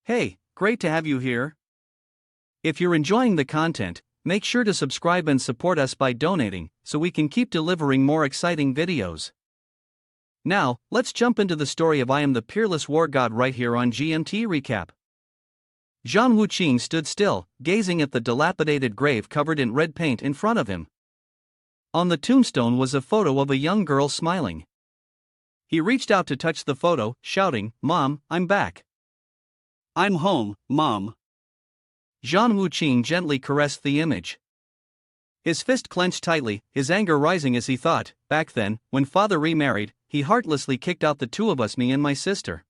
Hey, great to have you here. If you're enjoying the content, make sure to subscribe and support us by donating so we can keep delivering more exciting videos. Now, let's jump into the story of I Am the Peerless War God right here on GMT Recap. Zhang Wuqing stood still, gazing at the dilapidated grave covered in red paint in front of him. On the tombstone was a photo of a young girl smiling. He reached out to touch the photo, shouting, "Mom, I'm back. I'm home, Mom." Zhang Wuqing gently caressed the image. His fist clenched tightly, his anger rising as he thought, back then, when father remarried, he heartlessly kicked out the two of us, me and my sister.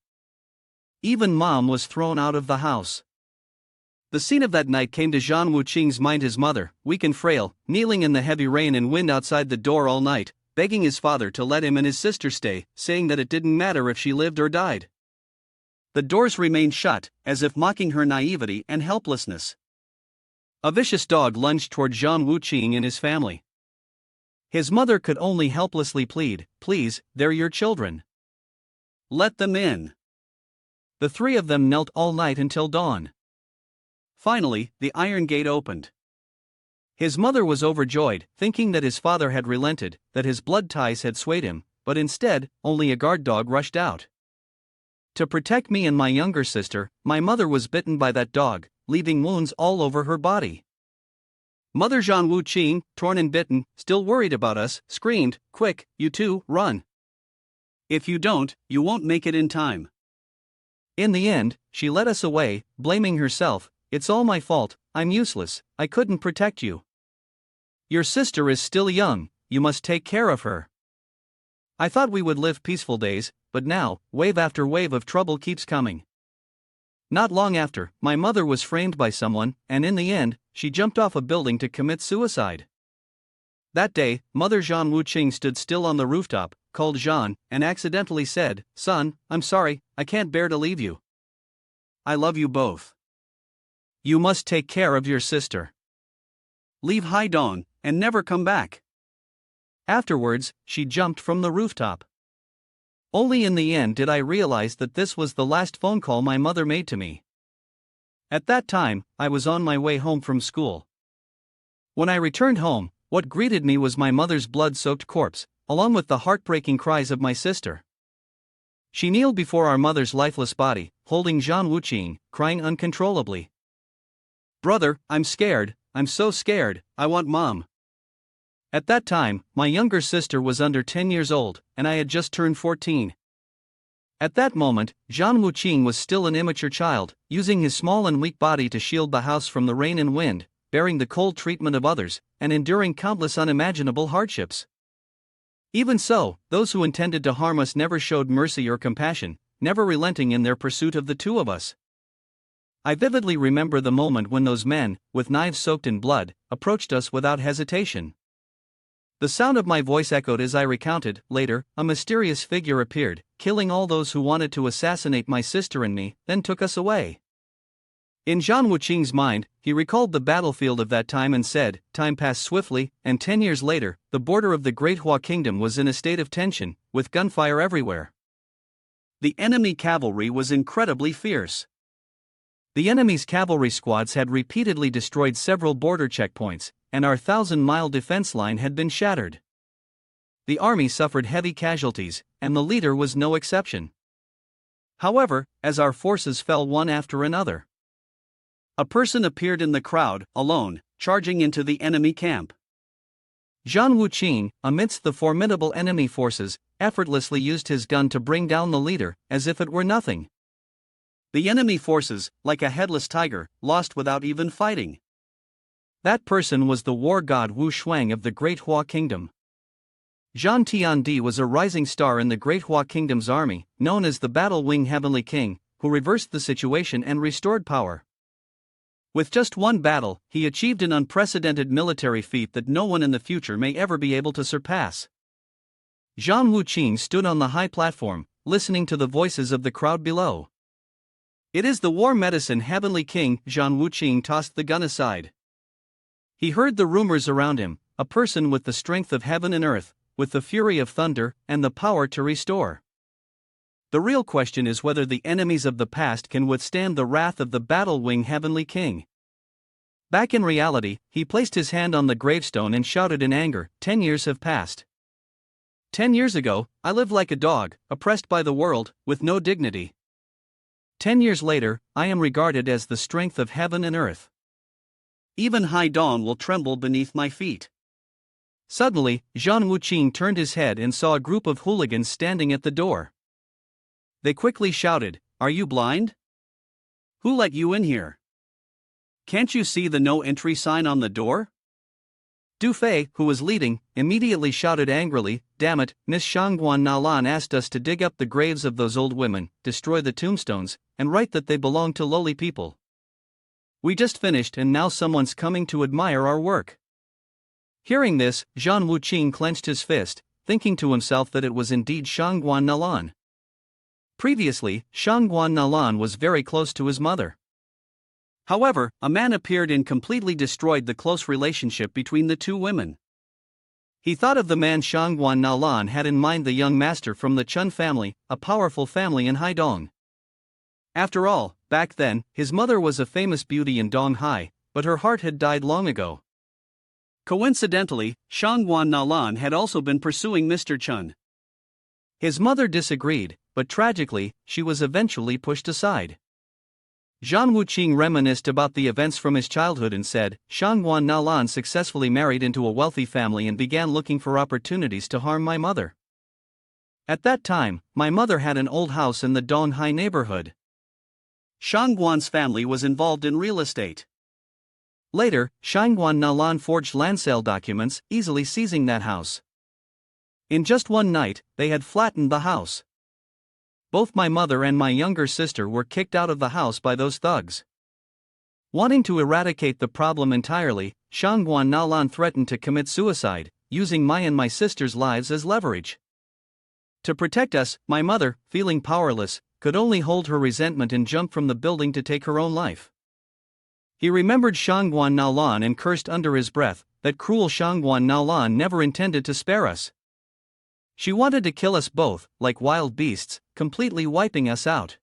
Even Mom was thrown out of the house. The scene of that night came to Zhang Wuqing's mind, his mother, weak and frail, kneeling in the heavy rain and wind outside the door all night, begging his father to let him and his sister stay, saying that it didn't matter if she lived or died. The doors remained shut, as if mocking her naivety and helplessness. A vicious dog lunged toward Zhang Wuqing and his family. His mother could only helplessly plead, "Please, they're your children. Let them in." The three of them knelt all night until dawn. Finally, the iron gate opened. His mother was overjoyed, thinking that his father had relented, that his blood ties had swayed him, but instead, only a guard dog rushed out. To protect me and my younger sister, my mother was bitten by that dog, leaving wounds all over her body. Mother Zhang Wuqing, torn and bitten, still worried about us, screamed, "Quick, you two, run. If you don't, you won't make it in time." In the end, she led us away, blaming herself, "It's all my fault, I'm useless, I couldn't protect you. Your sister is still young, you must take care of her." I thought we would live peaceful days, but now, wave after wave of trouble keeps coming. Not long after, my mother was framed by someone, and in the end, she jumped off a building to commit suicide. That day, Mother Zhang Wuqing stood still on the rooftop, called Zhang, and accidentally said, "Son, I'm sorry, I can't bear to leave you. I love you both. You must take care of your sister. Leave Haidong, and never come back." Afterwards, she jumped from the rooftop. Only in the end did I realize that this was the last phone call my mother made to me. At that time, I was on my way home from school. When I returned home, what greeted me was my mother's blood-soaked corpse, along with the heartbreaking cries of my sister. She kneeled before our mother's lifeless body, holding Zhang Wuqing, crying uncontrollably. "Brother, I'm scared, I'm so scared, I want Mom." At that time, my younger sister was under 10 years old, and I had just turned 14. At that moment, Zhang Wuqing was still an immature child, using his small and weak body to shield the house from the rain and wind, bearing the cold treatment of others, and enduring countless unimaginable hardships. Even so, those who intended to harm us never showed mercy or compassion, never relenting in their pursuit of the two of us. I vividly remember the moment when those men, with knives soaked in blood, approached us without hesitation. The sound of my voice echoed as I recounted. Later, a mysterious figure appeared, killing all those who wanted to assassinate my sister and me, then took us away. In Zhang Wuqing's mind, he recalled the battlefield of that time and said, "Time passed swiftly, and 10 years later, the border of the Great Hua Kingdom was in a state of tension, with gunfire everywhere. The enemy cavalry was incredibly fierce. The enemy's cavalry squads had repeatedly destroyed several border checkpoints, and our 1,000-mile defense line had been shattered. The army suffered heavy casualties, and the leader was no exception. However, as our forces fell one after another, a person appeared in the crowd, alone, charging into the enemy camp. Zhang Wuqing, amidst the formidable enemy forces, effortlessly used his gun to bring down the leader, as if it were nothing. The enemy forces, like a headless tiger, lost without even fighting. That person was the war god Wu Shuang of the Great Hua Kingdom. Zhang Tiandi was a rising star in the Great Hua Kingdom's army, known as the Battle Wing Heavenly King, who reversed the situation and restored power. With just one battle, he achieved an unprecedented military feat that no one in the future may ever be able to surpass. Zhang Wuqing stood on the high platform, listening to the voices of the crowd below. "It is the war medicine Heavenly King." Zhang Wuqing tossed the gun aside. He heard the rumors around him, a person with the strength of heaven and earth, with the fury of thunder, and the power to restore. The real question is whether the enemies of the past can withstand the wrath of the battle-wing Heavenly King. Back in reality, he placed his hand on the gravestone and shouted in anger, 10 years have passed. 10 years ago, I lived like a dog, oppressed by the world, with no dignity. 10 years later, I am regarded as the strength of heaven and earth. Even high dawn will tremble beneath my feet. Suddenly, Zhang Wuqing turned his head and saw a group of hooligans standing at the door. They quickly shouted, "Are you blind? Who let you in here? Can't you see the no entry sign on the door?" Du Fei, who was leading, immediately shouted angrily, "Damn it, Miss Shangguan Nalan asked us to dig up the graves of those old women, destroy the tombstones, and write that they belong to lowly people. We just finished and now someone's coming to admire our work." Hearing this, Zhang Wuqing clenched his fist, thinking to himself that it was indeed Shangguan Nalan. Previously, Shangguan Nalan was very close to his mother. However, a man appeared and completely destroyed the close relationship between the two women. He thought of the man Shangguan Nalan had in mind, the young master from the Chun family, a powerful family in Haidong. After all, back then, his mother was a famous beauty in Donghai, but her heart had died long ago. Coincidentally, Shangguan Nalan had also been pursuing Mr. Chun. His mother disagreed, but tragically, she was eventually pushed aside. Zhang Wuqing reminisced about the events from his childhood and said, "Shangguan Nalan successfully married into a wealthy family and began looking for opportunities to harm my mother. At that time, my mother had an old house in the Donghai neighborhood. Shangguan's family was involved in real estate. Later, Shangguan Nalan forged land sale documents, easily seizing that house. In just one night, they had flattened the house. Both my mother and my younger sister were kicked out of the house by those thugs. Wanting to eradicate the problem entirely, Shangguan Nalan threatened to commit suicide, using my and my sister's lives as leverage. To protect us, my mother, feeling powerless, could only hold her resentment and jump from the building to take her own life." He remembered Shangguan Nalan and cursed under his breath, that cruel Shangguan Nalan never intended to spare us. She wanted to kill us both, like wild beasts, completely wiping us out.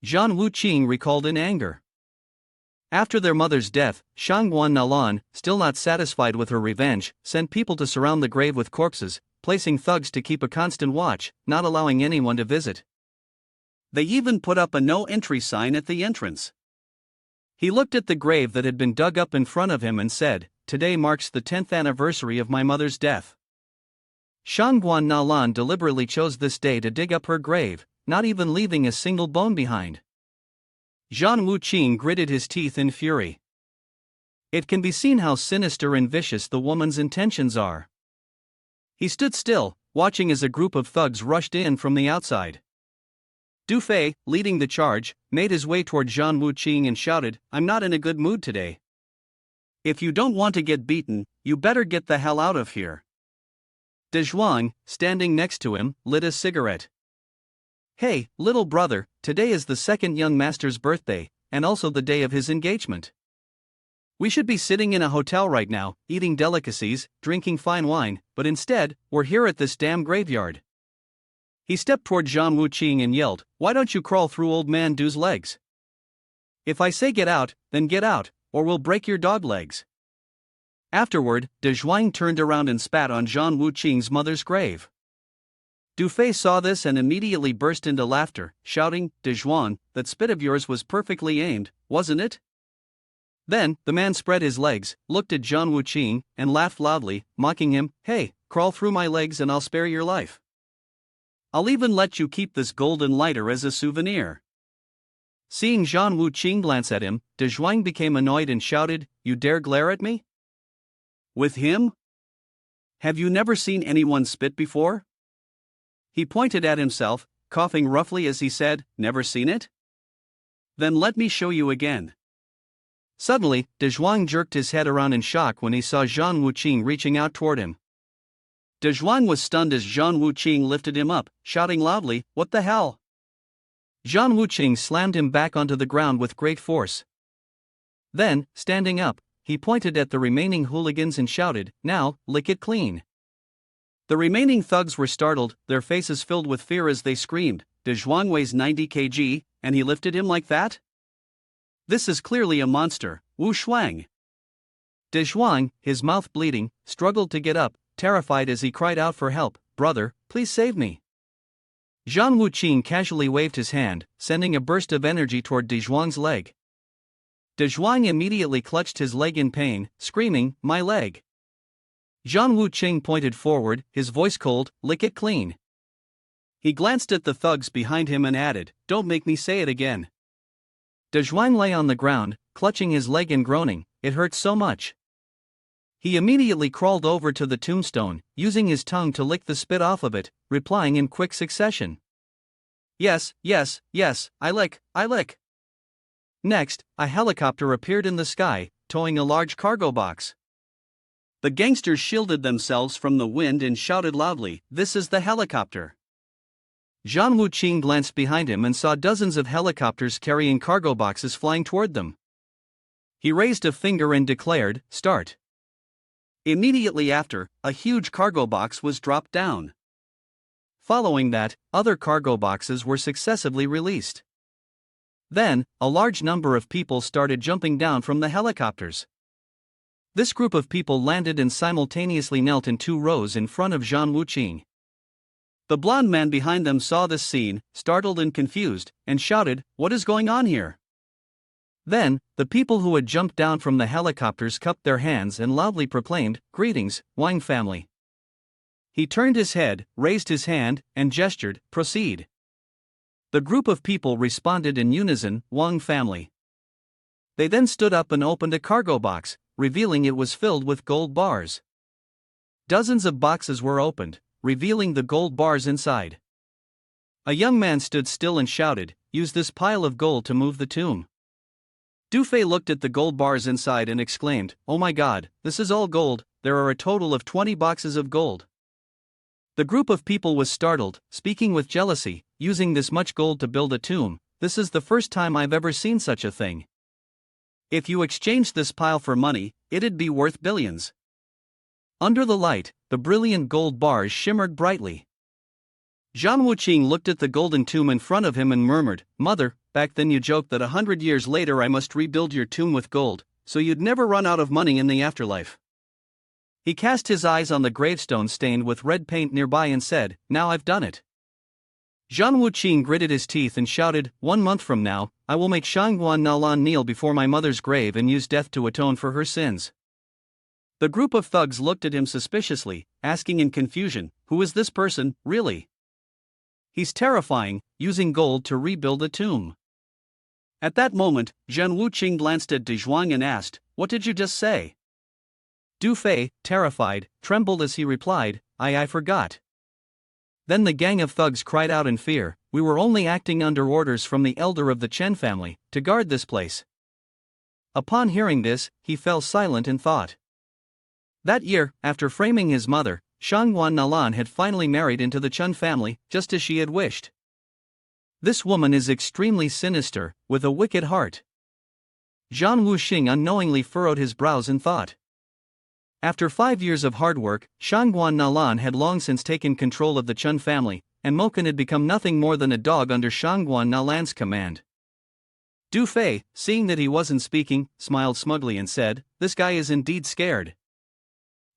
Zhang Wuqing recalled in anger. After their mother's death, Shangguan Nalan, still not satisfied with her revenge, sent people to surround the grave with corpses, placing thugs to keep a constant watch, not allowing anyone to visit. They even put up a no-entry sign at the entrance. He looked at the grave that had been dug up in front of him and said, "Today marks the 10th anniversary of my mother's death." Shangguan Nalan deliberately chose this day to dig up her grave, not even leaving a single bone behind. Zhang Wuqing gritted his teeth in fury. It can be seen how sinister and vicious the woman's intentions are. He stood still, watching as a group of thugs rushed in from the outside. Du Fei, leading the charge, made his way toward Zhang Wuqing and shouted, "I'm not in a good mood today. If you don't want to get beaten, you better get the hell out of here." De Zhuang, standing next to him, lit a cigarette. "Hey, little brother, today is the second young master's birthday, and also the day of his engagement. We should be sitting in a hotel right now, eating delicacies, drinking fine wine, but instead, we're here at this damn graveyard." He stepped toward Zhang Wuqing and yelled, "Why don't you crawl through old man Du's legs? If I say get out, then get out, or we'll break your dog legs." Afterward, De Zhuang turned around and spat on Zhang Wuqing's mother's grave. Du Fei saw this and immediately burst into laughter, shouting, "De Zhuang, that spit of yours was perfectly aimed, wasn't it?" Then, the man spread his legs, looked at Zhang Wuqing, and laughed loudly, mocking him, "Hey, crawl through my legs and I'll spare your life. I'll even let you keep this golden lighter as a souvenir." Seeing Zhang Wuqing glance at him, De Zhuang became annoyed and shouted, "You dare glare at me? With him? Have you never seen anyone spit before?" He pointed at himself, coughing roughly as he said, "Never seen it? Then let me show you again." Suddenly, De Zhuang jerked his head around in shock when he saw Zhang Wuqing reaching out toward him. De Zhuang was stunned as Zhang Wuqing lifted him up, shouting loudly, "What the hell?" Zhang Wuqing slammed him back onto the ground with great force. Then, standing up, he pointed at the remaining hooligans and shouted, "Now, lick it clean." The remaining thugs were startled, their faces filled with fear as they screamed, De Zhuang weighs 90 kg, and he lifted him like that? This is clearly a monster, Wu Shuang. De Zhuang, his mouth bleeding, struggled to get up, terrified as he cried out for help. Brother, please save me. Zhang Wuqing casually waved his hand, sending a burst of energy toward De Zhuang's leg. De Zhuang immediately clutched his leg in pain, screaming, "My leg!" Zhang Wuqing pointed forward, his voice cold, "Lick it clean." He glanced at the thugs behind him and added, "Don't make me say it again." De Zhuang lay on the ground, clutching his leg and groaning, "It hurts so much." He immediately crawled over to the tombstone, using his tongue to lick the spit off of it, replying in quick succession. "Yes, yes, yes, I lick, I lick." Next, a helicopter appeared in the sky, towing a large cargo box. The gangsters shielded themselves from the wind and shouted loudly, "This is the helicopter." Zhang Wuqing glanced behind him and saw dozens of helicopters carrying cargo boxes flying toward them. He raised a finger and declared, "Start." Immediately after, a huge cargo box was dropped down. Following that, other cargo boxes were successively released. Then, a large number of people started jumping down from the helicopters. This group of people landed and simultaneously knelt in 2 rows in front of Zhang Wuqing. The blond man behind them saw this scene, startled and confused, and shouted, "What is going on here?" Then, the people who had jumped down from the helicopters cupped their hands and loudly proclaimed, "Greetings, Wang family." He turned his head, raised his hand, and gestured, "Proceed." The group of people responded in unison, "Wang family." They then stood up and opened a cargo box, revealing it was filled with gold bars. Dozens of boxes were opened, revealing the gold bars inside. A young man stood still and shouted, "Use this pile of gold to move the tomb." Du Fei looked at the gold bars inside and exclaimed, "Oh my god, this is all gold, there are a total of 20 boxes of gold." The group of people was startled, speaking with jealousy, "Using this much gold to build a tomb, this is the first time I've ever seen such a thing. If you exchange this pile for money, it'd be worth billions." Under the light, the brilliant gold bars shimmered brightly. Zhang Wuqing looked at the golden tomb in front of him and murmured, "Mother, back then you joked that 100 years later I must rebuild your tomb with gold, so you'd never run out of money in the afterlife." He cast his eyes on the gravestone stained with red paint nearby and said, "Now I've done it." Zhang Wuqing gritted his teeth and shouted, "1 month from now, I will make Shangguan Nalan kneel before my mother's grave and use death to atone for her sins." The group of thugs looked at him suspiciously, asking in confusion, "Who is this person, really? He's terrifying, using gold to rebuild a tomb." At that moment, Zhang Wuqing glanced at De Zhuang and asked, "What did you just say?" Du Fei, terrified, trembled as he replied, I forgot." Then the gang of thugs cried out in fear, "We were only acting under orders from the elder of the Chen family, to guard this place." Upon hearing this, he fell silent in thought. That year, after framing his mother, Shangguan Nalan had finally married into the Chen family, just as she had wished. This woman is extremely sinister, with a wicked heart. Zhang Wuxing unknowingly furrowed his brows in thought. After 5 years of hard work, Shangguan Nalan had long since taken control of the Chen family, and Moken had become nothing more than a dog under Shangguan Nalan's command. Du Fei, seeing that he wasn't speaking, smiled smugly and said, "This guy is indeed scared."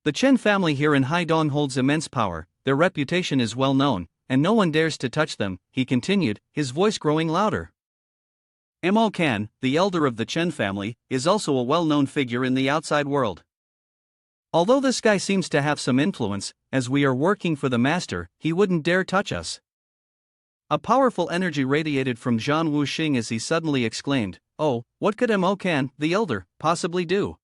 The Chen family here in Haidong holds immense power, their reputation is well known, and no one dares to touch them, he continued, his voice growing louder. Mo Kan, the elder of the Chen family, is also a well-known figure in the outside world. Although this guy seems to have some influence, as we are working for the master, he wouldn't dare touch us. A powerful energy radiated from Zhang Wuxing as he suddenly exclaimed, "Oh, what could Mo Kan, the elder, possibly do?"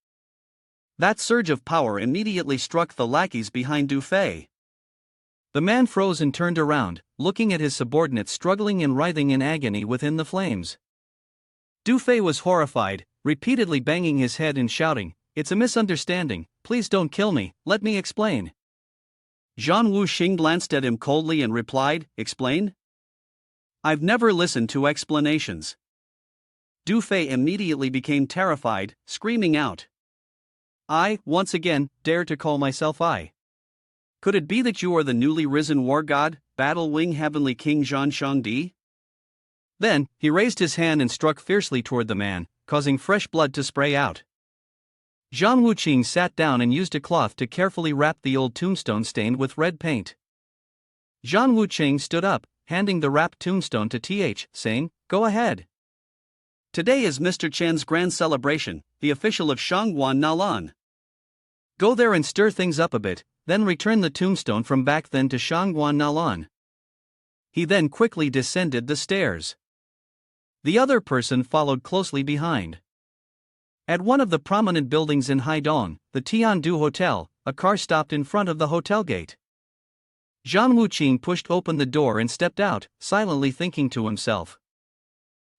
That surge of power immediately struck the lackeys behind Du Fei. The man froze and turned around, looking at his subordinates struggling and writhing in agony within the flames. Du Fei was horrified, repeatedly banging his head and shouting, "It's a misunderstanding, please don't kill me, let me explain." Zhang Wuxing glanced at him coldly and replied, "Explain? I've never listened to explanations." Du Fei immediately became terrified, screaming out, "I, once again, dare to call myself I. Could it be that you are the newly risen war god, battle wing heavenly king Zhan Shangdi? Then, he raised his hand and struck fiercely toward the man, causing fresh blood to spray out. Zhang Wuqing sat down and used a cloth to carefully wrap the old tombstone stained with red paint. Zhang Wuqing stood up, handing the wrapped tombstone to Th, saying, "Go ahead. Today is Mr. Chen's grand celebration, the official of Shangguan Nalan. Go there and stir things up a bit, then return the tombstone from back then to Shangguan Nalan." He then quickly descended the stairs. The other person followed closely behind. At one of the prominent buildings in Haidong, the Tiandu Hotel, a car stopped in front of the hotel gate. Zhang Wuqing pushed open the door and stepped out, silently thinking to himself.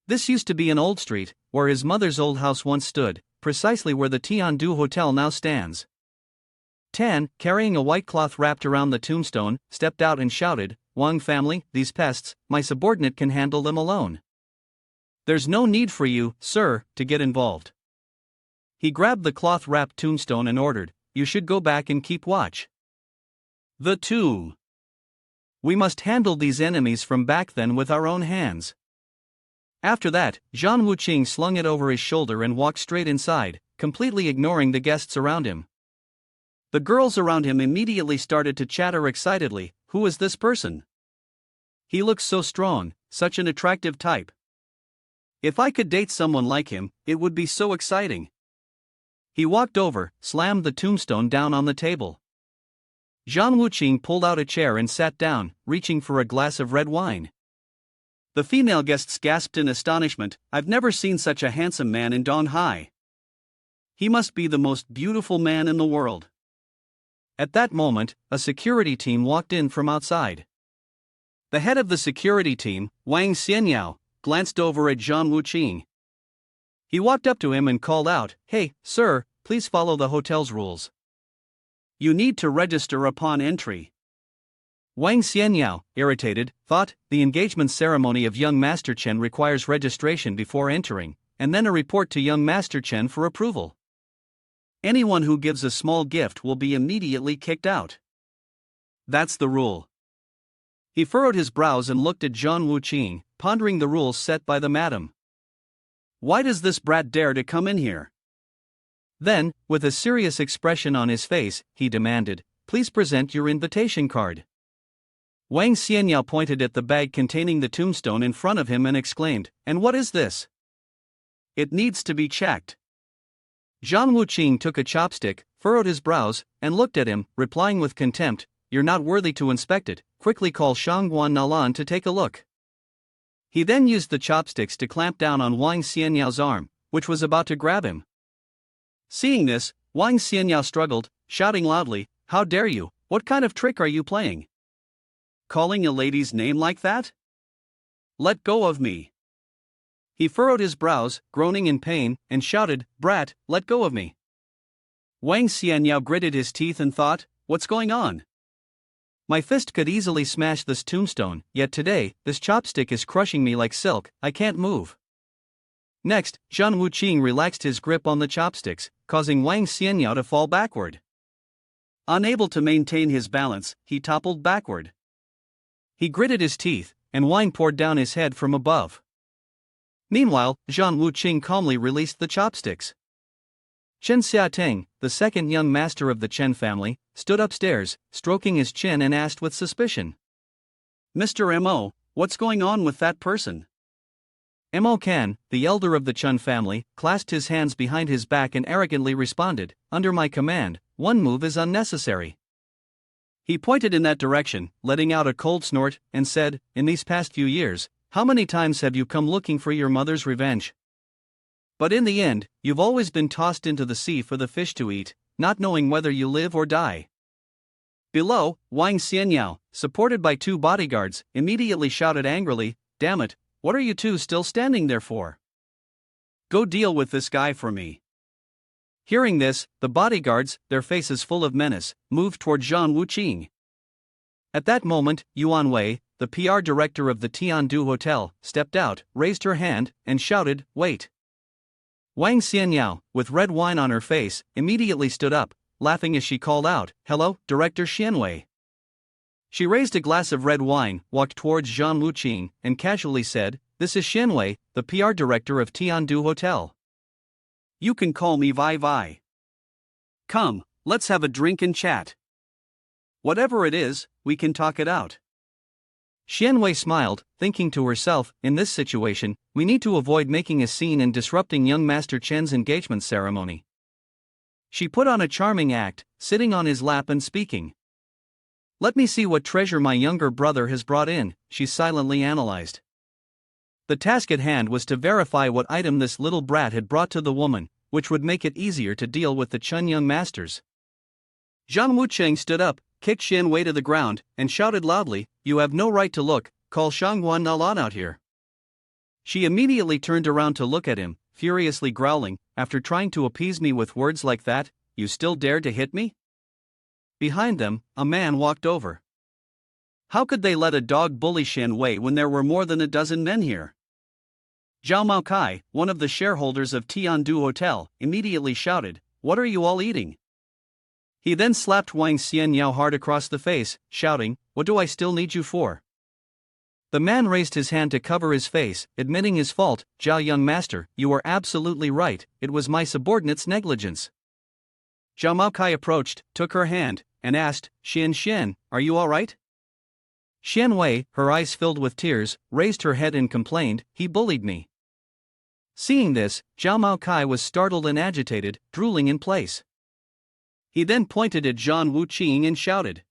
This used to be an old street, where his mother's old house once stood, precisely where the Tiandu Hotel now stands. Tan, carrying a white cloth wrapped around the tombstone, stepped out and shouted, "Wang family, these pests, my subordinate can handle them alone. There's no need for you, sir, to get involved." He grabbed the cloth-wrapped tombstone and ordered, "You should go back and keep watch. The tomb. We must handle these enemies from back then with our own hands." After that, Zhang Wuqing slung it over his shoulder and walked straight inside, completely ignoring the guests around him. The girls around him immediately started to chatter excitedly, "Who is this person? He looks so strong, such an attractive type. If I could date someone like him, it would be so exciting." He walked over, slammed the tombstone down on the table. Zhang Wuqing pulled out a chair and sat down, reaching for a glass of red wine. The female guests gasped in astonishment, "I've never seen such a handsome man in Donghai. He must be the most beautiful man in the world." At that moment, a security team walked in from outside. The head of the security team, Wang Xianyao, glanced over at Zhang Wuqing. He walked up to him and called out, "Hey, sir, please follow the hotel's rules. You need to register upon entry." Wang Xianyao, irritated, thought, the engagement ceremony of young Master Chen requires registration before entering, and then a report to young Master Chen for approval. Anyone who gives a small gift will be immediately kicked out. That's the rule. He furrowed his brows and looked at Zhang Wuqing, pondering the rules set by the madam. Why does this brat dare to come in here? Then, with a serious expression on his face, he demanded, "Please present your invitation card." Wang Xianyao pointed at the bag containing the tombstone in front of him and exclaimed, "And what is this? It needs to be checked." Zhang Wuqing took a chopstick, furrowed his brows, and looked at him, replying with contempt, "You're not worthy to inspect it, quickly call Shangguan Nalan to take a look." He then used the chopsticks to clamp down on Wang Xianyao's arm, which was about to grab him. Seeing this, Wang Xianyao struggled, shouting loudly, "How dare you, what kind of trick are you playing? Calling a lady's name like that? Let go of me." He furrowed his brows, groaning in pain, and shouted, "Brat, let go of me." Wang Xianyao gritted his teeth and thought, "What's going on? My fist could easily smash this tombstone, yet today, this chopstick is crushing me like silk, I can't move." Next, Zhang Wuqing relaxed his grip on the chopsticks, causing Wang Xianyao to fall backward. Unable to maintain his balance, he toppled backward. He gritted his teeth, and wine poured down his head from above. Meanwhile, Zhang Wuqing calmly released the chopsticks. Chen Xiateng, the second young master of the Chen family, stood upstairs, stroking his chin and asked with suspicion, "Mr. M.O., what's going on with that person?" M.O. Kan, the elder of the Chen family, clasped his hands behind his back and arrogantly responded, "Under my command, one move is unnecessary." He pointed in that direction, letting out a cold snort, and said, "In these past few years, how many times have you come looking for your mother's revenge? But in the end, you've always been tossed into the sea for the fish to eat, not knowing whether you live or die." Below, Wang Xianyao, supported by two bodyguards, immediately shouted angrily, "Damn it, what are you two still standing there for? Go deal with this guy for me." Hearing this, the bodyguards, their faces full of menace, moved toward Zhang Wuqing. At that moment, Yuan Wei, the PR director of the Tiandu Hotel, stepped out, raised her hand, and shouted, "Wait." Wang Xianyao, with red wine on her face, immediately stood up, laughing as she called out, "Hello, Director Xianwei. She raised a glass of red wine, walked towards Zhang Wuqing, and casually said, "This is Xianwei, the PR director of Tiandu Hotel. You can call me Vi Vi. Come, let's have a drink and chat. Whatever it is, we can talk it out." Xianwei smiled, thinking to herself, in this situation, we need to avoid making a scene and disrupting young Master Chen's engagement ceremony. She put on a charming act, sitting on his lap and speaking. "Let me see what treasure my younger brother has brought in," she silently analyzed. The task at hand was to verify what item this little brat had brought to the woman, which would make it easier to deal with the Chen young masters. Zhang Wucheng stood up, kicked Xianwei to the ground, and shouted loudly, "You have no right to look, call Shangguan Nalan out here." She immediately turned around to look at him, furiously growling, "After trying to appease me with words like that, you still dare to hit me?" Behind them, a man walked over. How could they let a dog bully Xianwei when there were more than a dozen men here? Zhao Maokai, one of the shareholders of Tiandu Hotel, immediately shouted, "What are you all eating?" He then slapped Wang Xianyao hard across the face, shouting, "What do I still need you for?" The man raised his hand to cover his face, admitting his fault. "Zhao young master, you are absolutely right, it was my subordinate's negligence." Zhao Maokai approached, took her hand, and asked, Xian, are you alright?" Xianwei, her eyes filled with tears, raised her head and complained, "He bullied me." Seeing this, Zhao Maokai was startled and agitated, drooling in place. He then pointed at Zhang Wuqing and shouted,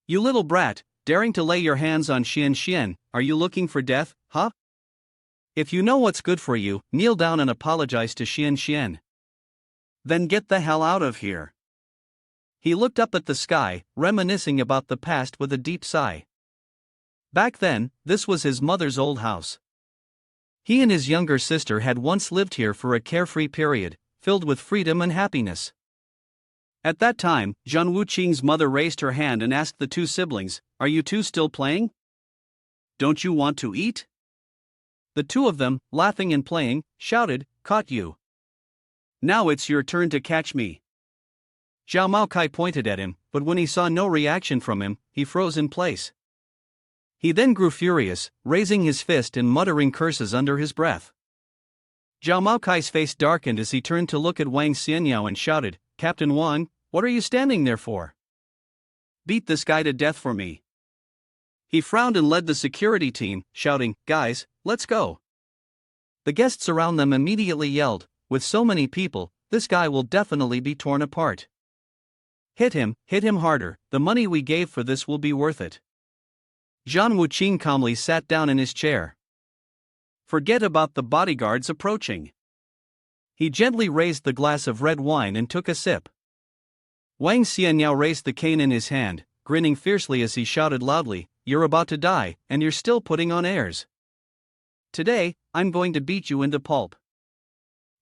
"You little brat, daring to lay your hands on Xian, are you looking for death, huh? If you know what's good for you, kneel down and apologize to Xian. Then get the hell out of here." He looked up at the sky, reminiscing about the past with a deep sigh. Back then, this was his mother's old house. He and his younger sister had once lived here for a carefree period, filled with freedom and happiness. At that time, Zhang Wuqing's mother raised her hand and asked the two siblings, "Are you two still playing? Don't you want to eat?" The two of them, laughing and playing, shouted, "Caught you. Now it's your turn to catch me." Zhao Maokai pointed at him, but when he saw no reaction from him, he froze in place. He then grew furious, raising his fist and muttering curses under his breath. Zhao Maokai's face darkened as he turned to look at Wang Xianyao and shouted, "Captain Wang, what are you standing there for? Beat this guy to death for me." He frowned and led the security team, shouting, "Guys, let's go." The guests around them immediately yelled, "With so many people, this guy will definitely be torn apart. Hit him harder, the money we gave for this will be worth it." Zhang Wuqing calmly sat down in his chair. Forget about the bodyguards approaching. He gently raised the glass of red wine and took a sip. Wang Xianyao raised the cane in his hand, grinning fiercely as he shouted loudly, "You're about to die, and you're still putting on airs. Today, I'm going to beat you into pulp.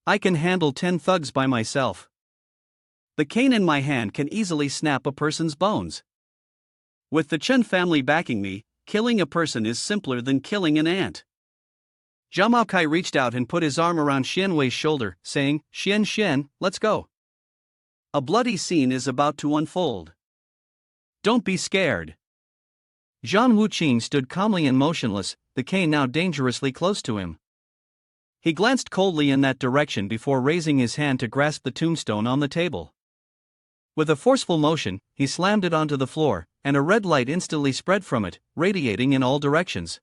I can handle 10 thugs by myself. The cane in my hand can easily snap a person's bones. With the Chen family backing me, killing a person is simpler than killing an ant." Zhao Maokai reached out and put his arm around Xianwei's shoulder, saying, Xian, let's go. A bloody scene is about to unfold. Don't be scared." Zhang Wuqing stood calmly and motionless, the cane now dangerously close to him. He glanced coldly in that direction before raising his hand to grasp the tombstone on the table. With a forceful motion, he slammed it onto the floor, and a red light instantly spread from it, radiating in all directions.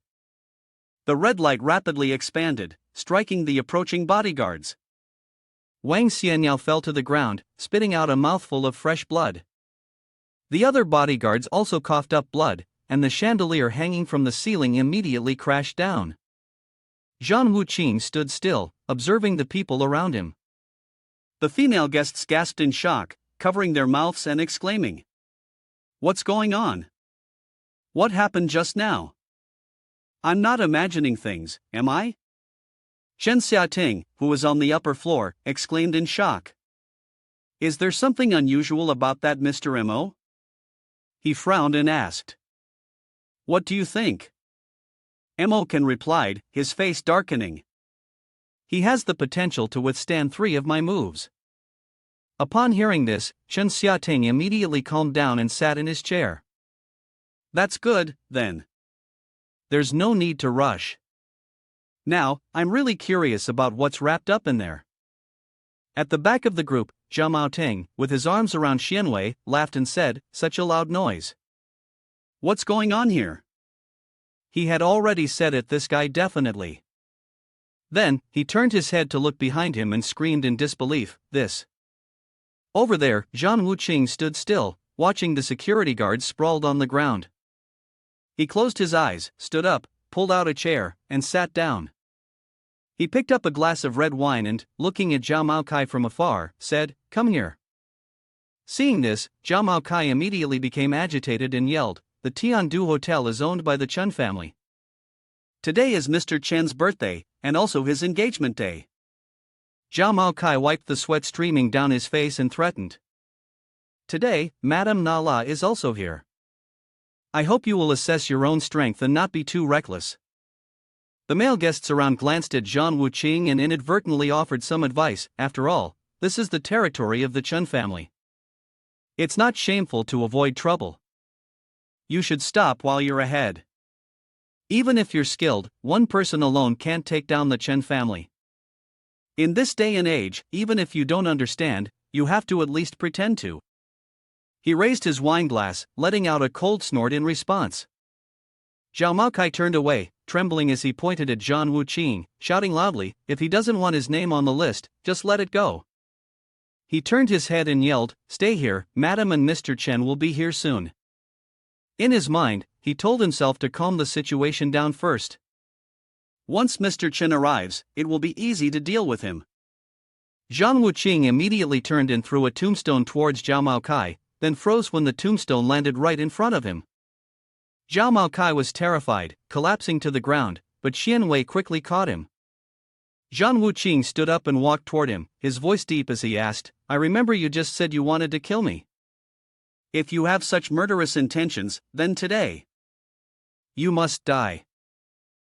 The red light rapidly expanded, striking the approaching bodyguards. Wang Xianyao fell to the ground, spitting out a mouthful of fresh blood. The other bodyguards also coughed up blood, and the chandelier hanging from the ceiling immediately crashed down. Zhang Wuqing stood still, observing the people around him. The female guests gasped in shock, covering their mouths and exclaiming, "What's going on? What happened just now? I'm not imagining things, am I?" Chen Xiaoting, who was on the upper floor, exclaimed in shock. "Is there something unusual about that Mr. Mo?" He frowned and asked, "What do you think?" Mo Can replied, his face darkening. "He has the potential to withstand 3 of my moves." Upon hearing this, Chen Xiaoting immediately calmed down and sat in his chair. That's good, then. There's no need to rush. Now, I'm really curious about what's wrapped up in there. At the back of the group, Zhao Maoting, with his arms around Xianwei, laughed and said, "Such a loud noise. What's going on here?" He had already said it, this guy definitely. Then, he turned his head to look behind him and screamed in disbelief, "This." Over there, Zhang Wuqing stood still, watching the security guards sprawled on the ground. He closed his eyes, stood up, pulled out a chair, and sat down. He picked up a glass of red wine and, looking at Zhao Maokai from afar, said, "Come here." Seeing this, Zhao Maokai immediately became agitated and yelled, "The Tiandu Hotel is owned by the Chen family. Today is Mr. Chen's birthday, and also his engagement day." Zhao Maokai wiped the sweat streaming down his face and threatened, "Today, Madame Nala is also here. I hope you will assess your own strength and not be too reckless." The male guests around glanced at Zhang Wuqing and inadvertently offered some advice. After all, this is the territory of the Chen family. It's not shameful to avoid trouble. You should stop while you're ahead. Even if you're skilled, one person alone can't take down the Chen family. In this day and age, even if you don't understand, you have to at least pretend to. He raised his wine glass, letting out a cold snort in response. Zhao Maokai turned away, trembling as he pointed at Zhang Wuqing, shouting loudly, "If he doesn't want his name on the list, just let it go." He turned his head and yelled, "Stay here, Madam and Mr. Chen will be here soon." In his mind, he told himself to calm the situation down first. Once Mr. Chen arrives, it will be easy to deal with him. Zhang Wuqing immediately turned and threw a tombstone towards Zhao Maokai, then froze when the tombstone landed right in front of him. Zhao Maokai was terrified, collapsing to the ground, but Xianwei quickly caught him. Zhang Wuqing stood up and walked toward him, his voice deep as he asked, "I remember you just said you wanted to kill me. If you have such murderous intentions, then today you must die."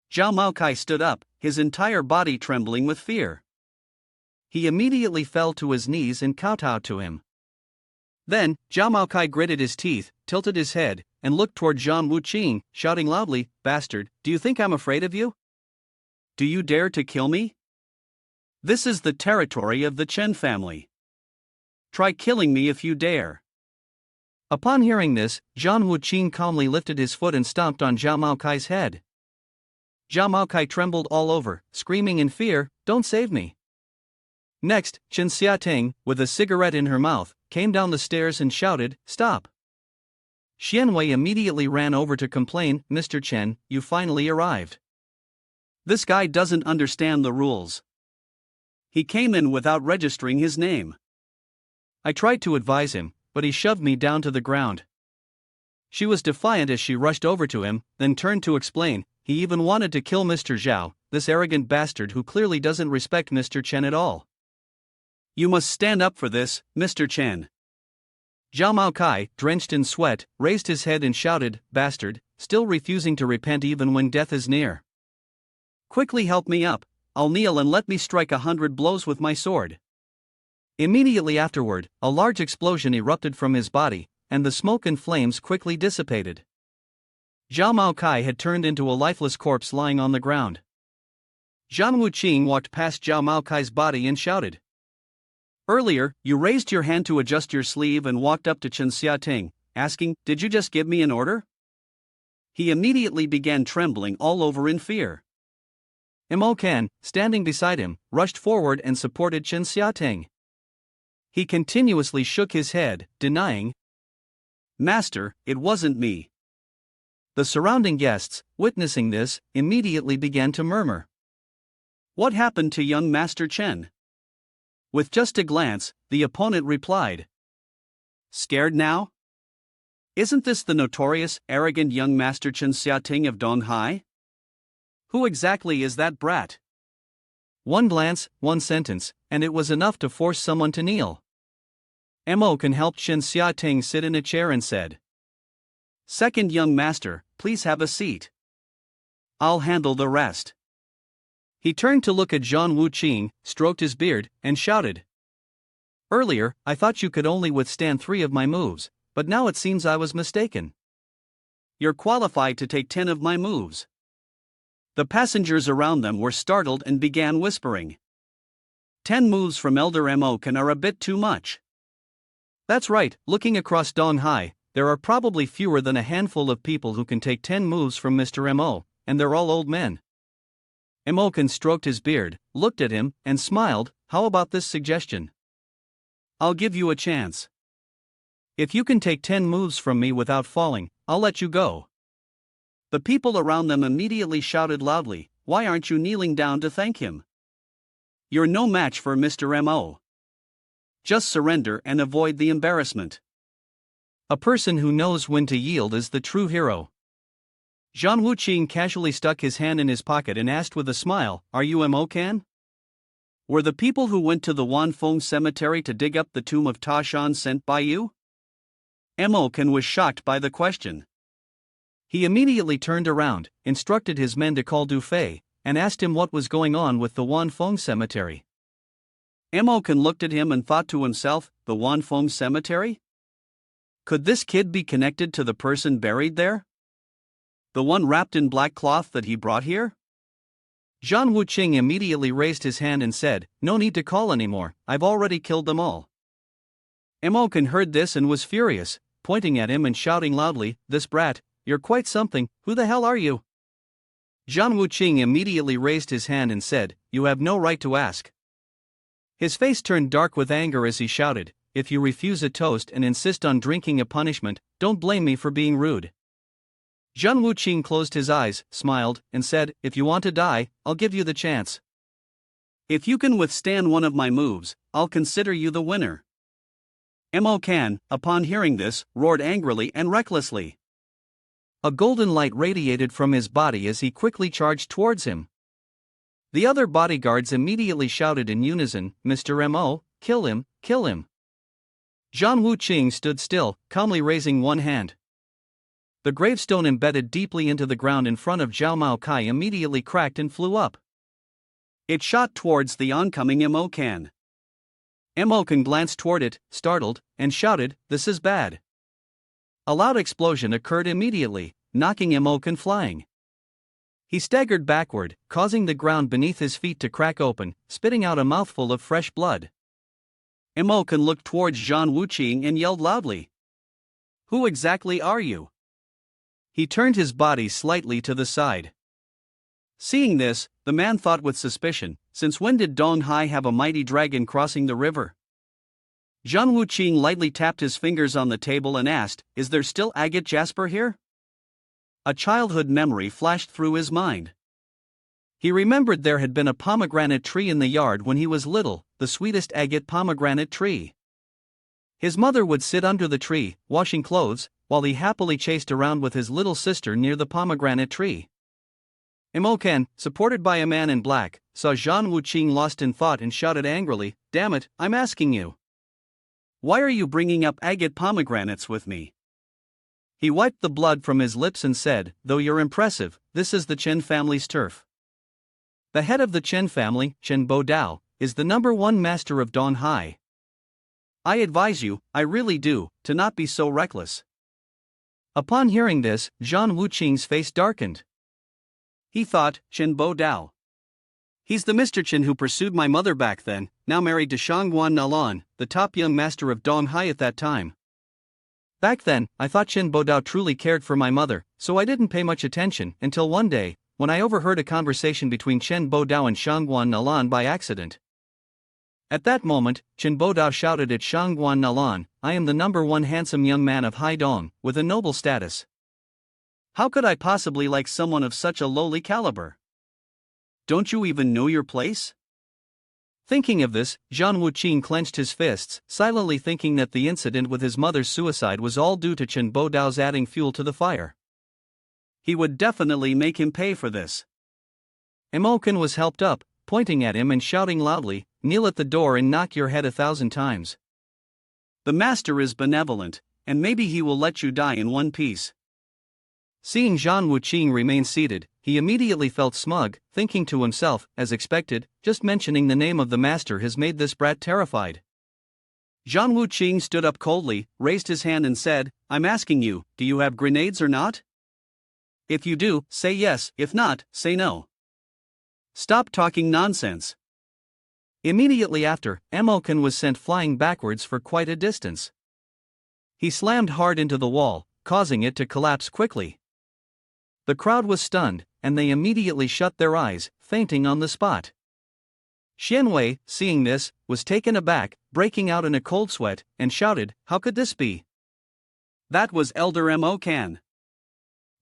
Zhao Maokai stood up, his entire body trembling with fear. He immediately fell to his knees and kowtowed to him. Then, Zhao Maokai gritted his teeth, tilted his head, and looked toward Zhang Wuqing, shouting loudly, "Bastard, do you think I'm afraid of you? Do you dare to kill me? This is the territory of the Chen family. Try killing me if you dare." Upon hearing this, Zhang Wuqing calmly lifted his foot and stomped on Zhao Maokai's head. Zhao Maokai trembled all over, screaming in fear, "Don't save me." Next, Chen Xiating, with a cigarette in her mouth, came down the stairs and shouted, "Stop." Xianwei immediately ran over to complain, "Mr. Chen, you finally arrived. This guy doesn't understand the rules. He came in without registering his name." I tried to advise him, but he shoved me down to the ground. She was defiant as she rushed over to him, then turned to explain, "He even wanted to kill Mr. Zhao, this arrogant bastard who clearly doesn't respect Mr. Chen at all. You must stand up for this, Mr. Chen." Zhao Maokai, drenched in sweat, raised his head and shouted, "Bastard," still refusing to repent even when death is near. "Quickly help me up, I'll kneel and let me strike 100 blows with my sword." Immediately afterward, a large explosion erupted from his body, and the smoke and flames quickly dissipated. Zhao Maokai had turned into a lifeless corpse lying on the ground. Zhang Wuqing walked past Zhao Maokai's body and shouted, "Earlier, you raised your hand to adjust your sleeve and walked up to Chen Xiating, asking, 'Did you just give me an order?'" He immediately began trembling all over in fear. Mo Kan, standing beside him, rushed forward and supported Chen Xiating. He continuously shook his head, denying, "Master, it wasn't me." The surrounding guests, witnessing this, immediately began to murmur. "What happened to young Master Chen?" With just a glance, the opponent replied, "Scared now? Isn't this the notorious, arrogant young Master Chen Xiating of Donghai? Who exactly is that brat?" One glance, one sentence, and it was enough to force someone to kneel. Mo Kan helped Chen Xiating sit in a chair and said, "Second young master, please have a seat. I'll handle the rest." He turned to look at Zhang Wuqing, stroked his beard, and shouted, "Earlier, I thought you could only withstand 3 of my moves, but now it seems I was mistaken. you're qualified to take 10 of my moves. The passengers around them were startled and began whispering. 10 moves from Elder Mo are a bit too much. That's right, looking across Dong Hai, there are probably fewer than a handful of people who can take 10 moves from Mr. Mo, and they're all old men. Emokan stroked his beard, looked at him, and smiled. How about this suggestion? I'll give you a chance. If you can take 10 moves from me without falling, I'll let you go. The people around them immediately shouted loudly, why aren't you kneeling down to thank him? You're no match for Mr. Mo. Just surrender and avoid the embarrassment. A person who knows when to yield is the true hero. Zhang Wuqing casually stuck his hand in his pocket and asked with a smile, are you Emokan? Were the people who went to the Wanfeng cemetery to dig up the tomb of Ta Shan sent by you? Emokan was shocked by the question. He immediately turned around, instructed his men to call Du Fei, and asked him what was going on with the Wanfeng cemetery. Emokan looked at him and thought to himself, the Wanfeng cemetery? Could this kid be connected to the person buried there? The one wrapped in black cloth that he brought here? Zhang Wuqing immediately raised his hand and said, no need to call anymore, I've already killed them all. Emokan heard this and was furious, pointing at him and shouting loudly, this brat, you're quite something, who the hell are you? Zhang Wuqing immediately raised his hand and said, you have no right to ask. His face turned dark with anger as he shouted, if you refuse a toast and insist on drinking a punishment, don't blame me for being rude. Zhang Wuqing closed his eyes, smiled, and said, if you want to die, I'll give you the chance. If you can withstand one of my moves, I'll consider you the winner. Emokan, upon hearing this, roared angrily and recklessly. A golden light radiated from his body as he quickly charged towards him. The other bodyguards immediately shouted in unison, Mr. Mo, kill him, kill him. Zhang Wuqing stood still, calmly raising one hand. The gravestone embedded deeply into the ground in front of Zhao Mao Kai immediately cracked and flew up. It shot towards the oncoming Emokan. Emokan glanced toward it, startled, and shouted, this is bad. A loud explosion occurred immediately, knocking Emokan flying. He staggered backward, causing the ground beneath his feet to crack open, spitting out a mouthful of fresh blood. Emokan looked towards Zhang Wuqing and yelled loudly. Who exactly are you? He turned his body slightly to the side. Seeing this, the man thought with suspicion, since when did Dong Hai have a mighty dragon crossing the river? Zhang Wuqing lightly tapped his fingers on the table and asked, is there still agate jasper here? A childhood memory flashed through his mind. He remembered there had been a pomegranate tree in the yard when he was little, the sweetest agate pomegranate tree. His mother would sit under the tree, washing clothes, while he happily chased around with his little sister near the pomegranate tree. Emokan, supported by a man in black, saw Zhang Wuqing lost in thought and shouted angrily, damn it, I'm asking you. Why are you bringing up agate pomegranates with me? He wiped the blood from his lips and said, though you're impressive, this is the Chen family's turf. The head of the Chen family, Chen Bo Dao, is the #1 master of Dong Hai. I advise you, I really do, to not be so reckless. Upon hearing this, Zhang Wuqing's face darkened. He thought, Chen Bo Dao. He's the Mr. Chen who pursued my mother back then, now married to Shangguan Nalan, the top young master of Dong Hai at that time. Back then, I thought Chen Bo Dao truly cared for my mother, so I didn't pay much attention until one day, when I overheard a conversation between Chen Bo Dao and Shangguan Nalan by accident. At that moment, Chen Bo Dao shouted at Shangguan Nalan, I am the #1 handsome young man of Haidong, with a noble status. How could I possibly like someone of such a lowly caliber? Don't you even know your place? Thinking of this, Zhang Wuqing clenched his fists, silently thinking that the incident with his mother's suicide was all due to Chen Bo Dao's adding fuel to the fire. He would definitely make him pay for this. Emokan was helped up, pointing at him and shouting loudly, kneel at the door and knock your head 1,000 times. The master is benevolent, and maybe he will let you die in one piece. Seeing Zhang Wuqing remain seated, he immediately felt smug, thinking to himself, as expected, just mentioning the name of the master has made this brat terrified. Zhang Wuqing stood up coldly, raised his hand and said, I'm asking you, do you have grenades or not? If you do, say yes, if not, say no. Stop talking nonsense. Immediately after, Emokan was sent flying backwards for quite a distance. He slammed hard into the wall, causing it to collapse quickly. The crowd was stunned, and they immediately shut their eyes, fainting on the spot. Xianwei, seeing this, was taken aback, breaking out in a cold sweat, and shouted, "How could this be?" That was Elder Emokan.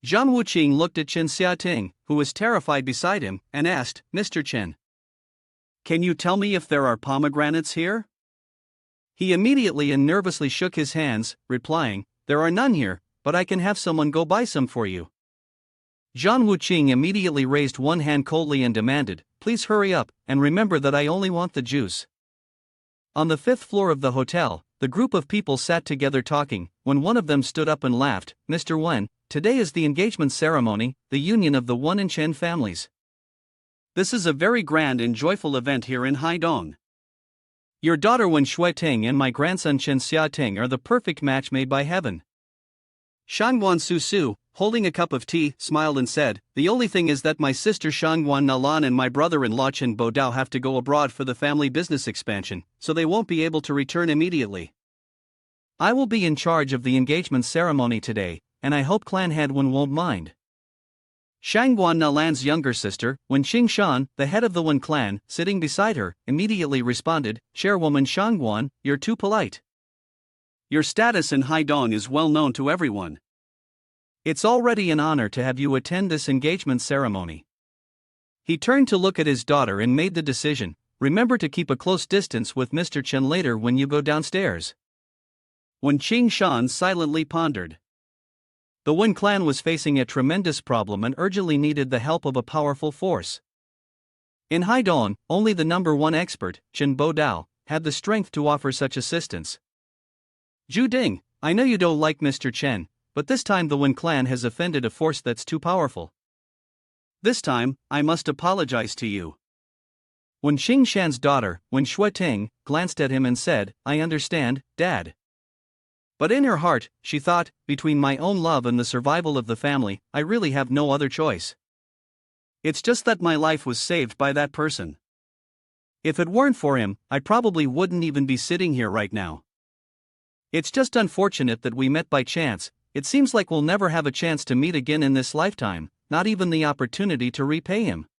Zhang Wuqing looked at Chen Xiaoting, who was terrified beside him, and asked, "Mr. Chen, can you tell me if there are pomegranates here?" He immediately and nervously shook his hands, replying, "There are none here, but I can have someone go buy some for you." Zhang Wuqing immediately raised one hand coldly and demanded, "Please hurry up, and remember that I only want the juice." On the 5th floor of the hotel, the group of people sat together talking, when one of them stood up and laughed, "Mr. Wen, today is the engagement ceremony, the union of the Wen and Chen families. This is a very grand and joyful event here in Haidong. Your daughter Wen Shuiting and my grandson Chen Xiaoting are the perfect match made by heaven." Shangguan Susu, holding a cup of tea, smiled and said, "The only thing is that my sister Shangguan Nalan and my brother-in-law Chen Bodao have to go abroad for the family business expansion, so they won't be able to return immediately. I will be in charge of the engagement ceremony today, and I hope Clan Head Wen won't mind." Shangguan Nalan's younger sister, Wen Qingshan, the head of the Wen clan, sitting beside her, immediately responded, "Chairwoman Shangguan, you're too polite. Your status in Haidong is well known to everyone. It's already an honor to have you attend this engagement ceremony." He turned to look at his daughter and made the decision, "Remember to keep a close distance with Mr. Chen later when you go downstairs." Wen Qingshan silently pondered. The Wen clan was facing a tremendous problem and urgently needed the help of a powerful force. In Haidong, only the number one expert, Chen Bodao, had the strength to offer such assistance. "Zhu Ding, I know you don't like Mr. Chen, but this time the Wen clan has offended a force that's too powerful. This time, I must apologize to you." Wen Qingshan's daughter, Wen Shuiting, glanced at him and said, "I understand, Dad." But in her heart, she thought, between my own love and the survival of the family, I really have no other choice. It's just that my life was saved by that person. If it weren't for him, I probably wouldn't even be sitting here right now. It's just unfortunate that we met by chance. It seems like we'll never have a chance to meet again in this lifetime, not even the opportunity to repay him."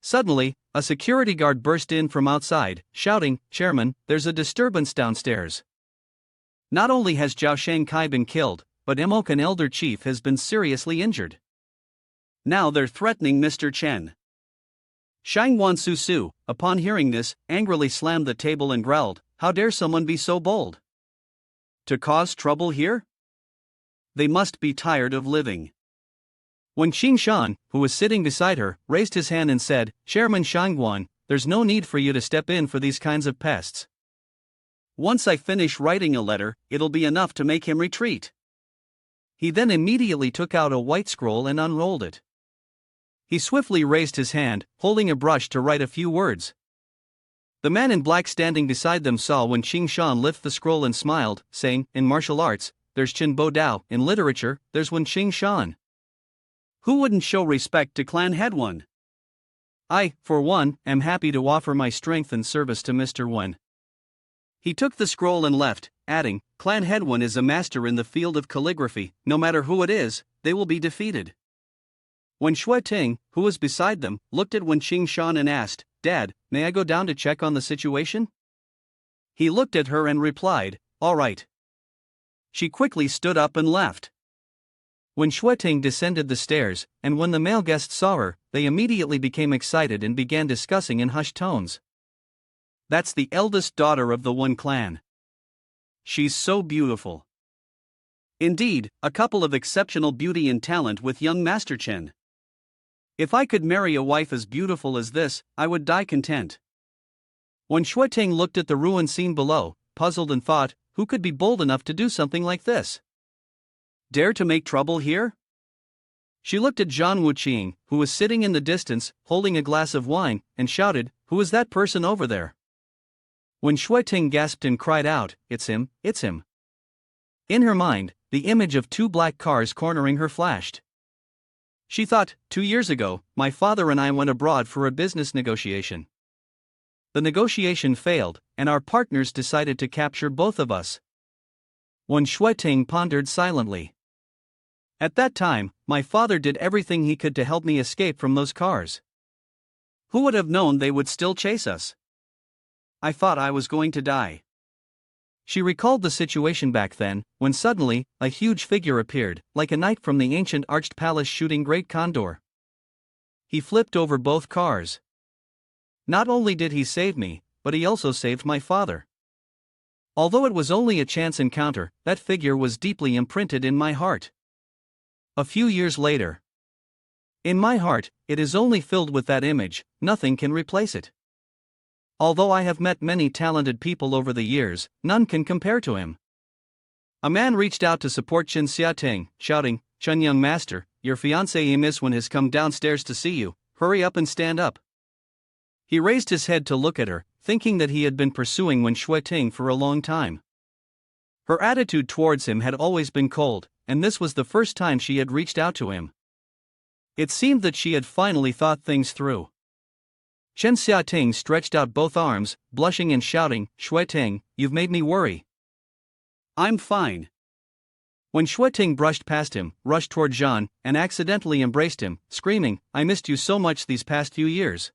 Suddenly, a security guard burst in from outside, shouting, "Chairman, there's a disturbance downstairs. Not only has Zhao Shangkai been killed, but Emokan Elder Chief has been seriously injured. Now they're threatening Mr. Chen." Shangguan Susu, upon hearing this, angrily slammed the table and growled, "How dare someone be so bold? To cause trouble here? They must be tired of living." Wen Qingshan, who was sitting beside her, raised his hand and said, "Chairman Shangguan, there's no need for you to step in for these kinds of pests. Once I finish writing a letter, it'll be enough to make him retreat." He then immediately took out a white scroll and unrolled it. He swiftly raised his hand, holding a brush to write a few words. The man in black standing beside them saw Wen Qingshan lift the scroll and smiled, saying, "In martial arts, there's Chen Bodao, in literature, there's Wen Qingshan. Who wouldn't show respect to Clan Head Wen? I, for one, am happy to offer my strength and service to Mr. Wen." He took the scroll and left, adding, "Clan Head Wen is a master in the field of calligraphy. No matter who it is, they will be defeated." Wen Shuiting, who was beside them, looked at Wen Qingshan and asked, "Dad, may I go down to check on the situation?" He looked at her and replied, "All right." She quickly stood up and left. Wen Shuiting descended the stairs, and when the male guests saw her, they immediately became excited and began discussing in hushed tones. "That's the eldest daughter of the Wen clan. She's so beautiful. Indeed, a couple of exceptional beauty and talent with young Master Chen. If I could marry a wife as beautiful as this, I would die content." Wen Shuiting looked at the ruined scene below, puzzled and thought, who could be bold enough to do something like this? Dare to make trouble here? She looked at Zhang Wuqing, who was sitting in the distance, holding a glass of wine, and shouted, "Who is that person over there?" Wen Shuiting gasped and cried out, "It's him, it's him." In her mind, the image of two black cars cornering her flashed. She thought, 2 years ago, my father and I went abroad for a business negotiation. The negotiation failed, and our partners decided to capture both of us. Wen Shuiting pondered silently. At that time, my father did everything he could to help me escape from those cars. Who would have known they would still chase us? I thought I was going to die. She recalled the situation back then, when suddenly, a huge figure appeared, like a knight from the ancient arched palace shooting great condor. He flipped over both cars. Not only did he save me, but he also saved my father. Although it was only a chance encounter, that figure was deeply imprinted in my heart. A few years later. In my heart, it is only filled with that image, nothing can replace it. Although I have met many talented people over the years, none can compare to him. A man reached out to support Chen Xiaoting, shouting, "Chen young master, your fiancé Miss Wen has come downstairs to see you, hurry up and stand up." He raised his head to look at her, thinking that he had been pursuing Wen Shuiting for a long time. Her attitude towards him had always been cold, and this was the first time she had reached out to him. It seemed that she had finally thought things through. Chen Xiaoting stretched out both arms, blushing and shouting, "Shuiting, you've made me worry." "I'm fine." When Shuiting brushed past him, rushed toward Jean, and accidentally embraced him, screaming, "I missed you so much these past few years."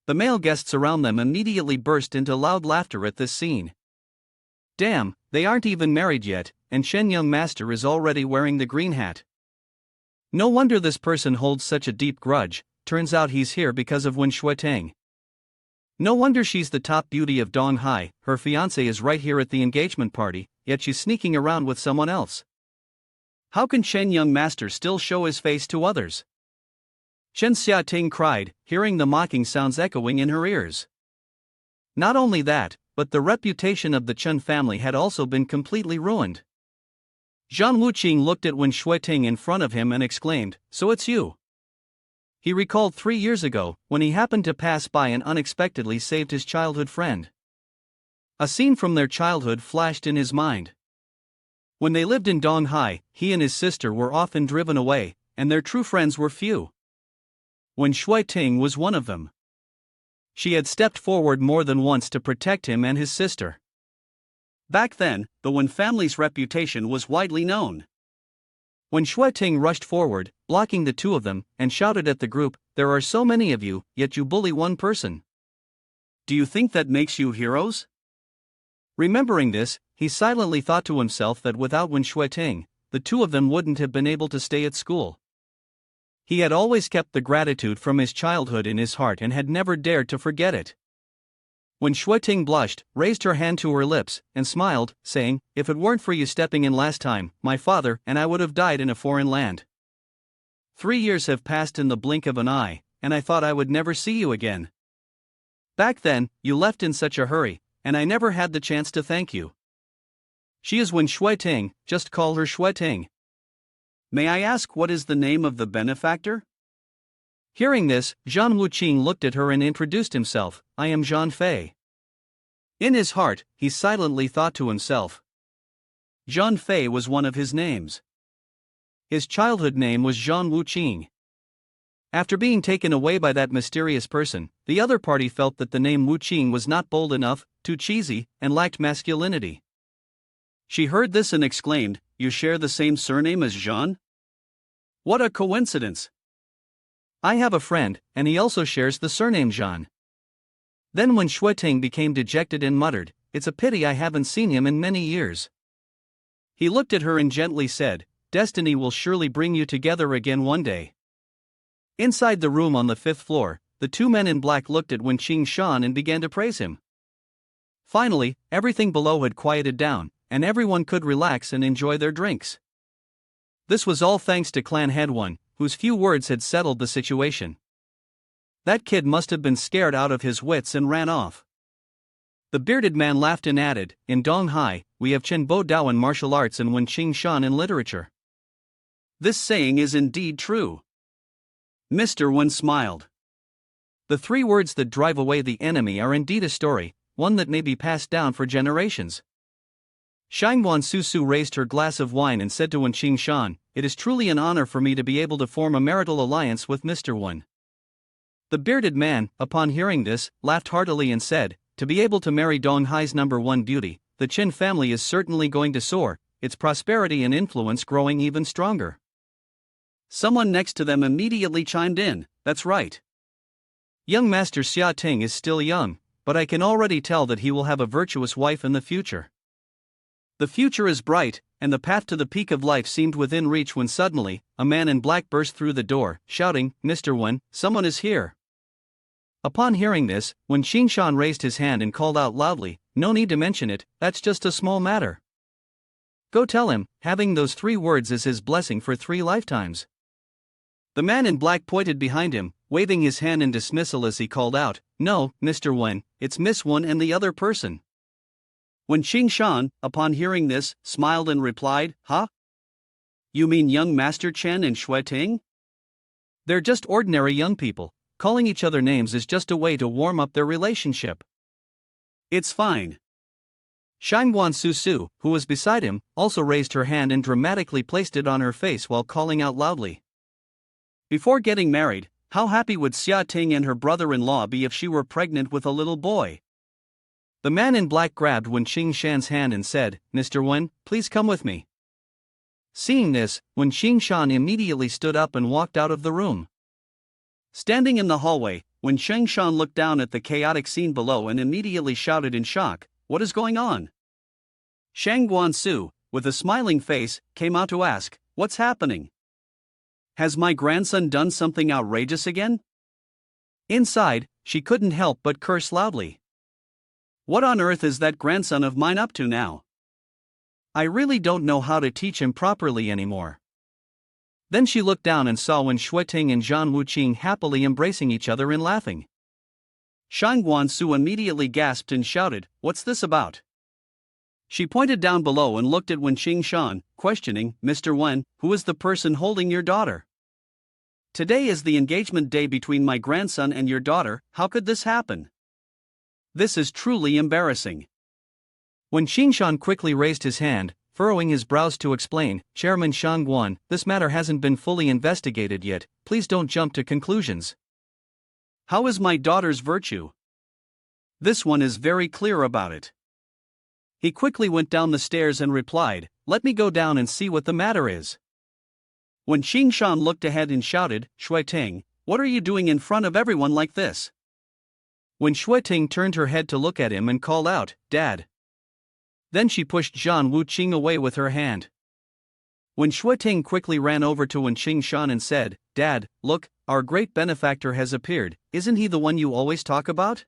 The male guests around them immediately burst into loud laughter at this scene. Damn, they aren't even married yet, and Shen young master is already wearing the green hat. No wonder this person holds such a deep grudge, turns out he's here because of Wen Shuiting. No wonder she's the top beauty of Donghai, her fiancé is right here at the engagement party, yet she's sneaking around with someone else. How can Shen young master still show his face to others? Chen Xiaoting cried, hearing the mocking sounds echoing in her ears. Not only that, but the reputation of the Chen family had also been completely ruined. Zhang Wuqing looked at Wen Shuiting in front of him and exclaimed, "So it's you." He recalled 3 years ago, when he happened to pass by and unexpectedly saved his childhood friend. A scene from their childhood flashed in his mind. When they lived in Donghai, he and his sister were often driven away, and their true friends were few. Wen Shuiting was one of them. She had stepped forward more than once to protect him and his sister. Back then, the Wen family's reputation was widely known. When Shuiting rushed forward, blocking the two of them, and shouted at the group, "There are so many of you, yet you bully one person. Do you think that makes you heroes?" Remembering this, he silently thought to himself that without Wen Shuiting, the two of them wouldn't have been able to stay at school. He had always kept the gratitude from his childhood in his heart and had never dared to forget it. When Shuiting blushed, raised her hand to her lips, and smiled, saying, "If it weren't for you stepping in last time, my father and I would have died in a foreign land. 3 years have passed in the blink of an eye, and I thought I would never see you again. Back then, you left in such a hurry, and I never had the chance to thank you. She is Wen Shuiting, just call her Shuiting. May I ask what is the name of the benefactor?" Hearing this, Zhang Wuqing looked at her and introduced himself, "I am Zhang Fei." In his heart, he silently thought to himself. Zhang Fei was one of his names. His childhood name was Zhang Wuqing. After being taken away by that mysterious person, the other party felt that the name Wuqing was not bold enough, too cheesy, and lacked masculinity. She heard this and exclaimed, "You share the same surname as Zhang? What a coincidence! I have a friend, and he also shares the surname Zhang." Then when Shuiting became dejected and muttered, "It's a pity I haven't seen him in many years." He looked at her and gently said, "Destiny will surely bring you together again one day." Inside the room on the 5th floor, the two men in black looked at Wen Qingshan and began to praise him. Finally, everything below had quieted down, and everyone could relax and enjoy their drinks. This was all thanks to Clan Head One, whose few words had settled the situation. That kid must have been scared out of his wits and ran off. The bearded man laughed and added, "In Donghai, we have Chen Bo Dao in martial arts and Wen Qingshan in literature. This saying is indeed true." Mr. Wen smiled. The 3 words that drive away the enemy are indeed a story, one that may be passed down for generations. Shangguan Susu raised her glass of wine and said to Wen Qingshan, "It is truly an honor for me to be able to form a marital alliance with Mr. Wen." The bearded man, upon hearing this, laughed heartily and said, "To be able to marry Dong Hai's number one beauty, the Chen family is certainly going to soar, its prosperity and influence growing even stronger." Someone next to them immediately chimed in, "That's right. Young Master Xia Ting is still young, but I can already tell that he will have a virtuous wife in the future." The future is bright, and the path to the peak of life seemed within reach when suddenly, a man in black burst through the door, shouting, "Mr. Wen, someone is here." Upon hearing this, Wen Qingshan raised his hand and called out loudly, "No need to mention it, that's just a small matter. Go tell him, having those 3 words is his blessing for 3 lifetimes." The man in black pointed behind him, waving his hand in dismissal as he called out, "No, Mr. Wen, it's Miss Wen and the other person." Wen Qingshan, upon hearing this, smiled and replied, "Huh? You mean young Master Chen and Shui Ting? They're just ordinary young people. Calling each other names is just a way to warm up their relationship. It's fine." Shangguan Susu, who was beside him, also raised her hand and dramatically placed it on her face while calling out loudly, "Before getting married, how happy would Xia Ting and her brother-in-law be if she were pregnant with a little boy?" The man in black grabbed Wen Qingshan's hand and said, "Mr. Wen, please come with me." Seeing this, Wen Qingshan immediately stood up and walked out of the room. Standing in the hallway, Wen Qingshan looked down at the chaotic scene below and immediately shouted in shock, "What is going on?" Shangguan Su, with a smiling face, came out to ask, "What's happening? Has my grandson done something outrageous again?" Inside, she couldn't help but curse loudly. "What on earth is that grandson of mine up to now? I really don't know how to teach him properly anymore." Then she looked down and saw Wen Shuiting and Zhan Wuqing happily embracing each other and laughing. Shangguan Su immediately gasped and shouted, "What's this about?" She pointed down below and looked at Wen Qingshan, questioning, "Mr. Wen, who is the person holding your daughter? Today is the engagement day between my grandson and your daughter, how could this happen? This is truly embarrassing." Wen Qingshan quickly raised his hand, furrowing his brows to explain, "Chairman Shangguan, this matter hasn't been fully investigated yet, please don't jump to conclusions. How is my daughter's virtue? This one is very clear about it." He quickly went down the stairs and replied, "Let me go down and see what the matter is." When Qingshan looked ahead and shouted, "Shui Ting, what are you doing in front of everyone like this?" When Shui Ting turned her head to look at him and called out, "Dad." Then she pushed Zhan Wuqing away with her hand. When Shui Ting quickly ran over to Wen Qingshan and said, "Dad, look, our great benefactor has appeared, isn't he the one you always talk about?"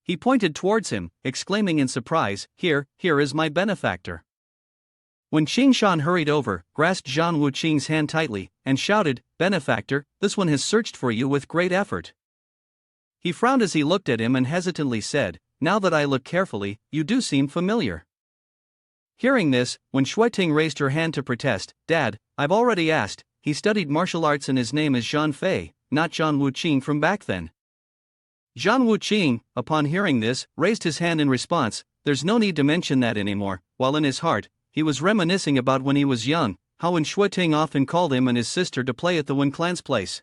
He pointed towards him, exclaiming in surprise, here is my benefactor." When Qingshan hurried over, grasped Zhan Wuqing's hand tightly, and shouted, "Benefactor, this one has searched for you with great effort." He frowned as he looked at him and hesitantly said, "Now that I look carefully, you do seem familiar." Hearing this, when Shuiting raised her hand to protest, "Dad, I've already asked, he studied martial arts and his name is Zhan Fei, not Zhan Wuqing from back then." Zhan Wuqing, upon hearing this, raised his hand in response, "There's no need to mention that anymore," while in his heart, he was reminiscing about when he was young, how Wen Shuiting often called him and his sister to play at the Wen clan's place.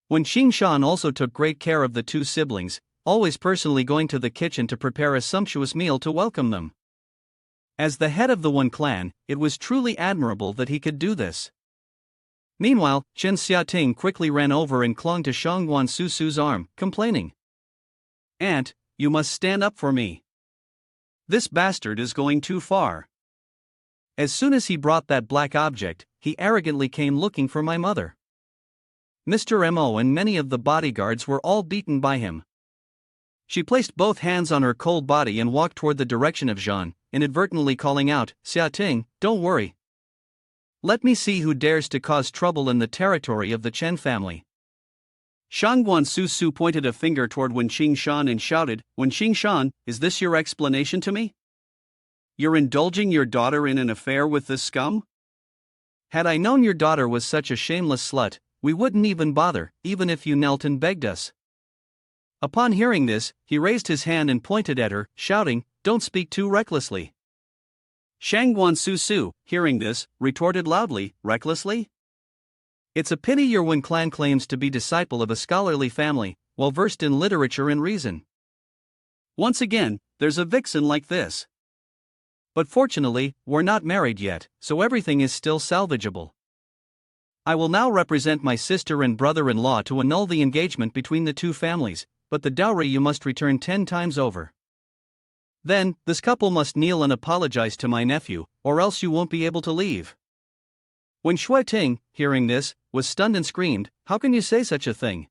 Wen Qingshan also took great care of the 2 siblings, always personally going to the kitchen to prepare a sumptuous meal to welcome them. As the head of the Wen clan, it was truly admirable that he could do this. Meanwhile, Chen Xiating quickly ran over and clung to Shangguan Susu's arm, complaining, "Aunt, you must stand up for me. This bastard is going too far. As soon as he brought that black object, he arrogantly came looking for my mother. Mr. Mo and many of the bodyguards were all beaten by him." She placed both hands on her cold body and walked toward the direction of Zhan, inadvertently calling out, "Xiating, don't worry. Let me see who dares to cause trouble in the territory of the Chen family." Shangguan Susu pointed a finger toward Wen Qingshan and shouted, "Wen Qingshan, is this your explanation to me? You're indulging your daughter in an affair with this scum? Had I known your daughter was such a shameless slut, we wouldn't even bother, even if you knelt and begged us." Upon hearing this, he raised his hand and pointed at her, shouting, "Don't speak too recklessly. Shangguan Su, hearing this, retorted loudly, recklessly. It's a pity your Wen clan claims to be disciple of a scholarly family, well versed in literature and reason. Once again, there's a vixen like this. But fortunately, we're not married yet, so everything is still salvageable. I will now represent my sister and brother-in-law to annul the engagement between the two families, but the dowry you must return 10 times over. Then, this couple must kneel and apologize to my nephew, or else you won't be able to leave. When Shui Ting, hearing this, was stunned and screamed, "How can you say such a thing?"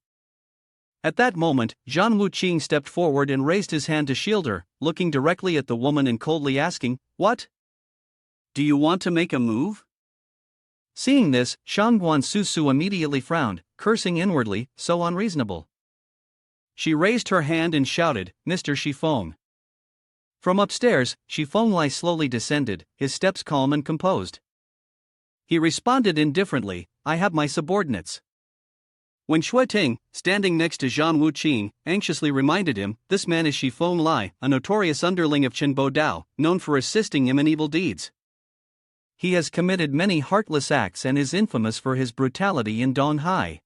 At that moment, Zhang Wuqing stepped forward and raised his hand to shield her, looking directly at the woman and coldly asking, "What? Do you want to make a move?" Seeing this, Shangguan Su immediately frowned, cursing inwardly, so unreasonable. She raised her hand and shouted, "Mr. Shifeng." From upstairs, Shifeng Lai slowly descended, his steps calm and composed. He responded indifferently, "I have my subordinates." When Shui Ting, standing next to Zhang Wuqing, anxiously reminded him, "This man is Shifeng Lai, a notorious underling of Chen Bo Dao, known for assisting him in evil deeds. He has committed many heartless acts and is infamous for his brutality in Donghai.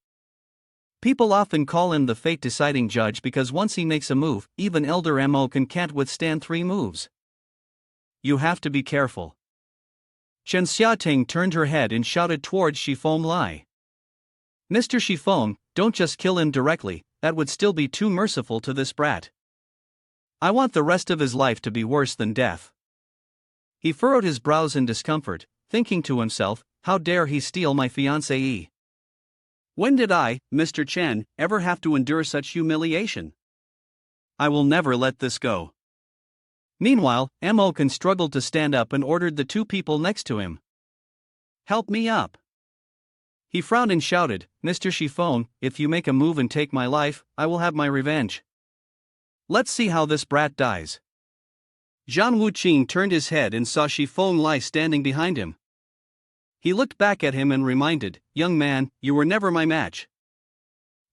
People often call him the fate-deciding judge because once he makes a move, even elder Mo can't withstand 3 moves. You have to be careful." Chen Xiating turned her head and shouted towards Shifeng Lai. "Mr. Shifeng, don't just kill him directly, that would still be too merciful to this brat. I want the rest of his life to be worse than death." He furrowed his brows in discomfort, thinking to himself, "How dare he steal my fiancée? When did I, Mr. Chen, ever have to endure such humiliation? I will never let this go." Meanwhile, Mo struggled to stand up and ordered the 2 people next to him, "Help me up." He frowned and shouted, "Mr. Shifeng, if you make a move and take my life, I will have my revenge. Let's see how this brat dies." Zhang Wuqing turned his head and saw Shifeng Lai standing behind him. He looked back at him and reminded, "Young man, you were never my match.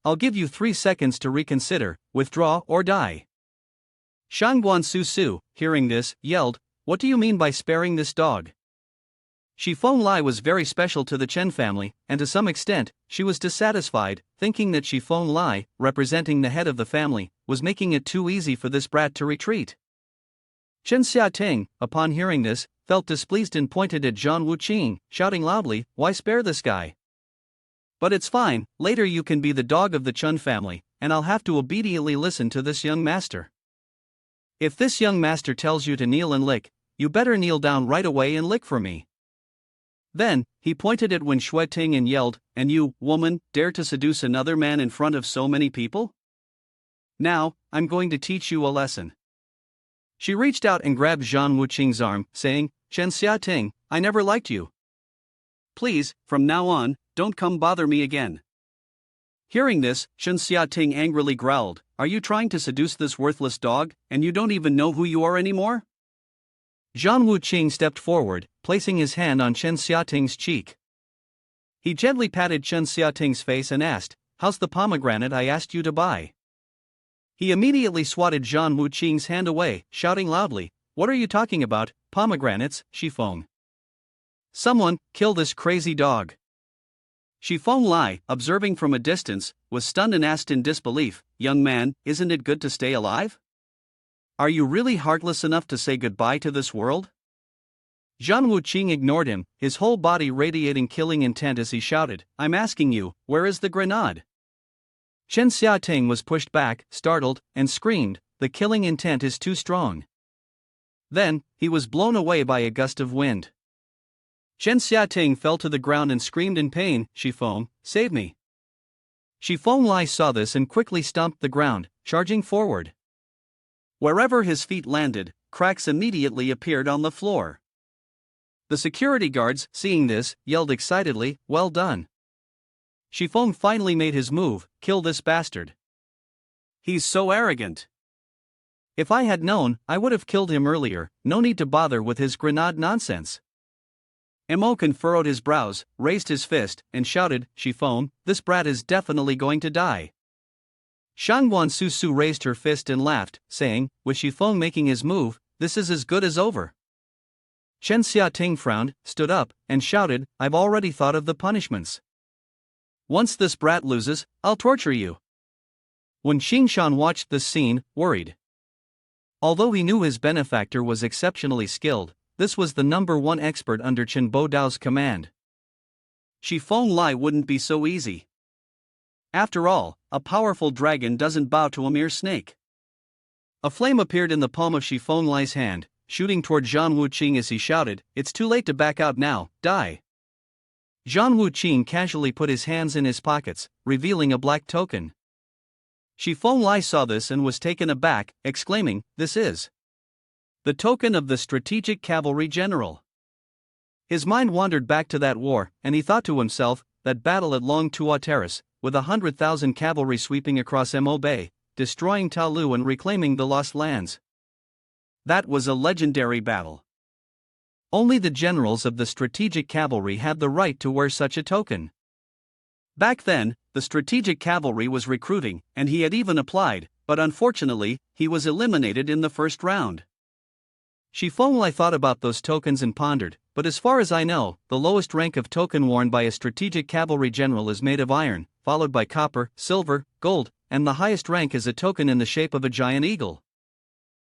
I'll give you 3 seconds to reconsider, withdraw or die." Shangguan Su, hearing this, yelled, "What do you mean by sparing this dog?" Shifeng Lai was very special to the Chen family, and to some extent, she was dissatisfied, thinking that Shifeng Lai, representing the head of the family, was making it too easy for this brat to retreat. Chen Xiating, upon hearing this, felt displeased and pointed at Zhang Wuqing, shouting loudly, "Why spare this guy? But it's fine, later you can be the dog of the Chen family, and I'll have to obediently listen to this young master. If this young master tells you to kneel and lick, you better kneel down right away and lick for me." Then, he pointed at Wen Shuiting and yelled, "And you, woman, dare to seduce another man in front of so many people? Now, I'm going to teach you a lesson." She reached out and grabbed Zhang Wuqing's arm, saying, "Chen Xiating, I never liked you. Please, from now on, don't come bother me again." Hearing this, Chen Xiating angrily growled, "Are you trying to seduce this worthless dog, and you don't even know who you are anymore?" Zhang Wuqing stepped forward, placing his hand on Chen Xiating's cheek. He gently patted Chen Xiating's face and asked, "How's the pomegranate I asked you to buy?" He immediately swatted Zhang Wuqing's hand away, shouting loudly, "What are you talking about, pomegranates, Shifeng? Someone, kill this crazy dog." Shifeng Lai, observing from a distance, was stunned and asked in disbelief, "Young man, isn't it good to stay alive? Are you really heartless enough to say goodbye to this world?" Zhang Wuqing ignored him, his whole body radiating killing intent as he shouted, "I'm asking you, where is the grenade?" Chen Xiating was pushed back, startled, and screamed, "The killing intent is too strong." Then, he was blown away by a gust of wind. Chen Xiating fell to the ground and screamed in pain, "Shifeng, save me." Shifeng Lai saw this and quickly stomped the ground, charging forward. Wherever his feet landed, cracks immediately appeared on the floor. The security guards, seeing this, yelled excitedly, "Well done. Shifeng finally made his move, kill this bastard. He's so arrogant. If I had known, I would have killed him earlier, no need to bother with his grenade nonsense." Mo furrowed his brows, raised his fist, and shouted, "Shifeng, this brat is definitely going to die." Shangguan Su raised her fist and laughed, saying, "With Shifeng making his move, this is as good as over." Chen Xiaoting frowned, stood up, and shouted, "I've already thought of the punishments. Once this brat loses, I'll torture you." When Qingshan watched this scene, worried. Although he knew his benefactor was exceptionally skilled, this was the #1 expert under Chen Bodao's command. Shi Feng Lai wouldn't be so easy. After all, a powerful dragon doesn't bow to a mere snake. A flame appeared in the palm of Shi Feng Lai's hand, shooting toward Zhang Wuqing as he shouted, "It's too late to back out now, die." Zhang Wuqing casually put his hands in his pockets, revealing a black token. Shi Feng Lai saw this and was taken aback, exclaiming, "This is the token of the strategic cavalry general." His mind wandered back to that war, and he thought to himself, that battle at Long Tua Terrace, with 100,000 cavalry sweeping across Mo Bay, destroying Ta Lu and reclaiming the lost lands. That was a legendary battle. Only the generals of the strategic cavalry had the right to wear such a token. Back then, the strategic cavalry was recruiting, and he had even applied, but unfortunately, he was eliminated in the first round. Shi Feng Lai thought about those tokens and pondered, but as far as I know, the lowest rank of token worn by a strategic cavalry general is made of iron, followed by copper, silver, gold, and the highest rank is a token in the shape of a giant eagle.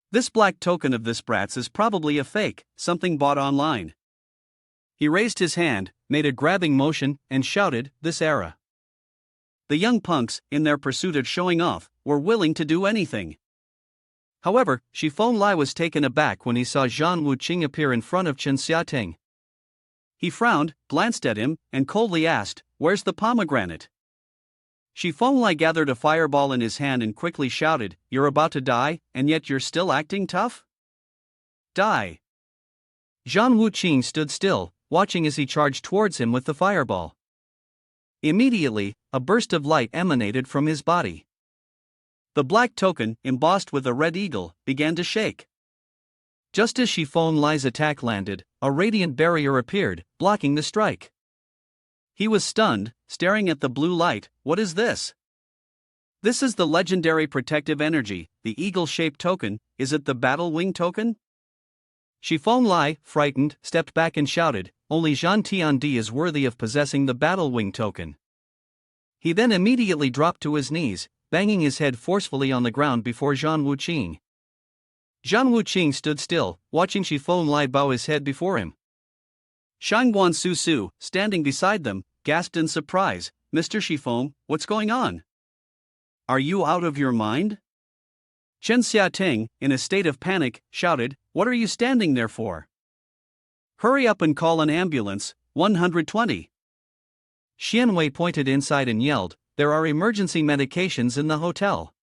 This black token of this brat's is probably a fake, something bought online. He raised his hand, made a grabbing motion, and shouted, "This era." The young punks, in their pursuit of showing off, were willing to do anything. However, Shi Feng Lai was taken aback when he saw Zhang Wuqing appear in front of Chen Xiaoting. He frowned, glanced at him, and coldly asked, "Where's the pomegranate?" Shi Feng Lai gathered a fireball in his hand and quickly shouted, "You're about to die, and yet you're still acting tough? Die!" Zhang Wuqing stood still, watching as he charged towards him with the fireball. Immediately, a burst of light emanated from his body. The black token, embossed with a red eagle, began to shake. Just as Shi Feng Lai's attack landed, a radiant barrier appeared, blocking the strike. He was stunned, staring at the blue light. "What is this?" "This is the legendary protective energy, the eagle-shaped token. Is it the battle wing token?" Shi Feng Lai, frightened, stepped back and shouted, "Only Zhan Tiandi is worthy of possessing the battle wing token." He then immediately dropped to his knees, banging his head forcefully on the ground before Zhang Wuqing. Zhang Wuqing stood still, watching Shi Feng Lai bow his head before him. Shangguan Su, standing beside them, gasped in surprise, "Mr. Shi Feng, what's going on? Are you out of your mind?" Chen Xiaoting, in a state of panic, shouted, "What are you standing there for? Hurry up and call an ambulance, 120. Xian Wei pointed inside and yelled, "There are emergency medications in the hotel."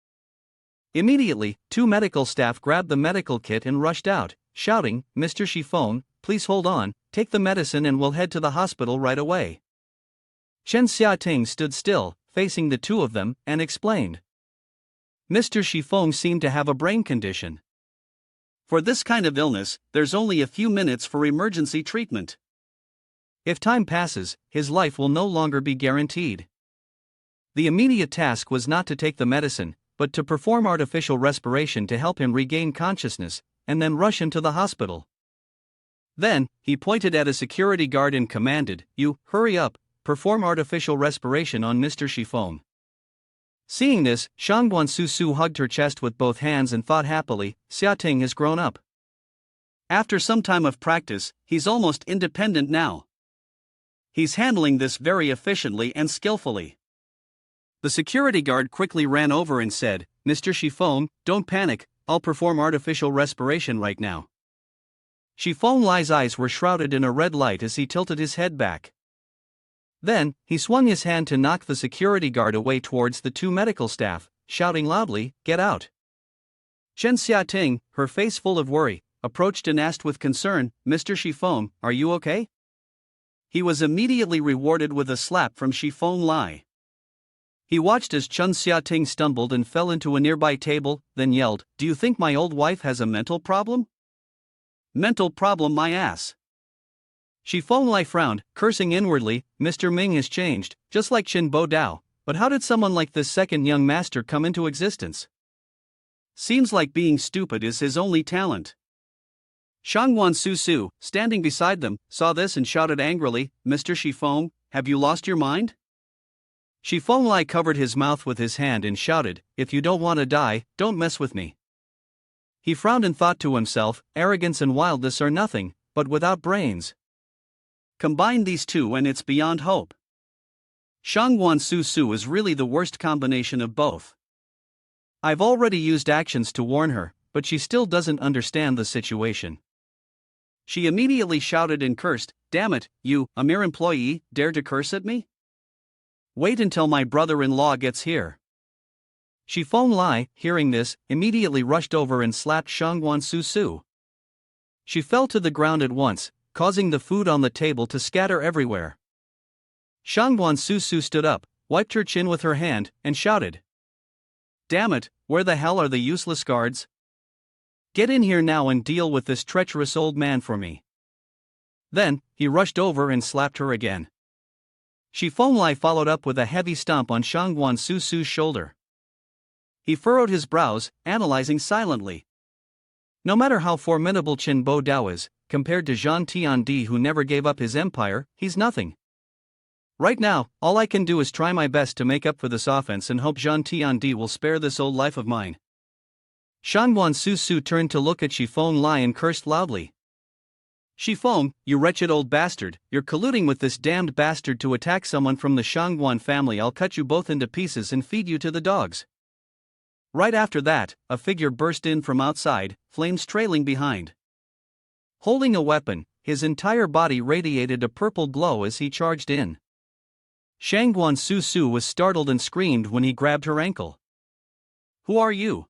Immediately, 2 medical staff grabbed the medical kit and rushed out, shouting, "Mr. Shi Feng, please hold on, take the medicine and we'll head to the hospital right away." Chen Xiaoting stood still, facing the two of them, and explained. Mr. Shi Feng seemed to have a brain condition. For this kind of illness, there's only a few minutes for emergency treatment. If time passes, his life will no longer be guaranteed. The immediate task was not to take the medicine, but to perform artificial respiration to help him regain consciousness, and then rush him to the hospital. Then, he pointed at a security guard and commanded, "You, hurry up, perform artificial respiration on Mr. Shi Feng." Seeing this, Shangguan Su hugged her chest with both hands and thought happily, "Xiaoting has grown up. After some time of practice, he's almost independent now. He's handling this very efficiently and skillfully." The security guard quickly ran over and said, "Mr. Shi Feng, don't panic, I'll perform artificial respiration right now." Shi Feng Lai's eyes were shrouded in a red light as he tilted his head back. Then, he swung his hand to knock the security guard away towards the 2 medical staff, shouting loudly, "Get out." Chen Xiaoting, her face full of worry, approached and asked with concern, "Mr. Shi Feng, are you okay?" He was immediately rewarded with a slap from Shi Feng Lai. He watched as Chen Xiaoting stumbled and fell into a nearby table, then yelled, "Do you think my old wife has a mental problem?" "Mental problem my ass." Shi Feng Lai frowned, cursing inwardly. Mr. Ming has changed, just like Chen Bodao, but how did someone like this second young master come into existence? Seems like being stupid is his only talent. Shangwan Su, standing beside them, saw this and shouted angrily, Mr. Shifeng, have you lost your mind? Shifeng Lai covered his mouth with his hand and shouted, if you don't want to die, don't mess with me. He frowned and thought to himself, arrogance and wildness are nothing, but without brains. Combine these two and it's beyond hope. Shangwan Su is really the worst combination of both. I've already used actions to warn her, but she still doesn't understand the situation. She immediately shouted and cursed, damn it, you, a mere employee, dare to curse at me? Wait until my brother-in-law gets here. Shifeng Lai, hearing this, immediately rushed over and slapped Shangwan Su. She fell to the ground at once, causing the food on the table to scatter everywhere. Shangwan Su stood up, wiped her chin with her hand, and shouted, damn it, where the hell are the useless guards? Get in here now and deal with this treacherous old man for me. Then, he rushed over and slapped her again. Shifeng Lai followed up with a heavy stomp on Shangwan Su's shoulder. He furrowed his brows, analyzing silently. No matter how formidable Qin Bo Dao is, compared to Zhang Tiandi who never gave up his empire, he's nothing. Right now, all I can do is try my best to make up for this offense and hope Zhang Tiandi will spare this old life of mine. Shangwan Su turned to look at Shifeng Lai and cursed loudly. Shifeng, you wretched old bastard, you're colluding with this damned bastard to attack someone from the Shangwan family. I'll cut you both into pieces and feed you to the dogs. Right after that, a figure burst in from outside, flames trailing behind. Holding a weapon, his entire body radiated a purple glow as he charged in. Shangwan Su was startled and screamed when he grabbed her ankle. Who are you?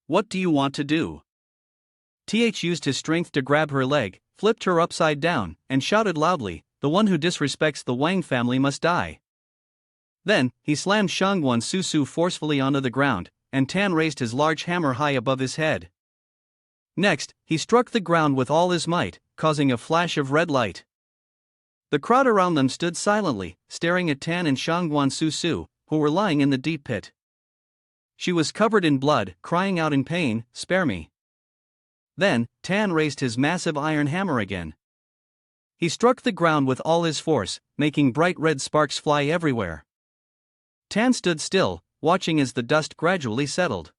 What do you want to do? Used his strength to grab her leg, flipped her upside down, and shouted loudly, the one who disrespects the Wang family must die. Then, he slammed Shangwan Su forcefully onto the ground, and Tan raised his large hammer high above his head. Next, he struck the ground with all his might, causing a flash of red light. The crowd around them stood silently, staring at Tan and Shangwan Su, who were lying in the deep pit. She was covered in blood, crying out in pain, spare me. Then, Tan raised his massive iron hammer again. He struck the ground with all his force, making bright red sparks fly everywhere. Tan stood still, watching as the dust gradually settled.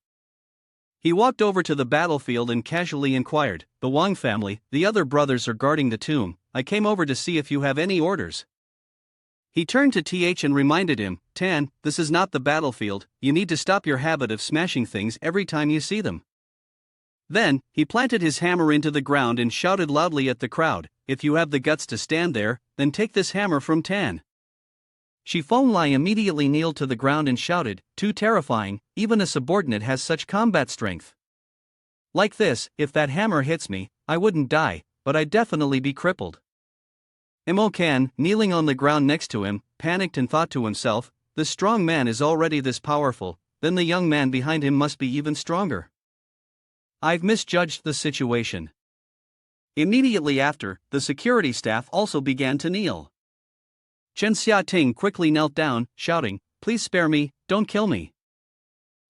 He walked over to the battlefield and casually inquired, the Wang family, the other brothers are guarding the tomb, I came over to see if you have any orders. He turned to and reminded him, Tan, this is not the battlefield, you need to stop your habit of smashing things every time you see them. Then, he planted his hammer into the ground and shouted loudly at the crowd, if you have the guts to stand there, then take this hammer from Tan. Shifeng Lai immediately kneeled to the ground and shouted, too terrifying, even a subordinate has such combat strength. Like this, if that hammer hits me, I wouldn't die, but I'd definitely be crippled. Imo Kan, kneeling on the ground next to him, panicked and thought to himself, this strong man is already this powerful, then the young man behind him must be even stronger. I've misjudged the situation. Immediately after, the security staff also began to kneel. Chen Xiaoting quickly knelt down, shouting, please spare me, don't kill me.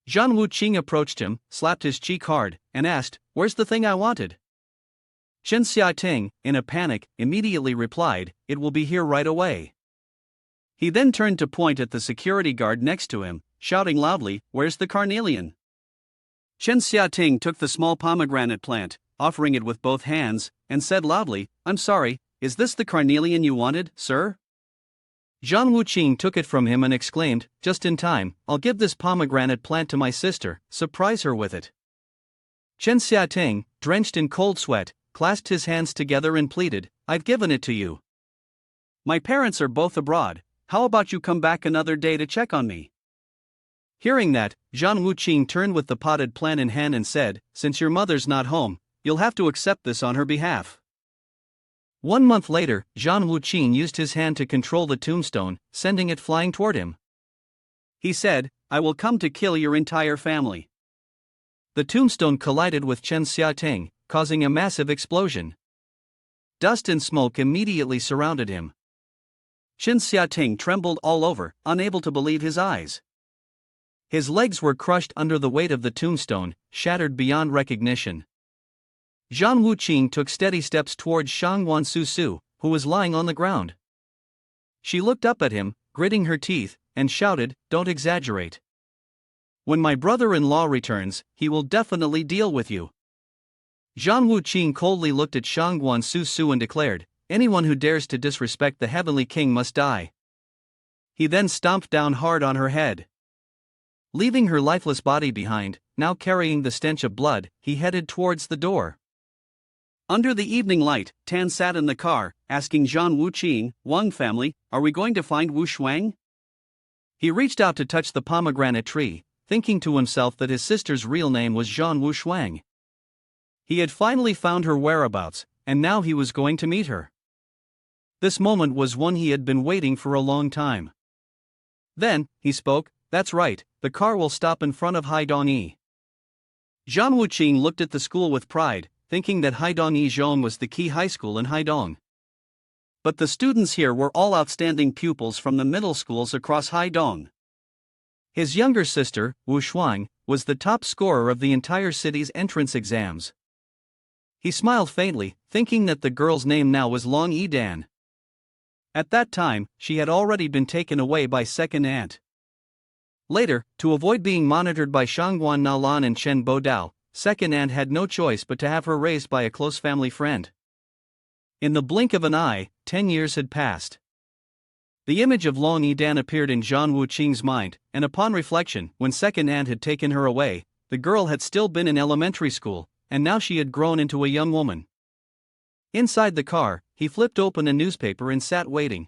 Zhan Wuqing approached him, slapped his cheek hard, and asked, where's the thing I wanted? Chen Xiaoting, in a panic, immediately replied, it will be here right away. He then turned to point at the security guard next to him, shouting loudly, where's the carnelian? Chen Xiaoting took the small pomegranate plant, offering it with both hands, and said loudly, I'm sorry, is this the carnelian you wanted, sir? Zhan Wuqing took it from him and exclaimed, just in time, I'll give this pomegranate plant to my sister, surprise her with it. Chen Xiaoting, drenched in cold sweat, clasped his hands together and pleaded, I've given it to you. My parents are both abroad, how about you come back another day to check on me? Hearing that, Zhan Wuqing turned with the potted plant in hand and said, since your mother's not home, you'll have to accept this on her behalf. 1 month later, Zhan Wuqing used his hand to control the tombstone, sending it flying toward him. He said, I will come to kill your entire family. The tombstone collided with Chen Xiaoting, causing a massive explosion. Dust and smoke immediately surrounded him. Chen Xiaoting trembled all over, unable to believe his eyes. His legs were crushed under the weight of the tombstone, shattered beyond recognition. Zhang Wuqing took steady steps towards Shangwan Su, who was lying on the ground. She looked up at him, gritting her teeth, and shouted, "Don't exaggerate. When my brother-in-law returns, he will definitely deal with you." Zhang Wuqing coldly looked at Shangwan Su and declared, "Anyone who dares to disrespect the heavenly king must die." He then stomped down hard on her head. Leaving her lifeless body behind, now carrying the stench of blood, he headed towards the door. Under the evening light, Tan sat in the car, asking Zhang Wuqing, "Wang family, are we going to find Wu Shuang?" He reached out to touch the pomegranate tree, thinking to himself that his sister's real name was Zhang Wu Shuang. He had finally found her whereabouts, and now he was going to meet her. This moment was one he had been waiting for a long time. Then, he spoke, "That's right, the car will stop in front of Haidongyi." Zhang Wuqing looked at the school with pride, thinking that Haidongyi Zhong was the key high school in Haidong. But the students here were all outstanding pupils from the middle schools across Haidong. His younger sister, Wu Shuang, was the top scorer of the entire city's entrance exams. He smiled faintly, thinking that the girl's name now was Long Yidan. At that time, she had already been taken away by second aunt. Later, to avoid being monitored by Shangguan Nalan and Chen Bodao, second aunt had no choice but to have her raised by a close family friend. In the blink of an eye, 10 years had passed. The image of Long Yidan appeared in Zhang Wuqing's mind, and upon reflection, when second aunt had taken her away, the girl had still been in elementary school, and now she had grown into a young woman. Inside the car, he flipped open a newspaper and sat waiting.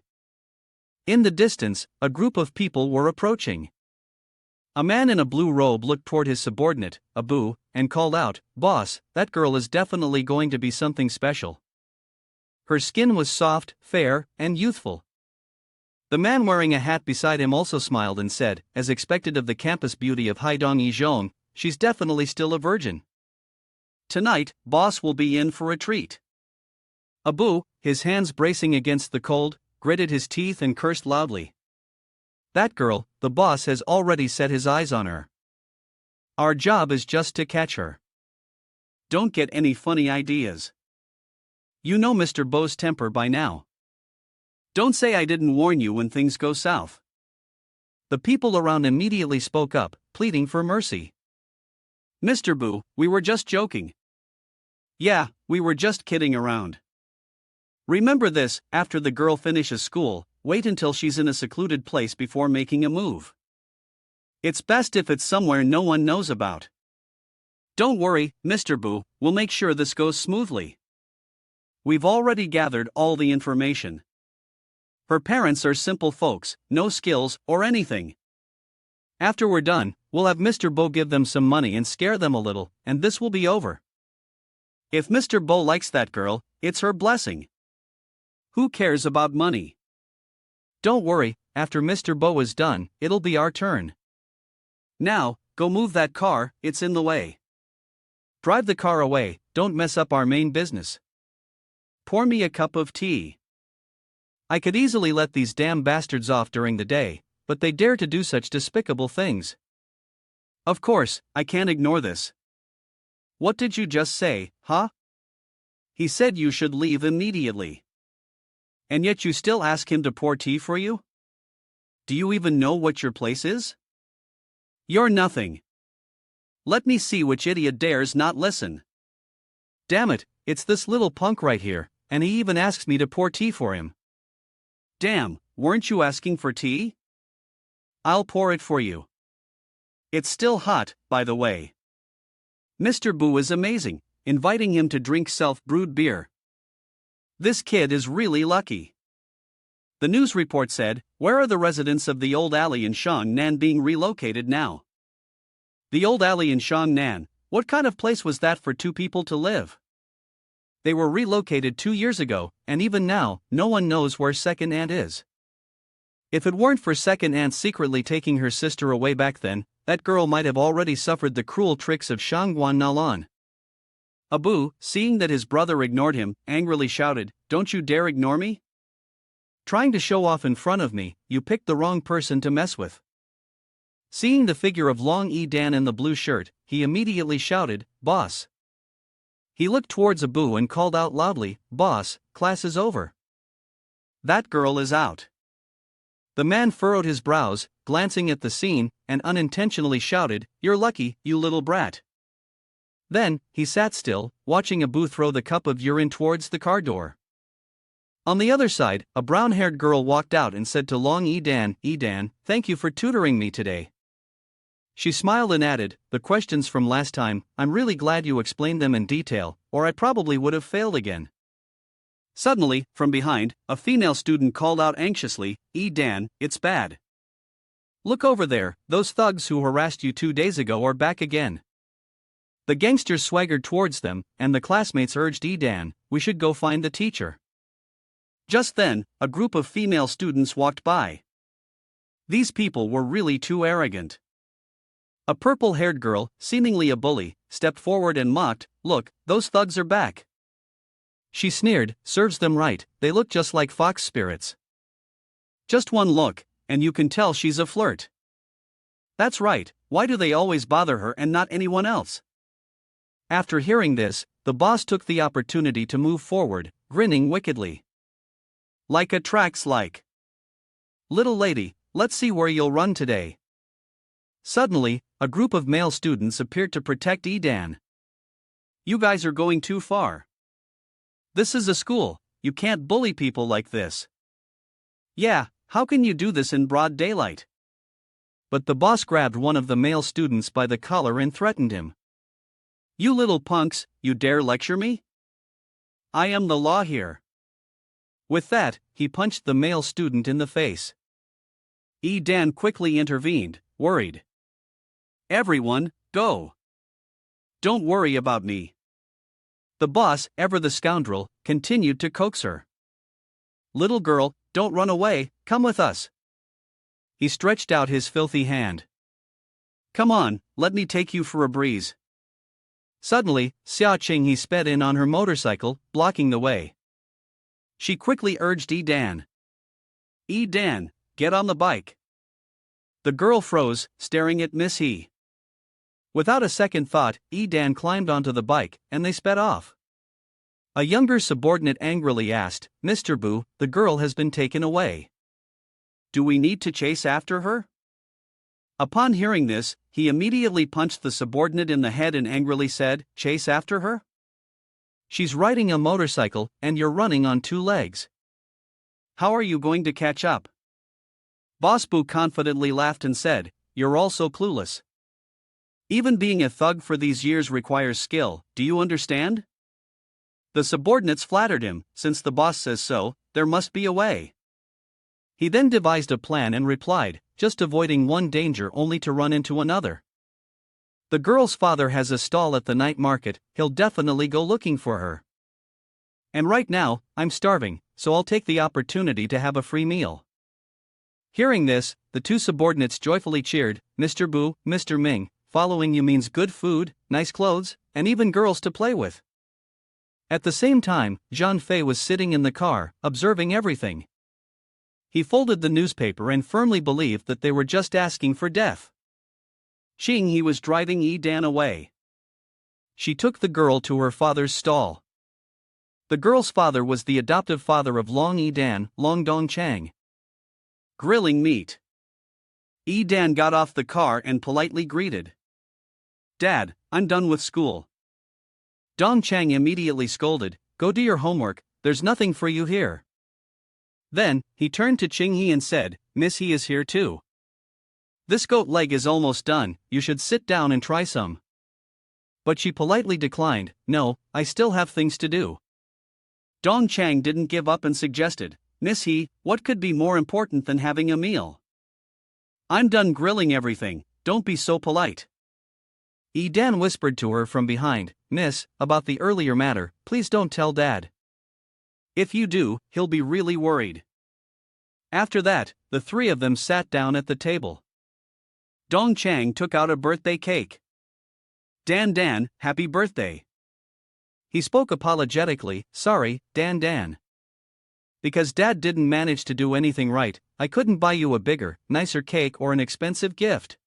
In the distance, a group of people were approaching. A man in a blue robe looked toward his subordinate, Abu, and called out, "Boss, that girl is definitely going to be something special." Her skin was soft, fair, and youthful. The man wearing a hat beside him also smiled and said, as expected of the campus beauty of Haidongyi Zhong, "She's definitely still a virgin. Tonight, boss will be in for a treat." Abu, his hands bracing against the cold, gritted his teeth and cursed loudly. "That girl, the boss has already set his eyes on her. Our job is just to catch her. Don't get any funny ideas. You know Mr. Bo's temper by now. Don't say I didn't warn you when things go south." The people around immediately spoke up, pleading for mercy. "Mr. Bo, we were just joking." "Yeah, we were just kidding around. Remember this, after the girl finishes school, wait until she's in a secluded place before making a move. It's best if it's somewhere no one knows about. Don't worry, Mr. Bo, we'll make sure this goes smoothly. We've already gathered all the information. Her parents are simple folks, no skills or anything. After we're done, we'll have Mr. Bo give them some money and scare them a little, and this will be over. If Mr. Bo likes that girl, it's her blessing. Who cares about money? Don't worry, after Mr. Bo is done, it'll be our turn. Now, go move that car, it's in the way. Drive the car away, don't mess up our main business. Pour me a cup of tea. I could easily let these damn bastards off during the day, but they dare to do such despicable things. Of course, I can't ignore this." "What did you just say, huh?" "He said you should leave immediately. And yet you still ask him to pour tea for you? Do you even know what your place is? You're nothing. Let me see which idiot dares not listen. Damn it, it's this little punk right here, and he even asks me to pour tea for him. Damn, weren't you asking for tea? I'll pour it for you. It's still hot, by the way." Mr. Boo is amazing, inviting him to drink self-brewed beer. This kid is really lucky. The news report said, "Where are the residents of the old alley in Shangnan being relocated now?" The old alley in Shangnan, what kind of place was that for two people to live? They were relocated 2 years ago, and even now, no one knows where second aunt is. If it weren't for second aunt secretly taking her sister away back then, that girl might have already suffered the cruel tricks of Shangguan Nalan. Abu, seeing that his brother ignored him, angrily shouted, "Don't you dare ignore me? Trying to show off in front of me, you picked the wrong person to mess with." Seeing the figure of Long Yidan in the blue shirt, he immediately shouted, "Boss! He looked towards Abu and called out loudly, "Boss, class is over." That girl is out. The man furrowed his brows, glancing at the scene, and unintentionally shouted, "You're lucky, you little brat." Then, he sat still, watching Abu throw the cup of urine towards the car door. On the other side, a brown-haired girl walked out and said to Long Edan, "Edan, thank you for tutoring me today." She smiled and added, "The questions from last time, I'm really glad you explained them in detail, or I probably would have failed again." Suddenly, from behind, a female student called out anxiously, "Edan, it's bad. Look over there, those thugs who harassed you 2 days ago are back again." The gangsters swaggered towards them, and the classmates urged Edan, "We should go find the teacher." Just then, a group of female students walked by. These people were really too arrogant. A purple-haired girl, seemingly a bully, stepped forward and mocked, "Look, those thugs are back." She sneered, "Serves them right, they look just like fox spirits." Just one look, and you can tell she's a flirt. That's right, why do they always bother her and not anyone else? After hearing this, the boss took the opportunity to move forward, grinning wickedly. Like attracts like. "Little lady, let's see where you'll run today." Suddenly, a group of male students appeared to protect Edan. "You guys are going too far. This is a school, you can't bully people like this." "Yeah, how can you do this in broad daylight?" But the boss grabbed one of the male students by the collar and threatened him. "You little punks, you dare lecture me? I am the law here." With that, he punched the male student in the face. Edan quickly intervened, worried. "Everyone, go. Don't worry about me." The boss, ever the scoundrel, continued to coax her. "Little girl, don't run away, come with us." He stretched out his filthy hand. "Come on, let me take you for a breeze." Suddenly, Xia Qinghe sped in on her motorcycle, blocking the way. She quickly urged Edan. "Edan, get on the bike." The girl froze, staring at Miss He. Without a second thought, Edan climbed onto the bike, and they sped off. A younger subordinate angrily asked, "Mr. Bu, the girl has been taken away. Do we need to chase after her?" Upon hearing this, he immediately punched the subordinate in the head and angrily said, "Chase after her? She's riding a motorcycle, and you're running on 2 legs. How are you going to catch up?" Boss Bu confidently laughed and said, "You're all so clueless. Even being a thug for these years requires skill, do you understand?" The subordinates flattered him, "Since the boss says so, there must be a way." He then devised a plan and replied, "Just avoiding one danger only to run into another. The girl's father has a stall at the night market, he'll definitely go looking for her. And right now, I'm starving, so I'll take the opportunity to have a free meal." Hearing this, the 2 subordinates joyfully cheered, "Mr. Bu, Mr. Ming, following you means good food, nice clothes, and even girls to play with." At the same time, Zhang Fei was sitting in the car, observing everything. He folded the newspaper and firmly believed that they were just asking for death. He was driving Edan away. She took the girl to her father's stall. The girl's father was the adoptive father of Long Edan, Long Dongchang. Grilling meat. Edan got off the car and politely greeted. "Dad, I'm done with school." Dongchang immediately scolded, "Go do your homework, there's nothing for you here." Then, he turned to Qinghe and said, "Miss He is here too. This goat leg is almost done, you should sit down and try some." But she politely declined, "No, I still have things to do." Dongchang didn't give up and suggested, "Miss He, what could be more important than having a meal? I'm done grilling everything, don't be so polite." Edan whispered to her from behind, "Miss, about the earlier matter, please don't tell Dad. If you do, he'll be really worried." After that, the 3 of them sat down at the table. Dongchang took out a birthday cake. Dan, happy birthday." He spoke apologetically, "Sorry, Dan. Because Dad didn't manage to do anything right, I couldn't buy you a bigger, nicer cake or an expensive gift.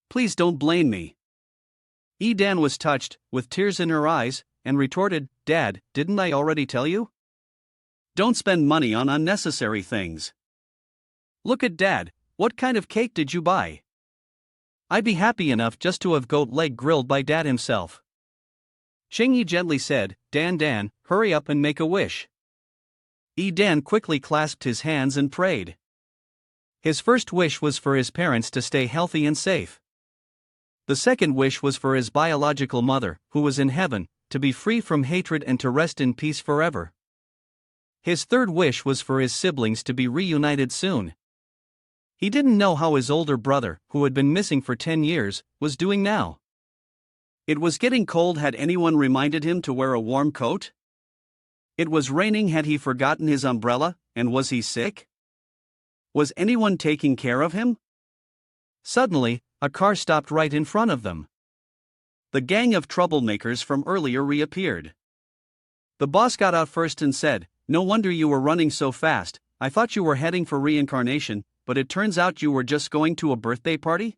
Please don't blame me." Edan was touched, with tears in her eyes, and retorted, "Dad, didn't I already tell you? Don't spend money on unnecessary things. Look at Dad, what kind of cake did you buy? I'd be happy enough just to have goat leg grilled by Dad himself." Sheng-yi gently said, Dan, hurry up and make a wish." Dan quickly clasped his hands and prayed. His first wish was for his parents to stay healthy and safe. The second wish was for his biological mother, who was in heaven, to be free from hatred and to rest in peace forever. His third wish was for his siblings to be reunited soon. He didn't know how his older brother, who had been missing for 10 years, was doing now. It was getting cold. Had anyone reminded him to wear a warm coat? It was raining. Had he forgotten his umbrella, and was he sick? Was anyone taking care of him? Suddenly, a car stopped right in front of them. The gang of troublemakers from earlier reappeared. The boss got out first and said, "No wonder you were running so fast. I thought you were heading for reincarnation, but it turns out you were just going to a birthday party?"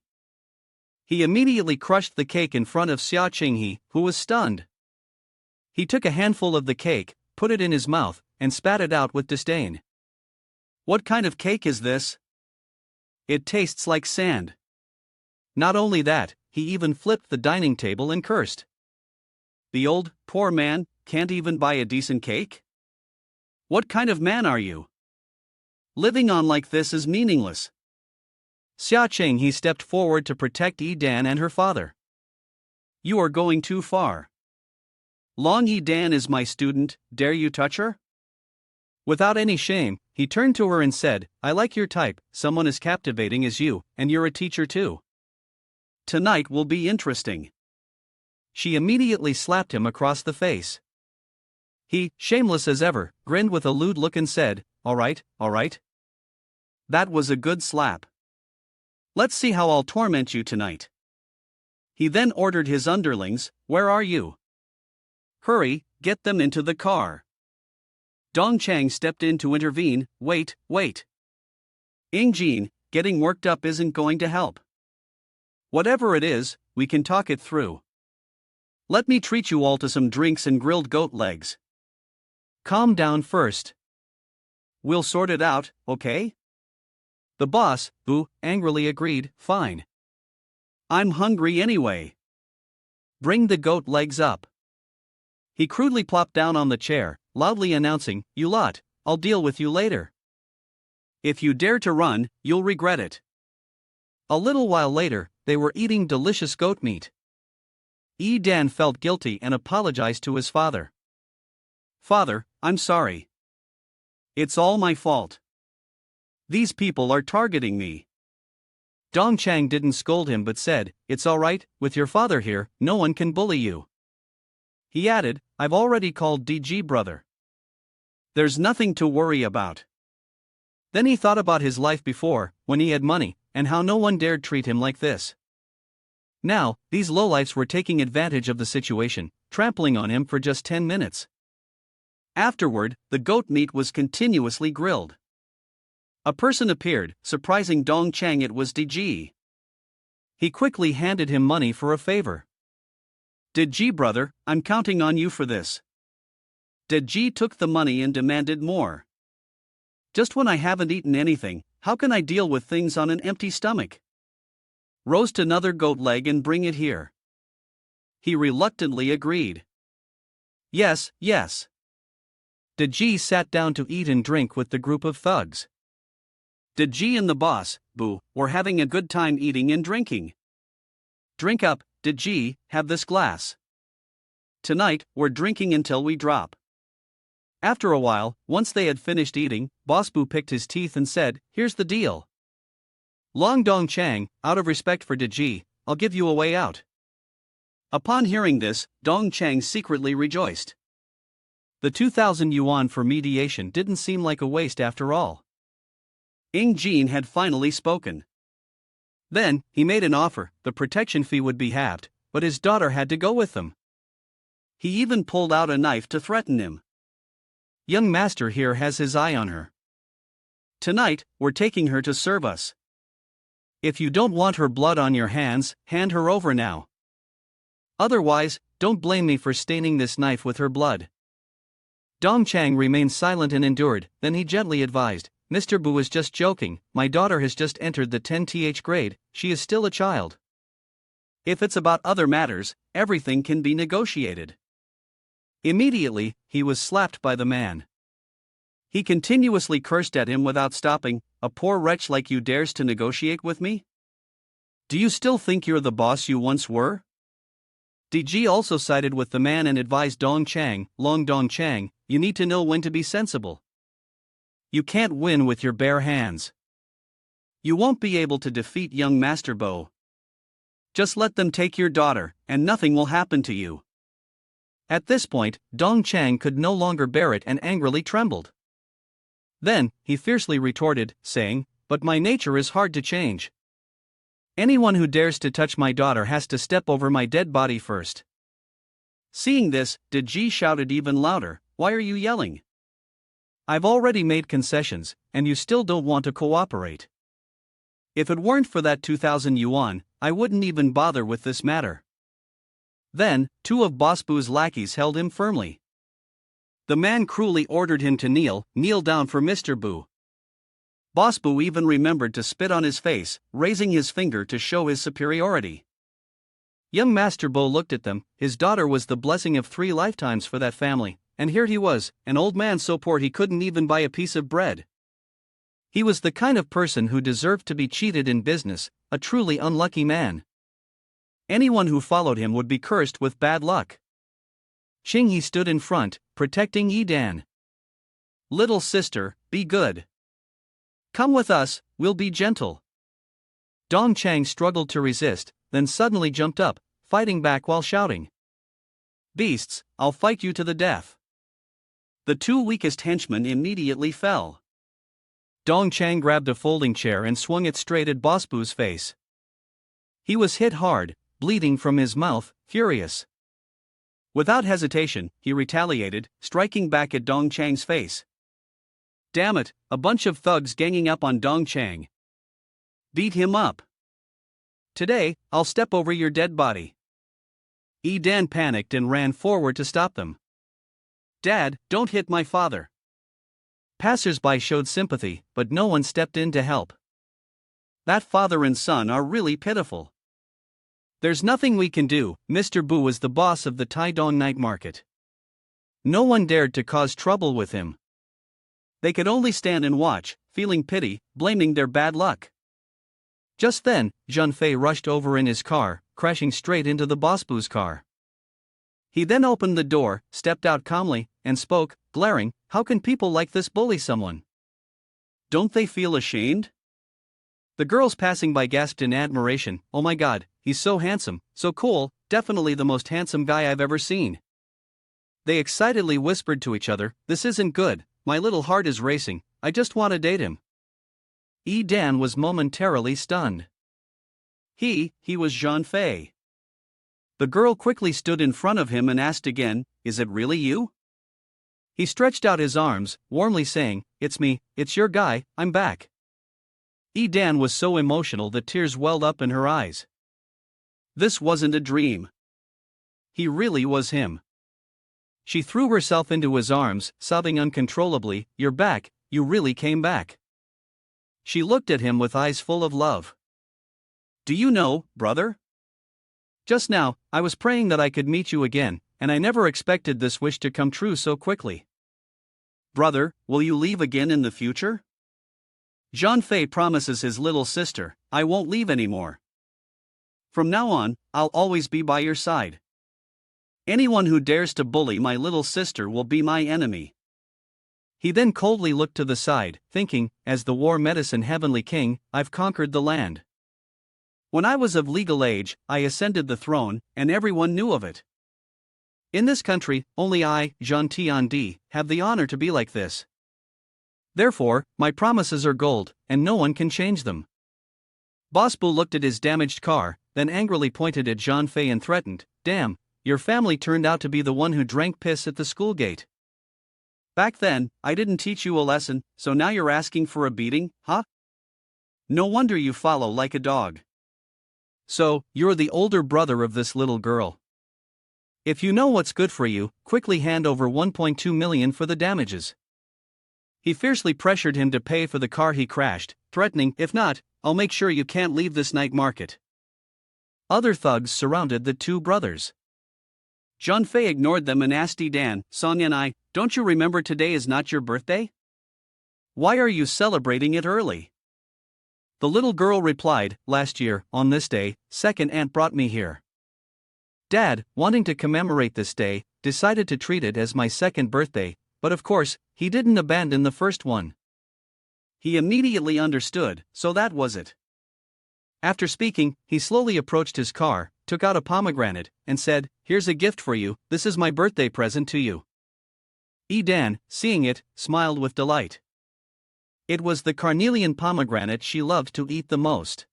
He immediately crushed the cake in front of Xia Qinghe, who was stunned. He took a handful of the cake, put it in his mouth, and spat it out with disdain. "What kind of cake is this? It tastes like sand." Not only that, he even flipped the dining table and cursed. "The old, poor man, can't even buy a decent cake? What kind of man are you? Living on like this is meaningless." Xia Qinghe stepped forward to protect Dan and her father. "You are going too far. Long Dan is my student, dare you touch her?" Without any shame, he turned to her and said, "I like your type, someone as captivating as you, and you're a teacher too. Tonight will be interesting." She immediately slapped him across the face. He, shameless as ever, grinned with a lewd look and said, all right. That was a good slap. Let's see how I'll torment you tonight." He then ordered his underlings, "Where are you? Hurry, get them into the car." Dong Chang stepped in to intervene. Wait. Jin, getting worked up isn't going to help. Whatever it is, we can talk it through. Let me treat you all to some drinks and grilled goat legs. Calm down first. We'll sort it out, okay? The boss, Boo, angrily agreed, fine. I'm hungry anyway. Bring the goat legs up. He crudely plopped down on the chair, loudly announcing, "You lot, I'll deal with you later. If you dare to run, you'll regret it." A little while later, they were eating delicious goat meat. Dan felt guilty and apologized to his father. "Father, I'm sorry. It's all my fault. These people are targeting me." Dong Chang didn't scold him but said, "It's alright, with your father here, no one can bully you." He added, "I've already called DG brother. There's nothing to worry about." Then he thought about his life before, when he had money, and how no one dared treat him like this. Now, these lowlifes were taking advantage of the situation, trampling on him for just 10 minutes. Afterward, the goat meat was continuously grilled. A person appeared, surprising Dong Chang. It was DG. He quickly handed him money for a favor. "DG brother, I'm counting on you for this." DG took the money and demanded more. "Just when I haven't eaten anything, how can I deal with things on an empty stomach? Roast another goat leg and bring it here." He reluctantly agreed. Yes. DG sat down to eat and drink with the group of thugs. DG and the boss, Boo, were having a good time eating and drinking. "Drink up, DG, have this glass. Tonight, we're drinking until we drop." After a while, once they had finished eating, Boss Boo picked his teeth and said, "Here's the deal. Long Dong Chang, out of respect for DG, I'll give you a way out." Upon hearing this, Dong Chang secretly rejoiced. The 2,000 yuan for mediation didn't seem like a waste after all. Jin had finally spoken. Then, he made an offer. The protection fee would be halved, but his daughter had to go with them. He even pulled out a knife to threaten him. Young master here has his eye on her. Tonight, we're taking her to serve us. If you don't want her blood on your hands, hand her over now. Otherwise, don't blame me for staining this knife with her blood. Dong Chang remained silent and endured, then he gently advised, Mr. Bu is just joking, my daughter has just entered the 10th grade, she is still a child. If it's about other matters, everything can be negotiated. Immediately, he was slapped by the man. He continuously cursed at him without stopping, a poor wretch like you dares to negotiate with me? Do you still think you're the boss you once were? DG also sided with the man and advised Dong Chang, Long Dong Chang, you need to know when to be sensible. You can't win with your bare hands. You won't be able to defeat young Master Bo. Just let them take your daughter, and nothing will happen to you. At this point, Dong Chang could no longer bear it and angrily trembled. Then, he fiercely retorted, saying, but my nature is hard to change. Anyone who dares to touch my daughter has to step over my dead body first. Seeing this, Ji shouted even louder, why are you yelling? I've already made concessions, and you still don't want to cooperate. If it weren't for that 2,000 yuan, I wouldn't even bother with this matter. Then, two of Boss Bu's lackeys held him firmly. The man cruelly ordered him to kneel down for Mr. Bu. Boss Bu even remembered to spit on his face, raising his finger to show his superiority. Young Master Bo looked at them, his daughter was the blessing of 3 lifetimes for that family, and here he was, an old man so poor he couldn't even buy a piece of bread. He was the kind of person who deserved to be cheated in business, a truly unlucky man. Anyone who followed him would be cursed with bad luck. Ching He stood in front, protecting Yi Dan. Little sister, be good. Come with us, we'll be gentle. Dong Chang struggled to resist, then suddenly jumped up, fighting back while shouting. Beasts, I'll fight you to the death. The 2 weakest henchmen immediately fell. Dong Chang grabbed a folding chair and swung it straight at Boss Bu's face. He was hit hard, bleeding from his mouth, furious. Without hesitation, he retaliated, striking back at Dong Chang's face. Damn it, a bunch of thugs ganging up on Dong Chang. Beat him up. Today, I'll step over your dead body. Yi Dan panicked and ran forward to stop them. Dad, don't hit my father. Passers-by showed sympathy, but no one stepped in to help. That father and son are really pitiful. There's nothing we can do, Mr. Bu is the boss of the Taidong night market. No one dared to cause trouble with him. They could only stand and watch, feeling pity, blaming their bad luck. Just then, Zhun Fei rushed over in his car, crashing straight into the Boss Bu's car. He then opened the door, stepped out calmly, and spoke, glaring, how can people like this bully someone? Don't they feel ashamed? The girls passing by gasped in admiration, oh my god, he's so handsome, so cool, definitely the most handsome guy I've ever seen. They excitedly whispered to each other, this isn't good, my little heart is racing, I just want to date him. Yi Dan was momentarily stunned. He was Zhun Fei. The girl quickly stood in front of him and asked again, is it really you? He stretched out his arms, warmly saying, it's me, it's your guy, I'm back. Yi Dan was so emotional that tears welled up in her eyes. This wasn't a dream. He really was him. She threw herself into his arms, sobbing uncontrollably, you're back, you really came back. She looked at him with eyes full of love. Do you know, brother? Just now, I was praying that I could meet you again, and I never expected this wish to come true so quickly. Brother, will you leave again in the future? Zhun Fei promises his little sister, I won't leave anymore. From now on, I'll always be by your side. Anyone who dares to bully my little sister will be my enemy. He then coldly looked to the side, thinking, as the war medicine heavenly king, I've conquered the land. When I was of legal age, I ascended the throne, and everyone knew of it. In this country, only I, Zhun Tiandi, have the honor to be like this. Therefore, my promises are gold, and no one can change them. Boss Bu looked at his damaged car, then angrily pointed at Zhun Fei and threatened, damn, your family turned out to be the one who drank piss at the school gate. Back then, I didn't teach you a lesson, so now you're asking for a beating, huh? No wonder you follow like a dog. So, you're the older brother of this little girl. If you know what's good for you, quickly hand over 1.2 million for the damages. He fiercely pressured him to pay for the car he crashed, threatening, if not, I'll make sure you can't leave this night market. Other thugs surrounded the two brothers. John Fei ignored them and asked Dan, Sonya and I, don't you remember today is not your birthday? Why are you celebrating it early? The little girl replied, last year, on this day, second aunt brought me here. Dad, wanting to commemorate this day, decided to treat it as my second birthday, but of course, he didn't abandon the first one. He immediately understood, so that was it. After speaking, he slowly approached his car, took out a pomegranate, and said, here's a gift for you, this is my birthday present to you. Dan, seeing it, smiled with delight. It was the carnelian pomegranate she loved to eat the most.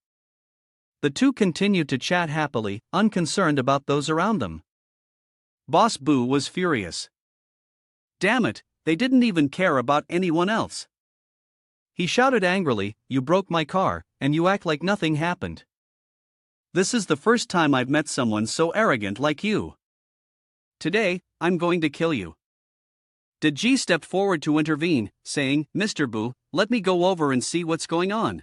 The two continued to chat happily, unconcerned about those around them. Boss Boo was furious. Damn it, they didn't even care about anyone else. He shouted angrily, you broke my car, and you act like nothing happened. This is the first time I've met someone so arrogant like you. Today, I'm going to kill you. G stepped forward to intervene, saying, Mr. Boo, let me go over and see what's going on.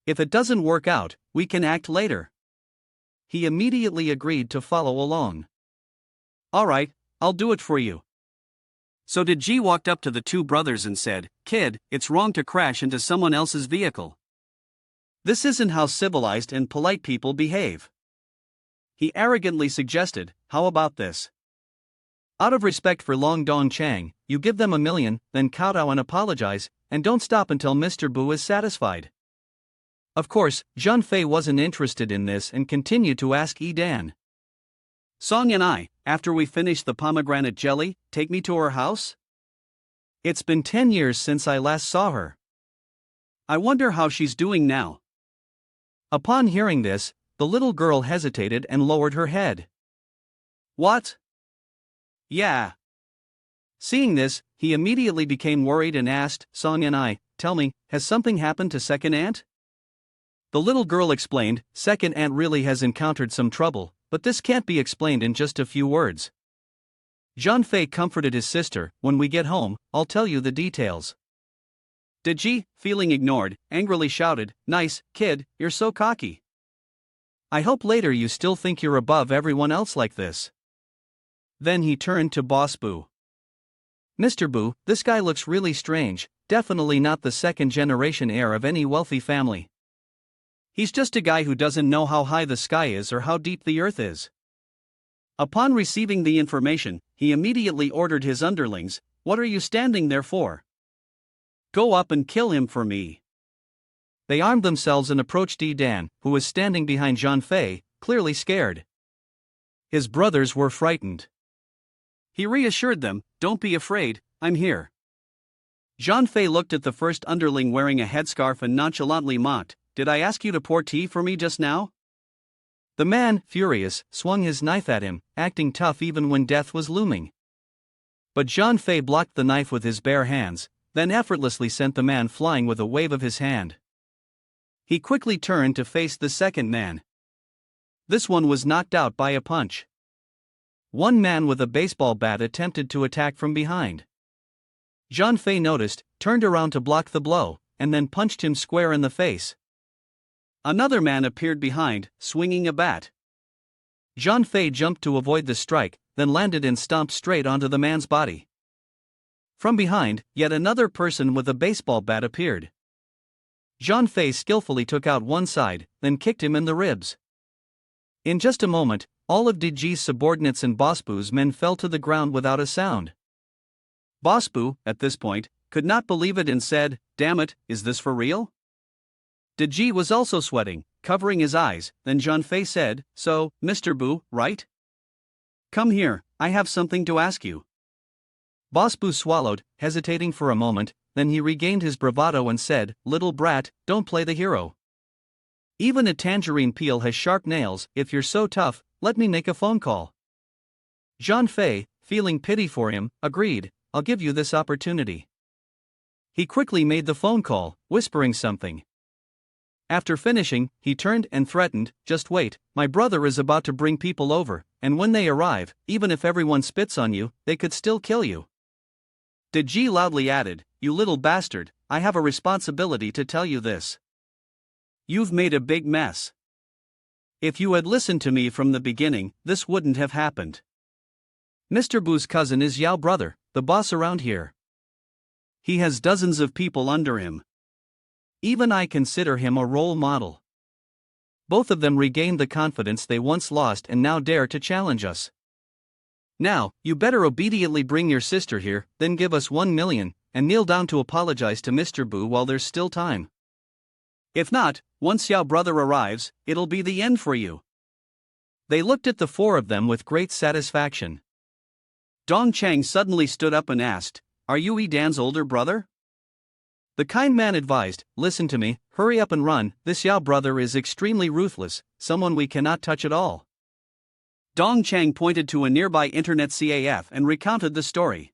If it doesn't work out, we can act later. He immediately agreed to follow along. Alright, I'll do it for you. So G walked up to the two brothers and said, Kid, it's wrong to crash into someone else's vehicle. This isn't how civilized and polite people behave. He arrogantly suggested, how about this? Out of respect for Long Dong Chang, you give them $1 million, then kowtow and apologize, and don't stop until Mr. Boo is satisfied. Of course, John Fei wasn't interested in this and continued to ask Dan. Song and I, after we finish the pomegranate jelly, take me to her house? It's been 10 years since I last saw her. I wonder how she's doing now. Upon hearing this, the little girl hesitated and lowered her head. What? Yeah. Seeing this, he immediately became worried and asked, Song and I, tell me, has something happened to second aunt? The little girl explained, second aunt really has encountered some trouble, but this can't be explained in just a few words. John Fei comforted his sister, when we get home, I'll tell you the details. Ji, feeling ignored, angrily shouted, nice, kid, you're so cocky. I hope later you still think you're above everyone else like this. Then he turned to Boss Boo. Mr. Boo, this guy looks really strange, definitely not the second generation heir of any wealthy family. He's just a guy who doesn't know how high the sky is or how deep the earth is. Upon receiving the information, he immediately ordered his underlings, what are you standing there for? Go up and kill him for me. They armed themselves and approached Dan, who was standing behind John Fei, clearly scared. His brothers were frightened. He reassured them, don't be afraid, I'm here. John Fei looked at the first underling wearing a headscarf and nonchalantly mocked, did I ask you to pour tea for me just now? The man, furious, swung his knife at him, acting tough even when death was looming. But John Fei blocked the knife with his bare hands, then effortlessly sent the man flying with a wave of his hand. He quickly turned to face the second man. This one was knocked out by a punch. One man with a baseball bat attempted to attack from behind. John Fei noticed, turned around to block the blow, and then punched him square in the face. Another man appeared behind, swinging a bat. John Fei jumped to avoid the strike, then landed and stomped straight onto the man's body. From behind, yet another person with a baseball bat appeared. John Fei skillfully took out one side, then kicked him in the ribs. In just a moment, all of Ji's subordinates and Boss Boo's men fell to the ground without a sound. Boss Boo, at this point, could not believe it and said, damn it, is this for real? Ji was also sweating, covering his eyes, then John Fei said, so, Mr. Boo, right? Come here, I have something to ask you. Boss Boo swallowed, hesitating for a moment, then he regained his bravado and said, little brat, don't play the hero. Even a tangerine peel has sharp nails, if you're so tough, let me make a phone call. John Fei, feeling pity for him, agreed, I'll give you this opportunity. He quickly made the phone call, whispering something. After finishing, he turned and threatened, just wait, my brother is about to bring people over, and when they arrive, even if everyone spits on you, they could still kill you. Ji loudly added, "You little bastard, I have a responsibility to tell you this. You've made a big mess. If you had listened to me from the beginning, this wouldn't have happened." Mr. Bu's cousin is Yao brother, the boss around here. He has dozens of people under him. Even I consider him a role model. Both of them regained the confidence they once lost and now dare to challenge us. Now, you better obediently bring your sister here, then give us 1 million, and kneel down to apologize to Mr. Bu while there's still time. If not, once Yao brother arrives, it'll be the end for you. They looked at the four of them with great satisfaction. Dong Chang suddenly stood up and asked, "Are you Dan's older brother?" The kind man advised, "Listen to me, hurry up and run, this Yao brother is extremely ruthless, someone we cannot touch at all." Dong Chang pointed to a nearby internet CAF and recounted the story.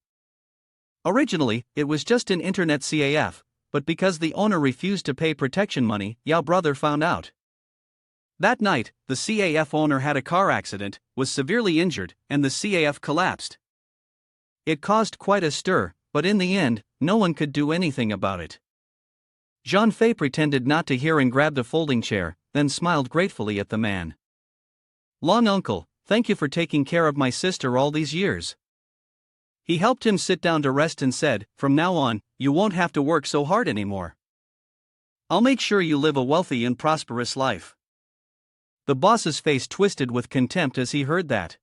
Originally, it was just an internet CAF, but because the owner refused to pay protection money, Yao brother found out. That night, the CAF owner had a car accident, was severely injured, and the CAF collapsed. It caused quite a stir, but in the end, no one could do anything about it. Jean Fei pretended not to hear and grabbed a folding chair, then smiled gratefully at the man. "Long uncle, thank you for taking care of my sister all these years." He helped him sit down to rest and said, "From now on, you won't have to work so hard anymore. I'll make sure you live a wealthy and prosperous life." The boss's face twisted with contempt as he heard that.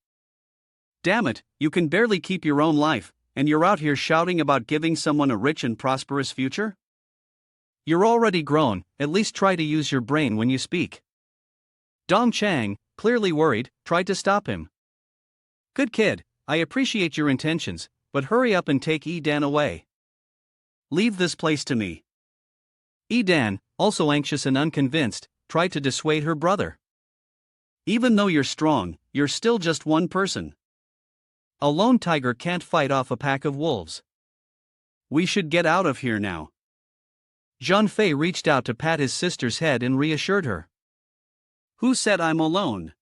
"Damn it, you can barely keep your own life, and you're out here shouting about giving someone a rich and prosperous future? You're already grown, at least try to use your brain when you speak." Dong Chang, clearly worried, tried to stop him. "Good kid, I appreciate your intentions, but hurry up and take Dan away. Leave this place to me." Dan, also anxious and unconvinced, tried to dissuade her brother. "Even though you're strong, you're still just one person. A lone tiger can't fight off a pack of wolves. We should get out of here now." Jean Fei reached out to pat his sister's head and reassured her. "Who said I'm alone?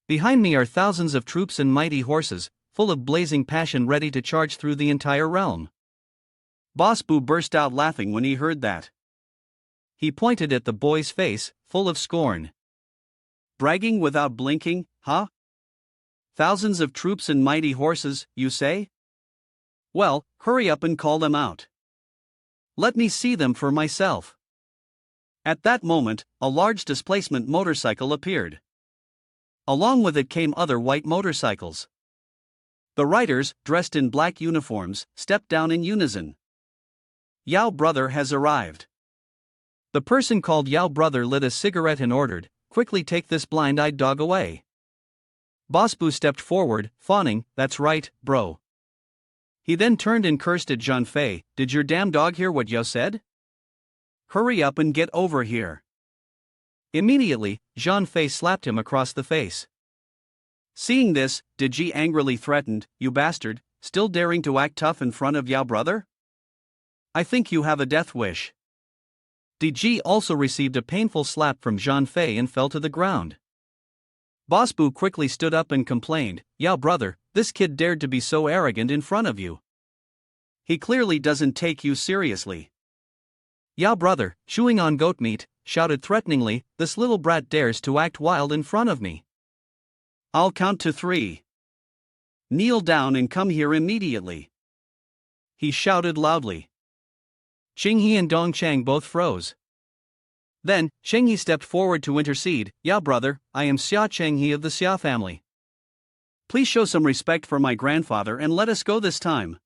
Behind me are thousands of troops and mighty horses, full of blazing passion ready to charge through the entire realm." Boss Bu burst out laughing when he heard that. He pointed at the boy's face, full of scorn. "Bragging without blinking, huh? Thousands of troops and mighty horses, you say? Well, hurry up and call them out. Let me see them for myself." At that moment, a large displacement motorcycle appeared. Along with it came other white motorcycles. The riders, dressed in black uniforms, stepped down in unison. "Yao brother has arrived." The person called Yao brother lit a cigarette and ordered, "Quickly take this blind-eyed dog away." Boss Bu stepped forward, fawning, "That's right, bro." He then turned and cursed at Jean Fei, "Did your damn dog hear what Yao said? Hurry up and get over here." Immediately, Jean Fei slapped him across the face. Seeing this, Ji angrily threatened, "You bastard, still daring to act tough in front of Yao brother? I think you have a death wish." Ji also received a painful slap from Jean Fei and fell to the ground. Boss Bu quickly stood up and complained, "Yao brother, this kid dared to be so arrogant in front of you. He clearly doesn't take you seriously." Yao brother, chewing on goat meat, shouted threateningly, "This little brat dares to act wild in front of me. I'll count to 3. Kneel down and come here immediately." He shouted loudly. Qinghe and Dong Chang both froze. Then, Qinghe stepped forward to intercede, "Yao brother, I am Xia Qinghe of the Xia family. Please show some respect for my grandfather and let us go this time."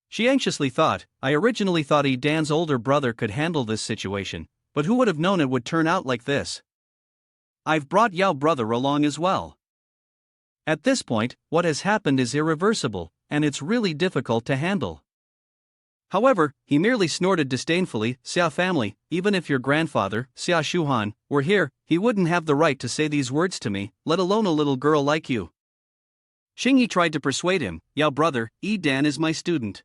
She anxiously thought, "I originally thought Dan's older brother could handle this situation, but who would have known it would turn out like this? I've brought Yao brother along as well." At this point, what has happened is irreversible, and it's really difficult to handle. However, he merely snorted disdainfully, "Xia family, even if your grandfather, Xia Shuhan, were here, he wouldn't have the right to say these words to me, let alone a little girl like you." Qinghe tried to persuade him, "Yao brother, Dan is my student.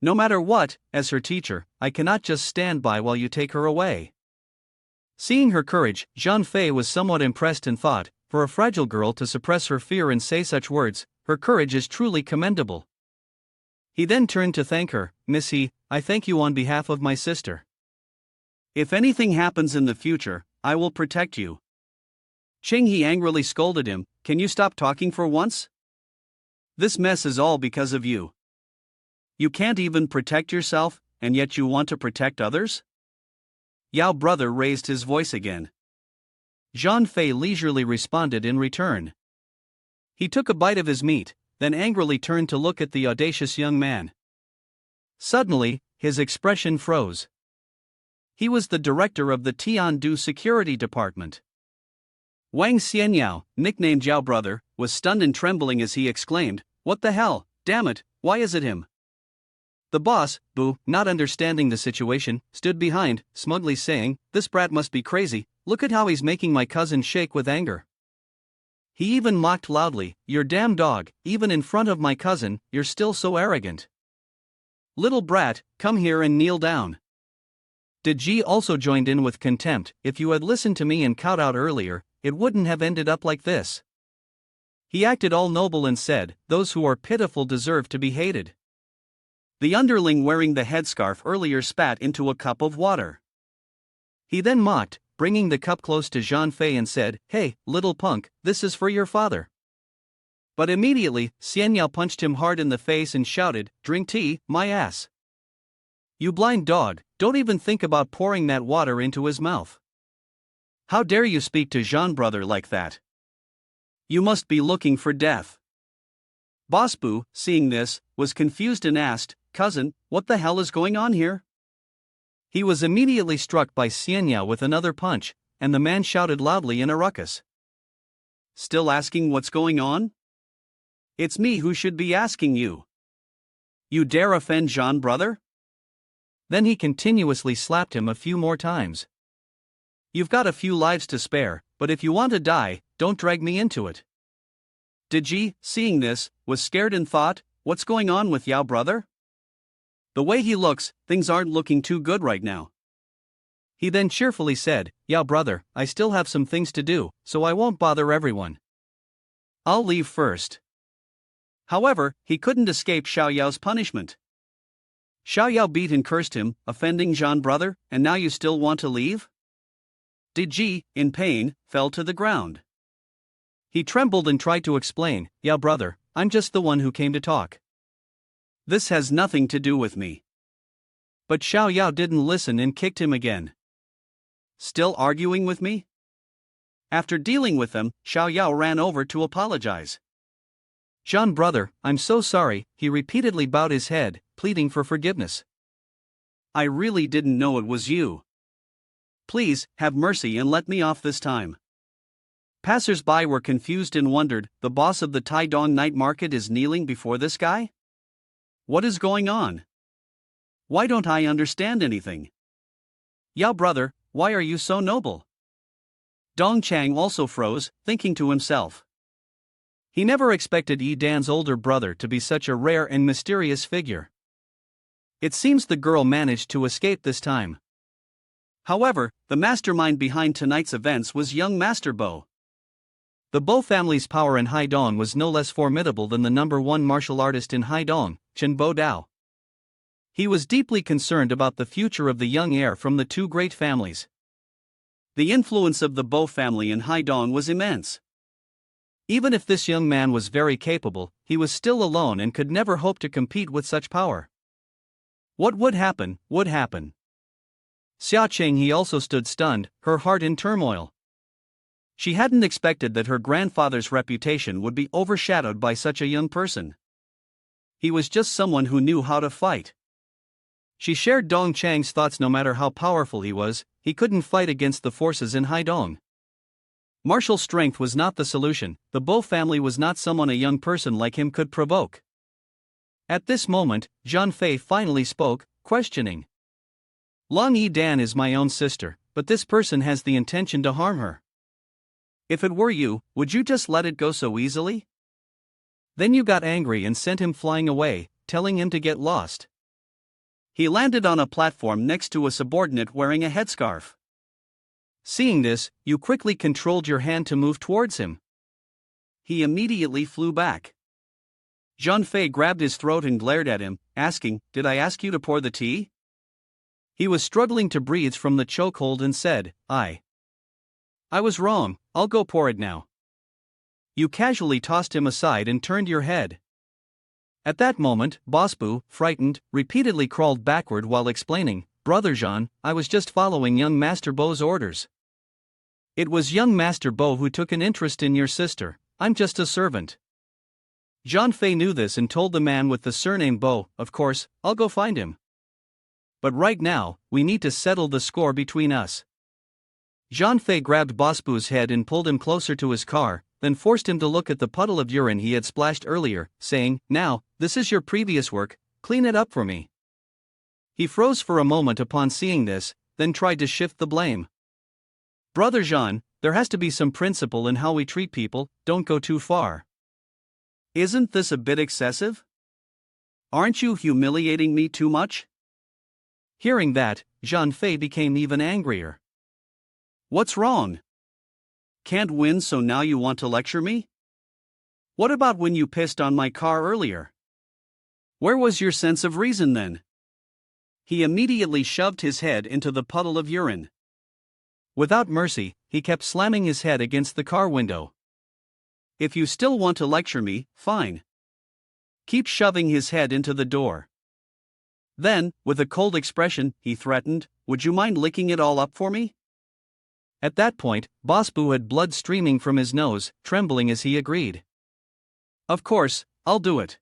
No matter what, as her teacher, I cannot just stand by while you take her away." Seeing her courage, Jean Fei was somewhat impressed and thought, For a fragile girl to suppress her fear and say such words, her courage is truly commendable. He then turned to thank her. Missy, I thank you on behalf of my sister. If anything happens in the future, I will protect you. Ching-hee angrily scolded him, can you stop talking for once? This mess is all because of you. You can't even protect yourself, and yet you want to protect others? Yao brother raised his voice again. Zhang Fei leisurely responded in return. He took a bite of his meat, then angrily turned to look at the audacious young man. Suddenly, his expression froze. He was the director of the Tiandu Security Department. Wang Xianyao, nicknamed Zhao Brother, was stunned and trembling as he exclaimed, "What the hell, damn it, why is it him?" The boss, Bu, not understanding the situation, stood behind, smugly saying, "This brat must be crazy, look at how he's making my cousin shake with anger." He even mocked loudly, "You're damn dog, even in front of my cousin, you're still so arrogant. Little brat, come here and kneel down." Deji also joined in with contempt, "If you had listened to me and cowed out earlier, it wouldn't have ended up like this." He acted all noble and said, "Those who are pitiful deserve to be hated." The underling wearing the headscarf earlier spat into a cup of water. He then mocked, bringing the cup close to Zhang Fei and said, "Hey, little punk, this is for your father." But immediately, Xianyao punched him hard in the face and shouted, "Drink tea, my ass. You blind dog, don't even think about pouring that water into his mouth. How dare you speak to Zhang brother like that? You must be looking for death." Boss Bu, seeing this, was confused and asked, "Cousin, what the hell is going on here?" He was immediately struck by Xianyao with another punch, and the man shouted loudly in a ruckus. Still asking what's going on? It's me who should be asking you. You dare offend Zhang brother? Then he continuously slapped him a few more times. "You've got a few lives to spare, but if you want to die, don't drag me into it." Deji, seeing this, was scared and thought, what's going on with Yao brother? The way he looks, things aren't looking too good right now. He then cheerfully said, "Yao brother, I still have some things to do, so I won't bother everyone. I'll leave first." However, he couldn't escape Xiao Yao's punishment. Xiao Yao beat and cursed him, offending Zhang brother, and now you still want to leave? Deji, in pain, fell to the ground. He trembled and tried to explain, "Yao brother, I'm just the one who came to talk. This has nothing to do with me." But Xiao Yao didn't listen and kicked him again. Still arguing with me? After dealing with them, Xiao Yao ran over to apologize. "Zhang brother, I'm so sorry," he repeatedly bowed his head, pleading for forgiveness. "I really didn't know it was you. Please, have mercy and let me off this time." Passers-by were confused and wondered, the boss of the Taidong night market is kneeling before this guy? What is going on? Why don't I understand anything? Yao brother, why are you so noble? Dong Chang also froze, thinking to himself. He never expected Yi Dan's older brother to be such a rare and mysterious figure. It seems the girl managed to escape this time. However, the mastermind behind tonight's events was young Master Bo. The Bo family's power in Haidong was no less formidable than the #1 martial artist in Haidong, Chen Bo Dao. He was deeply concerned about the future of the young heir from the two great families. The influence of the Bo family in Haidong was immense. Even if this young man was very capable, he was still alone and could never hope to compete with such power. What would happen, would happen. Xia Chenghe also stood stunned, her heart in turmoil. She hadn't expected that her grandfather's reputation would be overshadowed by such a young person. He was just someone who knew how to fight. She shared Dong Chang's thoughts. No matter how powerful he was, he couldn't fight against the forces in Haidong. Martial strength was not the solution. The Bo family was not someone a young person like him could provoke. At this moment, Zhang Fei finally spoke, questioning. Long Yi Dan is my own sister, but this person has the intention to harm her. If it were you, would you just let it go so easily? Then you got angry and sent him flying away, telling him to get lost. He landed on a platform next to a subordinate wearing a headscarf. Seeing this, you quickly controlled your hand to move towards him. He immediately flew back. Jean-Fei grabbed his throat and glared at him, asking, "Did I ask you to pour the tea?" He was struggling to breathe from the chokehold and said, I was wrong, I'll go pour it now." You casually tossed him aside and turned your head. At that moment, Bosbu, frightened, repeatedly crawled backward while explaining, "Brother Jean, I was just following young Master Bo's orders. It was young Master Bo who took an interest in your sister, I'm just a servant." Jean-Fei knew this and told the man with the surname Bo, "Of course, I'll go find him. But right now, we need to settle the score between us." Jean-Fei grabbed Bosbu's head and pulled him closer to his car, then forced him to look at the puddle of urine he had splashed earlier, saying, "Now, this is your previous work, clean it up for me." He froze for a moment upon seeing this, then tried to shift the blame. "Brother Jean, there has to be some principle in how we treat people, don't go too far. Isn't this a bit excessive? Aren't you humiliating me too much?" Hearing that, Jean-Fei became even angrier. "What's wrong? Can't win, so now you want to lecture me? What about when you pissed on my car earlier? Where was your sense of reason then?" He immediately shoved his head into the puddle of urine. Without mercy, he kept slamming his head against the car window. "If you still want to lecture me, fine. Keep shoving his head into the door." Then, with a cold expression, he threatened, "Would you mind licking it all up for me?" At that point, Bosbu had blood streaming from his nose, trembling as he agreed. "Of course, I'll do it."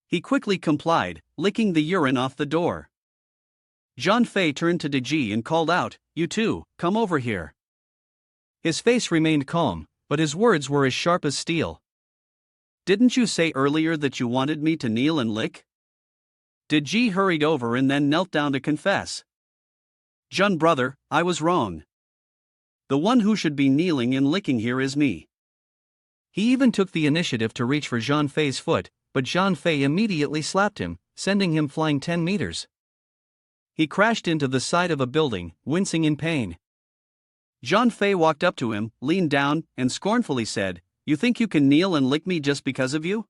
He quickly complied, licking the urine off the door. Jean-Fei turned to Deji and called out, "You two, come over here." His face remained calm, but his words were as sharp as steel. "Didn't you say earlier that you wanted me to kneel and lick?" Deji hurried over and then knelt down to confess. "Jean brother, I was wrong. The one who should be kneeling and licking here is me." He even took the initiative to reach for Jean-Fei's foot, but Jean-Fei immediately slapped him, sending him flying 10 meters. He crashed into the side of a building, wincing in pain. Jean-Fei walked up to him, leaned down, and scornfully said, "You think you can kneel and lick me just because of you?"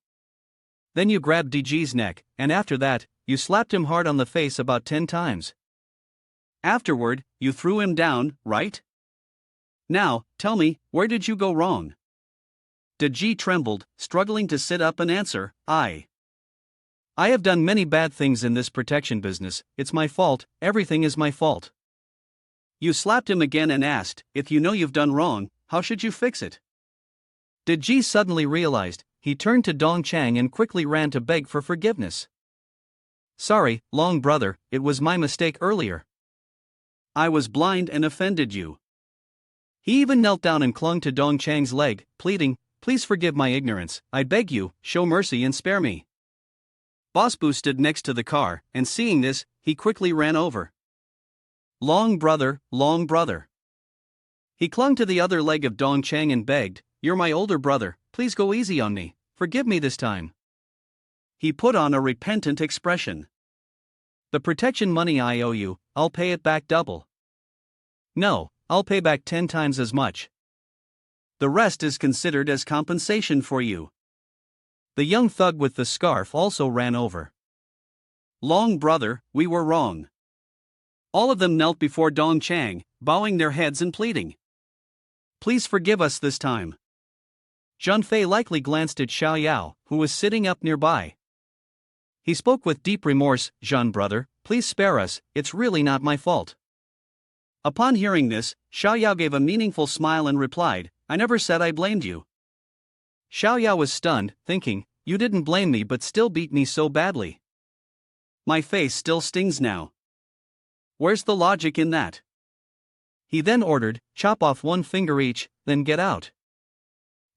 Then you grabbed Deji's neck, and after that, you slapped him hard on the face about 10 times. Afterward, you threw him down, right? Now, tell me, where did you go wrong? Deji trembled, struggling to sit up and answer, I have done many bad things in this protection business, it's my fault, everything is my fault." You slapped him again and asked, "If you know you've done wrong, how should you fix it?" Deji suddenly realized, he turned to Dong Chang and quickly ran to beg for forgiveness. "Sorry, Long brother, it was my mistake earlier. I was blind and offended you." He even knelt down and clung to Dong Chang's leg, pleading, "Please forgive my ignorance, I beg you, show mercy and spare me." Bosbu stood next to the car, and seeing this, he quickly ran over. Long brother, Long brother." He clung to the other leg of Dong Chang and begged, "You're my older brother, please go easy on me, forgive me this time." He put on a repentant expression. "The protection money I owe you, I'll pay it back double. No, I'll pay back 10 times as much. The rest is considered as compensation for you." The young thug with the scarf also ran over. "Long brother, we were wrong." All of them knelt before Dong Chang, bowing their heads and pleading, "Please forgive us this time." Jean-Fei likely glanced at Xiao Yao, who was sitting up nearby. He spoke with deep remorse, "Jean brother, please spare us, it's really not my fault." Upon hearing this, Xiao Yao gave a meaningful smile and replied, "I never said I blamed you." Xiao Yao was stunned, thinking, "You didn't blame me but still beat me so badly. My face still stings now. Where's the logic in that?" He then ordered, "Chop off 1 finger each, then get out."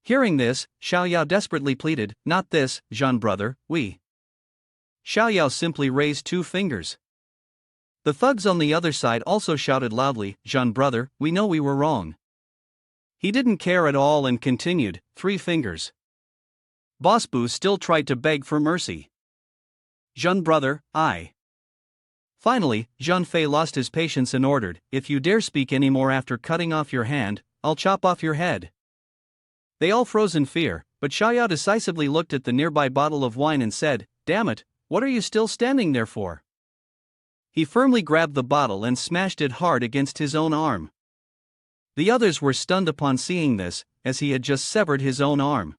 Hearing this, Xiao Yao desperately pleaded, "Not this, Jean brother, we." Xiao Yao simply raised 2 fingers. The thugs on the other side also shouted loudly, "Jean brother, we know we were wrong." He didn't care at all and continued, 3 fingers. Bosbu still tried to beg for mercy. "Jean brother, I Finally, Zhang Fei lost his patience and ordered, "If you dare speak any more after cutting off your hand, I'll chop off your head." They all froze in fear, but Xiao decisively looked at the nearby bottle of wine and said, "Damn it, what are you still standing there for?" He firmly grabbed the bottle and smashed it hard against his own arm. The others were stunned upon seeing this, as he had just severed his own arm.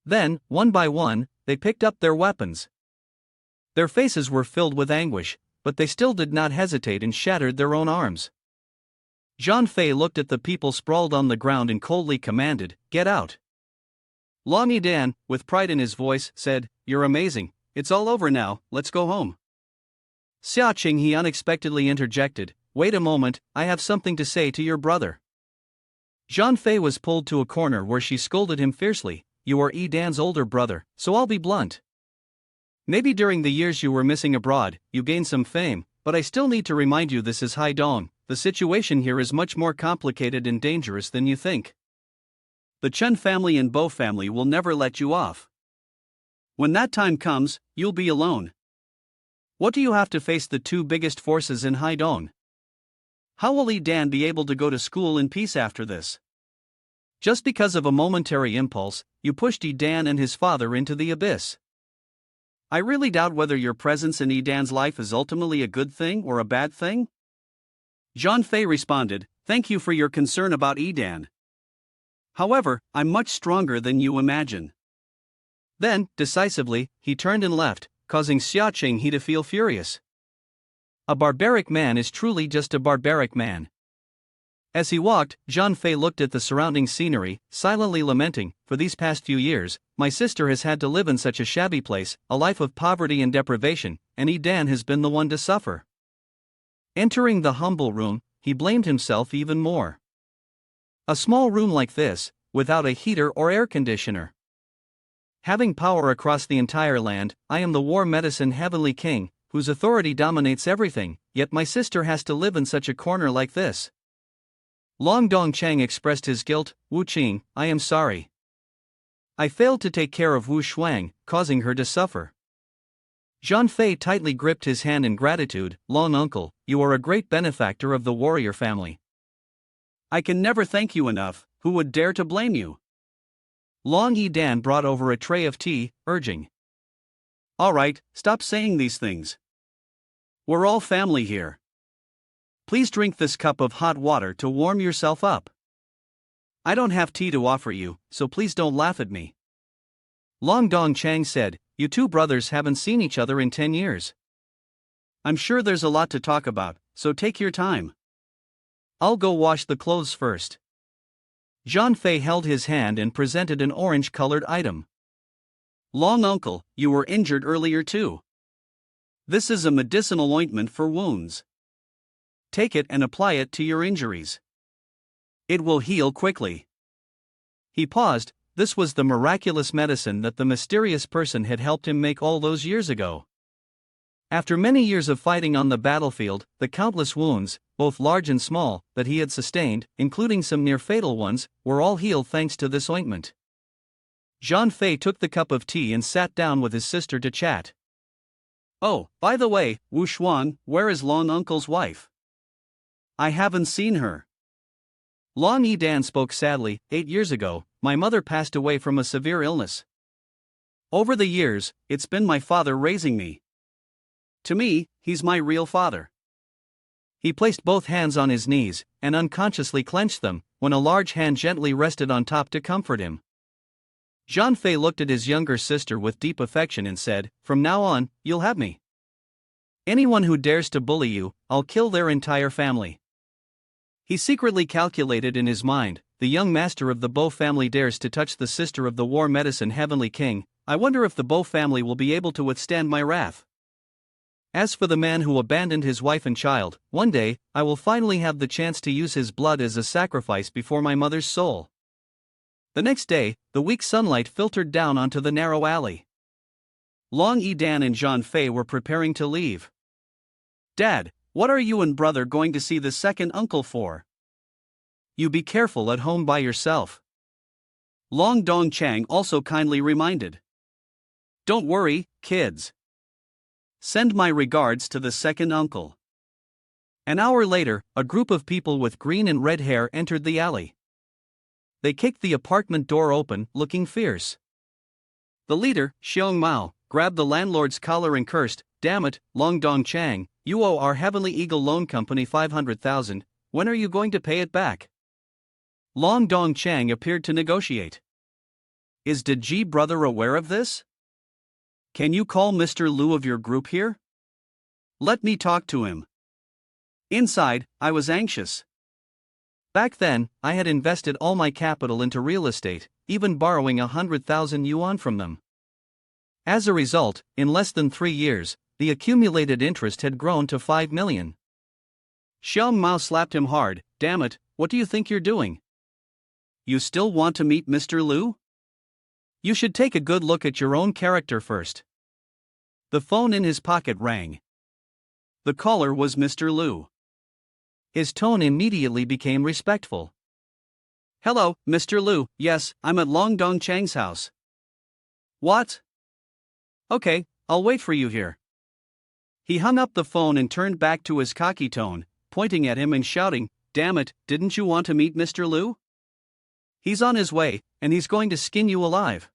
Then, one by one, they picked up their weapons. Their faces were filled with anguish, but they still did not hesitate and shattered their own arms. Zhang Fei looked at the people sprawled on the ground and coldly commanded, "Get out." Long Yidan, with pride in his voice, said, "You're amazing, it's all over now, let's go home." Xia Qinghe unexpectedly interjected, "Wait a moment, I have something to say to your brother." Zhang Fei was pulled to a corner where she scolded him fiercely, "You are Yidan's older brother, so I'll be blunt. Maybe during the years you were missing abroad, you gained some fame, but I still need to remind you this is Haidong. The situation here is much more complicated and dangerous than you think. The Chen family and Bo family will never let you off. When that time comes, you'll be alone. What do you have to face the two biggest forces in Haidong? How will Yidan be able to go to school in peace after this? Just because of a momentary impulse, you pushed Yidan and his father into the abyss. I really doubt whether your presence in Yidan's life is ultimately a good thing or a bad thing." Zhang Fei responded, "Thank you for your concern about Yidan. However, I'm much stronger than you imagine." Then, decisively, he turned and left, causing Xia Qinghe to feel furious. A barbaric man is truly just a barbaric man. As he walked, Zhang Fei looked at the surrounding scenery, silently lamenting, "For these past few years, my sister has had to live in such a shabby place, a life of poverty and deprivation, and Yidan has been the one to suffer." Entering the humble room, he blamed himself even more. A small room like this, without a heater or air conditioner. Having power across the entire land, I am the war medicine heavenly king, whose authority dominates everything, yet my sister has to live in such a corner like this. Long Dongchang expressed his guilt, "Wu Qing, I am sorry. I failed to take care of Wu Shuang, causing her to suffer." Zhang Fei tightly gripped his hand in gratitude, "Long uncle, you are a great benefactor of the warrior family. I can never thank you enough, who would dare to blame you?" Long Yidan brought over a tray of tea, urging, "All right, stop saying these things. We're all family here. Please drink this cup of hot water to warm yourself up. I don't have tea to offer you, so please don't laugh at me." Long Dongchang said, "You two brothers haven't seen each other in 10 years. I'm sure there's a lot to talk about, so take your time. I'll go wash the clothes first." Zhang Fei held his hand and presented an orange-colored item. "Long uncle, you were injured earlier too. This is a medicinal ointment for wounds. Take it and apply it to your injuries. It will heal quickly." He paused. This was the miraculous medicine that the mysterious person had helped him make all those years ago. After many years of fighting on the battlefield, the countless wounds, both large and small, that he had sustained, including some near-fatal ones, were all healed thanks to this ointment. Zhang Fei took the cup of tea and sat down with his sister to chat. "Oh, by the way, Wu Xuan, where is Long Uncle's wife? I haven't seen her." Long Yidan spoke sadly, 8 years ago, my mother passed away from a severe illness. Over the years, it's been my father raising me. To me, he's my real father." He placed both hands on his knees, and unconsciously clenched them, when a large hand gently rested on top to comfort him. Zhang Fei looked at his younger sister with deep affection and said, "From now on, you'll have me. Anyone who dares to bully you, I'll kill their entire family." He secretly calculated in his mind, the young master of the Bo family dares to touch the sister of the war medicine heavenly king, I wonder if the Bo family will be able to withstand my wrath. As for the man who abandoned his wife and child, one day, I will finally have the chance to use his blood as a sacrifice before my mother's soul. The next day, the weak sunlight filtered down onto the narrow alley. Long Yidan and Zhang Fei were preparing to leave. "Dad, what are you and brother going to see the second uncle for? You be careful at home by yourself." Long Dongchang also kindly reminded. "Don't worry, kids. Send my regards to the second uncle. An hour later, a group of people with green and red hair entered the alley. They kicked the apartment door open, looking fierce. The leader, Xiong Mao, grabbed the landlord's collar and cursed, "Damn it, Long Dong Chang, you owe our Heavenly Eagle Loan Company 500,000, when are you going to pay it back?" Long Dong Chang appeared to negotiate. Is Deji brother aware of this? Can you call Mr. Liu of your group here? Let me talk to him. Inside, I was anxious. Back then, I had invested all my capital into real estate, even borrowing 100,000 yuan from them. As a result, in less than 3 years, the accumulated interest had grown to 5 million. Xiang Mao slapped him hard. "Damn it, what do you think you're doing? You still want to meet Mr. Liu? You should take a good look at your own character first." The phone in his pocket rang. The caller was Mr. Liu. His tone immediately became respectful. "Hello, Mr. Liu, yes, I'm at Long Dong Chang's house." "What? Okay, I'll wait for you here." He hung up the phone and turned back to his cocky tone, pointing at him and shouting, "Damn it, didn't you want to meet Mr. Liu? He's on his way, and he's going to skin you alive."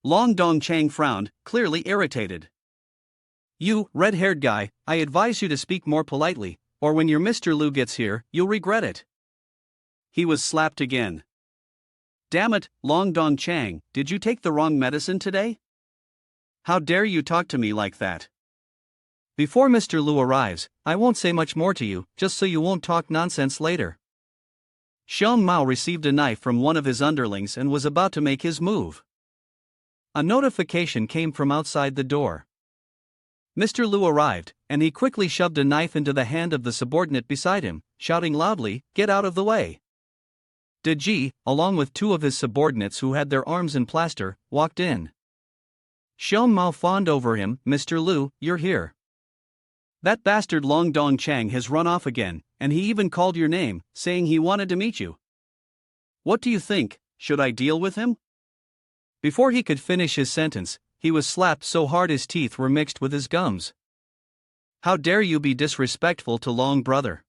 Long Dong Chang frowned, clearly irritated. "You, red-haired guy, I advise you to speak more politely, or when your Mr. Liu gets here, you'll regret it." He was slapped again. "Damn it, Long Dong Chang, did you take the wrong medicine today? How dare you talk to me like that? Before Mr. Liu arrives, I won't say much more to you, just so you won't talk nonsense later." Xiang Mao received a knife from one of his underlings and was about to make his move. A notification came from outside the door. Mr. Liu arrived, and he quickly shoved a knife into the hand of the subordinate beside him, shouting loudly, "Get out of the way!" Deji, along with 2 of his subordinates who had their arms in plaster, walked in. Xiong Mao fawned over him. "Mr. Liu, you're here. That bastard Long Dong Chang has run off again, and he even called your name, saying he wanted to meet you. What do you think, should I deal with him?" Before he could finish his sentence, he was slapped so hard his teeth were mixed with his gums. "How dare you be disrespectful to Long brother?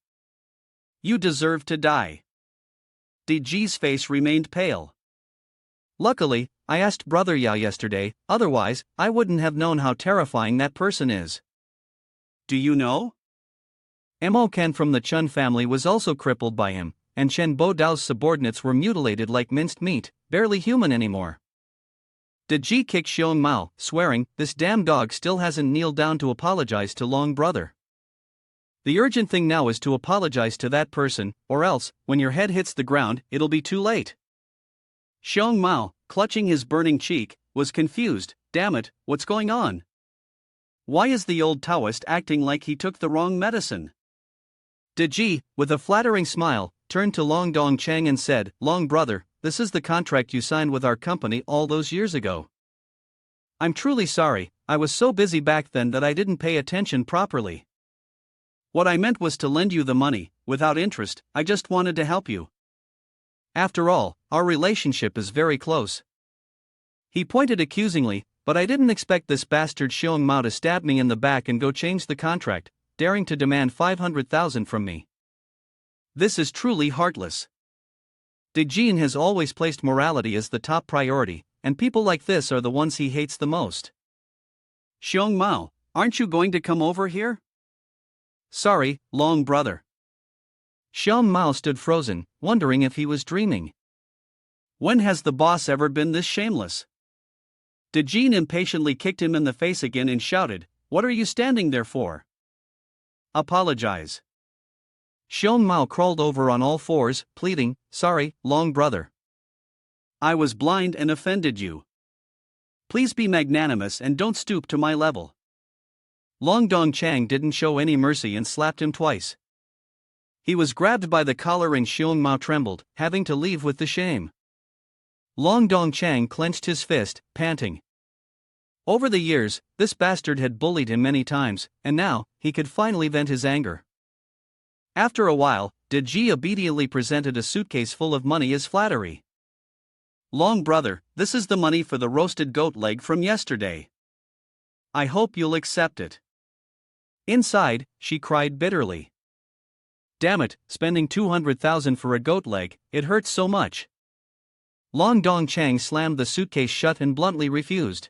You deserve to die." Deji's face remained pale. "Luckily, I asked Brother Yao yesterday, otherwise, I wouldn't have known how terrifying that person is." "Do you know? Mo Ken from the Chun family was also crippled by him, and Chen Bo Dao's subordinates were mutilated like minced meat, barely human anymore." Deji kicked Xiong Mao, swearing, "This damn dog still hasn't kneeled down to apologize to Long brother. The urgent thing now is to apologize to that person, or else, when your head hits the ground, it'll be too late." Xiong Mao, clutching his burning cheek, was confused. "Damn it, what's going on? Why is the old Taoist acting like he took the wrong medicine?" Deji, with a flattering smile, turned to Long Dong Chang and said, "Long brother, this is the contract you signed with our company all those years ago. I'm truly sorry, I was so busy back then that I didn't pay attention properly. What I meant was to lend you the money, without interest. I just wanted to help you. After all, our relationship is very close." He pointed accusingly, "But I didn't expect this bastard Xiong Mao to stab me in the back and go change the contract, daring to demand 500,000 from me. This is truly heartless." Dejin has always placed morality as the top priority, and people like this are the ones he hates the most. "Xiong Mao, aren't you going to come over here?" "Sorry, Long brother." Xiong Mao stood frozen, wondering if he was dreaming. When has the boss ever been this shameless? Dejin impatiently kicked him in the face again and shouted, "What are you standing there for? Apologize." Xiong Mao crawled over on all fours, pleading, "Sorry, Long brother. I was blind and offended you. Please be magnanimous and don't stoop to my level." Long Dong Chang didn't show any mercy and slapped him twice. He was grabbed by the collar and Xiong Mao trembled, having to leave with the shame. Long Dong Chang clenched his fist, panting. Over the years, this bastard had bullied him many times, and now, he could finally vent his anger. After a while, Deji obediently presented a suitcase full of money as flattery. "Long brother, this is the money for the roasted goat leg from yesterday. I hope you'll accept it. Inside, she cried bitterly. Damn it, spending 200,000 for a goat leg, it hurts so much. Long Dong Chang slammed the suitcase shut and bluntly refused.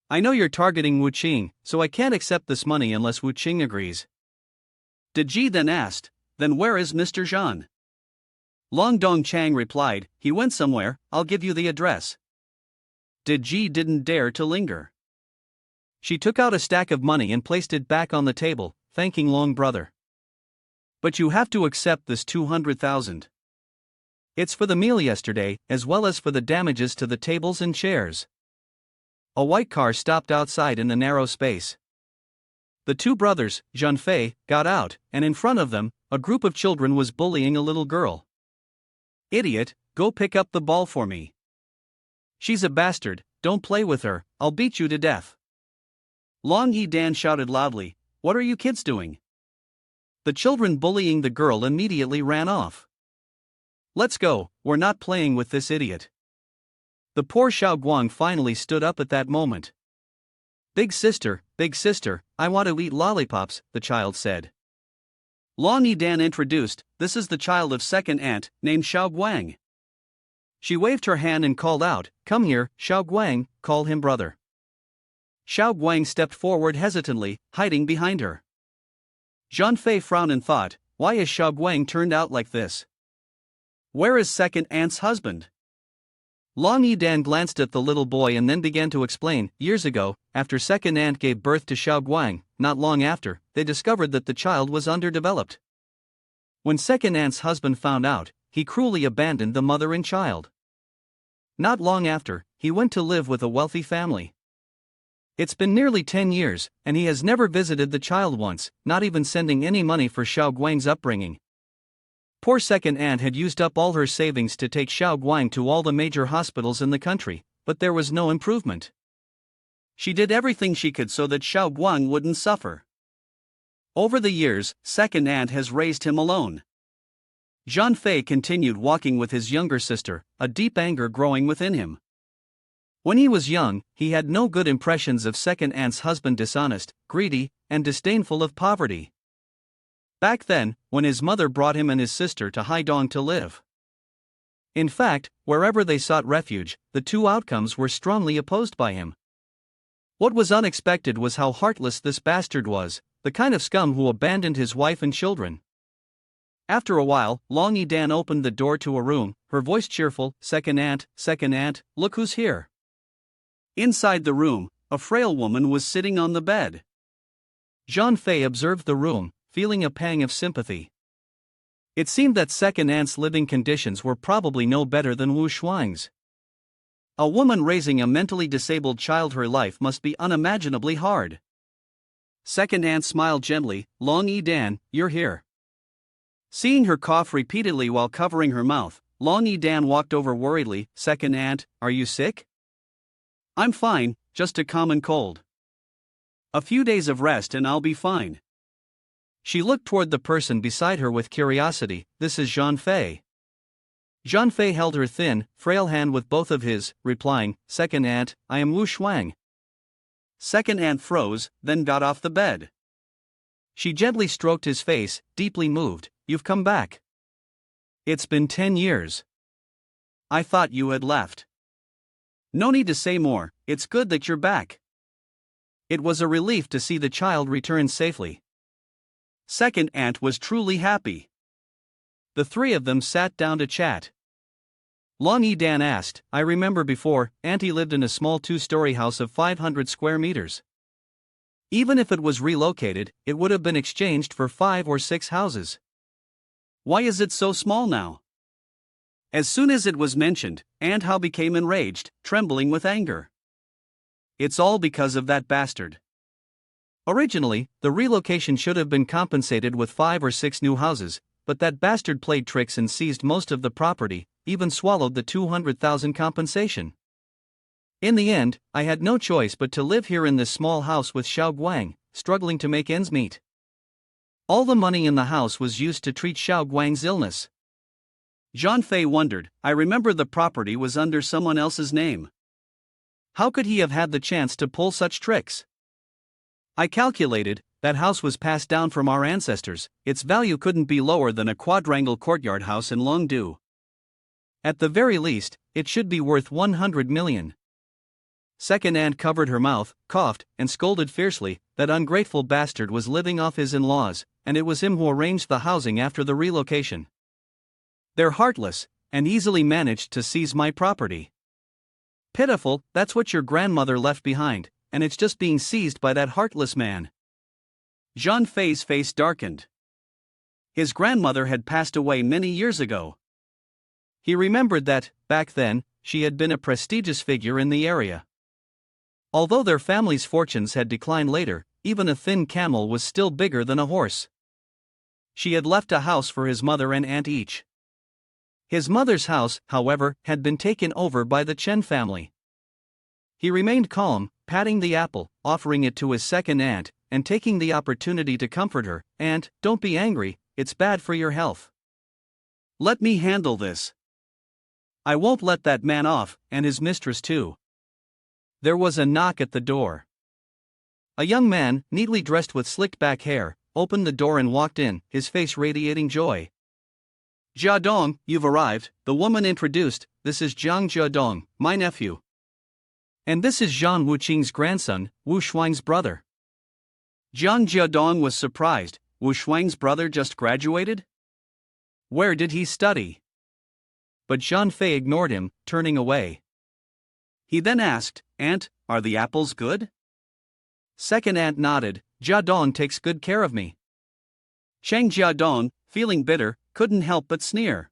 I know you're targeting Wu Qing, so I can't accept this money unless Wu Qing agrees. De Ji then asked, then where is Mr. Zhan? Long Dong Chang replied, he went somewhere, I'll give you the address. De Ji didn't dare to linger. She took out a stack of money and placed it back on the table, thanking Long Brother. But you have to accept this 200,000. It's for the meal yesterday, as well as for the damages to the tables and chairs. A white car stopped outside in the narrow space. The two brothers, Zhan Fei, got out, and in front of them, a group of children was bullying a little girl. Idiot, go pick up the ball for me. She's a bastard, don't play with her, I'll beat you to death. Long Yidan shouted loudly, what are you kids doing? The children bullying the girl immediately ran off. Let's go, we're not playing with this idiot. The poor Xiao Guang finally stood up at that moment. Big sister, I want to eat lollipops, the child said. Long Yidan introduced, this is the child of second aunt, named Xiao Guang. She waved her hand and called out, come here, Xiao Guang, call him brother. Xiao Guang stepped forward hesitantly, hiding behind her. Zhan Fei frowned and thought, why is Xiao Guang turned out like this? Where is second aunt's husband? Long Yidan glanced at the little boy and then began to explain, years ago, after second aunt gave birth to Xiao Guang, not long after, they discovered that the child was underdeveloped. When second aunt's husband found out, he cruelly abandoned the mother and child. Not long after, he went to live with a wealthy family. It's been nearly 10 years, and he has never visited the child once, not even sending any money for Xiao Guang's upbringing. Poor second aunt had used up all her savings to take Xiao Guang to all the major hospitals in the country, but there was no improvement. She did everything she could so that Xiao Guang wouldn't suffer. Over the years, second aunt has raised him alone. Zhan Fei continued walking with his younger sister, a deep anger growing within him. When he was young, he had no good impressions of second aunt's husband, dishonest, greedy, and disdainful of poverty. Back then, when his mother brought him and his sister to Haidong to live. In fact, wherever they sought refuge, the two outcomes were strongly opposed by him. What was unexpected was how heartless this bastard was, the kind of scum who abandoned his wife and children. After a while, Long Yidan opened the door to a room, her voice cheerful, second aunt, look who's here. Inside the room, a frail woman was sitting on the bed. Zhan Fei observed the room, feeling a pang of sympathy. It seemed that second aunt's living conditions were probably no better than Wu Shuang's. A woman raising a mentally disabled child, her life must be unimaginably hard. Second aunt smiled gently, Long Yidan, you're here. Seeing her cough repeatedly while covering her mouth, Long Yidan walked over worriedly, second aunt, are you sick? I'm fine, just a common cold. A few days of rest and I'll be fine. She looked toward the person beside her with curiosity, this is Zhan Fei. Zhan Fei held her thin, frail hand with both of his, replying, second aunt, I am Wu Shuang. Second aunt froze, then got off the bed. She gently stroked his face, deeply moved, you've come back. It's been 10 years. I thought you had left. No need to say more, it's good that you're back. It was a relief to see the child return safely. Second aunt was truly happy. The three of them sat down to chat. Long Yidan asked, I remember before, Auntie lived in a small 2-story house of 500 square meters. Even if it was relocated, it would have been exchanged for 5 or 6 houses. Why is it so small now? As soon as it was mentioned, Aunt Hao became enraged, trembling with anger. It's all because of that bastard. Originally, the relocation should have been compensated with 5 or 6 new houses, but that bastard played tricks and seized most of the property, even swallowed the 200,000 compensation. In the end, I had no choice but to live here in this small house with Xiao Guang, struggling to make ends meet. All the money in the house was used to treat Xiao Guang's illness. Zhan Fei wondered, I remember the property was under someone else's name. How could he have had the chance to pull such tricks? I calculated, that house was passed down from our ancestors, its value couldn't be lower than a quadrangle courtyard house in Longdu. At the very least, it should be worth 100 million. Second aunt covered her mouth, coughed, and scolded fiercely. That ungrateful bastard was living off his in-laws, and it was him who arranged the housing after the relocation. They're heartless, and easily managed to seize my property. Pitiful, that's what your grandmother left behind, and it's just being seized by that heartless man. Zhang Fei's face darkened. His grandmother had passed away many years ago. He remembered that, back then, she had been a prestigious figure in the area. Although their family's fortunes had declined later, even a thin camel was still bigger than a horse. She had left a house for his mother and aunt each. His mother's house, however, had been taken over by the Chen family. He remained calm, patting the apple, offering it to his second aunt, and taking the opportunity to comfort her. "Aunt, don't be angry, it's bad for your health. Let me handle this. I won't let that man off, and his mistress too." There was a knock at the door. A young man, neatly dressed with slicked back hair, opened the door and walked in, his face radiating joy. "Jiadong, you've arrived," the woman introduced. "This is Jiang Jiadong, my nephew. And this is Zhang Wuqing's grandson, Wu Shuang's brother." Jiang Jiadong was surprised. Wu Shuang's brother just graduated? Where did he study? But Zhang Fei ignored him, turning away. He then asked, "Aunt, are the apples good?" Second aunt nodded. "Jiadong takes good care of me." Cheng Jiadong, feeling bitter, couldn't help but sneer.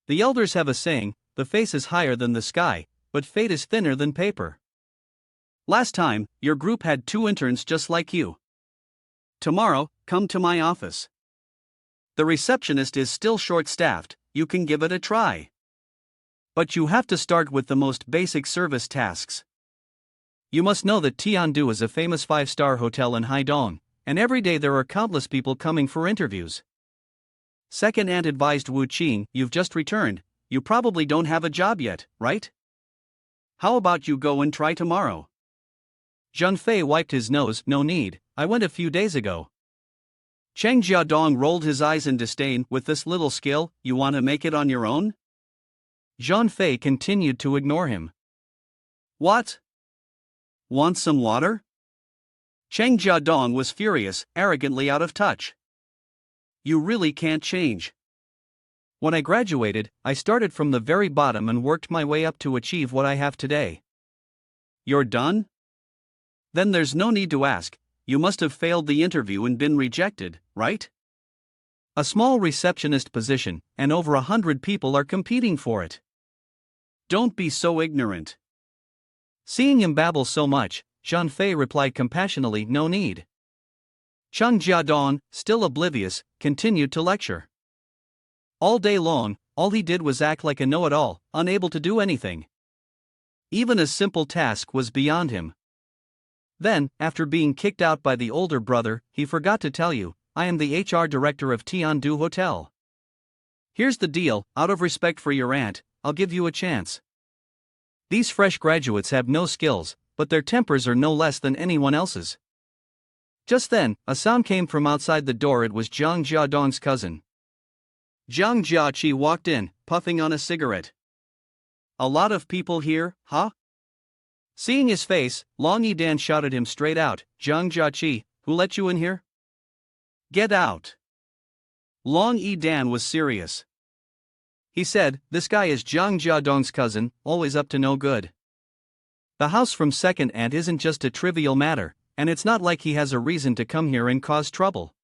The elders have a saying, the face is higher than the sky, but fate is thinner than paper. Last time, your group had 2 interns just like you. Tomorrow, come to my office. The receptionist is still short-staffed, you can give it a try. But you have to start with the most basic service tasks. You must know that Tiandu is a famous 5-star hotel in Haidong, and every day there are countless people coming for interviews. Second aunt advised Wu Qing, "You've just returned, you probably don't have a job yet, right? How about you go and try tomorrow?" Zhang Fei wiped his nose. "No need, I went a few days ago." Cheng Jiadong rolled his eyes in disdain. "With this little skill, you want to make it on your own?" Zhang Fei continued to ignore him. "What? Want some water?" Cheng Jiadong was furious, arrogantly out of touch. "You really can't change. When I graduated, I started from the very bottom and worked my way up to achieve what I have today." "You're done? Then there's no need to ask, you must have failed the interview and been rejected, right? A small receptionist position, and over 100 people are competing for it. Don't be so ignorant." Seeing him babble so much, Zhang Fei replied compassionately, "No need." Cheng Jiadong, still oblivious, continued to lecture. All day long, all he did was act like a know-it-all, unable to do anything. Even a simple task was beyond him. Then, after being kicked out by the older brother, he forgot to tell you, "I am the HR director of Tiandu Hotel. Here's the deal, out of respect for your aunt, I'll give you a chance. These fresh graduates have no skills, but their tempers are no less than anyone else's." Just then, a sound came from outside the door. It was Jiang Jiadong's cousin. Jiang Jiaqi walked in, puffing on a cigarette. "A lot of people here, huh?" Seeing his face, Long Yidan shouted him straight out, "Jiang Jiaqi, who let you in here? Get out." Long Yidan was serious. He said, "This guy is Jiang Jiadong's cousin, always up to no good. The house from second aunt isn't just a trivial matter, and it's not like he has a reason to come here and cause trouble.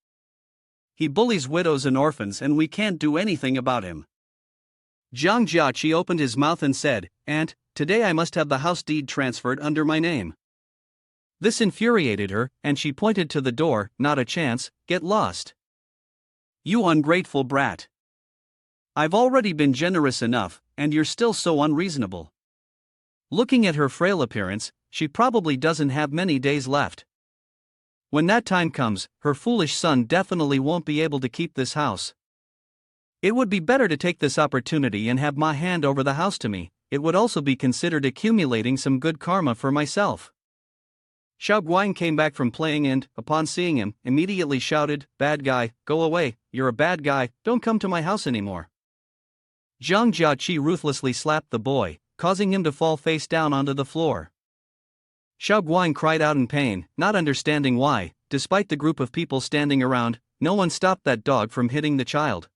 He bullies widows and orphans and we can't do anything about him." Jiang Jiaqi opened his mouth and said, "Aunt, today I must have the house deed transferred under my name." This infuriated her, and she pointed to the door. "Not a chance, get lost. You ungrateful brat. I've already been generous enough, and you're still so unreasonable." Looking at her frail appearance, she probably doesn't have many days left. When that time comes, her foolish son definitely won't be able to keep this house. It would be better to take this opportunity and have Ma hand over the house to me. It would also be considered accumulating some good karma for myself. Xiao Guang came back from playing and, upon seeing him, immediately shouted, "Bad guy, go away, you're a bad guy, don't come to my house anymore." Zhang Jiaqi ruthlessly slapped the boy, causing him to fall face down onto the floor. Xiao Guang cried out in pain, not understanding why, despite the group of people standing around, no one stopped that dog from hitting the child.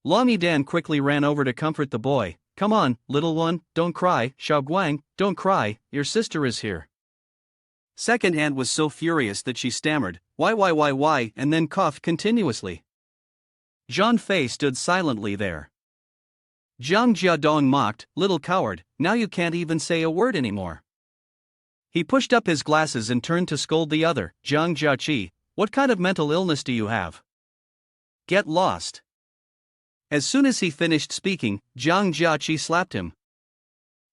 Long Yidan quickly ran over to comfort the boy. "Come on, little one, don't cry, Xiao Guang, don't cry, your sister is here." Second aunt was so furious that she stammered, why, and then coughed continuously. Zhang Fei stood silently there. Zhang Jiadong mocked, "Little coward, now you can't even say a word anymore." He pushed up his glasses and turned to scold the other, "Zhang Jiaqi, what kind of mental illness do you have? Get lost." As soon as he finished speaking, Zhang Jiaqi slapped him.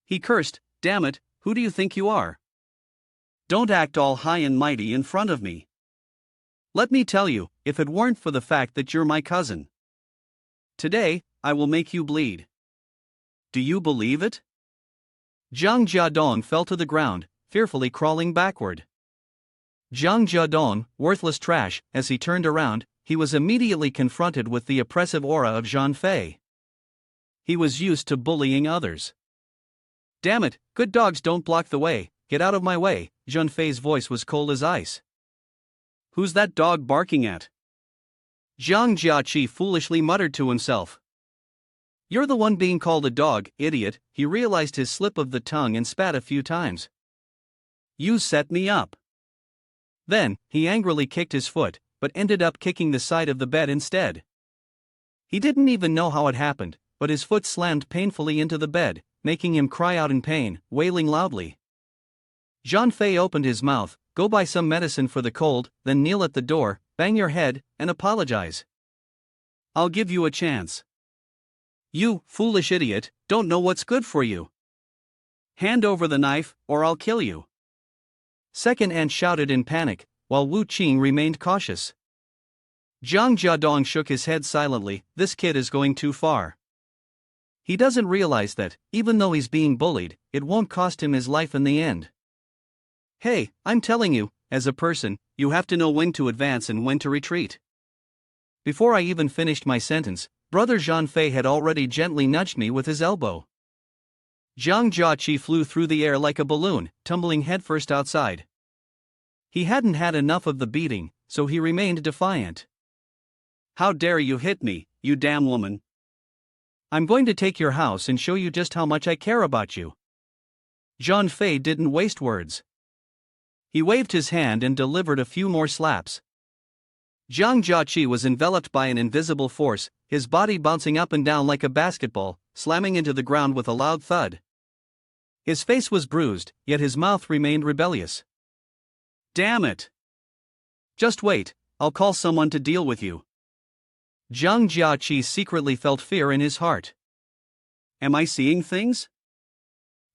He cursed, "Damn it, who do you think you are? Don't act all high and mighty in front of me. Let me tell you, if it weren't for the fact that you're my cousin, today, I will make you bleed. Do you believe it?" Zhang Jiadong fell to the ground, fearfully crawling backward. Zhang Jiadong, worthless trash. As he turned around, he was immediately confronted with the oppressive aura of Zhang Fei. He was used to bullying others. "Damn it, good dogs don't block the way, get out of my way." Zhang Fei's voice was cold as ice. "Who's that dog barking at?" Zhang Jiaqi foolishly muttered to himself. "You're the one being called a dog, idiot." He realized his slip of the tongue and spat a few times. "You set me up." Then, he angrily kicked his foot, but ended up kicking the side of the bed instead. He didn't even know how it happened, but his foot slammed painfully into the bed, making him cry out in pain, wailing loudly. Zhang Fei opened his mouth, "Go buy some medicine for the cold, then kneel at the door, bang your head, and apologize. I'll give you a chance. You, foolish idiot, don't know what's good for you. Hand over the knife, or I'll kill you." Second aunt shouted in panic, while Wu Qing remained cautious. Zhang Jiadong shook his head silently. "This kid is going too far. He doesn't realize that, even though he's being bullied, it won't cost him his life in the end. Hey, I'm telling you, as a person, you have to know when to advance and when to retreat." Before I even finished my sentence, Brother Zhang Fei had already gently nudged me with his elbow. Zhang Jiaqi flew through the air like a balloon, tumbling headfirst outside. He hadn't had enough of the beating, so he remained defiant. "How dare you hit me, you damn woman! I'm going to take your house and show you just how much I care about you." Zhang Fei didn't waste words. He waved his hand and delivered a few more slaps. Zhang Jiaqi was enveloped by an invisible force, his body bouncing up and down like a basketball, slamming into the ground with a loud thud. His face was bruised, yet his mouth remained rebellious. "Damn it! Just wait, I'll call someone to deal with you." Zhang Jiaqi secretly felt fear in his heart. Am I seeing things?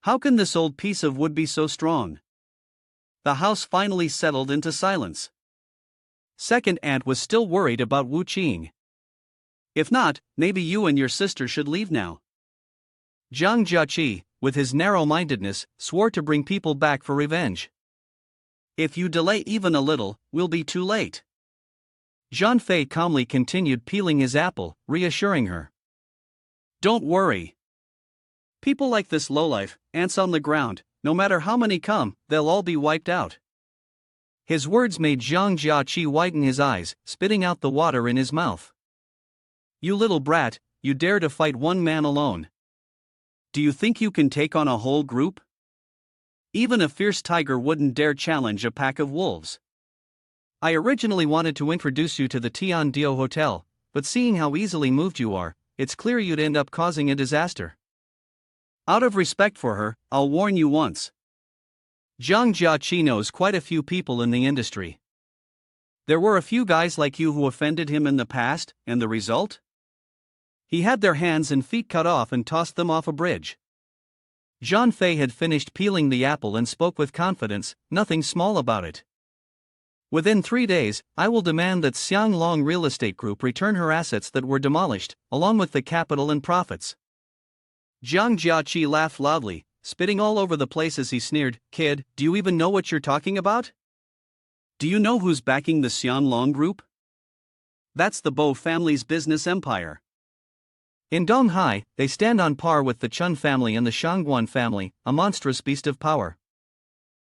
How can this old piece of wood be so strong? The house finally settled into silence. Second aunt was still worried about Wu Qing. "If not, maybe you and your sister should leave now." Zhang Jiaqi, with his narrow-mindedness, swore to bring people back for revenge. "If you delay even a little, we'll be too late." Zhang Fei calmly continued peeling his apple, reassuring her. "Don't worry. People like this lowlife, ants on the ground, no matter how many come, they'll all be wiped out." His words made Zhang Jiaqi widen his eyes, spitting out the water in his mouth. "You little brat, you dare to fight one man alone. Do you think you can take on a whole group? Even a fierce tiger wouldn't dare challenge a pack of wolves. I originally wanted to introduce you to the Tian Dio Hotel, but seeing how easily moved you are, it's clear you'd end up causing a disaster. Out of respect for her, I'll warn you once. Zhang Jiaqi knows quite a few people in the industry. There were a few guys like you who offended him in the past, and the result? He had their hands and feet cut off and tossed them off a bridge." Zhang Fei had finished peeling the apple and spoke with confidence, nothing small about it. "Within 3 days, I will demand that Xianglong Real Estate Group return her assets that were demolished, along with the capital and profits." Zhang Jiaqi laughed loudly. spitting all over the place as he sneered, "Kid, do you even know what you're talking about? Do you know who's backing the Xianlong group? That's the Bo family's business empire." In Donghai, they stand on par with the Chun family and the Shangguan family, a monstrous beast of power.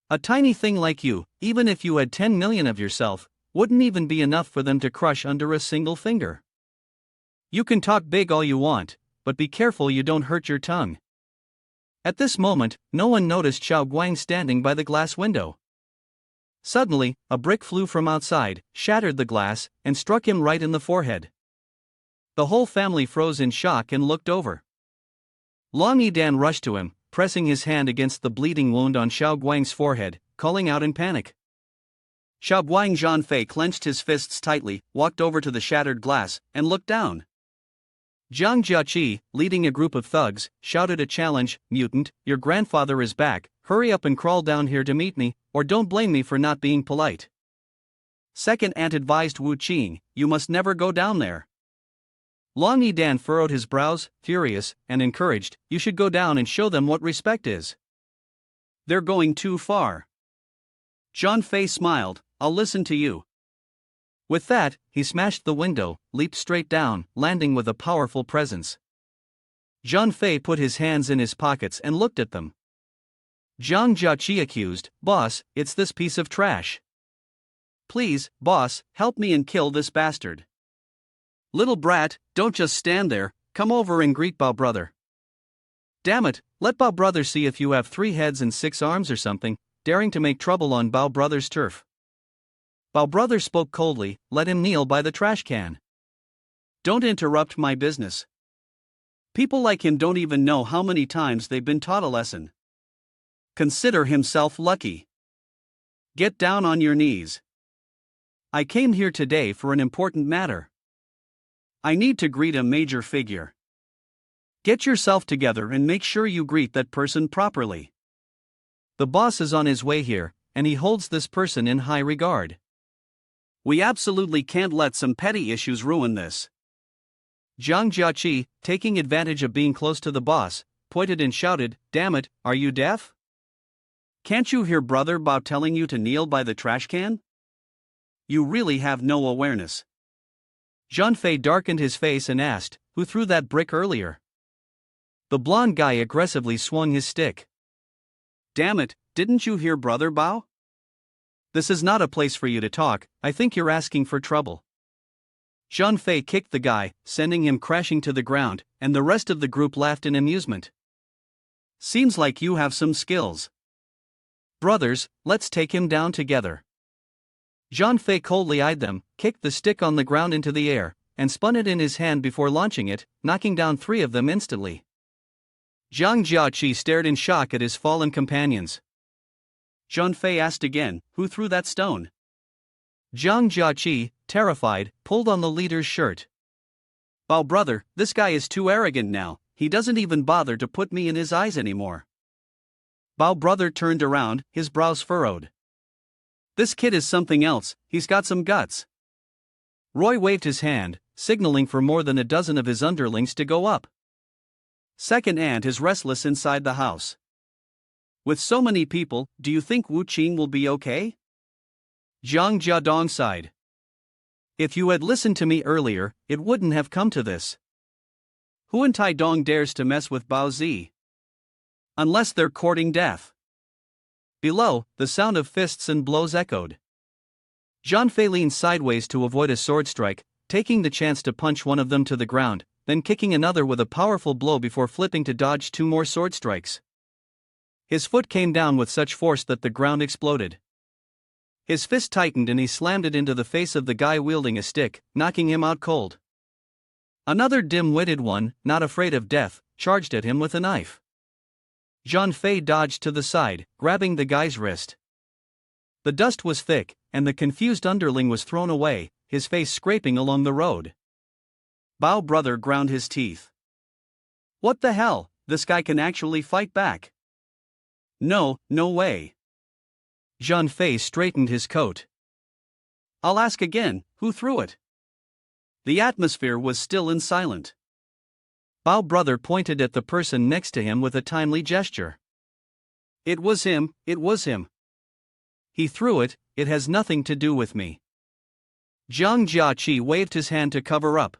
A tiny thing like you, even if you had 10 million of yourself, wouldn't even be enough for them to crush under a single finger. You can talk big all you want, but be careful you don't hurt your tongue. At this moment, no one noticed Xiao Guang standing by the glass window. Suddenly, a brick flew from outside, shattered the glass, and struck him right in the forehead. The whole family froze in shock and looked over. Long Yidan rushed to him, pressing his hand against the bleeding wound on Xiao Guang's forehead, calling out in panic. Xiao Guang Zhanfei clenched his fists tightly, walked over to the shattered glass, and looked down. Jiang Jiaqi, leading a group of thugs, shouted a challenge, "Mutant, your grandfather is back, hurry up and crawl down here to meet me, or don't blame me for not being polite." Second Ant advised Wu Qing, "You must never go down there." Long Yidan furrowed his brows, furious, and encouraged, "You should go down and show them what respect is. They're going too far." Zhang Fei smiled, "I'll listen to you." With that, he smashed the window, leaped straight down, landing with a powerful presence. Zhang Fei put his hands in his pockets and looked at them. Jiang Jiaqi accused, "Boss, it's this piece of trash. Please, boss, help me and kill this bastard. Little brat, don't just stand there, come over and greet Bao brother. Damn it, let Bao brother see if you have 3 heads and 6 arms or something, daring to make trouble on Bao brother's turf." Bao brother spoke coldly, "Let him kneel by the trash can. Don't interrupt my business. People like him don't even know how many times they've been taught a lesson. Consider himself lucky. Get down on your knees. I came here today for an important matter. I need to greet a major figure. Get yourself together and make sure you greet that person properly. The boss is on his way here, and he holds this person in high regard. We absolutely can't let some petty issues ruin this." Jiang Jiaqi, taking advantage of being close to the boss, pointed and shouted, "Damn it, are you deaf? Can't you hear brother Bao telling you to kneel by the trash can? You really have no awareness." Zhang Fei darkened his face and asked, "Who threw that brick earlier?" The blonde guy aggressively swung his stick. "Damn it, didn't you hear brother Bao? This is not a place for you to talk, I think you're asking for trouble." Zhang Fei kicked the guy, sending him crashing to the ground, and the rest of the group laughed in amusement. "Seems like you have some skills. Brothers, let's take him down together." Zhang Fei coldly eyed them, kicked the stick on the ground into the air, and spun it in his hand before launching it, knocking down 3 of them instantly. Jiang Jiaqi stared in shock at his fallen companions. Zhang Fei asked again, "Who threw that stone?" Jiang Jiaqi, terrified, pulled on the leader's shirt. "Bao brother, this guy is too arrogant now, he doesn't even bother to put me in his eyes anymore." Bao brother turned around, his brows furrowed. "This kid is something else, he's got some guts." Roy waved his hand, signaling for more than a dozen of his underlings to go up. Second Ant is restless inside the house. "With so many people, do you think Wu Qing will be okay?" Zhang Jiadong sighed. "If you had listened to me earlier, it wouldn't have come to this. Who in Taidong dares to mess with Bao Zi? Unless they're courting death." Below, the sound of fists and blows echoed. Zhang Fei leaned sideways to avoid a sword strike, taking the chance to punch one of them to the ground, then kicking another with a powerful blow before flipping to dodge 2 more sword strikes. His foot came down with such force that the ground exploded. His fist tightened and he slammed it into the face of the guy wielding a stick, knocking him out cold. Another dim-witted one, not afraid of death, charged at him with a knife. Zhang Fei dodged to the side, grabbing the guy's wrist. The dust was thick, and the confused underling was thrown away, his face scraping along the road. Bao brother ground his teeth. "What the hell, this guy can actually fight back. No way." Zhang Fei straightened his coat. "I'll ask again, who threw it?" The atmosphere was still and silent. Bao brother pointed at the person next to him with a timely gesture. It was him, it was him. He threw it, it has nothing to do with me. Zhang Jiaqi waved his hand to cover up.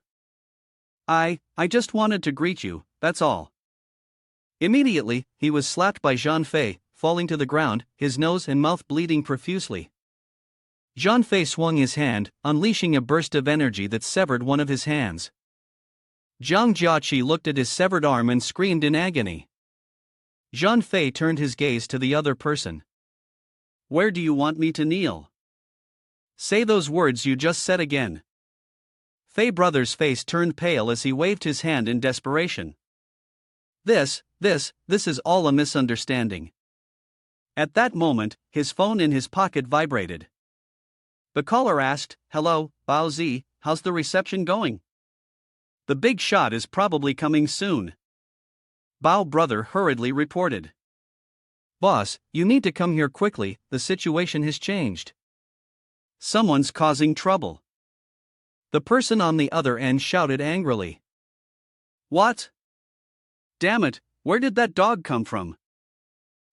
I just wanted to greet you, that's all. Immediately, he was slapped by Zhang Fei, falling to the ground, his nose and mouth bleeding profusely. Zhang Fei swung his hand, unleashing a burst of energy that severed one of his hands. Zhang Jiaqi looked at his severed arm and screamed in agony. Zhang Fei turned his gaze to the other person. Where do you want me to kneel? Say those words you just said again. Fei brother's face turned pale as he waved his hand in desperation. This is all a misunderstanding. At that moment, his phone in his pocket vibrated. The caller asked, "Hello, Bao Zi, how's the reception going? The big shot is probably coming soon." Bao brother hurriedly reported. "Boss, you need to come here quickly, the situation has changed. Someone's causing trouble." The person on the other end shouted angrily. What? Damn it, where did that dog come from?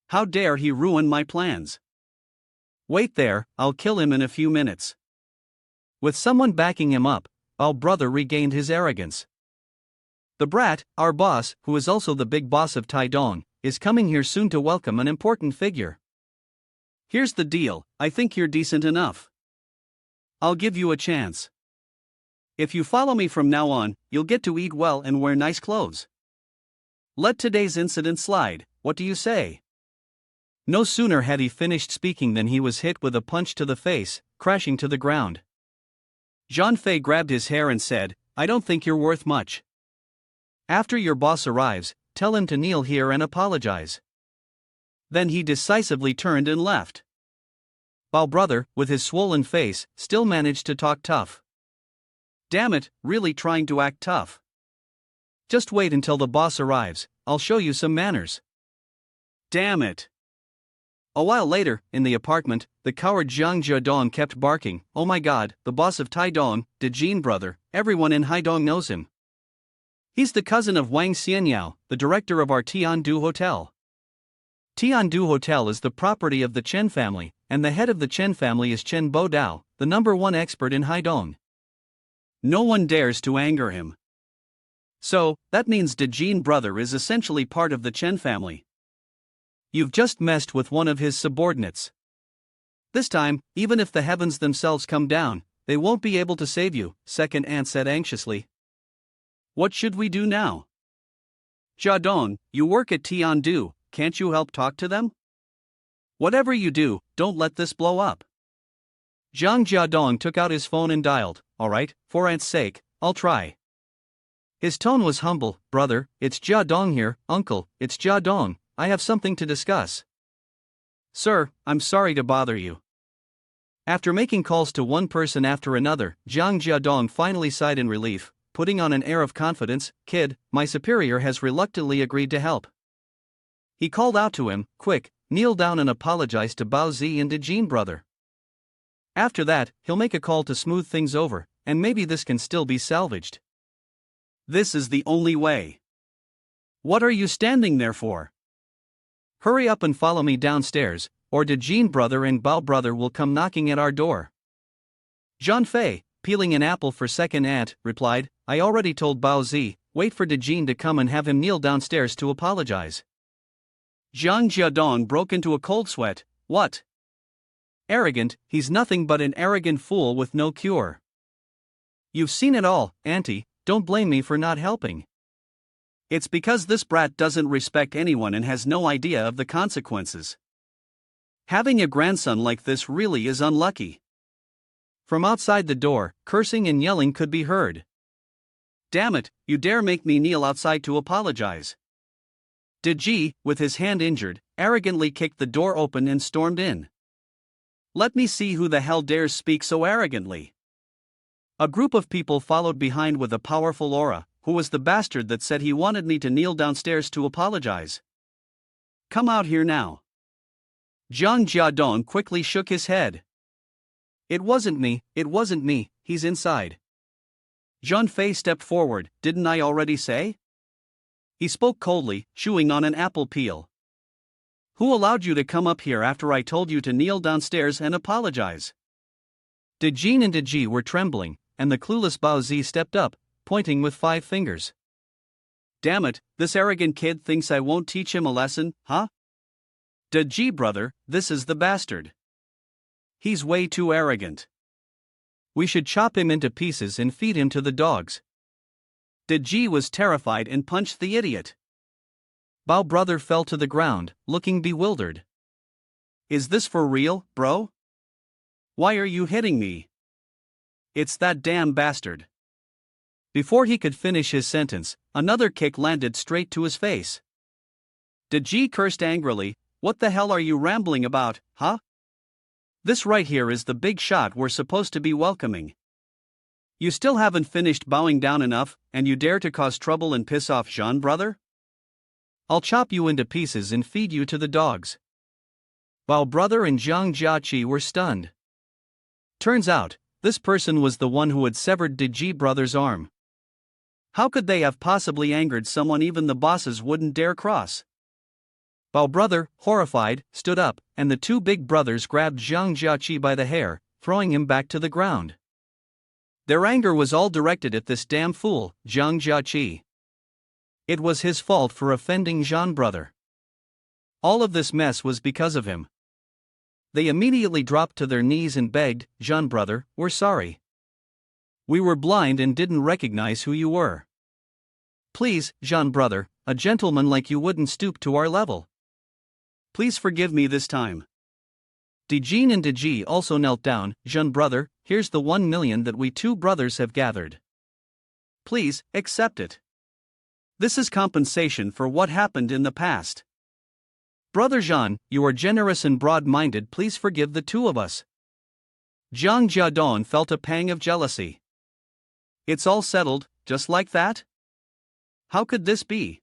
How dare he ruin my plans? Wait there, I'll kill him in a few minutes. With someone backing him up, Bao brother regained his arrogance. The brat, our boss, who is also the big boss of Taidong, is coming here soon to welcome an important figure. Here's the deal, I think you're decent enough. I'll give you a chance. If you follow me from now on, you'll get to eat well and wear nice clothes. Let today's incident slide, what do you say? No sooner had he finished speaking than he was hit with a punch to the face, crashing to the ground. Zhang Fei grabbed his hair and said, I don't think you're worth much. After your boss arrives, tell him to kneel here and apologize. Then he decisively turned and left. Bao brother, with his swollen face, still managed to talk tough. Damn it, really trying to act tough. Just wait until the boss arrives, I'll show you some manners. Damn it. A while later, in the apartment, the coward Zhang Jiadong kept barking, oh my god, the boss of Taidong, De Jin brother, everyone in Haidong knows him. He's the cousin of Wang Xianyao, the director of our Tiandu Hotel. Tiandu Hotel is the property of the Chen family, and the head of the Chen family is Chen Bodao, the #1 expert in Haidong. No one dares to anger him. So, that means De Jin brother is essentially part of the Chen family. You've just messed with one of his subordinates. This time, even if the heavens themselves come down, they won't be able to save you, second aunt said anxiously. What should we do now? Jiadong, you work at Tiandu, can't you help talk to them? Whatever you do, don't let this blow up. Zhang Jiadong took out his phone and dialed, alright, for aunt's sake, I'll try. His tone was humble, brother, it's Jiadong here, uncle, it's Jiadong, I have something to discuss. Sir, I'm sorry to bother you. After making calls to one person after another, Zhang Jiadong finally sighed in relief, putting on an air of confidence, kid, my superior has reluctantly agreed to help. He called out to him, quick, kneel down and apologize to Bao Zi and De Jin brother. After that, he'll make a call to smooth things over, and maybe this can still be salvaged. This is the only way. What are you standing there for? Hurry up and follow me downstairs, or De Jin brother and Bao brother will come knocking at our door. Zhang Fei, peeling an apple for second aunt, replied, I already told Bao Zi, wait for De Jin to come and have him kneel downstairs to apologize. Zhang Jiadong broke into a cold sweat, what? Arrogant, he's nothing but an arrogant fool with no cure. You've seen it all, auntie, don't blame me for not helping. It's because this brat doesn't respect anyone and has no idea of the consequences. Having a grandson like this really is unlucky. From outside the door, cursing and yelling could be heard. Damn it, you dare make me kneel outside to apologize. De Ji, with his hand injured, arrogantly kicked the door open and stormed in. Let me see who the hell dares speak so arrogantly. A group of people followed behind with a powerful aura. Who was the bastard that said he wanted me to kneel downstairs to apologize? Come out here now. Zhang Jiadong quickly shook his head. It wasn't me, he's inside. Zhang Fei stepped forward, didn't I already say? He spoke coldly, chewing on an apple peel. Who allowed you to come up here after I told you to kneel downstairs and apologize? Dejin and Deji were trembling, and the clueless Bao Zi stepped up, pointing with 5 fingers. Damn it, this arrogant kid thinks I won't teach him a lesson, huh? Deji brother, this is the bastard. He's way too arrogant. We should chop him into pieces and feed him to the dogs. Deji was terrified and punched the idiot. Bao brother fell to the ground, looking bewildered. Is this for real, bro? Why are you hitting me? It's that damn bastard. Before he could finish his sentence, another kick landed straight to his face. Deji cursed angrily, "What the hell are you rambling about, huh? This right here is the big shot we're supposed to be welcoming. You still haven't finished bowing down enough, and you dare to cause trouble and piss off Jean brother? I'll chop you into pieces and feed you to the dogs." Bao brother and Zhang Jiaqi were stunned. Turns out, this person was the one who had severed Deji brother's arm. How could they have possibly angered someone even the bosses wouldn't dare cross? Bao brother, horrified, stood up, and the 2 big brothers grabbed Zhang Jiaqi by the hair, throwing him back to the ground. Their anger was all directed at this damn fool, Zhang Jiaqi. It was his fault for offending Zhan brother. All of this mess was because of him. They immediately dropped to their knees and begged, "Zhan brother, we're sorry. We were blind and didn't recognize who you were. Please, Zhan brother, a gentleman like you wouldn't stoop to our level. Please forgive me this time." Dejin and Deji also knelt down. "Zhan brother, here's the 1 million that we 2 brothers have gathered. Please, accept it. This is compensation for what happened in the past. Brother Zhan, you are generous and broad-minded, please forgive the 2 of us." Zhang Jiadong felt a pang of jealousy. It's all settled, just like that? How could this be?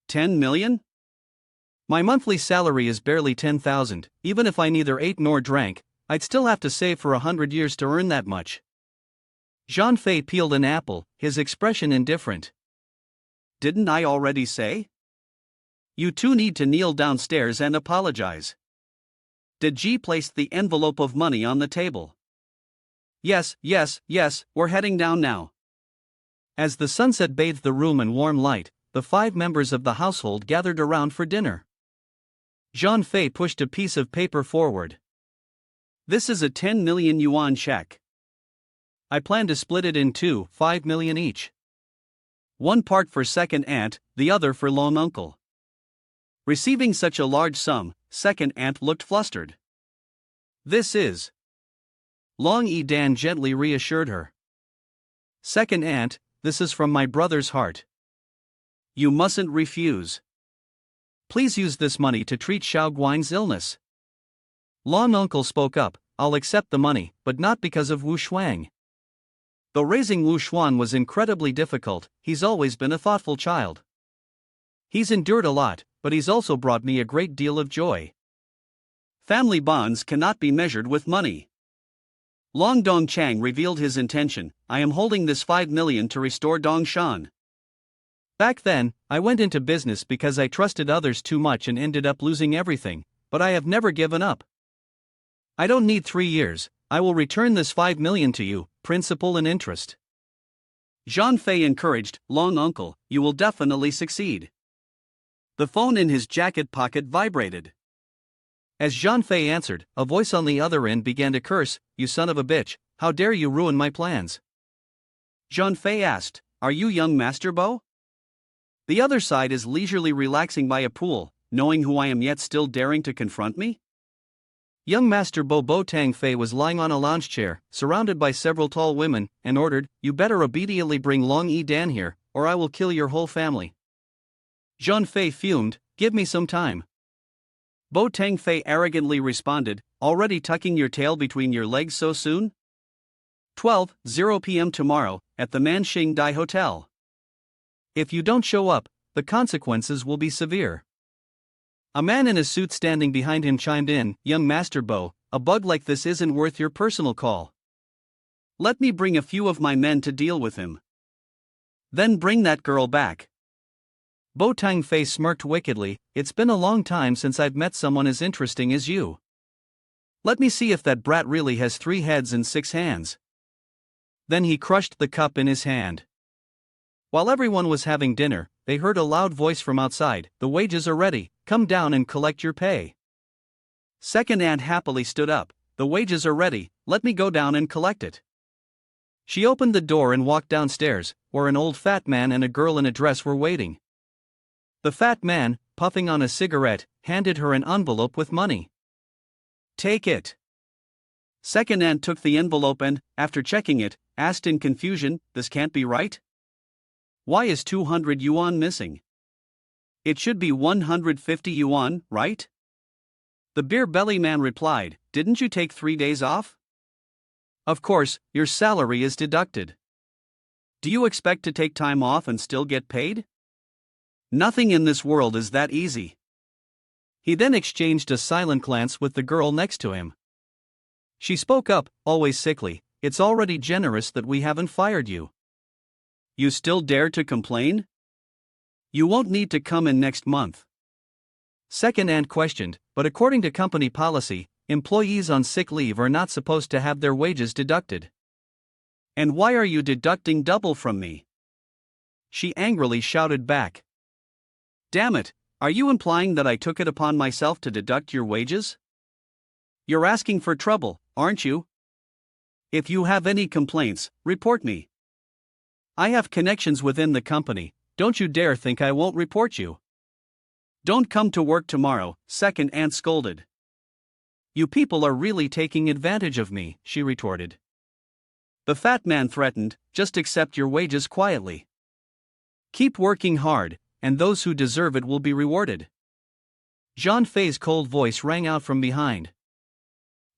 10 million? My monthly salary is barely 10,000, even if I neither ate nor drank, I'd still have to save for 100 years to earn that much. Zhan Fei peeled an apple, his expression indifferent. Didn't I already say? You 2 need to kneel downstairs and apologize. Deji placed the envelope of money on the table. Yes, we're heading down now. As the sunset bathed the room in warm light, the 5 members of the household gathered around for dinner. Zhan Fei pushed a piece of paper forward. This is a 10 million yuan check. I plan to split it in 2, 5 million each. One part for second aunt, the other for lone uncle. Receiving such a large sum, second aunt looked flustered. This is. Long Yi Dan gently reassured her. Second aunt, this is from my brother's heart. You mustn't refuse. Please use this money to treat Xiao Guan's illness. Lon uncle spoke up, I'll accept the money, but not because of Wu Shuang. Though raising Wu Xuan was incredibly difficult, he's always been a thoughtful child. He's endured a lot, but he's also brought me a great deal of joy. Family bonds cannot be measured with money. Long Dong Chang revealed his intention, I am holding this 5 million to restore Dongshan. Back then, I went into business because I trusted others too much and ended up losing everything, but I have never given up. I don't need 3 years, I will return this 5 million to you, principal and interest. Zhan Fei encouraged, Long uncle, you will definitely succeed. The phone in his jacket pocket vibrated. As Zhan Fei answered, a voice on the other end began to curse, "You son of a bitch, how dare you ruin my plans?" Zhan Fei asked, Are you young Master Bo? The other side is leisurely relaxing by a pool, knowing who I am yet still daring to confront me? Young Master Bo Tang Fei was lying on a lounge chair, surrounded by several tall women, and ordered, "You better obediently bring Long Yi Dan here, or I will kill your whole family." Zhan Fei fumed, "Give me some time." Bo Tang Fei arrogantly responded, "Already tucking your tail between your legs so soon?" 12:00 p.m. tomorrow, at the Manxing Dai Hotel. If you don't show up, the consequences will be severe. A man in a suit standing behind him chimed in, "Young Master Bo, a bug like this isn't worth your personal call. Let me bring a few of my men to deal with him. Then bring that girl back." Tang Fei smirked wickedly. It's been a long time since I've met someone as interesting as you. Let me see if that brat really has 3 heads and 6 hands. Then he crushed the cup in his hand. While everyone was having dinner, they heard a loud voice from outside. The wages are ready, come down and collect your pay. Second aunt happily stood up. The wages are ready, let me go down and collect it. She opened the door and walked downstairs, where an old fat man and a girl in a dress were waiting. The fat man, puffing on a cigarette, handed her an envelope with money. Take it. Second aunt took the envelope and, after checking it, asked in confusion, this can't be right? Why is 200 yuan missing? It should be 150 yuan, right? The beer belly man replied, didn't you take 3 days off? Of course, your salary is deducted. Do you expect to take time off and still get paid? Nothing in this world is that easy. He then exchanged a silent glance with the girl next to him. She spoke up, always sickly, it's already generous that we haven't fired you. You still dare to complain? You won't need to come in next month. Second aunt questioned, but according to company policy, employees on sick leave are not supposed to have their wages deducted. And why are you deducting double from me? She angrily shouted back. Damn it, are you implying that I took it upon myself to deduct your wages? You're asking for trouble, aren't you? If you have any complaints, report me. I have connections within the company, don't you dare think I won't report you. Don't come to work tomorrow, second aunt scolded. You people are really taking advantage of me, she retorted. The fat man threatened, just accept your wages quietly. Keep working hard, and those who deserve it will be rewarded. Zhang Fei's cold voice rang out from behind.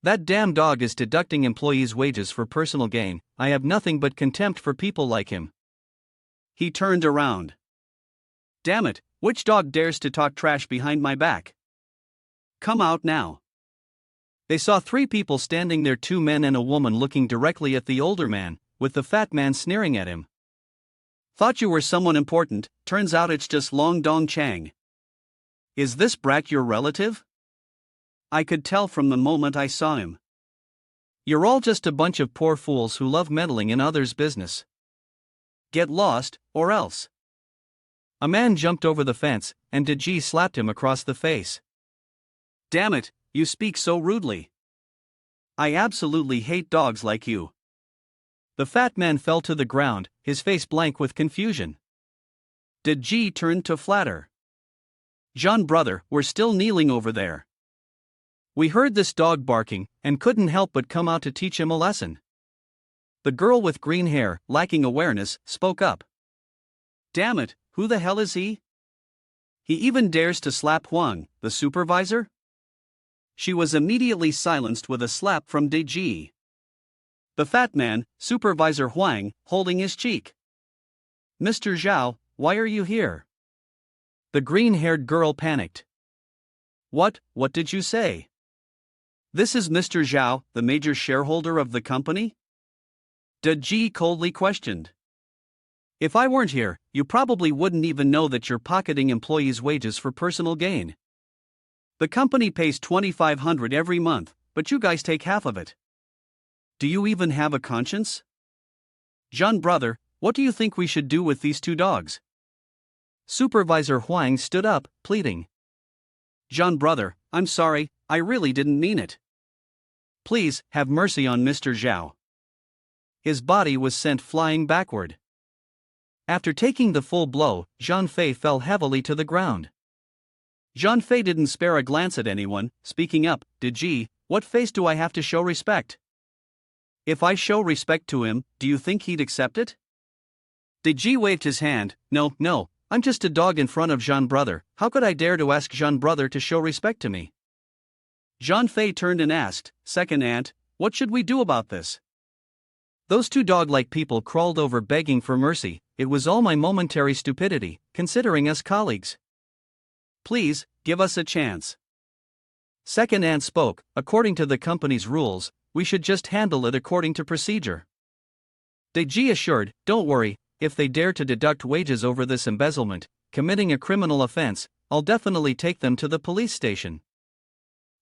That damn dog is deducting employees' wages for personal gain, I have nothing but contempt for people like him. He turned around. Damn it, which dog dares to talk trash behind my back? Come out now. They saw 3 people standing there, 2 men and a woman looking directly at the older man, with the fat man sneering at him. Thought you were someone important, turns out it's just Long Dong Chang. Is this brat your relative? I could tell from the moment I saw him. You're all just a bunch of poor fools who love meddling in others' business. Get lost, or else. A man jumped over the fence, and Deji slapped him across the face. Damn it, you speak so rudely. I absolutely hate dogs like you. The fat man fell to the ground, his face blank with confusion. Deji turned to flatter. Jean brother, we're still kneeling over there. We heard this dog barking, and couldn't help but come out to teach him a lesson. The girl with green hair, lacking awareness, spoke up. Damn it, who the hell is he? He even dares to slap Huang, the supervisor? She was immediately silenced with a slap from Deji. The fat man, Supervisor Huang, holding his cheek. Mr. Zhao, why are you here? The green-haired girl panicked. What did you say? This is Mr. Zhao, the major shareholder of the company? Deji coldly questioned. If I weren't here, you probably wouldn't even know that you're pocketing employees' wages for personal gain. The company pays 2,500 every month, but you guys take half of it. Do you even have a conscience? Jean brother, what do you think we should do with these 2 dogs? Supervisor Huang stood up, pleading. Jean brother, I'm sorry, I really didn't mean it. Please, have mercy on Mr. Zhao. His body was sent flying backward. After taking the full blow, Zhang Fei fell heavily to the ground. Zhang Fei didn't spare a glance at anyone, speaking up, Deji, what face do I have to show respect? If I show respect to him, do you think he'd accept it? Deji waved his hand, no, I'm just a dog in front of Jean brother, how could I dare to ask Jean brother to show respect to me? Zhang Fei turned and asked, second aunt, what should we do about this? Those 2 dog-like people crawled over begging for mercy, it was all my momentary stupidity, considering us colleagues. Please, give us a chance. Second aunt spoke, according to the company's rules, we should just handle it according to procedure. Deji assured, don't worry, if they dare to deduct wages over this embezzlement, committing a criminal offense, I'll definitely take them to the police station.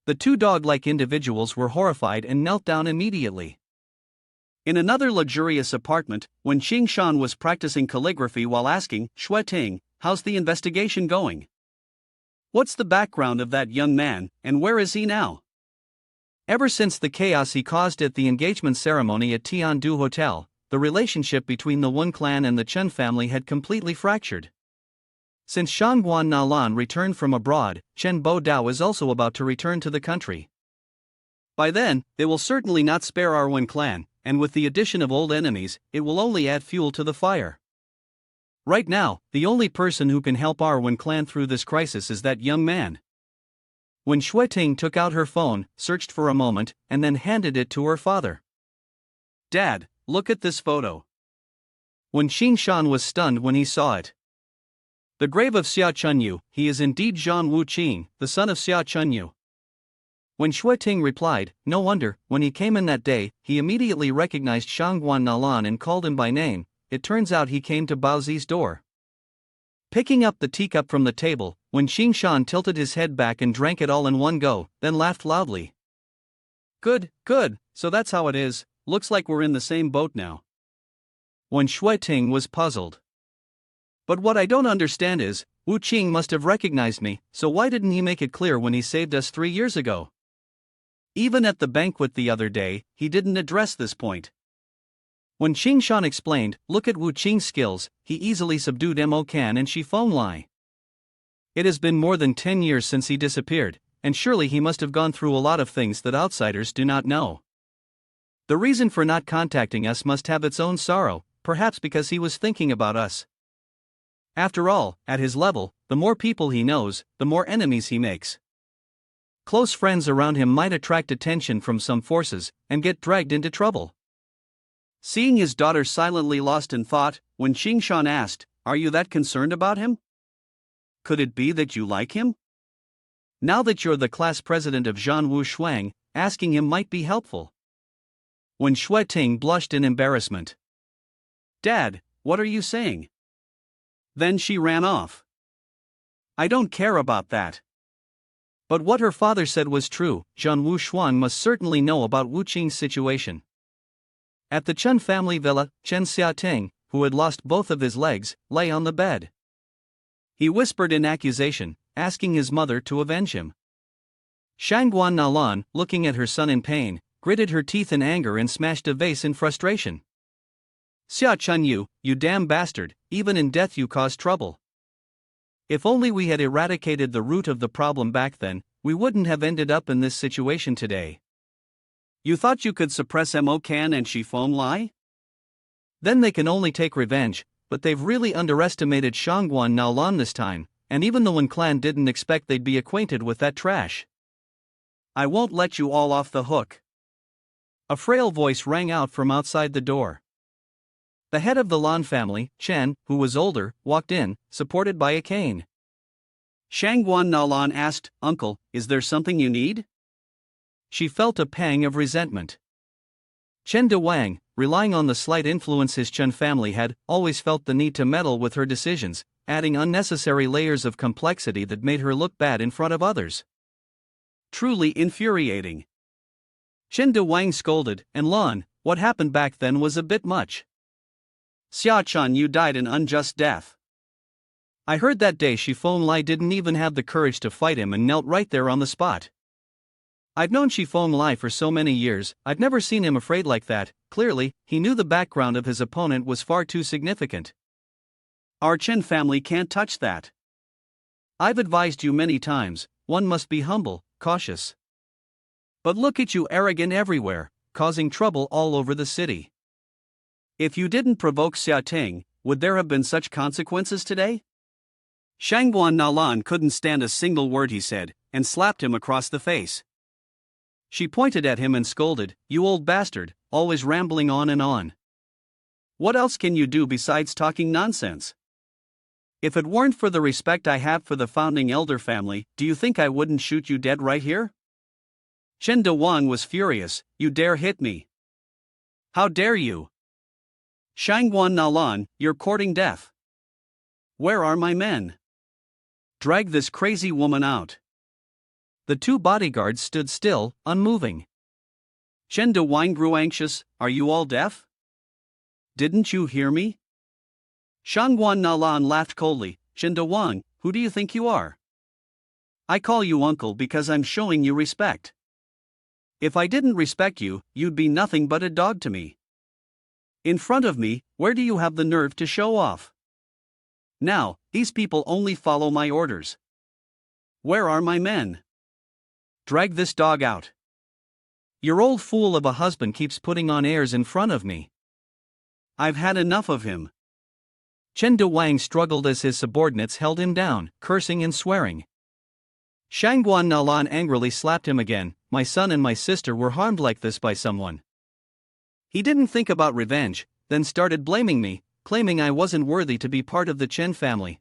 The two dog-like individuals were horrified and knelt down immediately. In another luxurious apartment, when Qing Shan was practicing calligraphy while asking, Shui Ting, how's the investigation going? What's the background of that young man, and where is he now? Ever since the chaos he caused at the engagement ceremony at Tiandu Hotel, the relationship between the Wen clan and the Chen family had completely fractured. Since Shangguan Nalan returned from abroad, Chen Bo Dao is also about to return to the country. By then, they will certainly not spare our Wen clan, and with the addition of old enemies, it will only add fuel to the fire. Right now, the only person who can help our Wen clan through this crisis is that young man. When Shuiting took out her phone, searched for a moment, and then handed it to her father. Dad, look at this photo. When Qing Shan was stunned when he saw it. The grave of Xia Chunyu, he is indeed Zhang Wuqing, the son of Xia Chunyu. When Shuiting replied, no wonder, when he came in that day, he immediately recognized Shangguan Nalan and called him by name. It turns out he came to Baozi's door. Picking up the teacup from the table, when Qing Shan tilted his head back and drank it all in one go, then laughed loudly. Good, so that's how it is, looks like we're in the same boat now. When Shuiting was puzzled. But what I don't understand is, Wu Qing must have recognized me, so why didn't he make it clear when he saved us 3 years ago? Even at the banquet the other day, he didn't address this point. When Qing Shan explained, look at Wu Qing's skills, he easily subdued Mo Kan and Shifeng Lai. It has been more than 10 years since he disappeared, and surely he must have gone through a lot of things that outsiders do not know. The reason for not contacting us must have its own sorrow, perhaps because he was thinking about us. After all, at his level, the more people he knows, the more enemies he makes. Close friends around him might attract attention from some forces, and get dragged into trouble. Seeing his daughter silently lost in thought, when Qing Shan asked, are you that concerned about him? Could it be that you like him? Now that you're the class president of Zhanwu Shuang, asking him might be helpful. When Shuiting blushed in embarrassment. Dad, what are you saying? Then she ran off. I don't care about that. But what her father said was true, Zhanwu Shuang must certainly know about Wu Qing's situation. At the Chen family villa, Chen Xiating, who had lost both of his legs, lay on the bed. He whispered in accusation, asking his mother to avenge him. Shangguan Nalan, looking at her son in pain, gritted her teeth in anger and smashed a vase in frustration. Xia Chunyu, you damn bastard, even in death you cause trouble. If only we had eradicated the root of the problem back then, we wouldn't have ended up in this situation today. You thought you could suppress Mo Kan and Shifeng Lai? Then they can only take revenge, but they've really underestimated Shangguan Nalan this time, and even the Wen clan didn't expect they'd be acquainted with that trash. I won't let you all off the hook. A frail voice rang out from outside the door. The head of the Lan family, Chen, who was older, walked in, supported by a cane. Shangguan Nalan asked, Uncle, is there something you need? She felt a pang of resentment. Chen De Wang, relying on the slight influence his Chen family had, always felt the need to meddle with her decisions, adding unnecessary layers of complexity that made her look bad in front of others. Truly infuriating. Chen De Wang scolded, and Lan, what happened back then was a bit much. Xia Chan, you died an unjust death. I heard that day Shifeng Lai didn't even have the courage to fight him and knelt right there on the spot. I've known Shifeng Lai for so many years, I've never seen him afraid like that. Clearly, he knew the background of his opponent was far too significant. Our Chen family can't touch that. I've advised you many times, one must be humble, cautious. But look at you arrogant everywhere, causing trouble all over the city. If you didn't provoke Xia Ting, would there have been such consequences today? Shangguan Nalan couldn't stand a single word he said, and slapped him across the face. She pointed at him and scolded, you old bastard, always rambling on and on. What else can you do besides talking nonsense? If it weren't for the respect I have for the founding elder family, do you think I wouldn't shoot you dead right here? Chen De Wang was furious, you dare hit me? How dare you? Shangguan Nalan, you're courting death. Where are my men? Drag this crazy woman out. The two bodyguards stood still, unmoving. Chen De Wang grew anxious. Are you all deaf? Didn't you hear me? Shangguan Nalan laughed coldly. Chen De Wang, who do you think you are? I call you uncle because I'm showing you respect. If I didn't respect you, you'd be nothing but a dog to me. In front of me, where do you have the nerve to show off? Now, these people only follow my orders. Where are my men? Drag this dog out. Your old fool of a husband keeps putting on airs in front of me. I've had enough of him. Chen De Wang struggled as his subordinates held him down, cursing and swearing. Shangguan Nalan angrily slapped him again. My son and my sister were harmed like this by someone. He didn't think about revenge, then started blaming me, claiming I wasn't worthy to be part of the Chen family.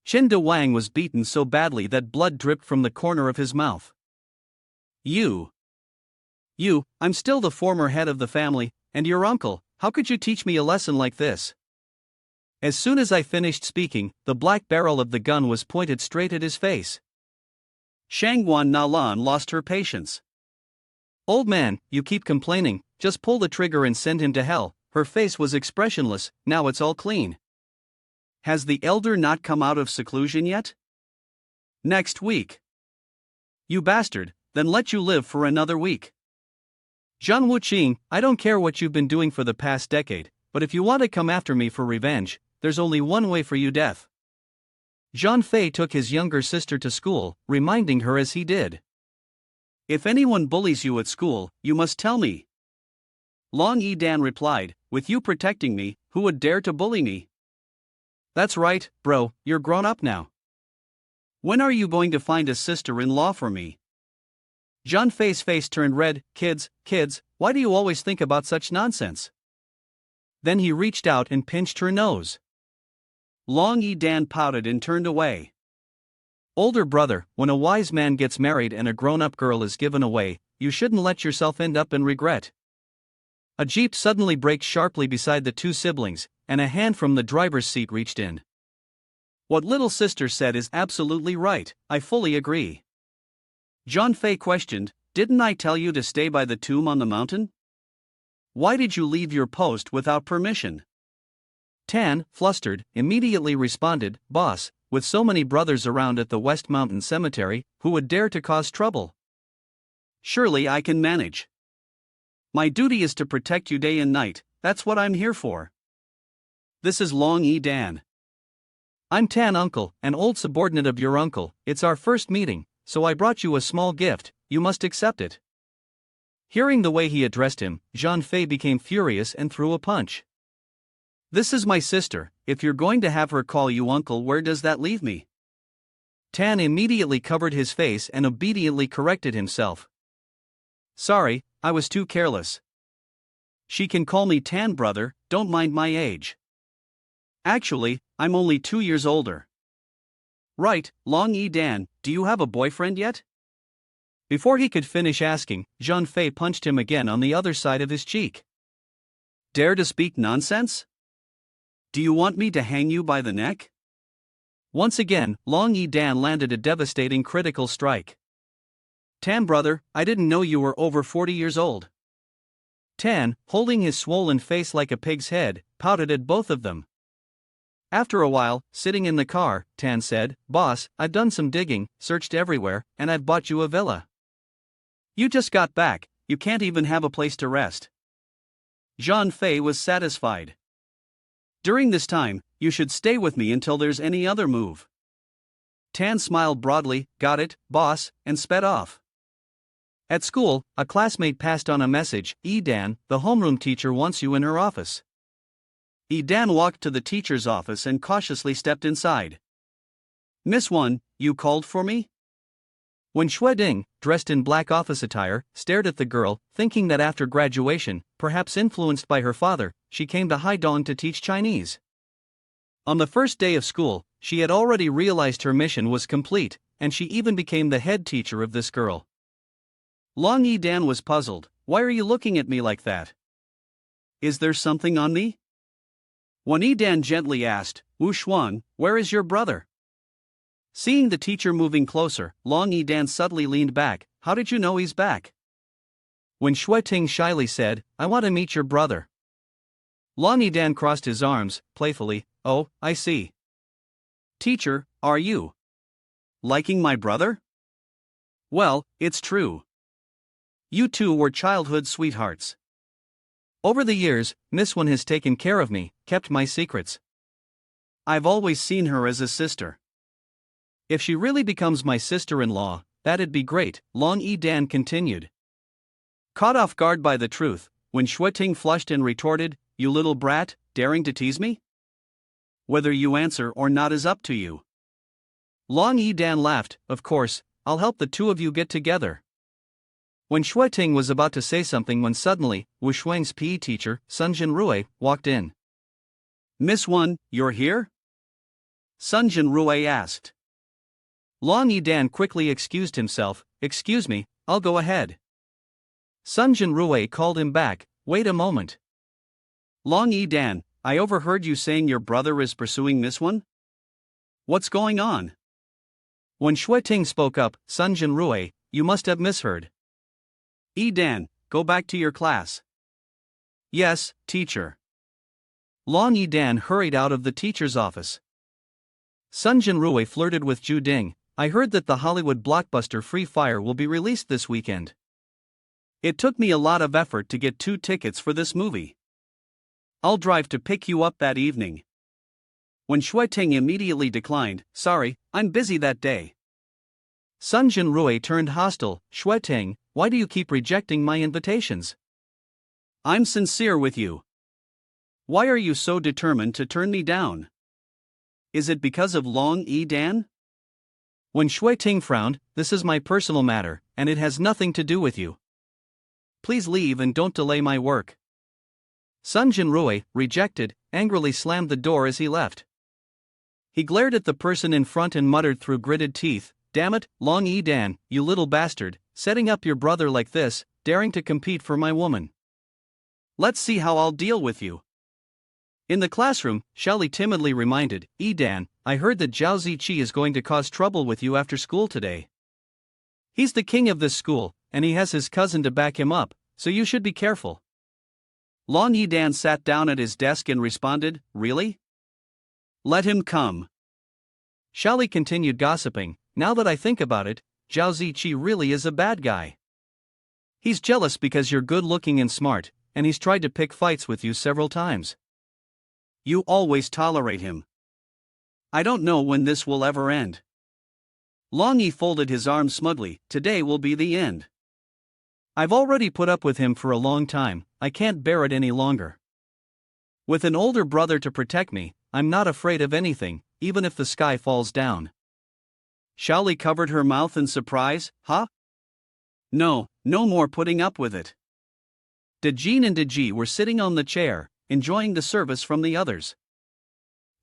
Chen De Wang was beaten so badly that blood dripped from the corner of his mouth. I'm still the former head of the family, and your uncle. How could you teach me a lesson like this? As soon as I finished speaking, the black barrel of the gun was pointed straight at his face. Shangguan Nalan lost her patience. Old man, you keep complaining, just pull the trigger and send him to hell. Her face was expressionless. Now it's all clean. Has the elder not come out of seclusion yet? Next week. You bastard, then let you live for another week. Zhang Wuqing, I don't care what you've been doing for the past decade, but if you want to come after me for revenge, there's only one way for you: death. Zhang Fei took his younger sister to school, reminding her as he did. If anyone bullies you at school, you must tell me. Long Yidan replied, with you protecting me, who would dare to bully me? That's right, bro, you're grown up now. When are you going to find a sister-in-law for me? Zhang Fei's face turned red. Kids, why do you always think about such nonsense? Then he reached out and pinched her nose. Long Yidan pouted and turned away. Older brother, when a wise man gets married and a grown-up girl is given away, you shouldn't let yourself end up in regret. A jeep suddenly braked sharply beside the two siblings, and a hand from the driver's seat reached in. What little sister said is absolutely right, I fully agree. Zhang Fei questioned, didn't I tell you to stay by the tomb on the mountain? Why did you leave your post without permission? Tan, flustered, immediately responded, Boss, with so many brothers around at the West Mountain Cemetery, who would dare to cause trouble? Surely I can manage. My duty is to protect you day and night, that's what I'm here for. This is Long Yidan. I'm Tan uncle, an old subordinate of your uncle. It's our first meeting, so I brought you a small gift, you must accept it. Hearing the way he addressed him, Zhang Fei became furious and threw a punch. This is my sister, if you're going to have her call you uncle, where does that leave me? Tan immediately covered his face and obediently corrected himself. Sorry, I was too careless. She can call me Tan brother, don't mind my age. Actually, I'm only 2 years older. Right, Long Yidan, do you have a boyfriend yet? Before he could finish asking, Zhang Fei punched him again on the other side of his cheek. Dare to speak nonsense? Do you want me to hang you by the neck? Once again, Long Yidan landed a devastating critical strike. Tan brother, I didn't know you were over 40 years old. Tan, holding his swollen face like a pig's head, pouted at both of them. After a while, sitting in the car, Tan said, Boss, I've done some digging, searched everywhere, and I've bought you a villa. You just got back, you can't even have a place to rest. Zhang Fei was satisfied. During this time, you should stay with me until there's any other move. Tan smiled broadly, got it, boss, and sped off. At school, a classmate passed on a message, Yidan, the homeroom teacher wants you in her office. Yidan walked to the teacher's office and cautiously stepped inside. Miss Wan, you called for me? When Xue Ding, dressed in black office attire, stared at the girl, thinking that after graduation, perhaps influenced by her father, she came to Haidong to teach Chinese. On the first day of school, she had already realized her mission was complete, and she even became the head teacher of this girl. Long Yidan was puzzled. Why are you looking at me like that? Is there something on me? When Yidan gently asked, Wu Xuan, where is your brother? Seeing the teacher moving closer, Long Dan suddenly leaned back. How did you know he's back? When Ting shyly said, I want to meet your brother. Long Dan crossed his arms, playfully. Oh, I see. Teacher, are you liking my brother? Well, it's true. You two were childhood sweethearts. Over the years, Miss One has taken care of me, kept my secrets. I've always seen her as a sister. If she really becomes my sister-in-law, that'd be great, Long Dan continued. Caught off guard by the truth, when Ting flushed and retorted, You little brat, daring to tease me? Whether you answer or not is up to you. Long Dan laughed. Of course, I'll help the two of you get together. When Ting was about to say something when suddenly, Wu Shuang's PE teacher, Sun Jinrui, walked in. Miss One, you're here? Sun Jinrui asked. Long Dan quickly excused himself. Excuse me, I'll go ahead. Sun Jinrui called him back. Wait a moment. Long Dan, I overheard you saying your brother is pursuing Miss One? What's going on? When Ting spoke up, Sun Jinrui, you must have misheard. Dan, go back to your class. Yes, teacher. Long Dan hurried out of the teacher's office. Sun Jinrui flirted with Ju Ding. I heard that the Hollywood blockbuster Free Fire will be released this weekend. It took me a lot of effort to get 2 tickets for this movie. I'll drive to pick you up that evening. When Ting immediately declined, sorry, I'm busy that day. Sun Jinrui turned hostile. Ting, why do you keep rejecting my invitations? I'm sincere with you. Why are you so determined to turn me down? Is it because of Long Dan? When Ting frowned, this is my personal matter, and it has nothing to do with you. Please leave and don't delay my work. Sun Jinrui, rejected, angrily slammed the door as he left. He glared at the person in front and muttered through gritted teeth, Damn it, Long Dan, you little bastard, setting up your brother like this, daring to compete for my woman. Let's see how I'll deal with you. In the classroom, Xiaoli timidly reminded, Dan, I heard that Zhao Ziqi is going to cause trouble with you after school today. He's the king of this school, and he has his cousin to back him up, so you should be careful. Long Dan sat down at his desk and responded, Really? Let him come. Xiaoli continued gossiping, Now that I think about it, Zhao Ziqi really is a bad guy. He's jealous because you're good looking and smart, and he's tried to pick fights with you several times. You always tolerate him. I don't know when this will ever end. Long folded his arms smugly. Today will be the end. I've already put up with him for a long time, I can't bear it any longer. With an older brother to protect me, I'm not afraid of anything, even if the sky falls down. Xiaoli covered her mouth in surprise. Huh? No, no more putting up with it. Dejin and Deji were sitting on the chair, enjoying the service from the others.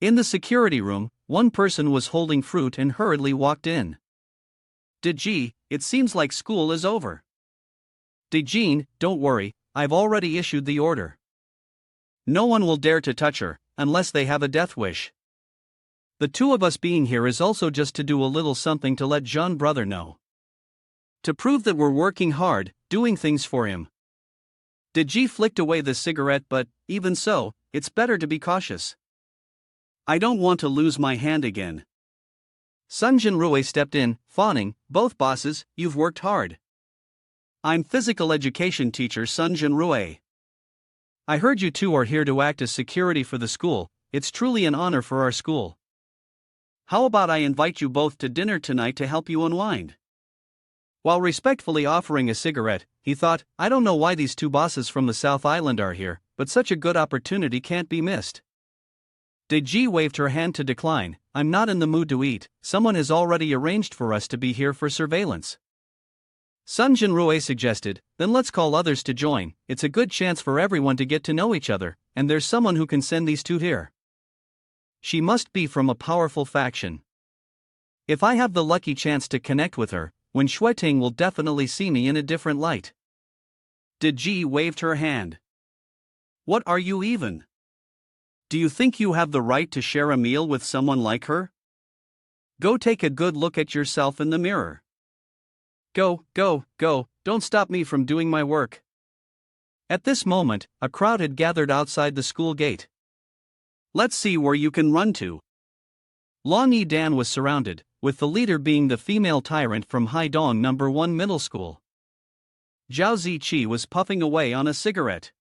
In the security room, one person was holding fruit and hurriedly walked in. Deji, it seems like school is over. Dejin, don't worry, I've already issued the order. No one will dare to touch her, unless they have a death wish. The two of us being here is also just to do a little something to let Jean brother know. To prove that we're working hard, doing things for him. Deji flicked away the cigarette, but, even so, it's better to be cautious. I don't want to lose my hand again. Sun Jinrui stepped in, fawning, Both bosses, you've worked hard. I'm physical education teacher Sun Jinrui. I heard you two are here to act as security for the school, it's truly an honor for our school. How about I invite you both to dinner tonight to help you unwind? While respectfully offering a cigarette, he thought, I don't know why these two bosses from the South Island are here, but such a good opportunity can't be missed. Deji waved her hand to decline, I'm not in the mood to eat, someone has already arranged for us to be here for surveillance. Sun Jinrui suggested, then let's call others to join, it's a good chance for everyone to get to know each other, and there's someone who can send these two here. She must be from a powerful faction. If I have the lucky chance to connect with her, when Ting will definitely see me in a different light. Deji waved her hand. What are you even? Do you think you have the right to share a meal with someone like her? Go take a good look at yourself in the mirror. Go, don't stop me from doing my work. At this moment, a crowd had gathered outside the school gate. Let's see where you can run to. Long Dan was surrounded, with the leader being the female tyrant from Haidong No. 1 Middle School. Zhao Ziqi was puffing away on a cigarette.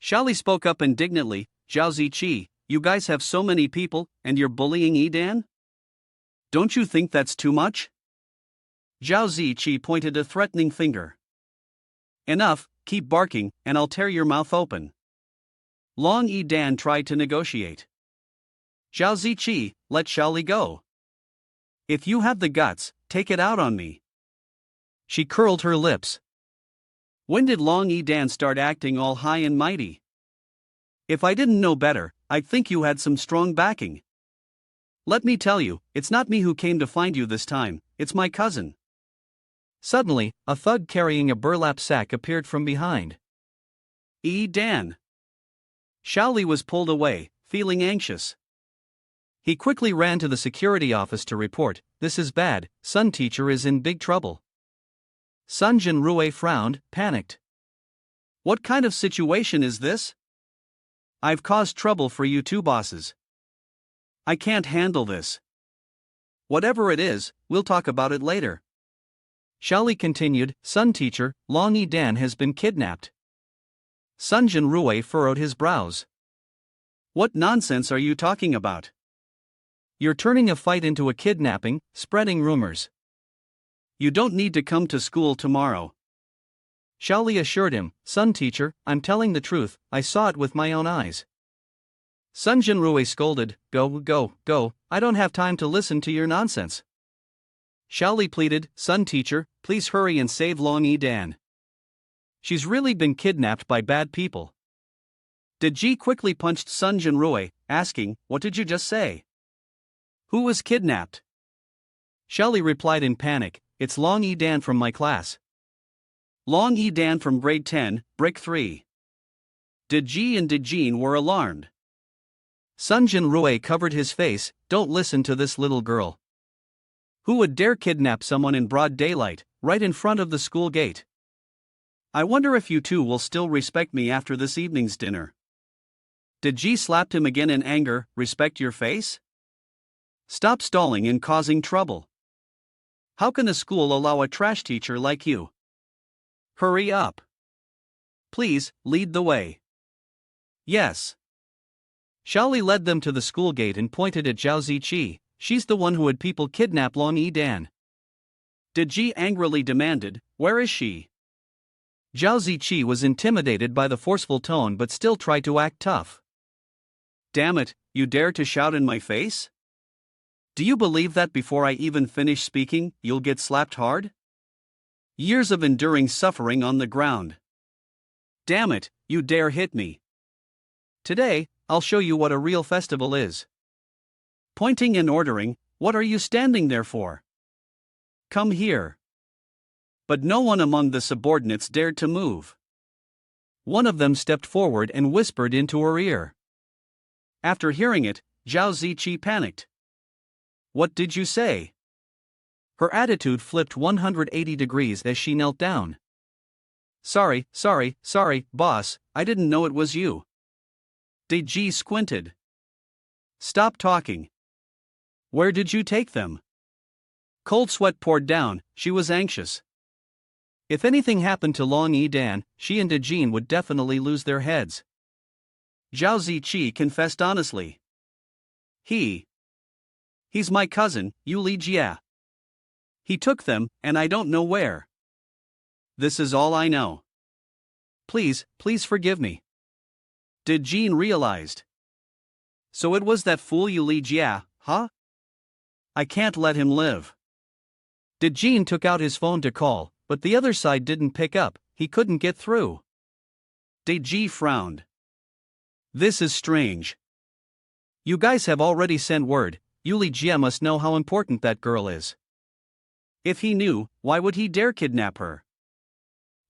Xiaoli spoke up indignantly, Zhao Ziqi, you guys have so many people, and you're bullying Dan? Don't you think that's too much? Zhao Ziqi pointed a threatening finger. Enough, keep barking, and I'll tear your mouth open. Long Dan tried to negotiate. Zhao Ziqi, let Xiaoli go. If you have the guts, take it out on me. She curled her lips. When did Long Dan start acting all high and mighty? If I didn't know better, I'd think you had some strong backing. Let me tell you, it's not me who came to find you this time, it's my cousin. Suddenly, a thug carrying a burlap sack appeared from behind. Dan. Xiaoli was pulled away, feeling anxious. He quickly ran to the security office to report, "This is bad, Sun teacher is in big trouble." Sun Jinrui frowned, panicked. What kind of situation is this? I've caused trouble for you two bosses. I can't handle this. Whatever it is, we'll talk about it later. Xiaoli continued, "Sun teacher, Long Dan has been kidnapped." Sun Jinrui furrowed his brows. What nonsense are you talking about? You're turning a fight into a kidnapping, spreading rumors. You don't need to come to school tomorrow. Xiaoli assured him, "Sun teacher, I'm telling the truth, I saw it with my own eyes." Sun Jinrui scolded, Go, I don't have time to listen to your nonsense." Xiaoli pleaded, "Sun teacher, please hurry and save Long Dan. She's really been kidnapped by bad people." Ji quickly punched Sun Jinrui, asking, "What did you just say? Who was kidnapped?" Xiaoli replied in panic, "It's Long Dan from my class." Long Dan from grade 10, brick 3. Ji and Jin were alarmed. Sun Jinrui covered his face, "Don't listen to this little girl. Who would dare kidnap someone in broad daylight, right in front of the school gate? I wonder if you two will still respect me after this evening's dinner." Ji slapped him again in anger, "Respect your face? Stop stalling and causing trouble. How can a school allow a trash teacher like you? Hurry up. Please, lead the way." "Yes." Xiaoli led them to the school gate and pointed at Zhao Ziqi, "She's the one who had people kidnap Long Dan." Ji angrily demanded, "Where is she?" Zhao Ziqi was intimidated by the forceful tone but still tried to act tough. "Damn it, you dare to shout in my face? Do you believe that before I even finish speaking, you'll get slapped hard? Years of enduring suffering on the ground. Damn it, you dare hit me. Today, I'll show you what a real festival is." Pointing and ordering, "What are you standing there for? Come here." But no one among the subordinates dared to move. One of them stepped forward and whispered into her ear. After hearing it, Zhao Ziqi panicked. "What did you say?" Her attitude flipped 180 degrees as she knelt down. Sorry, boss, I didn't know it was you." Ji squinted. "Stop talking. Where did you take them?" Cold sweat poured down, she was anxious. If anything happened to Long Dan, she and Jin would definitely lose their heads. Zhao Ziqi confessed honestly. He's my cousin, Yu Li Jia. He took them, and I don't know where. This is all I know. Please forgive me." Jin realized. So it was that fool Yu Li Jia, huh? I can't let him live. Jin took out his phone to call, but the other side didn't pick up, he couldn't get through. Ji frowned. This is strange. You guys have already sent word, Yu Li Jia must know how important that girl is. If he knew, why would he dare kidnap her?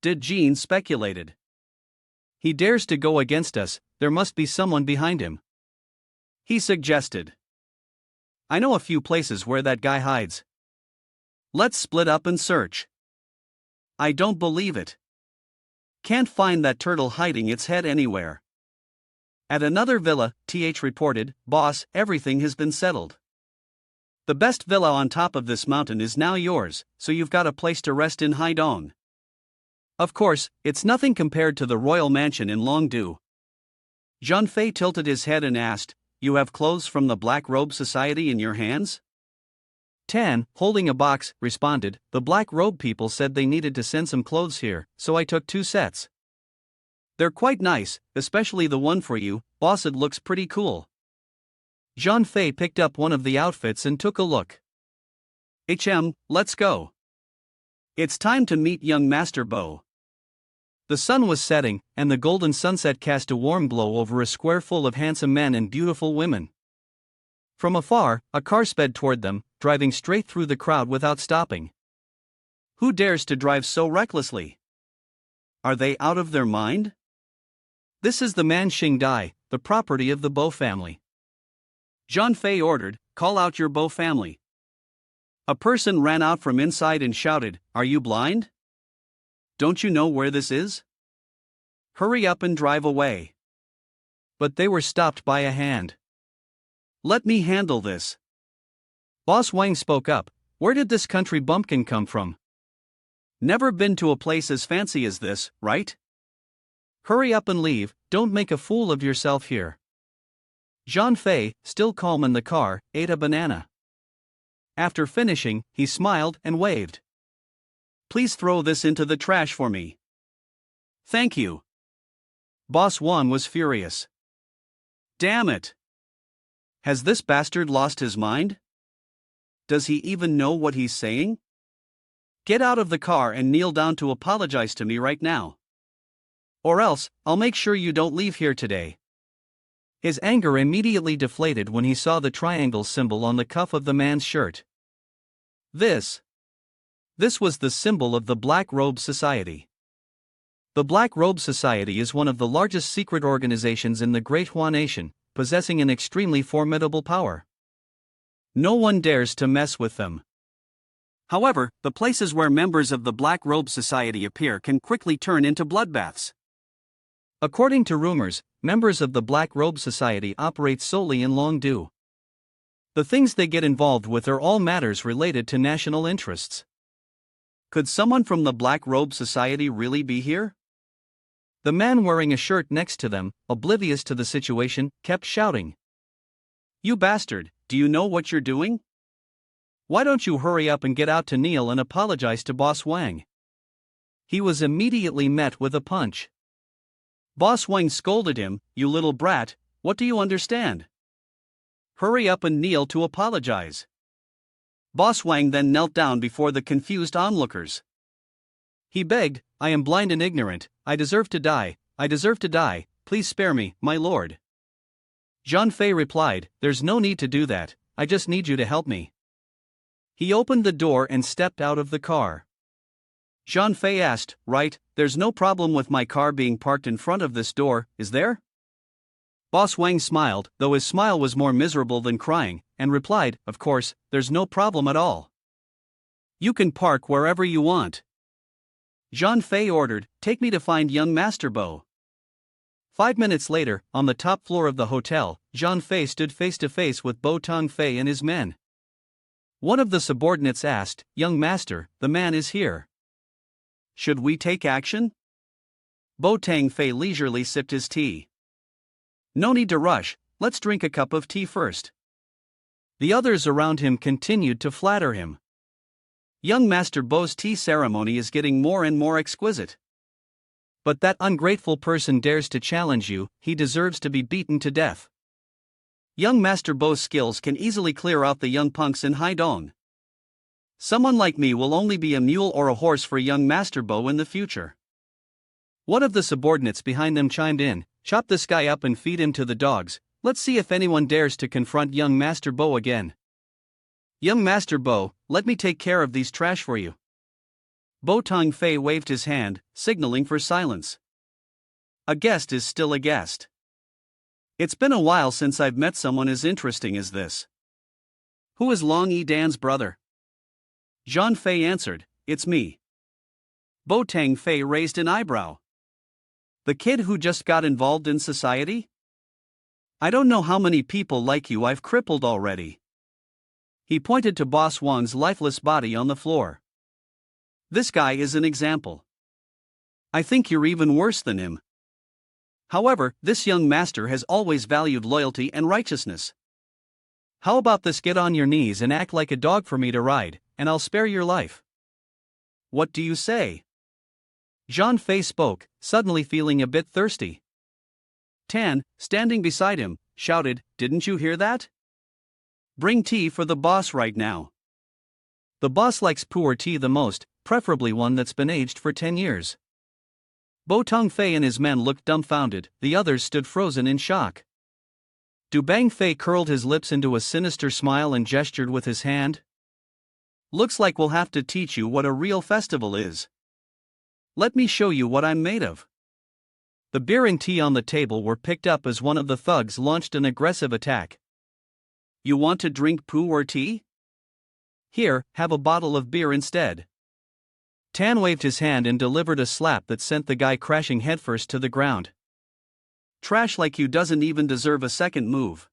Jin speculated. He dares to go against us, there must be someone behind him. He suggested. I know a few places where that guy hides. Let's split up and search. I don't believe it. Can't find that turtle hiding its head anywhere. At another villa, TH reported, "Boss, everything has been settled. The best villa on top of this mountain is now yours, so you've got a place to rest in Haidong. Of course, it's nothing compared to the royal mansion in Longdu." Jean Fei tilted his head and asked, "You have clothes from the Black Robe Society in your hands?" Tan, holding a box, responded, "The Black Robe people said they needed to send some clothes here, so I took 2 sets. They're quite nice, especially the one for you, boss. It looks pretty cool." Jean Fei picked up one of the outfits and took a look. Let's go. It's time to meet young Master Bo." The sun was setting, and the golden sunset cast a warm glow over a square full of handsome men and beautiful women. From afar, a car sped toward them, driving straight through the crowd without stopping. Who dares to drive so recklessly? Are they out of their mind? This is the Man Dai, the property of the Bo family. Jean Fei ordered, "Call out your Bo family." A person ran out from inside and shouted, "Are you blind? Don't you know where this is? Hurry up and drive away." But they were stopped by a hand. "Let me handle this." Boss Wang spoke up, "Where did this country bumpkin come from? Never been to a place as fancy as this, right? Hurry up and leave, don't make a fool of yourself here." Jean Fei, still calm in the car, ate a banana. After finishing, he smiled and waved. "Please throw this into the trash for me." "Thank you." Boss Wan was furious. "Damn it! Has this bastard lost his mind? Does he even know what he's saying? Get out of the car and kneel down to apologize to me right now. Or else, I'll make sure you don't leave here today." His anger immediately deflated when he saw the triangle symbol on the cuff of the man's shirt. This was the symbol of the Black Robe Society. The Black Robe Society is one of the largest secret organizations in the Great Hua Nation, possessing an extremely formidable power. No one dares to mess with them. However, the places where members of the Black Robe Society appear can quickly turn into bloodbaths. According to rumors, members of the Black Robe Society operate solely in Longdu. The things they get involved with are all matters related to national interests. Could someone from the Black Robe Society really be here? The man wearing a shirt next to them, oblivious to the situation, kept shouting, "You bastard, do you know what you're doing? Why don't you hurry up and get out to kneel and apologize to Boss Wang?" He was immediately met with a punch. Boss Wang scolded him, "You little brat, what do you understand? Hurry up and kneel to apologize." Boss Wang then knelt down before the confused onlookers. He begged, "I am blind and ignorant, I deserve to die, please spare me, my lord." Jean Fei replied, "There's no need to do that, I just need you to help me." He opened the door and stepped out of the car. Jean Fei asked, "Right, there's no problem with my car being parked in front of this door, is there?" Boss Wang smiled, though his smile was more miserable than crying, and replied, "Of course, there's no problem at all. You can park wherever you want." Jean Fei ordered, "Take me to find young Master Bo." 5 minutes later, on the top floor of the hotel, Jean Fei stood face to face with Bo Tong Fei and his men. One of the subordinates asked, "Young master, the man is here. Should we take action?" Bo Tang Fei leisurely sipped his tea. "No need to rush, let's drink a cup of tea first." The others around him continued to flatter him. Young Master Bo's tea ceremony is getting more and more exquisite. But that ungrateful person dares to challenge you, he deserves to be beaten to death. Young Master Bo's skills can easily clear out the young punks in Haidong. Someone like me will only be a mule or a horse for young Master Bo in the future. One of the subordinates behind them chimed in, "Chop this guy up and feed him to the dogs, let's see if anyone dares to confront young Master Bo again." "Young Master Bo, let me take care of these trash for you." Bo Tong Fei waved his hand, signaling for silence. A guest is still a guest. It's been a while since I've met someone as interesting as this. Who is Long E Dan's brother? Zhang Fei answered, It's me. Bo Tang Fei raised an eyebrow. The kid who just got involved in society? I don't know how many people like you I've crippled already. He pointed to Boss Wang's lifeless body on the floor. This guy is an example. I think you're even worse than him. However, this young master has always valued loyalty and righteousness. How about this? Get on your knees and act like a dog for me to ride, and I'll spare your life. What do you say? Zhang Fei spoke, suddenly feeling a bit thirsty. Tan, standing beside him, shouted, Didn't you hear that? Bring tea for the boss right now. The boss likes pu'er tea the most, preferably one that's been aged for 10 years. Bo Tang Fei and his men looked dumbfounded, the others stood frozen in shock. Du Bang Fei curled his lips into a sinister smile and gestured with his hand. Looks like we'll have to teach you what a real festival is. Let me show you what I'm made of. The beer and tea on the table were picked up as one of the thugs launched an aggressive attack. You want to drink pu'er tea? Here, have a bottle of beer instead. Tan waved his hand and delivered a slap that sent the guy crashing headfirst to the ground. Trash like you doesn't even deserve a second move.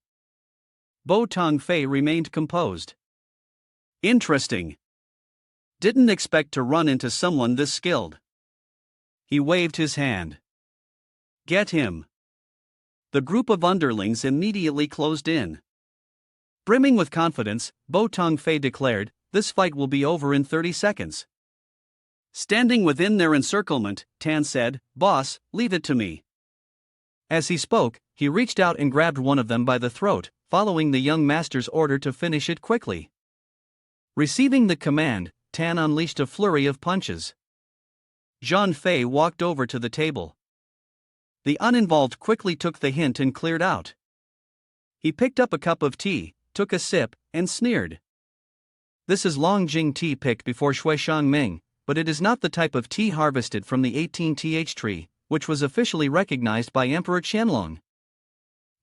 Bo Tang Fei remained composed. Interesting. Didn't expect to run into someone this skilled. He waved his hand. Get him. The group of underlings immediately closed in. Brimming with confidence, Bo Tang Fei declared, This fight will be over in 30 seconds. Standing within their encirclement, Tan said, Boss, leave it to me. As he spoke, he reached out and grabbed one of them by the throat, following the young master's order to finish it quickly. Receiving the command, Tan unleashed a flurry of punches. Zhang Fei walked over to the table. The uninvolved quickly took the hint and cleared out. He picked up a cup of tea, took a sip, and sneered. This is Long Jing tea picked before Shuishang Ming, but it is not the type of tea harvested from the 18th tree, which was officially recognized by Emperor Qianlong.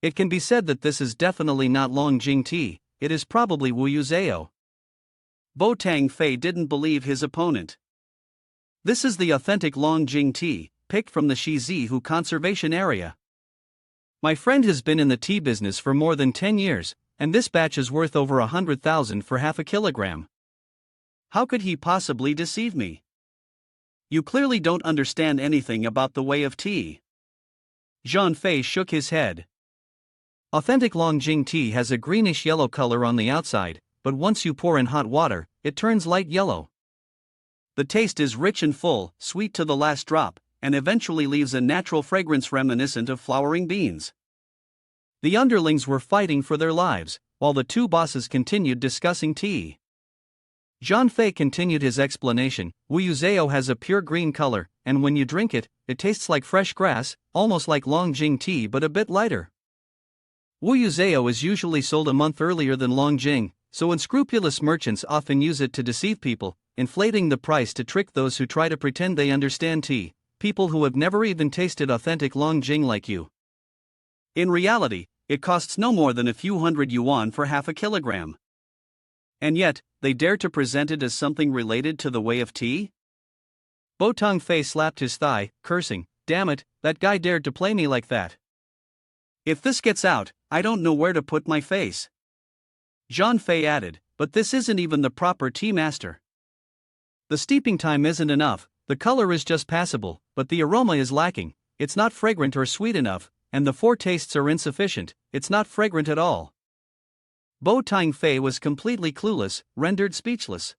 It can be said that this is definitely not Long Jing tea, it is probably Wu Yu Zhao. Bo Tang Fei didn't believe his opponent. This is the authentic Long Jing tea, picked from the Shizihu conservation area. My friend has been in the tea business for more than 10 years, and this batch is worth over 100,000 for half a kilogram. How could he possibly deceive me? You clearly don't understand anything about the way of tea. Zhang Fei shook his head. Authentic Long Jing tea has a greenish-yellow color on the outside, but once you pour in hot water, it turns light yellow. The taste is rich and full, sweet to the last drop, and eventually leaves a natural fragrance reminiscent of flowering beans. The underlings were fighting for their lives, while the two bosses continued discussing tea. Zhang Fei continued his explanation. Wu Yu Zhao has a pure green color, and when you drink it, it tastes like fresh grass, almost like Long Jing tea but a bit lighter. Wu Yu Zhao is usually sold a month earlier than Long Jing, so unscrupulous merchants often use it to deceive people, inflating the price to trick those who try to pretend they understand tea, people who have never even tasted authentic Long Jing like you. In reality, it costs no more than a few hundred yuan for half a kilogram. And yet, they dare to present it as something related to the way of tea? Bo Tang Fei slapped his thigh, cursing, Damn it, that guy dared to play me like that. If this gets out, I don't know where to put my face. Zhang Fei added, But this isn't even the proper tea master. The steeping time isn't enough, the color is just passable, but the aroma is lacking, it's not fragrant or sweet enough, and the foretastes are insufficient, it's not fragrant at all. Bo Tang Fei was completely clueless, rendered speechless.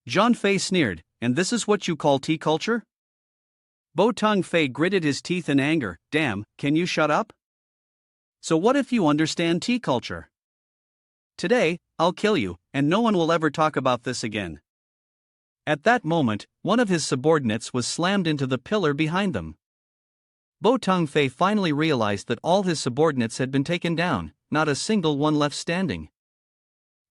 Zhang Fei sneered, And this is what you call tea culture? Bo Tang Fei gritted his teeth in anger, Damn, can you shut up? So what if you understand tea culture? Today, I'll kill you, and no one will ever talk about this again. At that moment, one of his subordinates was slammed into the pillar behind them. Bo Tang Fei finally realized that all his subordinates had been taken down, not a single one left standing.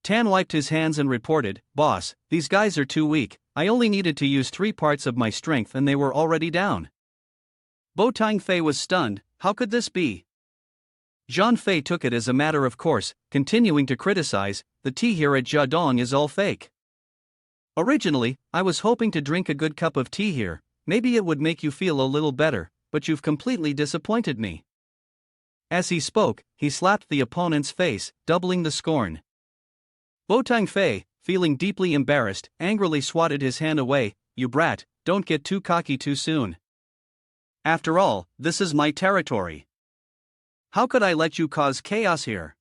Tan wiped his hands and reported, Boss, these guys are too weak, I only needed to use 3 parts of my strength and they were already down. Bo Tang Fei was stunned, how could this be? Zhang Fei took it as a matter of course, continuing to criticize, the tea here at Jiadong is all fake. Originally, I was hoping to drink a good cup of tea here, maybe it would make you feel a little better, but you've completely disappointed me." As he spoke, he slapped the opponent's face, doubling the scorn. Bo Tangfei, feeling deeply embarrassed, angrily swatted his hand away. "You brat, don't get too cocky too soon. After all, this is my territory. How could I let you cause chaos here?"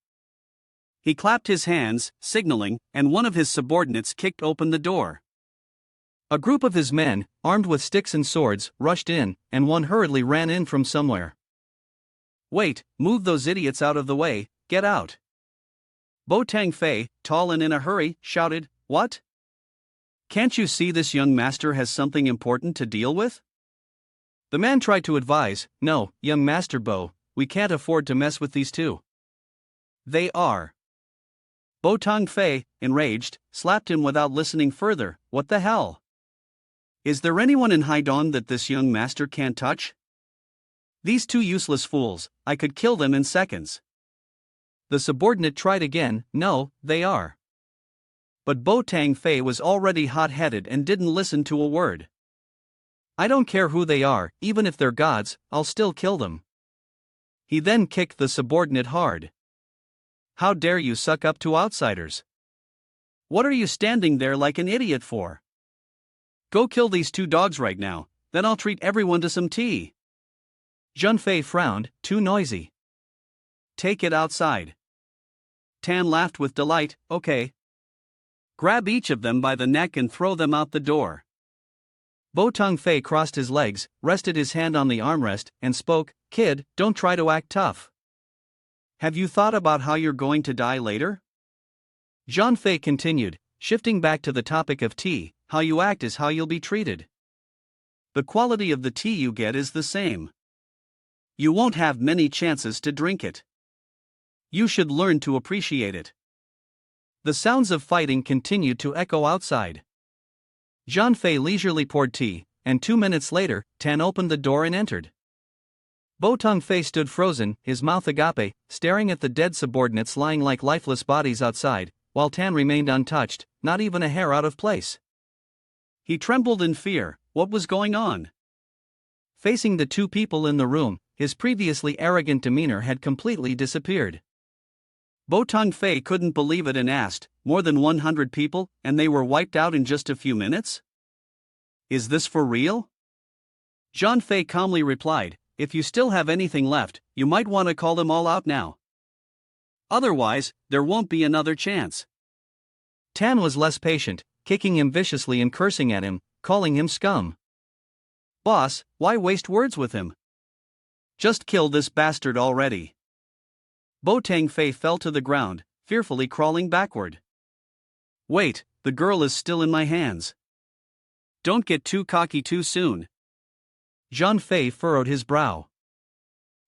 He clapped his hands, signaling, and one of his subordinates kicked open the door. A group of his men, armed with sticks and swords, rushed in, and one hurriedly ran in from somewhere. "Wait, move those idiots out of the way, get out." Bo Tangfei, tall and in a hurry, shouted, "What? Can't you see this young master has something important to deal with?" The man tried to advise, "No, young master Bo, we can't afford to mess with these two. They are." Bo Tangfei, enraged, slapped him without listening further. "What the hell? Is there anyone in Haidong that this young master can't touch? These two useless fools, I could kill them in seconds." The subordinate tried again, "No, they are." But Bo Tangfei was already hot-headed and didn't listen to a word. "I don't care who they are, even if they're gods, I'll still kill them." He then kicked the subordinate hard. "How dare you suck up to outsiders? What are you standing there like an idiot for? Go kill these two dogs right now, then I'll treat everyone to some tea." Junfei frowned, "Too noisy. Take it outside." Tan laughed with delight, "Okay. Grab each of them by the neck and throw them out the door." Bo Tangfei crossed his legs, rested his hand on the armrest, and spoke, "Kid, don't try to act tough. Have you thought about how you're going to die later?" Junfei continued, shifting back to the topic of tea. "How you act is how you'll be treated. The quality of the tea you get is the same. You won't have many chances to drink it. You should learn to appreciate it." The sounds of fighting continued to echo outside. Junfei leisurely poured tea, and 2 minutes later, Tan opened the door and entered. Bo Tangfei stood frozen, his mouth agape, staring at the dead subordinates lying like lifeless bodies outside, while Tan remained untouched, not even a hair out of place. He trembled in fear. What was going on? Facing the two people in the room, his previously arrogant demeanor had completely disappeared. Bo Tangfei couldn't believe it and asked, "More than 100 people, and they were wiped out in just a few minutes? Is this for real?" Junfei calmly replied, "If you still have anything left, you might want to call them all out now. Otherwise, there won't be another chance." Tan was less patient, kicking him viciously and cursing at him, calling him scum. "Boss, why waste words with him? Just kill this bastard already." Bo Tangfei fell to the ground, fearfully crawling backward. "Wait, the girl is still in my hands. Don't get too cocky too soon." Junfei furrowed his brow.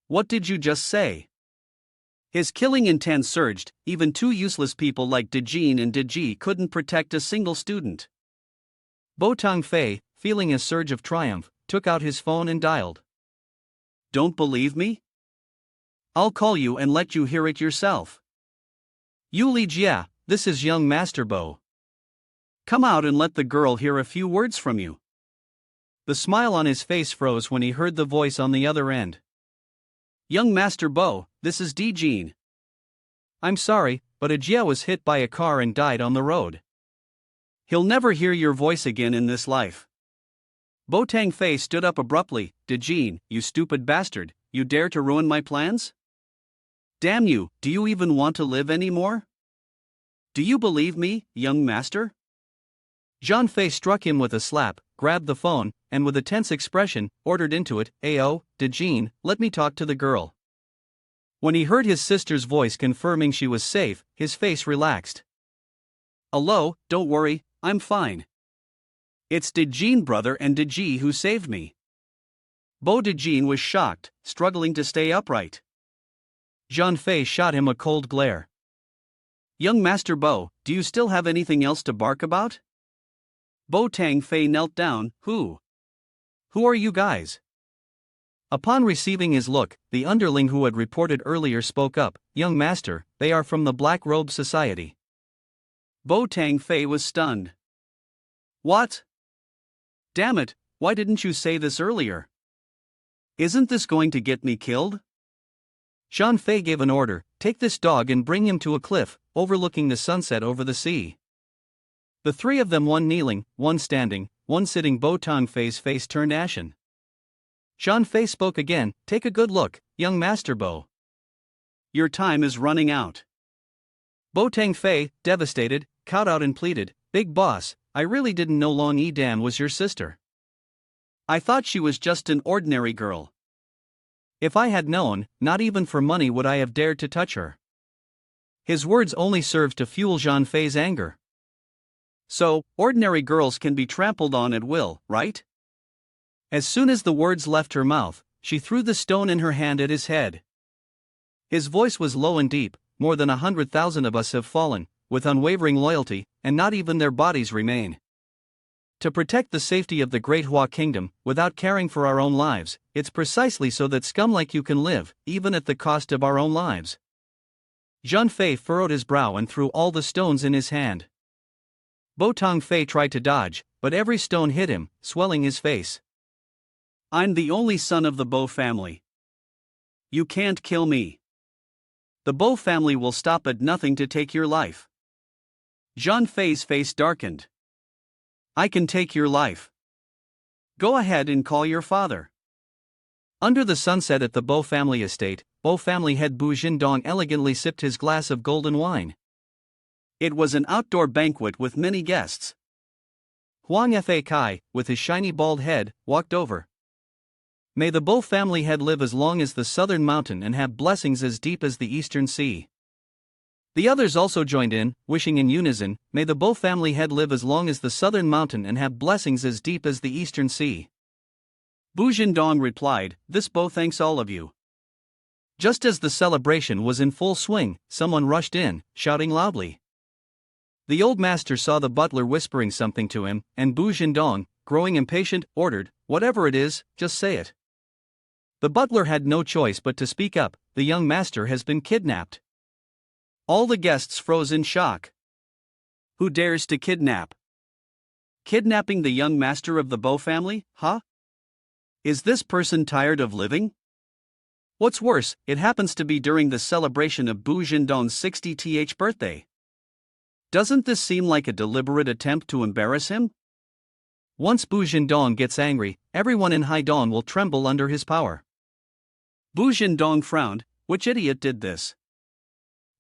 "What did you just say?" His killing intent surged. Even two useless people like Dijin and Diji couldn't protect a single student. Bo Tangfei, feeling a surge of triumph, took out his phone and dialed. "Don't believe me? I'll call you and let you hear it yourself. Yuli Jia, this is young Master Bo. Come out and let the girl hear a few words from you." The smile on his face froze when he heard the voice on the other end. "Young Master Bo, this is Dijin. I'm sorry, but Ajia was hit by a car and died on the road. He'll never hear your voice again in this life." Bo Tangfei stood up abruptly. "Dijin, you stupid bastard, you dare to ruin my plans? Damn you, do you even want to live anymore? Do you believe me, young master?" Junfei struck him with a slap, grabbed the phone, and with a tense expression, ordered into it, "Ayo, Dijin, let me talk to the girl." When he heard his sister's voice confirming she was safe, his face relaxed. "Hello, don't worry, I'm fine. It's Dijin brother and Diji who saved me." Bo Dijin was shocked, struggling to stay upright. Junfei shot him a cold glare. "Young Master Bo, do you still have anything else to bark about?" Bo Tangfei knelt down. Who are you guys?" Upon receiving his look, the underling who had reported earlier spoke up, "Young master, they are from the Black Robe Society. Bo Tang Fei was stunned. What? Damn it, why didn't you say this earlier? Isn't this going to get me killed? Zhang Fei gave an order, take this dog and bring him to a cliff, overlooking the sunset over the sea. The three of them, one kneeling, one standing, one sitting. Bo Tang Fei's face turned ashen. Zhang Fei spoke again, take a good look, young Master Bo. Your time is running out. Bo Tang Fei, devastated, cowed out and pleaded, Big boss, I really didn't know Long Yi Dan was your sister. I thought she was just an ordinary girl. If I had known, not even for money would I have dared to touch her. His words only served to fuel Zhang Fei's anger. So, ordinary girls can be trampled on at will, right? As soon as the words left her mouth, she threw the stone in her hand at his head. His voice was low and deep, more than 100,000 of us have fallen, with unwavering loyalty, and not even their bodies remain. To protect the safety of the Great Hua Kingdom, without caring for our own lives, it's precisely so that scum like you can live, even at the cost of our own lives. Zhang Fei furrowed his brow and threw all the stones in his hand. Bo Tang Fei tried to dodge, but every stone hit him, swelling his face. I'm the only son of the Bo family. You can't kill me. The Bo family will stop at nothing to take your life. Zhang Fei's face darkened. I can take your life. Go ahead and call your father. Under the sunset at the Bo family estate, Bo family head Bu Jindong elegantly sipped his glass of golden wine. It was an outdoor banquet with many guests. Huang Fa Kai, with his shiny bald head, walked over. May the Bo family head live as long as the southern mountain and have blessings as deep as the eastern sea. The others also joined in, wishing in unison, may the Bo family head live as long as the southern mountain and have blessings as deep as the eastern sea. Bu Jindong replied, this Bo thanks all of you. Just as the celebration was in full swing, someone rushed in, shouting loudly. The old master saw the butler whispering something to him, and Bu Jindong, growing impatient, ordered, whatever it is, just say it. The butler had no choice but to speak up, the young master has been kidnapped. All the guests froze in shock. Who dares to kidnap? Kidnapping the young master of the Bo family, huh? Is this person tired of living? What's worse, it happens to be during the celebration of Bu Jindong's 60th birthday. Doesn't this seem like a deliberate attempt to embarrass him? Once Bu Jindong gets angry, everyone in Haidong will tremble under his power. Bu Jindong frowned, which idiot did this?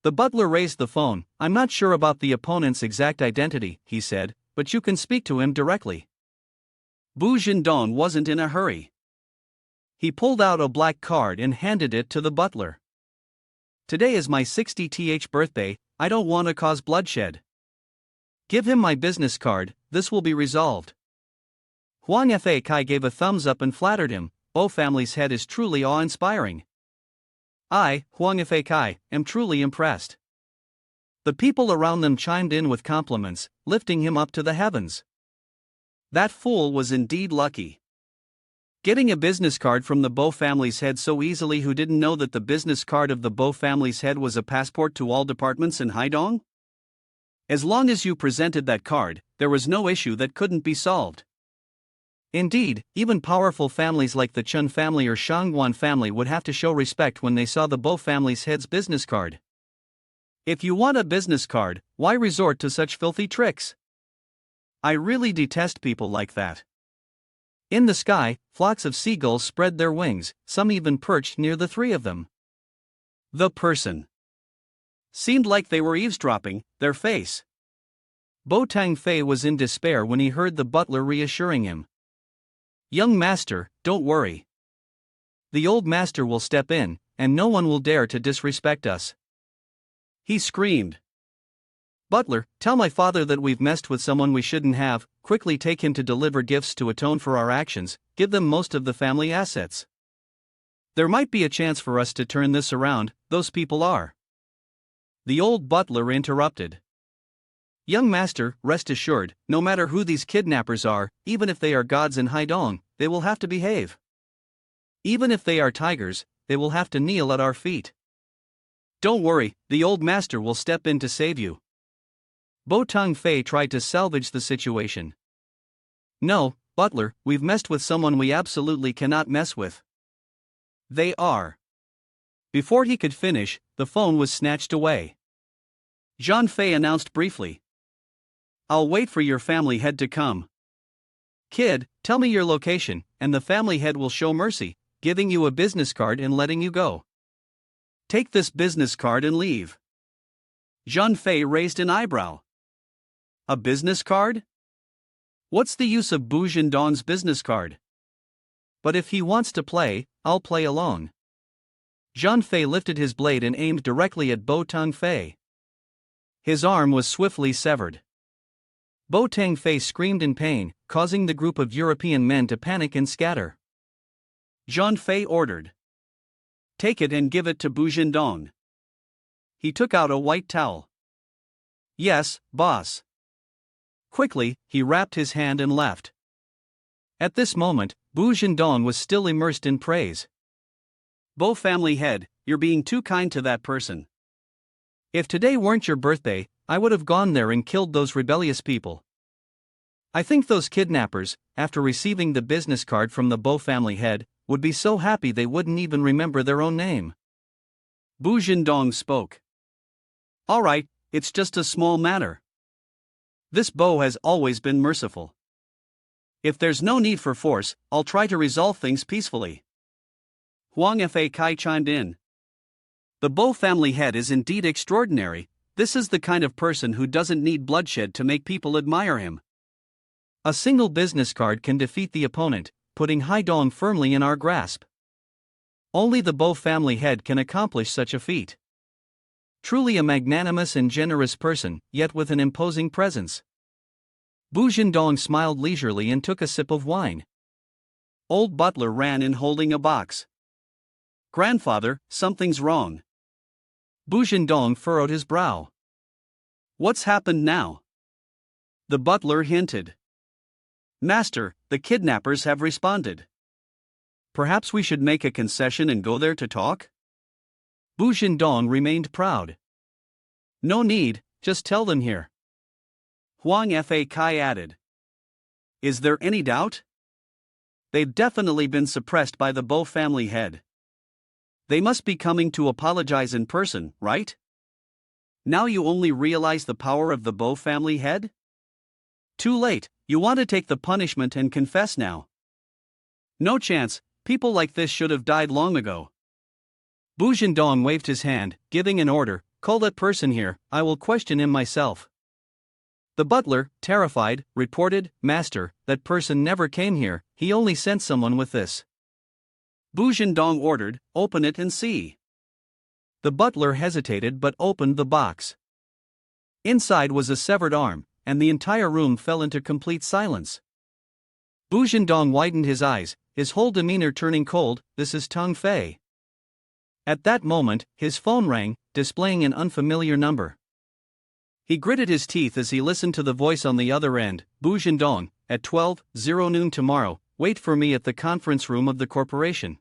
The butler raised the phone. I'm not sure about the opponent's exact identity, he said, but you can speak to him directly. Bu Jindong wasn't in a hurry. He pulled out a black card and handed it to the butler. Today is my 60th birthday, I don't want to cause bloodshed. Give him my business card, this will be resolved. Huang Fa Kai gave a thumbs up and flattered him. Bo family's head is truly awe-inspiring. I, Huang Fa Kai, am truly impressed. The people around them chimed in with compliments, lifting him up to the heavens. That fool was indeed lucky. Getting a business card from the Bo family's head so easily. Who didn't know that the business card of the Bo family's head was a passport to all departments in Haidong? As long as you presented that card, there was no issue that couldn't be solved. Indeed, even powerful families like the Chun family or Shangguan family would have to show respect when they saw the Bo family's head's business card. If you want a business card, why resort to such filthy tricks? I really detest people like that. In the sky, flocks of seagulls spread their wings, some even perched near the three of them. The person seemed like they were eavesdropping, their face. Bo Tang Fei was in despair when he heard the butler reassuring him. Young master, don't worry. The old master will step in, and no one will dare to disrespect us. He screamed. Butler, tell my father that we've messed with someone we shouldn't have, quickly take him to deliver gifts to atone for our actions, give them most of the family assets. There might be a chance for us to turn this around, those people are. The old butler interrupted. Young master, rest assured, no matter who these kidnappers are, even if they are gods in Haidong, they will have to behave. Even if they are tigers, they will have to kneel at our feet. Don't worry, the old master will step in to save you. Bo Tong Fei tried to salvage the situation. No, butler, we've messed with someone we absolutely cannot mess with. They are. Before he could finish, the phone was snatched away. Zhang Fei announced briefly. I'll wait for your family head to come. Kid, tell me your location, and the family head will show mercy, giving you a business card and letting you go. Take this business card and leave. Zhang Fei raised an eyebrow. A business card? What's the use of Bu Zhendong's business card? But if he wants to play, I'll play alone. Zhang Fei lifted his blade and aimed directly at Bo Tong Fei. His arm was swiftly severed. Bo Tong Fei screamed in pain, causing the group of European men to panic and scatter. Zhang Fei ordered. Take it and give it to Bu Zhendong. He took out a white towel. Yes, boss. Quickly, he wrapped his hand and left. At this moment, Bu Zhendong was still immersed in praise. Bo family head, you're being too kind to that person. If today weren't your birthday, I would have gone there and killed those rebellious people. I think those kidnappers, after receiving the business card from the Bo family head, would be so happy they wouldn't even remember their own name. Bu Zhendong spoke. All right, it's just a small matter. This Bo has always been merciful. If there's no need for force, I'll try to resolve things peacefully. Huang Fa Kai chimed in. The Bo family head is indeed extraordinary. This is the kind of person who doesn't need bloodshed to make people admire him. A single business card can defeat the opponent, putting Haidong firmly in our grasp. Only the Bo family head can accomplish such a feat. Truly a magnanimous and generous person, yet with an imposing presence. Bu Zhendong smiled leisurely and took a sip of wine. Old butler ran in holding a box. Grandfather, something's wrong. Bu Zhendong furrowed his brow. What's happened now? The butler hinted. Master, the kidnappers have responded. Perhaps we should make a concession and go there to talk? Bu Zhendong remained proud. No need, just tell them here. Huang Fa Kai added. Is there any doubt? They've definitely been suppressed by the Bo family head. They must be coming to apologize in person, right? Now you only realize the power of the Bo family head? Too late, you want to take the punishment and confess now. No chance, people like this should have died long ago. Bu Zhendong waved his hand, giving an order, call that person here, I will question him myself. The butler, terrified, reported, Master, that person never came here, he only sent someone with this. Bu Zhendong ordered, open it and see. The butler hesitated but opened the box. Inside was a severed arm, and the entire room fell into complete silence. Bu Zhendong widened his eyes, his whole demeanor turning cold, this is Tong Fei. At that moment, his phone rang, displaying an unfamiliar number. He gritted his teeth as he listened to the voice on the other end, Bu Zhendong, at 12:00 noon tomorrow, wait for me at the conference room of the corporation.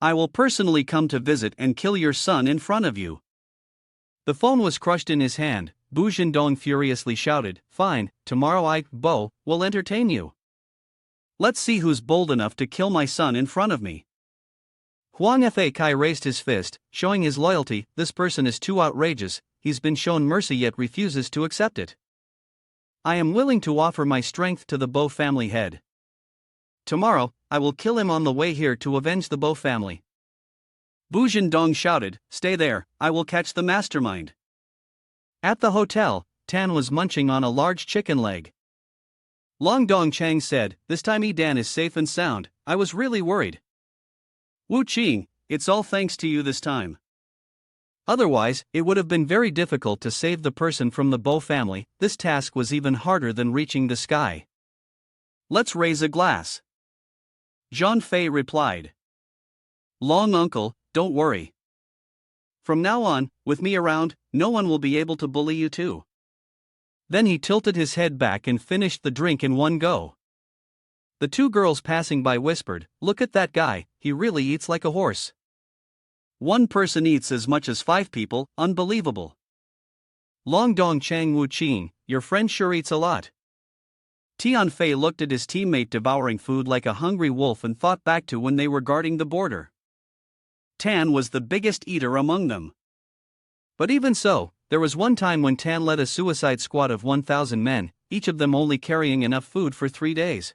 I will personally come to visit and kill your son in front of you. The phone was crushed in his hand. Bu Zhendong furiously shouted, fine, tomorrow I, Bo, will entertain you. Let's see who's bold enough to kill my son in front of me. Huang Fa Kai raised his fist, showing his loyalty, this person is too outrageous, he's been shown mercy yet refuses to accept it. I am willing to offer my strength to the Bo family head. Tomorrow, I will kill him on the way here to avenge the Bo family. Bu Zhendong shouted, stay there, I will catch the mastermind. At the hotel, Tan was munching on a large chicken leg. Long Dong Chang said, this time Dan is safe and sound, I was really worried. Wu Qing, it's all thanks to you this time. Otherwise, it would have been very difficult to save the person from the Bo family, this task was even harder than reaching the sky. Let's raise a glass. Zhang Fei replied. Long uncle, don't worry. From now on, with me around, no one will be able to bully you too. Then he tilted his head back and finished the drink in one go. The two girls passing by whispered, look at that guy, he really eats like a horse. One person eats as much as 5 people, unbelievable. Long dong chang wu ching, your friend sure eats a lot. Tian Fei looked at his teammate devouring food like a hungry wolf and thought back to when they were guarding the border. Tan was the biggest eater among them. But even so, there was one time when Tan led a suicide squad of 1,000 men, each of them only carrying enough food for 3 days.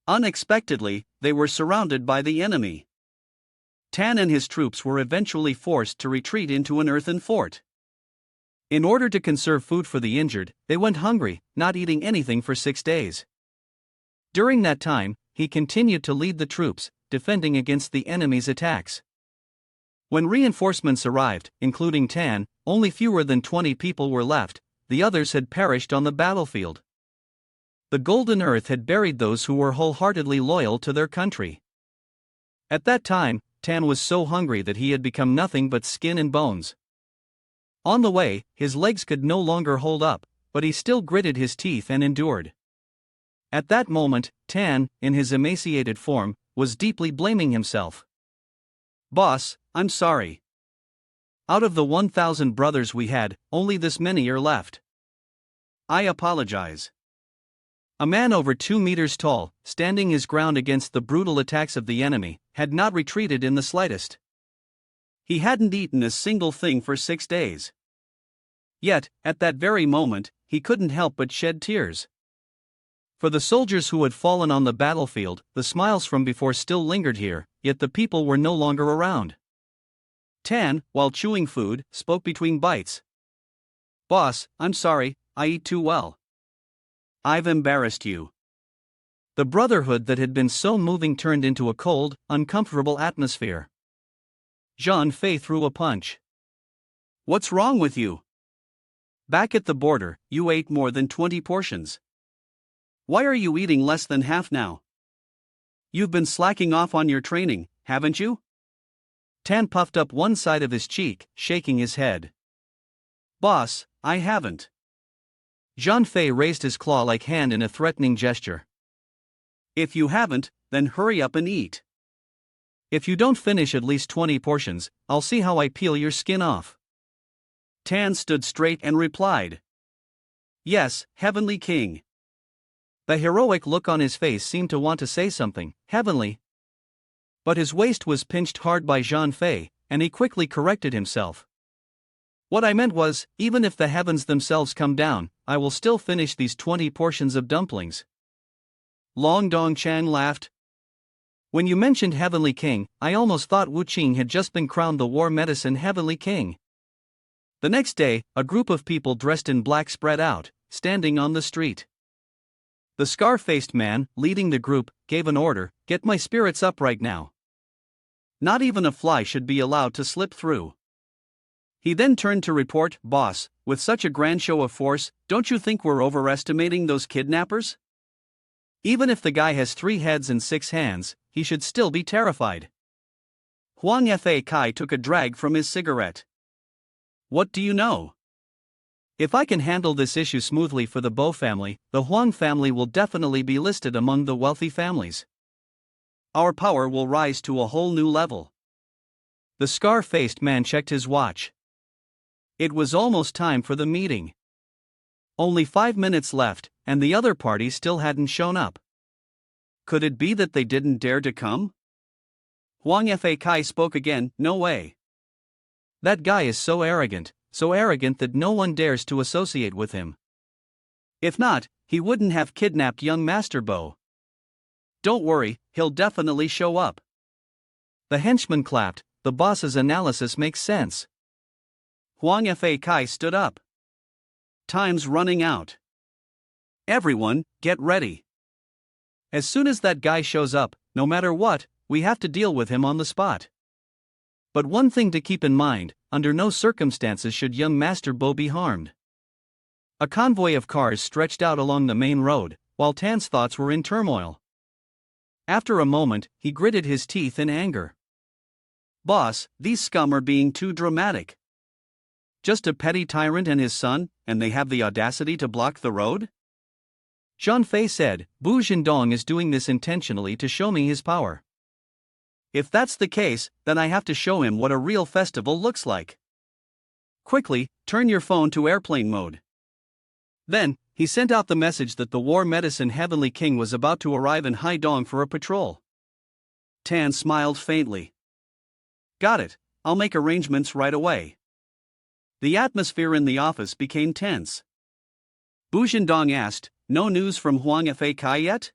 Unexpectedly, they were surrounded by the enemy. Tan and his troops were eventually forced to retreat into an earthen fort. In order to conserve food for the injured, they went hungry, not eating anything for 6 days. During that time, he continued to lead the troops, defending against the enemy's attacks. When reinforcements arrived, including Tan, only fewer than 20 people were left, the others had perished on the battlefield. The Golden Earth had buried those who were wholeheartedly loyal to their country. At that time, Tan was so hungry that he had become nothing but skin and bones. On the way, his legs could no longer hold up, but he still gritted his teeth and endured. At that moment, Tan, in his emaciated form, was deeply blaming himself. "Boss, I'm sorry. Out of the 1,000 brothers we had, only this many are left. I apologize." A man over 2 meters tall, standing his ground against the brutal attacks of the enemy, had not retreated in the slightest. He hadn't eaten a single thing for 6 days. Yet, at that very moment, he couldn't help but shed tears. For the soldiers who had fallen on the battlefield, the smiles from before still lingered here, yet the people were no longer around. Tan, while chewing food, spoke between bites. "Boss, I'm sorry, I eat too well. I've embarrassed you." The brotherhood that had been so moving turned into a cold, uncomfortable atmosphere. Zhang Fei threw a punch. "What's wrong with you? Back at the border, you ate more than 20 portions. Why are you eating less than half now? You've been slacking off on your training, haven't you?" Tan puffed up one side of his cheek, shaking his head. "Boss, I haven't." Zhang Fei raised his claw-like hand in a threatening gesture. "If you haven't, then hurry up and eat. If you don't finish at least 20 portions, I'll see how I peel your skin off." Tan stood straight and replied, "Yes, Heavenly King." The heroic look on his face seemed to want to say something, heavenly. But his waist was pinched hard by Zhang Fei, and he quickly corrected himself. "What I meant was, even if the heavens themselves come down, I will still finish these 20 portions of dumplings." Long Dong Chang laughed. "When you mentioned Heavenly King, I almost thought Wu Qing had just been crowned the war medicine Heavenly King." The next day, a group of people dressed in black spread out, standing on the street. The scar-faced man, leading the group, gave an order, "Get my spirits up right now. Not even a fly should be allowed to slip through." He then turned to report, "Boss, with such a grand show of force, don't you think we're overestimating those kidnappers? Even if the guy has 3 heads and 6 hands, he should still be terrified." Huang Fa Kai took a drag from his cigarette. "What do you know? If I can handle this issue smoothly for the Bo family, the Huang family will definitely be listed among the wealthy families. Our power will rise to a whole new level." The scar-faced man checked his watch. It was almost time for the meeting. Only 5 minutes left, and the other party still hadn't shown up. Could it be that they didn't dare to come? Huang Fa Kai spoke again, "No way. That guy is so arrogant that no one dares to associate with him. If not, he wouldn't have kidnapped young Master Bo. Don't worry, he'll definitely show up." The henchman clapped. The boss's analysis makes sense. Huang Fa Kai stood up. "Time's running out. Everyone, get ready. As soon as that guy shows up, no matter what, we have to deal with him on the spot. But one thing to keep in mind, under no circumstances should young Master Bo be harmed." A convoy of cars stretched out along the main road, while Tan's thoughts were in turmoil. After a moment, he gritted his teeth in anger. "Boss, these scum are being too dramatic. Just a petty tyrant and his son, and they have the audacity to block the road?" Zhang Fei said, "Bu Zhendong is doing this intentionally to show me his power. If that's the case, then I have to show him what a real festival looks like." Quickly, turn your phone to airplane mode. Then, he sent out the message that the war medicine Heavenly King was about to arrive in Haidong for a patrol. Tan smiled faintly. Got it, I'll make arrangements right away. The atmosphere in the office became tense. Bu Zhendong asked, no news from Huang Fa Kai yet?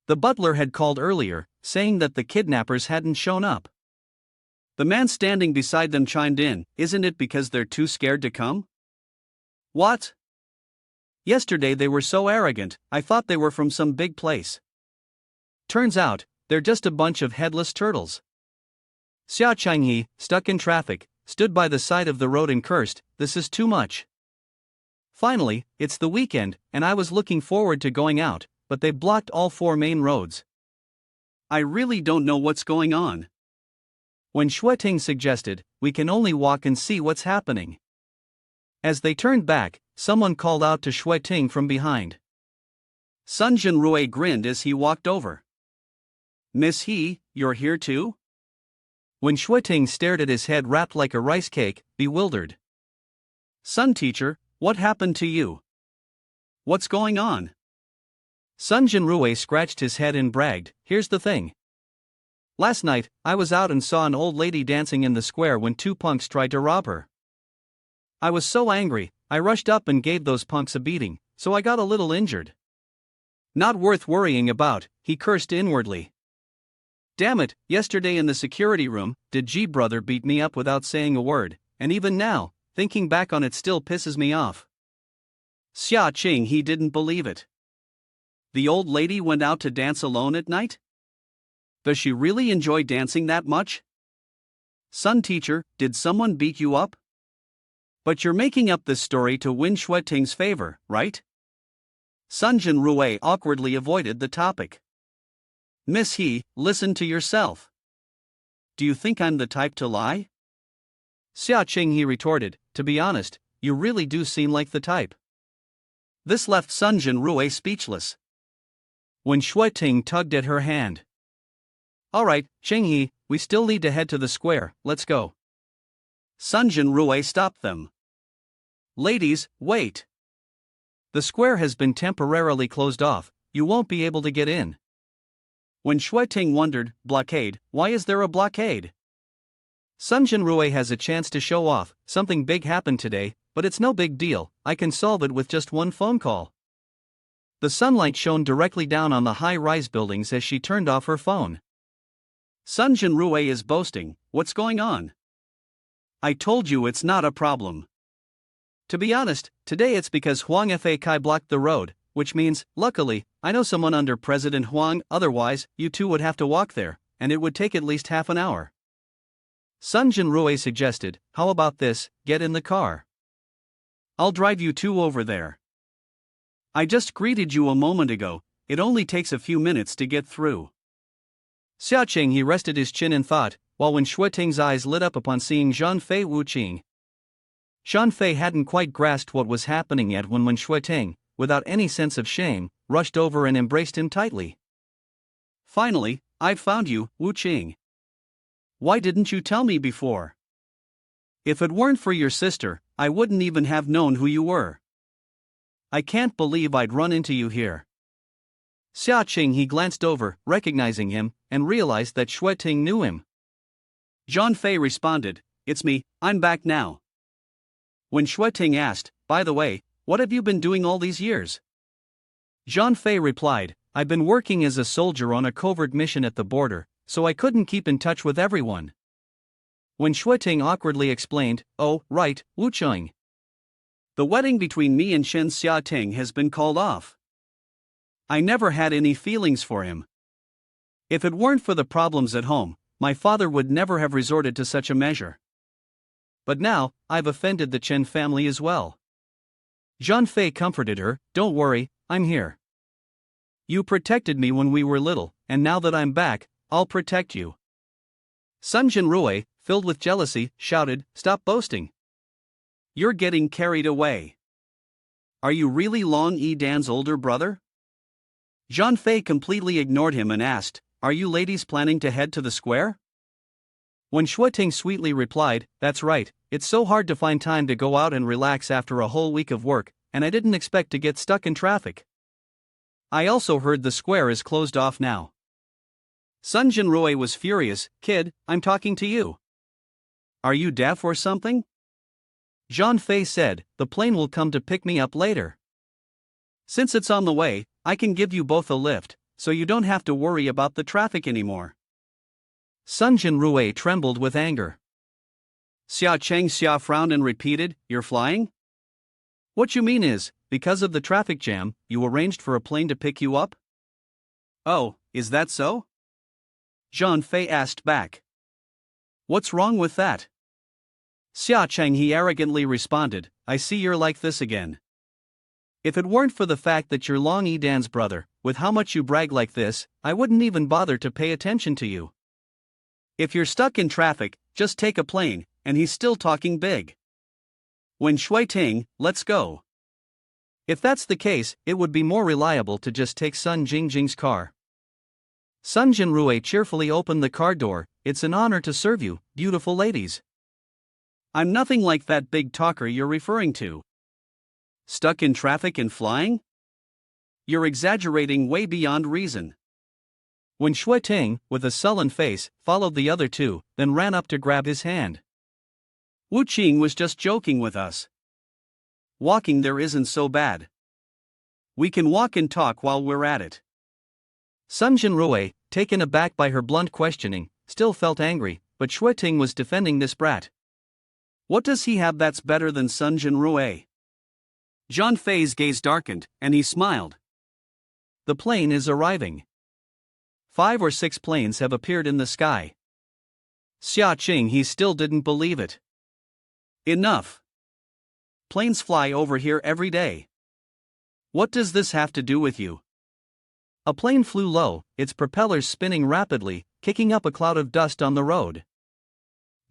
The butler had called earlier, saying that the kidnappers hadn't shown up. The man standing beside them chimed in, isn't it because they're too scared to come? What? Yesterday they were so arrogant, I thought they were from some big place. Turns out, they're just a bunch of headless turtles. Xia Changhe, stuck in traffic, stood by the side of the road and cursed, this is too much. Finally, it's the weekend, and I was looking forward to going out, but they blocked all 4 main roads. I really don't know what's going on. When Shueting suggested, we can only walk and see what's happening. As they turned back, someone called out to Shueting from behind. Sun Jinrui grinned as he walked over. Miss He, you're here too? When Shueting stared at his head wrapped like a rice cake, bewildered. Sun teacher, what happened to you? What's going on? Sun Jinrui scratched his head and bragged, here's the thing. Last night, I was out and saw an old lady dancing in the square when 2 punks tried to rob her. I was so angry, I rushed up and gave those punks a beating, so I got a little injured. Not worth worrying about, he cursed inwardly. Damn it, yesterday in the security room, did G brother beat me up without saying a word, and even now, thinking back on it still pisses me off. Xia Qing he didn't believe it. The old lady went out to dance alone at night? Does she really enjoy dancing that much? Sun teacher, did someone beat you up? But you're making up this story to win Shueting's favor, right? Sun Jinrui awkwardly avoided the topic. Miss He, listen to yourself. Do you think I'm the type to lie? Xia Qing he retorted, to be honest, you really do seem like the type. This left Sun Jinrui speechless. When Shueting tugged at her hand. Alright, Qinghe, we still need to head to the square, let's go. Sun Jinrui stopped them. Ladies, wait. The square has been temporarily closed off, you won't be able to get in. When Shueting wondered, blockade, why is there a blockade? Sun Jinrui has a chance to show off, something big happened today, but it's no big deal, I can solve it with just one phone call. The sunlight shone directly down on the high-rise buildings as she turned off her phone. Sun Jinrui is boasting, what's going on? I told you it's not a problem. To be honest, today it's because Huang Fa Kai blocked the road, which means, luckily, I know someone under President Huang, otherwise, you two would have to walk there, and it would take at least half an hour. Sun Jinrui suggested, how about this, get in the car. I'll drive you two over there. I just greeted you a moment ago, it only takes a few minutes to get through. Xiaoqing he rested his chin in thought, while when Shueting's eyes lit up upon seeing Zhanfei Wuqing. Zhanfei hadn't quite grasped what was happening yet when Shueting, without any sense of shame, rushed over and embraced him tightly. Finally, I've found you, Wuqing. Why didn't you tell me before? If it weren't for your sister, I wouldn't even have known who you were. I can't believe I'd run into you here. Xiaoqing he glanced over, recognizing him, and realized that Shueting knew him. Zhanfei responded, it's me, I'm back now. When Shueting asked, by the way, what have you been doing all these years? Zhanfei replied, I've been working as a soldier on a covert mission at the border, so I couldn't keep in touch with everyone. When Shueting awkwardly explained, oh, right, Wuqing. The wedding between me and Shen Xiaoting has been called off. I never had any feelings for him. If it weren't for the problems at home, my father would never have resorted to such a measure. But now, I've offended the Chen family as well. Zhanfei comforted her, don't worry, I'm here. You protected me when we were little, and now that I'm back, I'll protect you. Sun Jinrui, filled with jealousy, shouted, stop boasting. You're getting carried away. Are you really Long Yi Dan's older brother? Zhanfei completely ignored him and asked, are you ladies planning to head to the square? When Shueting sweetly replied, that's right, it's so hard to find time to go out and relax after a whole week of work, and I didn't expect to get stuck in traffic. I also heard the square is closed off now. Sun Jinrui was furious. Kid, I'm talking to you. Are you deaf or something? Zhang Fei said, the plane will come to pick me up later. Since it's on the way, I can give you both a lift, so you don't have to worry about the traffic anymore. Sun Jinrui trembled with anger. Xia Chengxia frowned and repeated, You're flying? What you mean is, because of the traffic jam, you arranged for a plane to pick you up? Oh, is that so? Zhang Fei asked back. What's wrong with that? Xia Chenghe arrogantly responded, I see you're like this again. If it weren't for the fact that you're Long Yidan's brother, with how much you brag like this, I wouldn't even bother to pay attention to you. If you're stuck in traffic, just take a plane, and he's still talking big. Wen Shuiting, let's go. If that's the case, it would be more reliable to just take Sun Jingjing's car. Sun Jinrui cheerfully opened the car door. It's an honor to serve you, beautiful ladies. I'm nothing like that big talker you're referring to. Stuck in traffic and flying? You're exaggerating way beyond reason. Wen Shuiting, with a sullen face, followed the other two, then ran up to grab his hand. Wu Qing was just joking with us. Walking there isn't so bad. We can walk and talk while we're at it. Sun Jinrui, taken aback by her blunt questioning, still felt angry, but Shuiting was defending this brat. What does he have that's better than Sun Jinrui? Zhang Fei's gaze darkened, and he smiled. The plane is arriving. 5 or 6 planes have appeared in the sky. Xia Qing he still didn't believe it. Enough. Planes fly over here every day. What does this have to do with you? A plane flew low, its propellers spinning rapidly, kicking up a cloud of dust on the road.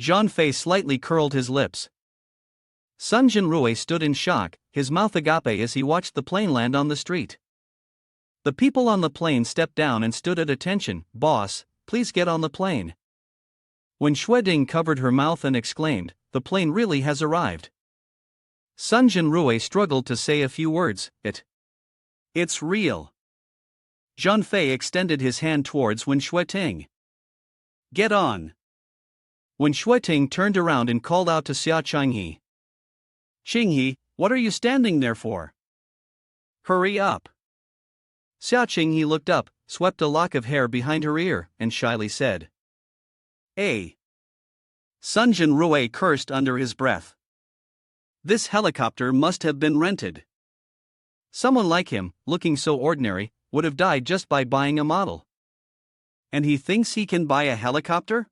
Zhang Fei slightly curled his lips. Sun Jinrui stood in shock, his mouth agape as he watched the plane land on the street. The people on the plane stepped down and stood at attention. Boss, please get on the plane. When Shuiting covered her mouth and exclaimed, the plane really has arrived. Sun Jinrui struggled to say a few words. It's real. Zhang Fei extended his hand towards Wen Shuiting. Get on. Wen Shuiting turned around and called out to Xia Chenghe. Qinghe, what are you standing there for? Hurry up. Xia Chenghe looked up, swept a lock of hair behind her ear, and shyly said, Hey. Sun Jinrui cursed under his breath. This helicopter must have been rented. Someone like him, looking so ordinary, would have died just by buying a model. And he thinks he can buy a helicopter?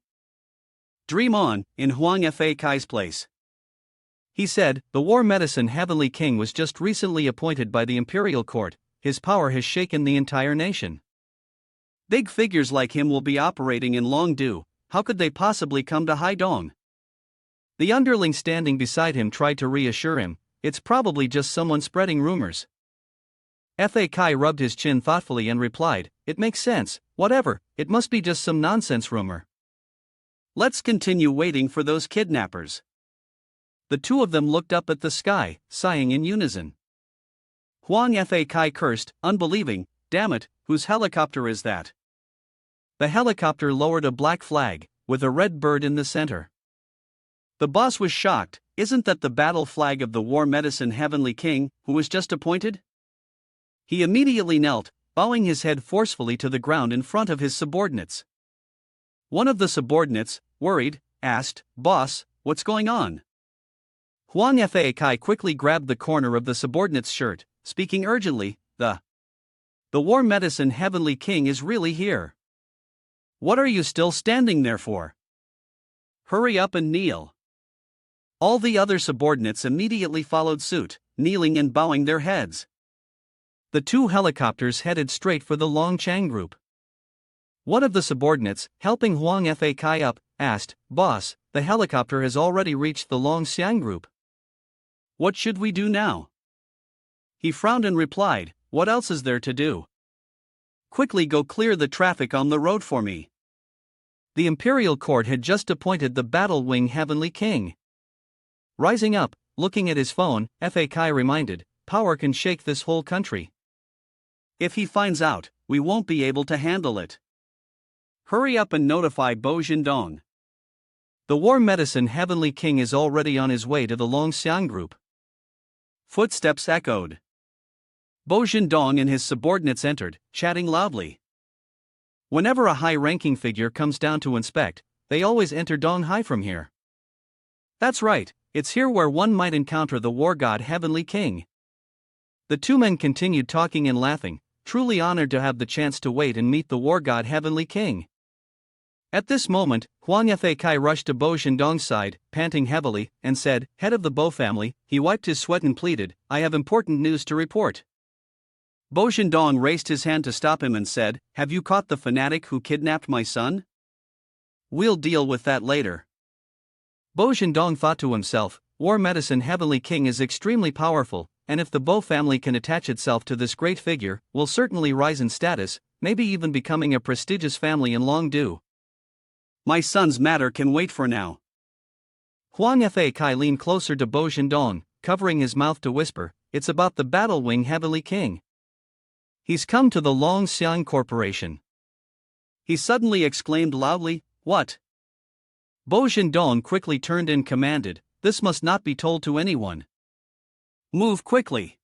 Dream on, in Huang Fa Kai's place. He said, the war medicine Heavenly King was just recently appointed by the imperial court, his power has shaken the entire nation. Big figures like him will be operating in Longdu, how could they possibly come to Haidong? The underling standing beside him tried to reassure him, it's probably just someone spreading rumors. Fa Kai rubbed his chin thoughtfully and replied, it makes sense, whatever, it must be just some nonsense rumor. Let's continue waiting for those kidnappers. The two of them looked up at the sky, sighing in unison. Huang Fa Kai cursed, unbelieving, damn it, whose helicopter is that? The helicopter lowered a black flag, with a red bird in the center. The boss was shocked, isn't that the battle flag of the war medicine Heavenly King, who was just appointed? He immediately knelt, bowing his head forcefully to the ground in front of his subordinates. One of the subordinates, worried, asked, Boss, what's going on? Huang Fa Kai quickly grabbed the corner of the subordinate's shirt, speaking urgently, The war medicine Heavenly King is really here. What are you still standing there for? Hurry up and kneel. All the other subordinates immediately followed suit, kneeling and bowing their heads. The 2 helicopters headed straight for the Longchang group. One of the subordinates, helping Huang Fa Kai up, asked, Boss, the helicopter has already reached the Longxiang group. What should we do now? He frowned and replied, What else is there to do? Quickly go clear the traffic on the road for me. The imperial court had just appointed the battle wing Heavenly King. Rising up, looking at his phone, Fa Kai reminded, power can shake this whole country. If he finds out, we won't be able to handle it. Hurry up and notify Bo Jindong. The war medicine Heavenly King is already on his way to the Longxiang group. Footsteps echoed. Bo Jindong and his subordinates entered, chatting loudly. Whenever a high-ranking figure comes down to inspect, they always enter Donghai from here. That's right, it's here where one might encounter the war god Heavenly King. The two men continued talking and laughing, truly honored to have the chance to wait and meet the war god Heavenly King. At this moment, Huang Fa Kai rushed to Bo Jindong's side, panting heavily, and said, "Head of the Bo family." He wiped his sweat and pleaded, "I have important news to report." Bo Jindong raised his hand to stop him and said, "Have you caught the fanatic who kidnapped my son? We'll deal with that later." Bo Jindong thought to himself, war medicine Heavenly King is extremely powerful, and if the Bo family can attach itself to this great figure, will certainly rise in status, maybe even becoming a prestigious family in Longdu. My son's matter can wait for now. Huang Fa Kai leaned closer to Bo Jindong, covering his mouth to whisper, "It's about the Battle Wing Heavenly King. He's come to the Longxiang Corporation." He suddenly exclaimed loudly, "What?" Bo Jindong quickly turned and commanded, "This must not be told to anyone. Move quickly."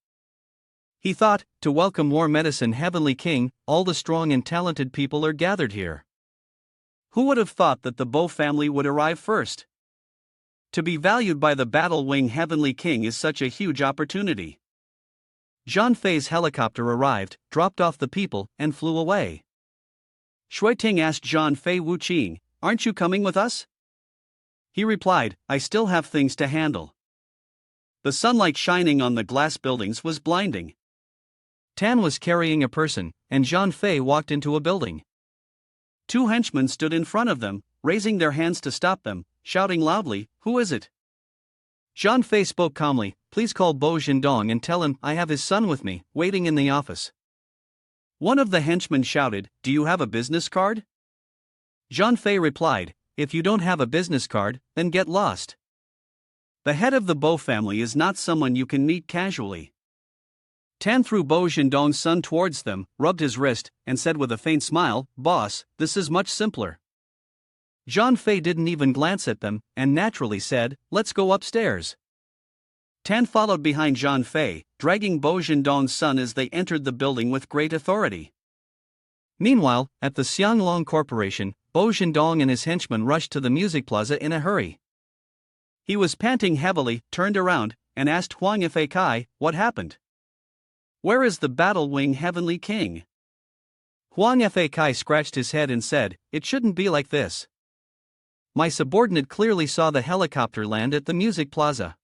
He thought, to welcome war medicine Heavenly King, all the strong and talented people are gathered here. Who would have thought that the Bo family would arrive first? To be valued by the Battle Wing Heavenly King is such a huge opportunity. Zhang Fei's helicopter arrived, dropped off the people, and flew away. Shui Ting asked Zhang Fei Wuqing, "Aren't you coming with us?" He replied, "I still have things to handle." The sunlight shining on the glass buildings was blinding. Tham was carrying a person, and Zhang Fei walked into a building. Two henchmen stood in front of them, raising their hands to stop them, shouting loudly, "Who is it?" Zhang Fei spoke calmly, "Please call Bo Jindong and tell him I have his son with me, waiting in the office." One of the henchmen shouted, "Do you have a business card?" Zhang Fei replied, "If you don't have a business card, then get lost." The head of the Bo family is not someone you can meet casually. Tan threw Bo Jindong's son towards them, rubbed his wrist, and said with a faint smile, "Boss, this is much simpler." Zhang Fei didn't even glance at them, and naturally said, "Let's go upstairs." Tan followed behind Zhang Fei, dragging Bo Jindong's son as they entered the building with great authority. Meanwhile, at the Xianglong Corporation, Bo Jindong and his henchmen rushed to the music plaza in a hurry. He was panting heavily, turned around, and asked Huang Fa Kai, "What happened? Where is the Battle Wing Heavenly King?" Huang Fa Kai scratched his head and said, "It shouldn't be like this. My subordinate clearly saw the helicopter land at the music plaza."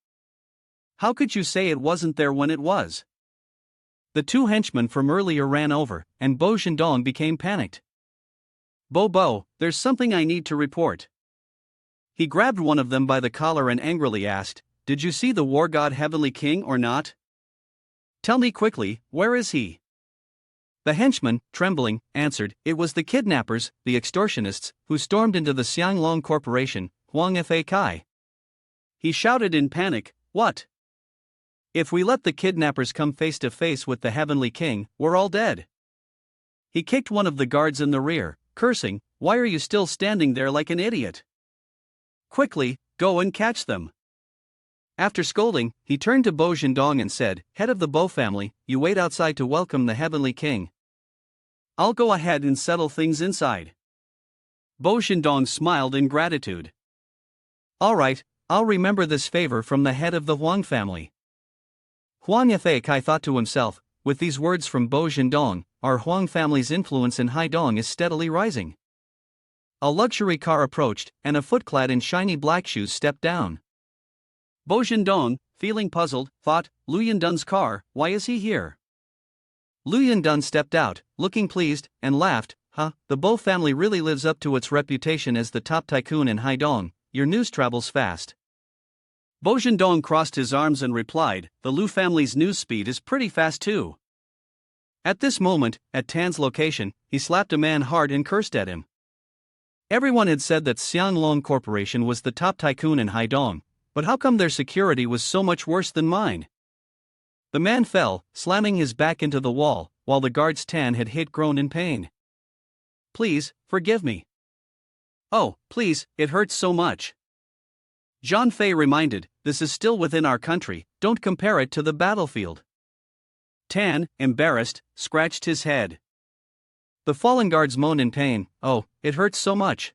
"How could you say it wasn't there when it was?" The two henchmen from earlier ran over, and Bo Jindong became panicked. Bo, there's something I need to report." He grabbed one of them by the collar and angrily asked, "Did you see the war god Heavenly King or not? Tell me quickly, where is he?" The henchman, trembling, answered, "It was the kidnappers, the extortionists, who stormed into the Xianglong Corporation, Huang Fa Kai." He shouted in panic, "What? If we let the kidnappers come face to face with the Heavenly King, we're all dead." He kicked one of the guards in the rear, cursing, "Why are you still standing there like an idiot? Quickly, go and catch them." After scolding, he turned to Bo Jindong and said, "Head of the Bo family, you wait outside to welcome the Heavenly King. I'll go ahead and settle things inside." Bo Jindong smiled in gratitude. "All right, I'll remember this favor from the head of the Huang family." Huang Fa Kai thought to himself, with these words from Bo Jindong, our Huang family's influence in Haidong is steadily rising. A luxury car approached, and a foot clad in shiny black shoes stepped down. Bo Jindong, feeling puzzled, thought, "Lu Yandun's car, why is he here?" Lu Yandun stepped out, looking pleased, and laughed, the Bo family really lives up to its reputation as the top tycoon in Haidong, your news travels fast." Bo Jindong crossed his arms and replied, "The Lu family's news speed is pretty fast too." At this moment, at Tan's location, he slapped a man hard and cursed at him. Everyone had said that Xianglong Corporation was the top tycoon in Haidong, But how come their security was so much worse than mine? The man fell, slamming his back into the wall, while the guard's Tan had hit groaned in pain. Please, forgive me. Oh, please, it hurts so much. Jean Fei reminded, this is still within our country, don't compare it to the battlefield. Tan, embarrassed, scratched his head. The fallen guards moaned in pain, oh, it hurts so much.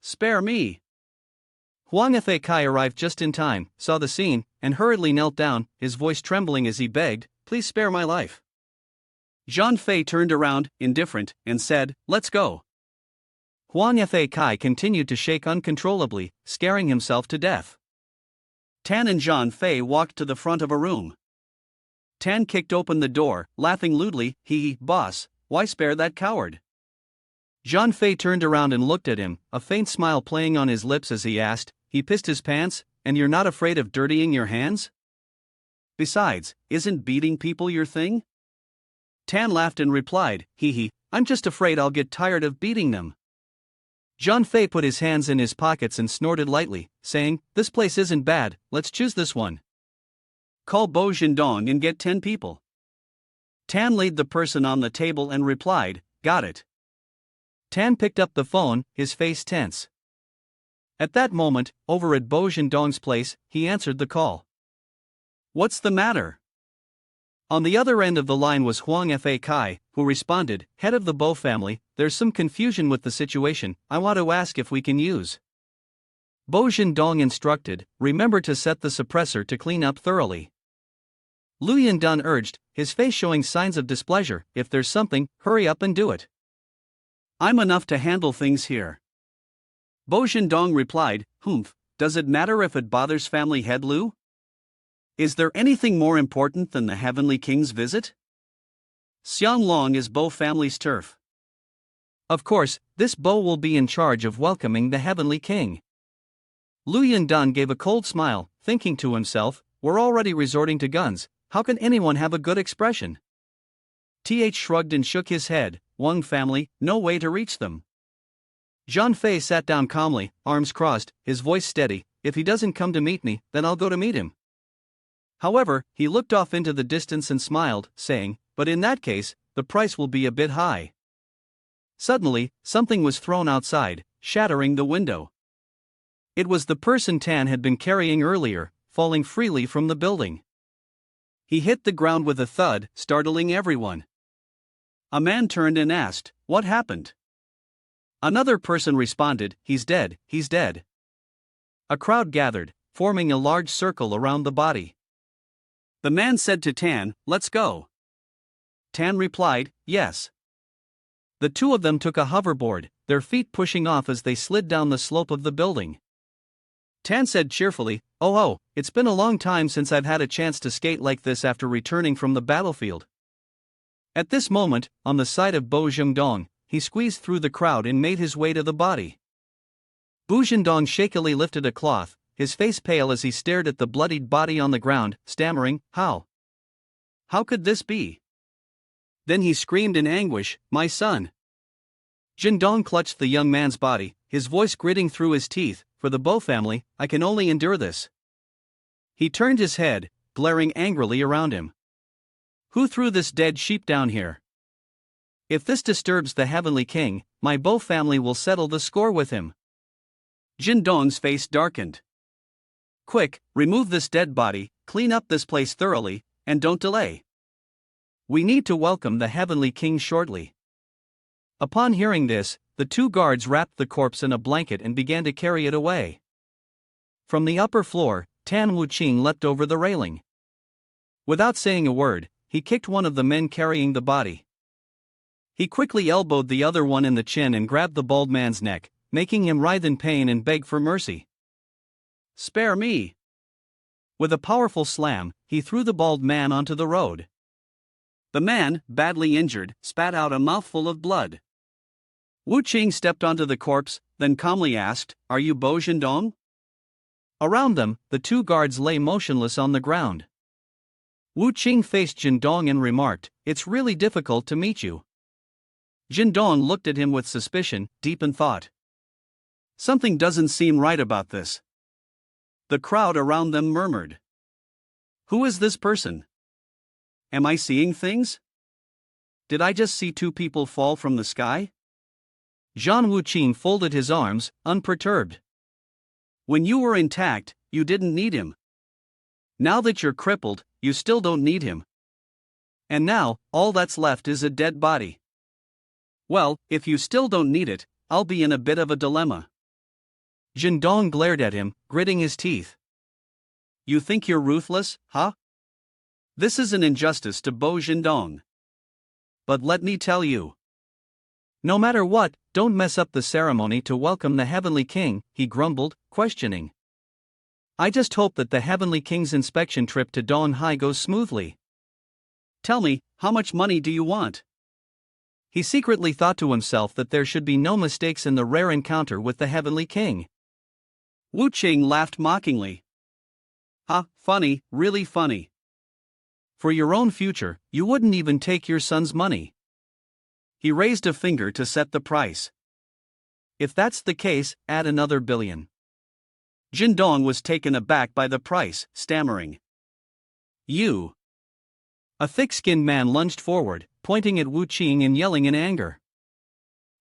Spare me. Huang Fei Kai arrived just in time, saw the scene, and hurriedly knelt down, his voice trembling as he begged, please spare my life. Jean Fei turned around, indifferent, and said, let's go. Huang Fei Kai continued to shake uncontrollably, scaring himself to death. Tan and Jean Fei walked to the front of a room. Tan kicked open the door, laughing lewdly, boss, why spare that coward? Jean Fei turned around and looked at him, a faint smile playing on his lips as he asked, he pissed his pants, and you're not afraid of dirtying your hands? Besides, isn't beating people your thing? Tan laughed and replied, I'm just afraid I'll get tired of beating them. Jean Fei put his hands in his pockets and snorted lightly, saying, this place isn't bad, let's choose this one. Call Bo Jindong and get 10 people. Tan laid the person on the table and replied, got it. Tan picked up the phone, his face tense. At that moment, over at Bo Jindong's place, he answered the call. What's the matter? On the other end of the line was Huang Fei Kai, who responded, head of the Bo family, there's some confusion with the situation, I want to ask if we can use. Bo Jindong instructed, remember to set the suppressor to clean up thoroughly. Lu Yindun urged, his face showing signs of displeasure, if there's something, hurry up and do it. I'm enough to handle things here. Bo Jindong replied, does it matter if it bothers family head Lu? Is there anything more important than the Heavenly King's visit? Xianglong is Bo family's turf. Of course, this Bo will be in charge of welcoming the Heavenly King. Lu Yindun gave a cold smile, thinking to himself, we're already resorting to guns, how can anyone have a good expression? Th shrugged and shook his head, Wang family, no way to reach them. Jean Fei sat down calmly, arms crossed, his voice steady, if he doesn't come to meet me, then I'll go to meet him. However, he looked off into the distance and smiled, saying, but in that case, the price will be a bit high. Suddenly, something was thrown outside, shattering the window. It was the person Tan had been carrying earlier, falling freely from the building. He hit the ground with a thud, startling everyone. A man turned and asked, what happened? Another person responded, he's dead, he's dead. A crowd gathered, forming a large circle around the body. The man said to Tan, let's go. Tan replied, yes. The two of them took a hoverboard, their feet pushing off as they slid down the slope of the building. Tan said cheerfully, oh, it's been a long time since I've had a chance to skate like this after returning from the battlefield. At this moment, on the side of Bo Jindong, he squeezed through the crowd and made his way to the body. Bo Jindong shakily lifted a cloth, his face pale as he stared at the bloodied body on the ground, stammering, how? How could this be? Then he screamed in anguish, my son. Jindong clutched the young man's body, his voice gritting through his teeth, for the Bo family, I can only endure this. He turned his head, glaring angrily around him. Who threw this dead sheep down here? If this disturbs the Heavenly King, my Bo family will settle the score with him. Jindong's face darkened. Quick, remove this dead body, clean up this place thoroughly, and don't delay. We need to welcome the Heavenly King shortly. Upon hearing this, the two guards wrapped the corpse in a blanket and began to carry it away. From the upper floor, Tan Wuqing leapt over the railing. Without saying a word, he kicked one of the men carrying the body. He quickly elbowed the other one in the chin and grabbed the bald man's neck, making him writhe in pain and beg for mercy. Spare me! With a powerful slam, he threw the bald man onto the road. The man, badly injured, spat out a mouthful of blood. Wu Qing stepped onto the corpse, then calmly asked, are you Bo Jindong? Around them, the two guards lay motionless on the ground. Wu Qing faced Jindong and remarked, it's really difficult to meet you. Jindong looked at him with suspicion, deep in thought. Something doesn't seem right about this. The crowd around them murmured. Who is this person? Am I seeing things? Did I just see two people fall from the sky? Zhan Wuqing folded his arms, unperturbed. When you were intact, you didn't need him. Now that you're crippled, you still don't need him. And now, all that's left is a dead body. Well, if you still don't need it, I'll be in a bit of a dilemma. Zhendong glared at him, gritting his teeth. You think you're ruthless, huh? This is an injustice to Bo Zhendong. But let me tell you. No matter what, don't mess up the ceremony to welcome the Heavenly King, he grumbled, questioning. I just hope that the Heavenly King's inspection trip to Dawn High goes smoothly. Tell me, how much money do you want? He secretly thought to himself that there should be no mistakes in the rare encounter with the Heavenly King. Wuqing laughed mockingly. Ha, funny, really funny. For your own future, you wouldn't even take your son's money. He raised a finger to set the price. If that's the case, add another billion. Zhendong was taken aback by the price, stammering. You. A thick-skinned man lunged forward, pointing at Wuqing and yelling in anger.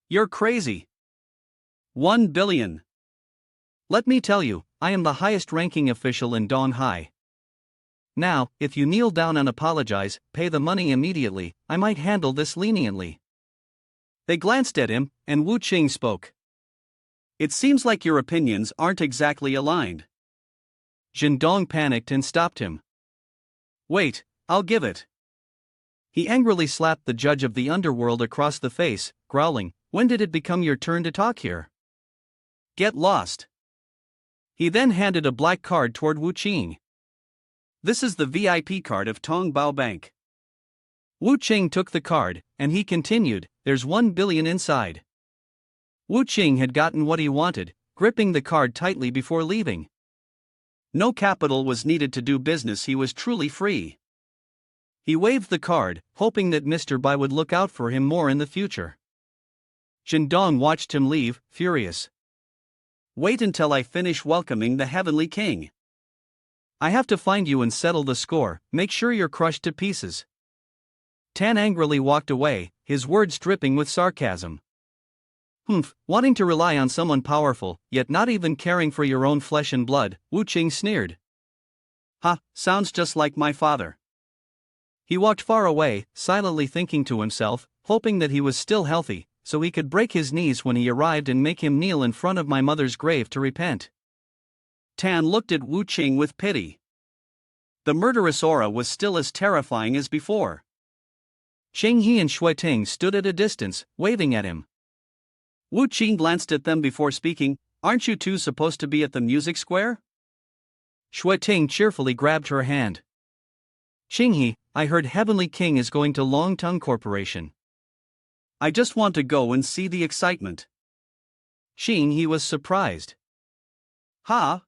You're crazy. 1 billion. Let me tell you, I am the highest-ranking official in Dawn High. Now, if you kneel down and apologize, pay the money immediately, I might handle this leniently. They glanced at him, and Wuqing spoke. It seems like your opinions aren't exactly aligned. Zhendong panicked and stopped him. Wait, I'll give it. He angrily slapped the judge of the underworld across the face, growling, when did it become your turn to talk here? Get lost. He then handed a black card toward Wuqing. This is the VIP card of Tongbao Bank. Wuqing took the card, and he continued, there's 1 billion inside. Wuqing had gotten what he wanted, gripping the card tightly before leaving. No capital was needed to do business, he was truly free. He waved the card, hoping that Mr. Bai would look out for him more in the future. Zhendong watched him leave, furious. Wait until I finish welcoming the Heavenly King. I have to find you and settle the score, make sure you're crushed to pieces. Tan angrily walked away, his words dripping with sarcasm. Wanting to rely on someone powerful, yet not even caring for your own flesh and blood, Wuqing sneered. Ha, sounds just like my father. He walked far away, silently thinking to himself, hoping that he was still healthy, so he could break his knees when he arrived and make him kneel in front of my mother's grave to repent. Tan looked at Wuqing with pity. The murderous aura was still as terrifying as before. Chenghe and Shuiting stood at a distance, waving at him. Wuqing glanced at them before speaking, aren't you two supposed to be at the music square? Shuiting cheerfully grabbed her hand. Chenghe, I heard Heavenly King is going to Longtung Corporation. I just want to go and see the excitement. Chenghe was surprised. Ha!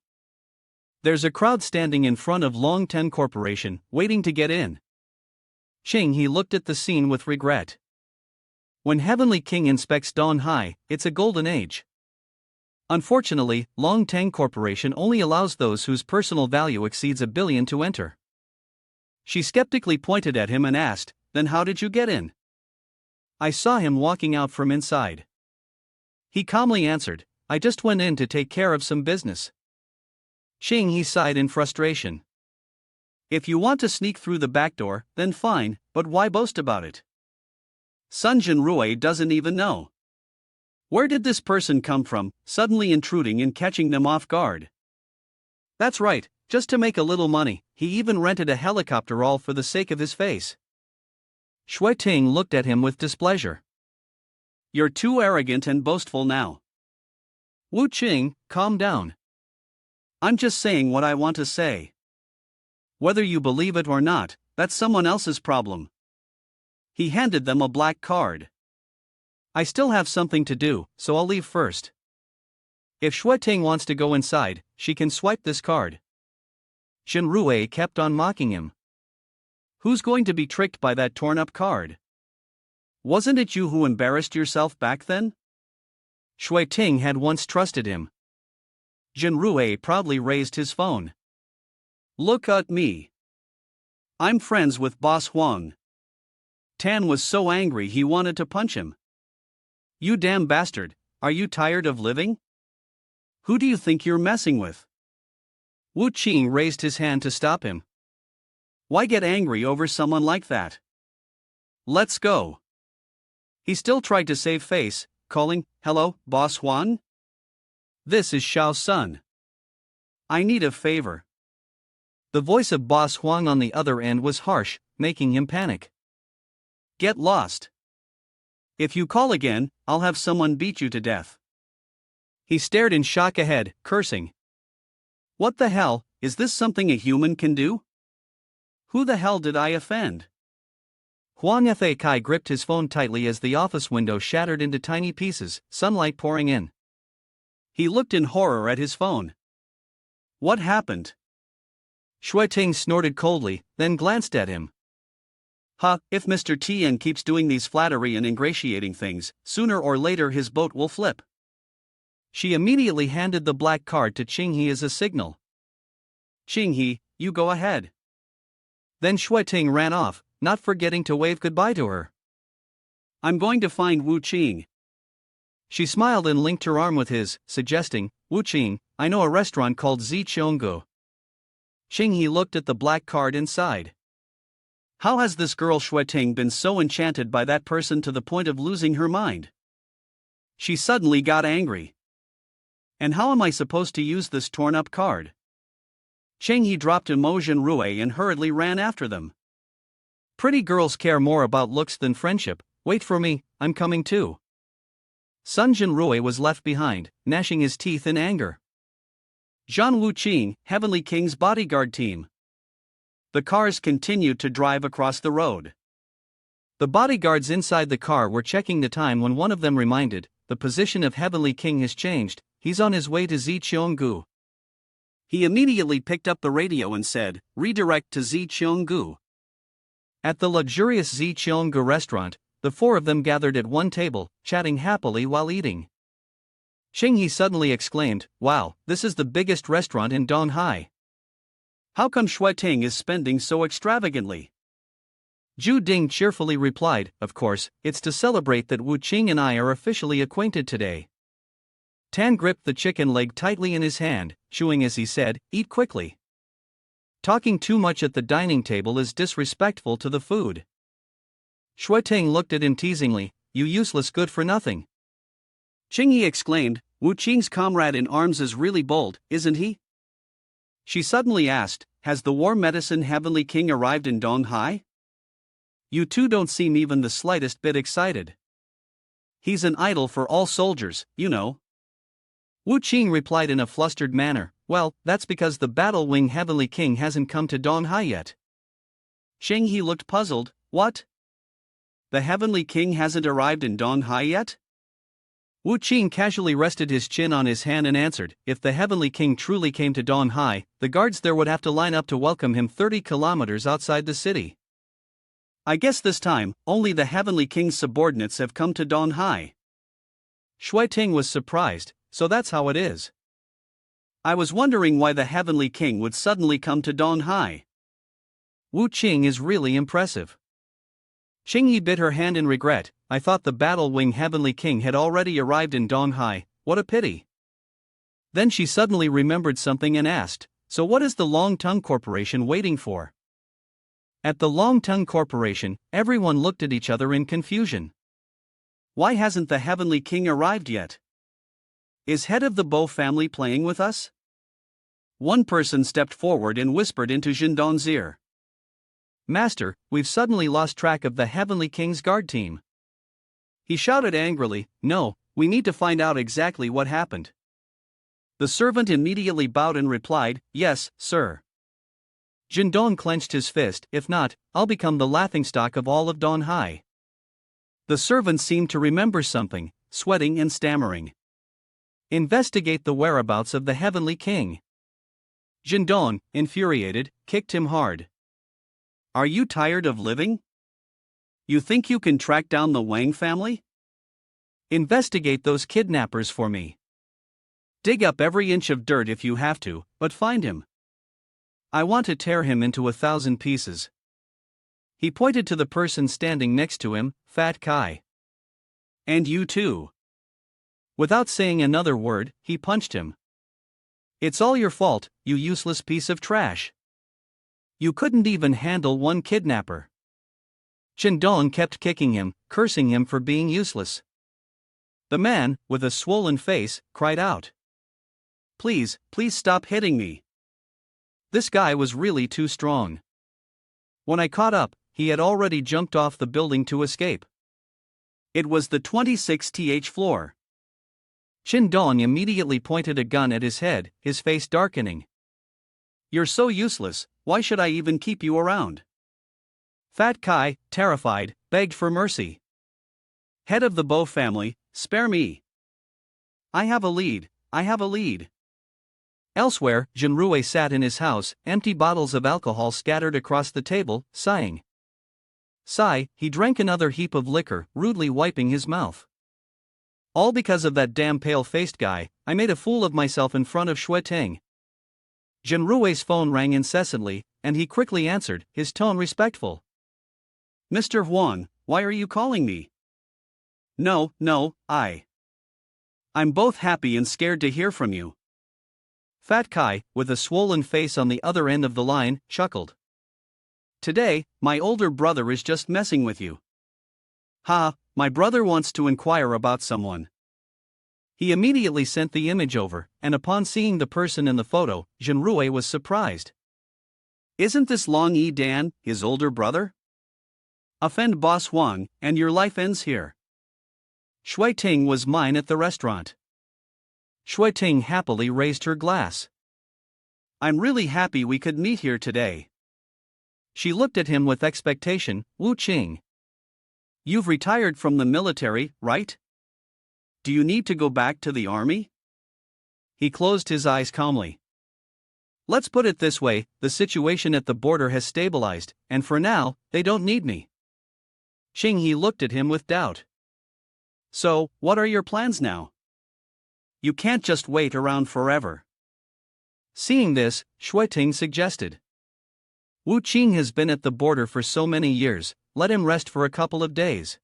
There's a crowd standing in front of Longtung Corporation, waiting to get in. Chenghe looked at the scene with regret. When Heavenly King inspects Dawn High, it's a golden age. Unfortunately, Longtung Corporation only allows those whose personal value exceeds 1 billion to enter. She skeptically pointed at him and asked, then how did you get in? I saw him walking out from inside. He calmly answered, I just went in to take care of some business. Chenghe sighed in frustration. If you want to sneak through the back door, then fine, but why boast about it? Sun Jinrui doesn't even know. Where did this person come from, suddenly intruding and catching them off guard? That's right, just to make a little money, he even rented a helicopter all for the sake of his face. Shuiting looked at him with displeasure. You're too arrogant and boastful now. Wuqing, calm down. I'm just saying what I want to say. Whether you believe it or not, that's someone else's problem. He handed them a black card. I still have something to do, so I'll leave first. If Shuiting wants to go inside, she can swipe this card. Jinrui kept on mocking him. Who's going to be tricked by that torn-up card? Wasn't it you who embarrassed yourself back then? Shuiting had once trusted him. Jinrui proudly raised his phone. Look at me. I'm friends with Boss Huang. Tan was so angry he wanted to punch him. You damn bastard, are you tired of living? Who do you think you're messing with? Wu Qing raised his hand to stop him. Why get angry over someone like that? Let's go. He still tried to save face, calling, Hello, Boss Huang? This is Xiao's son. I need a favor. The voice of Boss Huang on the other end was harsh, making him panic. Get lost. If you call again, I'll have someone beat you to death. He stared in shock ahead, cursing. What the hell, is this something a human can do? Who the hell did I offend? Huang Fei gripped his phone tightly as the office window shattered into tiny pieces, sunlight pouring in. He looked in horror at his phone. What happened? Shuiting snorted coldly, then glanced at him. If Mr. Tian keeps doing these flattery and ingratiating things, sooner or later his boat will flip. She immediately handed the black card to Qinghe as a signal. Qinghe, you go ahead. Then Shuiting ran off, not forgetting to wave goodbye to her. I'm going to find Wu Qing. She smiled and linked her arm with his, suggesting, Wu Qing, I know a restaurant called Zichonggu. Qinghe looked at the black card inside. How has this girl Shuiting been so enchanted by that person to the point of losing her mind? She suddenly got angry. And how am I supposed to use this torn-up card? Qinghe dropped Emotion Rue and hurriedly ran after them. Pretty girls care more about looks than friendship. Wait for me, I'm coming too. Sun Jinrui was left behind, gnashing his teeth in anger. Zhan Wu Qing, Heavenly King's bodyguard team. The cars continued to drive across the road. The bodyguards inside the car were checking the time when one of them reminded, the position of Heavenly King has changed, he's on his way to Zichonggu. He immediately picked up the radio and said, redirect to Zichonggu. At the luxurious Zichonggu restaurant, the four of them gathered at one table, chatting happily while eating. Qinghe suddenly exclaimed, Wow, this is the biggest restaurant in Donghai. How come Shuiting is spending so extravagantly? Zhu Ding cheerfully replied, Of course, it's to celebrate that Wu Qing and I are officially acquainted today. Tan gripped the chicken leg tightly in his hand, chewing as he said, Eat quickly. Talking too much at the dining table is disrespectful to the food. Shuiting looked at him teasingly, You useless good for nothing. Qinghe exclaimed, Wu Qing's comrade in arms is really bold, isn't he? She suddenly asked, Has the war medicine Heavenly King arrived in Donghai? You two don't seem even the slightest bit excited. He's an idol for all soldiers, you know. Wu Qing replied in a flustered manner, Well, that's because the Battle Wing Heavenly King hasn't come to Donghai yet. Qinghe looked puzzled, What? The Heavenly King hasn't arrived in Donghai yet? Wu Qing casually rested his chin on his hand and answered, If the Heavenly King truly came to Donghai, the guards there would have to line up to welcome him 30 kilometers outside the city. I guess this time, only the Heavenly King's subordinates have come to Donghai. Shuiting was surprised, so that's how it is. I was wondering why the Heavenly King would suddenly come to Donghai. Wu Qing is really impressive. Qinghe bit her hand in regret, I thought the Battle Wing Heavenly King had already arrived in Donghai, what a pity. Then she suddenly remembered something and asked, So what is the Long Tongue Corporation waiting for? At the Long Tongue Corporation, everyone looked at each other in confusion. Why hasn't the Heavenly King arrived yet? Is head of the Bo family playing with us? One person stepped forward and whispered into Jindong's ear. Master, we've suddenly lost track of the Heavenly King's guard team. He shouted angrily, No, we need to find out exactly what happened. The servant immediately bowed and replied, Yes, sir. Jindong clenched his fist, If not, I'll become the laughingstock of all of Donghai. The servant seemed to remember something, sweating and stammering. Investigate the whereabouts of the Heavenly King. Jindong, infuriated, kicked him hard. Are you tired of living? You think you can track down the Wang family? Investigate those kidnappers for me. Dig up every inch of dirt if you have to, but find him. I want to tear him into 1,000 pieces. He pointed to the person standing next to him, Fat Kai. And you too. Without saying another word, he punched him. It's all your fault, you useless piece of trash. You couldn't even handle one kidnapper. Chin Dong kept kicking him, cursing him for being useless. The man, with a swollen face, cried out. Please stop hitting me. This guy was really too strong. When I caught up, he had already jumped off the building to escape. It was the 26th floor. Chin Dong immediately pointed a gun at his head, his face darkening. You're so useless, why should I even keep you around? Fat Kai, terrified, begged for mercy. Head of the Bo family, spare me. I have a lead. Elsewhere, Jinrui sat in his house, empty bottles of alcohol scattered across the table, sighing. Sigh, he drank another heap of liquor, rudely wiping his mouth. All because of that damn pale-faced guy, I made a fool of myself in front of Shui Ting. Jinrui's phone rang incessantly, and he quickly answered, his tone respectful. Mr. Huang, why are you calling me? No, I'm both happy and scared to hear from you. Fat Kai, with a swollen face on the other end of the line, chuckled. Today, my older brother is just messing with you. Ha, my brother wants to inquire about someone. He immediately sent the image over, and upon seeing the person in the photo, Jinrui was surprised. Isn't this Long Yi Dan, his older brother? Offend Boss Huang, and your life ends here. Shui Ting was mine at the restaurant. Shui Ting happily raised her glass. I'm really happy we could meet here today. She looked at him with expectation. Wu Qing. You've retired from the military, right? Do you need to go back to the army? He closed his eyes calmly. Let's put it this way, the situation at the border has stabilized, and for now, they don't need me. Xing He looked at him with doubt. So, what are your plans now? You can't just wait around forever. Seeing this, Shui Ting suggested. Wu Qing has been at the border for so many years, let him rest for a couple of days.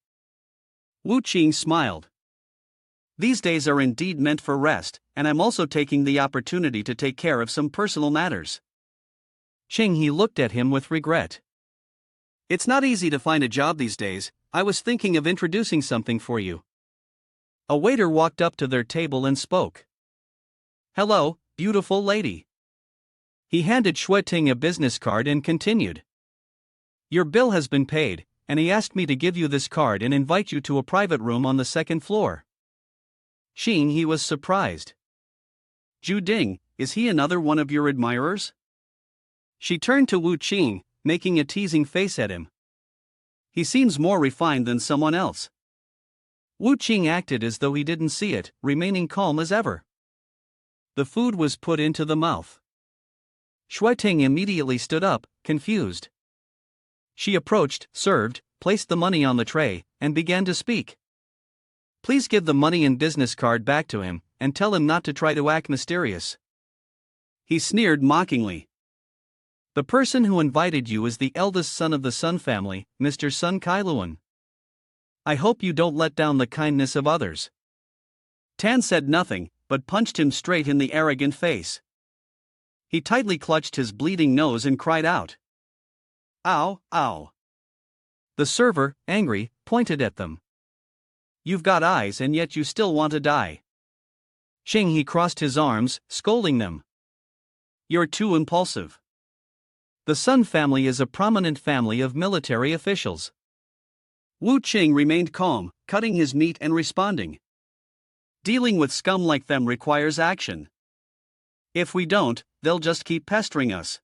Wu Qing smiled. These days are indeed meant for rest, and I'm also taking the opportunity to take care of some personal matters. Xing He looked at him with regret. It's not easy to find a job these days. I was thinking of introducing something for you. A waiter walked up to their table and spoke. Hello, beautiful lady. He handed Shui Ting a business card and continued. Your bill has been paid, and he asked me to give you this card and invite you to a private room on the second floor. Xing He was surprised. Zhu Ding, is he another one of your admirers? She turned to Wu Qing, making a teasing face at him. He seems more refined than someone else. Wu Qing acted as though he didn't see it, remaining calm as ever. The food was put into the mouth. Shui Ting immediately stood up, confused. She approached, served, placed the money on the tray, and began to speak. Please give the money and business card back to him, and tell him not to try to act mysterious. He sneered mockingly. The person who invited you is the eldest son of the Sun family, Mr. Sun Kailuan. I hope you don't let down the kindness of others. Tan said nothing, but punched him straight in the arrogant face. He tightly clutched his bleeding nose and cried out. Ow, ow. The server, angry, pointed at them. You've got eyes and yet you still want to die. Xing He crossed his arms, scolding them. You're too impulsive. The Sun family is a prominent family of military officials. Wu Qing remained calm, cutting his meat and responding. Dealing with scum like them requires action. If we don't, they'll just keep pestering us.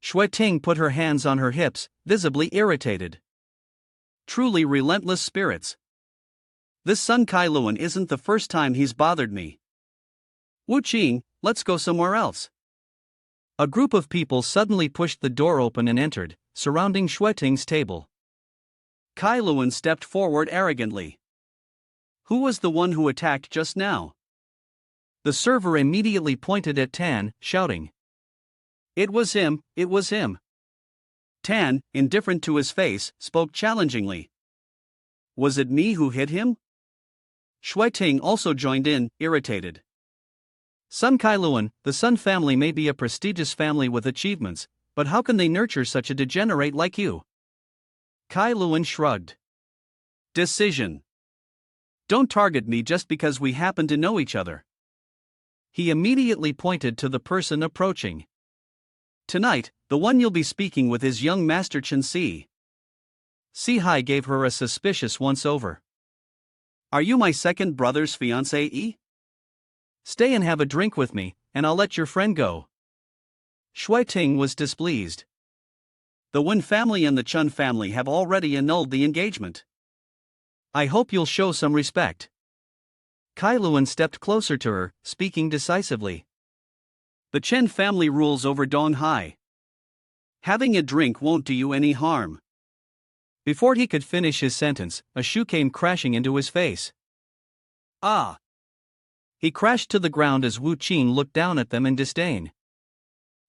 Shui Ting put her hands on her hips, visibly irritated. Truly relentless spirits. This Sun Kailuan isn't the first time he's bothered me. Wu Qing, let's go somewhere else. A group of people suddenly pushed the door open and entered, surrounding Shui Ting's table. Kailuan stepped forward arrogantly. Who was the one who attacked just now? The server immediately pointed at Tan, shouting. It was him, it was him. Tan, indifferent to his face, spoke challengingly. Was it me who hit him? Shuiting also joined in, irritated. Sun Kailuan, the Sun family may be a prestigious family with achievements, but how can they nurture such a degenerate like you? Kailuan shrugged. Decision. Don't target me just because we happen to know each other. He immediately pointed to the person approaching. Tonight, the one you'll be speaking with is young Master Chen Si. Si-Hai gave her a suspicious once-over. Are you my second brother's fiancée? Stay and have a drink with me, and I'll let your friend go. Shuiting was displeased. The Wen family and the Chun family have already annulled the engagement. I hope you'll show some respect. Kailuan stepped closer to her, speaking decisively. The Chen family rules over Donghai. Having a drink won't do you any harm. Before he could finish his sentence, a shoe came crashing into his face. Ah! He crashed to the ground as Wu Qing looked down at them in disdain.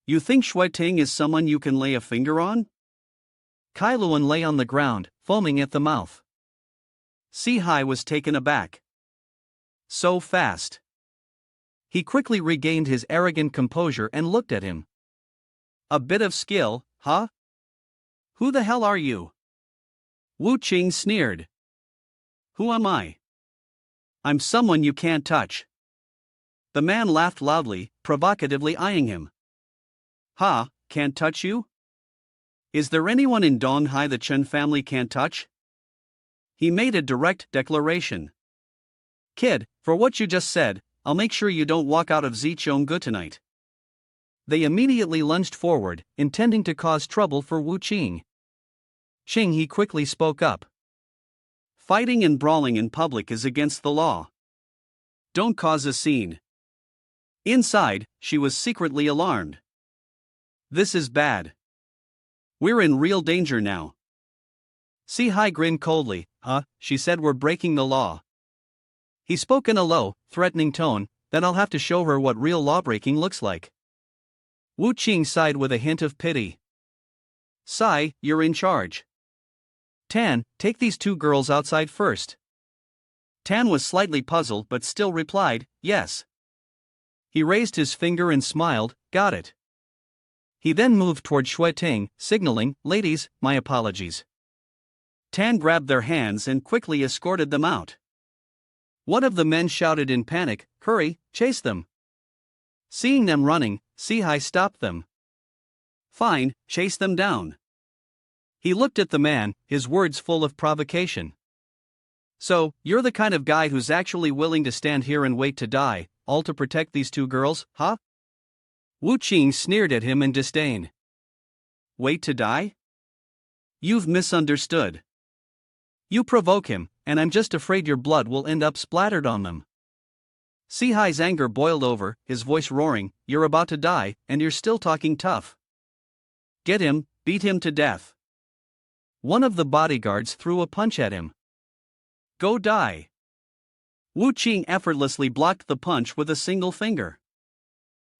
You think Shuiting is someone you can lay a finger on? Kailuan lay on the ground, foaming at the mouth. Si-Hai was taken aback. So fast. He quickly regained his arrogant composure and looked at him. A bit of skill, huh? Who the hell are you? Wu Qing sneered. Who am I? I'm someone you can't touch. The man laughed loudly, provocatively eyeing him. Ha, can't touch you? Is there anyone in Donghai the Chen family can't touch? He made a direct declaration. Kid, for what you just said, I'll make sure you don't walk out of Zichonggu tonight. They immediately lunged forward, intending to cause trouble for Wu Qing. Qing he quickly spoke up. Fighting and brawling in public is against the law. Don't cause a scene. Inside, she was secretly alarmed. This is bad. We're in real danger now. Si-Hai grinned coldly. She said we're breaking the law. He spoke in a low, threatening tone, then I'll have to show her what real lawbreaking looks like. Wu Qing sighed with a hint of pity. Sai, you're in charge. Tan, take these two girls outside first. Tan was slightly puzzled but still replied, yes. He raised his finger and smiled, got it. He then moved toward Shuiting, signaling, ladies, my apologies. Tan grabbed their hands and quickly escorted them out. One of the men shouted in panic, hurry, chase them. Seeing them running, Si-Hai stopped them. Fine, chase them down. He looked at the man, his words full of provocation. So, you're the kind of guy who's actually willing to stand here and wait to die, all to protect these two girls, huh? Wu Qing sneered at him in disdain. Wait to die? You've misunderstood. You provoke him, and I'm just afraid your blood will end up splattered on them. Si-Hai's anger boiled over, his voice roaring, you're about to die, and you're still talking tough. Get him, beat him to death. One of the bodyguards threw a punch at him. Go die. Wu Qing effortlessly blocked the punch with a single finger.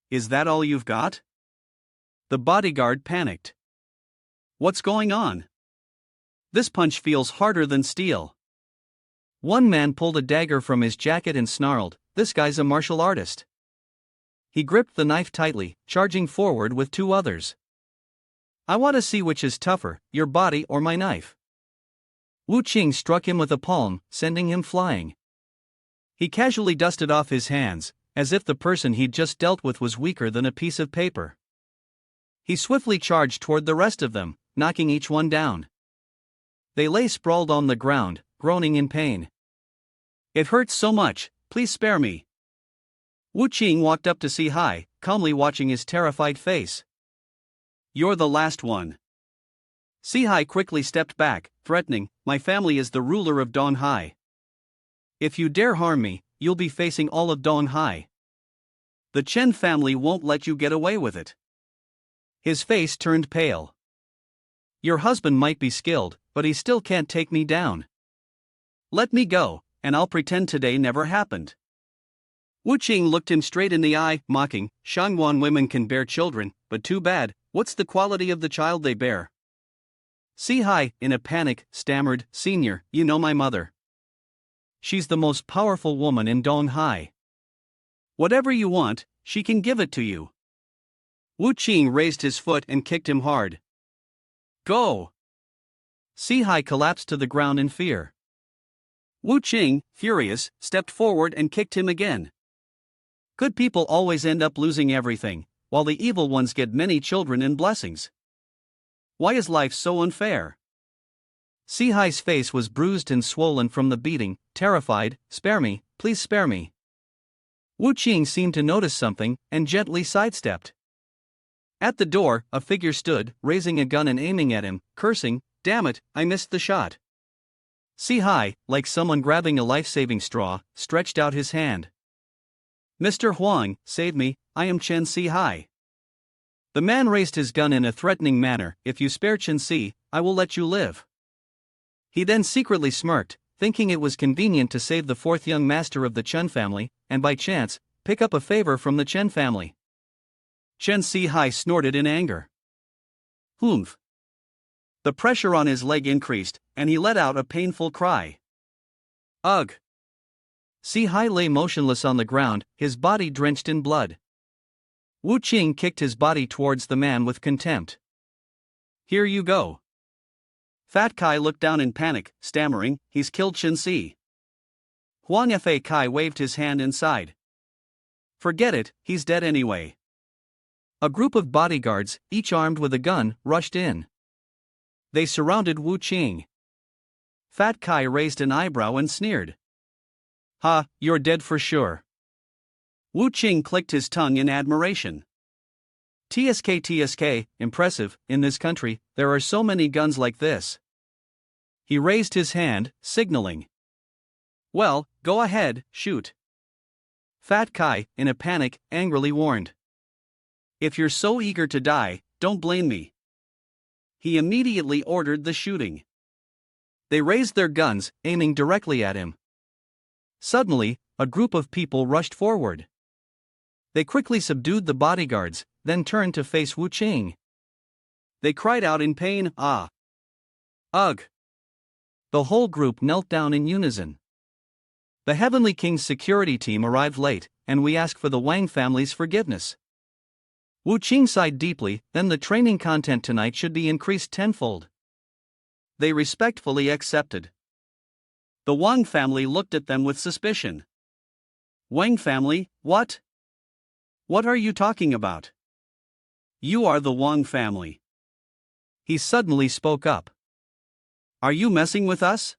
Is that all you've got? The bodyguard panicked. What's going on? This punch feels harder than steel. One man pulled a dagger from his jacket and snarled, this guy's a martial artist. He gripped the knife tightly, charging forward with two others. I want to see which is tougher, your body or my knife. Wu Qing struck him with a palm, sending him flying. He casually dusted off his hands, as if the person he'd just dealt with was weaker than a piece of paper. He swiftly charged toward the rest of them, knocking each one down. They lay sprawled on the ground, groaning in pain. It hurts so much, please spare me. Wu Qing walked up to Si-Hai, calmly watching his terrified face. You're the last one. Si-Hai quickly stepped back, threatening, my family is the ruler of Donghai. If you dare harm me, you'll be facing all of Donghai. The Chen family won't let you get away with it. His face turned pale. Your husband might be skilled, but he still can't take me down. Let me go, and I'll pretend today never happened. Wu Qing looked him straight in the eye, mocking, Shangwan women can bear children, but too bad, what's the quality of the child they bear? Si Hai, in a panic, stammered, Senior, you know my mother. She's the most powerful woman in Dong Hai. Whatever you want, she can give it to you. Wu Qing raised his foot and kicked him hard. Go! Si Hai collapsed to the ground in fear. Wu Qing, furious, stepped forward and kicked him again. Good people always end up losing everything, while the evil ones get many children and blessings. Why is life so unfair? Si Hai's face was bruised and swollen from the beating, terrified. Spare me, please spare me. Wu Qing seemed to notice something, and gently sidestepped. At the door, a figure stood, raising a gun and aiming at him, cursing, Damn it, I missed the shot. Si Hai, like someone grabbing a life-saving straw, stretched out his hand. Mr. Huang, save me, I am Chen Si Hai. The man raised his gun in a threatening manner, If you spare Chen Si, I will let you live. He then secretly smirked, thinking it was convenient to save the fourth young master of the Chen family, and by chance, pick up a favor from the Chen family. Chen Si Hai snorted in anger. Humph. The pressure on his leg increased, and he let out a painful cry. Ugh. Si Hai lay motionless on the ground, his body drenched in blood. Wu Qing kicked his body towards the man with contempt. Here you go. Fat Kai looked down in panic, stammering, He's killed Chen Si. Huang Fa Kai waved his hand inside. Forget it, he's dead anyway. A group of bodyguards, each armed with a gun, rushed in. They surrounded Wu Qing. Fat Kai raised an eyebrow and sneered. Ha, you're dead for sure. Wu Qing clicked his tongue in admiration. TSK, impressive, in this country, there are so many guns like this. He raised his hand, signaling. Well, go ahead, shoot. Fat Kai, in a panic, angrily warned. If you're so eager to die, don't blame me. He immediately ordered the shooting. They raised their guns, aiming directly at him. Suddenly, a group of people rushed forward. They quickly subdued the bodyguards, then turned to face Wu Qing. They cried out in pain, Ah! Ugh! The whole group knelt down in unison. The Heavenly King's security team arrived late, and we ask for the Wang family's forgiveness. Wu Qing sighed deeply, then the training content tonight should be increased tenfold. They respectfully accepted. The Wang family looked at them with suspicion. Wang family, what? What are you talking about? You are the Wang family. He suddenly spoke up. Are you messing with us?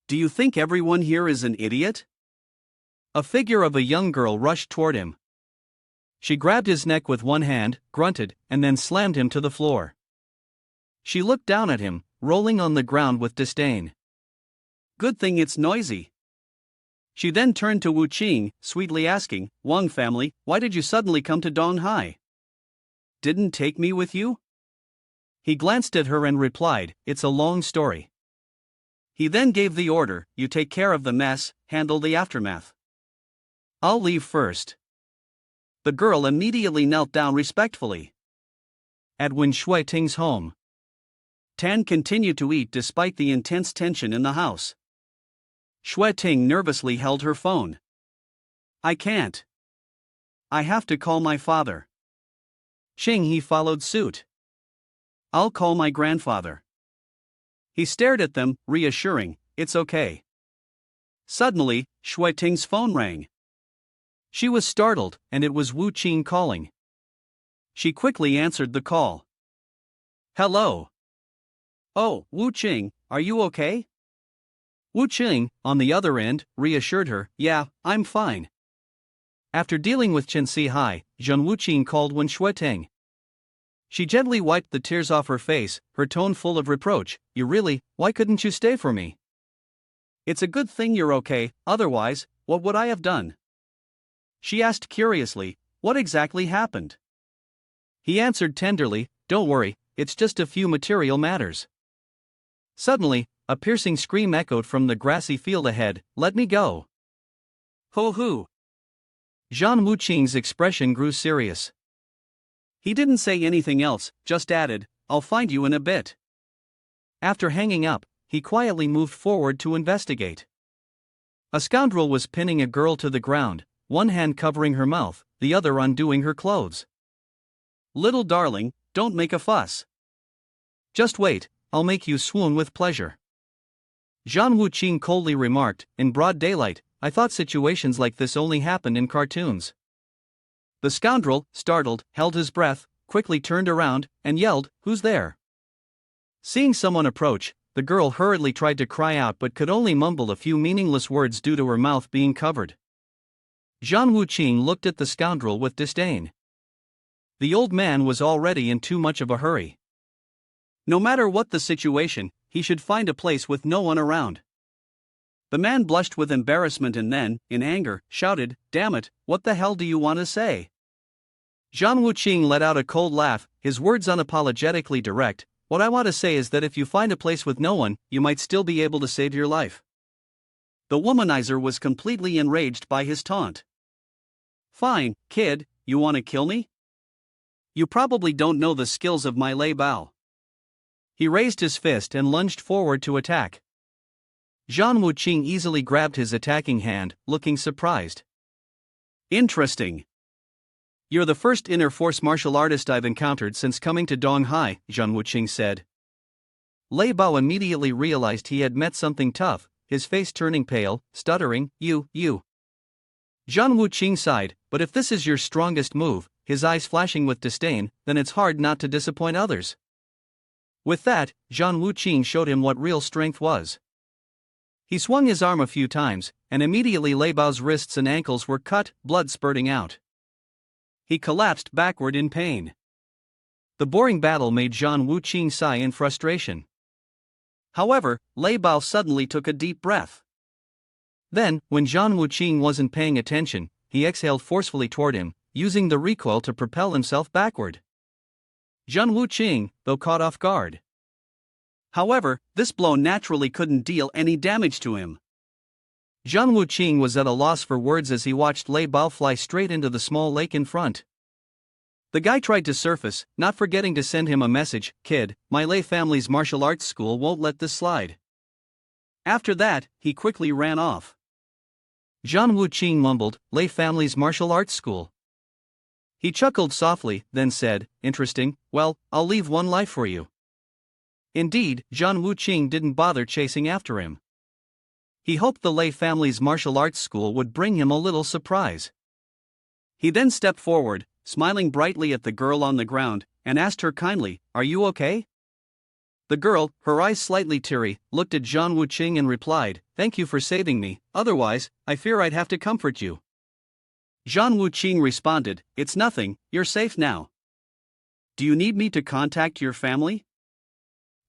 Do you think everyone here is an idiot? A figure of a young girl rushed toward him. She grabbed his neck with one hand, grunted, and then slammed him to the floor. She looked down at him, rolling on the ground with disdain. Good thing it's noisy. She then turned to Wu Qing, sweetly asking, Wang family, why did you suddenly come to Dong Hai? Didn't take me with you? He glanced at her and replied, It's a long story. He then gave the order, You take care of the mess, handle the aftermath. I'll leave first. The girl immediately knelt down respectfully. At Wen Shui-Ting's home, Tan continued to eat despite the intense tension in the house. Shui-Ting nervously held her phone. I can't. I have to call my father. Qing He followed suit. I'll call my grandfather. He stared at them, reassuring, It's okay. Suddenly, Shui-Ting's phone rang. She was startled, and it was Wu Qing calling. She quickly answered the call. Hello. Oh, Wu Qing, are you okay? Wu Qing, on the other end, reassured her, Yeah, I'm fine. After dealing with Chen Si Hai, Zheng Wu Qing called Wen Shui-Ting. She gently wiped the tears off her face, her tone full of reproach, why couldn't you stay for me? It's a good thing you're okay, otherwise, what would I have done? She asked curiously, What exactly happened? He answered tenderly, Don't worry, it's just a few material matters. Suddenly, a piercing scream echoed from the grassy field ahead, Let me go. Ho hoo. Zhang Wuqing's expression grew serious. He didn't say anything else, just added, "I'll find you in a bit." After hanging up, he quietly moved forward to investigate. A scoundrel was pinning a girl to the ground, one hand covering her mouth, the other undoing her clothes. "Little darling, don't make a fuss." "Just wait, I'll make you swoon with pleasure." Zhang Wuqing coldly remarked, "In broad daylight, I thought situations like this only happened in cartoons." The scoundrel, startled, held his breath, quickly turned around, and yelled, "Who's there?" Seeing someone approach, the girl hurriedly tried to cry out but could only mumble a few meaningless words due to her mouth being covered. Zhang Wuqing looked at the scoundrel with disdain. The old man was already in too much of a hurry. No matter what the situation, he should find a place with no one around. The man blushed with embarrassment and then, in anger, shouted, "Damn it, what the hell do you want to say?" Zhang Wuqing let out a cold laugh, his words unapologetically direct. "What I want to say is that if you find a place with no one, you might still be able to save your life." The womanizer was completely enraged by his taunt. "Fine, kid, you want to kill me? You probably don't know the skills of my lei bao." He raised his fist and lunged forward to attack. Zhang Wuqing easily grabbed his attacking hand, looking surprised. "Interesting. You're the first inner force martial artist I've encountered since coming to Donghai," Zhang Wuqing said. Lei Bao immediately realized he had met something tough, his face turning pale, stuttering, You. Zhang Wuqing sighed, "But if this is your strongest move," his eyes flashing with disdain, "then it's hard not to disappoint others." With that, Zhang Wuqing showed him what real strength was. He swung his arm a few times, and immediately Lei Bao's wrists and ankles were cut, blood spurting out. He collapsed backward in pain. The boring battle made Zhang Wuqing sigh in frustration. However, Lei Bao suddenly took a deep breath. Then, when Zhang Wuqing wasn't paying attention, he exhaled forcefully toward him, using the recoil to propel himself backward. Zhang Wuqing, though caught off guard. However, this blow naturally couldn't deal any damage to him. Zhang Wuqing was at a loss for words as he watched Lei Bao fly straight into the small lake in front. The guy tried to surface, not forgetting to send him a message, "Kid, my Lei family's martial arts school won't let this slide." After that, he quickly ran off. Zhang Wuqing mumbled, "Lei family's martial arts school." He chuckled softly, then said, "Interesting, well, I'll leave one life for you." Indeed, Zhang Wuqing didn't bother chasing after him. He hoped the Lei family's martial arts school would bring him a little surprise. He then stepped forward, smiling brightly at the girl on the ground, and asked her kindly, "Are you okay?" The girl, her eyes slightly teary, looked at Zhang Wuqing and replied, "Thank you for saving me, otherwise, I fear I'd have to comfort you." Zhang Wuqing responded, "It's nothing, you're safe now. Do you need me to contact your family?"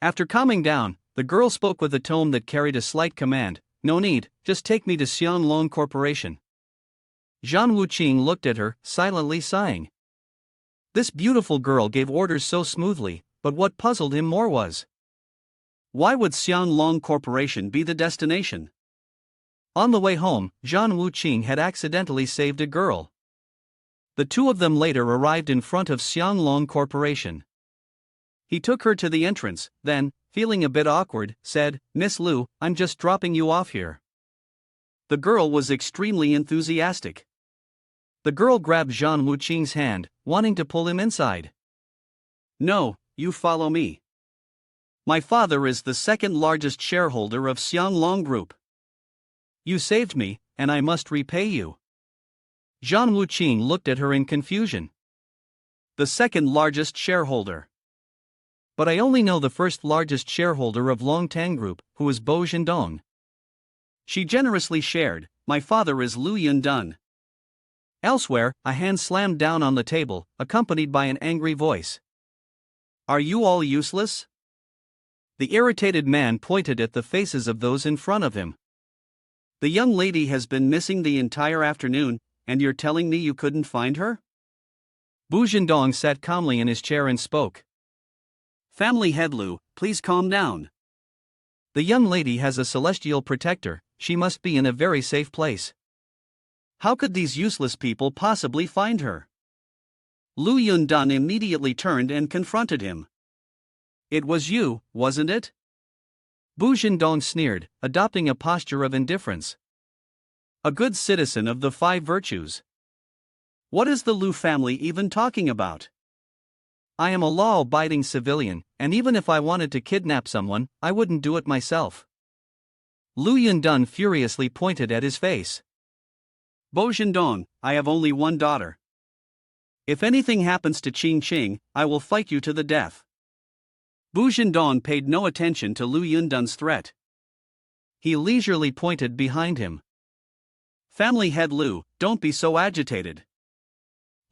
After calming down, the girl spoke with a tone that carried a slight command, "No need, just take me to Xianglong Corporation." Zhang Wuqing looked at her, silently sighing. This beautiful girl gave orders so smoothly, but what puzzled him more was, why would Xianglong Corporation be the destination? On the way home, Zhang Wuqing had accidentally saved a girl. The two of them later arrived in front of Xianglong Corporation. He took her to the entrance, then, feeling a bit awkward, said, "Miss Lu, I'm just dropping you off here." The girl was extremely enthusiastic. The girl grabbed Zhang Wuqing's hand, wanting to pull him inside. "No, you follow me. My father is the second largest shareholder of Xianglong Group. You saved me, and I must repay you." Zhang Wuqing looked at her in confusion. The second largest shareholder. But I only know the first largest shareholder of Longtang Group, who is Bo Zhendong. She generously shared, "My father is Lu Yundun." Elsewhere, a hand slammed down on the table, accompanied by an angry voice. "Are you all useless?" The irritated man pointed at the faces of those in front of him. "The young lady has been missing the entire afternoon, and you're telling me you couldn't find her?" Bu Zhendong sat calmly in his chair and spoke. "Family head Lu, please calm down. The young lady has a celestial protector, she must be in a very safe place." How could these useless people possibly find her? Lu Yun-dun immediately turned and confronted him. It was you, wasn't it? Bu Jindong sneered, adopting a posture of indifference. A good citizen of the five virtues. What is the Lu family even talking about? I am a law-abiding civilian, and even if I wanted to kidnap someone, I wouldn't do it myself. Lu Yun-dun furiously pointed at his face. Bu Jindong, I have only one daughter. If anything happens to Qing, I will fight you to the death. Bu Jindong paid no attention to Lu Yun-dun's threat. He leisurely pointed behind him. Family head Lu, don't be so agitated.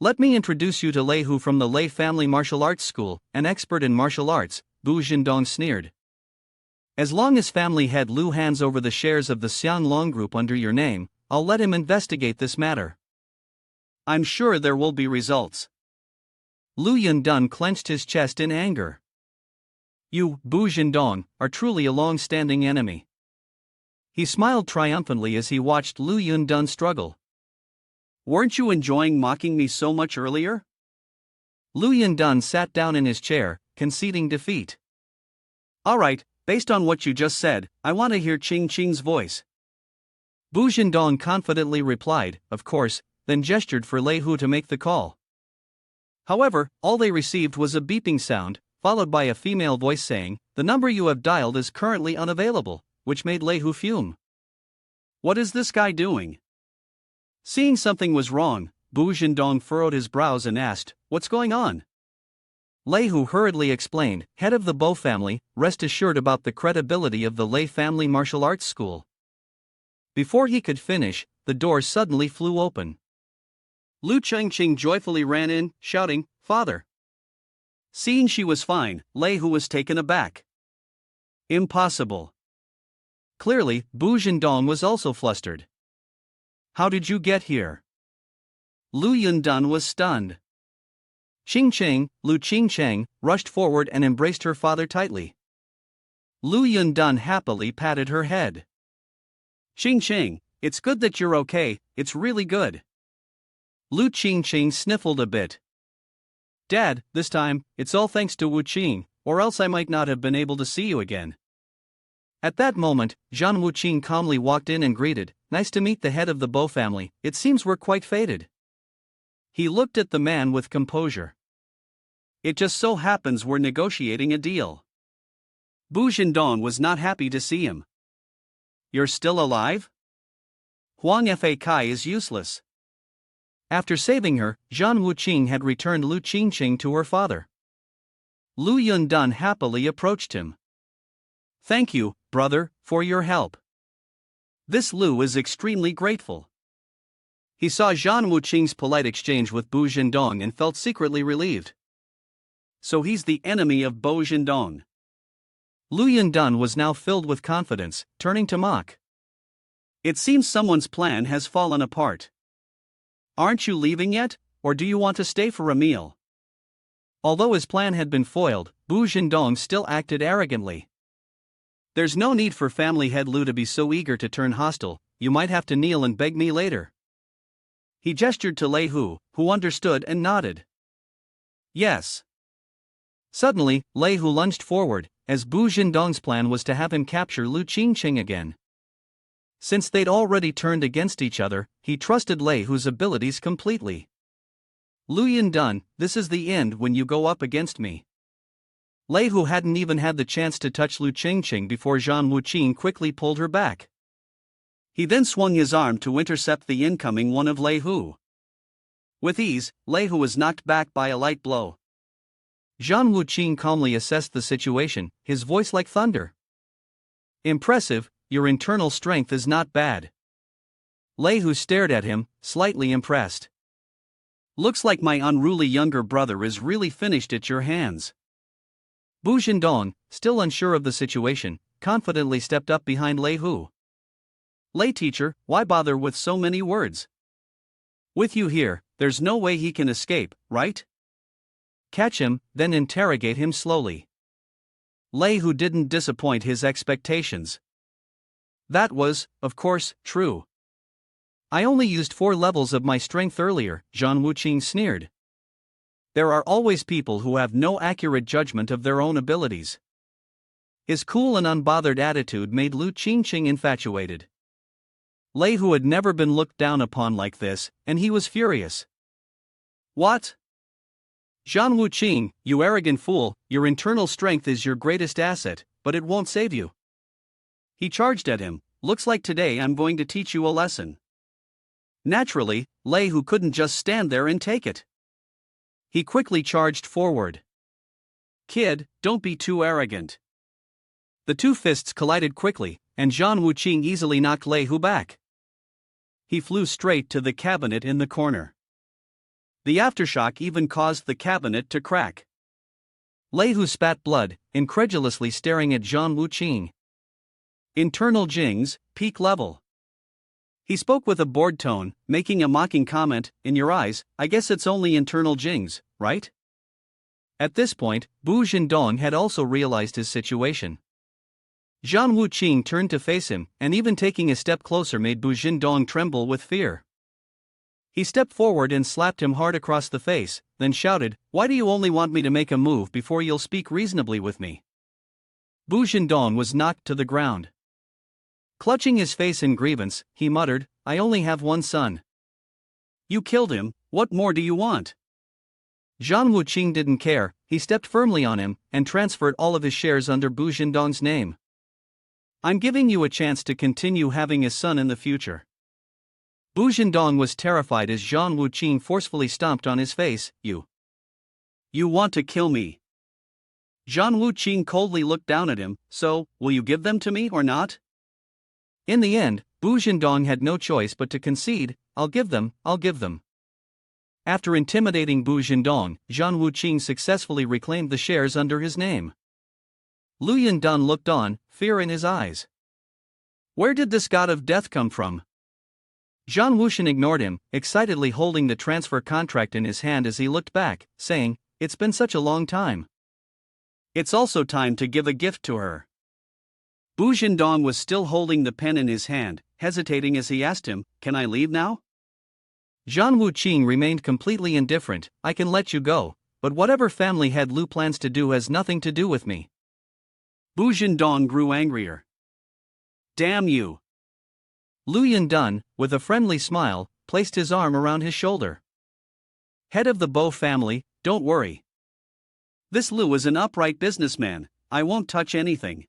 Let me introduce you to Lei Hu from the Lei Family Martial Arts School, an expert in martial arts, Bu Jindong sneered. As long as family head Lu hands over the shares of the Xianglong Group under your name, I'll let him investigate this matter. I'm sure there will be results. Lu Yun-dun clenched his chest in anger. You, Bu Jindong, are truly a long-standing enemy. He smiled triumphantly as he watched Lu Yun-dun struggle. Weren't you enjoying mocking me so much earlier? Lu Yun-dun sat down in his chair, conceding defeat. Alright, based on what you just said, I want to hear Qing's voice. Bu Jindong confidently replied, of course, then gestured for Lei Hu to make the call. However, all they received was a beeping sound, followed by a female voice saying, "The number you have dialed is currently unavailable," which made Lei Hu fume. What is this guy doing? Seeing something was wrong, Bu Jindong furrowed his brows and asked, "What's going on?" Lei Hu hurriedly explained, "Head of the Bo family, rest assured about the credibility of the Lei Family Martial Arts School." Before he could finish, the door suddenly flew open. Lu Qing joyfully ran in, shouting, "Father!" Seeing she was fine, Lei Hu was taken aback. Impossible. Clearly, Bu Jindong was also flustered. How did you get here? Lu Yun-dun was stunned. Lu Qingcheng, rushed forward and embraced her father tightly. Lu Yun-dun happily patted her head. Qing, it's good that you're okay, it's really good. Lu Qingcheng sniffled a bit. Dad, this time, it's all thanks to Wu Qing, or else I might not have been able to see you again. At that moment, Zhan Wuqing calmly walked in and greeted, "Nice to meet the head of the Bo family, it seems we're quite fated." He looked at the man with composure. It just so happens we're negotiating a deal. Bu Jindong was not happy to see him. You're still alive? Huang Fa Kai is useless. After saving her, Zhan Wuqing had returned Lu Qingcheng to her father. Lu Yun-dun happily approached him. Thank you, brother, for your help. This Lu is extremely grateful. He saw Zhan Wuqing's polite exchange with Bu Jindong and felt secretly relieved. So he's the enemy of Bu Jindong. Lu Yun-dun was now filled with confidence, turning to mock. It seems someone's plan has fallen apart. Aren't you leaving yet, or do you want to stay for a meal? Although his plan had been foiled, Bu Jindong still acted arrogantly. There's no need for family head Lu to be so eager to turn hostile, you might have to kneel and beg me later. He gestured to Lei Hu, who understood and nodded. Yes. Suddenly, Lei Hu lunged forward, as Bu Jindong's plan was to have him capture Lu Qingcheng again. Since they'd already turned against each other, he trusted Lei Hu's abilities completely. "Lu Yun-dun, this is the end when you go up against me." Lei Hu hadn't even had the chance to touch Lu Qingcheng before Zhan Wuqing quickly pulled her back. He then swung his arm to intercept the incoming one of Lei Hu. With ease, Lei Hu was knocked back by a light blow. Zhan Wuqing calmly assessed the situation, his voice like thunder. "Impressive, your internal strength is not bad." Lei Hu stared at him, slightly impressed. "Looks like my unruly younger brother is really finished at your hands." Bu Jindong, still unsure of the situation, confidently stepped up behind Lei Hu. "Lei teacher, why bother with so many words? With you here, there's no way he can escape, right? Catch him, then interrogate him slowly." Lei Hu didn't disappoint his expectations. That was, of course, true. I only used 4 levels of my strength earlier, Zhang Wuqing sneered. There are always people who have no accurate judgment of their own abilities. His cool and unbothered attitude made Lu Qingqing infatuated. Lei Hu had never been looked down upon like this, and he was furious. What? Zhang Wuqing, you arrogant fool, your internal strength is your greatest asset, but it won't save you. He charged at him. Looks like today I'm going to teach you a lesson. Naturally, Lei Hu couldn't just stand there and take it. He quickly charged forward. Kid, don't be too arrogant. The two fists collided quickly, and Zhang Wuqing easily knocked Lei Hu back. He flew straight to the cabinet in the corner. The aftershock even caused the cabinet to crack. Lei Hu spat blood, incredulously staring at Zhang Wuqing. Internal Jings, peak level. He spoke with a bored tone, making a mocking comment, in your eyes, I guess it's only internal Jings, right? At this point, Bu Zhendong had also realized his situation. Zhang Wuqing turned to face him, and even taking a step closer made Bu Zhendong tremble with fear. He stepped forward and slapped him hard across the face, then shouted, Why do you only want me to make a move before you'll speak reasonably with me? Bu Zhendong was knocked to the ground. Clutching his face in grievance, he muttered, I only have one son. You killed him, what more do you want? Zhang Wuqing didn't care, he stepped firmly on him, and transferred all of his shares under Bu Zhendong's name. I'm giving you a chance to continue having a son in the future. Bu Zhendong was terrified as Zhang Wuqing forcefully stomped on his face, You want to kill me? Zhang Wuqing coldly looked down at him, so, will you give them to me or not? In the end, Bu Zhendong had no choice but to concede, I'll give them. After intimidating Bu Zhendong, Zhang Wuqing successfully reclaimed the shares under his name. Lu Yundan looked on, fear in his eyes. Where did this god of death come from? Zhang Wuxin ignored him, excitedly holding the transfer contract in his hand as he looked back, saying, It's been such a long time. It's also time to give a gift to her. Bu Zhendong was still holding the pen in his hand, hesitating as he asked him, Can I leave now? Zhang Wuqing remained completely indifferent, I can let you go, but whatever family head Lu plans to do has nothing to do with me. Bu Zhendong grew angrier. Damn you! Lu Yundan, with a friendly smile, placed his arm around his shoulder. Head of the Bo family, don't worry. This Lu is an upright businessman, I won't touch anything.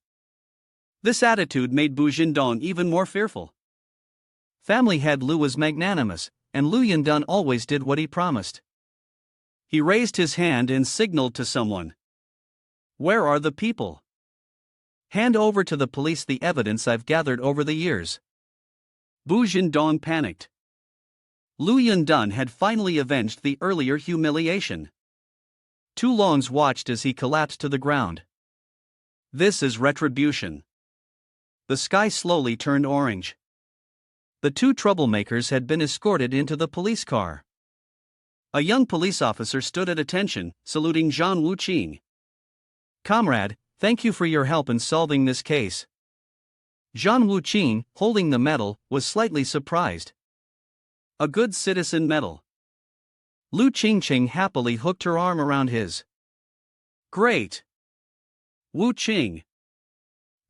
This attitude made Bu Zhendong even more fearful. Family head Lu was magnanimous, and Lu Yundan always did what he promised. He raised his hand and signaled to someone. Where are the people? Hand over to the police the evidence I've gathered over the years. Bu Zhendong panicked. Lu Yundan had finally avenged the earlier humiliation. Tu Longs watched as he collapsed to the ground. This is retribution. The sky slowly turned orange. The two troublemakers had been escorted into the police car. A young police officer stood at attention, saluting Zhang Wuqing. Comrade, thank you for your help in solving this case. Zhang Wuqing, holding the medal, was slightly surprised. A good citizen medal. Lu Qingqing happily hooked her arm around his. Great! Wuqing.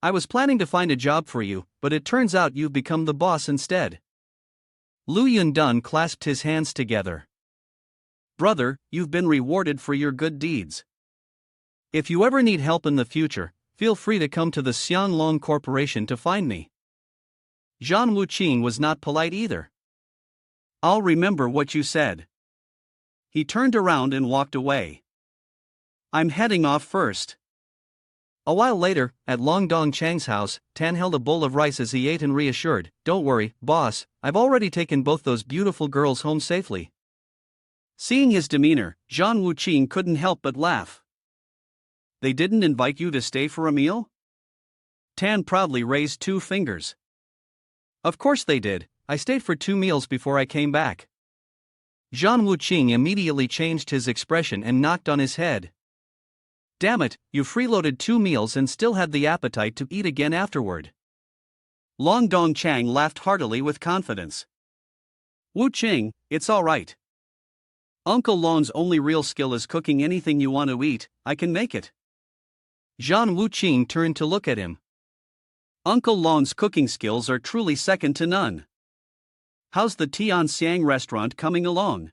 I was planning to find a job for you, but it turns out you've become the boss instead. Lu Yundan clasped his hands together. Brother, you've been rewarded for your good deeds. If you ever need help in the future, feel free to come to the Xianglong Corporation to find me. Zhang Wuqing was not polite either. I'll remember what you said. He turned around and walked away. I'm heading off first. A while later, at Long Dong Chang's house, Tan held a bowl of rice as he ate and reassured, Don't worry, boss, I've already taken both those beautiful girls home safely. Seeing his demeanor, Zhang Wuqing couldn't help but laugh. They didn't invite you to stay for a meal? Tan proudly raised 2 fingers. Of course they did, I stayed for 2 meals before I came back. Zhang Wuqing immediately changed his expression and knocked on his head. Damn it, you freeloaded 2 meals and still had the appetite to eat again afterward. Long Dong Chang laughed heartily with confidence. Wu Qing, it's alright. Uncle Lon's only real skill is cooking anything you want to eat, I can make it. Zhan Wuqing turned to look at him. Uncle Lon's cooking skills are truly second to none. How's the Tianxiang restaurant coming along?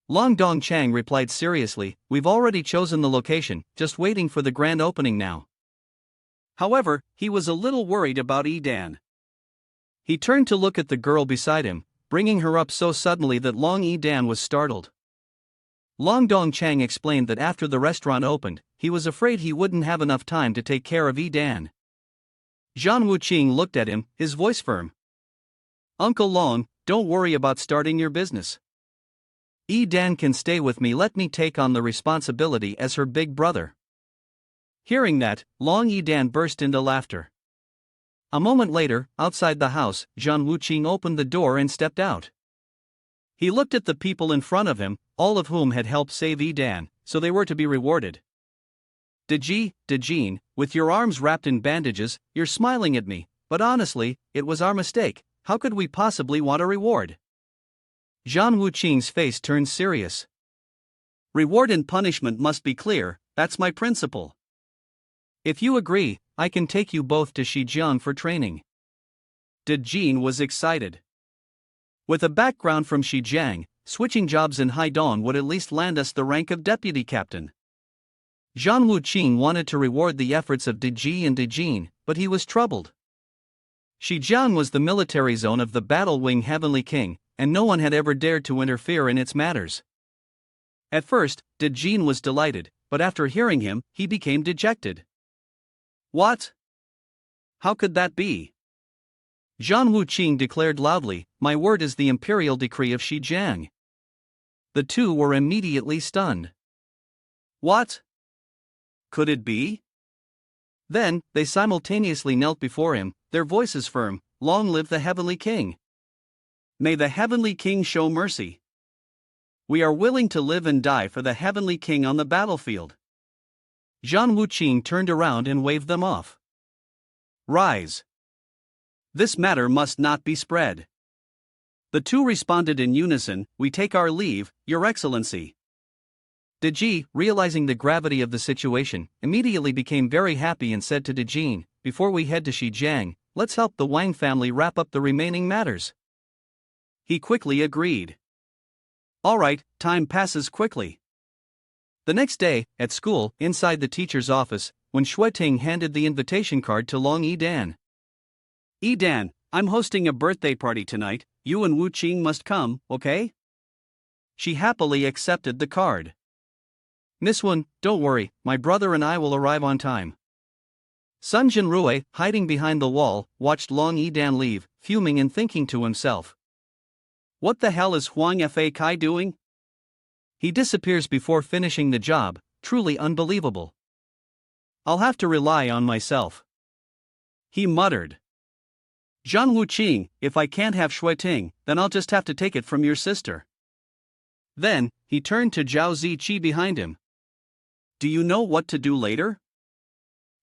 Long Dongchang replied seriously, we've already chosen the location, just waiting for the grand opening now. However, he was a little worried about Yidan. He turned to look at the girl beside him, bringing her up so suddenly that Long Yidan was startled. Long Dongchang explained that after the restaurant opened, he was afraid he wouldn't have enough time to take care of Yidan. Zhan Wuqing looked at him, his voice firm. Uncle Long, don't worry about starting your business. Yidan can stay with me, let me take on the responsibility as her big brother. Hearing that, Long Yidan burst into laughter. A moment later, outside the house, Zhan Wuqing opened the door and stepped out. He looked at the people in front of him, all of whom had helped save Yidan, so they were to be rewarded. Dejin, with your arms wrapped in bandages, you're smiling at me, but honestly, it was our mistake, how could we possibly want a reward? Zhan Wuqing's face turned serious. Reward and punishment must be clear, that's my principle. If you agree, I can take you both to Shijiang for training. Dejin was excited. With a background from Shijiang, switching jobs in Haidong would at least land us the rank of deputy captain. Zhan Wuqing wanted to reward the efforts of Deji and Dejin, but he was troubled. Shijiang was the military zone of the Battle Wing Heavenly King, and no one had ever dared to interfere in its matters. At first, Dejin was delighted, but after hearing him, he became dejected. What? How could that be? Zhan Wuqing declared loudly, my word is the imperial decree of Shijiang. The two were immediately stunned. What? Could it be? Then, they simultaneously knelt before him, their voices firm, long live the Heavenly King. May the Heavenly King show mercy. We are willing to live and die for the Heavenly King on the battlefield. Zhan Wuqing turned around and waved them off. Rise. This matter must not be spread. The two responded in unison, we take our leave, Your Excellency. Deji, realizing the gravity of the situation, immediately became very happy and said to Dejin, before we head to Shijiang, let's help the Wang family wrap up the remaining matters. He quickly agreed. Alright, time passes quickly. The next day, at school, inside the teacher's office, when Shueting handed the invitation card to Long Yidan. Yidan, I'm hosting a birthday party tonight, you and Wu Qing must come, okay? She happily accepted the card. Miss Wen, don't worry, my brother and I will arrive on time. Sun Jinrui, hiding behind the wall, watched Long Yidan leave, fuming and thinking to himself. What the hell is Huang Fa Kai doing? He disappears before finishing the job, truly unbelievable. I'll have to rely on myself. He muttered. Zhan Wuqing, if I can't have Shueting, then I'll just have to take it from your sister. Then, he turned to Zhao Ziqi behind him. Do you know what to do later?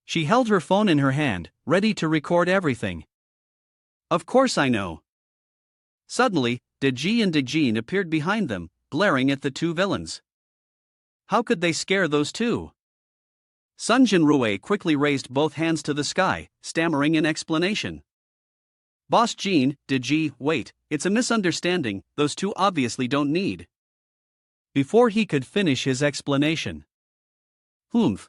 She held her phone in her hand, ready to record everything. Of course I know. Suddenly, Deji and Dejin appeared behind them, glaring at the two villains. How could they scare those two? Sun Jinrui quickly raised both hands to the sky, stammering an explanation. Boss Jin, Deji, wait, it's a misunderstanding, those two obviously don't need. Before he could finish his explanation. Humph.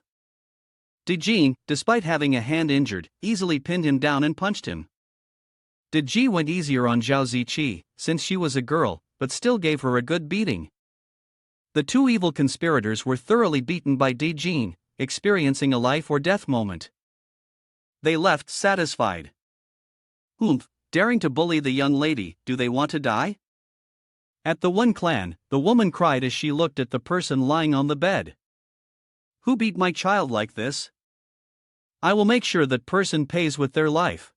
Dejin, despite having a hand injured, easily pinned him down and punched him. Deji went easier on Zhao Ziqi, since she was a girl, but still gave her a good beating. The two evil conspirators were thoroughly beaten by Dejin, experiencing a life-or-death moment. They left satisfied. Humph, daring to bully the young lady, do they want to die? At the Wen clan, the woman cried as she looked at the person lying on the bed. Who beat my child like this? I will make sure that person pays with their life.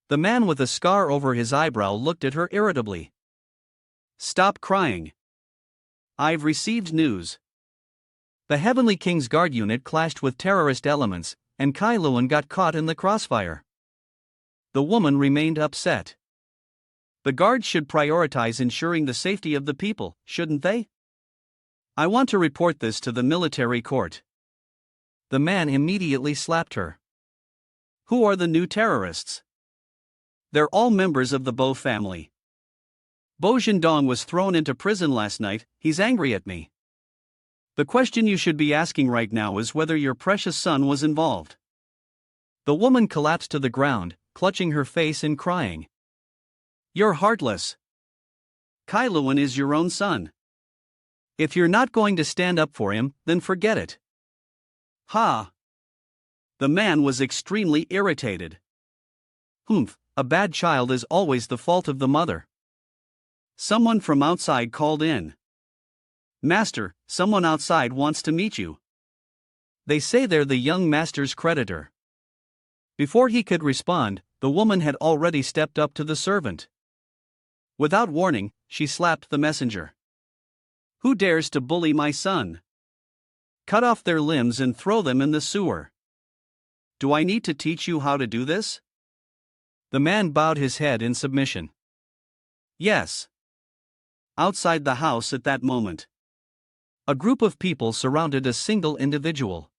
The man with a scar over his eyebrow looked at her irritably. Stop crying. I've received news. The Heavenly King's guard unit clashed with terrorist elements, and Kai Luan got caught in the crossfire. The woman remained upset. The guards should prioritize ensuring the safety of the people, shouldn't they? I want to report this to the military court. The man immediately slapped her. Who are the new terrorists? They're all members of the Bo family. Bo Zhendong was thrown into prison last night. He's angry at me. The question you should be asking right now is whether your precious son was involved. The woman collapsed to the ground, clutching her face and crying. You're heartless. Kai Luan is your own son. If you're not going to stand up for him, then forget it. Ha! The man was extremely irritated. Humph, a bad child is always the fault of the mother. Someone from outside called in. Master, someone outside wants to meet you. They say they're the young master's creditor. Before he could respond, the woman had already stepped up to the servant. Without warning, she slapped the messenger. Who dares to bully my son? Cut off their limbs and throw them in the sewer. Do I need to teach you how to do this? The man bowed his head in submission. Yes. Outside the house at that moment, a group of people surrounded a single individual.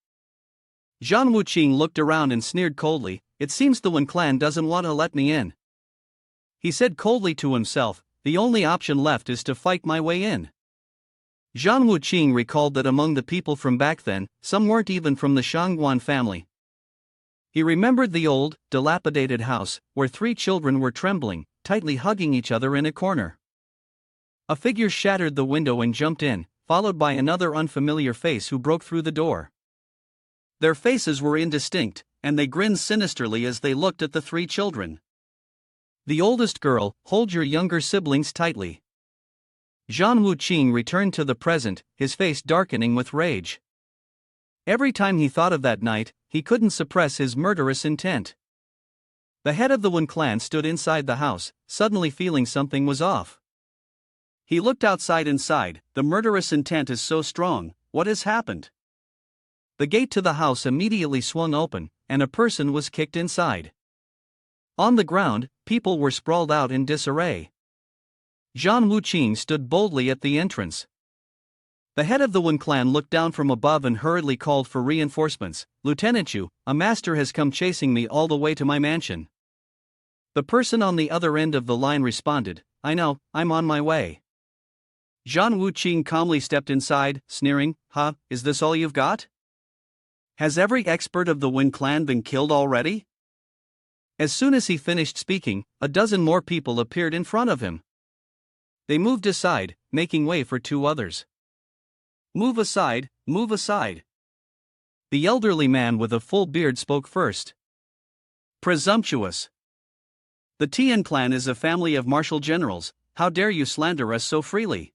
Zhang Wuqing looked around and sneered coldly. It seems the Wen clan doesn't want to let me in. He said coldly to himself, the only option left is to fight my way in. Zhang Wuqing recalled that among the people from back then, some weren't even from the Shangguan family. He remembered the old, dilapidated house, where 3 children were trembling, tightly hugging each other in a corner. A figure shattered the window and jumped in, followed by another unfamiliar face who broke through the door. Their faces were indistinct, and they grinned sinisterly as they looked at the 3 children. The oldest girl, hold your younger siblings tightly. Zhang Wuqing returned to the present, his face darkening with rage. Every time he thought of that night, he couldn't suppress his murderous intent. The head of the Wen clan stood inside the house, suddenly feeling something was off. He looked inside. The murderous intent is so strong. What has happened? The gate to the house immediately swung open, and a person was kicked inside. On the ground, people were sprawled out in disarray. Zhang Wuqing stood boldly at the entrance. The head of the Wen clan looked down from above and hurriedly called for reinforcements. Lieutenant Chu, a master has come chasing me all the way to my mansion. The person on the other end of the line responded, I know, I'm on my way. Zhang Wuqing calmly stepped inside, sneering, is this all you've got? Has every expert of the Wen clan been killed already? As soon as he finished speaking, a dozen more people appeared in front of him. They moved aside, making way for 2 others. Move aside, move aside. The elderly man with a full beard spoke first. Presumptuous. The Tian clan is a family of martial generals. How dare you slander us so freely?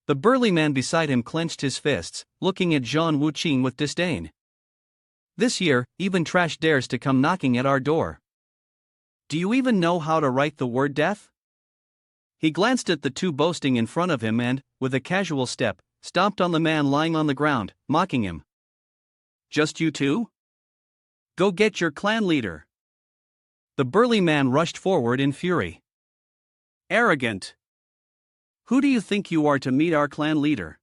The burly man beside him clenched his fists, looking at Zhang Wuqing with disdain. This year, even trash dares to come knocking at our door. Do you even know how to write the word death? He glanced at the 2 boasting in front of him and, with a casual step, stomped on the man lying on the ground, mocking him. Just you 2? Go get your clan leader. The burly man rushed forward in fury. Arrogant. Who do you think you are to meet our clan leader?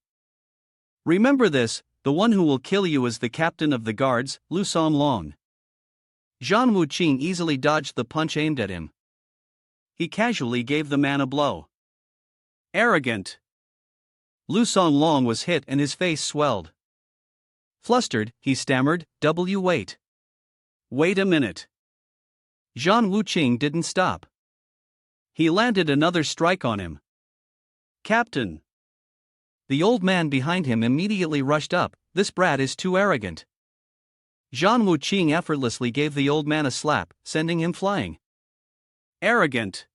Remember this, the one who will kill you is the captain of the guards, Lu Songlong. Zhang Wuqing easily dodged the punch aimed at him. He casually gave the man a blow. Arrogant. Lu Songlong was hit and his face swelled. Flustered, he stammered, wait. Wait a minute. Zhang Wuqing didn't stop. He landed another strike on him. Captain. The old man behind him immediately rushed up, this brat is too arrogant. Zhang Wuqing effortlessly gave the old man a slap, sending him flying. Arrogant.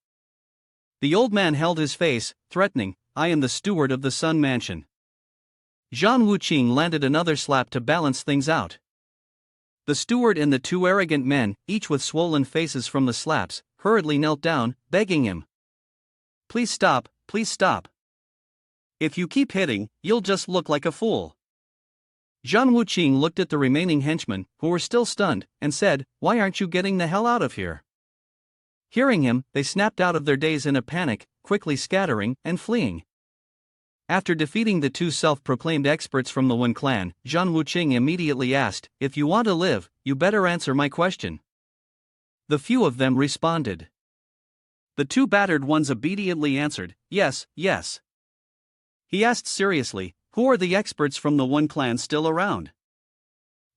The old man held his face, threatening, I am the steward of the Sun Mansion. Zhang Wuqing landed another slap to balance things out. The steward and the 2 arrogant men, each with swollen faces from the slaps, hurriedly knelt down, begging him. Please stop, please stop. If you keep hitting, you'll just look like a fool. Zhang Wuqing looked at the remaining henchmen, who were still stunned, and said, why aren't you getting the hell out of here? Hearing him, they snapped out of their daze in a panic, quickly scattering and fleeing. After defeating the two self-proclaimed experts from the Wen clan, Zhang Wuqing immediately asked, "If you want to live, you better answer my question." The few of them responded. The two battered ones obediently answered, "Yes, yes." He asked seriously, "Who are the experts from the Wen clan still around?"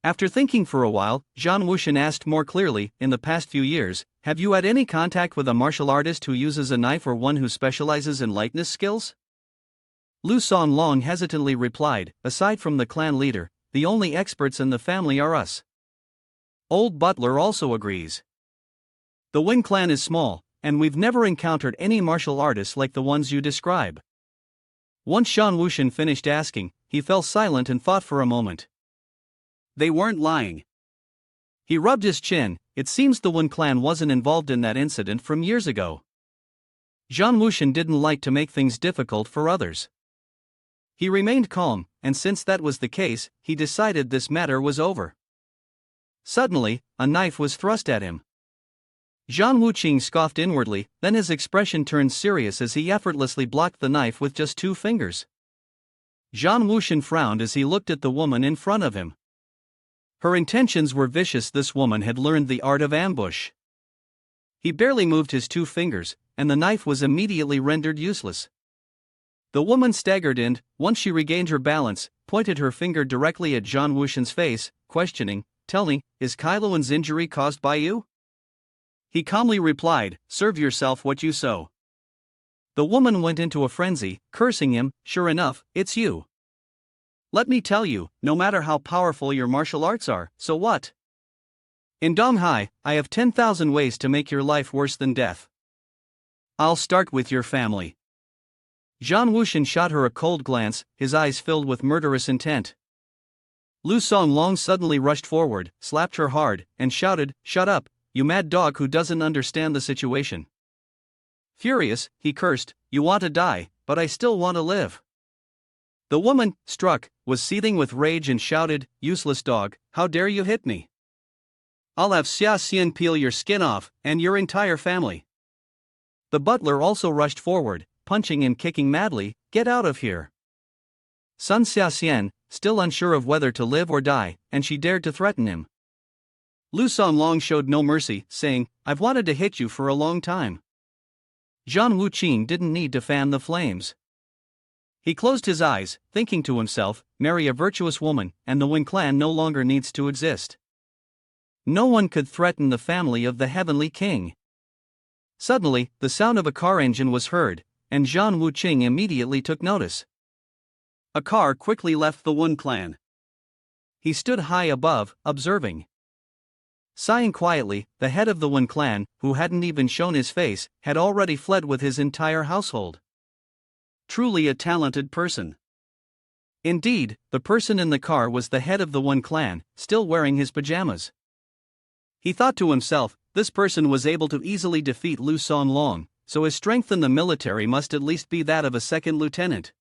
After thinking for a while, Zhang Wuxian asked more clearly, "In the past few years, have you had any contact with a martial artist who uses a knife or one who specializes in likeness skills?" Lu Sonlong hesitantly replied, "Aside from the clan leader, the only experts in the family are us." Old Butler also agrees. The Wen clan is small, and we've never encountered any martial artists like the ones you describe. Once Zhang Wuxian finished asking, he fell silent and thought for a moment. They weren't lying. He rubbed his chin. It seems the Wen clan wasn't involved in that incident from years ago. Zhang Wuxian didn't like to make things difficult for others. He remained calm, and since that was the case, he decided this matter was over. Suddenly, a knife was thrust at him. Zhang Wuqing scoffed inwardly, then his expression turned serious as he effortlessly blocked the knife with just 2 fingers. Zhang Wuxian frowned as he looked at the woman in front of him. Her intentions were vicious. This woman had learned the art of ambush. He barely moved his 2 fingers, and the knife was immediately rendered useless. The woman staggered and, once she regained her balance, pointed her finger directly at Zhang Wuxian's face, questioning, "Tell me, is Kailuan's injury caused by you?" He calmly replied, "Serve yourself what you sow." The woman went into a frenzy, cursing him, "Sure enough, it's you. Let me tell you, no matter how powerful your martial arts are, so what? In Donghai, I have 10,000 ways to make your life worse than death. I'll start with your family." Zhang Wuxian shot her a cold glance, his eyes filled with murderous intent. Lu Songlong suddenly rushed forward, slapped her hard, and shouted, "Shut up, you mad dog who doesn't understand the situation." Furious, he cursed, "You want to die, but I still want to live." The woman, struck, was seething with rage and shouted, "Useless dog, how dare you hit me? I'll have Xia Xian peel your skin off, and your entire family." The butler also rushed forward, punching and kicking madly, "Get out of here." Sun Xia Xian, still unsure of whether to live or die, and she dared to threaten him. Lu Sonlong showed no mercy, saying, "I've wanted to hit you for a long time." Zhang Wuqing didn't need to fan the flames. He closed his eyes, thinking to himself, "Marry a virtuous woman, and the Wen clan no longer needs to exist. No one could threaten the family of the Heavenly King." Suddenly, the sound of a car engine was heard, and Zhang Wuqing immediately took notice. A car quickly left the Wen clan. He stood high above, observing. Sighing quietly, the head of the Wen clan, who hadn't even shown his face, had already fled with his entire household. Truly a talented person. Indeed, the person in the car was the head of the Wen clan, still wearing his pajamas. He thought to himself, this person was able to easily defeat Lu Sonlong, so his strength in the military must at least be that of a second lieutenant.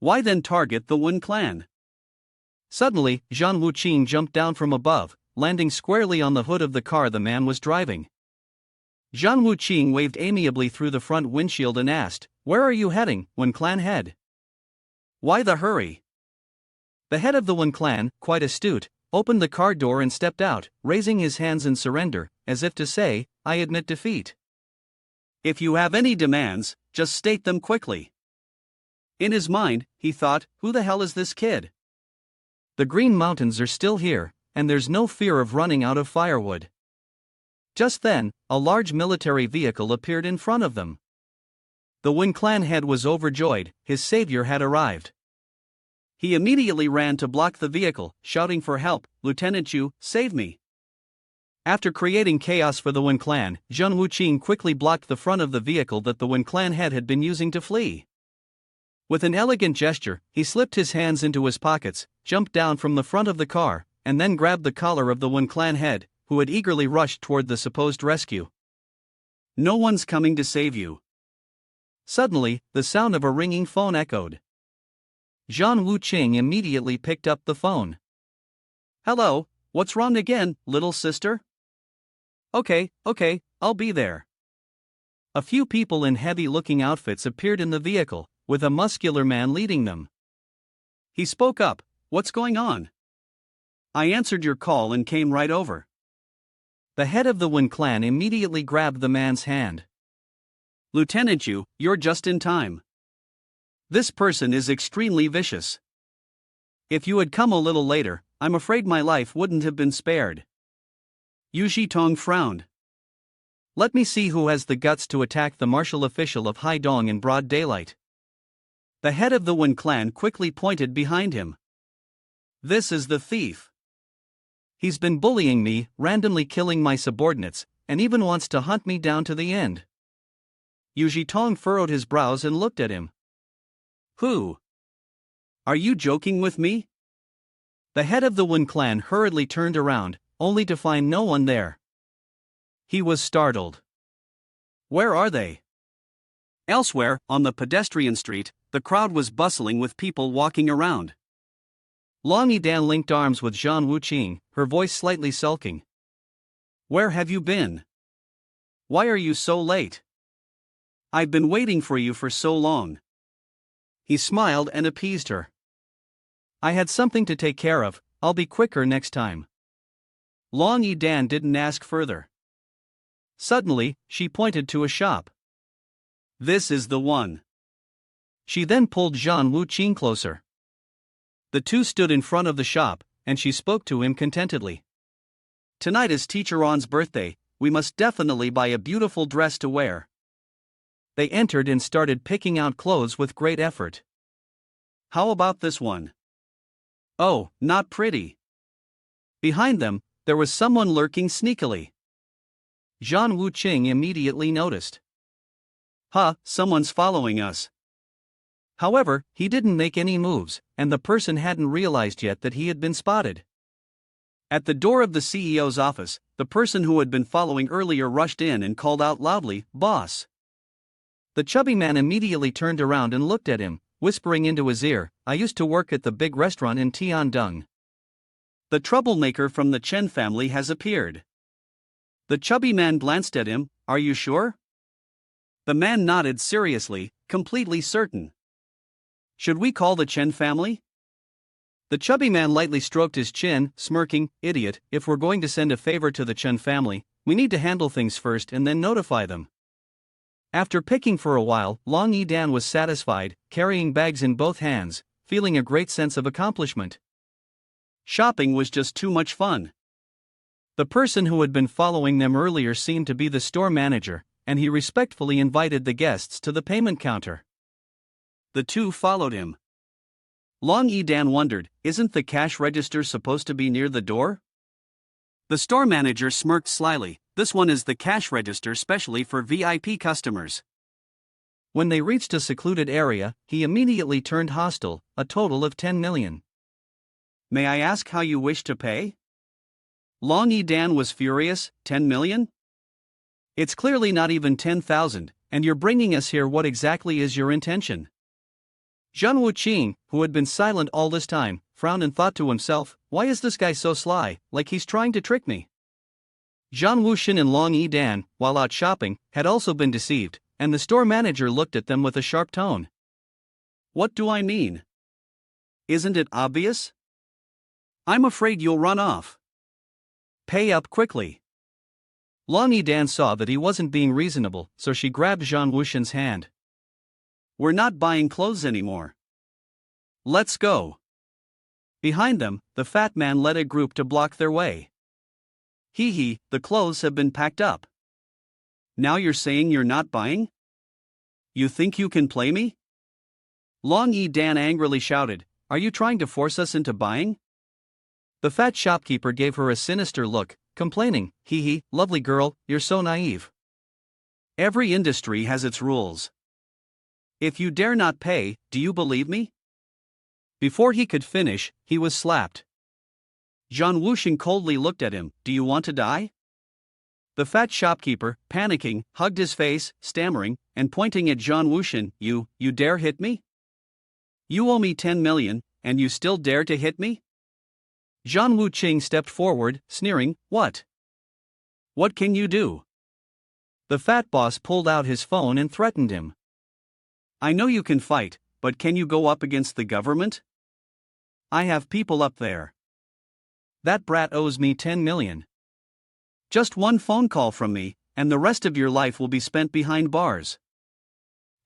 Why then target the Wen clan? Suddenly, Zhang Wuqing jumped down from above, landing squarely on the hood of the car the man was driving. Zhang Wuqing waved amiably through the front windshield and asked, "Where are you heading, Wen clan head? Why the hurry?" The head of the Wen clan, quite astute, opened the car door and stepped out, raising his hands in surrender, as if to say, "I admit defeat. If you have any demands, just state them quickly." In his mind, he thought, "Who the hell is this kid? The Green Mountains are still here, and there's no fear of running out of firewood." Just then, a large military vehicle appeared in front of them. The Wen clan head was overjoyed, his savior had arrived. He immediately ran to block the vehicle, shouting for help, "Lieutenant Yu, save me." After creating chaos for the Wen clan, Zhang Wuqing quickly blocked the front of the vehicle that the Wen clan head had been using to flee. With an elegant gesture, he slipped his hands into his pockets, jumped down from the front of the car, and then grabbed the collar of the Wen clan head, who had eagerly rushed toward the supposed rescue. "No one's coming to save you." Suddenly, the sound of a ringing phone echoed. Zhang Wuqing immediately picked up the phone. "Hello, what's wrong again, little sister?" Okay, I'll be there." A few people in heavy-looking outfits appeared in the vehicle, with a muscular man leading them. He spoke up, "What's going on?" "I answered your call and came right over." The head of the Wen clan immediately grabbed the man's hand. "Lieutenant Yu, you're just in time. This person is extremely vicious. If you had come a little later, I'm afraid my life wouldn't have been spared." Yu Zhitong frowned. "Let me see who has the guts to attack the martial official of Haidong in broad daylight." The head of the Wen clan quickly pointed behind him. "This is the thief. He's been bullying me, randomly killing my subordinates, and even wants to hunt me down to the end." Yu Zhitong furrowed his brows and looked at him. "Who? Are you joking with me?" The head of the Wen clan hurriedly turned around, only to find no one there. He was startled. "Where are they?" Elsewhere, on the pedestrian street, the crowd was bustling with people walking around. Long Yidan linked arms with Zhang Wuqing, her voice slightly sulking. "Where have you been? Why are you so late? I've been waiting for you for so long." He smiled and appeased her. "I had something to take care of, I'll be quicker next time." Long Yidan didn't ask further. Suddenly, she pointed to a shop. "This is the one." She then pulled Zhang Wuqing closer. The two stood in front of the shop, and she spoke to him contentedly. "Tonight is Teacher On's birthday, we must definitely buy a beautiful dress to wear." They entered and started picking out clothes with great effort. "How about this one? Oh, not pretty." Behind them, there was someone lurking sneakily. Zhang Wuqing immediately noticed. Someone's following us." However, he didn't make any moves, and the person hadn't realized yet that he had been spotted. At the door of the CEO's office, the person who had been following earlier rushed in and called out loudly, "Boss!" The chubby man immediately turned around and looked at him, whispering into his ear, "I used to work at the big restaurant in Tiandong. The troublemaker from the Chen family has appeared." The chubby man glanced at him, "Are you sure?" The man nodded seriously, completely certain. "Should we call the Chen family?" The chubby man lightly stroked his chin, smirking, "Idiot, if we're going to send a favor to the Chen family, we need to handle things first and then notify them." After picking for a while, Long Yidan was satisfied, carrying bags in both hands, feeling a great sense of accomplishment. Shopping was just too much fun. The person who had been following them earlier seemed to be the store manager, and he respectfully invited the guests to the payment counter. The two followed him. Long Yidan wondered, isn't the cash register supposed to be near the door? The store manager smirked slyly, "This one is the cash register specially for VIP customers." When they reached a secluded area, he immediately turned hostile, "A total of 10 million. "May I ask how you wish to pay?" Long Yidan was furious, 10 million? It's clearly not even 10,000, and you're bringing us here. What exactly is your intention? Zhang Wuqing, who had been silent all this time, frowned and thought to himself, "Why is this guy so sly, like he's trying to trick me?" Zhang Wuxin and Long Yidan, while out shopping, had also been deceived, and the store manager looked at them with a sharp tone. "What do I mean? Isn't it obvious? I'm afraid you'll run off. Pay up quickly." Long Yidan saw that he wasn't being reasonable, so she grabbed Zhang Wuxin's hand. "We're not buying clothes anymore. Let's go." Behind them, the fat man led a group to block their way. "Hee, the clothes have been packed up. Now you're saying you're not buying? You think you can play me?" Long Yidan angrily shouted, "Are you trying to force us into buying?" The fat shopkeeper gave her a sinister look, complaining, "Hee, lovely girl, you're so naive. Every industry has its rules. If you dare not pay, do you believe me?" Before he could finish, he was slapped. Zhang Wuxing coldly looked at him, "Do you want to die?" The fat shopkeeper, panicking, hugged his face, stammering, and pointing at Zhang Wuxing, You dare hit me? You owe me 10 million, and you still dare to hit me?" Zhang Wuqing stepped forward, sneering, "What? What can you do?" The fat boss pulled out his phone and threatened him. I know you can fight, but can you go up against the government? I have people up there. That brat owes me 10 million. Just one phone call from me, and the rest of your life will be spent behind bars.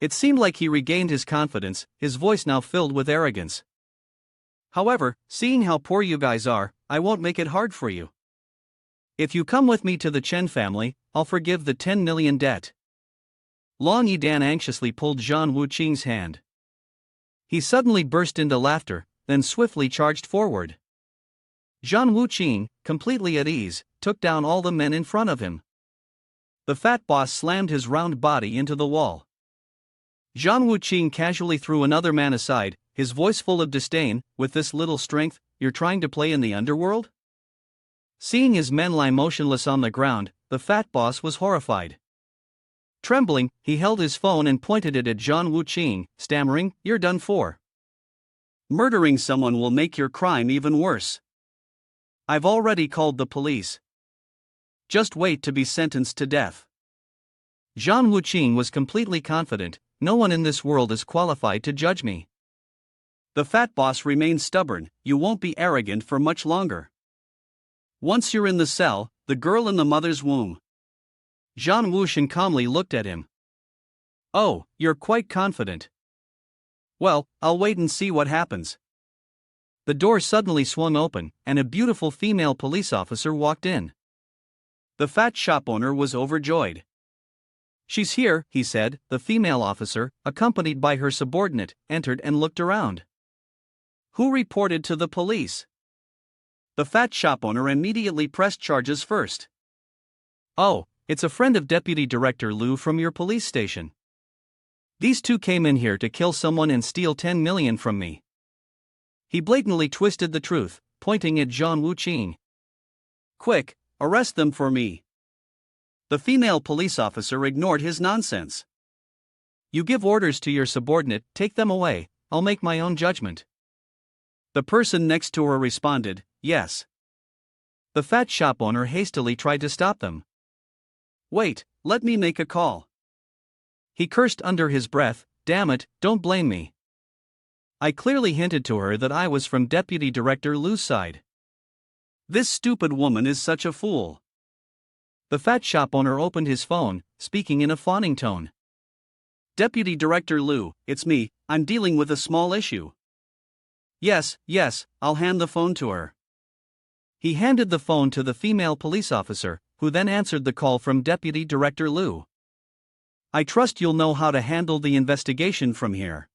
It seemed like he regained his confidence, his voice now filled with arrogance. However, seeing how poor you guys are, I won't make it hard for you. If you come with me to the Chen family, I'll forgive the 10 million debt. Long Yidan anxiously pulled Zhang Wuqing's hand. He suddenly burst into laughter, then swiftly charged forward. Zhang Wuqing, completely at ease, took down all the men in front of him. The fat boss slammed his round body into the wall. Zhang Wuqing casually threw another man aside, his voice full of disdain. With this little strength, you're trying to play in the underworld? Seeing his men lie motionless on the ground, the fat boss was horrified. Trembling, he held his phone and pointed it at Zhang Wuqing, stammering, "You're done for. Murdering someone will make your crime even worse. I've already called the police. Just wait to be sentenced to death." Zhang Wuqing was completely confident. No one in this world is qualified to judge me. The fat boss remained stubborn. You won't be arrogant for much longer. Once you're in the cell, the girl in the mother's womb. Zhang Wuqing calmly looked at him. Oh, you're quite confident. Well, I'll wait and see what happens. The door suddenly swung open, and a beautiful female police officer walked in. The fat shop owner was overjoyed. She's here, he said. The female officer, accompanied by her subordinate, entered and looked around. Who reported to the police? The fat shop owner immediately pressed charges first. Oh, it's a friend of Deputy Director Liu from your police station. These two came in here to kill someone and steal 10 million from me. He blatantly twisted the truth, pointing at Zhang Wuqing. Quick, arrest them for me. The female police officer ignored his nonsense. You give orders to your subordinate, take them away, I'll make my own judgment. The person next to her responded, yes. The fat shop owner hastily tried to stop them. Wait, let me make a call. He cursed under his breath, damn it, don't blame me. I clearly hinted to her that I was from Deputy Director Liu's side. This stupid woman is such a fool. The fat shop owner opened his phone, speaking in a fawning tone. Deputy Director Liu, it's me, I'm dealing with a small issue. Yes, I'll hand the phone to her. He handed the phone to the female police officer, who then answered the call from Deputy Director Liu. I trust you'll know how to handle the investigation from here.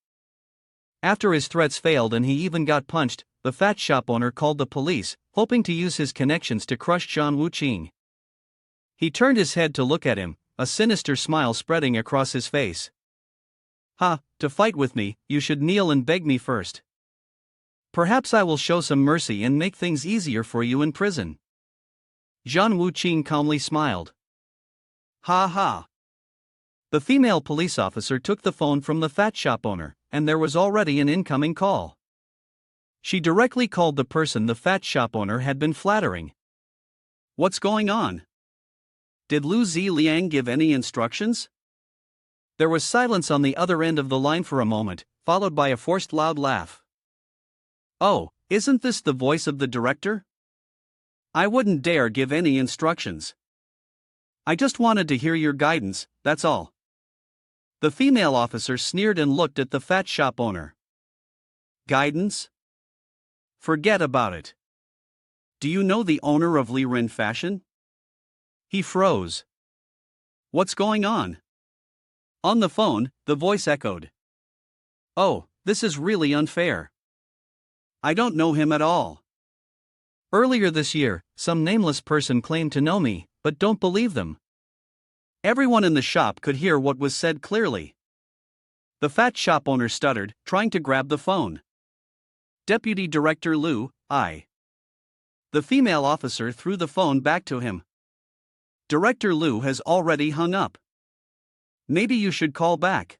After his threats failed and he even got punched, the fat shop owner called the police, hoping to use his connections to crush Zhang Wuqing. He turned his head to look at him, a sinister smile spreading across his face. To fight with me, you should kneel and beg me first. Perhaps I will show some mercy and make things easier for you in prison. Zhang Wuqing calmly smiled. Ha. The female police officer took the phone from the fat shop owner, and there was already an incoming call. She directly called the person the fat shop owner had been flattering. What's going on? Did Liu Ziliang give any instructions? There was silence on the other end of the line for a moment, followed by a forced loud laugh. Oh, isn't this the voice of the director? I wouldn't dare give any instructions. I just wanted to hear your guidance, that's all. The female officer sneered and looked at the fat shop owner. Guidance? Forget about it. Do you know the owner of Liren Fashion? He froze. What's going on? On the phone, the voice echoed. Oh, this is really unfair. I don't know him at all. Earlier this year, some nameless person claimed to know me, but don't believe them. Everyone in the shop could hear what was said clearly. The fat shop owner stuttered, trying to grab the phone. Deputy Director Liu, I. The female officer threw the phone back to him. Director Liu has already hung up. Maybe you should call back.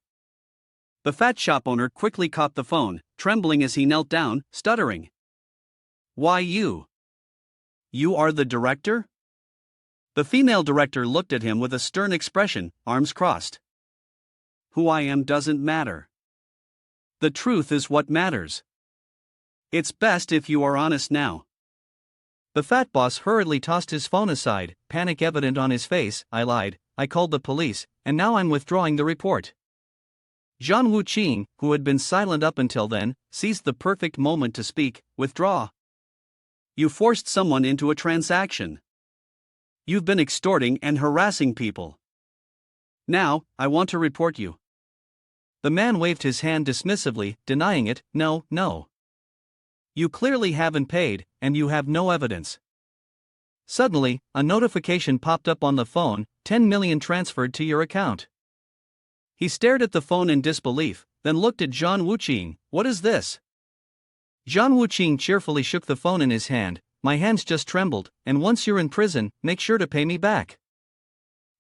The fat shop owner quickly caught the phone, trembling as he knelt down, stuttering. Why you? You are the director? The female director looked at him with a stern expression, arms crossed. Who I am doesn't matter. The truth is what matters. It's best if you are honest now. The fat boss hurriedly tossed his phone aside, panic evident on his face. I lied, I called the police, and now I'm withdrawing the report. Zhang Wuqing, who had been silent up until then, seized the perfect moment to speak. Withdraw. You forced someone into a transaction. You've been extorting and harassing people. Now, I want to report you. The man waved his hand dismissively, denying it. No, no. You clearly haven't paid, and you have no evidence. Suddenly, a notification popped up on the phone, 10 million transferred to your account. He stared at the phone in disbelief, then looked at Zhang Wuqing. What is this? Zhang Wuqing cheerfully shook the phone in his hand. My hands just trembled, and once you're in prison, make sure to pay me back.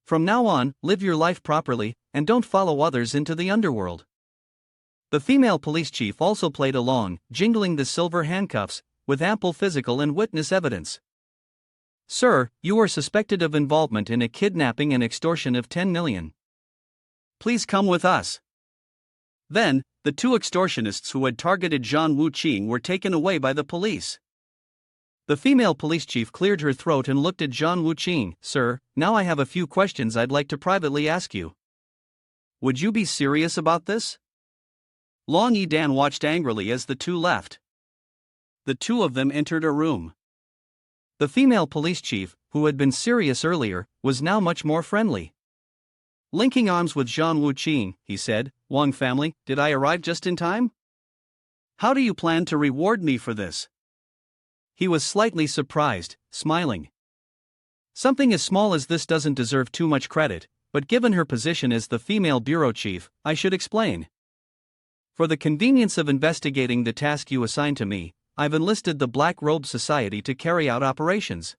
From now on, live your life properly, and don't follow others into the underworld. The female police chief also played along, jingling the silver handcuffs, with ample physical and witness evidence. Sir, you are suspected of involvement in a kidnapping and extortion of 10 million. Please come with us. Then, the two extortionists who had targeted Zhang Wuqing were taken away by the police. The female police chief cleared her throat and looked at Zhang Wuqing. Sir, now I have a few questions I'd like to privately ask you. Would you be serious about this? Long Yidan watched angrily as the two left. The two of them entered a room. The female police chief, who had been serious earlier, was now much more friendly. Linking arms with Zhang Wuqing, he said, Wang family, did I arrive just in time? How do you plan to reward me for this? He was slightly surprised, smiling. Something as small as this doesn't deserve too much credit, but given her position as the female bureau chief, I should explain. For the convenience of investigating the task you assigned to me, I've enlisted the Black Robe Society to carry out operations.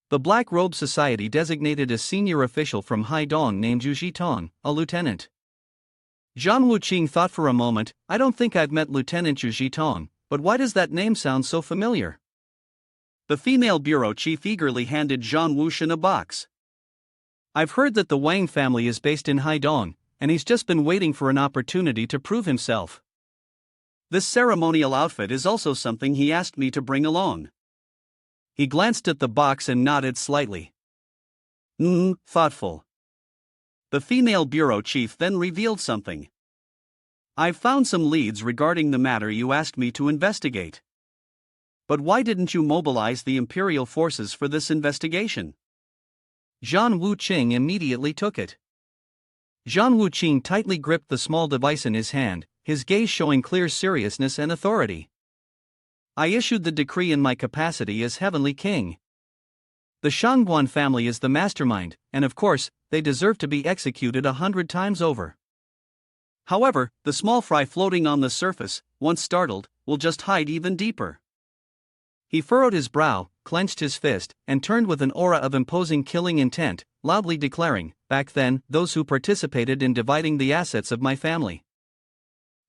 The Black Robe Society designated a senior official from Haidong named Zhu Zhitong, a lieutenant. Zhang Wuqing thought for a moment. I don't think I've met Lieutenant Zhu Zhitong, but why does that name sound so familiar? The female bureau chief eagerly handed Zhang Wuqian a box. I've heard that the Wang family is based in Haidong, and he's just been waiting for an opportunity to prove himself. This ceremonial outfit is also something he asked me to bring along. He glanced at the box and nodded slightly. Thoughtful. The female bureau chief then revealed something. I've found some leads regarding the matter you asked me to investigate. But why didn't you mobilize the imperial forces for this investigation? Zhang Wuqing immediately took it. Zhang Wuqing tightly gripped the small device in his hand, his gaze showing clear seriousness and authority. I issued the decree in my capacity as Heavenly King. The Shangguan family is the mastermind, and of course, they deserve to be executed 100 times over. However, the small fry floating on the surface, once startled, will just hide even deeper. He furrowed his brow, clenched his fist, and turned with an aura of imposing killing intent, loudly declaring, back then, those who participated in dividing the assets of my family.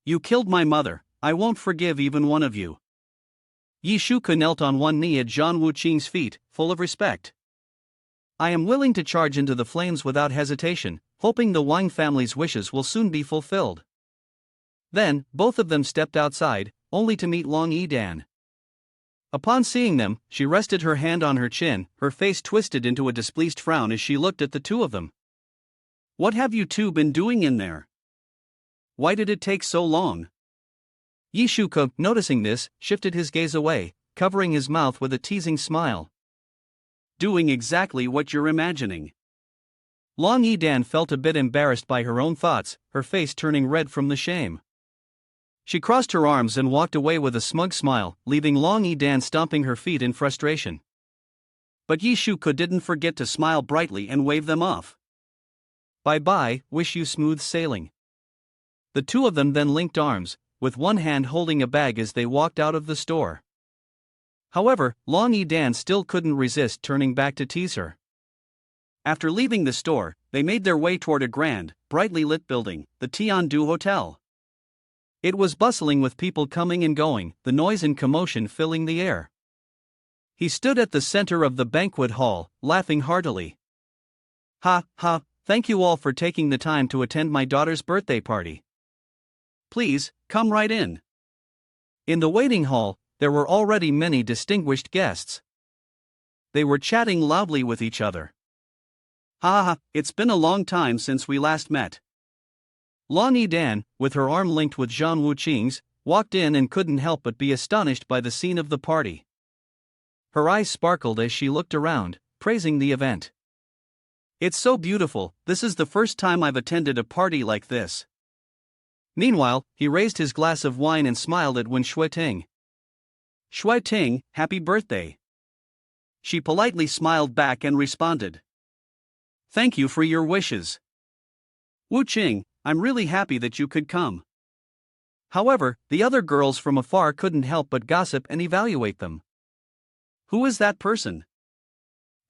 You killed my mother, I won't forgive even one of you. Yi Shuke knelt on one knee at Zhang Wuqing's feet, full of respect. I am willing to charge into the flames without hesitation, hoping the Wang family's wishes will soon be fulfilled. Then, both of them stepped outside, only to meet Long Yidan. Upon seeing them, she rested her hand on her chin, her face twisted into a displeased frown as she looked at the two of them. What have you two been doing in there? Why did it take so long? Yi Shuke, noticing this, shifted his gaze away, covering his mouth with a teasing smile. Doing exactly what you're imagining. Long Yidan felt a bit embarrassed by her own thoughts, her face turning red from the shame. She crossed her arms and walked away with a smug smile, leaving Long Yidan stomping her feet in frustration. But Yi Shuke didn't forget to smile brightly and wave them off. Bye-bye, wish you smooth sailing. The two of them then linked arms, with one hand holding a bag as they walked out of the store. However, Long Yidan still couldn't resist turning back to tease her. After leaving the store, they made their way toward a grand, brightly lit building, the Tiandu Hotel. It was bustling with people coming and going, the noise and commotion filling the air. He stood at the center of the banquet hall, laughing heartily. Ha, ha, thank you all for taking the time to attend my daughter's birthday party. Please, come right in. In the waiting hall, there were already many distinguished guests. They were chatting loudly with each other. Ha ha, it's been a long time since we last met. Lan Yidan, with her arm linked with Zhang Wuqing's, walked in and couldn't help but be astonished by the scene of the party. Her eyes sparkled as she looked around, praising the event. It's so beautiful, this is the first time I've attended a party like this. Meanwhile, he raised his glass of wine and smiled at Wen Shuiting. Shuiting, happy birthday. She politely smiled back and responded. Thank you for your wishes. Wu Qing, I'm really happy that you could come. However, the other girls from afar couldn't help but gossip and evaluate them. Who is that person?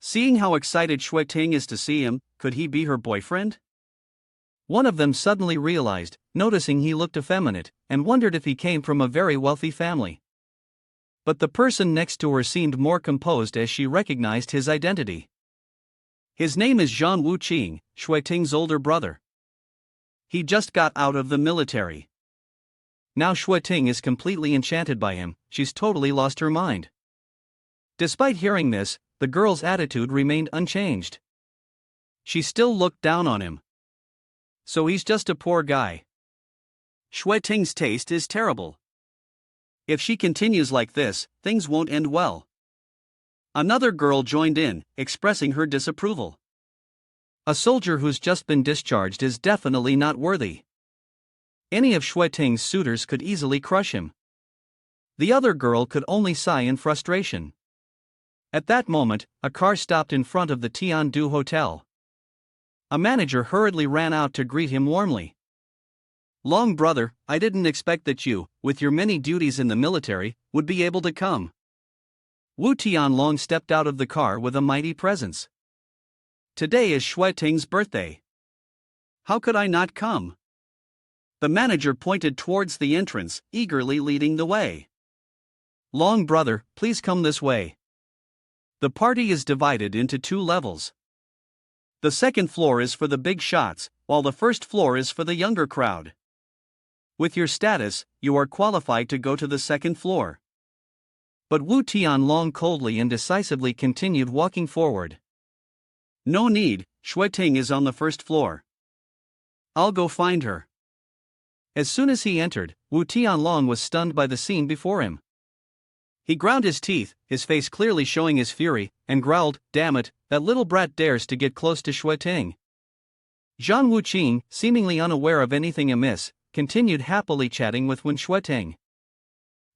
Seeing how excited Shuiting is to see him, could he be her boyfriend? One of them suddenly realized, noticing he looked effeminate, and wondered if he came from a very wealthy family. But the person next to her seemed more composed as she recognized his identity. His name is Zhang Wuqing, Shuiting's older brother. He just got out of the military. Now Shuiting is completely enchanted by him, she's totally lost her mind. Despite hearing this, the girl's attitude remained unchanged. She still looked down on him. So he's just a poor guy. Shuiting's taste is terrible. If she continues like this, things won't end well. Another girl joined in, expressing her disapproval. A soldier who's just been discharged is definitely not worthy. Any of Shuiting's suitors could easily crush him. The other girl could only sigh in frustration. At that moment, a car stopped in front of the Tiandu Hotel. A manager hurriedly ran out to greet him warmly. Long brother, I didn't expect that you, with your many duties in the military, would be able to come. Wu Tianlong stepped out of the car with a mighty presence. Today is Shuiting's birthday. How could I not come? The manager pointed towards the entrance, eagerly leading the way. Long brother, please come this way. The party is divided into 2 levels. The second floor is for the big shots, while the first floor is for the younger crowd. With your status, you are qualified to go to the second floor. But Wu Tianlong coldly and decisively continued walking forward. No need, Shuiting is on the first floor. I'll go find her. As soon as he entered, Wu Tianlong was stunned by the scene before him. He ground his teeth, his face clearly showing his fury, and growled, "Damn it, that little brat dares to get close to Shuiting." Zhang Wuqing, seemingly unaware of anything amiss, continued happily chatting with Wen Shuiting.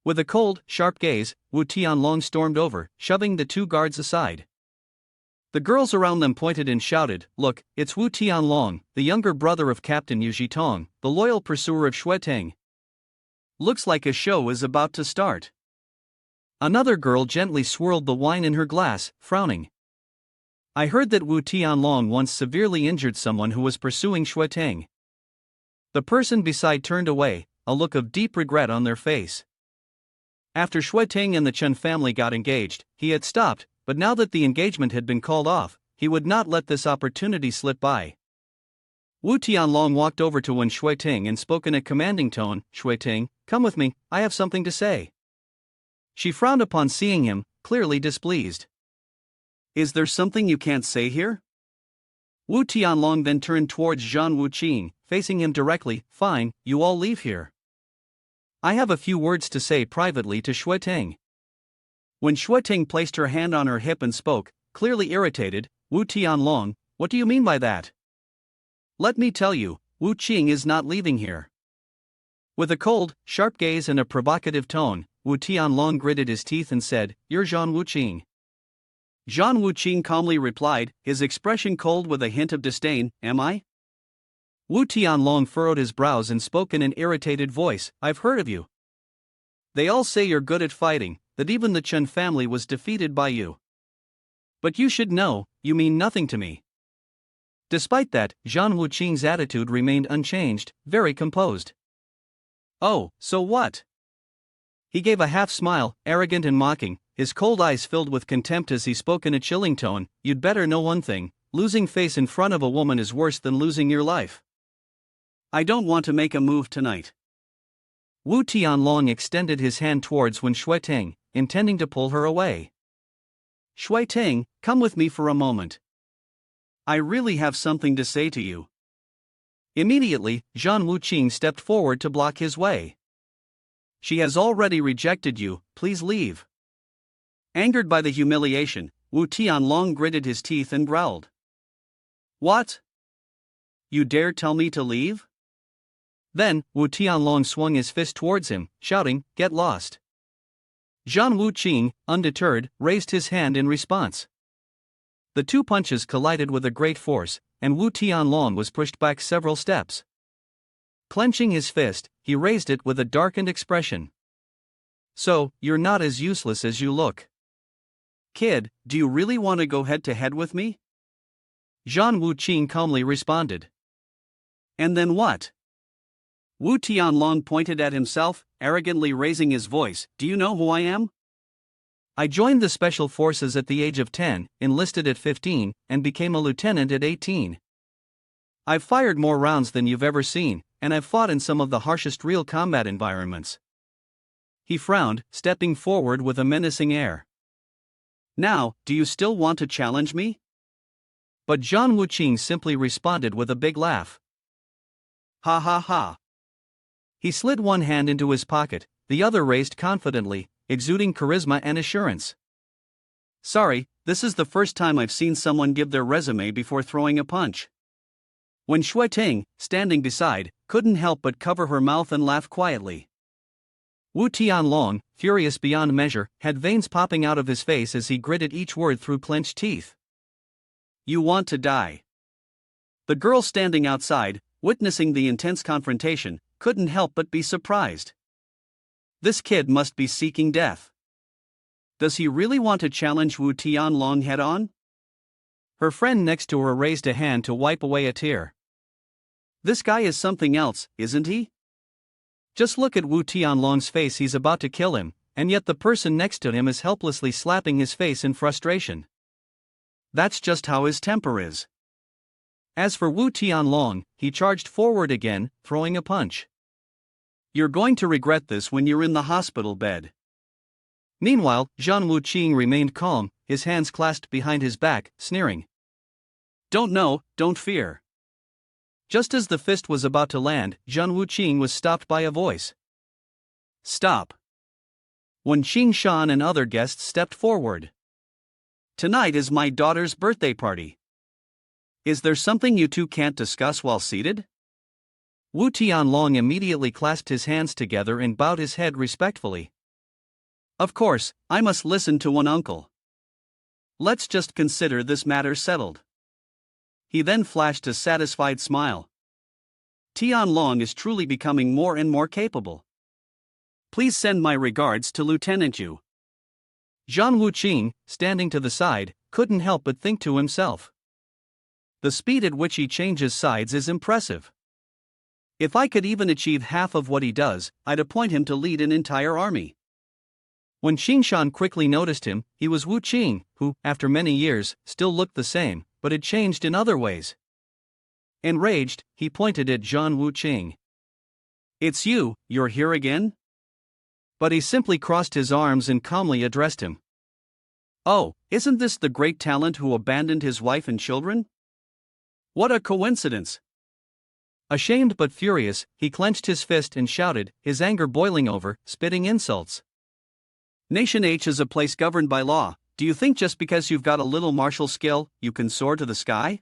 With a cold, sharp gaze, Wu Tianlong stormed over, shoving the 2 guards aside. The girls around them pointed and shouted, "Look, it's Wu Tianlong, the younger brother of Captain Yu Zhitong, the loyal pursuer of Shuiting. Looks like a show is about to start." Another girl gently swirled the wine in her glass, frowning. I heard that Wu Tianlong once severely injured someone who was pursuing Shuiting. The person beside turned away, a look of deep regret on their face. After Shuiting and the Chen family got engaged, he had stopped, but now that the engagement had been called off, he would not let this opportunity slip by. Wu Tianlong walked over to Wen Shuiting and spoke in a commanding tone, "Shuiting, come with me, I have something to say." She frowned upon seeing him, clearly displeased. Is there something you can't say here? Wu Tianlong then turned towards Zhang Wuqing, facing him directly. Fine, you all leave here. I have a few words to say privately to Shuiting. When Shuiting placed her hand on her hip and spoke, clearly irritated, Wu Tianlong, what do you mean by that? Let me tell you, Wu Qing is not leaving here. With a cold, sharp gaze and a provocative tone, Wu Tianlong gritted his teeth and said, You're Zhang Wuqing. Zhang Wuqing calmly replied, his expression cold with a hint of disdain, Am I? Wu Tianlong furrowed his brows and spoke in an irritated voice, I've heard of you. They all say you're good at fighting, that even the Chen family was defeated by you. But you should know, you mean nothing to me. Despite that, Zhang Wuqing's attitude remained unchanged, very composed. Oh, so what? He gave a half-smile, arrogant and mocking, his cold eyes filled with contempt as he spoke in a chilling tone. You'd better know one thing, losing face in front of a woman is worse than losing your life. I don't want to make a move tonight. Wu Tianlong extended his hand towards Wen Shuiting, intending to pull her away. Shuiting, come with me for a moment. I really have something to say to you. Immediately, Zhan Wuqing stepped forward to block his way. She has already rejected you, please leave. Angered by the humiliation, Wu Tianlong gritted his teeth and growled. What? You dare tell me to leave? Then, Wu Tianlong swung his fist towards him, shouting, Get lost. Zhan Wuqing, undeterred, raised his hand in response. The two punches collided with a great force, and Wu Tianlong was pushed back several steps. Clenching his fist, he raised it with a darkened expression. So, you're not as useless as you look. Kid, do you really want to go head-to-head with me? Zhan Wuqing calmly responded. And then what? Wu Tianlong pointed at himself, arrogantly raising his voice. Do you know who I am? I joined the special forces at the age of 10, enlisted at 15, and became a lieutenant at 18. I've fired more rounds than you've ever seen, and I've fought in some of the harshest real combat environments. He frowned, stepping forward with a menacing air. Now, do you still want to challenge me? But Zhan Wuqing simply responded with a big laugh. Ha ha ha. He slid one hand into his pocket, the other raised confidently, exuding charisma and assurance. Sorry, this is the first time I've seen someone give their resume before throwing a punch. When Shuiting, standing beside, couldn't help but cover her mouth and laugh quietly. Wu Tianlong, furious beyond measure, had veins popping out of his face as he gritted each word through clenched teeth. You want to die. The girl standing outside, witnessing the intense confrontation, couldn't help but be surprised. This kid must be seeking death. Does he really want to challenge Wu Tianlong head-on? Her friend next to her raised a hand to wipe away a tear. This guy is something else, isn't he? Just look at Wu Tianlong's face, he's about to kill him, and yet the person next to him is helplessly slapping his face in frustration. That's just how his temper is. As for Wu Tianlong, he charged forward again, throwing a punch. You're going to regret this when you're in the hospital bed. Meanwhile, Zhan Wuqing remained calm, his hands clasped behind his back, sneering. Don't know, don't fear. Just as the fist was about to land, Zhan Wuqing was stopped by a voice. Stop. Wen Qingshan and other guests stepped forward. Tonight is my daughter's birthday party. Is there something you two can't discuss while seated? Wu Tianlong immediately clasped his hands together and bowed his head respectfully. Of course, I must listen to one uncle. Let's just consider this matter settled. He then flashed a satisfied smile. Tianlong is truly becoming more and more capable. Please send my regards to Lieutenant Yu. Zhan Wuqing, standing to the side, couldn't help but think to himself. The speed at which he changes sides is impressive. If I could even achieve half of what he does, I'd appoint him to lead an entire army. When Qingshan quickly noticed him, he was Wu Qing, who, after many years, still looked the same, but had changed in other ways. Enraged, he pointed at Zhan Wuqing. It's you, you're here again? But he simply crossed his arms and calmly addressed him. Oh, isn't this the great talent who abandoned his wife and children? What a coincidence! Ashamed but furious, he clenched his fist and shouted, his anger boiling over, spitting insults. Nation H is a place governed by law. Do you think just because you've got a little martial skill, you can soar to the sky?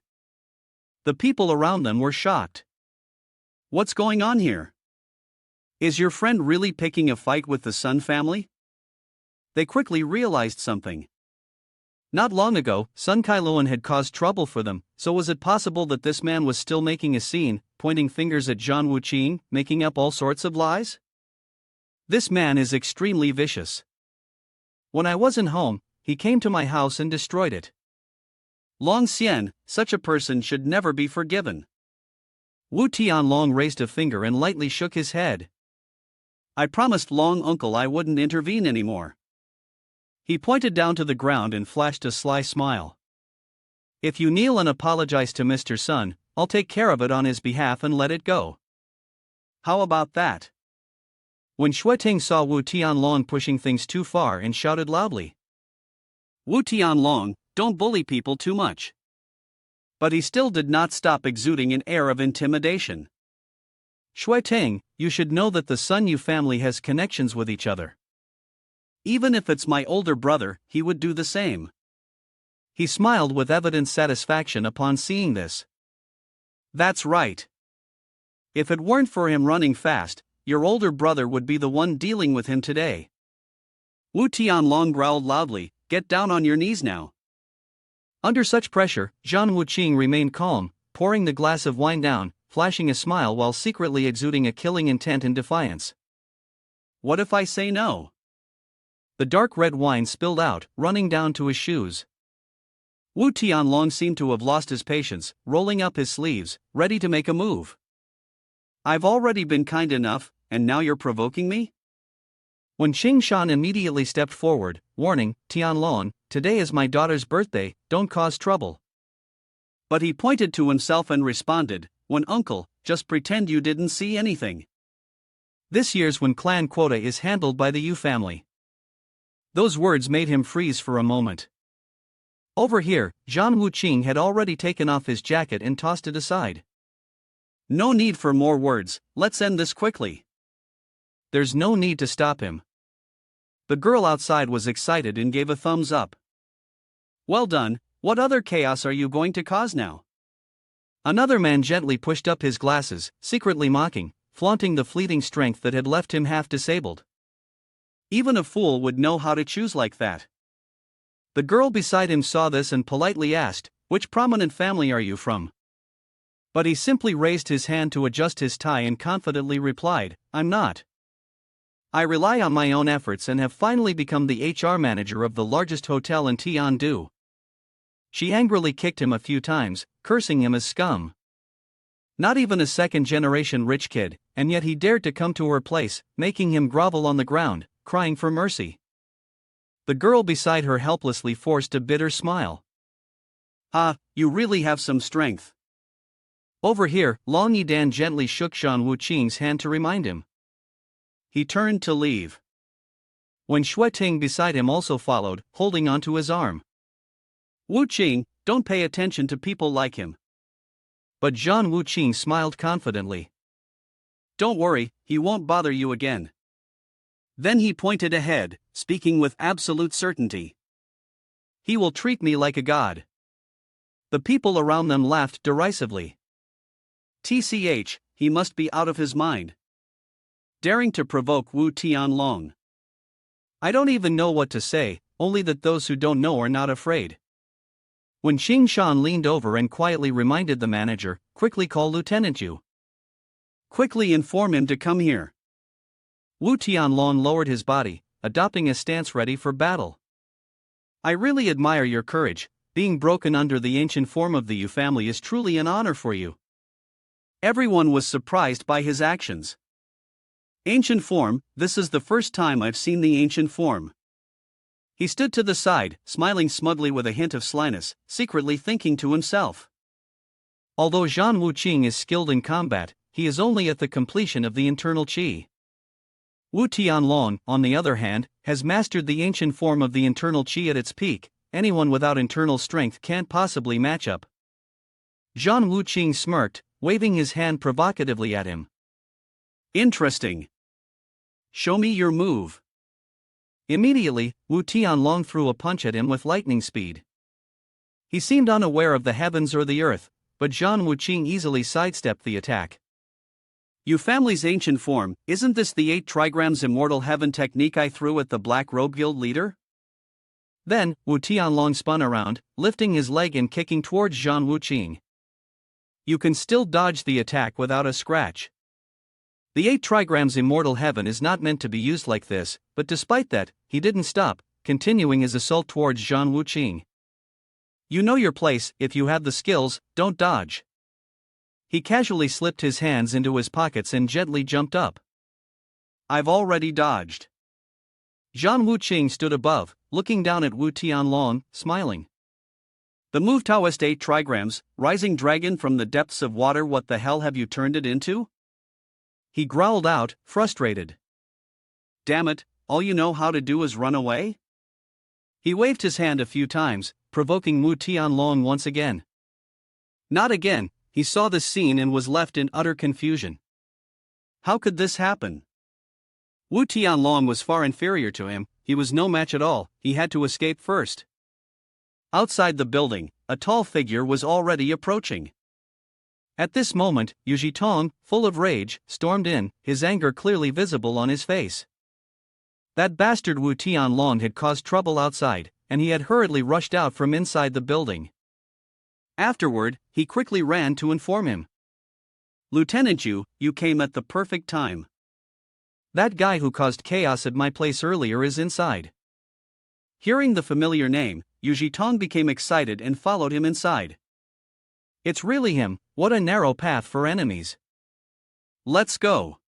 The people around them were shocked. What's going on here? Is your friend really picking a fight with the Sun family? They quickly realized something. Not long ago, Sun Kailuan had caused trouble for them, so was it possible that this man was still making a scene, pointing fingers at Zhan Wuqing, making up all sorts of lies? This man is extremely vicious. When I wasn't home, he came to my house and destroyed it. Long Xian, such a person should never be forgiven. Wu Tianlong raised a finger and lightly shook his head. I promised Long Uncle I wouldn't intervene anymore. He pointed down to the ground and flashed a sly smile. If you kneel and apologize to Mr. Sun, I'll take care of it on his behalf and let it go. How about that? When Xueting saw Wu Tianlong pushing things too far and shouted loudly, Wu Tianlong, don't bully people too much. But he still did not stop exuding an air of intimidation. Xueting, you should know that the Sun Yu family has connections with each other. Even if it's my older brother, he would do the same. He smiled with evident satisfaction upon seeing this. That's right. If it weren't for him running fast, your older brother would be the one dealing with him today. Wu Tianlong growled loudly, get down on your knees now. Under such pressure, Zhang Wuqing remained calm, pouring the glass of wine down, flashing a smile while secretly exuding a killing intent and defiance. What if I say no? The dark red wine spilled out, running down to his shoes. Wu Tianlong seemed to have lost his patience, rolling up his sleeves, ready to make a move. I've already been kind enough, and now you're provoking me? When Qing Shan immediately stepped forward, warning, Tianlong, today is my daughter's birthday, don't cause trouble. But he pointed to himself and responded, when uncle, just pretend you didn't see anything. This year's Wen clan quota is handled by the Yu family. Those words made him freeze for a moment. Over here, Zhang Wuqing had already taken off his jacket and tossed it aside. No need for more words, let's end this quickly. There's no need to stop him. The girl outside was excited and gave a thumbs up. Well done, what other chaos are you going to cause now? Another man gently pushed up his glasses, secretly mocking, flaunting the fleeting strength that had left him half disabled. Even a fool would know how to choose like that. The girl beside him saw this and politely asked, which prominent family are you from? But he simply raised his hand to adjust his tie and confidently replied, I'm not. I rely on my own efforts and have finally become the HR manager of the largest hotel in Tiandu. She angrily kicked him a few times, cursing him as scum. Not even a second-generation rich kid, and yet he dared to come to her place, making him grovel on the ground, crying for mercy. The girl beside her helplessly forced a bitter smile. Ah, you really have some strength. Over here, Long Yidan gently shook Zhang Wuqing's hand to remind him. He turned to leave. When Xueting beside him also followed, holding onto his arm. Wuqing, don't pay attention to people like him. But Zhang Wuqing smiled confidently. Don't worry, he won't bother you again. Then he pointed ahead, speaking with absolute certainty. He will treat me like a god. The people around them laughed derisively. TCH, he must be out of his mind. Daring to provoke Wu Tianlong. I don't even know what to say, only that those who don't know are not afraid. When Qing Shan leaned over and quietly reminded the manager, quickly call Lieutenant Yu. Quickly inform him to come here. Wu Tianlong lowered his body, adopting a stance ready for battle. I really admire your courage, being broken under the ancient form of the Yu family is truly an honor for you. Everyone was surprised by his actions. Ancient form, this is the first time I've seen the ancient form. He stood to the side, smiling smugly with a hint of slyness, secretly thinking to himself. Although Zhang Wuqing is skilled in combat, he is only at the completion of the internal qi. Wu Tianlong, on the other hand, has mastered the ancient form of the internal qi at its peak. Anyone without internal strength can't possibly match up. Zhang Wuqing smirked, waving his hand provocatively at him. Interesting. Show me your move. Immediately, Wu Tianlong threw a punch at him with lightning speed. He seemed unaware of the heavens or the earth, but Zhang Wuqing easily sidestepped the attack. You family's ancient form, isn't this the 8 trigrams immortal heaven technique I threw at the Black Robe Guild leader? Then, Wu Tianlong spun around, lifting his leg and kicking towards Zhang Wuqing. You can still dodge the attack without a scratch. The 8 trigrams immortal heaven is not meant to be used like this, but despite that, he didn't stop, continuing his assault towards Zhang Wuqing. You know your place, if you have the skills, don't dodge. He casually slipped his hands into his pockets and gently jumped up. I've already dodged. Zhang Wuqing stood above, looking down at Wu Tianlong, smiling. The move Taoist 8 trigrams, rising dragon from the depths of water, what the hell have you turned it into? He growled out, frustrated. Damn it, all you know how to do is run away? He waved his hand a few times, provoking Wu Tianlong once again. Not again. He saw this scene and was left in utter confusion. How could this happen? Wu Tianlong was far inferior to him, he was no match at all, he had to escape first. Outside the building, a tall figure was already approaching. At this moment, Yu Zhitong, full of rage, stormed in, his anger clearly visible on his face. That bastard Wu Tianlong had caused trouble outside, and he had hurriedly rushed out from inside the building. Afterward, he quickly ran to inform him. Lieutenant Yu, you came at the perfect time. That guy who caused chaos at my place earlier is inside. Hearing the familiar name, Yu Zhitong became excited and followed him inside. It's really him, what a narrow path for enemies. Let's go.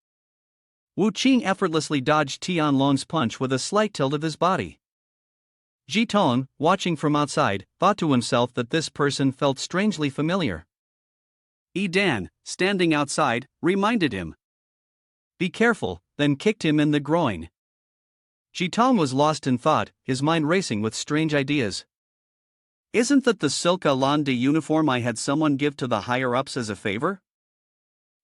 Wu Qing effortlessly dodged Tianlong's punch with a slight tilt of his body. Zhitong, watching from outside, thought to himself that this person felt strangely familiar. Dan, standing outside, reminded him. Be careful, then kicked him in the groin. Zhitong was lost in thought, his mind racing with strange ideas. Isn't that the Silka Lande uniform I had someone give to the higher-ups as a favor?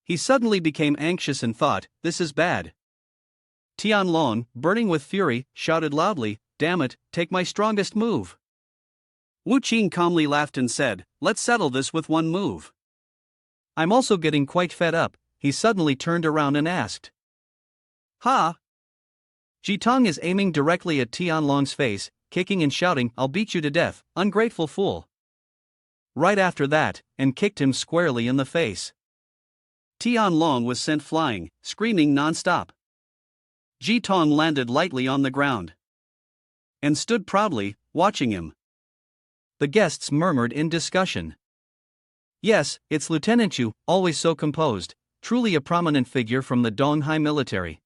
He suddenly became anxious and thought, this is bad. Tianlong, burning with fury, shouted loudly, damn it, take my strongest move. Wu Qing calmly laughed and said, let's settle this with one move. I'm also getting quite fed up, he suddenly turned around and asked. Ha! Zhitong is aiming directly at Tianlong's face, kicking and shouting, I'll beat you to death, ungrateful fool. Right after that, and kicked him squarely in the face. Tianlong was sent flying, screaming non-stop. Zhitong landed lightly on the ground and stood proudly, watching him. The guests murmured in discussion. Yes, it's Lieutenant Yu, always so composed, truly a prominent figure from the Donghai military.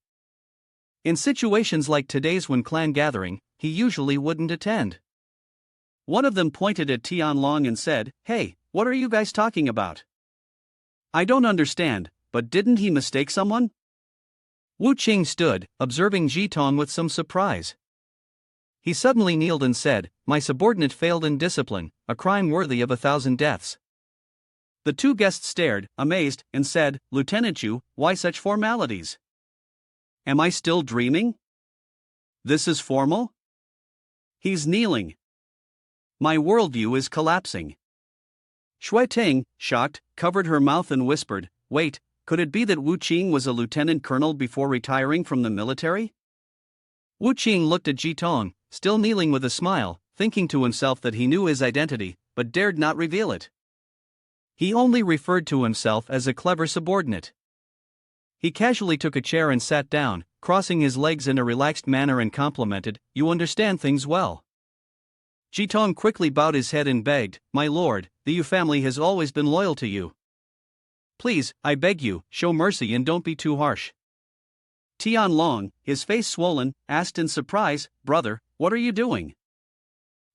In situations like today's when clan gathering, he usually wouldn't attend. One of them pointed at Tianlong and said, hey, what are you guys talking about? I don't understand, but didn't he mistake someone? Wu Qing stood, observing Zhitong with some surprise. He suddenly kneeled and said, my subordinate failed in discipline, a crime worthy of 1,000 deaths. The two guests stared, amazed, and said, Lieutenant Yu, why such formalities? Am I still dreaming? This is formal? He's kneeling. My worldview is collapsing. Shui Ting, shocked, covered her mouth and whispered, wait, could it be that Wu Qing was a lieutenant colonel before retiring from the military? Wu Qing looked at Zhitong, still kneeling with a smile, thinking to himself that he knew his identity, but dared not reveal it. He only referred to himself as a clever subordinate. He casually took a chair and sat down, crossing his legs in a relaxed manner and complimented, you understand things well. Zhitong quickly bowed his head and begged, my lord, the Yu family has always been loyal to you. Please, I beg you, show mercy and don't be too harsh. Tianlong, his face swollen, asked in surprise, brother, what are you doing?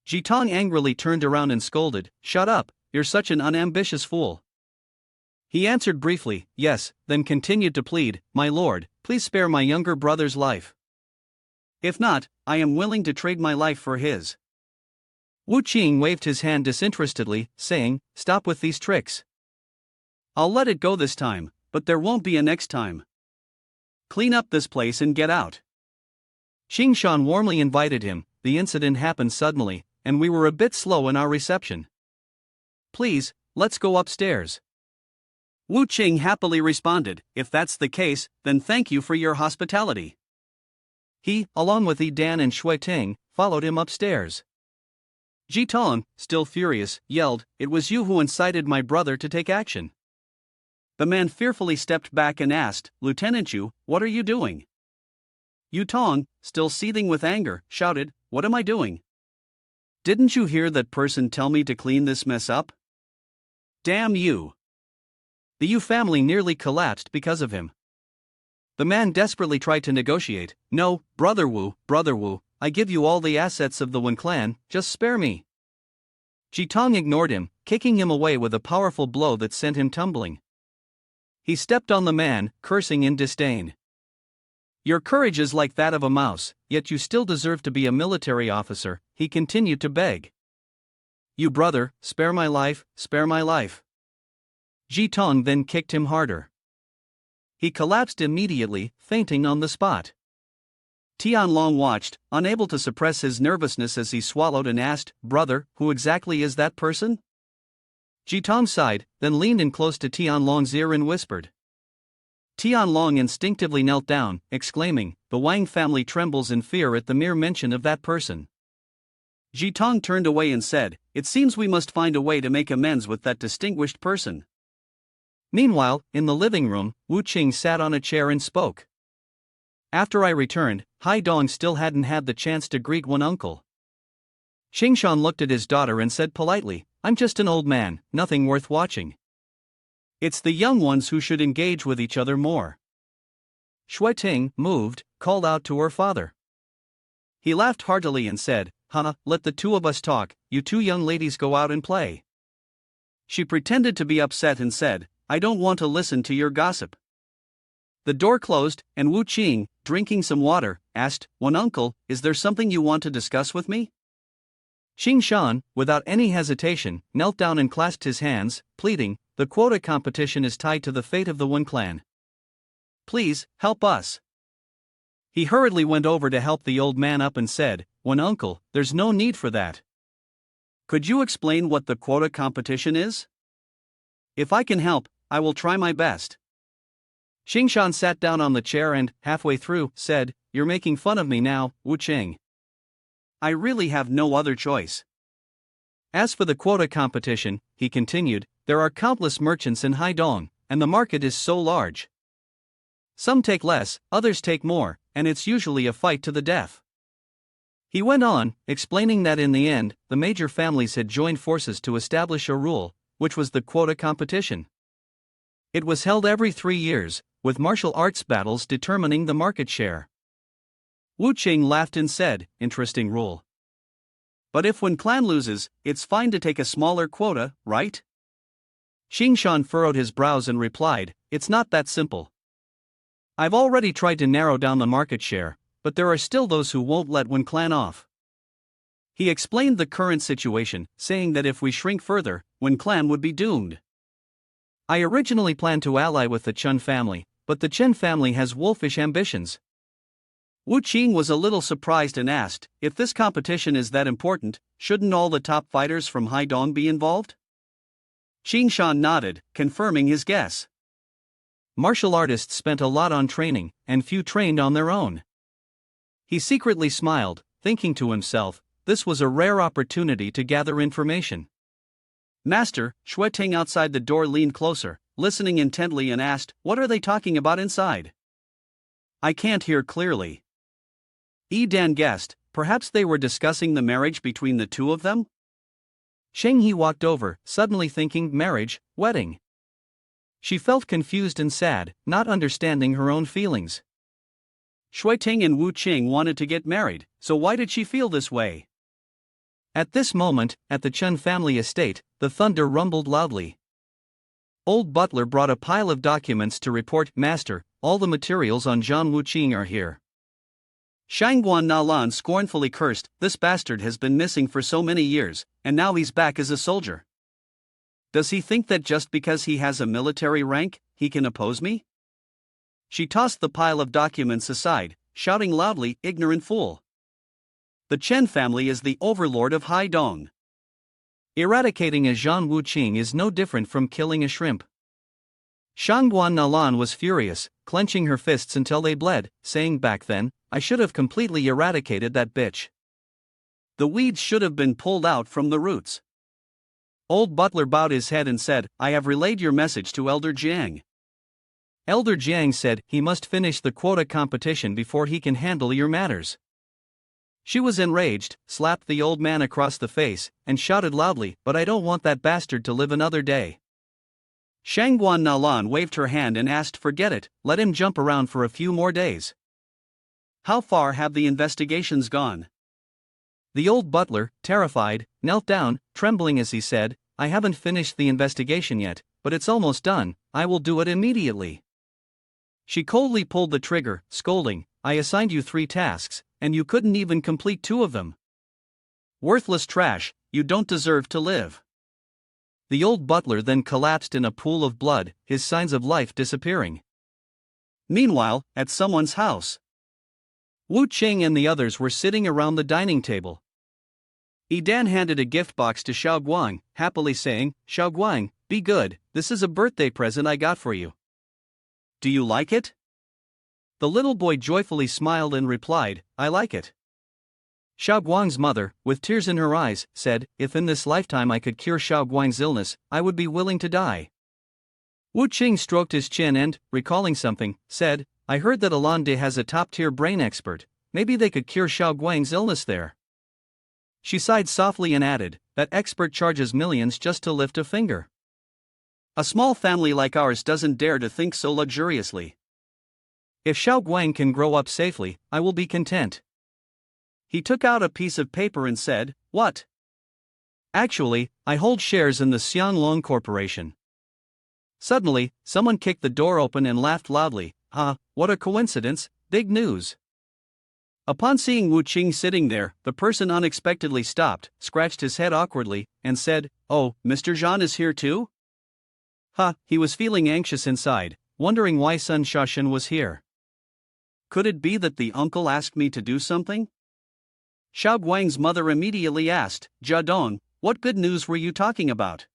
Zhitong angrily turned around and scolded, shut up, you're such an unambitious fool. He answered briefly, yes, then continued to plead, my lord, please spare my younger brother's life. If not, I am willing to trade my life for his. Wu Qing waved his hand disinterestedly, saying, stop with these tricks. I'll let it go this time, but there won't be a next time. Clean up this place and get out. Xingshan warmly invited him, the incident happened suddenly, and we were a bit slow in our reception. Please, let's go upstairs. Wu Qing happily responded, if that's the case, then thank you for your hospitality. He, along with Dan and Shui Ting, followed him upstairs. Zhitong, still furious, yelled, it was you who incited my brother to take action. The man fearfully stepped back and asked, Lieutenant Yu, what are you doing? Yu Tong, still seething with anger, shouted, what am I doing? Didn't you hear that person tell me to clean this mess up? Damn you! The Yu family nearly collapsed because of him. The man desperately tried to negotiate. No, brother Wu, I give you all the assets of the Wen clan, just spare me. Ji Tong ignored him, kicking him away with a powerful blow that sent him tumbling. He stepped on the man, cursing in disdain. Your courage is like that of a mouse, yet you still deserve to be a military officer, he continued to beg. You brother, spare my life, spare my life. Ji Tong then kicked him harder. He collapsed immediately, fainting on the spot. Tianlong watched, unable to suppress his nervousness as he swallowed and asked, Brother, who exactly is that person? Ji Tong sighed, then leaned in close to Tianlong's ear and whispered. Tianlong instinctively knelt down, exclaiming, The Wang family trembles in fear at the mere mention of that person. Ji Tong turned away and said, It seems we must find a way to make amends with that distinguished person. Meanwhile, in the living room, Wu Qing sat on a chair and spoke. After I returned, Hai Dong still hadn't had the chance to greet one uncle. Qingshan looked at his daughter and said politely, I'm just an old man, nothing worth watching. It's the young ones who should engage with each other more. Shui Ting, moved, called out to her father. He laughed heartily and said, Hana, let the two of us talk, you two young ladies go out and play. She pretended to be upset and said, I don't want to listen to your gossip. The door closed, and Wu Qing, drinking some water, asked, One uncle, is there something you want to discuss with me? Qingshan, without any hesitation, knelt down and clasped his hands, pleading, The quota competition is tied to the fate of the Wen clan. Please, help us. He hurriedly went over to help the old man up and said, One uncle, there's no need for that. Could you explain what the quota competition is? If I can help, I will try my best. Qingshan sat down on the chair and, halfway through, said, You're making fun of me now, Wu Qing. I really have no other choice. As for the quota competition, he continued, there are countless merchants in Haidong, and the market is so large. Some take less, others take more, and it's usually a fight to the death. He went on, explaining that in the end, the major families had joined forces to establish a rule, which was the quota competition. It was held every 3 years, with martial arts battles determining the market share. Wu Qing laughed and said, Interesting rule. But if one clan loses, it's fine to take a smaller quota, right? Qingshan furrowed his brows and replied, It's not that simple. I've already tried to narrow down the market share, but there are still those who won't let one clan off. He explained the current situation, saying that if we shrink further, one clan would be doomed. I originally planned to ally with the Chun family, but the Chen family has wolfish ambitions. Wu Qing was a little surprised and asked, If this competition is that important, shouldn't all the top fighters from Haidong be involved? Qingshan nodded, confirming his guess. Martial artists spent a lot on training, and few trained on their own. He secretly smiled, thinking to himself, this was a rare opportunity to gather information. Master, Shui Ting outside the door leaned closer, listening intently and asked, What are they talking about inside? I can't hear clearly. Yi Dan guessed, perhaps they were discussing the marriage between the two of them? Sheng He walked over, suddenly thinking, marriage, wedding. She felt confused and sad, not understanding her own feelings. Shui Ting and Wu Qing wanted to get married, so why did she feel this way? At this moment, at the Chun family estate, the thunder rumbled loudly. Old butler brought a pile of documents to report, Master, all the materials on Zhang Wu Qing are here. Shangguan Nalan scornfully cursed, This bastard has been missing for so many years, and now he's back as a soldier. Does he think that just because he has a military rank, he can oppose me? She tossed the pile of documents aside, shouting loudly, Ignorant fool. The Chen family is the overlord of Haidong. Eradicating a Zhang Wu Qing is no different from killing a shrimp. Shangguan Nalan was furious, clenching her fists until they bled, saying back then, I should have completely eradicated that bitch. The weeds should have been pulled out from the roots. Old butler bowed his head and said, I have relayed your message to Elder Jiang. Elder Jiang said he must finish the quota competition before he can handle your matters. She was enraged, slapped the old man across the face, and shouted loudly, But I don't want that bastard to live another day. Shangguan Nalan waved her hand and asked, forget it, let him jump around for a few more days. How far have the investigations gone? The old butler, terrified, knelt down, trembling as he said, I haven't finished the investigation yet, but it's almost done, I will do it immediately. She coldly pulled the trigger, scolding, I assigned you 3 tasks, and you couldn't even complete 2 of them. Worthless trash, you don't deserve to live. The old butler then collapsed in a pool of blood, his signs of life disappearing. Meanwhile, at someone's house, Wu Qing and the others were sitting around the dining table. Edan handed a gift box to Xiao Guang, happily saying, Xiao Guang, be good, this is a birthday present I got for you. Do you like it? The little boy joyfully smiled and replied, I like it. Xiao Guang's mother, with tears in her eyes, said, if in this lifetime I could cure Xiao Guang's illness, I would be willing to die. Wu Qing stroked his chin and, recalling something, said, I heard that Alande has a top-tier brain expert, maybe they could cure Xiao Guang's illness there. She sighed softly and added, that expert charges millions just to lift a finger. A small family like ours doesn't dare to think so luxuriously. If Xiao Guang can grow up safely, I will be content. He took out a piece of paper and said, what? Actually, I hold shares in the Xianglong Corporation. Suddenly, someone kicked the door open and laughed loudly, what a coincidence, big news. Upon seeing Wu Qing sitting there, the person unexpectedly stopped, scratched his head awkwardly, and said, oh, Mr. Zhan is here too? He was feeling anxious inside, wondering why Sun Shashan was here. Could it be that the uncle asked me to do something? Xiao Guang's mother immediately asked, Jia Dong, what good news were you talking about?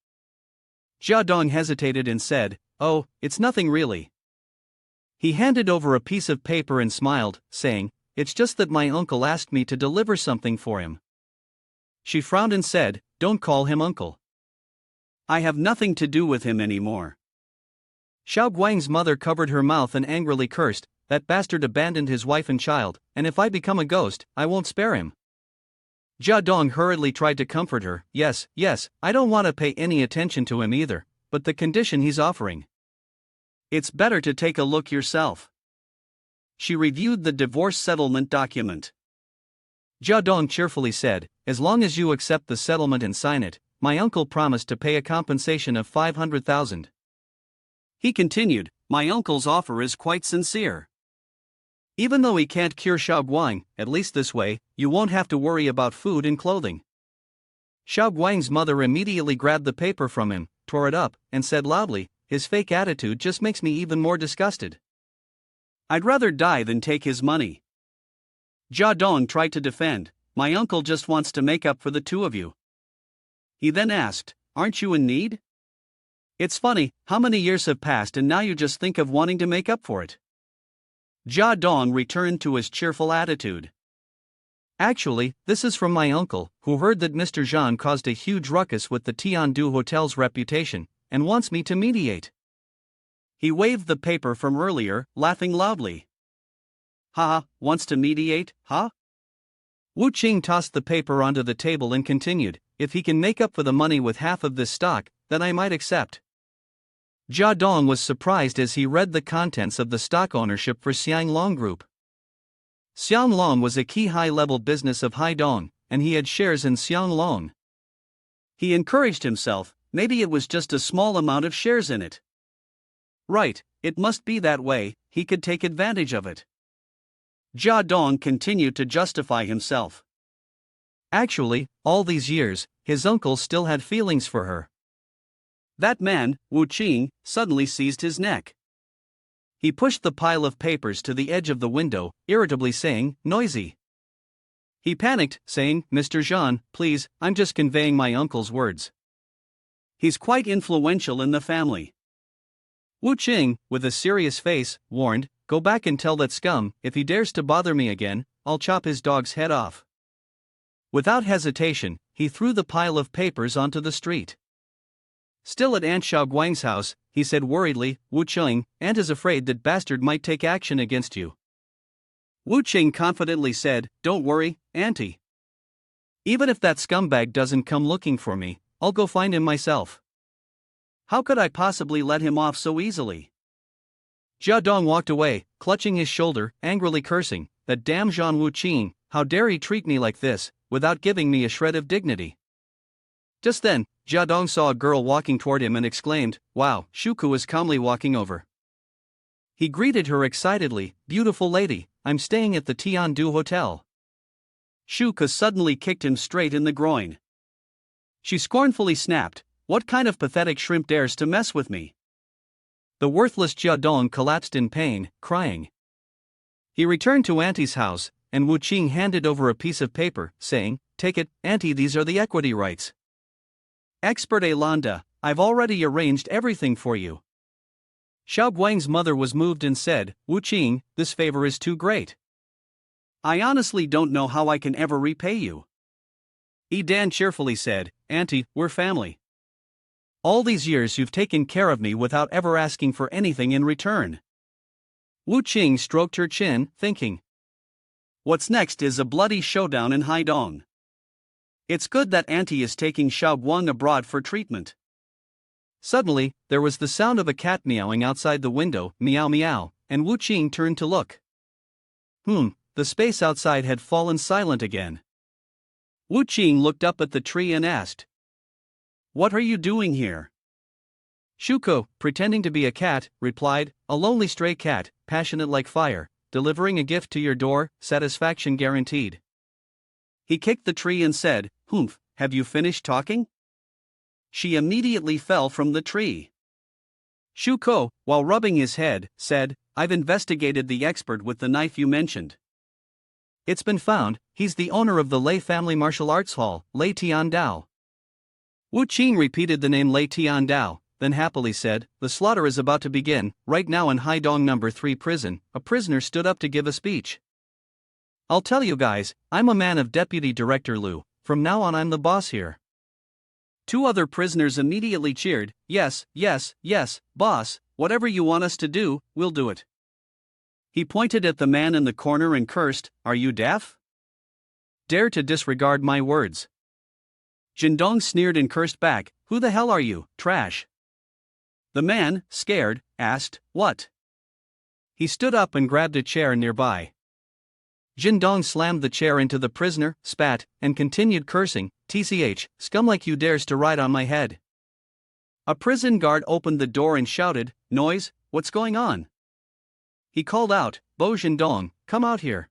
Jia Dong hesitated and said, oh, it's nothing really. He handed over a piece of paper and smiled, saying, it's just that my uncle asked me to deliver something for him. She frowned and said, don't call him uncle. I have nothing to do with him anymore. Xiao Guang's mother covered her mouth and angrily cursed, that bastard abandoned his wife and child, and if I become a ghost, I won't spare him. Jia Dong hurriedly tried to comfort her, yes, I don't want to pay any attention to him either, but the condition he's offering. It's better to take a look yourself. She reviewed the divorce settlement document. Jia Dong cheerfully said, as long as you accept the settlement and sign it, my uncle promised to pay a compensation of 500,000. He continued, my uncle's offer is quite sincere. Even though he can't cure Xiao Guang, at least this way, you won't have to worry about food and clothing. Xiao Guang's mother immediately grabbed the paper from him, tore it up, and said loudly, his fake attitude just makes me even more disgusted. I'd rather die than take his money. Jia Dong tried to defend, my uncle just wants to make up for the 2 of you. He then asked, aren't you in need? It's funny, how many years have passed and now you just think of wanting to make up for it. Jia Dong returned to his cheerful attitude. Actually, this is from my uncle, who heard that Mr. Zhan caused a huge ruckus with the Tiandu Hotel's reputation, and wants me to mediate. He waved the paper from earlier, laughing loudly. Wants to mediate, Wu Qing tossed the paper onto the table and continued, if he can make up for the money with half of this stock, then I might accept. Jia Dong was surprised as he read the contents of the stock ownership for Xianglong Group. Xianglong was a key high-level business of Haidong, and he had shares in Xianglong. He encouraged himself, maybe it was just a small amount of shares in it. Right, it must be that way, he could take advantage of it. Jia Dong continued to justify himself. Actually, all these years, his uncle still had feelings for her. That man, Wu Qing, suddenly seized his neck. He pushed the pile of papers to the edge of the window, irritably saying, noisy. He panicked, saying, Mr. Zhan, please, I'm just conveying my uncle's words. He's quite influential in the family. Wu Qing, with a serious face, warned, go back and tell that scum, if he dares to bother me again, I'll chop his dog's head off. Without hesitation, he threw the pile of papers onto the street. Still at Aunt Xiao Guang's house, he said worriedly, Wu Qing, Aunt is afraid that bastard might take action against you. Wu Qing confidently said, don't worry, Auntie. Even if that scumbag doesn't come looking for me, I'll go find him myself. How could I possibly let him off so easily? Jia Dong walked away, clutching his shoulder, angrily cursing, "That damn Zhang Wuqing, how dare he treat me like this, without giving me a shred of dignity." Just then, Jia Dong saw a girl walking toward him and exclaimed, "Wow!" Shuko was calmly walking over. He greeted her excitedly, "Beautiful lady, I'm staying at the Tiandu Hotel." Shuko suddenly kicked him straight in the groin. She scornfully snapped, "What kind of pathetic shrimp dares to mess with me?" The worthless Jia Dong collapsed in pain, crying. He returned to Auntie's house, and Wu Qing handed over a piece of paper, saying, "Take it, Auntie, these are the equity rights." Expert Alanda, I've already arranged everything for you. Xiao Guang's mother was moved and said, "Wu Qing, this favor is too great. I honestly don't know how I can ever repay you." Dan cheerfully said, "Auntie, we're family. All these years you've taken care of me without ever asking for anything in return." Wu Qing stroked her chin, thinking. What's next is a bloody showdown in Haidong. It's good that Auntie is taking Xiao Guang abroad for treatment. Suddenly, there was the sound of a cat meowing outside the window, meow meow, and Wu Qing turned to look. The space outside had fallen silent again. Wu Qing looked up at the tree and asked, "What are you doing here?" Shuko, pretending to be a cat, replied, "A lonely stray cat, passionate like fire, delivering a gift to your door, satisfaction guaranteed." He kicked the tree and said, "Humph, have you finished talking?" She immediately fell from the tree. Shuko, while rubbing his head, said, "I've investigated the expert with the knife you mentioned. It's been found, he's the owner of the Lei Family Martial Arts Hall, Lei Tiandao." Wu Qing repeated the name Lei Tiandao, then happily said, "The slaughter is about to begin." Right now in Haidong No. 3 prison, a prisoner stood up to give a speech. "I'll tell you guys, I'm a man of Deputy Director Liu, from now on I'm the boss here." Two other prisoners immediately cheered, "Yes, yes, yes, boss, whatever you want us to do, we'll do it." He pointed at the man in the corner and cursed, "Are you deaf? Dare to disregard my words." Jindong sneered and cursed back, "Who the hell are you, trash?" The man, scared, asked, "What?" He stood up and grabbed a chair nearby. Jindong slammed the chair into the prisoner, spat, and continued cursing, "TCH, scum like you dares to ride on my head." A prison guard opened the door and shouted, "Noise, what's going on?" He called out, "Bo Jindong, come out here."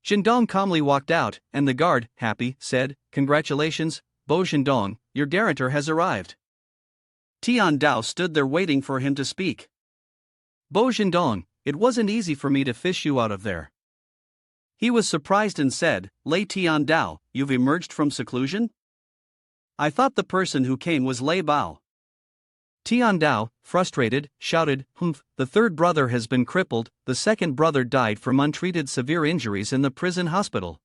Jindong calmly walked out, and the guard, happy, said, "Congratulations, Bo Jindong, your guarantor has arrived." Tian Dao stood there waiting for him to speak. "Bo Jindong, it wasn't easy for me to fish you out of there." He was surprised and said, "Lei Tian Dao, you've emerged from seclusion? I thought the person who came was Lei Bao." Tian Dao, frustrated, shouted, "Humph, the third brother has been crippled, the second brother died from untreated severe injuries in the prison hospital.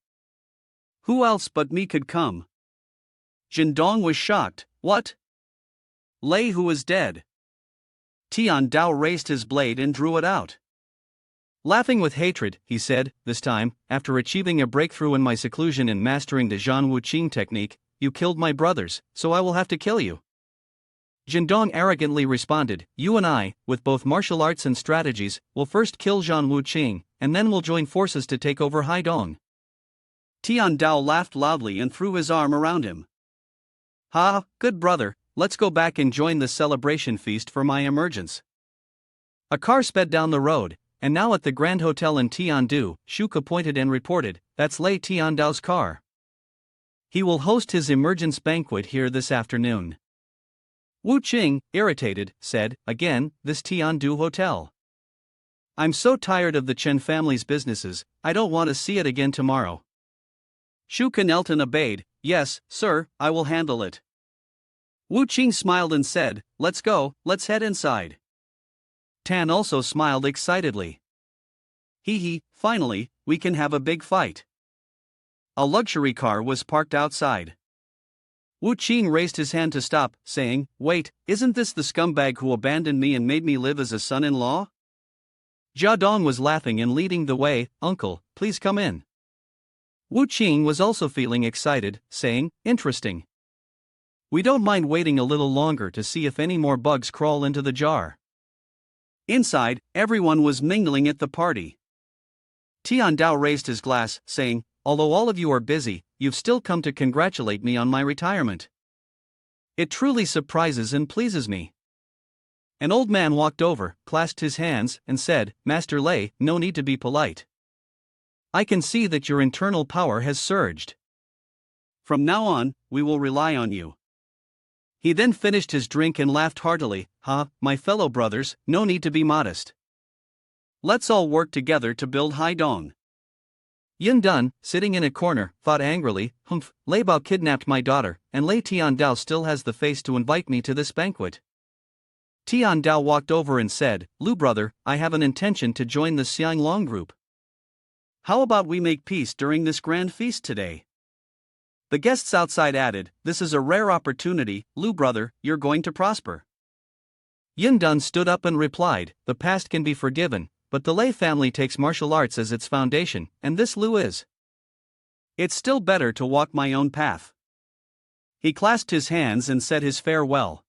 Who else but me could come?" Jindong was shocked, "What? Lei who is dead?" Tian Dao raised his blade and drew it out. Laughing with hatred, he said, "This time, after achieving a breakthrough in my seclusion and mastering the Zhan Wuqing technique, you killed my brothers, so I will have to kill you." Jindong arrogantly responded, "You and I, with both martial arts and strategies, will first kill Zhan Wuqing, and then we'll join forces to take over Haidong." Tian Dao laughed loudly and threw his arm around him. "Ha, good brother, let's go back and join the celebration feast for my emergence." A car sped down the road, and now at the Grand Hotel in Tiandu, Shuka pointed and reported, "That's Lei Tiandao's car. He will host his emergence banquet here this afternoon." Wu Qing, irritated, said, "Again, this Tiandu Hotel. I'm so tired of the Chen family's businesses, I don't want to see it again tomorrow." Shuka knelt and obeyed, "Yes, sir, I will handle it." Wu Qing smiled and said, "Let's go, let's head inside." Tan also smiled excitedly. Hee, finally, we can have a big fight." A luxury car was parked outside. Wu Qing raised his hand to stop, saying, "Wait, isn't this the scumbag who abandoned me and made me live as a son-in-law?" Jia Dong was laughing and leading the way, "Uncle, please come in." Wu Qing was also feeling excited, saying, "Interesting." We don't mind waiting a little longer to see if any more bugs crawl into the jar. Inside, everyone was mingling at the party. Tian Dao raised his glass, saying, "Although all of you are busy, you've still come to congratulate me on my retirement. It truly surprises and pleases me." An old man walked over, clasped his hands, and said, "Master Lei, no need to be polite. I can see that your internal power has surged. From now on, we will rely on you." He then finished his drink and laughed heartily. My fellow brothers, no need to be modest. Let's all work together to build Haidong." Yin Dun, sitting in a corner, thought angrily, Lei Bao kidnapped my daughter, and Lei Tian Dao still has the face to invite me to this banquet. Tian Dao walked over and said, "Lu brother, I have an intention to join the Xiang Long group. How about we make peace during this grand feast today?" The guests outside added, "This is a rare opportunity, Lu brother, you're going to prosper." Yin Dun stood up and replied, "The past can be forgiven, but the Lei family takes martial arts as its foundation, and this Lu is. It's still better to walk my own path." He clasped his hands and said his farewell.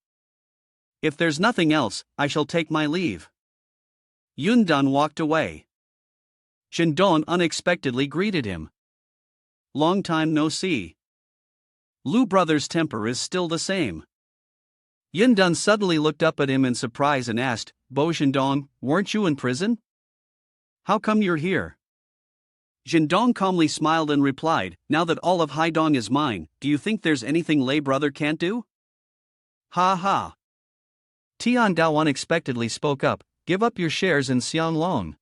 "If there's nothing else, I shall take my leave." Yun Dun walked away. Shindong unexpectedly greeted him. "Long time no see. Lu brother's temper is still the same." Yin Dun suddenly looked up at him in surprise and asked, "Bo Shindong, weren't you in prison? How come you're here?" Shindong calmly smiled and replied, "Now that all of Haidong is mine, do you think there's anything Lei brother can't do?" Ha ha. Tian Dao unexpectedly spoke up, "Give up your shares in Xiang Long."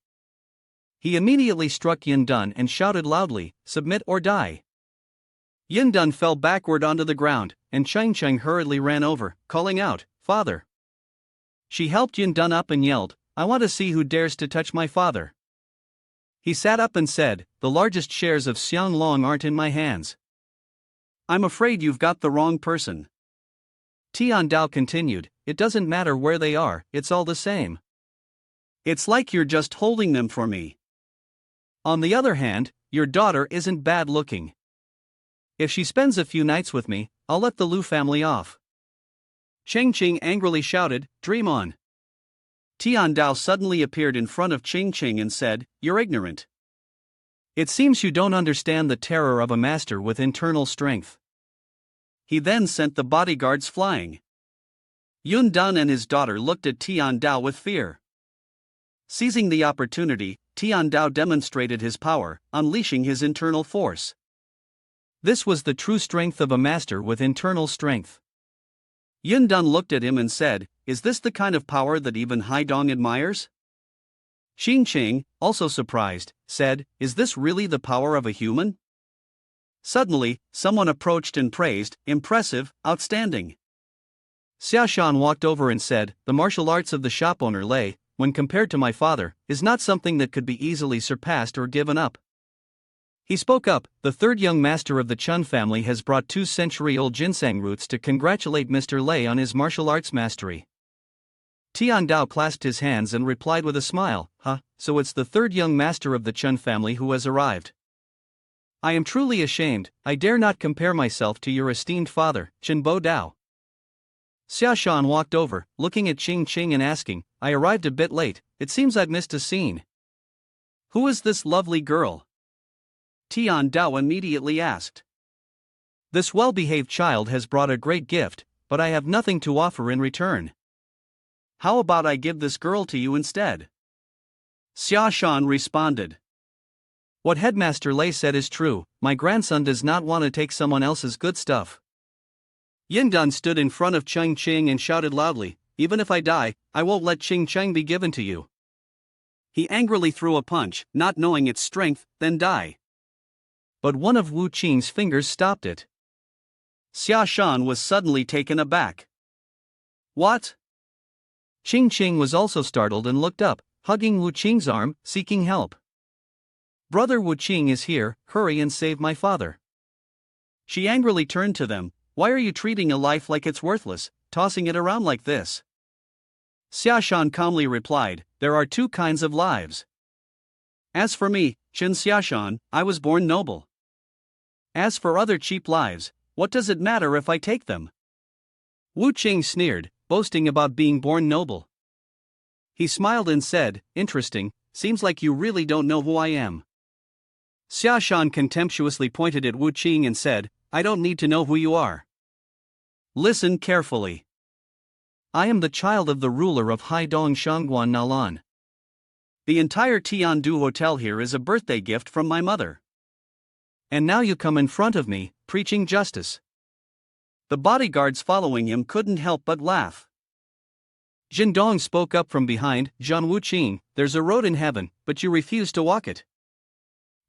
He immediately struck Yin Dun and shouted loudly, "Submit or die." Yin Dun fell backward onto the ground, and Cheng Cheng hurriedly ran over, calling out, "Father." She helped Yin Dun up and yelled, "I want to see who dares to touch my father." He sat up and said, "The largest shares of Xiang Long aren't in my hands." "I'm afraid you've got the wrong person." Tian Dao continued, "It doesn't matter where they are, it's all the same. It's like you're just holding them for me. On the other hand, your daughter isn't bad looking. If she spends a few nights with me, I'll let the Lu family off." Cheng Cheng angrily shouted, "Dream on." Tian Dao suddenly appeared in front of Cheng Cheng and said, "You're ignorant. It seems you don't understand the terror of a master with internal strength." He then sent the bodyguards flying. Yun Dun and his daughter looked at Tian Dao with fear. Seizing the opportunity, Tian Dao demonstrated his power, unleashing his internal force. This was the true strength of a master with internal strength. Yun Dun looked at him and said, "Is this the kind of power that even Haidong admires?" Xin Qing, also surprised, said, "Is this really the power of a human?" Suddenly, someone approached and praised, "Impressive, outstanding." Xiaoshan walked over and said, "The martial arts of the shop owner Lei, when compared to my father, is not something that could be easily surpassed or given up." He spoke up, "The third young master of the Chun family has brought 2-century-old ginseng roots to congratulate Mr. Lei on his martial arts mastery." Tian Dao clasped his hands and replied with a smile, So it's the third young master of the Chun family who has arrived. I am truly ashamed, I dare not compare myself to your esteemed father, Bo Dao." Xiaoshan walked over, looking at Qing Qing and asking, "I arrived a bit late, it seems I've missed a scene. Who is this lovely girl?" Tian Dao immediately asked. "This well-behaved child has brought a great gift, but I have nothing to offer in return." "How about I give this girl to you instead?" Xiaoshan responded. "What Headmaster Lei said is true, my grandson does not want to take someone else's good stuff." Yin Dun stood in front of Cheng Qing and shouted loudly, "Even if I die, I won't let Qing Cheng be given to you." He angrily threw a punch, not knowing its strength, then die. But one of Wu Qing's fingers stopped it. Xiaoshan was suddenly taken aback. "What?" Qing Qing was also startled and looked up, hugging Wu Qing's arm, seeking help. "Brother Wu Qing is here, hurry and save my father." She angrily turned to them, "Why are you treating a life like it's worthless, tossing it around like this?" Xiaoshan calmly replied, "There are two kinds of lives. As for me, Chen Xiaoshan, I was born noble. As for other cheap lives, what does it matter if I take them?" Wu Qing sneered, boasting about being born noble. He smiled and said, "Interesting, seems like you really don't know who I am." Xia Shan contemptuously pointed at Wu Qing and said, "I don't need to know who you are. Listen carefully. I am the child of the ruler of Haidong Shangguan Nalan. The entire Tiandu Hotel here is a birthday gift from my mother. And now you come in front of me, preaching justice." The bodyguards following him couldn't help but laugh. Jindong spoke up from behind, "Zhang Wuqing, there's a road in heaven, but you refuse to walk it.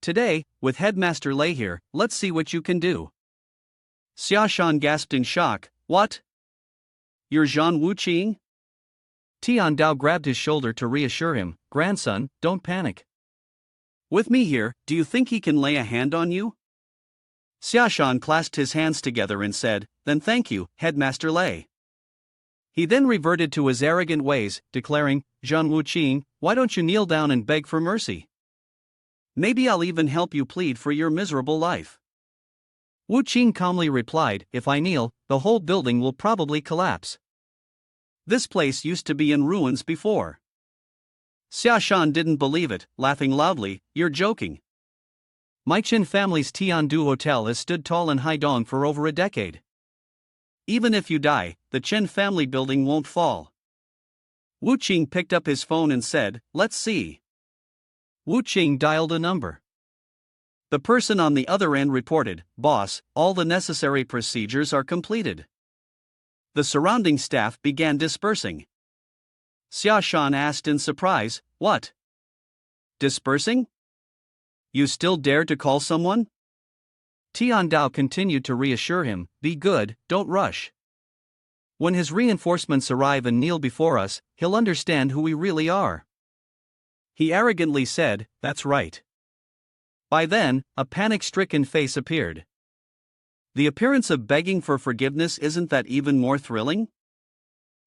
Today, with Headmaster Lei here, let's see what you can do." Xia Shan gasped in shock, "What? You're Zhang Wuqing?" Tian Dao grabbed his shoulder to reassure him, "Grandson, don't panic. With me here, do you think he can lay a hand on you?" Xia Shan clasped his hands together and said, "Then thank you, Headmaster Lei." He then reverted to his arrogant ways, declaring, "Zhang Wuqing, why don't you kneel down and beg for mercy? Maybe I'll even help you plead for your miserable life." Wu Qing calmly replied, "If I kneel, the whole building will probably collapse. This place used to be in ruins before." Xia Shan didn't believe it, laughing loudly, "You're joking. My Qin family's Tiandu Hotel has stood tall in Haidong for over a decade. Even if you die, the Chen family building won't fall." Wu Qing picked up his phone and said, "Let's see." Wu Qing dialed a number. The person on the other end reported, "Boss, all the necessary procedures are completed." The surrounding staff began dispersing. Xia Shan asked in surprise, "What? Dispersing? You still dare to call someone?" Tian Dao continued to reassure him, "Be good, don't rush. When his reinforcements arrive and kneel before us, he'll understand who we really are." He arrogantly said, "That's right." By then, a panic-stricken face appeared. The appearance of begging for forgiveness, isn't that even more thrilling?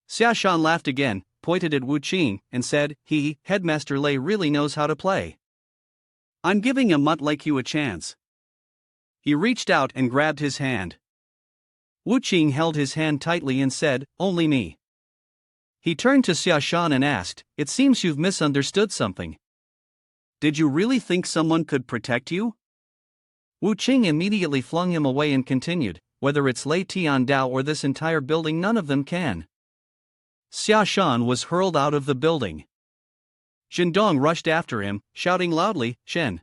Xia Shan laughed again, pointed at Wu Qing, and said, Headmaster Lei really knows how to play. I'm giving a mutt like you a chance." He reached out and grabbed his hand. Wu Qing held his hand tightly and said, "Only me." He turned to Xia Shan and asked, "It seems you've misunderstood something. Did you really think someone could protect you?" Wu Qing immediately flung him away and continued, "Whether it's Lei Tian Dao or this entire building, none of them can." Xia Shan was hurled out of the building. Jindong rushed after him, shouting loudly, "Shen!"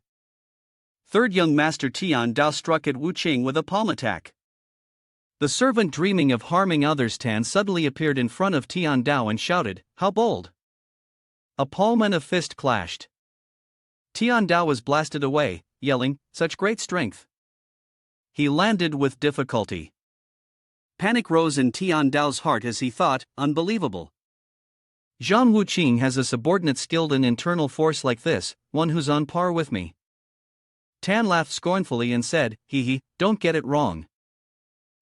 Third young master Tian Dao struck at Wu Qing with a palm attack. The servant, dreaming of harming others, Tan, suddenly appeared in front of Tian Dao and shouted, "How bold!" A palm and a fist clashed. Tian Dao was blasted away, yelling, "Such great strength!" He landed with difficulty. Panic rose in Tian Dao's heart as he thought, "Unbelievable. Zhang Wuqing has a subordinate skilled in internal force like this, one who's on par with me." Tan laughed scornfully and said, Don't get it wrong.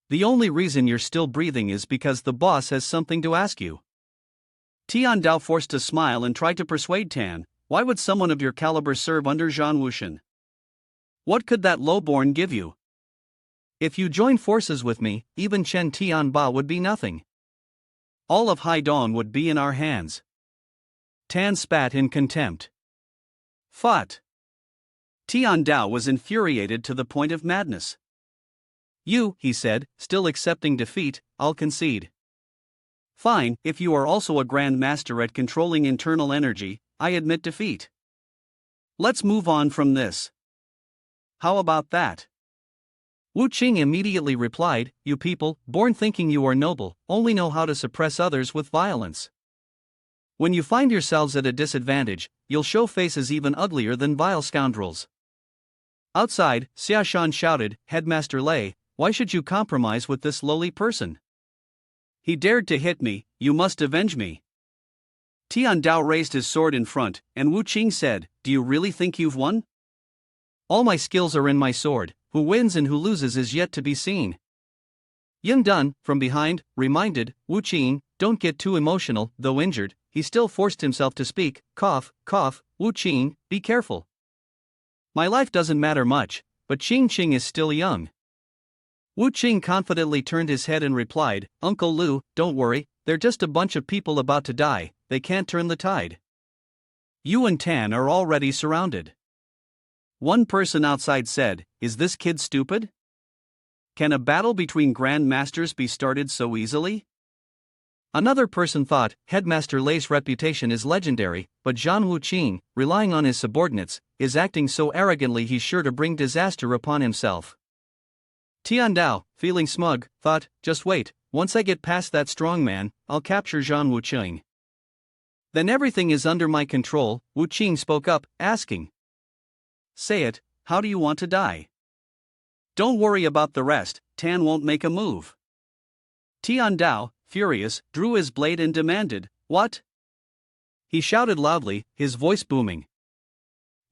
The only reason you're still breathing is because the boss has something to ask you." Tian Dao forced a smile and tried to persuade Tan, "Why would someone of your caliber serve under Zhang Wuxin? What could that lowborn give you? If you join forces with me, even Chen Tianba would be nothing. All of Haidong would be in our hands." Tan spat in contempt. "Fought." Tian Dao was infuriated to the point of madness. He said, still accepting defeat, "I'll concede." "Fine, if you are also a grand master at controlling internal energy, I admit defeat. Let's move on from this. How about that?" Wu Qing immediately replied, "You people, born thinking you are noble, only know how to suppress others with violence. When you find yourselves at a disadvantage, you'll show faces even uglier than vile scoundrels." Outside, Xia Shan shouted, "Headmaster Lei, why should you compromise with this lowly person? He dared to hit me, you must avenge me." Tian Dao raised his sword in front, and Wu Qing said, "Do you really think you've won? All my skills are in my sword, who wins and who loses is yet to be seen." Yin Dun, from behind, reminded Wu Qing, "Don't get too emotional." Though injured, he still forced himself to speak, cough, "Wu Qing, be careful. My life doesn't matter much, but Qing is still young. Wu Qing confidently turned his head and replied, Uncle Lu, don't worry, they're just a bunch of people about to die, they can't turn the tide. You and Tan are already surrounded. One person outside said, is this kid stupid? Can a battle between Grand Masters be started so easily? Another person thought, Headmaster Lei's reputation is legendary, but Zhan Wu Qing, relying on his subordinates, is acting so arrogantly he's sure to bring disaster upon himself. Tian Dao, feeling smug, thought, just wait, once I get past that strong man, I'll capture Zhan Wu Qing. Then everything is under my control, Wu Qing spoke up, asking. Say it, how do you want to die? Don't worry about the rest, Tan won't make a move. Tian Dao, furious, drew his blade and demanded, what? He shouted loudly, his voice booming.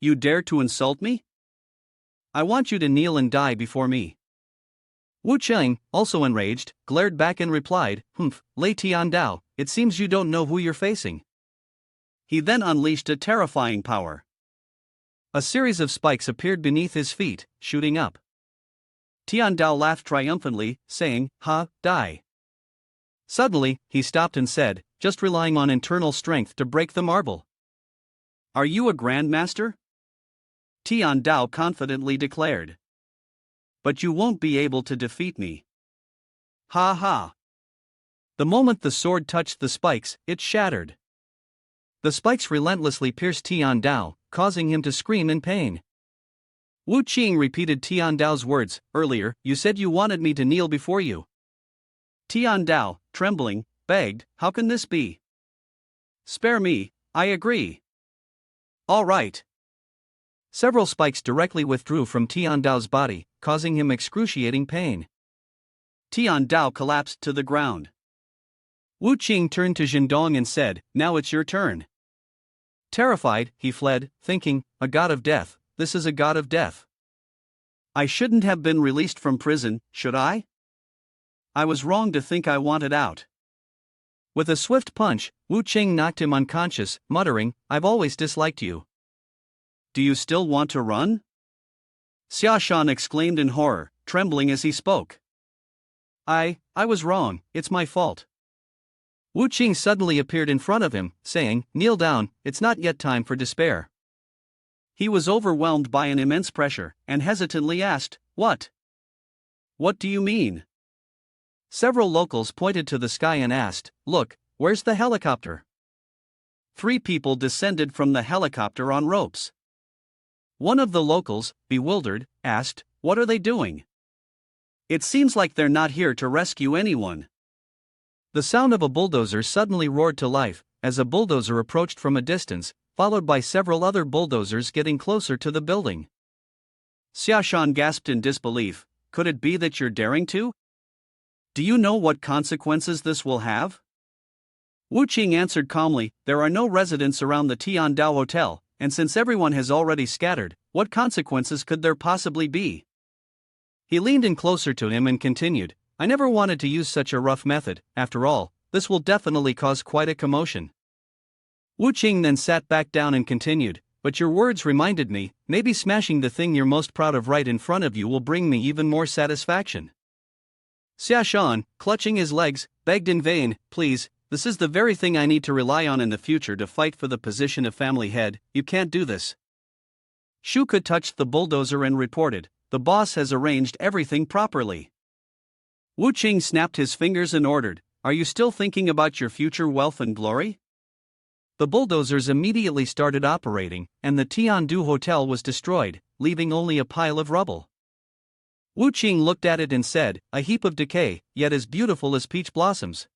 You dare to insult me? I want you to kneel and die before me. Wu Qing, also enraged, glared back and replied, Lei Tian Dao, it seems you don't know who you're facing. He then unleashed a terrifying power. A series of spikes appeared beneath his feet, shooting up. Tian Dao laughed triumphantly, saying, Ha, die. Suddenly, he stopped and said, just relying on internal strength to break the marble. Are you a grandmaster? Tian Dao confidently declared. But you won't be able to defeat me. Ha ha. The moment the sword touched the spikes, it shattered. The spikes relentlessly pierced Tian Dao, causing him to scream in pain. Wu Qing repeated Tian Dao's words, earlier, you said you wanted me to kneel before you. Tian Dao, trembling, begged, how can this be? Spare me, I agree. All right. Several spikes directly withdrew from Tian Dao's body, causing him excruciating pain. Tian Dao collapsed to the ground. Wu Qing turned to Zhendong and said, now it's your turn. Terrified, he fled, thinking, a god of death, this is a god of death. I shouldn't have been released from prison, should I? I was wrong to think I wanted out. With a swift punch, Wu Qing knocked him unconscious, muttering, I've always disliked you. Do you still want to run? Xiaoshan exclaimed in horror, trembling as he spoke. I was wrong, it's my fault. Wu Qing suddenly appeared in front of him, saying, kneel down, it's not yet time for despair. He was overwhelmed by an immense pressure, and hesitantly asked, what? What do you mean? Several locals pointed to the sky and asked, look, where's the helicopter? 3 people descended from the helicopter on ropes. One of the locals, bewildered, asked, what are they doing? It seems like they're not here to rescue anyone. The sound of a bulldozer suddenly roared to life, as a bulldozer approached from a distance, followed by several other bulldozers getting closer to the building. Xiaoshan gasped in disbelief, could it be that you're daring to? Do you know what consequences this will have? Wu Qing answered calmly, there are no residents around the Tian Dao Hotel, and since everyone has already scattered, what consequences could there possibly be? He leaned in closer to him and continued, I never wanted to use such a rough method, after all, this will definitely cause quite a commotion. Wu Qing then sat back down and continued, but your words reminded me, maybe smashing the thing you're most proud of right in front of you will bring me even more satisfaction. Xiaoshan, clutching his legs, begged in vain, please, this is the very thing I need to rely on in the future to fight for the position of family head, you can't do this. Shuka touched the bulldozer and reported, the boss has arranged everything properly. Wu Qing snapped his fingers and ordered, are you still thinking about your future wealth and glory? The bulldozers immediately started operating, and the Tiandu Hotel was destroyed, leaving only a pile of rubble. Wu Qing looked at it and said, a heap of decay, yet as beautiful as peach blossoms.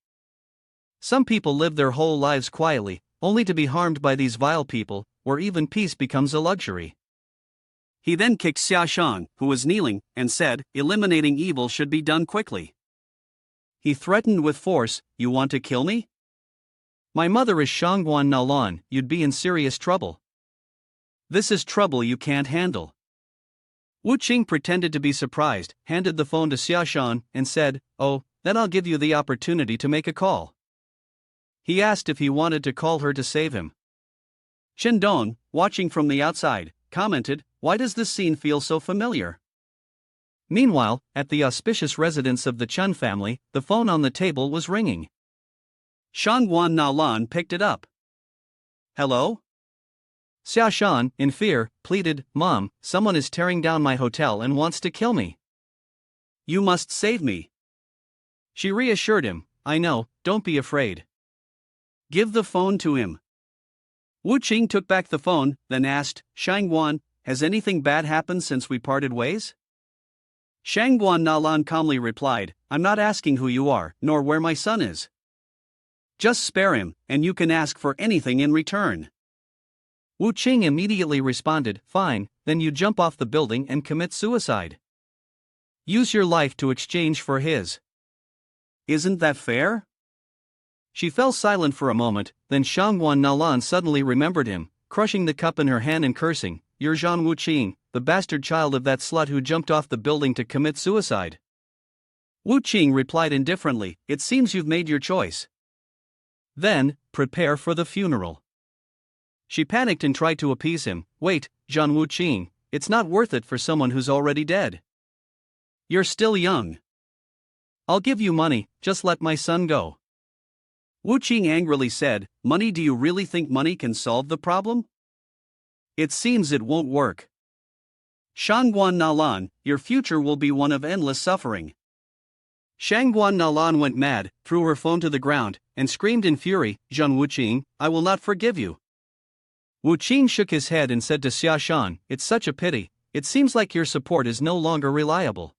Some people live their whole lives quietly, only to be harmed by these vile people, where even peace becomes a luxury. He then kicked Xiaoshan, who was kneeling, and said, eliminating evil should be done quickly. He threatened with force, you want to kill me? My mother is Shangguan Nalan, you'd be in serious trouble. This is trouble you can't handle. Wu Qing pretended to be surprised, handed the phone to Xiaoshan, and said, oh, then I'll give you the opportunity to make a call. He asked if he wanted to call her to save him. Zhendong, watching from the outside, commented, why does this scene feel so familiar? Meanwhile, at the auspicious residence of the Chun family, the phone on the table was ringing. Shangguan Nalan picked it up. Hello? Xia Shan, in fear, pleaded, "Mom, someone is tearing down my hotel and wants to kill me. You must save me." She reassured him, "I know, don't be afraid." Give the phone to him. Wu Qing took back the phone, then asked, Shangguan, has anything bad happened since we parted ways? Shangguan Nalan calmly replied, I'm not asking who you are, nor where my son is. Just spare him, and you can ask for anything in return. Wu Qing immediately responded, "Fine, then you jump off the building and commit suicide. Use your life to exchange for his." Isn't that fair? She fell silent for a moment, then Shangguan Nalan suddenly remembered him, crushing the cup in her hand and cursing, "You're Zhang Wu Qing, the bastard child of that slut who jumped off the building to commit suicide." Wu Qing replied indifferently, "It seems you've made your choice. Then, prepare for the funeral." She panicked and tried to appease him. "Wait, Zhang Wu Qing, it's not worth it for someone who's already dead. You're still young. I'll give you money, just let my son go." Wu Qing angrily said, "Money? Do you really think money can solve the problem? It seems it won't work. Shangguan Nalan, your future will be one of endless suffering." Shangguan Nalan went mad, threw her phone to the ground, and screamed in fury, "Zhang Wu Qing, I will not forgive you." Wu Qing shook his head and said to Xia Shan, "It's such a pity, it seems like your support is no longer reliable."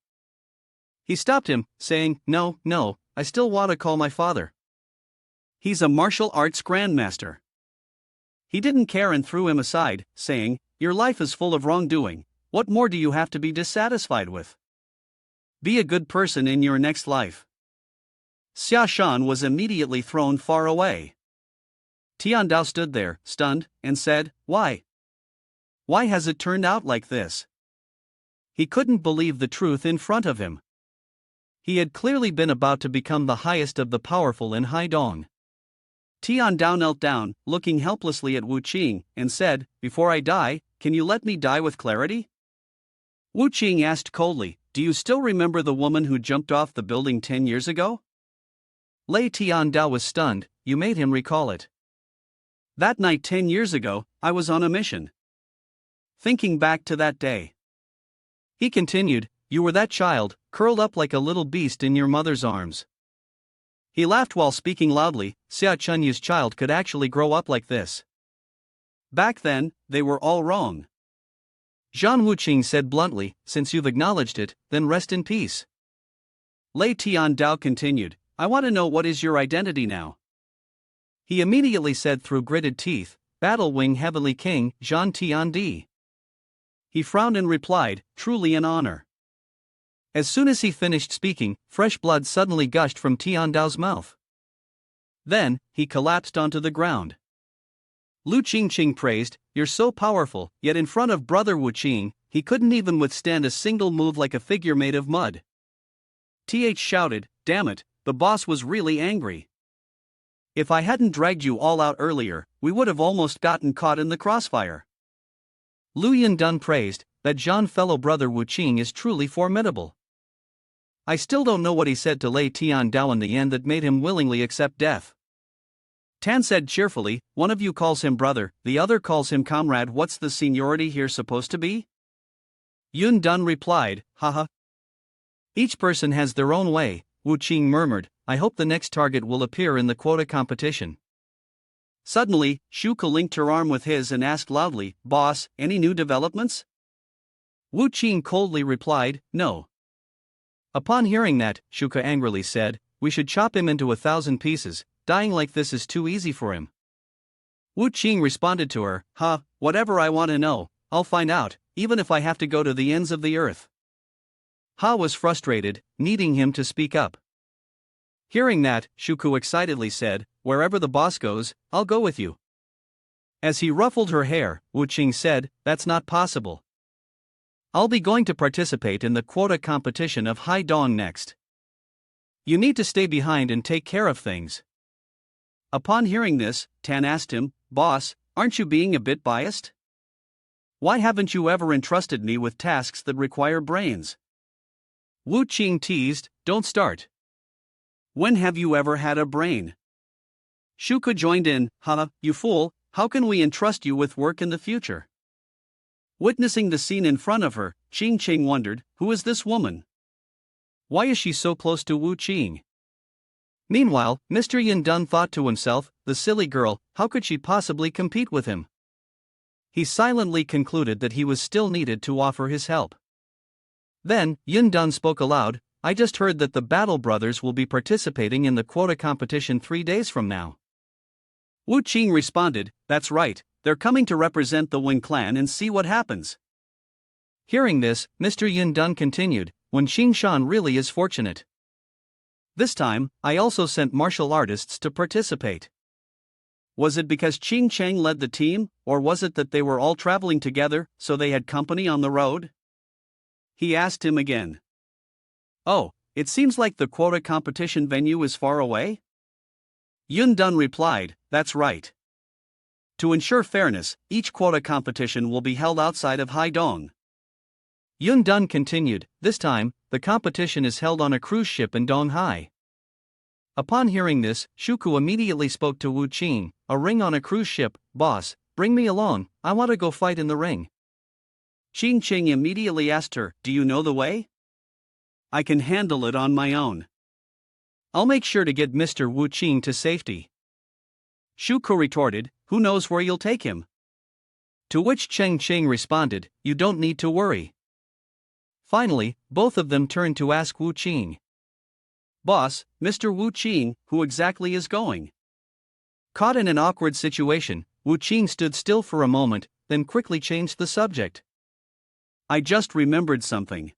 He stopped him, saying, No, I still want to call my father. He's a martial arts grandmaster." He didn't care and threw him aside, saying, "Your life is full of wrongdoing, what more do you have to be dissatisfied with? Be a good person in your next life." Xia Shan was immediately thrown far away. Tian Dao stood there, stunned, and said, Why? Why has it turned out like this?" He couldn't believe the truth in front of him. He had clearly been about to become the highest of the powerful in Haidong. Tian Dao knelt down, looking helplessly at Wu Qing, and said, "Before I die, can you let me die with clarity?" Wu Qing asked coldly, "Do you still remember the woman who jumped off the building 10 years ago?" Lei Tian Dao was stunned. "You made him recall it." "That night 10 years ago, I was on a mission. Thinking back to that day," he continued, "you were that child, curled up like a little beast in your mother's arms." He laughed while speaking loudly. Xia Chunyu's child could actually grow up like this. Back then, they were all wrong. Zhang Wuqing said bluntly, "Since you've acknowledged it, then rest in peace." Lei Tian Dao continued, "I want to know what is your identity now." He immediately said through gritted teeth, "Battle Wing Heavenly King, Zhan Tian Di." He frowned and replied, "Truly an honor." As soon as he finished speaking, fresh blood suddenly gushed from Tian Dao's mouth. Then, he collapsed onto the ground. Lu Qingqing praised, "You're so powerful," yet in front of brother Wu Qing, he couldn't even withstand a single move like a figure made of mud. TH shouted, "Damn it, the boss was really angry. If I hadn't dragged you all out earlier, we would have almost gotten caught in the crossfire." Lu Yindun praised, "That Zhan fellow brother Wu Qing is truly formidable. I still don't know what he said to Lei Tian Dao in the end that made him willingly accept death." Tan said cheerfully, "One of you calls him brother, the other calls him comrade. What's the seniority here supposed to be?" Yun Dun replied, "Haha. Each person has their own way." Wu Qing murmured, "I hope the next target will appear in the quota competition." Suddenly, Shuka linked her arm with his and asked loudly, "Boss, any new developments?" Wu Qing coldly replied, "No." Upon hearing that, Shuka angrily said, "We should chop him into 1,000 pieces, dying like this is too easy for him." Wu Qing responded to her, Whatever I want to know, I'll find out, even if I have to go to the ends of the earth." Ha was frustrated, needing him to speak up. Hearing that, Shuku excitedly said, "Wherever the boss goes, I'll go with you." As he ruffled her hair, Wu Qing said, "That's not possible. I'll be going to participate in the quota competition of Haidong next. You need to stay behind and take care of things." Upon hearing this, Tan asked him, "Boss, aren't you being a bit biased? Why haven't you ever entrusted me with tasks that require brains?" Wu Qing teased, don't start. When have you ever had a brain? Shuko joined in, haha, you fool, how can we entrust you with work in the future? Witnessing the scene in front of her, Qing Qing wondered, who is this woman? Why is she so close to Wu Qing? Meanwhile, Mr. Yin Dun thought to himself, the silly girl, how could she possibly compete with him? He silently concluded that he was still needed to offer his help. Then, Yin Dun spoke aloud, I just heard that the Battle Brothers will be participating in the quota competition 3 days from now. Wu Qing responded, that's right, they're coming to represent the Wen clan and see what happens. Hearing this, Mr. Yin Dun continued, when Xing Shan really is fortunate. This time, I also sent martial artists to participate. Was it because Qing Cheng led the team, or was it that they were all traveling together, so they had company on the road? He asked him again. Oh, it seems like the quota competition venue is far away? Yun Dun replied, that's right. To ensure fairness, each quota competition will be held outside of Haidong. Yun Dun continued, this time, the competition is held on a cruise ship in Donghai. Upon hearing this, Shuku immediately spoke to Wu Qing, a ring on a cruise ship, boss, bring me along, I want to go fight in the ring. Qing Qing immediately asked her, do you know the way? I can handle it on my own. I'll make sure to get Mr. Wu Qing to safety. Shuko retorted, who knows where you'll take him? To which Cheng Qing responded, you don't need to worry. Finally, both of them turned to ask Wu Qing. Boss, Mr. Wu Qing, who exactly is going? Caught in an awkward situation, Wu Qing stood still for a moment, then quickly changed the subject. I just remembered something.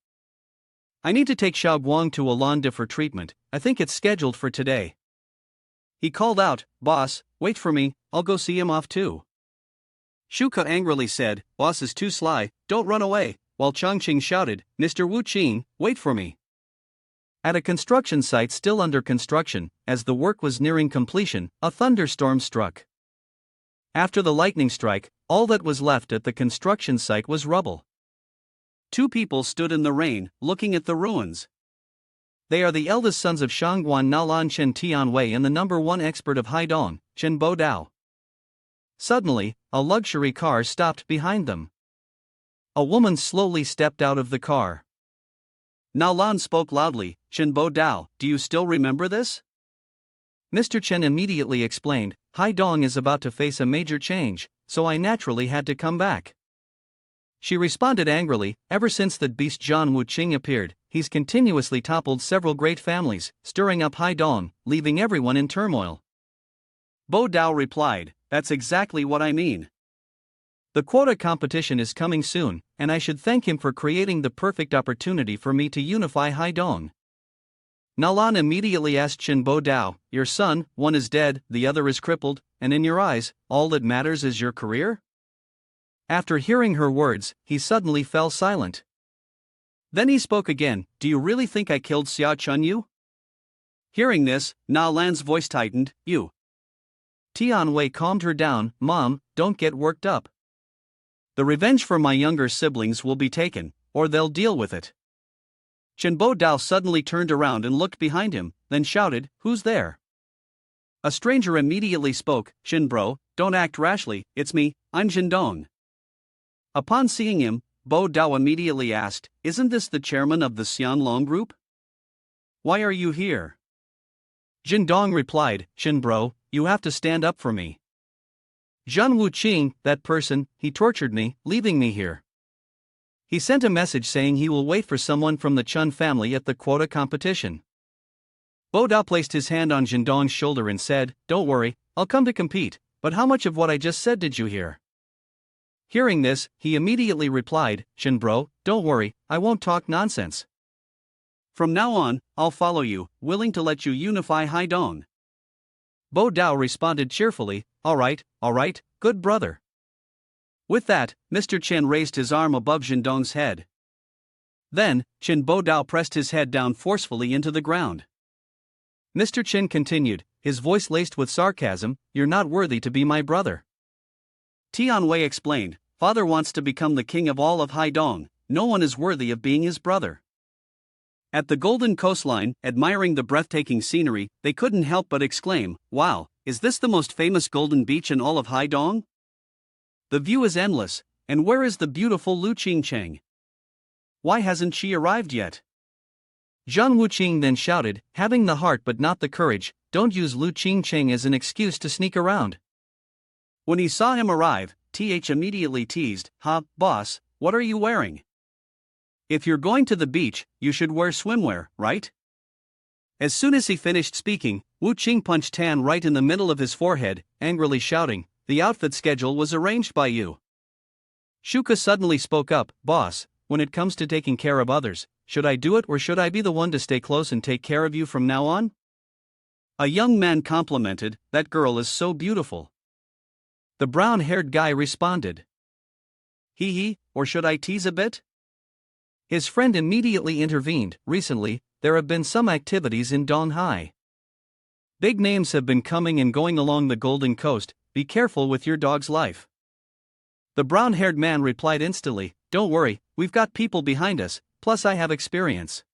I need to take Xiao Guang to Alonda for treatment, I think it's scheduled for today. He called out, boss, wait for me, I'll go see him off too. Shuka angrily said, boss is too sly, don't run away, while Chongqing shouted, Mr. Wu Qing, wait for me. At a construction site still under construction, as the work was nearing completion, a thunderstorm struck. After the lightning strike, all that was left at the construction site was rubble. 2 people stood in the rain, looking at the ruins. They are the eldest sons of Shangguan Nalan Chen Tianwei and the #1 expert of Haidong, Chen Bo Dao. Suddenly, a luxury car stopped behind them. A woman slowly stepped out of the car. Nalan spoke loudly, Chen Bo Dao, do you still remember this? Mr. Chen immediately explained, Haidong is about to face a major change, so I naturally had to come back. She responded angrily, ever since that beast John Wu Qing appeared, he's continuously toppled several great families, stirring up Haidong, leaving everyone in turmoil. Bo Dao replied, that's exactly what I mean. The quota competition is coming soon, and I should thank him for creating the perfect opportunity for me to unify Haidong. Nalan immediately asked Chen Bo Dao, your son, one is dead, the other is crippled, and in your eyes, all that matters is your career? After hearing her words, he suddenly fell silent. Then he spoke again, do you really think I killed Xia Chunyu? Hearing this, Na Lan's voice tightened, you. Tianwei calmed her down, Mom, don't get worked up. The revenge for my younger siblings will be taken, or they'll deal with it. Chen Bo Dao suddenly turned around and looked behind him, then shouted, who's there? A stranger immediately spoke, Shin Bro, don't act rashly, it's me, I'm Jindong. Upon seeing him, Bo Dao immediately asked, isn't this the chairman of the Xianlong group? Why are you here? Jindong replied, Shin Bro, you have to stand up for me. Zhan Wu Qing, that person, he tortured me, leaving me here. He sent a message saying he will wait for someone from the Chun family at the quota competition. Bo Dao placed his hand on Jindong's shoulder and said, don't worry, I'll come to compete, but how much of what I just said did you hear? Hearing this, he immediately replied, Shin Bro, don't worry, I won't talk nonsense. From now on, I'll follow you, willing to let you unify Haidong. Bo Dao responded cheerfully, all right, good brother. With that, Mr. Chen raised his arm above Jindong's head. Then, Chen Bo Dao pressed his head down forcefully into the ground. Mr. Chen continued, his voice laced with sarcasm, you're not worthy to be my brother. Tianwei explained, father wants to become the king of all of Haidong, no one is worthy of being his brother. At the golden coastline, admiring the breathtaking scenery, they couldn't help but exclaim, "Wow, is this the most famous golden beach in all of Haidong? The view is endless, and where is the beautiful Lu Qingcheng? Why hasn't she arrived yet?" Zhang Wuqing then shouted, having the heart but not the courage, "Don't use Lu Qingcheng as an excuse to sneak around." When he saw him arrive, TH immediately teased, "Ha, boss, what are you wearing? If you're going to the beach, you should wear swimwear, right?" As soon as he finished speaking, Wu Qing punched Tan right in the middle of his forehead, angrily shouting, "The outfit schedule was arranged by you." Shuka suddenly spoke up, "Boss, when it comes to taking care of others, should I do it or should I be the one to stay close and take care of you from now on?" A young man complimented, "That girl is so beautiful." The brown-haired guy responded, "Hee hee, or should I tease a bit?" His friend immediately intervened, "Recently, there have been some activities in Donghai. Big names have been coming and going along the Golden Coast, be careful with your dog's life." The brown-haired man replied instantly, "Don't worry, we've got people behind us, plus I have experience.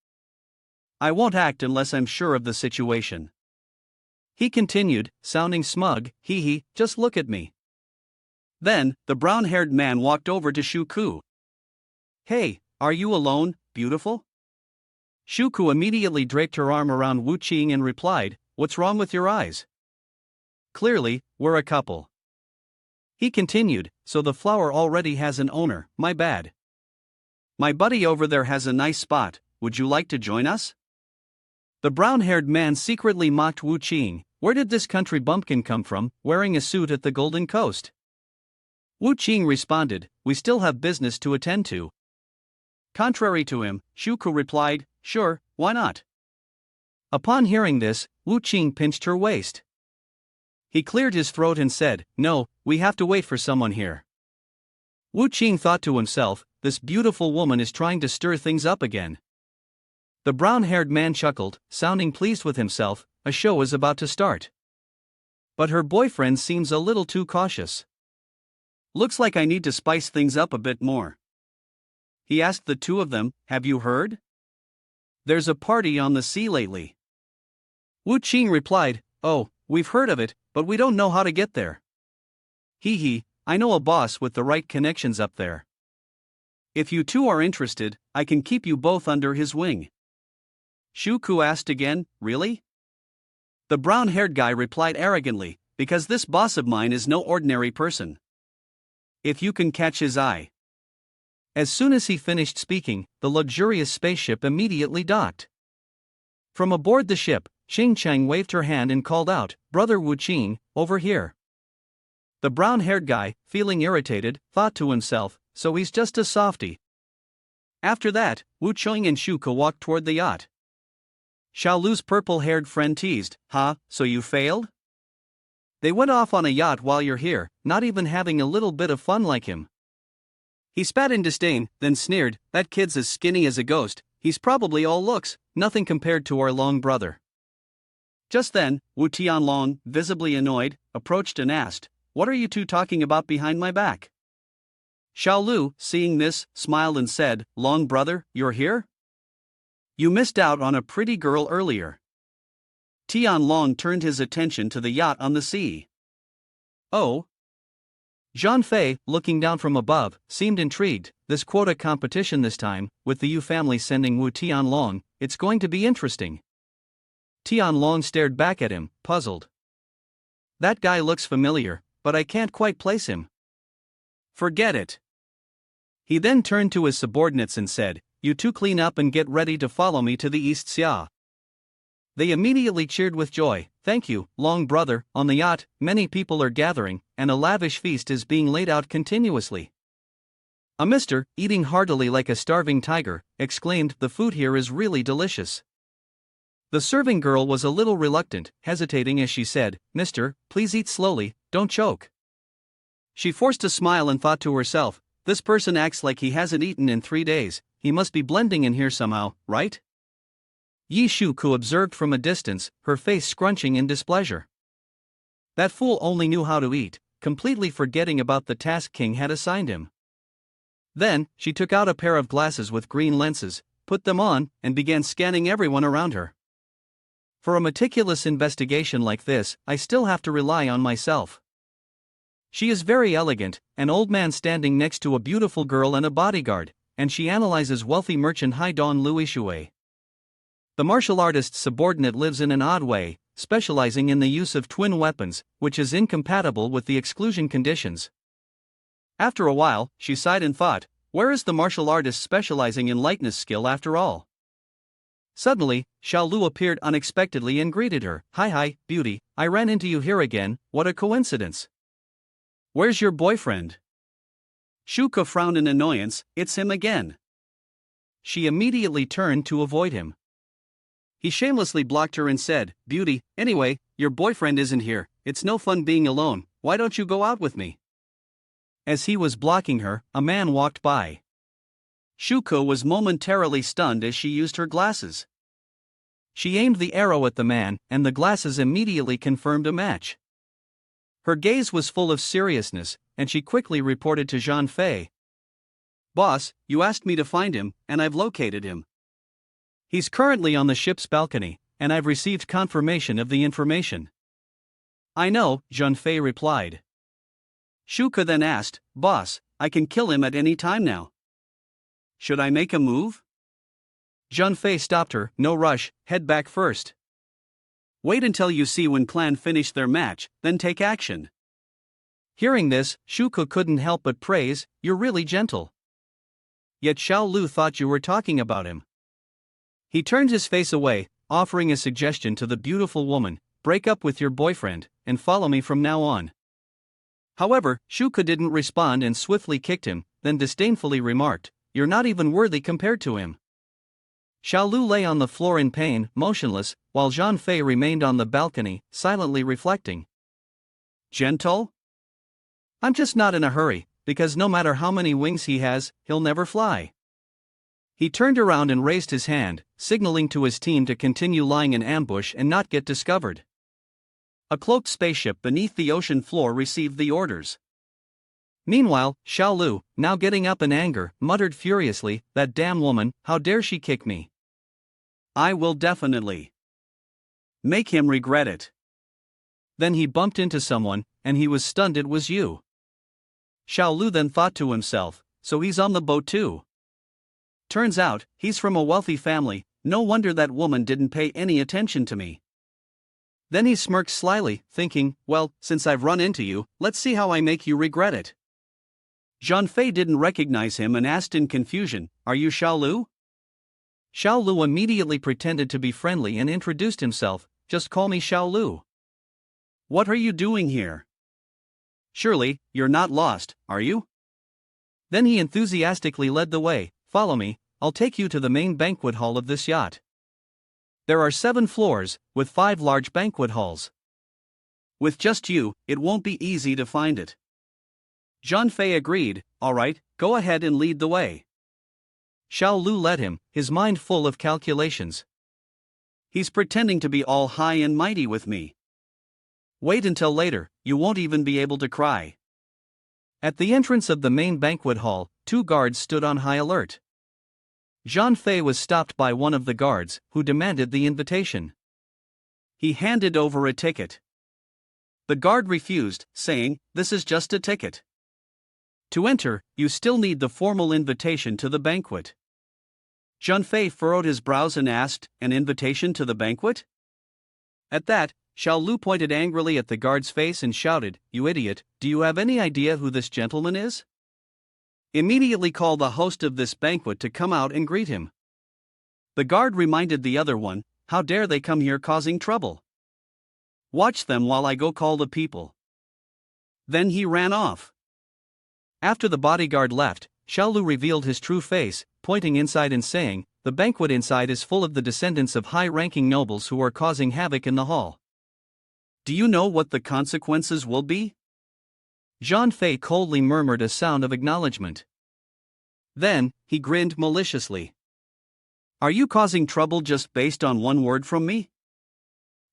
I won't act unless I'm sure of the situation." He continued, sounding smug, "Hee hee, just look at me." Then, the brown-haired man walked over to Shuku. "Hey, are you alone, beautiful?" Shuku immediately draped her arm around Wu Qing and replied, "What's wrong with your eyes? Clearly, we're a couple." He continued, "So the flower already has an owner, my bad. My buddy over there has a nice spot, would you like to join us?" The brown-haired man secretly mocked Wu Qing, "Where did this country bumpkin come from, wearing a suit at the Golden Coast?" Wu Qing responded, "We still have business to attend to." Contrary to him, Shuku replied, "Sure, why not?" Upon hearing this, Wu Qing pinched her waist. He cleared his throat and said, "No, we have to wait for someone here." Wu Qing thought to himself, "This beautiful woman is trying to stir things up again." The brown-haired man chuckled, sounding pleased with himself, "A show is about to start." But her boyfriend seems a little too cautious. "Looks like I need to spice things up a bit more." He asked the two of them, "Have you heard? There's a party on the sea lately." Wu Qing replied, "Oh, we've heard of it, but we don't know how to get there." "Hee hee, I know a boss with the right connections up there. If you two are interested, I can keep you both under his wing." Shuku asked again, "Really?" The brown-haired guy replied arrogantly, "Because this boss of mine is no ordinary person. If you can catch his eye." As soon as he finished speaking, the luxurious spaceship immediately docked. From aboard the ship, Xing Cheng waved her hand and called out, "Brother Wu Qing, over here." The brown-haired guy, feeling irritated, thought to himself, "So he's just a softie." After that, Wu Qing and Shuka walked toward the yacht. Xiaolu's purple-haired friend teased, "Ha, so you failed? They went off on a yacht while you're here, not even having a little bit of fun like him." He spat in disdain, then sneered, "That kid's as skinny as a ghost, he's probably all looks, nothing compared to our Long brother." Just then, Wu Tianlong, visibly annoyed, approached and asked, "What are you two talking about behind my back?" Xiaolu, seeing this, smiled and said, "Long brother, you're here? You missed out on a pretty girl earlier." Tianlong turned his attention to the yacht on the sea. "Oh?" Zhang Fei, looking down from above, seemed intrigued. "This quota competition this time, with the Yu family sending Wu Tianlong, it's going to be interesting." Tianlong stared back at him, puzzled. "That guy looks familiar, but I can't quite place him." "Forget it." He then turned to his subordinates and said, "You two clean up and get ready to follow me to the East Xia." They immediately cheered with joy. "Thank you, Long brother." On the yacht, many people are gathering, and a lavish feast is being laid out continuously. A mister, eating heartily like a starving tiger, exclaimed, "The food here is really delicious." The serving girl was a little reluctant, hesitating as she said, "Mister, please eat slowly, don't choke." She forced a smile and thought to herself, "This person acts like he hasn't eaten in 3 days, he must be blending in here somehow, right?" Yi Shuku observed from a distance, her face scrunching in displeasure. That fool only knew how to eat, completely forgetting about the task King had assigned him. Then, she took out a pair of glasses with green lenses, put them on, and began scanning everyone around her. For a meticulous investigation like this, I still have to rely on myself. She is very elegant, an old man standing next to a beautiful girl and a bodyguard, and she analyzes wealthy merchant Haidon Louis Shui. The martial artist's subordinate lives in an odd way, specializing in the use of twin weapons, which is incompatible with the exclusion conditions. After a while, she sighed and thought, where is the martial artist specializing in lightness skill after all? Suddenly, Xiao Lu appeared unexpectedly and greeted her. Hi, beauty, I ran into you here again, what a coincidence. Where's your boyfriend? Shuko frowned in annoyance, it's him again. She immediately turned to avoid him. He shamelessly blocked her and said, Beauty, anyway, your boyfriend isn't here, it's no fun being alone, why don't you go out with me? As he was blocking her, a man walked by. Shuko was momentarily stunned as she used her glasses. She aimed the arrow at the man, and the glasses immediately confirmed a match. Her gaze was full of seriousness, and she quickly reported to Zhang Fei. Boss, you asked me to find him, and I've located him. He's currently on the ship's balcony, and I've received confirmation of the information. I know, Zhang Fei replied. Shuka then asked, Boss, I can kill him at any time now. Should I make a move? Zhang Fei stopped her, no rush, head back first. Wait until you see when clan finish their match, then take action. Hearing this, Shuko couldn't help but praise, you're really gentle. Yet Xiao Lu thought you were talking about him. He turned his face away, offering a suggestion to the beautiful woman, break up with your boyfriend, and follow me from now on. However, Shuko didn't respond and swiftly kicked him, then disdainfully remarked, you're not even worthy compared to him. Xiao Lu lay on the floor in pain, motionless, while Zhang Fei remained on the balcony, silently reflecting. Gentle? I'm just not in a hurry, because no matter how many wings he has, he'll never fly. He turned around and raised his hand, signaling to his team to continue lying in ambush and not get discovered. A cloaked spaceship beneath the ocean floor received the orders. Meanwhile, Xiao Lu, now getting up in anger, muttered furiously, that damn woman, how dare she kick me? I will definitely make him regret it. Then he bumped into someone, and he was stunned it was you. Xiao Lu then thought to himself, so he's on the boat too. Turns out, he's from a wealthy family, no wonder that woman didn't pay any attention to me. Then he smirked slyly, thinking, well, since I've run into you, let's see how I make you regret it. Zhang Fei didn't recognize him and asked in confusion, are you Xiao Lu? Xiao Lu immediately pretended to be friendly and introduced himself, just call me Xiao Lu. What are you doing here? Surely, you're not lost, are you? Then he enthusiastically led the way, follow me, I'll take you to the main banquet hall of this yacht. There are 7 floors, with 5 large banquet halls. With just you, it won't be easy to find it. Zhang Fei agreed, alright, go ahead and lead the way. Xiao Lu led him, his mind full of calculations. He's pretending to be all high and mighty with me. Wait until later, you won't even be able to cry. At the entrance of the main banquet hall, 2 guards stood on high alert. Zhang Fei was stopped by one of the guards, who demanded the invitation. He handed over a ticket. The guard refused, saying, this is just a ticket. To enter, you still need the formal invitation to the banquet. Zhang Fei furrowed his brows and asked, an invitation to the banquet? At that, Xiao Lu pointed angrily at the guard's face and shouted, you idiot, do you have any idea who this gentleman is? Immediately call the host of this banquet to come out and greet him. The guard reminded the other one, how dare they come here causing trouble? Watch them while I go call the people. Then he ran off. After the bodyguard left, Xiao Lu revealed his true face, pointing inside and saying, the banquet inside is full of the descendants of high-ranking nobles who are causing havoc in the hall. Do you know what the consequences will be? Zhang Fei coldly murmured a sound of acknowledgement. Then, he grinned maliciously. Are you causing trouble just based on one word from me?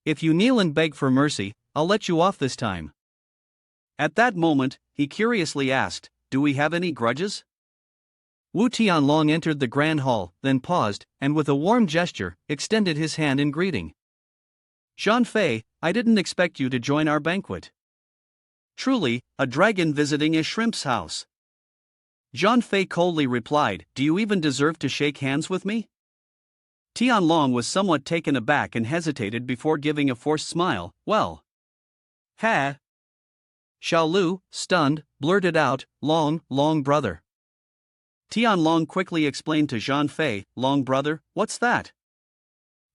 If you kneel and beg for mercy, I'll let you off this time. At that moment, he curiously asked, do we have any grudges? Wu Tianlong entered the grand hall, then paused, and with a warm gesture, extended his hand in greeting. Zhan Fei, I didn't expect you to join our banquet. Truly, a dragon visiting a shrimp's house. Zhan Fei coldly replied, Do you even deserve to shake hands with me? Tianlong was somewhat taken aback and hesitated before giving a forced smile. Well. Ha! Xiao Lu, stunned, blurted out, Long brother. Tianlong quickly explained to Zhan Fei, Long brother, what's that?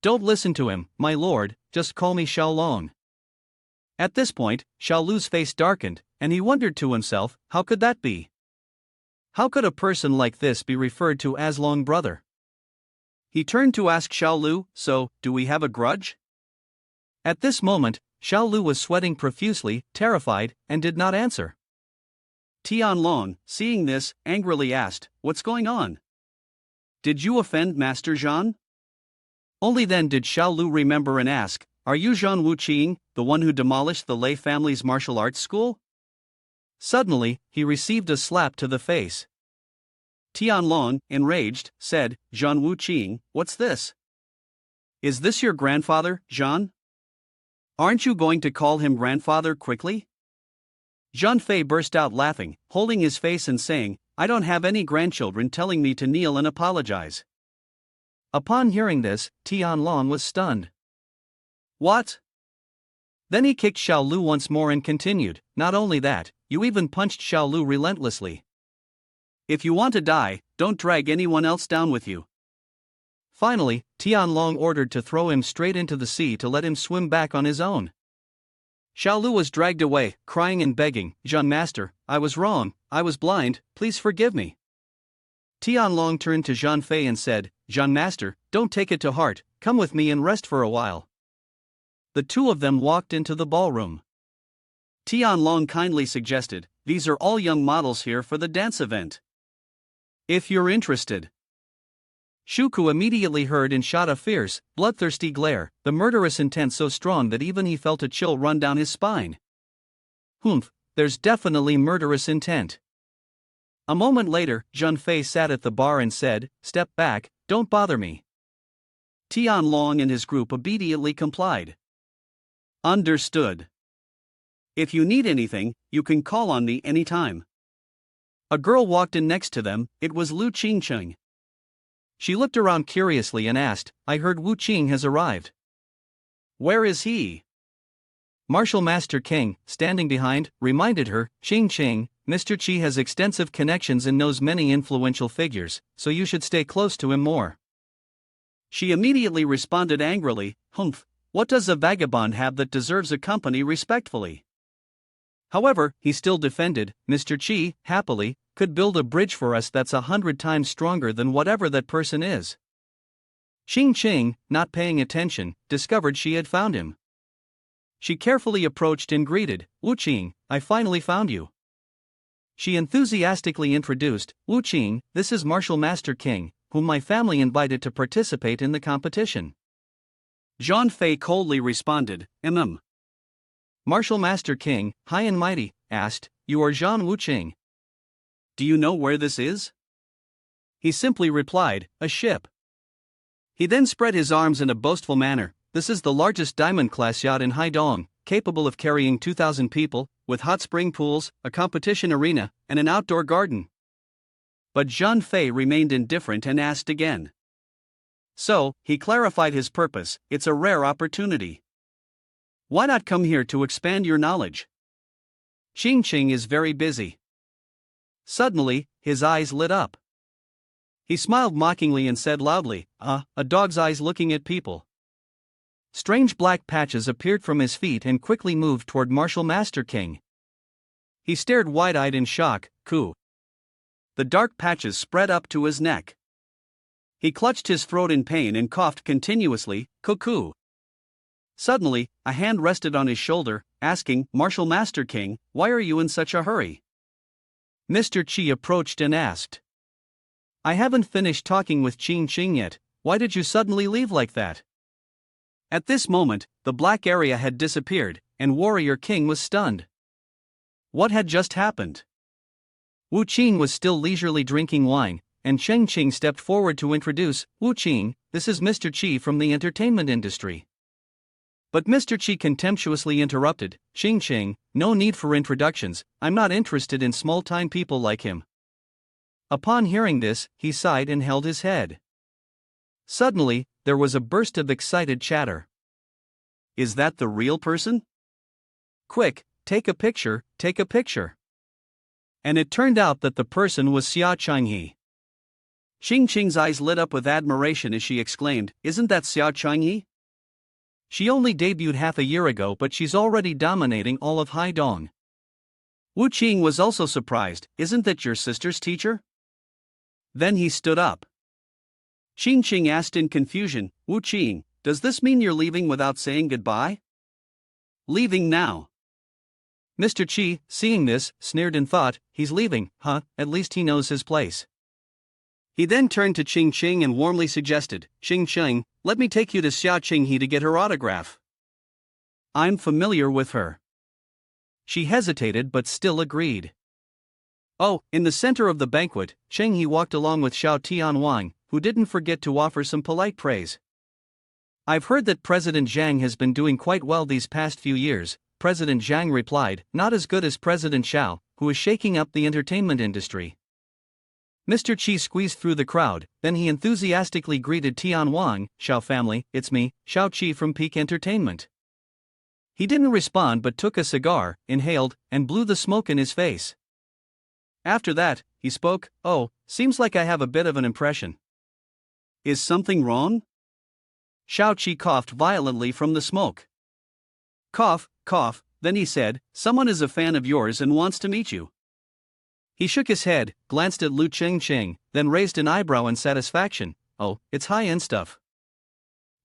Don't listen to him, my lord, just call me Xiao Long. At this point, Xiao Lu's face darkened, and he wondered to himself, how could that be? How could a person like this be referred to as Long brother? He turned to ask Xiao Lu, so, do we have a grudge? At this moment, Xiao Lu was sweating profusely, terrified, and did not answer. Tianlong, seeing this, angrily asked, What's going on? Did you offend Master Zhan? Only then did Xiao Lu remember and ask, Are you Zhan Wuqing, the one who demolished the Lei family's martial arts school? Suddenly, he received a slap to the face. Tianlong, enraged, said, Zhan Wuqing, what's this? Is this your grandfather, Zhan? Aren't you going to call him grandfather quickly? Zhan Fei burst out laughing, holding his face and saying, I don't have any grandchildren telling me to kneel and apologize. Upon hearing this, Tianlong was stunned. What? Then he kicked Xiao Lu once more and continued, Not only that, you even punched Xiao Lu relentlessly. If you want to die, don't drag anyone else down with you. Finally, Tianlong ordered to throw him straight into the sea to let him swim back on his own. Xiao Lu was dragged away, crying and begging, Zhan Master, I was wrong, I was blind, please forgive me. Tianlong turned to Zhan Fei and said, Zhan Master, don't take it to heart, come with me and rest for a while. The two of them walked into the ballroom. Tianlong kindly suggested, These are all young models here for the dance event. If you're interested. Shuku immediately heard and shot a fierce, bloodthirsty glare, the murderous intent so strong that even he felt a chill run down his spine. Humph, there's definitely murderous intent. A moment later, Zhan Fei sat at the bar and said, Step back, don't bother me. Tianlong and his group obediently complied. Understood. If you need anything, you can call on me anytime. A girl walked in next to them, it was Lu Qingcheng. She looked around curiously and asked, I heard Wu Qing has arrived. Where is he? Martial Master King, standing behind, reminded her, Qingcheng, Mr. Qi has extensive connections and knows many influential figures, so you should stay close to him more. She immediately responded angrily, Humph, what does a vagabond have that deserves a company respectfully? However, he still defended, Mr. Qi, happily, could build a bridge for us that's 100 times stronger than whatever that person is. Qingcheng, not paying attention, discovered she had found him. She carefully approached and greeted, Wu Qing, I finally found you. She enthusiastically introduced, Wu Qing, this is Martial Master King, whom my family invited to participate in the competition. Zhan Fei coldly responded, Martial Master King, high and mighty, asked, You are Zhan Wuqing. Do you know where this is? He simply replied, A ship. He then spread his arms in a boastful manner, This is the largest diamond-class yacht in Haidong, capable of carrying 2,000 people, with hot spring pools, a competition arena, and an outdoor garden. But Zhan Fei remained indifferent and asked again. So, he clarified his purpose, it's a rare opportunity. Why not come here to expand your knowledge? Qingcheng is very busy. Suddenly, his eyes lit up. He smiled mockingly and said loudly, a dog's eyes looking at people. Strange black patches appeared from his feet and quickly moved toward Martial Master King. He stared wide-eyed in shock, Ku. The dark patches spread up to his neck. He clutched his throat in pain and coughed continuously, Cuckoo. Suddenly, a hand rested on his shoulder, asking, Martial Master King, why are you in such a hurry? Mr. Qi approached and asked. I haven't finished talking with Qingcheng yet, why did you suddenly leave like that? At this moment, the black area had disappeared, and Warrior King was stunned. What had just happened? Wu Qing was still leisurely drinking wine, and Cheng Qing stepped forward to introduce, Wu Qing, this is Mr. Qi from the entertainment industry. But Mr. Qi contemptuously interrupted, Qing, no need for introductions, I'm not interested in small-time people like him. Upon hearing this, he sighed and held his head. Suddenly, there was a burst of excited chatter. Is that the real person? Quick, take a picture, take a picture. And it turned out that the person was Xia Changhe. Qing's eyes lit up with admiration as she exclaimed, Isn't that Xia Changhe? She only debuted half a year ago, but she's already dominating all of Haidong. Wu Qing was also surprised, Isn't that your sister's teacher? Then he stood up. Qing asked in confusion, Wu Qing, does this mean you're leaving without saying goodbye? Leaving now. Mr. Qi, seeing this, sneered and thought, he's leaving, huh, at least he knows his place. He then turned to Qing and warmly suggested, Qing, let me take you to Xia Qinghe to get her autograph. I'm familiar with her. She hesitated but still agreed. Oh, in the center of the banquet, Qinghe walked along with Xiao Tianwang, who didn't forget to offer some polite praise. I've heard that President Zhang has been doing quite well these past few years. President Zhang replied, not as good as President Xiao, who is shaking up the entertainment industry. Mr. Qi squeezed through the crowd, then he enthusiastically greeted Tianwang, Xiao family, it's me, Xiao Qi from Peak Entertainment. He didn't respond but took a cigar, inhaled, and blew the smoke in his face. After that, he spoke, oh, seems like I have a bit of an impression. Is something wrong? Xiao Qi coughed violently from the smoke. Cough, then he said, someone is a fan of yours and wants to meet you. He shook his head, glanced at Lu Qing, then raised an eyebrow in satisfaction, oh, it's high-end stuff.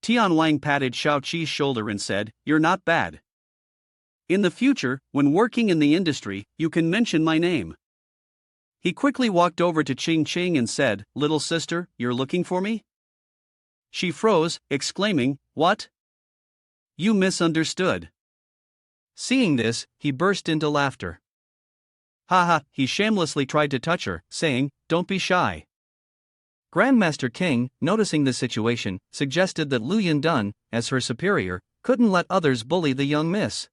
Tianwang patted Xiao Qi's shoulder and said, you're not bad. In the future, when working in the industry, you can mention my name. He quickly walked over to Qing and said, little sister, you're looking for me? She froze, exclaiming, what? You misunderstood. Seeing this, he burst into laughter. He shamelessly tried to touch her, saying, don't be shy. Grandmaster King, noticing the situation, suggested that Lu Yindun, as her superior, couldn't let others bully the young miss.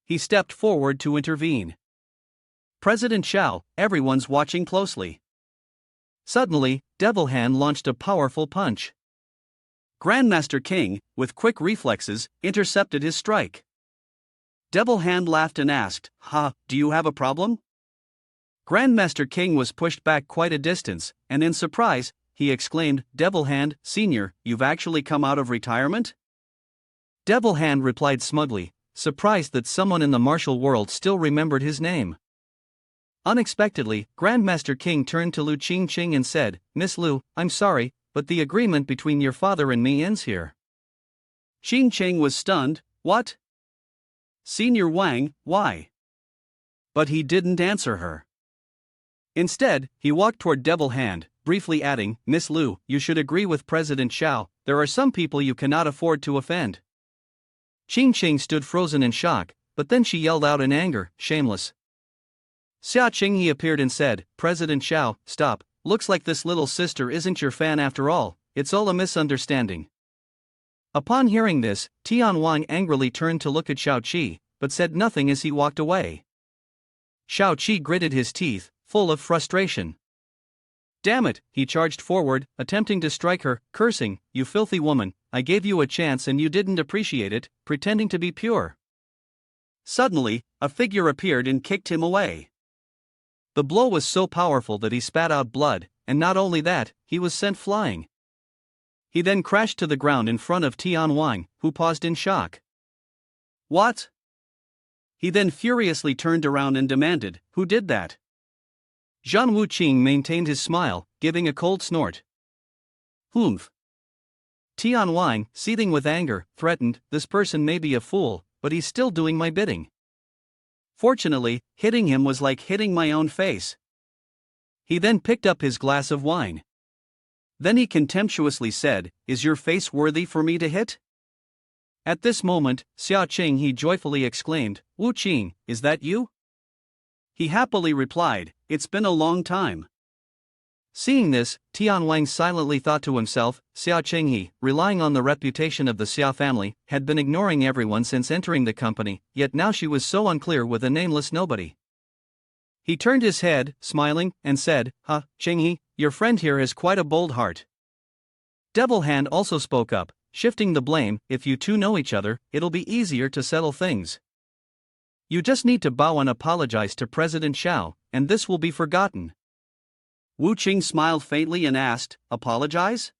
He stepped forward to intervene. President Xiao, everyone's watching closely. Suddenly, Devil Hand launched a powerful punch. Grandmaster King, with quick reflexes, intercepted his strike. Devil Hand laughed and asked, do you have a problem? Grandmaster King was pushed back quite a distance, and in surprise, he exclaimed, Devil Hand, Senior, you've actually come out of retirement? Devil Hand replied smugly, surprised that someone in the martial world still remembered his name. Unexpectedly, Grandmaster King turned to Lu Qing and said, Miss Lu, I'm sorry, but the agreement between your father and me ends here. Qing was stunned, what? Senior Wang, why? But he didn't answer her. Instead, he walked toward Devil Hand, briefly adding, Miss Lu, you should agree with President Xiao, there are some people you cannot afford to offend. Qing stood frozen in shock, but then she yelled out in anger, shameless. Xia Qinghe appeared and said, President Xiao, stop, looks like this little sister isn't your fan after all, it's all a misunderstanding. Upon hearing this, Tianwang angrily turned to look at Xiao Qi, but said nothing as he walked away. Xiao Qi gritted his teeth, full of frustration. Damn it, he charged forward, attempting to strike her, cursing, you filthy woman, I gave you a chance and you didn't appreciate it, pretending to be pure. Suddenly, a figure appeared and kicked him away. The blow was so powerful that he spat out blood, and not only that, he was sent flying. He then crashed to the ground in front of Tianwang, who paused in shock. What? He then furiously turned around and demanded, who did that? Zhan Wu Qing maintained his smile, giving a cold snort. Humph. Tianwang, seething with anger, threatened, this person may be a fool, but he's still doing my bidding. Fortunately, hitting him was like hitting my own face. He then picked up his glass of wine. Then he contemptuously said, is your face worthy for me to hit? At this moment, Xia Qinghe joyfully exclaimed, Wu Qing, is that you? He happily replied, it's been a long time. Seeing this, Tian Wang silently thought to himself, Xiao Qinghe, relying on the reputation of the Xiao family, had been ignoring everyone since entering the company, yet now she was so unclear with a nameless nobody. He turned his head, smiling, and said, Qinghe, your friend here has quite a bold heart. Devil Hand also spoke up, shifting the blame, if you two know each other, it'll be easier to settle things. You just need to bow and apologize to President Xiao, and this will be forgotten. Wu Qing smiled faintly and asked, apologize?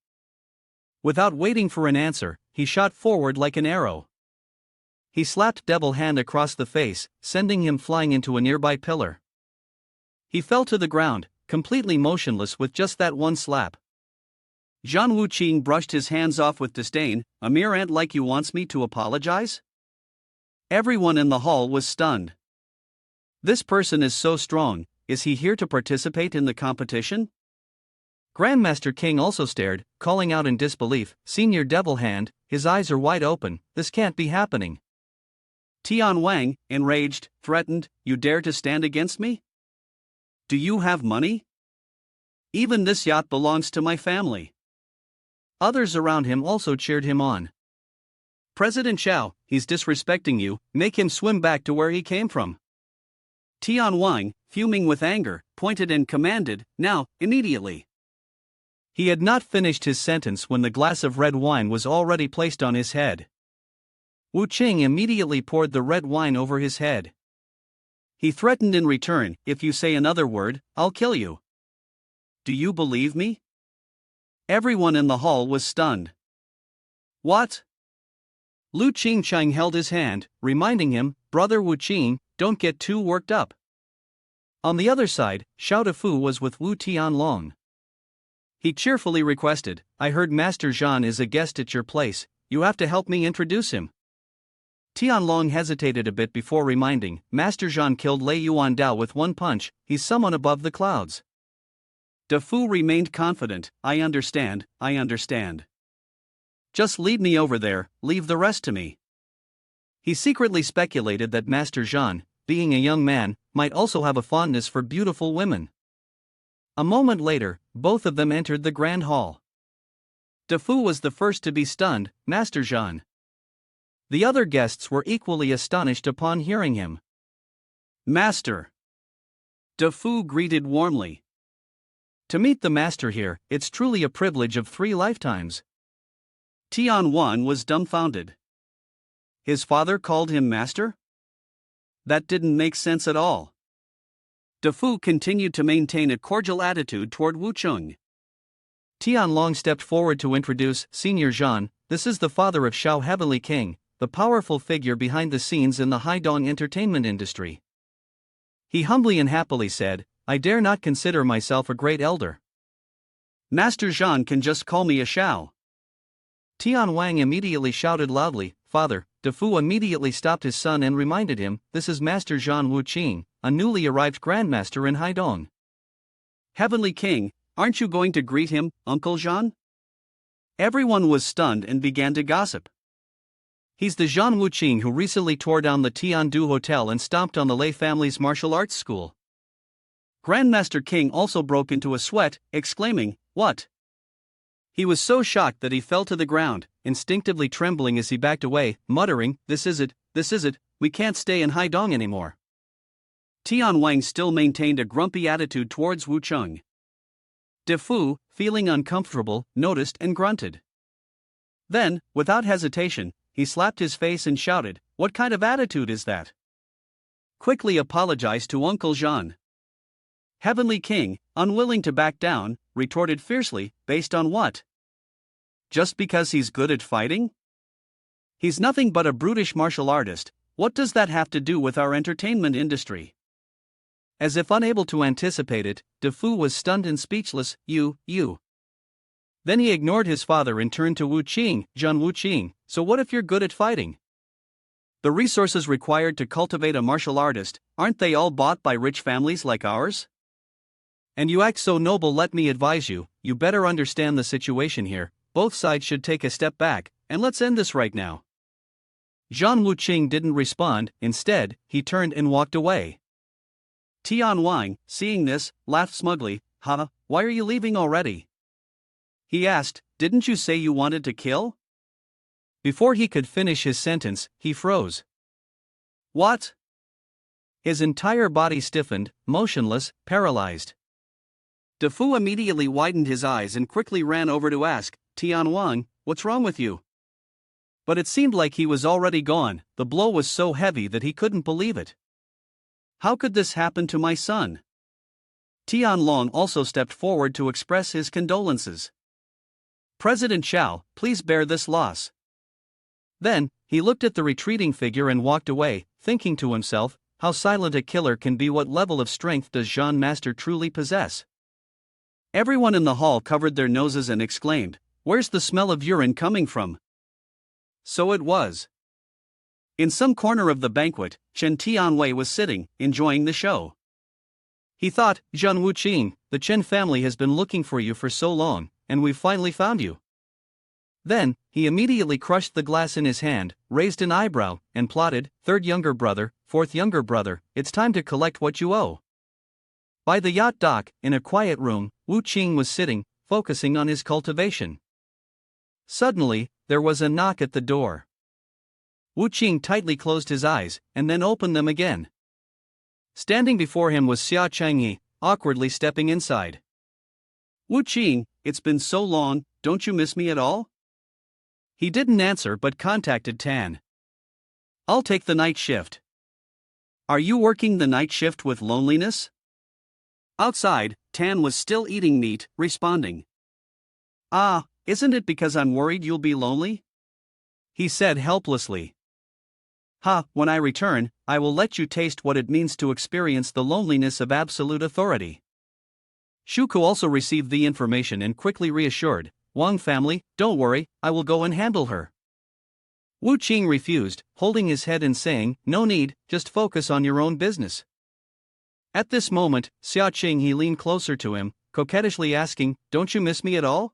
Without waiting for an answer, he shot forward like an arrow. He slapped Devil Hand across the face, sending him flying into a nearby pillar. He fell to the ground, completely motionless with just that one slap. Zhan Wu Qing brushed his hands off with disdain. A mere ant like you wants me to apologize? Everyone in the hall was stunned. This person is so strong, is he here to participate in the competition? Grandmaster King also stared, calling out in disbelief, Senior Devil Hand, his eyes are wide open, this can't be happening. Tian Wang, enraged, threatened, you dare to stand against me? Do you have money? Even this yacht belongs to my family. Others around him also cheered him on. President Xiao, he's disrespecting you, make him swim back to where he came from. Tian Wang, fuming with anger, pointed and commanded, now, immediately. He had not finished his sentence when the glass of red wine was already placed on his head. Wu Qing immediately poured the red wine over his head. He threatened in return, if you say another word, I'll kill you. Do you believe me? Everyone in the hall was stunned. What? Lu Qingchang held his hand, reminding him, Brother Wu Qing, don't get too worked up. On the other side, Xiao Defu was with Wu Tianlong. He cheerfully requested, I heard Master Zhan is a guest at your place, you have to help me introduce him. Tianlong hesitated a bit before reminding, Master Zhan killed Lei Yuandao with one punch, he's someone above the clouds. Defu remained confident, I understand. Just lead me over there, leave the rest to me. He secretly speculated that Master Zhan, being a young man, might also have a fondness for beautiful women. A moment later, both of them entered the grand hall. Defu was the first to be stunned, Master Zhan. The other guests were equally astonished upon hearing him. Master. Defu greeted warmly. To meet the master here, it's truly a privilege of 3 lifetimes. Tian Wan was dumbfounded. His father called him master? That didn't make sense at all. Defu continued to maintain a cordial attitude toward Wu Qing. Tianlong stepped forward to introduce Senior Zhan, this is the father of Xiao Heavenly King, the powerful figure behind the scenes in the Haidong entertainment industry. He humbly and happily said, I dare not consider myself a great elder. Master Zhan can just call me a Xiao. Tian Wang immediately shouted loudly, Father. Defu immediately stopped his son and reminded him, this is Master Zhan Wu Qing, a newly arrived grandmaster in Haidong. Heavenly King, aren't you going to greet him, Uncle Zhan? Everyone was stunned and began to gossip. He's the Zhan Wu Qing who recently tore down the Tiandu Hotel and stomped on the Lei family's martial arts school. Grandmaster King also broke into a sweat, exclaiming, What? He was so shocked that he fell to the ground, instinctively trembling as he backed away, muttering, This is it, we can't stay in Haidong anymore. Tian Wang still maintained a grumpy attitude towards Wu Qing. Defu, feeling uncomfortable, noticed and grunted. Then, without hesitation, he slapped his face and shouted, What kind of attitude is that? Quickly apologized to Uncle Zhan. Heavenly King, unwilling to back down, retorted fiercely, based on what? Just because he's good at fighting? He's nothing but a brutish martial artist, what does that have to do with our entertainment industry? As if unable to anticipate it, Defu was stunned and speechless, you. Then he ignored his father and turned to Wu Qing, Zhan Wu Qing, so what if you're good at fighting? The resources required to cultivate a martial artist, aren't they all bought by rich families like ours? And you act so noble, let me advise you, you better understand the situation here, both sides should take a step back, and let's end this right now. Zhan Wu Qing didn't respond, instead, he turned and walked away. Tian Wang, seeing this, laughed smugly, why are you leaving already? He asked, didn't you say you wanted to kill? Before he could finish his sentence, he froze. What? His entire body stiffened, motionless, paralyzed. Defu immediately widened his eyes and quickly ran over to ask, Tian Wang, what's wrong with you? But it seemed like he was already gone. The blow was so heavy that he couldn't believe it. How could this happen to my son? Tian Long also stepped forward to express his condolences. President Xiao, please bear this loss. Then, he looked at the retreating figure and walked away, thinking to himself, how silent a killer can be. What level of strength does Jean Master truly possess? Everyone in the hall covered their noses and exclaimed, where's the smell of urine coming from? So it was. In some corner of the banquet, Chen Tianwei was sitting, enjoying the show. He thought, Zhang Wuqing, the Chen family has been looking for you for so long, and we've finally found you. Then, he immediately crushed the glass in his hand, raised an eyebrow, and plotted, third younger brother, fourth younger brother, it's time to collect what you owe. By the yacht dock, in a quiet room, Wu Qing was sitting, focusing on his cultivation. Suddenly, there was a knock at the door. Wu Qing tightly closed his eyes, and then opened them again. Standing before him was Xia Changyi, awkwardly stepping inside. Wu Qing, it's been so long, don't you miss me at all? He didn't answer but contacted Tan. I'll take the night shift. Are you working the night shift with loneliness? Outside, Tan was still eating meat, responding. Ah, isn't it because I'm worried you'll be lonely? He said helplessly. When I return, I will let you taste what it means to experience the loneliness of absolute authority. Shuko also received the information and quickly reassured, Wang family, don't worry, I will go and handle her. Wu Qing refused, holding his head and saying, no need, just focus on your own business. At this moment, Xia Qinghe leaned closer to him, coquettishly asking, don't you miss me at all?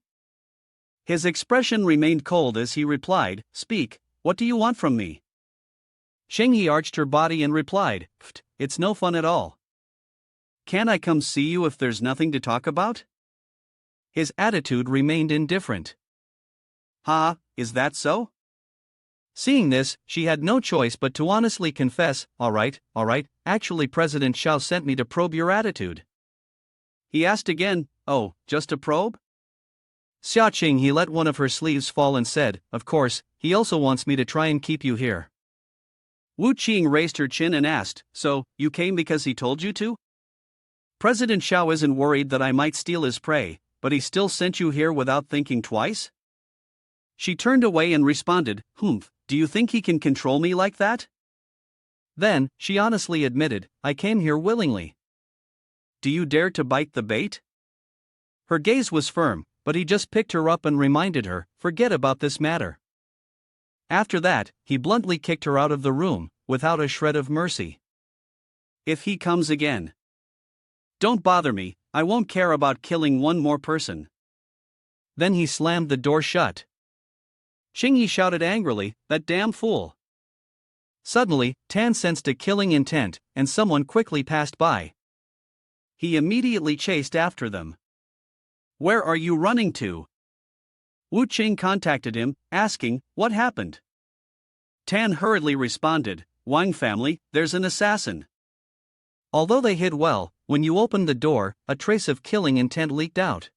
His expression remained cold as he replied, speak, what do you want from me? Qinghe arched her body and replied, it's no fun at all. Can I come see you if there's nothing to talk about? His attitude remained indifferent. Is that so? Seeing this, she had no choice but to honestly confess, all right, actually President Xiao sent me to probe your attitude. He asked again, oh, just a probe? Xia Qinghe let one of her sleeves fall and said, of course, he also wants me to try and keep you here. Wu Qing raised her chin and asked, so, you came because he told you to? President Xiao isn't worried that I might steal his prey, but he still sent you here without thinking twice? She turned away and responded, do you think he can control me like that? Then, she honestly admitted, I came here willingly. Do you dare to bite the bait? Her gaze was firm, but he just picked her up and reminded her, forget about this matter. After that, he bluntly kicked her out of the room, without a shred of mercy. If he comes again, don't bother me, I won't care about killing one more person. Then he slammed the door shut. Qinghe shouted angrily, that damn fool. Suddenly, Tan sensed a killing intent, and someone quickly passed by. He immediately chased after them. Where are you running to? Wu Qing contacted him, asking, what happened? Tan hurriedly responded, Wang family, there's an assassin. Although they hid well, when you opened the door, a trace of killing intent leaked out.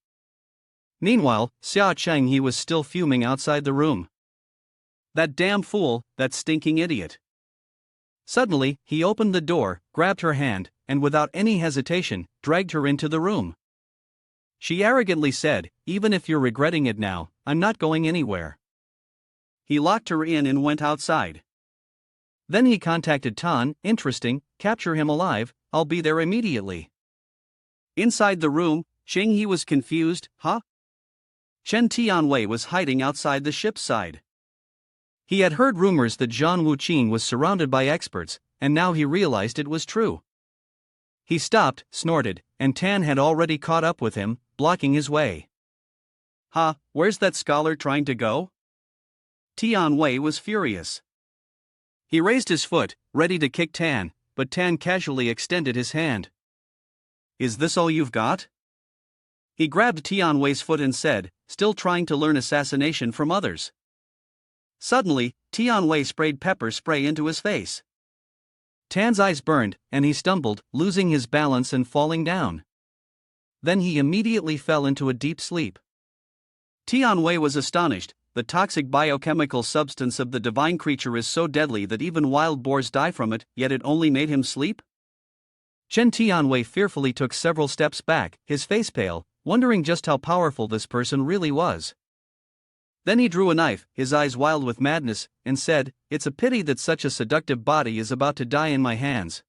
Meanwhile, Xia Changhe was still fuming outside the room. That damn fool, that stinking idiot. Suddenly, he opened the door, grabbed her hand, and without any hesitation, dragged her into the room. She arrogantly said, even if you're regretting it now, I'm not going anywhere. He locked her in and went outside. Then he contacted Tan, interesting, capture him alive, I'll be there immediately. Inside the room, Qinghe was confused, Chen Tianwei was hiding outside the ship's side. He had heard rumors that Zhang Wuqing was surrounded by experts, and now he realized it was true. He stopped, snorted, and Tan had already caught up with him, blocking his way. Where's that scholar trying to go? Tianwei was furious. He raised his foot, ready to kick Tan, but Tan casually extended his hand. Is this all you've got? He grabbed Tian Wei's foot and said, still trying to learn assassination from others. Suddenly, Tian Wei sprayed pepper spray into his face. Tan's eyes burned, and he stumbled, losing his balance and falling down. Then he immediately fell into a deep sleep. Tian Wei was astonished. The toxic biochemical substance of the divine creature is so deadly that even wild boars die from it, yet it only made him sleep? Chen Tianwei fearfully took several steps back, his face pale, wondering just how powerful this person really was. Then he drew a knife, his eyes wild with madness, and said, "It's a pity that such a seductive body is about to die in my hands."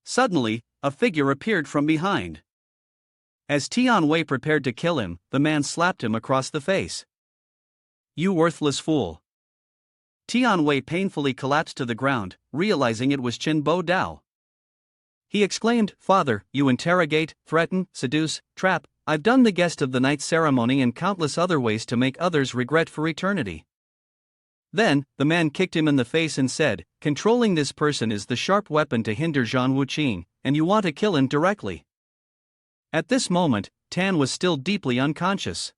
Suddenly, a figure appeared from behind. As Tian Wei prepared to kill him, the man slapped him across the face. "You worthless fool." Tian Wei painfully collapsed to the ground, realizing it was Chen Bo Dao. He exclaimed, "Father, you interrogate, threaten, seduce, trap. I've done the guest of the night ceremony and countless other ways to make others regret for eternity." Then, the man kicked him in the face and said, "Controlling this person is the sharp weapon to hinder Zhang Wuqing, and you want to kill him directly." At this moment, Tan was still deeply unconscious.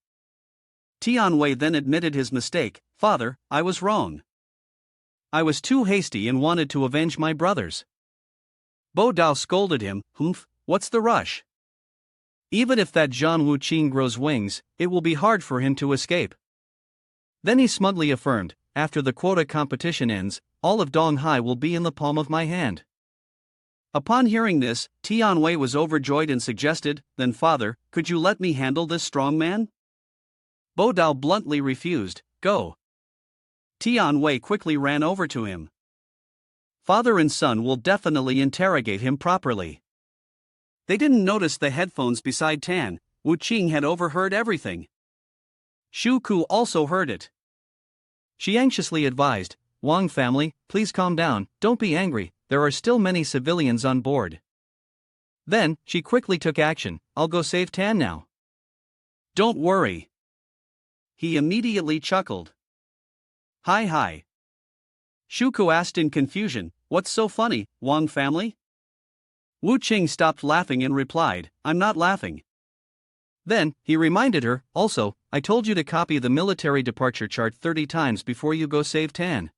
Tian Wei then admitted his mistake. "Father, I was wrong. I was too hasty and wanted to avenge my brothers." Bo Dao scolded him, "Humph, what's the rush? Even if that Zhang Wuqing grows wings, it will be hard for him to escape." Then he smugly affirmed, "After the quota competition ends, all of Donghai will be in the palm of my hand." Upon hearing this, Tian Wei was overjoyed and suggested, "Then father, could you let me handle this strong man?" Bo Dao bluntly refused. "Go." Tian Wei quickly ran over to him. Father and son will definitely interrogate him properly. They didn't notice the headphones beside Tan. Wuqing had overheard everything. Shu Ku also heard it. She anxiously advised, "Wang family, please calm down, don't be angry, there are still many civilians on board." Then, she quickly took action, "I'll go save Tan now." "Don't worry." He immediately chuckled. Hi. Shuko asked in confusion, "What's so funny, Wang family?" Wu Qing stopped laughing and replied, "I'm not laughing." Then, he reminded her, "Also, I told you to copy the military departure chart 30 times before you go save Tan."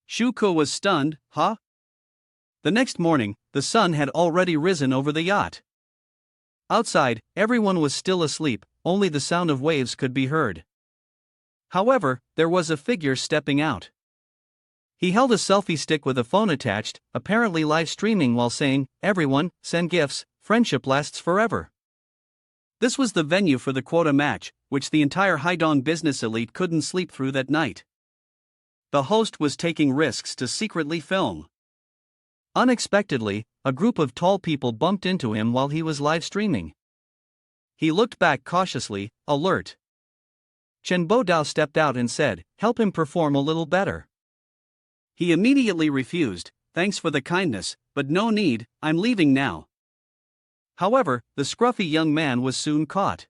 Shuko was stunned, "Huh?" The next morning, the sun had already risen over the yacht. Outside, everyone was still asleep, only the sound of waves could be heard. However, there was a figure stepping out. He held a selfie stick with a phone attached, apparently live streaming while saying, "Everyone, send gifts, friendship lasts forever." This was the venue for the quota match, which the entire Haidong business elite couldn't sleep through that night. The host was taking risks to secretly film. Unexpectedly, a group of tall people bumped into him while he was live streaming. He looked back cautiously, alert. Chen Bo Dao stepped out and said, "Help him perform a little better." He immediately refused, "Thanks for the kindness, but no need, I'm leaving now." However, the scruffy young man was soon caught.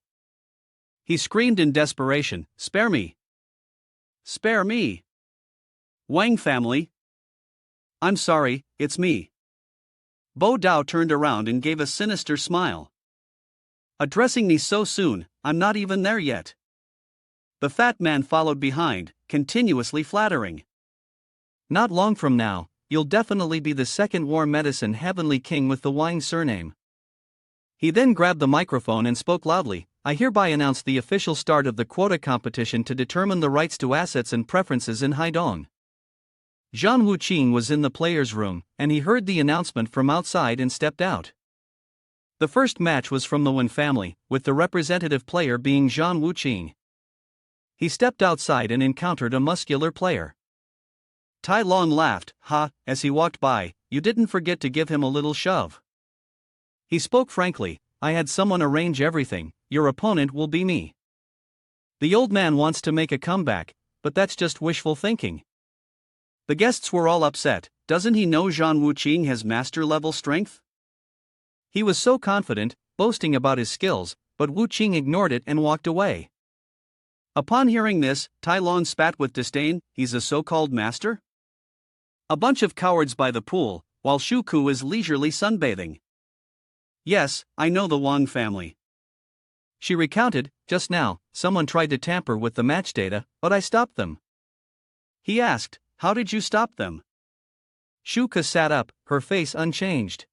He screamed in desperation, "Spare me! Spare me! Wang family! I'm sorry, it's me." Bo Dao turned around and gave a sinister smile. "Addressing me so soon, I'm not even there yet." The fat man followed behind, continuously flattering. "Not long from now, you'll definitely be the second war medicine heavenly king with the Wang surname." He then grabbed the microphone and spoke loudly, "I hereby announce the official start of the quota competition to determine the rights to assets and preferences in Haidong." Zhang Wuqing was in the players' room, and he heard the announcement from outside and stepped out. The first match was from the Wen family, with the representative player being Zhang Wuqing. He stepped outside and encountered a muscular player. Tai Long laughed, "Ha," as he walked by, "you didn't forget to give him a little shove." He spoke frankly, "I had someone arrange everything, your opponent will be me." The old man wants to make a comeback, but that's just wishful thinking. The guests were all upset. Doesn't he know Zhang Wuqing has master-level strength? He was so confident, boasting about his skills, but Wuqing ignored it and walked away. Upon hearing this, Tai Long spat with disdain, "He's a so-called master? A bunch of cowards by the pool, while Shu Ku is leisurely sunbathing." "Yes, I know the Wang family. She recounted, just now, someone tried to tamper with the match data, but I stopped them. He asked, how did you stop them? Shuka sat up, her face unchanged.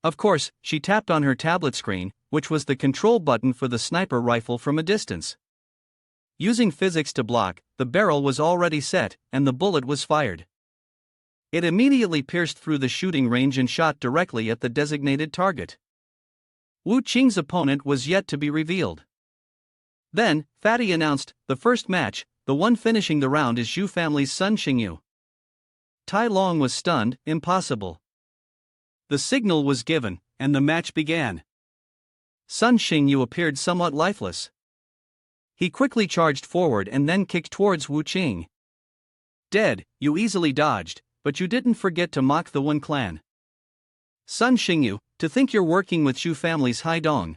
Of course, she tapped on her tablet screen, which was the control button for the sniper rifle from a distance. Using physics to block, the barrel was already set, and the bullet was fired. It immediately pierced through the shooting range and shot directly at the designated target. Wu Qing's opponent was yet to be revealed. Then, Fatty announced, the first match, the one finishing the round is Zhu family's son Xingyu. Tai Long was stunned, impossible. The signal was given, and the match began. Sun Xingyu appeared somewhat lifeless. He quickly charged forward and then kicked towards Wu Qing. Dead, you easily dodged, but you didn't forget to mock the Wen clan. Sun Xingyu, to think you're working with Zhu family's Haidong.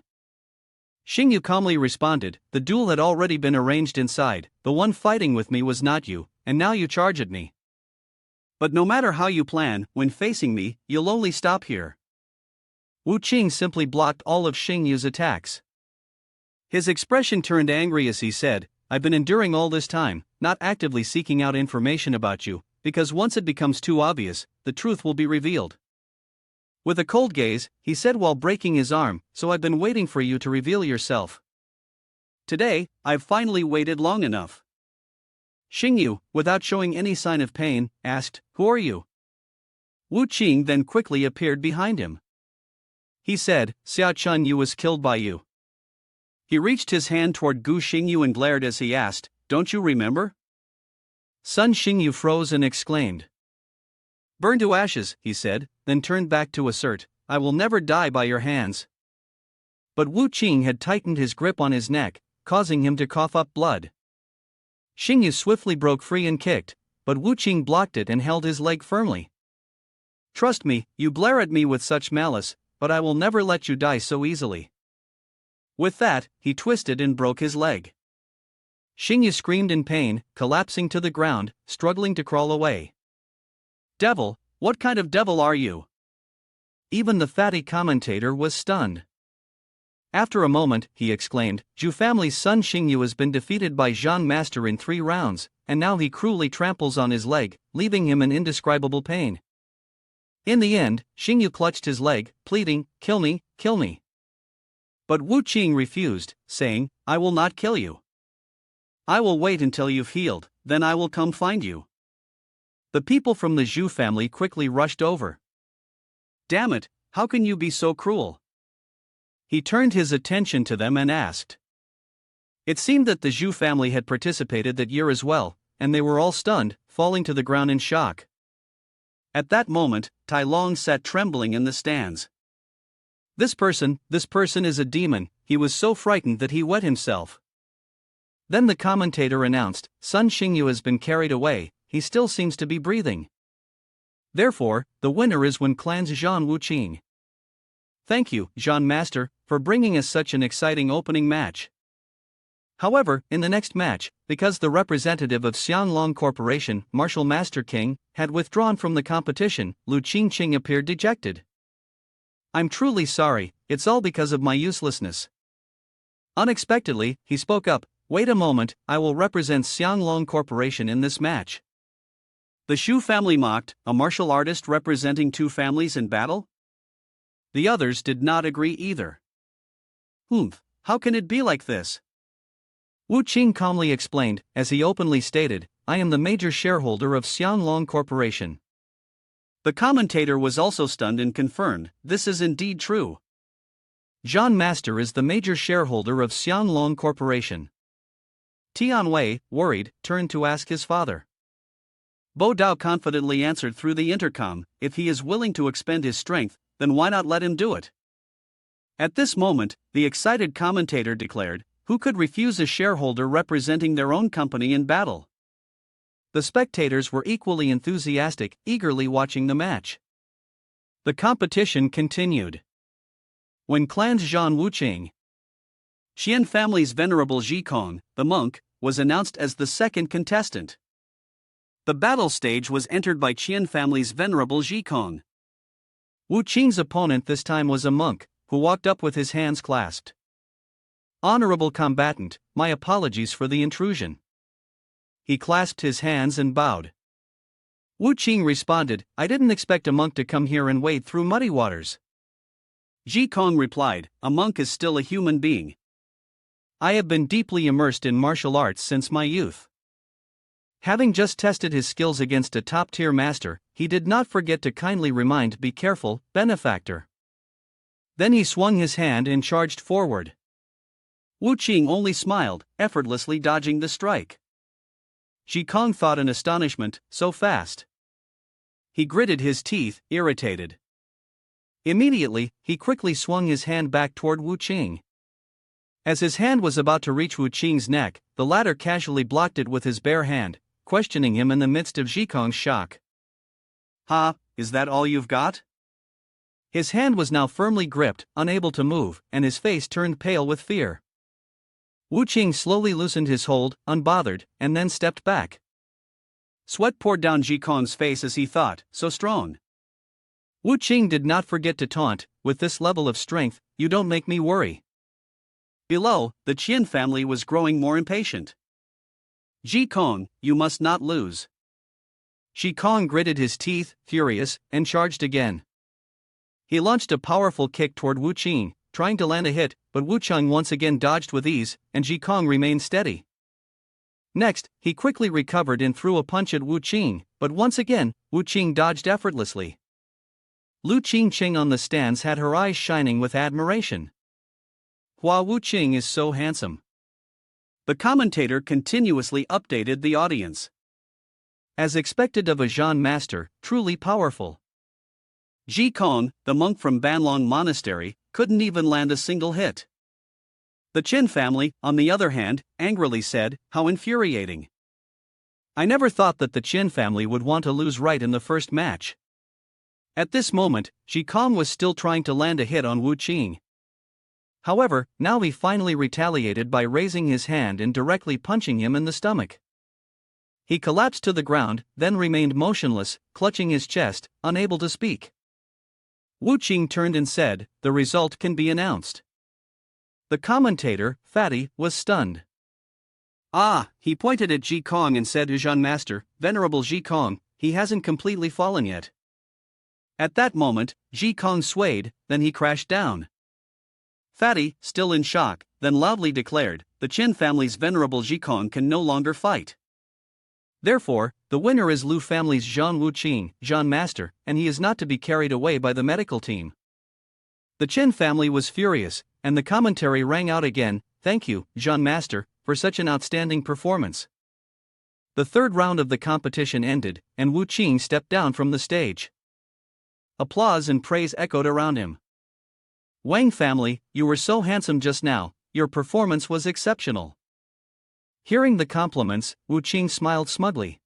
Xingyu calmly responded, the duel had already been arranged inside, the one fighting with me was not you, and now you charge at me. But no matter how you plan, when facing me, you'll only stop here. Wu Qing simply blocked all of Xingyu's attacks. His expression turned angry as he said, I've been enduring all this time, not actively seeking out information about you, because once it becomes too obvious, the truth will be revealed. With a cold gaze, he said while breaking his arm, so I've been waiting for you to reveal yourself. Today, I've finally waited long enough. Xingyu, without showing any sign of pain, asked, who are you? Wu Qing then quickly appeared behind him. He said, Xia Chun Yu was killed by you. He reached his hand toward Gu Xingyu and glared as he asked, don't you remember? Sun Xingyu froze and exclaimed. Burn to ashes, he said, then turned back to assert, I will never die by your hands. But Wu Qing had tightened his grip on his neck, causing him to cough up blood. Xingyu swiftly broke free and kicked, but Wu Qing blocked it and held his leg firmly. Trust me, you blare at me with such malice, but I will never let you die so easily. With that, he twisted and broke his leg. Xingyu screamed in pain, collapsing to the ground, struggling to crawl away. Devil, what kind of devil are you? Even the fatty commentator was stunned. After a moment, he exclaimed, Zhu family's son Xingyu has been defeated by Zhang Master in 3 rounds, and now he cruelly tramples on his leg, leaving him in indescribable pain. In the end, Xingyu clutched his leg, pleading, kill me, kill me. But Wu Qing refused, saying, I will not kill you. I will wait until you've healed, then I will come find you. The people from the Zhu family quickly rushed over. Damn it, how can you be so cruel? He turned his attention to them and asked. It seemed that the Zhu family had participated that year as well, and they were all stunned, falling to the ground in shock. At that moment, Tai Long sat trembling in the stands. This person is a demon, he was so frightened that he wet himself. Then the commentator announced, Sun Xingyu has been carried away, he still seems to be breathing. Therefore, the winner is Wen Clan's Zhan Wu Qing. Thank you, Zhan Master, for bringing us such an exciting opening match. However, in the next match, because the representative of Xianglong Corporation, Martial Master King, had withdrawn from the competition, Lu Qingqing appeared dejected. I'm truly sorry, it's all because of my uselessness. Unexpectedly, he spoke up, wait a moment, I will represent Xianglong Corporation in this match. The Xu family mocked, a martial artist representing 2 families in battle? The others did not agree either. How can it be like this? Wu Qing calmly explained, as he openly stated, I am the major shareholder of Xianglong Corporation. The commentator was also stunned and confirmed, this is indeed true. Zhan Master is the major shareholder of Xianglong Corporation. Tianwei, worried, turned to ask his father. Bo Dao confidently answered through the intercom, if he is willing to expend his strength, then why not let him do it? At this moment, the excited commentator declared, who could refuse a shareholder representing their own company in battle? The spectators were equally enthusiastic, eagerly watching the match. The competition continued. Wen Clan's Zhan Wu Qing. Qian family's venerable Zhikong, the monk, was announced as the second contestant. The battle stage was entered by Qian family's venerable Zhikong. Wu Qing's opponent this time was a monk, who walked up with his hands clasped. Honorable combatant, my apologies for the intrusion. He clasped his hands and bowed. Wu Qing responded, I didn't expect a monk to come here and wade through muddy waters. Ji Kong replied, a monk is still a human being. I have been deeply immersed in martial arts since my youth. Having just tested his skills against a top-tier master, he did not forget to kindly remind, be careful, benefactor. Then he swung his hand and charged forward. Wu Qing only smiled, effortlessly dodging the strike. Ji Kong thought in astonishment, so fast. He gritted his teeth, irritated. Immediately, he quickly swung his hand back toward Wu Qing. As his hand was about to reach Wu Qing's neck, the latter casually blocked it with his bare hand, questioning him in the midst of Ji Kong's shock. Ha, is that all you've got? His hand was now firmly gripped, unable to move, and his face turned pale with fear. Wu Qing slowly loosened his hold, unbothered, and then stepped back. Sweat poured down Ji Kong's face as he thought, so strong. Wu Qing did not forget to taunt, with this level of strength, you don't make me worry. Below, the Qian family was growing more impatient. Ji Kong, you must not lose. Ji Kong gritted his teeth, furious, and charged again. He launched a powerful kick toward Wu Qing, trying to land a hit, but Wu Qing once again dodged with ease, and Ji Kong remained steady. Next, he quickly recovered and threw a punch at Wu Qing, but once again, Wu Qing dodged effortlessly. Lu Qing on the stands had her eyes shining with admiration. Hua Wu Qing is so handsome. The commentator continuously updated the audience. As expected of a Zhan master, truly powerful. Ji Kong, the monk from Banlong Monastery, couldn't even land a single hit. The Qin family, on the other hand, angrily said, how infuriating. I never thought that the Qin family would want to lose right in the first match. At this moment, Ji Kong was still trying to land a hit on Wu Qing. However, now he finally retaliated by raising his hand and directly punching him in the stomach. He collapsed to the ground, then remained motionless, clutching his chest, unable to speak. Wu Qing turned and said, the result can be announced. The commentator, Fatty, was stunned. Ah, he pointed at Ji Kong and said, Zhan master, venerable Ji Kong, he hasn't completely fallen yet. At that moment, Ji Kong swayed, then he crashed down. Fatty, still in shock, then loudly declared, the Qin family's venerable Ji Kong can no longer fight. Therefore, the winner is Lu family's Zhan Wu Qing, Zhan master, and he is not to be carried away by the medical team. The Qin family was furious, and the commentary rang out again, thank you, Zhan master, for such an outstanding performance. The third round of the competition ended, and Wu Qing stepped down from the stage. Applause and praise echoed around him. Wang family, you were so handsome just now, your performance was exceptional. Hearing the compliments, Wu Qing smiled smugly.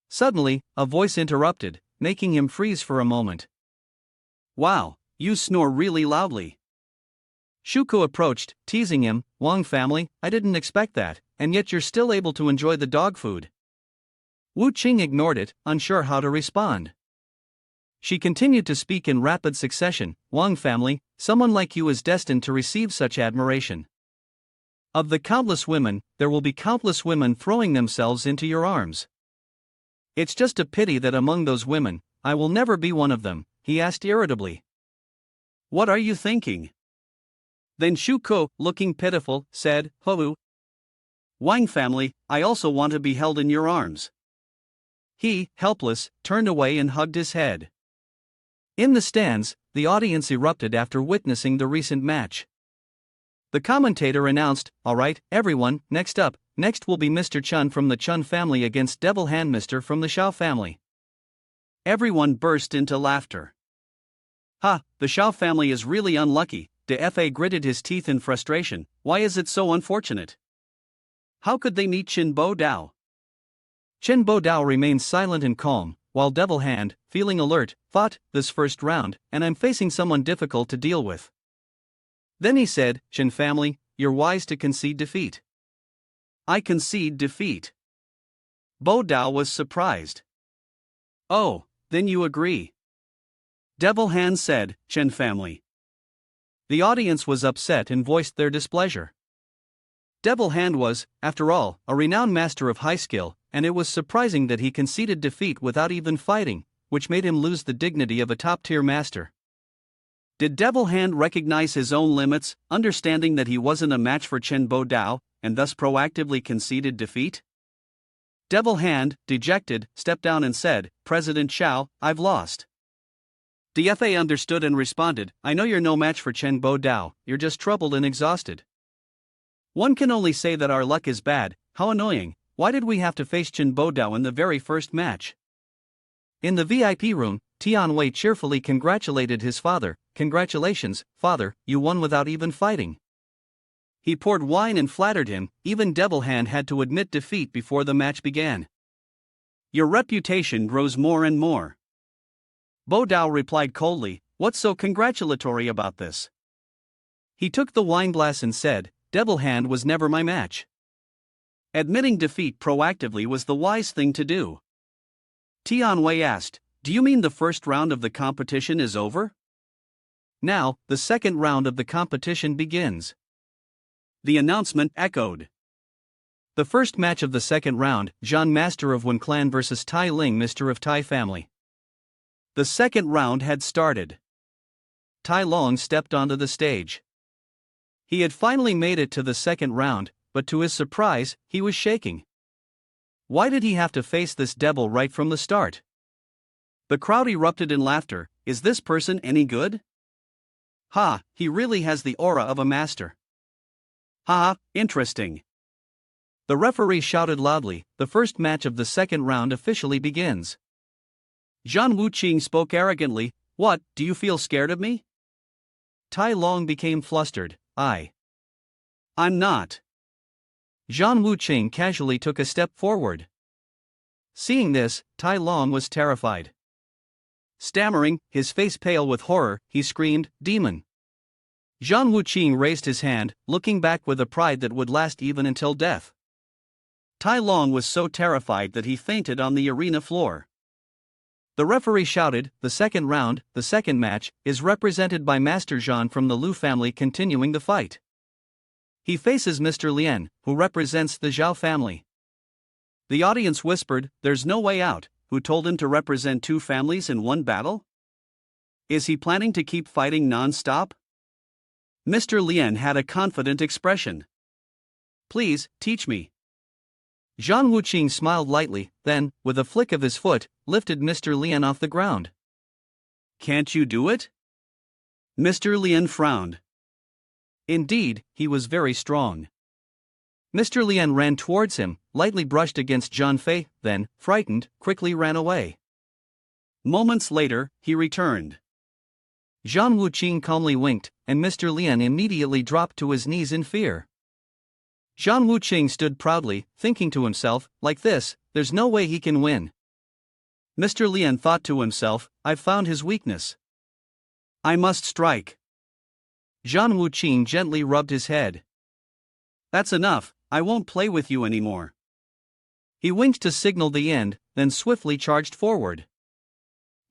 Suddenly, a voice interrupted, making him freeze for a moment. Wow, you snore really loudly. Shuko approached, teasing him, Wang family, I didn't expect that, and yet you're still able to enjoy the dog food. Wu Qing ignored it, unsure how to respond. She continued to speak in rapid succession, Wang family, someone like you is destined to receive such admiration. Of the countless women, there will be countless women throwing themselves into your arms. It's just a pity that among those women, I will never be one of them, he asked irritably. What are you thinking? Then Shuko, looking pitiful, said, Hou. Wang family, I also want to be held in your arms. He, helpless, turned away and hugged his head. In the stands, the audience erupted after witnessing the recent match. The commentator announced, all right, everyone, next will be Mr. Chun from the Chun family against Devil Hand Mr. from the Xiao family. Everyone burst into laughter. Ha, the Xiao family is really unlucky, De Fa gritted his teeth in frustration, why is it so unfortunate? How could they meet Qin Bo Dao? Qin Bo Dao remained silent and calm, while Devil Hand, feeling alert, fought this first round, and I'm facing someone difficult to deal with. Then he said, Qin family, you're wise to concede defeat. I concede defeat. Bo Dao was surprised. Oh, then you agree. Devil Hand said, Qin family. The audience was upset and voiced their displeasure. Devil Hand was, after all, a renowned master of high skill, and it was surprising that he conceded defeat without even fighting, which made him lose the dignity of a top-tier master. Did Devil Hand recognize his own limits, understanding that he wasn't a match for Chen Bo Dao, and thus proactively conceded defeat? Devil Hand, dejected, stepped down and said, "President Xiao, I've lost." DFA understood and responded, "I know you're no match for Chen Bo Dao, you're just troubled and exhausted. One can only say that our luck is bad. How annoying. Why did we have to face Chen Bo Dao in the very first match?" In the VIP room, Tianwei cheerfully congratulated his father. "Congratulations, father, you won without even fighting." He poured wine and flattered him. Even Devil Hand had to admit defeat before the match began. "Your reputation grows more and more." Bo Dao replied coldly, "What's so congratulatory about this?" He took the wineglass and said, "Devil Hand was never my match." Admitting defeat proactively was the wise thing to do. Tianwei asked, "Do you mean the first round of the competition is over?" Now, the second round of the competition begins. The announcement echoed. The first match of the second round, Zhan Master of Wen Clan vs Tai Ling Mister of Tai Family. The second round had started. Tai Long stepped onto the stage. He had finally made it to the second round, but to his surprise, he was shaking. Why did he have to face this devil right from the start? The crowd erupted in laughter. Is this person any good? Ha, he really has the aura of a master. Ha, interesting. The referee shouted loudly, "The first match of the second round officially begins." Zhan Wuqing spoke arrogantly, "What, do you feel scared of me?" Tai Long became flustered, I'm not." Zhan Wuqing casually took a step forward. Seeing this, Tai Long was terrified. Stammering, his face pale with horror, he screamed, "Demon!" Zhan Wuqing raised his hand, looking back with a pride that would last even until death. Tai Long was so terrified that he fainted on the arena floor. The referee shouted, "The second round, the second match, is represented by Master Zhan from the Lu family continuing the fight. He faces Mr. Lien, who represents the Zhao family." The audience whispered, "There's no way out. Who told him to represent two families in one battle? Is he planning to keep fighting non-stop?" Mr. Lien had a confident expression. "Please, teach me." Zhan Wuqing smiled lightly, then, with a flick of his foot, lifted Mr. Lien off the ground. "Can't you do it?" Mr. Lien frowned. Indeed, he was very strong. Mr. Lien ran towards him, lightly brushed against Zhan Fei, then, frightened, quickly ran away. Moments later, he returned. Zhan Wuqing calmly winked, and Mr. Lien immediately dropped to his knees in fear. Zhan Wuqing stood proudly, thinking to himself, "Like this, there's no way he can win." Mr. Lien thought to himself, "I've found his weakness. I must strike." Zhan Wuqing gently rubbed his head. "That's enough, I won't play with you anymore." He winked to signal the end, then swiftly charged forward.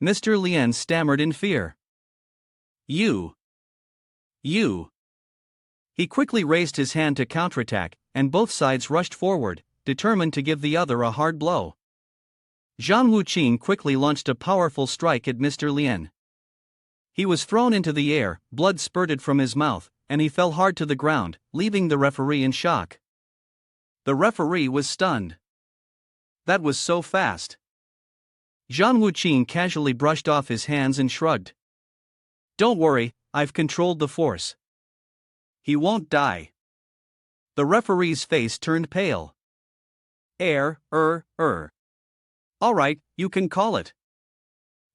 Mr. Lien stammered in fear. You. He quickly raised his hand to counterattack, and both sides rushed forward, determined to give the other a hard blow. Zhan Wuqing quickly launched a powerful strike at Mr. Lien. He was thrown into the air, blood spurted from his mouth, and he fell hard to the ground, leaving the referee in shock. The referee was stunned. That was so fast. Zhan Wuqing casually brushed off his hands and shrugged. "Don't worry, I've controlled the force. He won't die." The referee's face turned pale. All right, you can call it."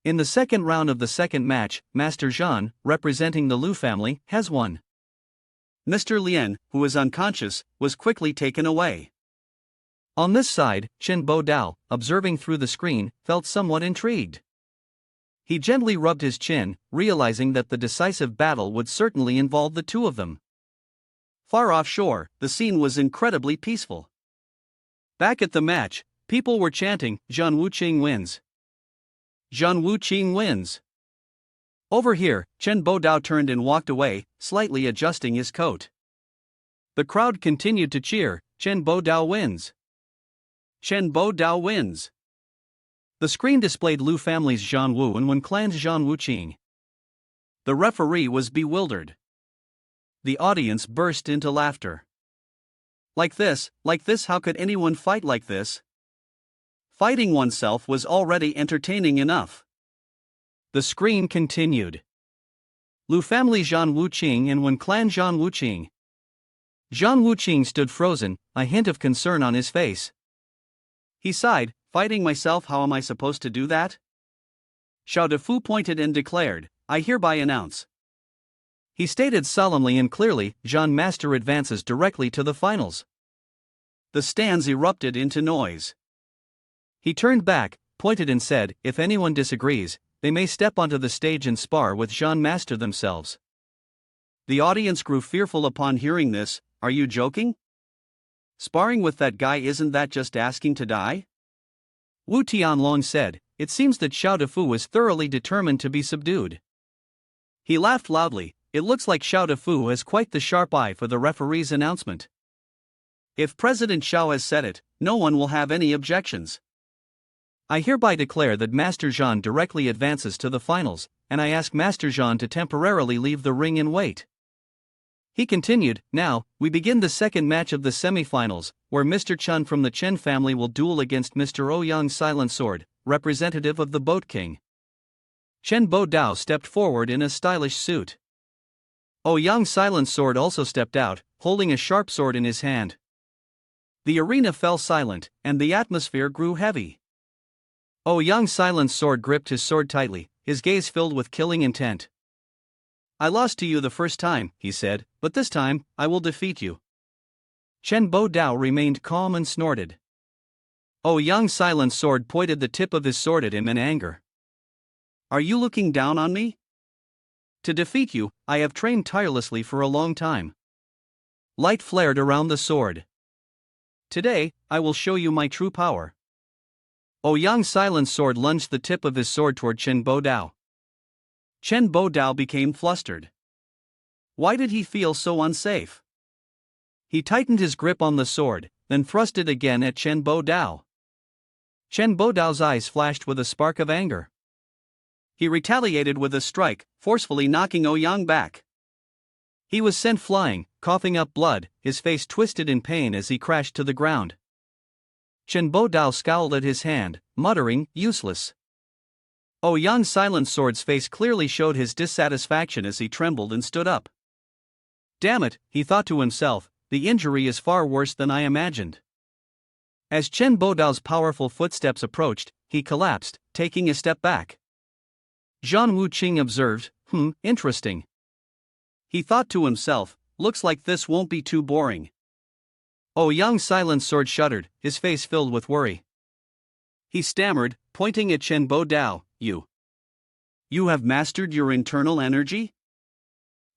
In the second round of the second match, Master Zhan, representing the Lu family, has won. Mr. Lien, who is unconscious, was quickly taken away. On this side, Chen Bo Dao, observing through the screen, felt somewhat intrigued. He gently rubbed his chin, realizing that the decisive battle would certainly involve the two of them. Far offshore, the scene was incredibly peaceful. Back at the match, people were chanting, "Zhan Wuqing wins! Zhan Wuqing wins!" Over here, Chen Bodao turned and walked away, slightly adjusting his coat. The crowd continued to cheer. Chen Bodao wins. Chen Bodao wins. The screen displayed Lu family's Zhan Wu and Wen clan's Zhan Wuqing. The referee was bewildered. The audience burst into laughter. Like this, how could anyone fight like this? Fighting oneself was already entertaining enough. The screen continued. Lu family Zhan Wuqing and Wen clan Zhan Wuqing. Zhan Wuqing stood frozen, a hint of concern on his face. He sighed, fighting myself, how am I supposed to do that? Xiao Defu pointed and declared, I hereby announce. He stated solemnly and clearly, Zhan Master advances directly to the finals. The stands erupted into noise. He turned back, pointed and said, if anyone disagrees, they may step onto the stage and spar with Zhan Master themselves. The audience grew fearful upon hearing this. Are you joking? Sparring with that guy, isn't that just asking to die? Wu Tianlong said. It seems that Xiao Defu was thoroughly determined to be subdued. He laughed loudly. It looks like Xiao Defu has quite the sharp eye for the referee's announcement. If President Xiao has said it, no one will have any objections. I hereby declare that Master Zhan directly advances to the finals, and I ask Master Zhan to temporarily leave the ring and wait. He continued, now, we begin the second match of the semi-finals, where Mr. Chun from the Chen family will duel against Mr. Ouyang Silent Sword, representative of the Boat King. Chen Bodao stepped forward in a stylish suit. Ouyang Silent Sword also stepped out, holding a sharp sword in his hand. The arena fell silent, and the atmosphere grew heavy. Ouyang Silent Sword gripped his sword tightly, his gaze filled with killing intent. I lost to you the first time, he said, but this time, I will defeat you. Chen Bodao remained calm and snorted. Ouyang Silent Sword pointed the tip of his sword at him in anger. Are you looking down on me? To defeat you, I have trained tirelessly for a long time. Light flared around the sword. Today, I will show you my true power. Ouyang Silent Sword lunged the tip of his sword toward Chen Bodao. Chen Bodao became flustered. Why did he feel so unsafe? He tightened his grip on the sword, then thrust it again at Chen Bodao. Chen Bodao's eyes flashed with a spark of anger. He retaliated with a strike, forcefully knocking Ouyang back. He was sent flying, coughing up blood, his face twisted in pain as he crashed to the ground. Chen Bodao scowled at his hand, muttering, useless. Ouyang Silent Sword's face clearly showed his dissatisfaction as he trembled and stood up. Damn it, he thought to himself, the injury is far worse than I imagined. As Chen Bodao's powerful footsteps approached, he collapsed, taking a step back. Zhan Wuqing observed, interesting. He thought to himself, looks like this won't be too boring. Ouyang Silent Sword shuddered, his face filled with worry. He stammered, pointing at Chen Bodao, You have mastered your internal energy?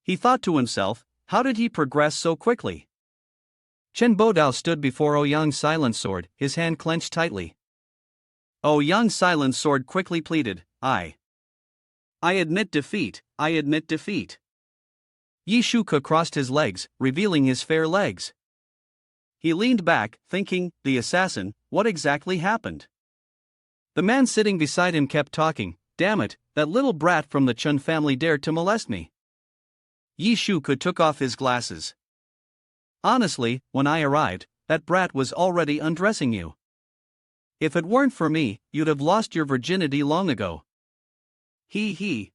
He thought to himself, how did he progress so quickly? Chen Bodao stood before Ouyang Silent Sword, his hand clenched tightly. Ouyang Silent Sword quickly pleaded, I admit defeat, I admit defeat. Yi Shuke crossed his legs, revealing his fair legs. He leaned back, thinking, the assassin, what exactly happened? The man sitting beside him kept talking, damn it, that little brat from the Chun family dared to molest me. Yi Shuke took off his glasses. Honestly, when I arrived, that brat was already undressing you. If it weren't for me, you'd have lost your virginity long ago. He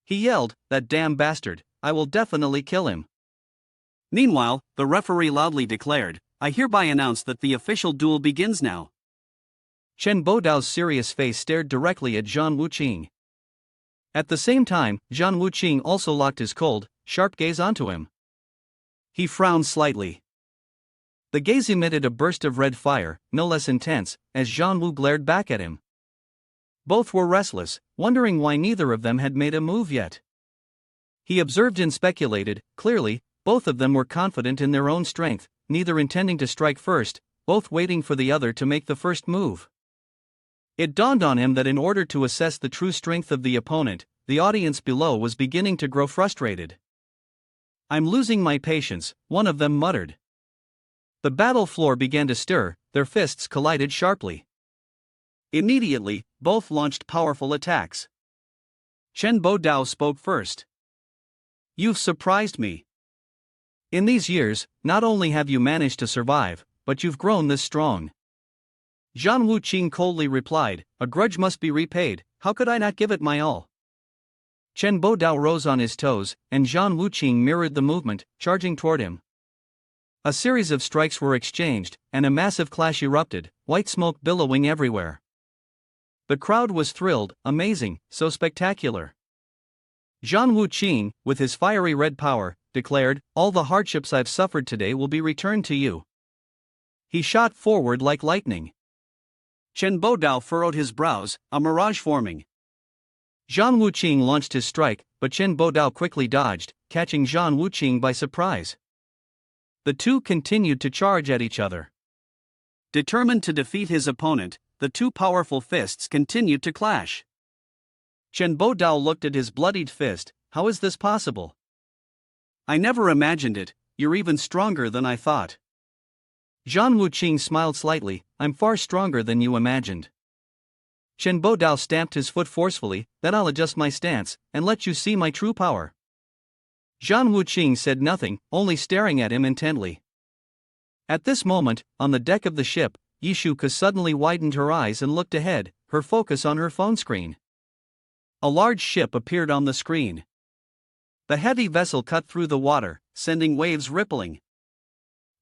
yelled, that damn bastard, I will definitely kill him. Meanwhile, the referee loudly declared, I hereby announce that the official duel begins now. Chen Bodao's serious face stared directly at Zhan Wuqing. At the same time, Zhan Wuqing also locked his cold, sharp gaze onto him. He frowned slightly. The gaze emitted a burst of red fire, no less intense, as Zhan Wu glared back at him. Both were restless, wondering why neither of them had made a move yet. He observed and speculated, clearly, both of them were confident in their own strength, neither intending to strike first, both waiting for the other to make the first move. It dawned on him that in order to assess the true strength of the opponent, the audience below was beginning to grow frustrated. "I'm losing my patience," one of them muttered. The battle floor began to stir, their fists collided sharply. Immediately, both launched powerful attacks. Chen Bo-dao spoke first. "You've surprised me. In these years, not only have you managed to survive, but you've grown this strong." Zhang Wuqing coldly replied, "A grudge must be repaid, how could I not give it my all?" Chen Bo-dao rose on his toes, and Zhang Wuqing mirrored the movement, charging toward him. A series of strikes were exchanged, and a massive clash erupted, white smoke billowing everywhere. The crowd was thrilled, amazing, so spectacular. Zhang Wuqing, with his fiery red power, declared, "All the hardships I've suffered today will be returned to you." He shot forward like lightning. Chen Bo-dao furrowed his brows, a mirage forming. Zhang Wuqing launched his strike, but Chen Bo-dao quickly dodged, catching Zhang Wuqing by surprise. The two continued to charge at each other. Determined to defeat his opponent, the two powerful fists continued to clash. Chen Bo-dao looked at his bloodied fist. "How is this possible? I never imagined it, you're even stronger than I thought." Zhang Wuqing smiled slightly, "I'm far stronger than you imagined." Chen Bo-dao stamped his foot forcefully, "Then I'll adjust my stance, and let you see my true power." Zhang Wuqing said nothing, only staring at him intently. At this moment, on the deck of the ship, Yishuka suddenly widened her eyes and looked ahead, her focus on her phone screen. A large ship appeared on the screen. The heavy vessel cut through the water, sending waves rippling.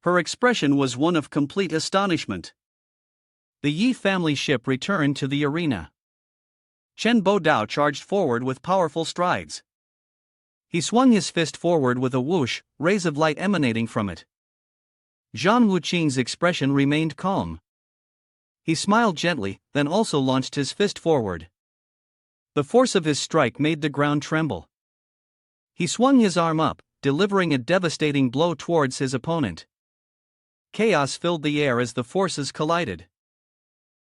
Her expression was one of complete astonishment. The Yi family ship returned to the arena. Chen Bo-dao charged forward with powerful strides. He swung his fist forward with a whoosh, rays of light emanating from it. Zhang Wuqing's expression remained calm. He smiled gently, then also launched his fist forward. The force of his strike made the ground tremble. He swung his arm up, delivering a devastating blow towards his opponent. Chaos filled the air as the forces collided.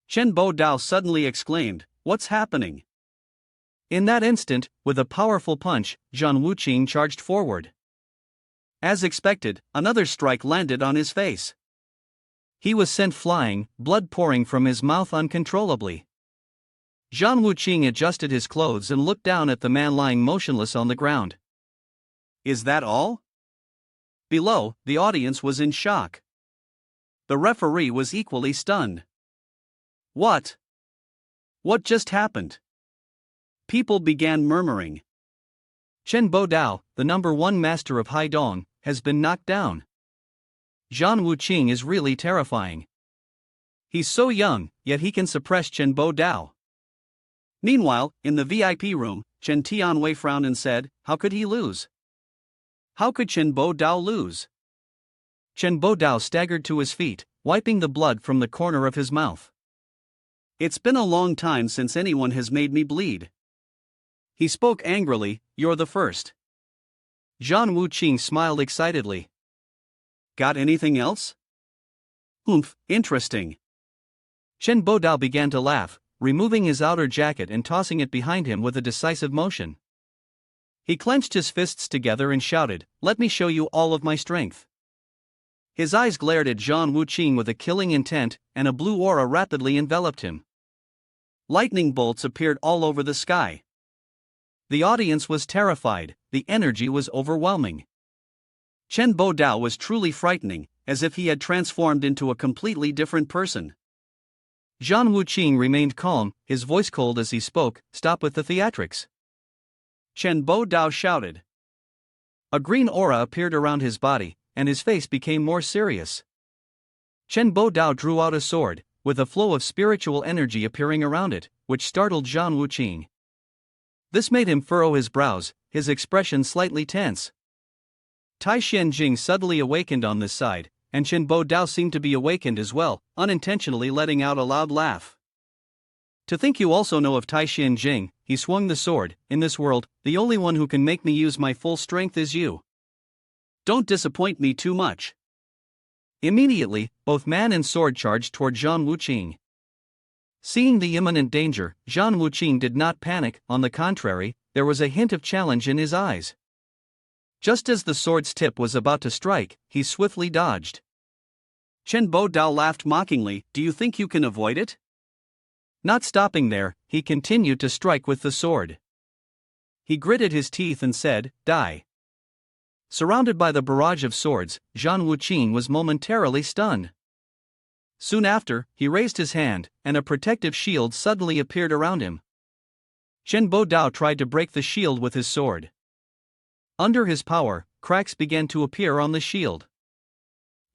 Chen Bo-dao suddenly exclaimed, "What's happening?" In that instant, with a powerful punch, Zhang Wuqing charged forward. As expected, another strike landed on his face. He was sent flying, blood pouring from his mouth uncontrollably. Zhang Wuqing adjusted his clothes and looked down at the man lying motionless on the ground. "Is that all?" Below, the audience was in shock. The referee was equally stunned. What just happened?" People began murmuring. "Chen Bo-dao, the #1 master of Haidong, has been knocked down. Zhang Wuqing is really terrifying. He's so young, yet he can suppress Chen Bo-dao." Meanwhile, in the VIP room, Chen Tianwei frowned and said, "How could he lose? How could Chen Bo-dao lose?" Chen Bo-dao staggered to his feet, wiping the blood from the corner of his mouth. "It's been a long time since anyone has made me bleed." He spoke angrily, "You're the first." Zhang Wuqing smiled excitedly. "Got anything else?" "Oomph, interesting." Chen Bo-dao began to laugh, removing his outer jacket and tossing it behind him with a decisive motion. He clenched his fists together and shouted, "Let me show you all of my strength." His eyes glared at Zhang Wuqing with a killing intent, and a blue aura rapidly enveloped him. Lightning bolts appeared all over the sky. The audience was terrified, the energy was overwhelming. Chen Bo-dao was truly frightening, as if he had transformed into a completely different person. Zhang Wuqing remained calm, his voice cold as he spoke, "Stop with the theatrics." Chen Bo-dao shouted. A green aura appeared around his body, and his face became more serious. Chen Bo-dao drew out a sword, with a flow of spiritual energy appearing around it, which startled Zhang Wuqing. This made him furrow his brows, his expression slightly tense. Tai Xianjing suddenly awakened on this side, and Chen Bo-dao seemed to be awakened as well, unintentionally letting out a loud laugh. "To think you also know of Tai Xianjing," he swung the sword. "In this world, the only one who can make me use my full strength is you. Don't disappoint me too much." Immediately, both man and sword charged toward Zhang Wuqing. Seeing the imminent danger, Zhang Wuqing did not panic, on the contrary, there was a hint of challenge in his eyes. Just as the sword's tip was about to strike, he swiftly dodged. Chen Bo-dao laughed mockingly. Do you think you can avoid it? Not stopping there, he continued to strike with the sword. He gritted his teeth and said, "Die." Surrounded by the barrage of swords, Zhang Wuqing was momentarily stunned. Soon after, he raised his hand, and a protective shield suddenly appeared around him. Chen Bo-dao tried to break the shield with his sword. Under his power, cracks began to appear on the shield.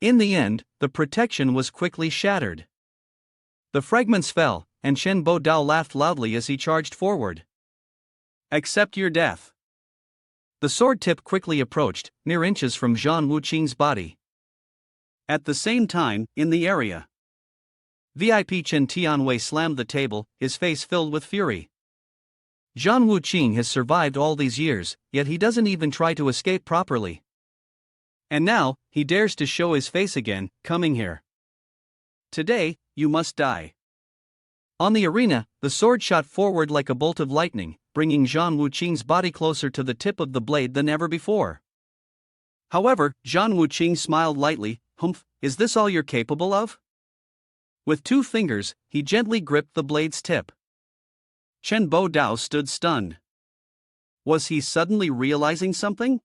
In the end, the protection was quickly shattered. The fragments fell, and Chen Bo-dao laughed loudly as he charged forward. Accept your death. The sword tip quickly approached, mere inches from Zhang Wuqing's body. At the same time, in the area, VIP Chen Tianwei slammed the table, his face filled with fury. Zhang Wuqing has survived all these years, yet he doesn't even try to escape properly. And now, he dares to show his face again, coming here. Today, you must die. On the arena, the sword shot forward like a bolt of lightning, bringing Zhang Wuqing's body closer to the tip of the blade than ever before. However, Zhang Wuqing smiled lightly. Humph, is this all you're capable of? With 2 fingers, he gently gripped the blade's tip. Chen Bo-dao stood stunned. Was he suddenly realizing something?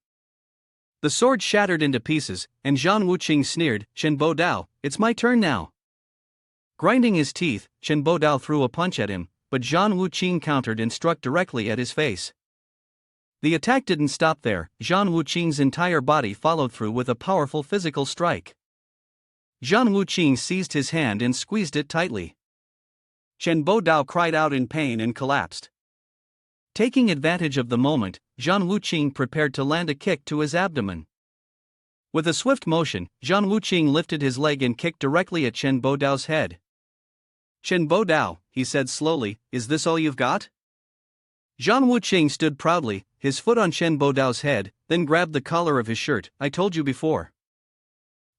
The sword shattered into pieces, and Zhang Wuqing sneered, "Chen Bo-dao, it's my turn now." Grinding his teeth, Chen Bo-dao threw a punch at him, but Zhang Wuqing countered and struck directly at his face. The attack didn't stop there. Zhang Wuqing's entire body followed through with a powerful physical strike. Zhang Wuqing seized his hand and squeezed it tightly. Chen Bo-dao cried out in pain and collapsed. Taking advantage of the moment, Zhang Wuqing prepared to land a kick to his abdomen. With a swift motion, Zhang Wuqing lifted his leg and kicked directly at Chen Bo-dao's head. Chen Bo-dao, he said slowly, is this all you've got? Zhang Wuqing stood proudly, his foot on Chen Bo-dao's head, then grabbed the collar of his shirt. "I told you before."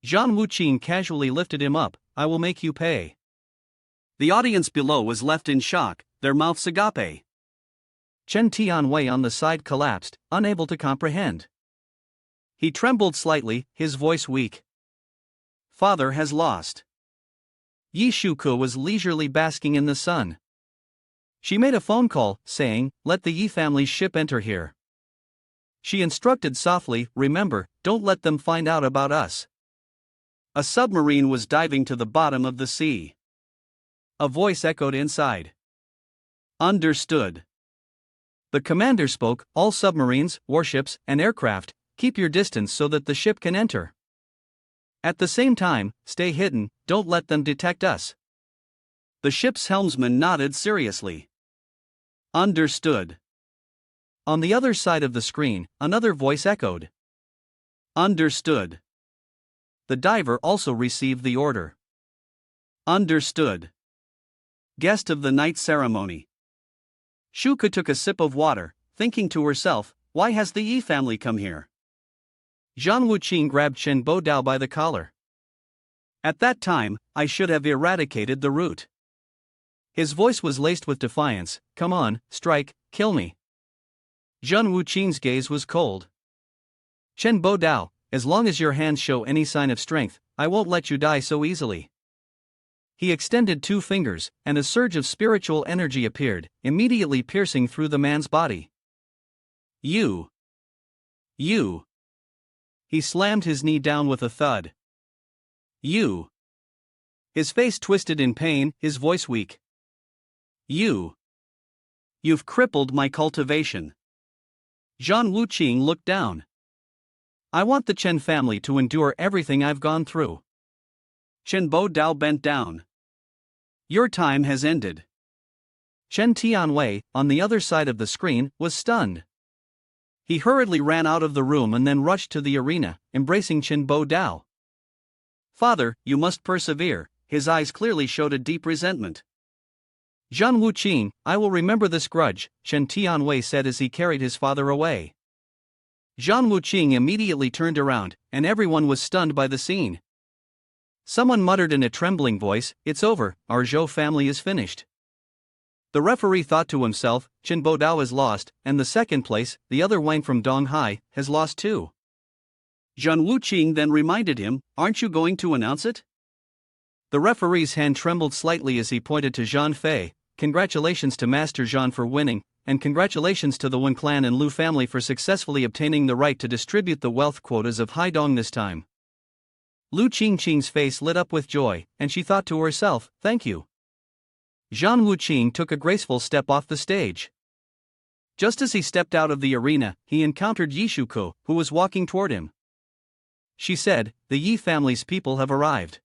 Zhang Wuqing casually lifted him up. "I will make you pay." The audience below was left in shock, their mouths agape. Chen Tianwei on the side collapsed, unable to comprehend. He trembled slightly, his voice weak. Father has lost. Yi Shuke was leisurely basking in the sun. She made a phone call, saying, "Let the Yi family's ship enter here." She instructed softly, "Remember, don't let them find out about us." A submarine was diving to the bottom of the sea. A voice echoed inside. Understood. The commander spoke, "All submarines, warships, and aircraft, keep your distance so that the ship can enter. At the same time, stay hidden, don't let them detect us." The ship's helmsman nodded seriously. Understood. On the other side of the screen, another voice echoed. Understood. The diver also received the order. Understood. Guest of the night ceremony. Shuka took a sip of water, thinking to herself, why has the Yi family come here? Zhang Wuqing grabbed Chen Bo-dao by the collar. At that time, I should have eradicated the root. His voice was laced with defiance. "Come on, strike, kill me." Zhang Wuqing's gaze was cold. "Chen Bo-dao, as long as your hands show any sign of strength, I won't let you die so easily." He extended 2 fingers, and a surge of spiritual energy appeared, immediately piercing through the man's body. You. He slammed his knee down with a thud. You. His face twisted in pain, his voice weak. You've crippled my cultivation. Zhang Wuqing looked down. I want the Chen family to endure everything I've gone through. Chen Bo-dao bent down. Your time has ended. Chen Tianwei, on the other side of the screen, was stunned. He hurriedly ran out of the room and then rushed to the arena, embracing Chen Bo-dao. Father, you must persevere. His eyes clearly showed a deep resentment. Zhang Wuqing, I will remember this grudge, Chen Tianwei said as he carried his father away. Zhang Wuqing immediately turned around, and everyone was stunned by the scene. Someone muttered in a trembling voice, "It's over, our Zhou family is finished." The referee thought to himself, Chen Bodao is lost, and the second place, the other Wang from Donghai, has lost too. Zhang Wuqing then reminded him, aren't you going to announce it? The referee's hand trembled slightly as he pointed to Zhang Fei. Congratulations to Master Zhang for winning, and congratulations to the Wen clan and Lu family for successfully obtaining the right to distribute the wealth quotas of Haidong this time. Lu Qingqing's face lit up with joy, and she thought to herself, thank you. Zhang Wuqing took a graceful step off the stage. Just as he stepped out of the arena, he encountered Yishuko, who was walking toward him. She said, the Yi family's people have arrived.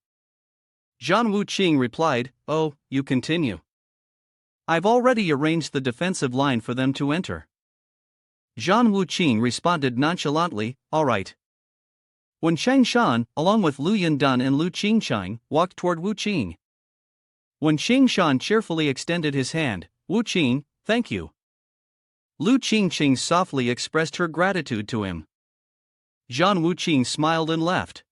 Zhang Wuqing replied, oh, you continue. I've already arranged the defensive line for them to enter. Zhang Wuqing responded nonchalantly, all right. When Chang Shan, along with Lu Yundan and Lu Qingchang, walked toward Wu Qing. When Chang Shan cheerfully extended his hand, Wu Qing, thank you. Lu Qingqing softly expressed her gratitude to him. Zhang Wuqing smiled and left.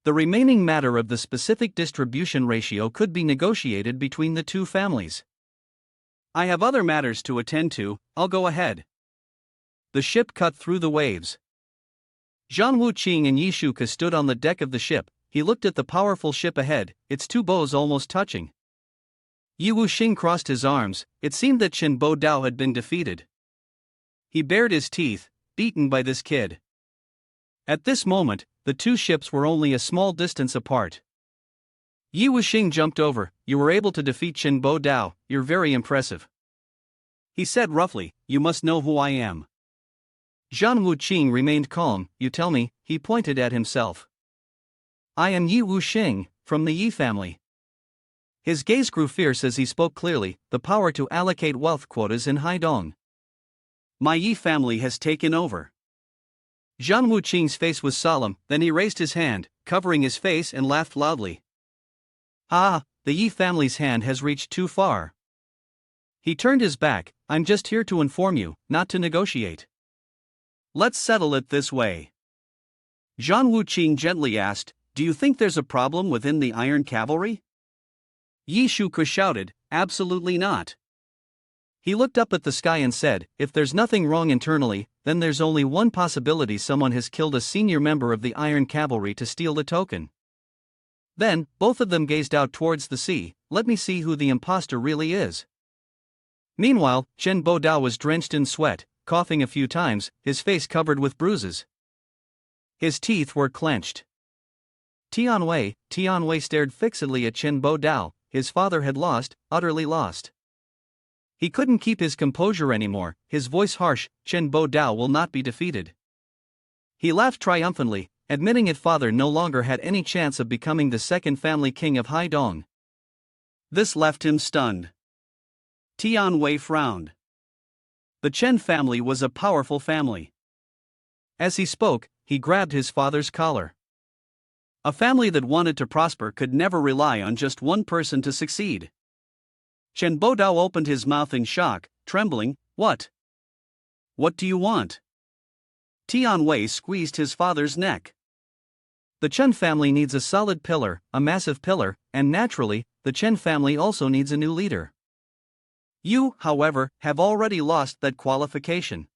The remaining matter of the specific distribution ratio could be negotiated between the two families. I have other matters to attend to, I'll go ahead. The ship cut through the waves. Zhang Wuqing and Yishuka stood on the deck of the ship. He looked at the powerful ship ahead, its two bows almost touching. Yi Wuxing crossed his arms. It seemed that Chen Bodao had been defeated. He bared his teeth, beaten by this kid. At this moment, the two ships were only a small distance apart. Yi Wuxing jumped over. You were able to defeat Chen Bodao, you're very impressive. He said roughly, you must know who I am. Zhang Wuqing remained calm. You tell me, he pointed at himself. I am Yi Wuxing, from the Yi family. His gaze grew fierce as he spoke clearly, the power to allocate wealth quotas in Haidong. My Yi family has taken over. Zhang Wuqing's face was solemn, then he raised his hand, covering his face and laughed loudly. Ah, the Yi family's hand has reached too far. He turned his back. I'm just here to inform you, not to negotiate. Let's settle it this way. Zhang Wuqing gently asked, do you think there's a problem within the Iron Cavalry? Yi Shuke shouted, absolutely not. He looked up at the sky and said, if there's nothing wrong internally, then there's only one possibility: someone has killed a senior member of the Iron Cavalry to steal the token. Then, both of them gazed out towards the sea. Let me see who the imposter really is. Meanwhile, Chen Bodao was drenched in sweat, coughing a few times, his face covered with bruises. His teeth were clenched. Tianwei stared fixedly at Chen Bodao. His father had lost, utterly lost. He couldn't keep his composure anymore, his voice harsh. Chen Bodao will not be defeated. He laughed triumphantly, admitting his father no longer had any chance of becoming the second family king of Haidong. This left him stunned. Tianwei frowned. The Chen family was a powerful family. As he spoke, he grabbed his father's collar. A family that wanted to prosper could never rely on just one person to succeed. Chen Bodao opened his mouth in shock, trembling. What? What do you want? Tianwei squeezed his father's neck. The Chen family needs a solid pillar, a massive pillar, and naturally, the Chen family also needs a new leader. You, however, have already lost that qualification.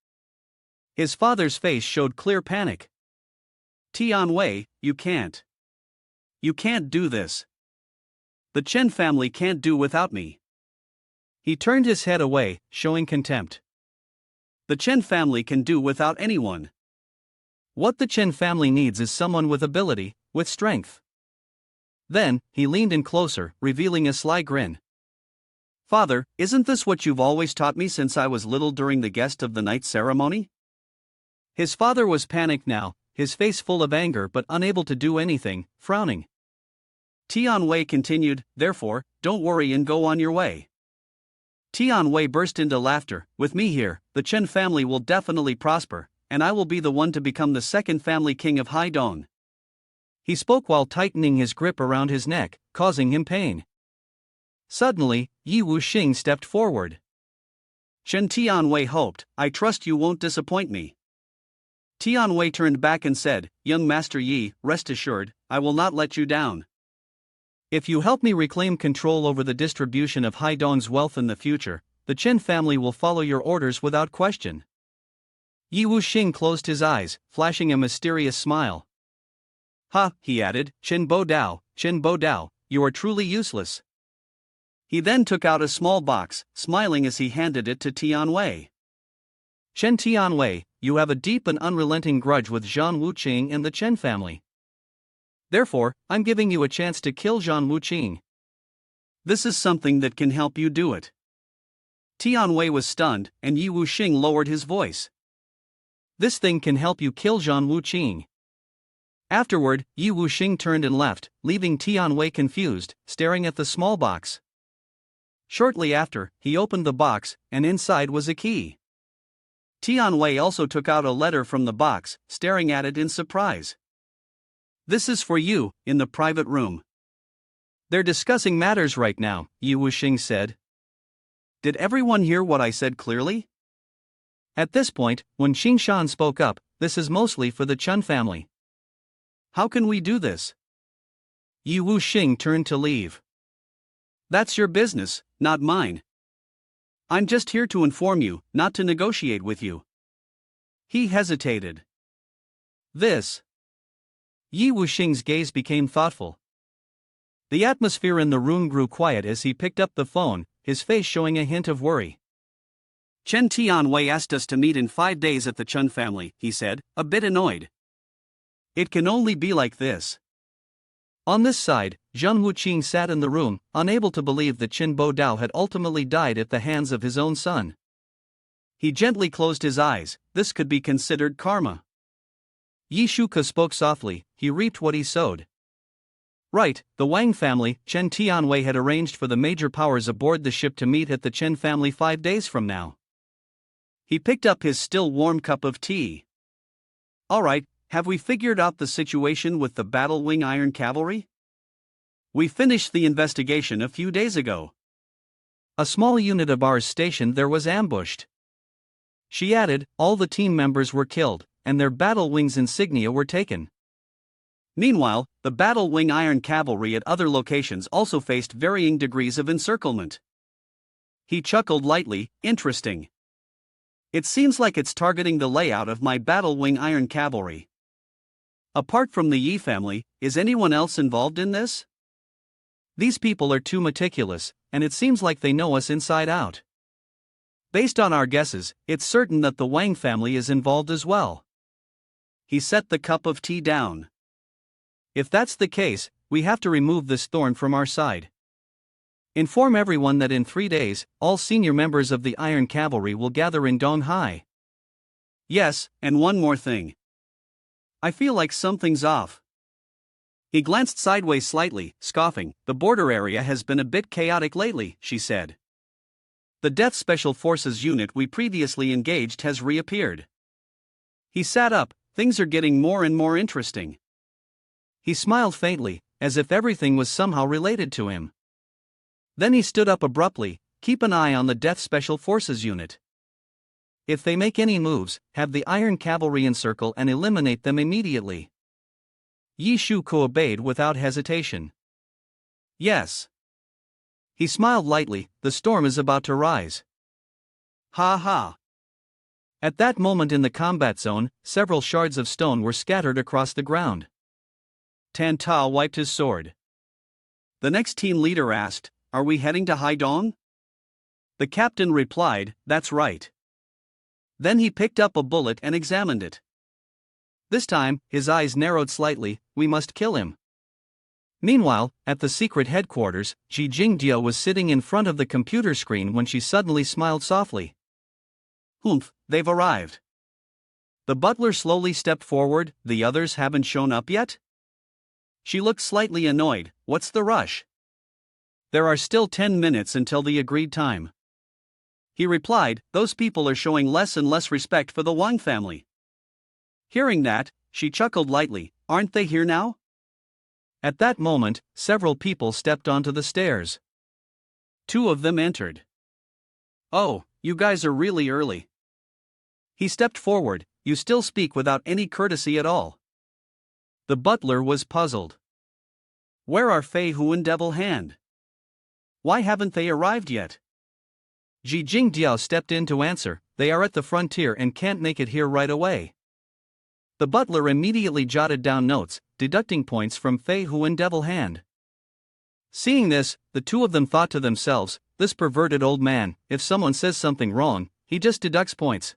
His father's face showed clear panic. Tianwei, you can't. You can't do this. The Chen family can't do without me. He turned his head away, showing contempt. The Chen family can do without anyone. What the Chen family needs is someone with ability, with strength. Then, he leaned in closer, revealing a sly grin. Father, isn't this what you've always taught me since I was little during the guest of the night ceremony? His father was panicked now, his face full of anger but unable to do anything, frowning. Tianwei continued, therefore, don't worry and go on your way. Tianwei burst into laughter. With me here, the Chen family will definitely prosper, and I will be the one to become the second family king of Haidong. He spoke while tightening his grip around his neck, causing him pain. Suddenly, Yi Wuxing stepped forward. Chen Tianwei hoped, I trust you won't disappoint me. Tianwei turned back and said, young Master Yi, rest assured, I will not let you down. If you help me reclaim control over the distribution of Haidong's wealth in the future, the Chen family will follow your orders without question. Yi Wuxing closed his eyes, flashing a mysterious smile. Ha, he added, Chen Bo Dao, you are truly useless. He then took out a small box, smiling as he handed it to Tianwei. Chen Tianwei, you have a deep and unrelenting grudge with Zhang Wuqing and the Chen family. Therefore, I'm giving you a chance to kill Zhang Wuqing. This is something that can help you do it. Tianwei was stunned, and Yi Wuxing lowered his voice. This thing can help you kill Zhang Wuqing. Afterward, Yi Wuxing turned and left, leaving Tianwei confused, staring at the small box. Shortly after, he opened the box, and inside was a key. Tianwei also took out a letter from the box, staring at it in surprise. This is for you, in the private room. They're discussing matters right now, Yi Wuxing said. Did everyone hear what I said clearly? At this point, when Xingshan spoke up, this is mostly for the Chen family. How can we do this? Yi Wuxing turned to leave. That's your business, not mine. I'm just here to inform you, not to negotiate with you. He hesitated. This. Yi Wuxing's gaze became thoughtful. The atmosphere in the room grew quiet as he picked up the phone, his face showing a hint of worry. Chen Tianwei asked us to meet in 5 days at the Chen family, he said, a bit annoyed. It can only be like this. On this side, Zhang Wuqing sat in the room, unable to believe that Chen Bo Dao had ultimately died at the hands of his own son. He gently closed his eyes. This could be considered karma. Yi Shuke spoke softly, he reaped what he sowed. Right, the Wang family, Chen Tianwei had arranged for the major powers aboard the ship to meet at the Chen family 5 days from now. He picked up his still warm cup of tea. Alright, have we figured out the situation with the Battle Wing Iron Cavalry? We finished the investigation a few days ago. A small unit of ours stationed there was ambushed. She added, all the team members were killed, and their Battle Wings insignia were taken. Meanwhile, the Battle Wing Iron Cavalry at other locations also faced varying degrees of encirclement. He chuckled lightly, interesting. It seems like it's targeting the layout of my Battle Wing Iron Cavalry. Apart from the Yi family, is anyone else involved in this? These people are too meticulous, and it seems like they know us inside out. Based on our guesses, it's certain that the Wang family is involved as well. He set the cup of tea down. If that's the case, we have to remove this thorn from our side. Inform everyone that in 3 days, all senior members of the Iron Cavalry will gather in Donghai. Yes, and one more thing. I feel like something's off. He glanced sideways slightly, scoffing. The border area has been a bit chaotic lately, she said. The Death Special Forces unit we previously engaged has reappeared. He sat up. Things are getting more and more interesting. He smiled faintly, as if everything was somehow related to him. Then he stood up abruptly. Keep an eye on the Death Special Forces unit. If they make any moves, have the Iron Cavalry encircle and eliminate them immediately. Yi Shuke obeyed without hesitation. Yes. He smiled lightly. The storm is about to rise. Ha ha. At that moment in the combat zone, several shards of stone were scattered across the ground. Tan Ta wiped his sword. The next team leader asked, are we heading to Haidong? The captain replied, that's right. Then he picked up a bullet and examined it. This time, his eyes narrowed slightly. We must kill him. Meanwhile, at the secret headquarters, Ji Jingdio was sitting in front of the computer screen when she suddenly smiled softly. Humph, they've arrived. The butler slowly stepped forward. The others haven't shown up yet? She looked slightly annoyed. What's the rush? There are still 10 minutes until the agreed time. He replied, those people are showing less and less respect for the Wang family. Hearing that, she chuckled lightly. Aren't they here now? At that moment, several people stepped onto the stairs. 2 of them entered. Oh, you guys are really early. He stepped forward. You still speak without any courtesy at all. The butler was puzzled. Where are Fei Hu and Devil Hand? Why haven't they arrived yet? Ji Jingdiao stepped in to answer, they are at the frontier and can't make it here right away. The butler immediately jotted down notes, deducting points from Fei Hu and Devil Hand. Seeing this, the two of them thought to themselves, this perverted old man, if someone says something wrong, he just deducts points.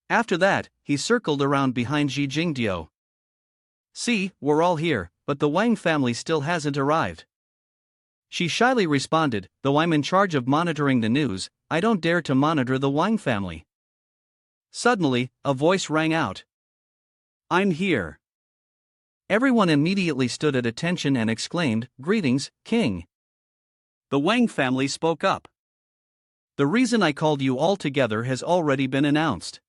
After that, he circled around behind Ji Jingdiao. See, we're all here, but the Wang family still hasn't arrived. She shyly responded, though I'm in charge of monitoring the news, I don't dare to monitor the Wang family. Suddenly, a voice rang out. I'm here. Everyone immediately stood at attention and exclaimed, Greetings, King. The Wang family spoke up. The reason I called you all together has already been announced.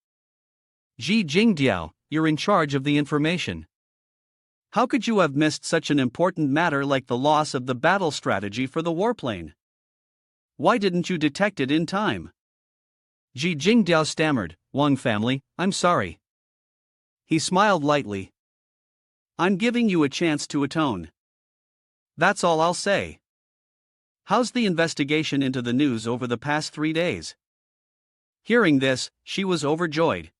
Ji Jingdiao, you're in charge of the information. How could you have missed such an important matter like the loss of the battle strategy for the warplane? Why didn't you detect it in time? Ji Jingdiao stammered, Wang family, I'm sorry. He smiled lightly. I'm giving you a chance to atone. That's all I'll say. How's the investigation into the news over the past 3 days? Hearing this, she was overjoyed.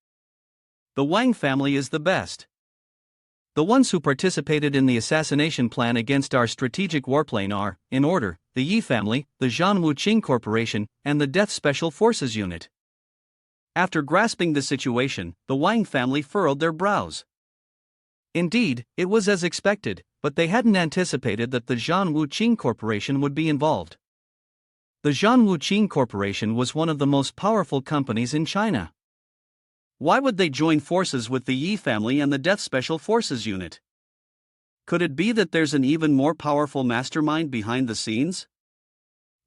The Wang family is the best. The ones who participated in the assassination plan against our strategic warplane are, in order, the Yi family, the Zhan Wuqing Corporation, and the Death Special Forces Unit. After grasping the situation, the Wang family furrowed their brows. Indeed, it was as expected, but they hadn't anticipated that the Zhan Wuqing Corporation would be involved. The Zhan Wuqing Corporation was one of the most powerful companies in China. Why would they join forces with the Yi family and the Death Special Forces Unit? Could it be that there's an even more powerful mastermind behind the scenes?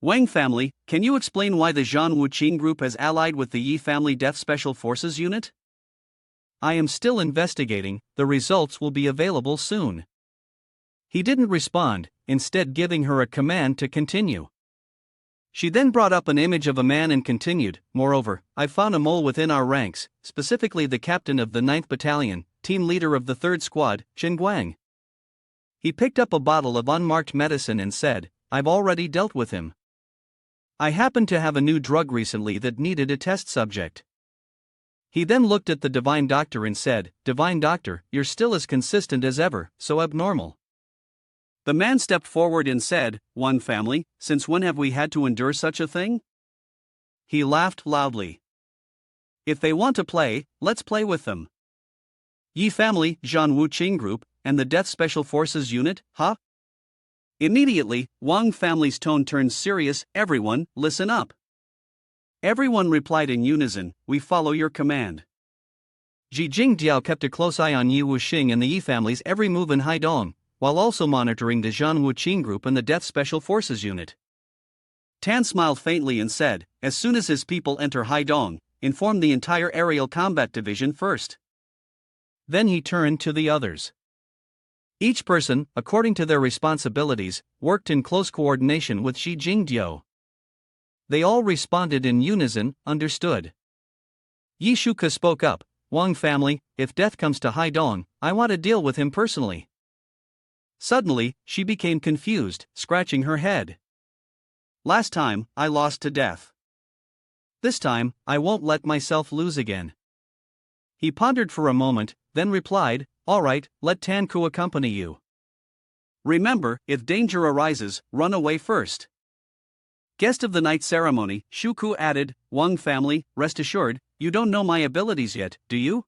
Wang family, can you explain why the Zhan Wuqing group has allied with the Yi family Death Special Forces Unit? I am still investigating, the results will be available soon. He didn't respond, instead giving her a command to continue. She then brought up an image of a man and continued, moreover, I've found a mole within our ranks, specifically the captain of the 9th Battalion, team leader of the 3rd Squad, Chen Guang. He picked up a bottle of unmarked medicine and said, I've already dealt with him. I happened to have a new drug recently that needed a test subject. He then looked at the Divine Doctor and said, Divine Doctor, you're still as consistent as ever, so abnormal. The man stepped forward and said, One family, since when have we had to endure such a thing? He laughed loudly. If they want to play, let's play with them. Yi family, Zhan Wuqing group, and the Death Special Forces Unit, huh? Immediately, Wang family's tone turned serious, everyone, listen up. Everyone replied in unison, we follow your command. Ji Jingdiao kept a close eye on Yi Wuxing and the Yi family's every move in Haidong, while also monitoring the Zhan Wuqing group and the Death Special Forces Unit. Tan smiled faintly and said, as soon as his people enter Haidong, inform the entire aerial combat division first. Then he turned to the others. Each person, according to their responsibilities, worked in close coordination with Ji Jingdiao. They all responded in unison, understood. Yi Shuke spoke up, Wang family, if death comes to Haidong, I want to deal with him personally. Suddenly, she became confused, scratching her head. Last time, I lost to death. This time, I won't let myself lose again. He pondered for a moment, then replied, all right, let Tanku accompany you. Remember, if danger arises, run away first. Guest of the night ceremony, Shuku added, Wang family, rest assured, you don't know my abilities yet, do you?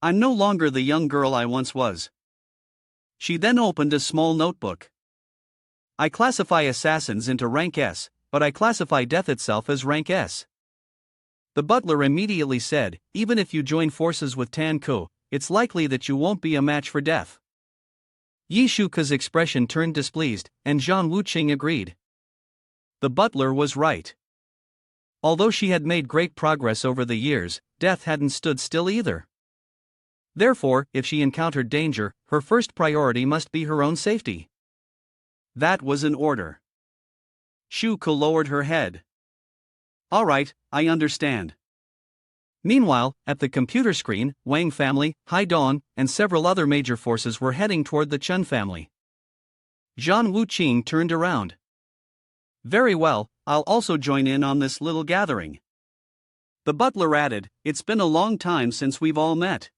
I'm no longer the young girl I once was. She then opened a small notebook. I classify assassins into rank S, but I classify death itself as rank S. The butler immediately said, even if you join forces with Tan Ku, it's likely that you won't be a match for death. Yi Shuka's expression turned displeased, and Zhan Wuqing agreed. The butler was right. Although she had made great progress over the years, death hadn't stood still either. Therefore, if she encountered danger, her first priority must be her own safety. That was an order. Shuko lowered her head. All right, I understand. Meanwhile, at the computer screen, Wang family, Haidong, and several other major forces were heading toward the Chun family. Zhang Wuqing turned around. Very well, I'll also join in on this little gathering. The butler added, it's been a long time since we've all met.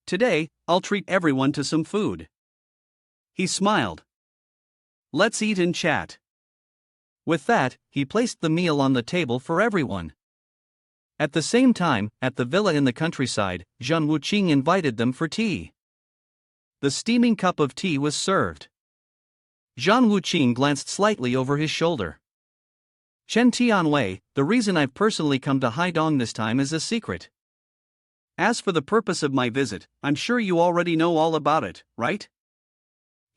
Today, I'll treat everyone to some food. He smiled. Let's eat and chat. With that, he placed the meal on the table for everyone. At the same time, at the villa in the countryside, Zhang Wuqing invited them for tea. The steaming cup of tea was served. Zhang Wuqing glanced slightly over his shoulder. Chen Tianwei, the reason I've personally come to Haidong this time is a secret. As for the purpose of my visit, I'm sure you already know all about it, right?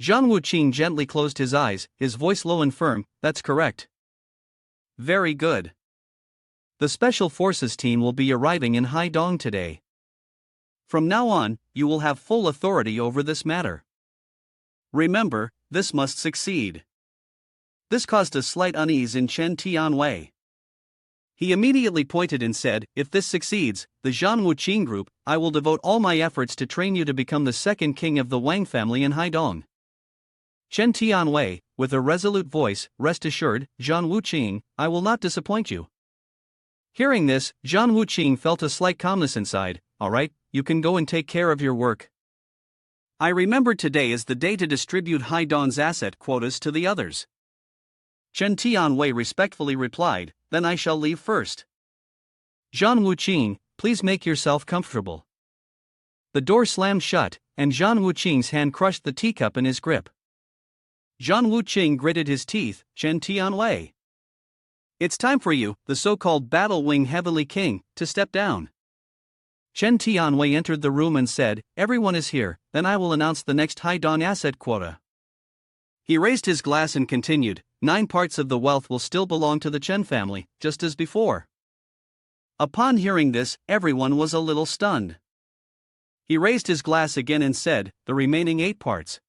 Zhang Wuqing gently closed his eyes, his voice low and firm, that's correct. Very good. The Special Forces team will be arriving in Haidong today. From now on, you will have full authority over this matter. Remember, this must succeed. This caused a slight unease in Chen Tianwei. He immediately pointed and said, if this succeeds, the Zhang Wuqing group, I will devote all my efforts to train you to become the second king of the Wang family in Haidong. Chen Tianwei, with a resolute voice, rest assured, Zhang Wuqing, I will not disappoint you. Hearing this, Zhang Wuqing felt a slight calmness inside. All right, you can go and take care of your work. I remember today is the day to distribute Haidong's asset quotas to the others. Chen Tianwei respectfully replied, then I shall leave first. Zhang Wuqing, please make yourself comfortable. The door slammed shut, and Zhang Wuqing's hand crushed the teacup in his grip. Zhang Wuqing gritted his teeth, Chen Tianwei. It's time for you, the so-called Battle Wing Heavenly King, to step down. Chen Tianwei entered the room and said, everyone is here, then I will announce the next Haidong asset quota. He raised his glass and continued, 9 parts of the wealth will still belong to the Chen family, just as before. Upon hearing this, everyone was a little stunned. He raised his glass again and said, the remaining 8 parts.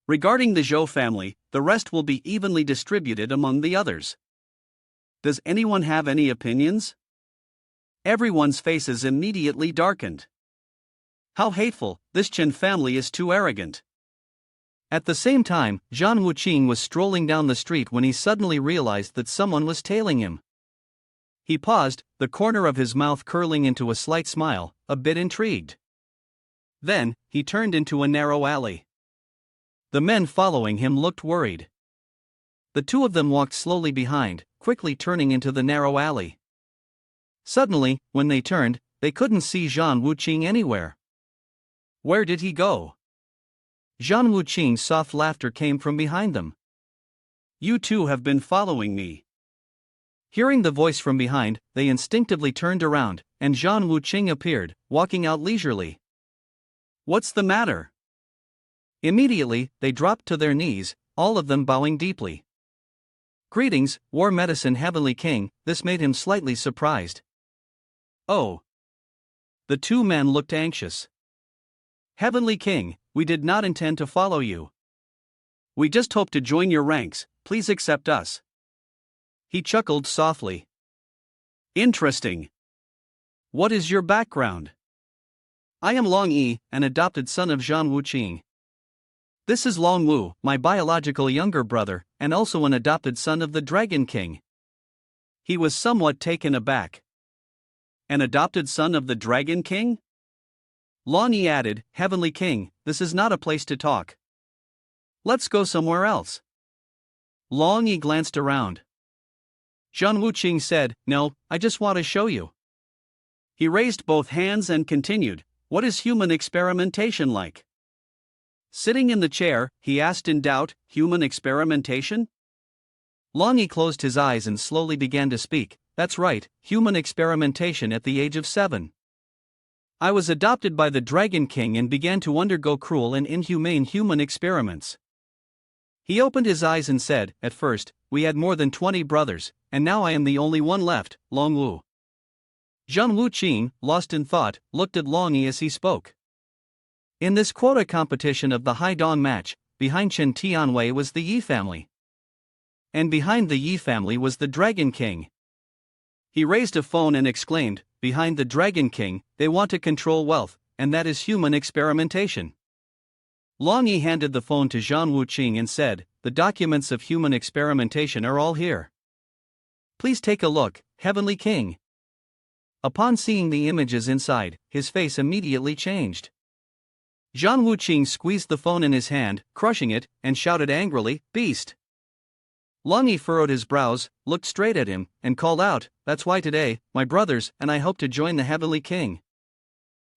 Regarding the Zhou family, the rest will be evenly distributed among the others. Does anyone have any opinions? Everyone's faces immediately darkened. How hateful, this Chen family is too arrogant. At the same time, Zhang Wuqing was strolling down the street when he suddenly realized that someone was tailing him. He paused, the corner of his mouth curling into a slight smile, a bit intrigued. Then, he turned into a narrow alley. The men following him looked worried. The two of them walked slowly behind, quickly turning into the narrow alley. Suddenly, when they turned, they couldn't see Zhang Wuqing anywhere. Where did he go? Zhang Wuqing's soft laughter came from behind them. You two have been following me. Hearing the voice from behind, they instinctively turned around, and Zhang Wuqing appeared, walking out leisurely. What's the matter? Immediately, they dropped to their knees, all of them bowing deeply. Greetings, War Medicine Heavenly King, this made him slightly surprised. Oh. The two men looked anxious. Heavenly King, we did not intend to follow you. We just hope to join your ranks, please accept us. He chuckled softly. Interesting. What is your background? I am Long Yi, an adopted son of Zhang Wuqing. This is Long Wu, my biological younger brother, and also an adopted son of the Dragon King. He was somewhat taken aback. An adopted son of the Dragon King? Long Yi added, Heavenly King, this is not a place to talk. Let's go somewhere else. Long Yi glanced around. Zhang Wuqing said, no, I just want to show you. He raised both hands and continued, what is human experimentation like? Sitting in the chair, he asked in doubt, human experimentation? Long Yi closed his eyes and slowly began to speak, that's right, human experimentation at the age of 7. I was adopted by the Dragon King and began to undergo cruel and inhumane human experiments. He opened his eyes and said, at first, we had more than 20 brothers, and now I am the only one left, Long Wu. Zhang Wuqing, lost in thought, looked at Long Yi as he spoke. In this quota competition of the Haidong match, behind Chen Tianwei was the Yi family. And behind the Yi family was the Dragon King. He raised a phone and exclaimed, behind the Dragon King, they want to control wealth, and that is human experimentation. Long Yi handed the phone to Zhang Wuqing and said, "The documents of human experimentation are all here. Please take a look, Heavenly King." Upon seeing the images inside, his face immediately changed. Zhang Wuqing squeezed the phone in his hand, crushing it, and shouted angrily, "Beast!" Long Yi furrowed his brows, looked straight at him, and called out, "That's why today, my brothers and I hope to join the Heavenly King."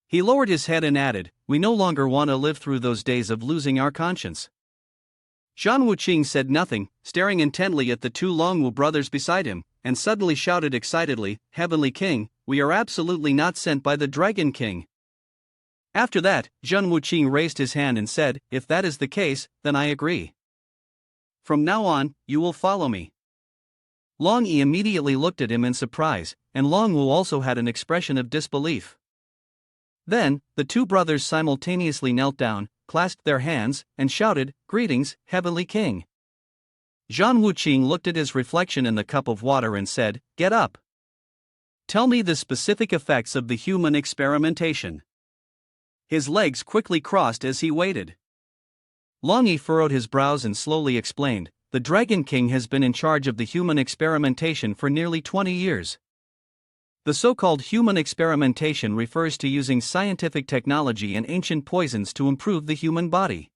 He lowered his head and added, "We no longer want to live through those days of losing our conscience." Zhang Wuqing said nothing, staring intently at the two Longwu brothers beside him, and suddenly shouted excitedly, "Heavenly King, we are absolutely not sent by the Dragon King." After that, Zhang Wuqing raised his hand and said, "If that is the case, then I agree. From now on, you will follow me." Long Yi immediately looked at him in surprise, and Longwu also had an expression of disbelief. Then, the two brothers simultaneously knelt down, clasped their hands, and shouted, "Greetings, Heavenly King." Zhang Wuqing looked at his reflection in the cup of water and said, "Get up. Tell me the specific effects of the human experimentation." His legs quickly crossed as he waited. Long Yi furrowed his brows and slowly explained, "The Dragon King has been in charge of the human experimentation for nearly 20 years. The so-called human experimentation refers to using scientific technology and ancient poisons to improve the human body."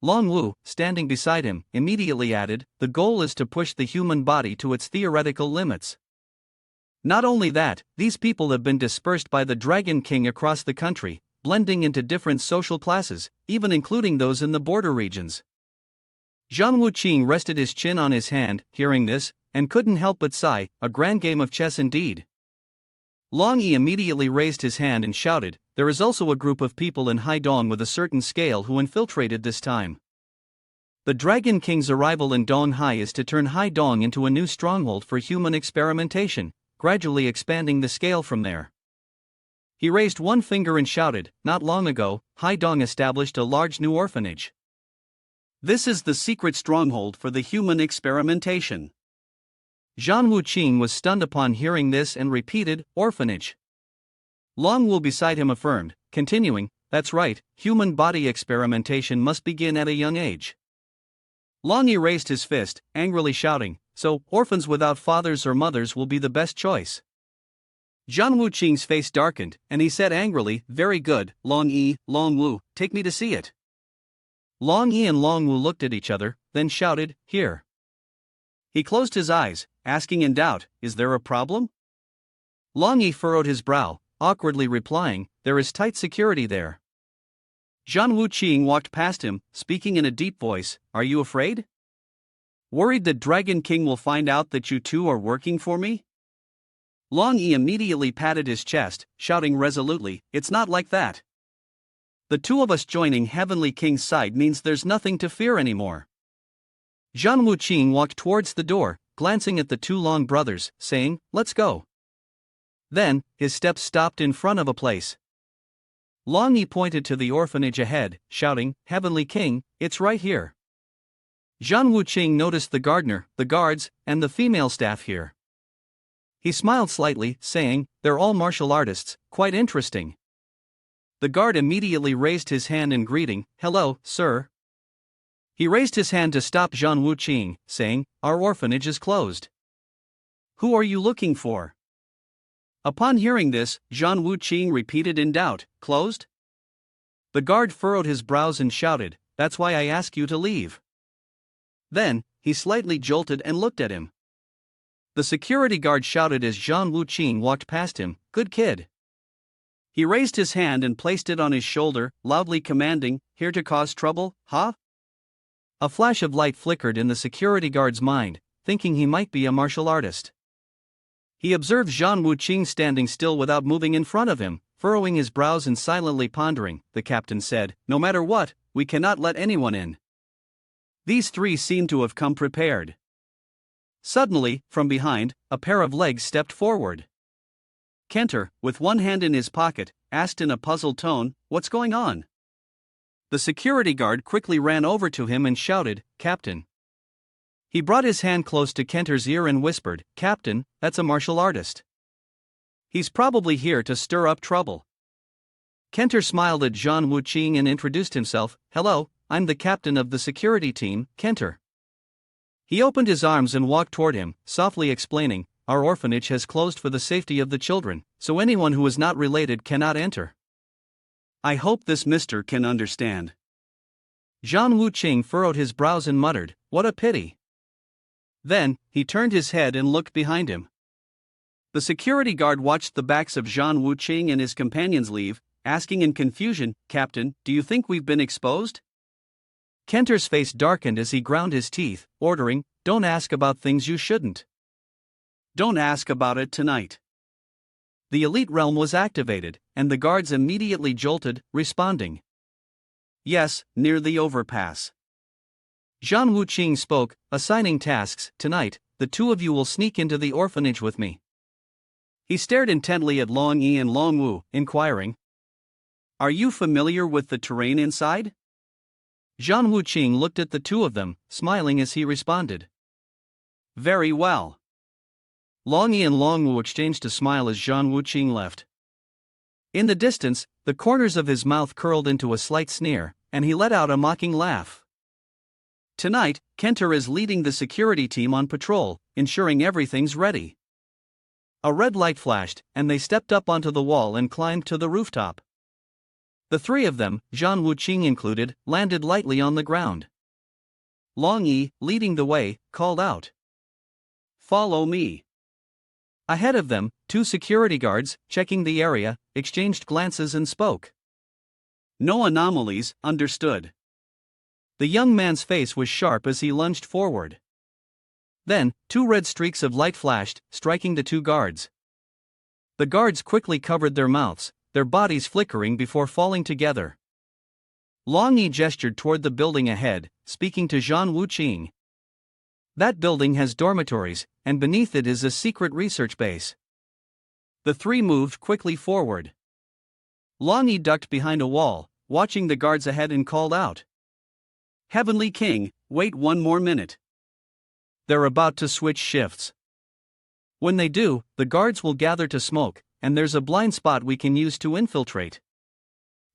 Long Wu, standing beside him, immediately added, "The goal is to push the human body to its theoretical limits. Not only that, these people have been dispersed by the Dragon King across the country, blending into different social classes, even including those in the border regions." Zhang Wuqing rested his chin on his hand, hearing this, and couldn't help but sigh, "A grand game of chess indeed." Long Yi immediately raised his hand and shouted, "There is also a group of people in Haidong with a certain scale who infiltrated this time. The Dragon King's arrival in Donghai is to turn Haidong into a new stronghold for human experimentation, gradually expanding the scale from there." He raised one finger and shouted, "Not long ago, Haidong established a large new orphanage. This is the secret stronghold for the human experimentation." Zhang Wuqing was stunned upon hearing this and repeated, "Orphanage." Long Wu beside him affirmed, continuing, "That's right, human body experimentation must begin at a young age." Long Yi raised his fist, angrily shouting, "So, orphans without fathers or mothers will be the best choice." Zhang Wuqing's face darkened, and he said angrily, "Very good, Long Yi, Long Wu, take me to see it." Long Yi and Long Wu looked at each other, then shouted, "Here." He closed his eyes, asking in doubt, "Is there a problem?" Long Yi furrowed his brow, awkwardly replying, "There is tight security there." Zhang Wuqing walked past him, speaking in a deep voice, "Are you afraid? Worried that Dragon King will find out that you two are working for me?" Long Yi immediately patted his chest, shouting resolutely, "It's not like that. The two of us joining Heavenly King's side means there's nothing to fear anymore." Zhang Wuqing walked towards the door, glancing at the two Long brothers, saying, "Let's go." Then, his steps stopped in front of a place. Long Yi pointed to the orphanage ahead, shouting, "Heavenly King, it's right here." Zhang Wuqing noticed the gardener, the guards, and the female staff here. He smiled slightly, saying, "They're all martial artists, quite interesting." The guard immediately raised his hand in greeting, "Hello, sir." He raised his hand to stop Zhang Wuqing, saying, "Our orphanage is closed. Who are you looking for?" Upon hearing this, Zhang Wuqing repeated in doubt, "Closed?" The guard furrowed his brows and shouted, "That's why I ask you to leave." Then, he slightly jolted and looked at him. The security guard shouted as Zhang Wuqing walked past him, "Good kid." He raised his hand and placed it on his shoulder, loudly commanding, "Here to cause trouble, huh?" A flash of light flickered in the security guard's mind, thinking he might be a martial artist. He observed Zhang Wuqing standing still without moving in front of him, furrowing his brows and silently pondering. The captain said, "No matter what, we cannot let anyone in." These three seemed to have come prepared. Suddenly, from behind, a pair of legs stepped forward. Kenter, with one hand in his pocket, asked in a puzzled tone, "What's going on?" The security guard quickly ran over to him and shouted, "Captain." He brought his hand close to Kenter's ear and whispered, "Captain, that's a martial artist. He's probably here to stir up trouble." Kenter smiled at Zhang Wuqing and introduced himself. Hello, I'm the captain of the security team, Kenter. He opened his arms and walked toward him, softly explaining, our orphanage has closed for the safety of the children, so anyone who is not related cannot enter. I hope this mister can understand. Zhang Wuqing furrowed his brows and muttered, what a pity. Then, he turned his head and looked behind him. The security guard watched the backs of Zhang Wuqing and his companions leave, asking in confusion, Captain, do you think we've been exposed? Kenter's face darkened as he ground his teeth, ordering, don't ask about things you shouldn't. Don't ask about it tonight. The elite realm was activated, and the guards immediately jolted, responding. Yes, near the overpass. Zhang Wuqing spoke, assigning tasks. Tonight, the two of you will sneak into the orphanage with me. He stared intently at Long Yi and Long Wu, inquiring, are you familiar with the terrain inside? Zhang Wuqing looked at the two of them, smiling as he responded. Very well. Long Yi and Long Wu exchanged a smile as Zhang Wuqing left. In the distance, the corners of his mouth curled into a slight sneer, and he let out a mocking laugh. Tonight, Kenter is leading the security team on patrol, ensuring everything's ready. A red light flashed, and they stepped up onto the wall and climbed to the rooftop. The three of them, Zhang Wuqing included, landed lightly on the ground. Long Yi, leading the way, called out, follow me. Ahead of them, two security guards, checking the area, exchanged glances and spoke. No anomalies, understood. The young man's face was sharp as he lunged forward. Then, two red streaks of light flashed, striking the two guards. The guards quickly covered their mouths, their bodies flickering before falling together. Long Yi gestured toward the building ahead, speaking to Zhang Wuqing. That building has dormitories, and beneath it is a secret research base. The three moved quickly forward. Long Yi ducked behind a wall, watching the guards ahead and called out, Heavenly King, wait one more minute. They're about to switch shifts. When they do, the guards will gather to smoke, and there's a blind spot we can use to infiltrate.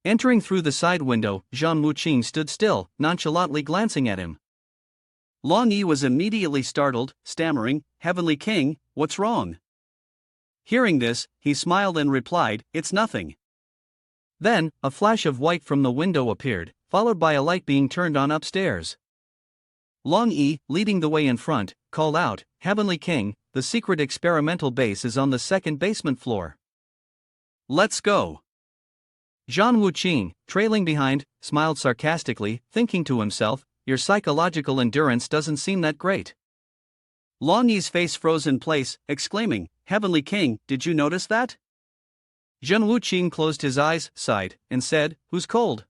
Entering through the side window, Zhang Wuqing stood still, nonchalantly glancing at him. Long Yi was immediately startled, stammering, Heavenly King, what's wrong? Hearing this, he smiled and replied, it's nothing. Then, a flash of white from the window appeared, followed by a light being turned on upstairs. Long Yi, leading the way in front, called out, Heavenly King, the secret experimental base is on the second basement floor. Let's go. Zhang Wuqing, trailing behind, smiled sarcastically, thinking to himself, your psychological endurance doesn't seem that great. Long Yi's face froze in place, exclaiming, Heavenly King, did you notice that? Zhang Wuqing closed his eyes, sighed, and said, who's cold?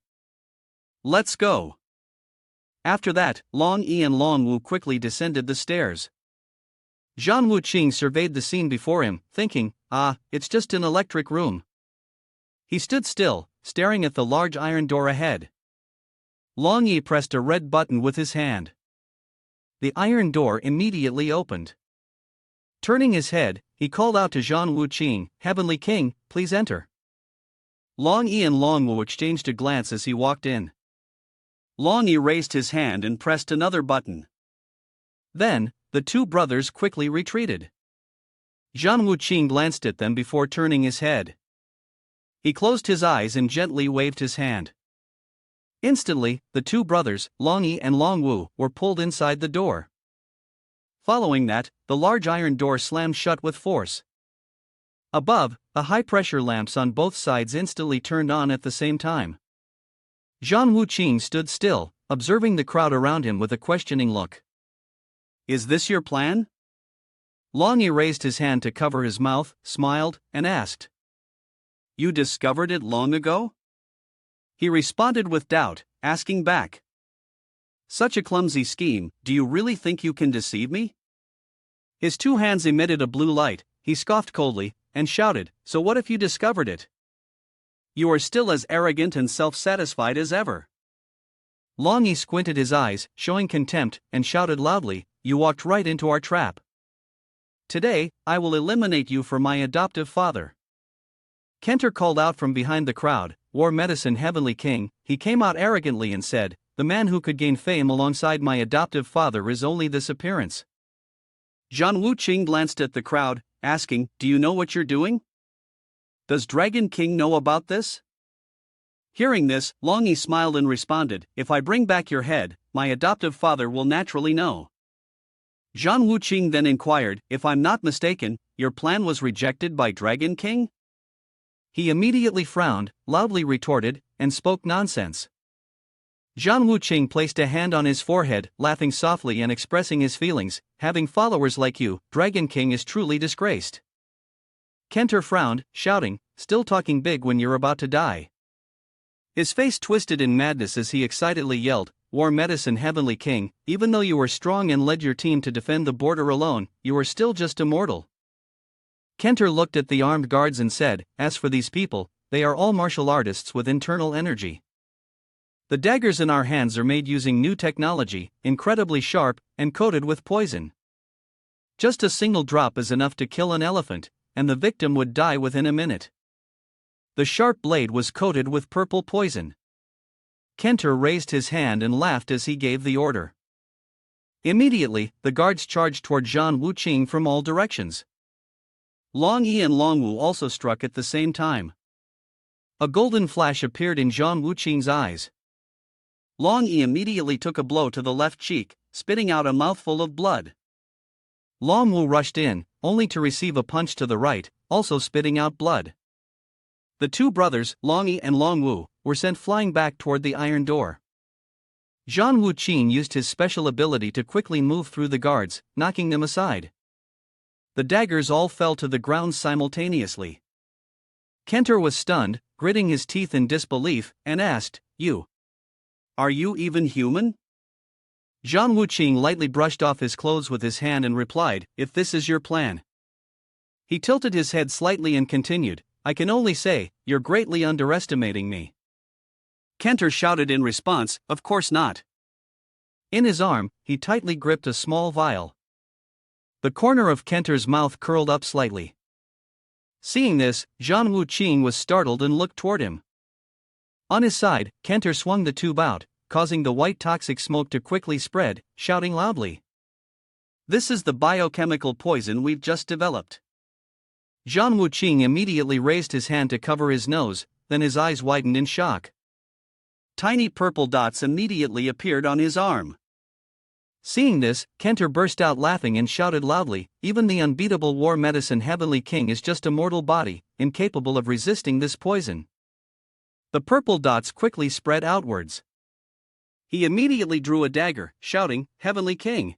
Let's go. After that, Long Yi and Long Wu quickly descended the stairs. Zhang Wuqing surveyed the scene before him, thinking, it's just an electric room. He stood still, staring at the large iron door ahead. Long Yi pressed a red button with his hand. The iron door immediately opened. Turning his head, he called out to Zhang Wuqing, Heavenly King, please enter. Long Yi and Long Wu exchanged a glance as he walked in. Long Yi raised his hand and pressed another button. Then, the two brothers quickly retreated. Zhang Wuqing glanced at them before turning his head. He closed his eyes and gently waved his hand. Instantly, the two brothers, Long Yi and Long Wu, were pulled inside the door. Following that, the large iron door slammed shut with force. Above, the high-pressure lamps on both sides instantly turned on at the same time. Zhang Wuqing stood still, observing the crowd around him with a questioning look. Is this your plan? Long Yi raised his hand to cover his mouth, smiled, and asked. You discovered it long ago? He responded with doubt, asking back. Such a clumsy scheme, do you really think you can deceive me? His two hands emitted a blue light, he scoffed coldly, and shouted, so what if you discovered it? You are still as arrogant and self-satisfied as ever. Long Yi squinted his eyes, showing contempt, and shouted loudly, you walked right into our trap. Today, I will eliminate you for my adoptive father. Kenter called out from behind the crowd, "War Medicine Heavenly King." He came out arrogantly and said, "The man who could gain fame alongside my adoptive father is only this appearance." Zhang Wuqing glanced at the crowd, asking, "Do you know what you're doing? Does Dragon King know about this?" Hearing this, Long Yi smiled and responded, "If I bring back your head, my adoptive father will naturally know." Zhang Wuqing then inquired, "If I'm not mistaken, your plan was rejected by Dragon King?" He immediately frowned, loudly retorted, and spoke nonsense. Zhang Wuqing placed a hand on his forehead, laughing softly and expressing his feelings. "Having followers like you, Dragon King is truly disgraced." Kenter frowned, shouting, "Still talking big when you're about to die." His face twisted in madness as he excitedly yelled, "War Medicine Heavenly King, even though you were strong and led your team to defend the border alone, you are still just a mortal." Kenter looked at the armed guards and said, "As for these people, they are all martial artists with internal energy. The daggers in our hands are made using new technology, incredibly sharp, and coated with poison. Just a single drop is enough to kill an elephant, and the victim would die within a minute." The sharp blade was coated with purple poison. Kenter raised his hand and laughed as he gave the order. Immediately, the guards charged toward Zhang Wuqing from all directions. Long Yi and Long Wu also struck at the same time. A golden flash appeared in Zhang Wuqing's eyes. Long Yi immediately took a blow to the left cheek, spitting out a mouthful of blood. Long Wu rushed in, only to receive a punch to the right, also spitting out blood. The two brothers, Long Yi and Long Wu, were sent flying back toward the iron door. Zhang Wuqing used his special ability to quickly move through the guards, knocking them aside. The daggers all fell to the ground simultaneously. Kenter was stunned, gritting his teeth in disbelief, and asked, Are you even human?" Zhang Wuqing lightly brushed off his clothes with his hand and replied, "If this is your plan." He tilted his head slightly and continued, "I can only say, you're greatly underestimating me." Kenter shouted in response, "Of course not." In his arm, he tightly gripped a small vial. The corner of Kenter's mouth curled up slightly. Seeing this, Zhang Wuqing was startled and looked toward him. On his side, Kenter swung the tube out, causing the white toxic smoke to quickly spread, shouting loudly, "This is the biochemical poison we've just developed." Zhang Wuqing immediately raised his hand to cover his nose, then his eyes widened in shock. Tiny purple dots immediately appeared on his arm. Seeing this, Kenter burst out laughing and shouted loudly, "Even the unbeatable War Medicine Heavenly King is just a mortal body, incapable of resisting this poison." The purple dots quickly spread outwards. He immediately drew a dagger, shouting, "Heavenly King."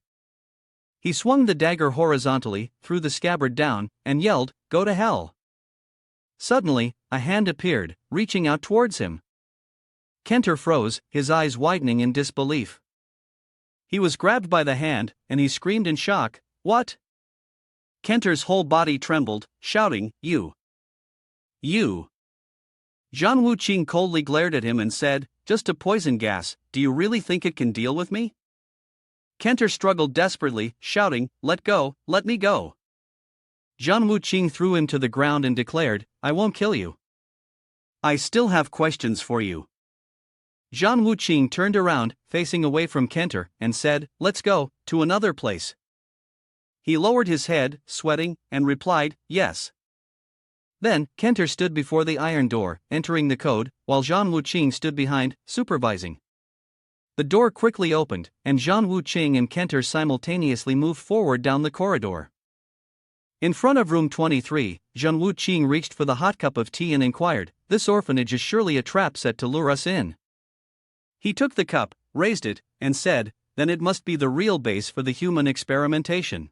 He swung the dagger horizontally, threw the scabbard down, and yelled, "Go to hell." Suddenly, a hand appeared, reaching out towards him. Kenter froze, his eyes widening in disbelief. He was grabbed by the hand, and he screamed in shock, "What?" Kenter's whole body trembled, shouting, You! Zhang Wuqing coldly glared at him and said, "Just a poison gas, do you really think it can deal with me?" Kenter struggled desperately, shouting, "Let go, let me go." Zhang Wuqing threw him to the ground and declared, "I won't kill you. I still have questions for you." Zhang Wuqing turned around, facing away from Kenter, and said, "Let's go, to another place." He lowered his head, sweating, and replied, "Yes." Then, Kenter stood before the iron door, entering the code, while Zhang Wuqing stood behind, supervising. The door quickly opened, and Zhang Wuqing and Kenter simultaneously moved forward down the corridor. In front of room 23, Zhang Wuqing reached for the hot cup of tea and inquired, "This orphanage is surely a trap set to lure us in." He took the cup, raised it, and said, "Then it must be the real base for the human experimentation."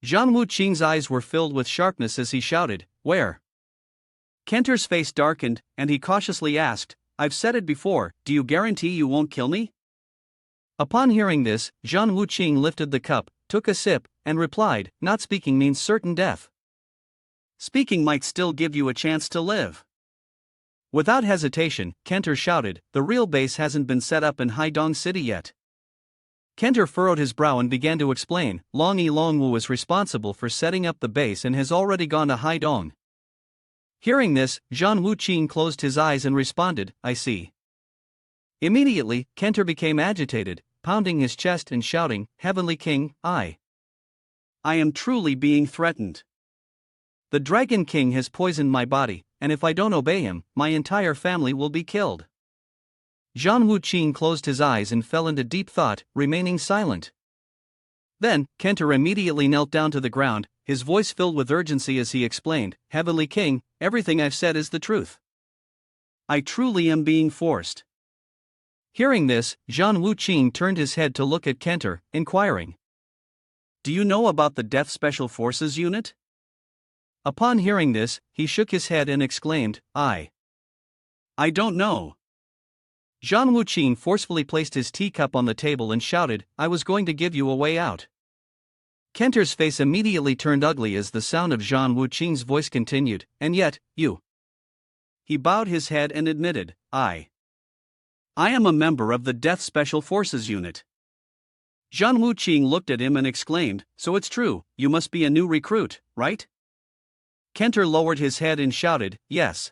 Zhang Wuqing's eyes were filled with sharpness as he shouted, "Where?" Kenter's face darkened, and he cautiously asked, "I've said it before, do you guarantee you won't kill me?" Upon hearing this, Zhang Wuqing lifted the cup, took a sip, and replied, "Not speaking means certain death. Speaking might still give you a chance to live." Without hesitation, Kenter shouted, "The real base hasn't been set up in Haidong City yet." Kenter furrowed his brow and began to explain, Long Yi Long Wu is responsible for setting up the base and has already gone to Haidong. Hearing this, Zhang Wuqing closed his eyes and responded, I see. Immediately, Kenter became agitated, pounding his chest and shouting, Heavenly King, I am truly being threatened. The Dragon King has poisoned my body, and if I don't obey him, my entire family will be killed. Zhang Wuqing closed his eyes and fell into deep thought, remaining silent. Then, Kenter immediately knelt down to the ground, his voice filled with urgency as he explained, Heavenly King, everything I've said is the truth. I truly am being forced. Hearing this, Zhang Wuqing turned his head to look at Kenter, inquiring, Do you know about the Death Special Forces unit? Upon hearing this, he shook his head and exclaimed, I don't know. Zhang Wuqing forcefully placed his teacup on the table and shouted, I was going to give you a way out. Kenter's face immediately turned ugly as the sound of Zhang Wuqing's voice continued, and yet, you. He bowed his head and admitted, I am a member of the Death Special Forces unit. Zhang Wuqing looked at him and exclaimed, So it's true, you must be a new recruit, right? Kenter lowered his head and shouted, Yes.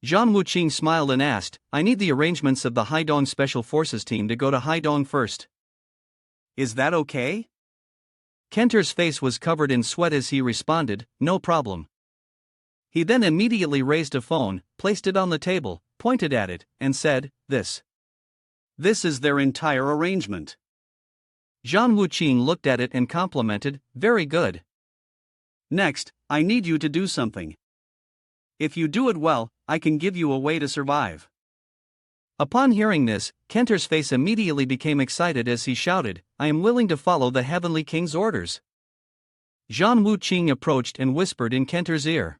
Zhang Wuqing smiled and asked, I need the arrangements of the Haidong Special Forces team to go to Haidong first. Is that okay? Kenter's face was covered in sweat as he responded, No problem. He then immediately raised a phone, placed it on the table, pointed at it, and said, This is their entire arrangement. Zhang Wuqing looked at it and complimented, Very good. Next, I need you to do something. If you do it well, I can give you a way to survive. Upon hearing this, Kenter's face immediately became excited as he shouted, I am willing to follow the Heavenly King's orders. Zhang Wuqing approached and whispered in Kenter's ear.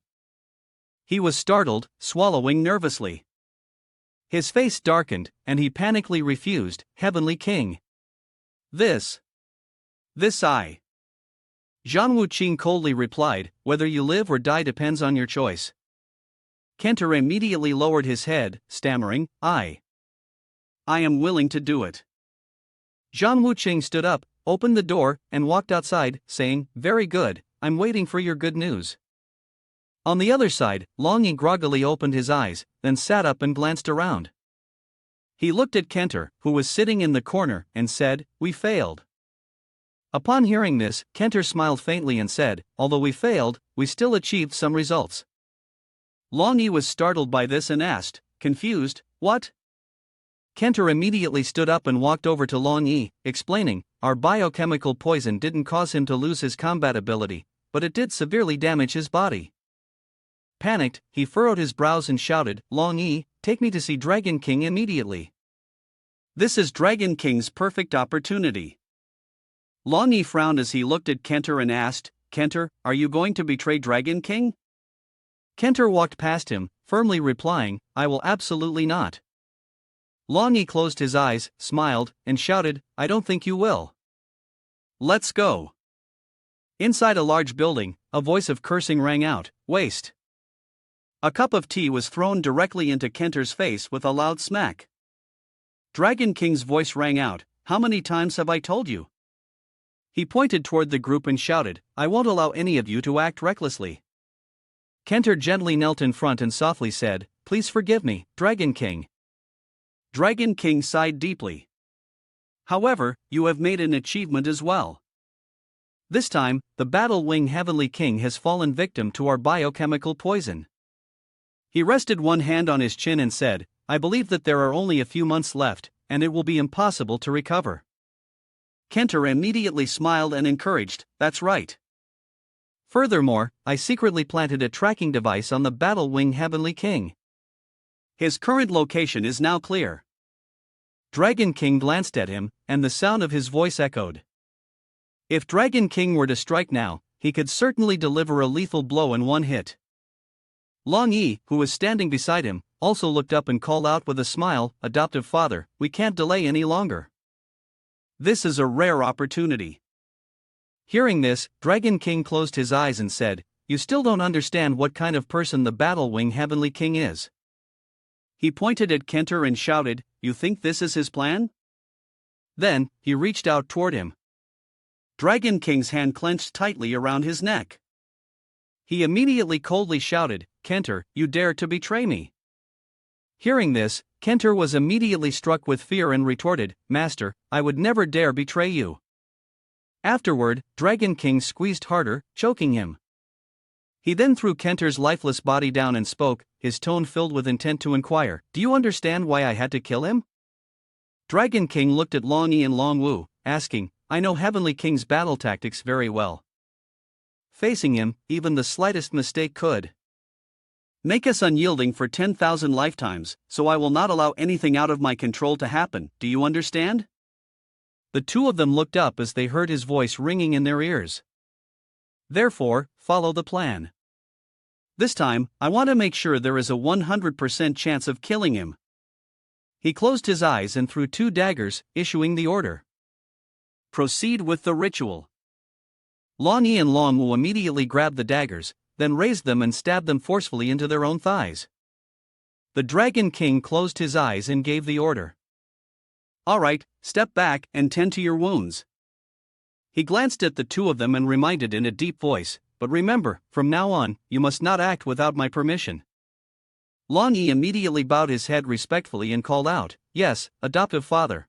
He was startled, swallowing nervously. His face darkened, and he panically refused, Heavenly King. This I. Zhang Wuqing coldly replied, Whether you live or die depends on your choice. Kenter immediately lowered his head, stammering, I am willing to do it. Zhang Wuqing stood up, opened the door, and walked outside, saying, Very good, I'm waiting for your good news. On the other side, Long Yi groggily opened his eyes, then sat up and glanced around. He looked at Kenter, who was sitting in the corner, and said, We failed. Upon hearing this, Kenter smiled faintly and said, Although we failed, we still achieved some results. Long Yi was startled by this and asked, confused, What? Kenter immediately stood up and walked over to Long Yi, explaining, Our biochemical poison didn't cause him to lose his combat ability, but it did severely damage his body. Panicked, he furrowed his brows and shouted, Long Yi, take me to see Dragon King immediately. This is Dragon King's perfect opportunity. Long Yi frowned as he looked at Kenter and asked, Kenter, are you going to betray Dragon King? Kenter walked past him, firmly replying, I will absolutely not. Long Yi closed his eyes, smiled, and shouted, I don't think you will. Let's go. Inside a large building, a voice of cursing rang out, Waste. A cup of tea was thrown directly into Kenter's face with a loud smack. Dragon King's voice rang out, How many times have I told you? He pointed toward the group and shouted, I won't allow any of you to act recklessly. Kenter gently knelt in front and softly said, Please forgive me, Dragon King. Dragon King sighed deeply. However, you have made an achievement as well. This time, the Battle Wing Heavenly King has fallen victim to our biochemical poison. He rested one hand on his chin and said, I believe that there are only a few months left, and it will be impossible to recover. Kenter immediately smiled and encouraged, That's right. Furthermore, I secretly planted a tracking device on the Battle Wing Heavenly King. His current location is now clear. Dragon King glanced at him, and the sound of his voice echoed. If Dragon King were to strike now, he could certainly deliver a lethal blow in one hit. Long Yi, who was standing beside him, also looked up and called out with a smile, Adoptive father, we can't delay any longer. This is a rare opportunity. Hearing this, Dragon King closed his eyes and said, You still don't understand what kind of person the Battle Wing Heavenly King is. He pointed at Kenter and shouted, You think this is his plan? Then, he reached out toward him. Dragon King's hand clenched tightly around his neck. He immediately coldly shouted, Kenter, you dare to betray me?" Hearing this, Kenter was immediately struck with fear and retorted, "Master, I would never dare betray you." Afterward, Dragon King squeezed harder, choking him. He then threw Kenter's lifeless body down and spoke, his tone filled with intent to inquire, "Do you understand why I had to kill him?" Dragon King looked at Long Yi and Long Wu, asking, "I know Heavenly King's battle tactics very well. Facing him, even the slightest mistake could make us unyielding for 10,000 lifetimes, so I will not allow anything out of my control to happen, do you understand?" The two of them looked up as they heard his voice ringing in their ears. "Therefore, follow the plan. This time, I want to make sure there is a 100% chance of killing him." He closed his eyes and threw 2 daggers, issuing the order, "Proceed with the ritual." Long Yi and Long Wu immediately grabbed the daggers, then raised them and stabbed them forcefully into their own thighs. The Dragon King closed his eyes and gave the order, "All right, step back and tend to your wounds." He glanced at the two of them and reminded in a deep voice, "But remember, from now on, you must not act without my permission." Long Yi immediately bowed his head respectfully and called out, "Yes, adoptive father."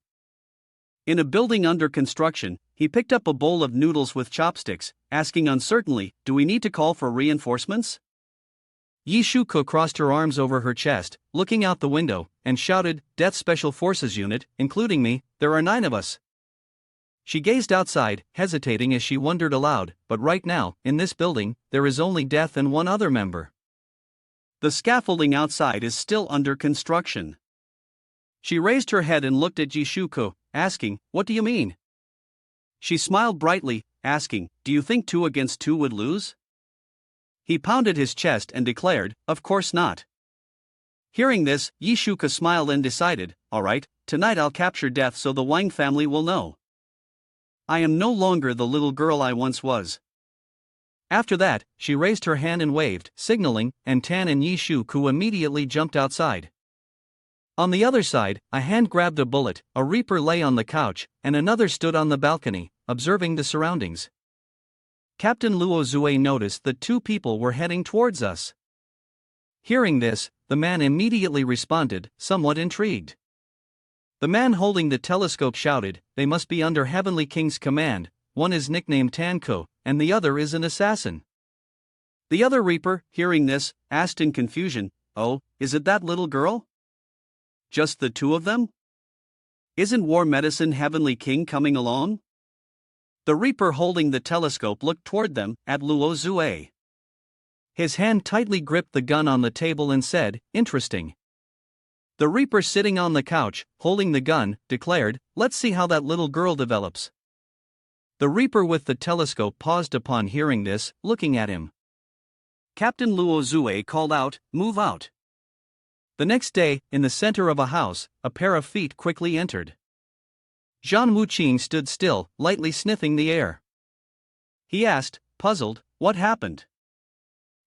In a building under construction, he picked up a bowl of noodles with chopsticks, asking uncertainly, "Do we need to call for reinforcements?" Yi Shuko crossed her arms over her chest, looking out the window, and shouted, "Death Special Forces Unit, including me, there are 9 of us." She gazed outside, hesitating as she wondered aloud, "But right now, in this building, there is only Death and 1 other member. The scaffolding outside is still under construction." She raised her head and looked at Yi Shuko, asking, "What do you mean?" She smiled brightly, asking, "Do you think 2 against 2 would lose?" He pounded his chest and declared, "Of course not." Hearing this, Yi Shuko smiled and decided, "All right, tonight I'll capture Death so the Wang family will know I am no longer the little girl I once was." After that, she raised her hand and waved, signaling, and Tan and Yi Shuko immediately jumped outside. On the other side, a hand grabbed a bullet, a reaper lay on the couch, and another stood on the balcony, observing the surroundings. Captain Luo Zue noticed that 2 people were heading towards us. Hearing this, the man immediately responded, somewhat intrigued. The man holding the telescope shouted, "They must be under Heavenly King's command, one is nicknamed Tanko, and the other is an assassin." The other reaper, hearing this, asked in confusion, "Oh, is it that little girl? Just the 2 of them? Isn't War Medicine Heavenly King coming along?" The reaper holding the telescope looked toward them, at Luo Zue. His hand tightly gripped the gun on the table and said, "Interesting." The reaper sitting on the couch, holding the gun, declared, "Let's see how that little girl develops." The reaper with the telescope paused upon hearing this, looking at him. Captain Luo Zue called out, "Move out." The next day, in the center of a house, a pair of feet quickly entered. Zhang Wuqing stood still, lightly sniffing the air. He asked, puzzled, "What happened?"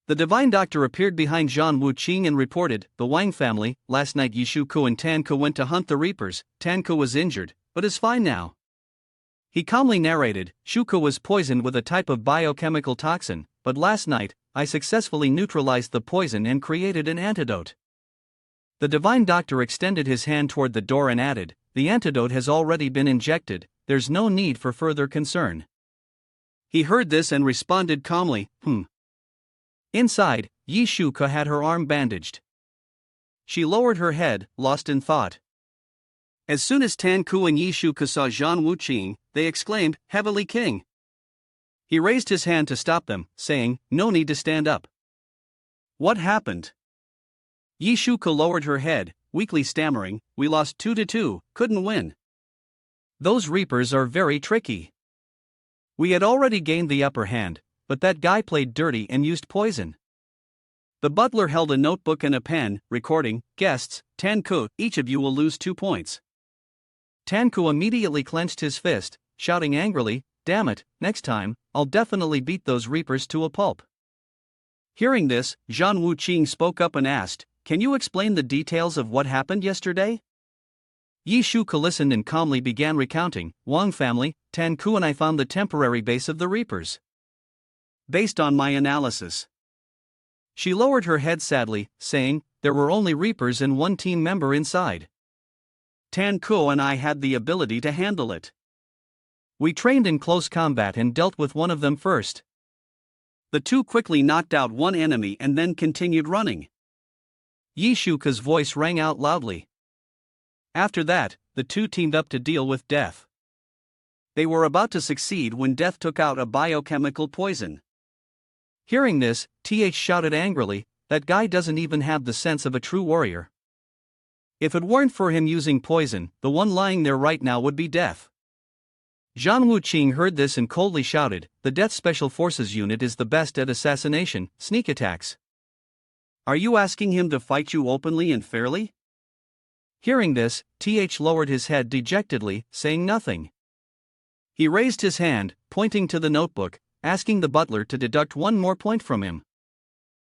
The divine doctor appeared behind Zhang Wuqing and reported, "The Wang family, last night Yishuko and Tanko went to hunt the reapers. Tanko was injured, but is fine now." He calmly narrated, "Shuko was poisoned with a type of biochemical toxin, but last night, I successfully neutralized the poison and created an antidote." The divine doctor extended his hand toward the door and added, "The antidote has already been injected, there's no need for further concern." He heard this and responded calmly, Inside, Yi Shuko had her arm bandaged. She lowered her head, lost in thought. As soon as Tanku and Yi Shuko saw Zhang Wuqing, they exclaimed, "Heavenly King!" He raised his hand to stop them, saying, "No need to stand up." "What happened?" Yi Shuko lowered her head, weakly stammering, "We lost 2-2, couldn't win. Those reapers are very tricky. We had already gained the upper hand, but that guy played dirty and used poison." The butler held a notebook and a pen, recording, "Guests, Tanku, each of you will lose 2 points." Tanku immediately clenched his fist, shouting angrily, "Damn it, next time, I'll definitely beat those reapers to a pulp." Hearing this, Zhang Wuqing spoke up and asked, "Can you explain the details of what happened yesterday?" Yi Shuko listened and calmly began recounting, "Wang family, Tanku and I found the temporary base of the reapers. Based on my analysis, She lowered her head sadly, saying, there were only reapers and one team member inside. Tan Ko and I had the ability to handle it. We trained in close combat and dealt with one of them first. The two quickly knocked out one enemy and then continued running. Yi Shuka's voice rang out loudly. After that, the two teamed up to deal with death. They were about to succeed when death took out a biochemical poison. Hearing this, TH shouted angrily, that guy doesn't even have the sense of a true warrior. If it weren't for him using poison, the one lying there right now would be death. Zhang Wuqing heard this and coldly shouted, the Death Special Forces unit is the best at assassination, sneak attacks. Are you asking him to fight you openly and fairly? Hearing this, TH lowered his head dejectedly, saying nothing. He raised his hand, pointing to the notebook, asking the butler to deduct one more point from him.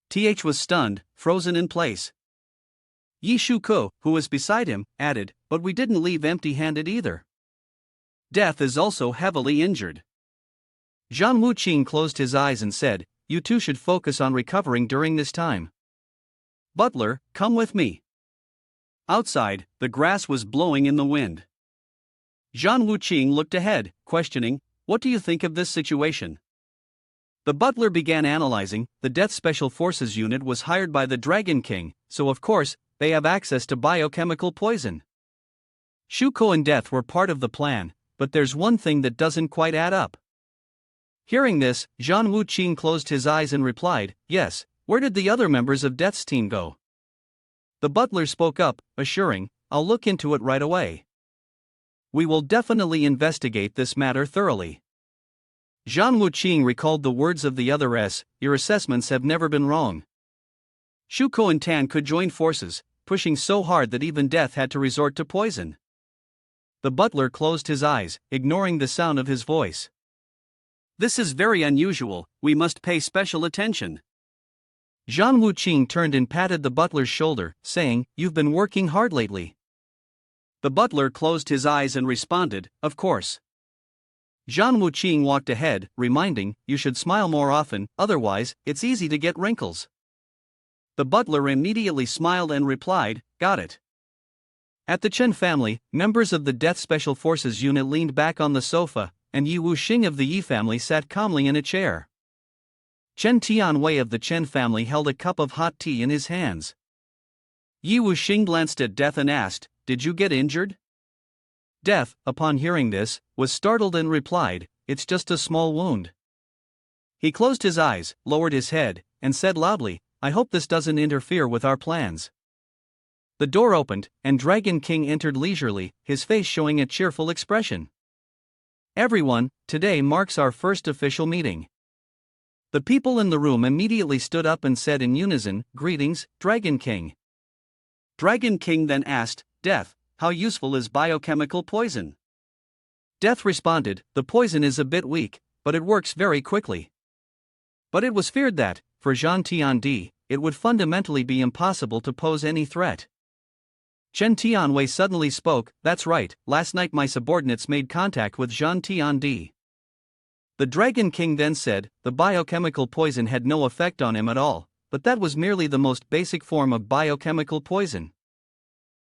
TH was stunned, frozen in place. Yi Shuko, who was beside him, added, but we didn't leave empty-handed either. Death is also heavily injured. Zhang Wuqing closed his eyes and said, you two should focus on recovering during this time. Butler, come with me. Outside, the grass was blowing in the wind. Zhang Wuqing looked ahead, questioning, what do you think of this situation? The butler began analyzing. The Death Special Forces unit was hired by the Dragon King, so of course, they have access to biochemical poison. Shuko and Death were part of the plan, but there's one thing that doesn't quite add up. Hearing this, Zhang Wuqing closed his eyes and replied, yes, where did the other members of Death's team go? The butler spoke up, assuring, I'll look into it right away. We will definitely investigate this matter thoroughly. Zhang Wuqing recalled the words of the other S, your assessments have never been wrong. Shuko and Tan could join forces, pushing so hard that even Death had to resort to poison. The butler closed his eyes, ignoring the sound of his voice. This is very unusual, we must pay special attention. Zhang Wuqing turned and patted the butler's shoulder, saying, you've been working hard lately. The butler closed his eyes and responded, of course. Zhang Wuqing walked ahead, reminding, you should smile more often, otherwise, it's easy to get wrinkles. The butler immediately smiled and replied, got it. At the Chen family, members of the Death Special Forces unit leaned back on the sofa, and Yi Wuxing of the Yi family sat calmly in a chair. Chen Tianwei of the Chen family held a cup of hot tea in his hands. Yi Wuxing glanced at Death and asked, did you get injured? Death, upon hearing this, was startled and replied, it's just a small wound. He closed his eyes, lowered his head, and said loudly, I hope this doesn't interfere with our plans. The door opened, and Dragon King entered leisurely, his face showing a cheerful expression. Everyone, today marks our first official meeting. The people in the room immediately stood up and said in unison, greetings, Dragon King. Dragon King then asked, Death, how useful is biochemical poison? Death responded, the poison is a bit weak, but it works very quickly. But it was feared that, for Zhang Tiandi, it would fundamentally be impossible to pose any threat. Chen Tianwei suddenly spoke, that's right, last night my subordinates made contact with Zhang Tiandi. The Dragon King then said, the biochemical poison had no effect on him at all, but that was merely the most basic form of biochemical poison.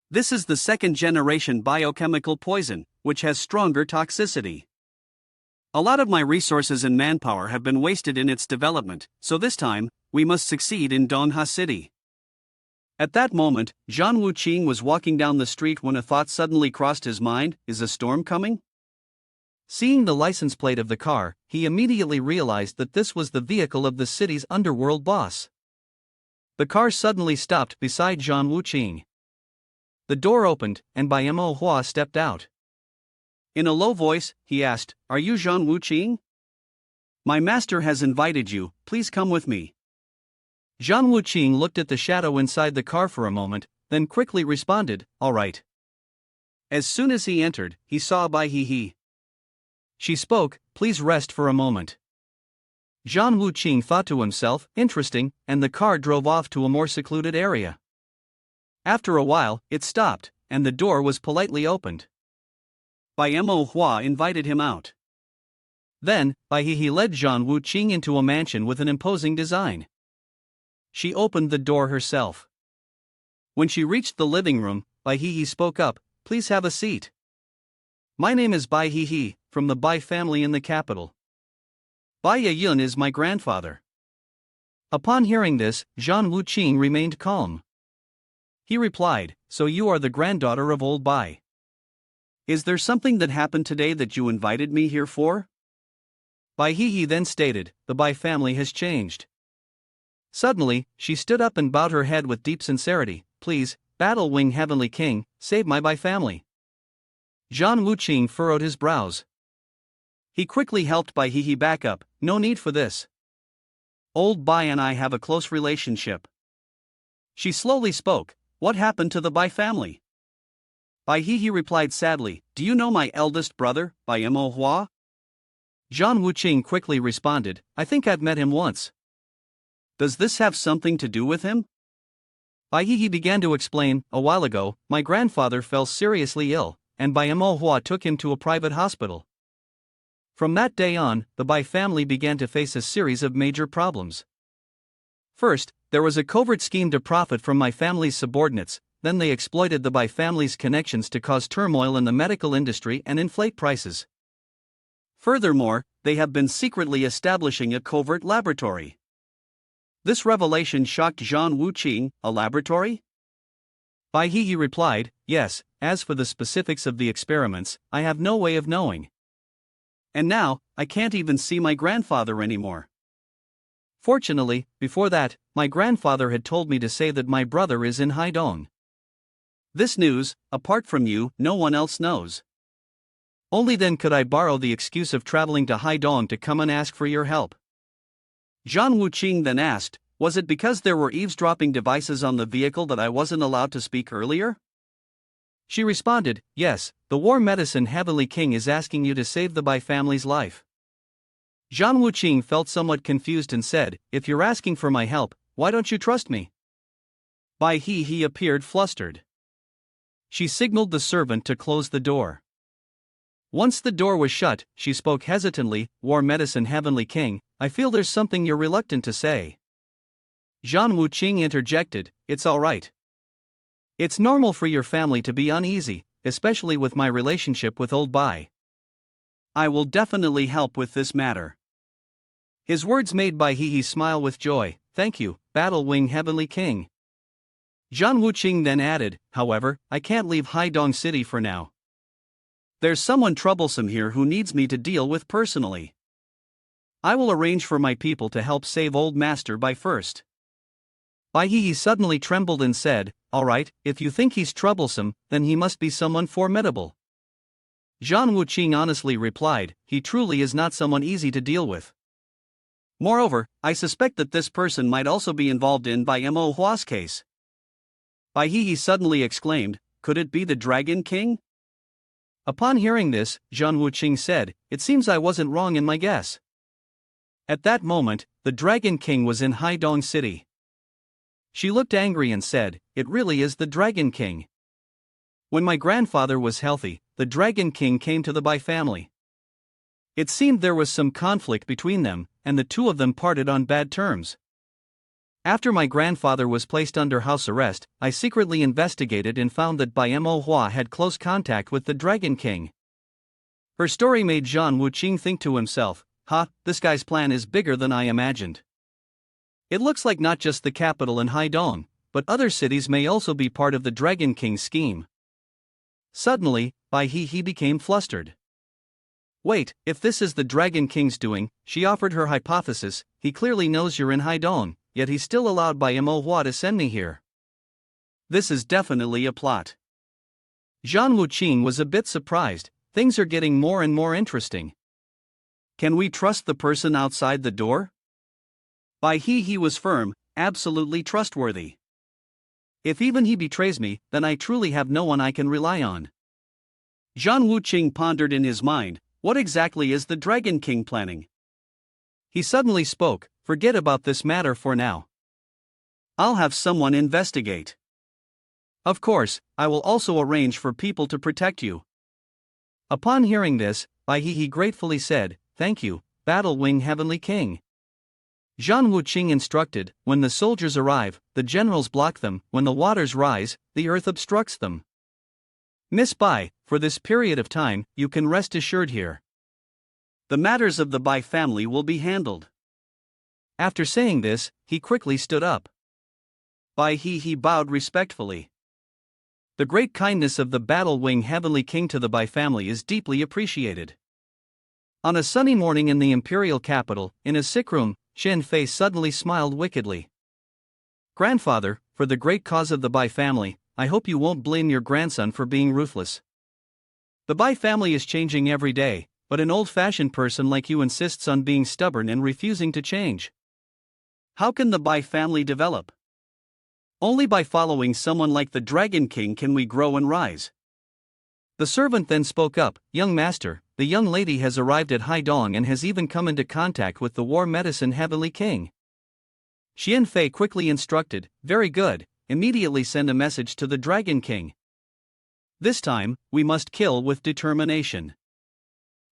This is the second-generation biochemical poison, which has stronger toxicity. A lot of my resources and manpower have been wasted in its development, so this time, we must succeed in Dongha City. At that moment, Zhang Wuqing was walking down the street when a thought suddenly crossed his mind, is a storm coming? Seeing the license plate of the car, he immediately realized that this was the vehicle of the city's underworld boss. The car suddenly stopped beside Zhang Wuqing. The door opened, and Manhwa stepped out. In a low voice, he asked, are you Zhang Wuqing? My master has invited you, please come with me. Zhang Wuqing looked at the shadow inside the car for a moment, then quickly responded, all right. As soon as he entered, he saw Bai He. She spoke, please rest for a moment. Zhang Wuqing thought to himself, interesting, and the car drove off to a more secluded area. After a while, it stopped, and the door was politely opened. Bai Hua invited him out. Then, Bai He led Zhang Wuqing into a mansion with an imposing design. She opened the door herself. When she reached the living room, Bai Hehe spoke up, "Please have a seat. My name is Bai Hehe, from the Bai family in the capital. Bai Yun is my grandfather." Upon hearing this, Zhang Wuqing remained calm. He replied, "So you are the granddaughter of old Bai. Is there something that happened today that you invited me here for?" Bai Hehe then stated, "The Bai family has changed." Suddenly, she stood up and bowed her head with deep sincerity, "Please, Battle Wing Heavenly King, save my Bai family." Zhang Wuqing furrowed his brows. He quickly helped Bai Hehe back up, "No need for this. Old Bai and I have a close relationship." She slowly spoke, "What happened to the Bai family?" Bai Hehe replied sadly, "Do you know my eldest brother, Bai Manhwa?" Zhang Wuqing quickly responded, "I think I've met him once." "Does this have something to do with him?" Bai Hehe began to explain, "A while ago, my grandfather fell seriously ill, and Bai Manhwa took him to a private hospital. From that day on, the Bai family began to face a series of major problems. First, there was a covert scheme to profit from my family's subordinates, then they exploited the Bai family's connections to cause turmoil in the medical industry and inflate prices. Furthermore, they have been secretly establishing a covert laboratory." This revelation shocked Zhang Wuqing. "A laboratory?" Bai Hehe replied, "Yes, as for the specifics of the experiments, I have no way of knowing. And now, I can't even see my grandfather anymore. Fortunately, before that, my grandfather had told me to say that my brother is in Haidong. This news, apart from you, no one else knows. Only then could I borrow the excuse of traveling to Haidong to come and ask for your help." Zhang Wuqing then asked, "Was it because there were eavesdropping devices on the vehicle that I wasn't allowed to speak earlier?" She responded, "Yes, the war medicine Heavenly King is asking you to save the Bai family's life." Zhang Wuqing felt somewhat confused and said, "If you're asking for my help, why don't you trust me?" Bai Hehe appeared flustered. She signaled the servant to close the door. Once the door was shut, she spoke hesitantly, "War medicine Heavenly King, I feel there's something you're reluctant to say." Zhang Wuqing interjected, "It's alright. It's normal for your family to be uneasy, especially with my relationship with old Bai. I will definitely help with this matter." His words made Bai Hehe smile with joy, "Thank you, Battle Wing Heavenly King." Zhang Wuqing then added, "However, I can't leave Haidong City for now. There's someone troublesome here who needs me to deal with personally. I will arrange for my people to help save old Master Bai first." Bai Hehe suddenly trembled and said, "Alright, if you think he's troublesome, then he must be someone formidable." Zhang Wuqing honestly replied, "He truly is not someone easy to deal with. Moreover, I suspect that this person might also be involved in Bai Manhwa's case." Bai Hehe suddenly exclaimed, "Could it be the Dragon King?" Upon hearing this, Zhang Wuqing said, "It seems I wasn't wrong in my guess." At that moment, the Dragon King was in Haidong City. She looked angry and said, "It really is the Dragon King. When my grandfather was healthy, the Dragon King came to the Bai family. It seemed there was some conflict between them, and the two of them parted on bad terms. After my grandfather was placed under house arrest, I secretly investigated and found that Bai Manhwa had close contact with the Dragon King." Her story made Zhang Wuqing think to himself, this guy's plan is bigger than I imagined. It looks like not just the capital and Haidong, but other cities may also be part of the Dragon King's scheme." Suddenly, Bai Hehe became flustered. "Wait, if this is the Dragon King's doing," she offered her hypothesis, "he clearly knows you're in Haidong, yet he still allowed Bai Manhwa to send me here. This is definitely a plot." Zhang Wuqing was a bit surprised. Things are getting more and more interesting. "Can we trust the person outside the door?" Bai Hehe was firm, "Absolutely trustworthy. If even he betrays me, then I truly have no one I can rely on." Zhang Wuqing pondered in his mind, what exactly is the Dragon King planning? He suddenly spoke, "Forget about this matter for now. I'll have someone investigate. Of course, I will also arrange for people to protect you." Upon hearing this, Bai Hehe gratefully said, "Thank you, Battle Wing Heavenly King." Zhang Wuqing instructed, when the soldiers arrive, the generals block them, when the waters rise, the earth obstructs them. Miss Bai, for this period of time, you can rest assured here. The matters of the Bai family will be handled. After saying this, he quickly stood up. Bai He bowed respectfully. The great kindness of the Battle Wing Heavenly King to the Bai family is deeply appreciated. On a sunny morning in the imperial capital, in a sick room, Xian Fei suddenly smiled wickedly. Grandfather, for the great cause of the Bai family, I hope you won't blame your grandson for being ruthless. The Bai family is changing every day, but an old-fashioned person like you insists on being stubborn and refusing to change. How can the Bai family develop? Only by following someone like the Dragon King can we grow and rise. The servant then spoke up, Young master, the young lady has arrived at Haidong and has even come into contact with the war medicine Heavenly King. Xian Fei quickly instructed, very good, immediately send a message to the Dragon King. This time, we must kill with determination.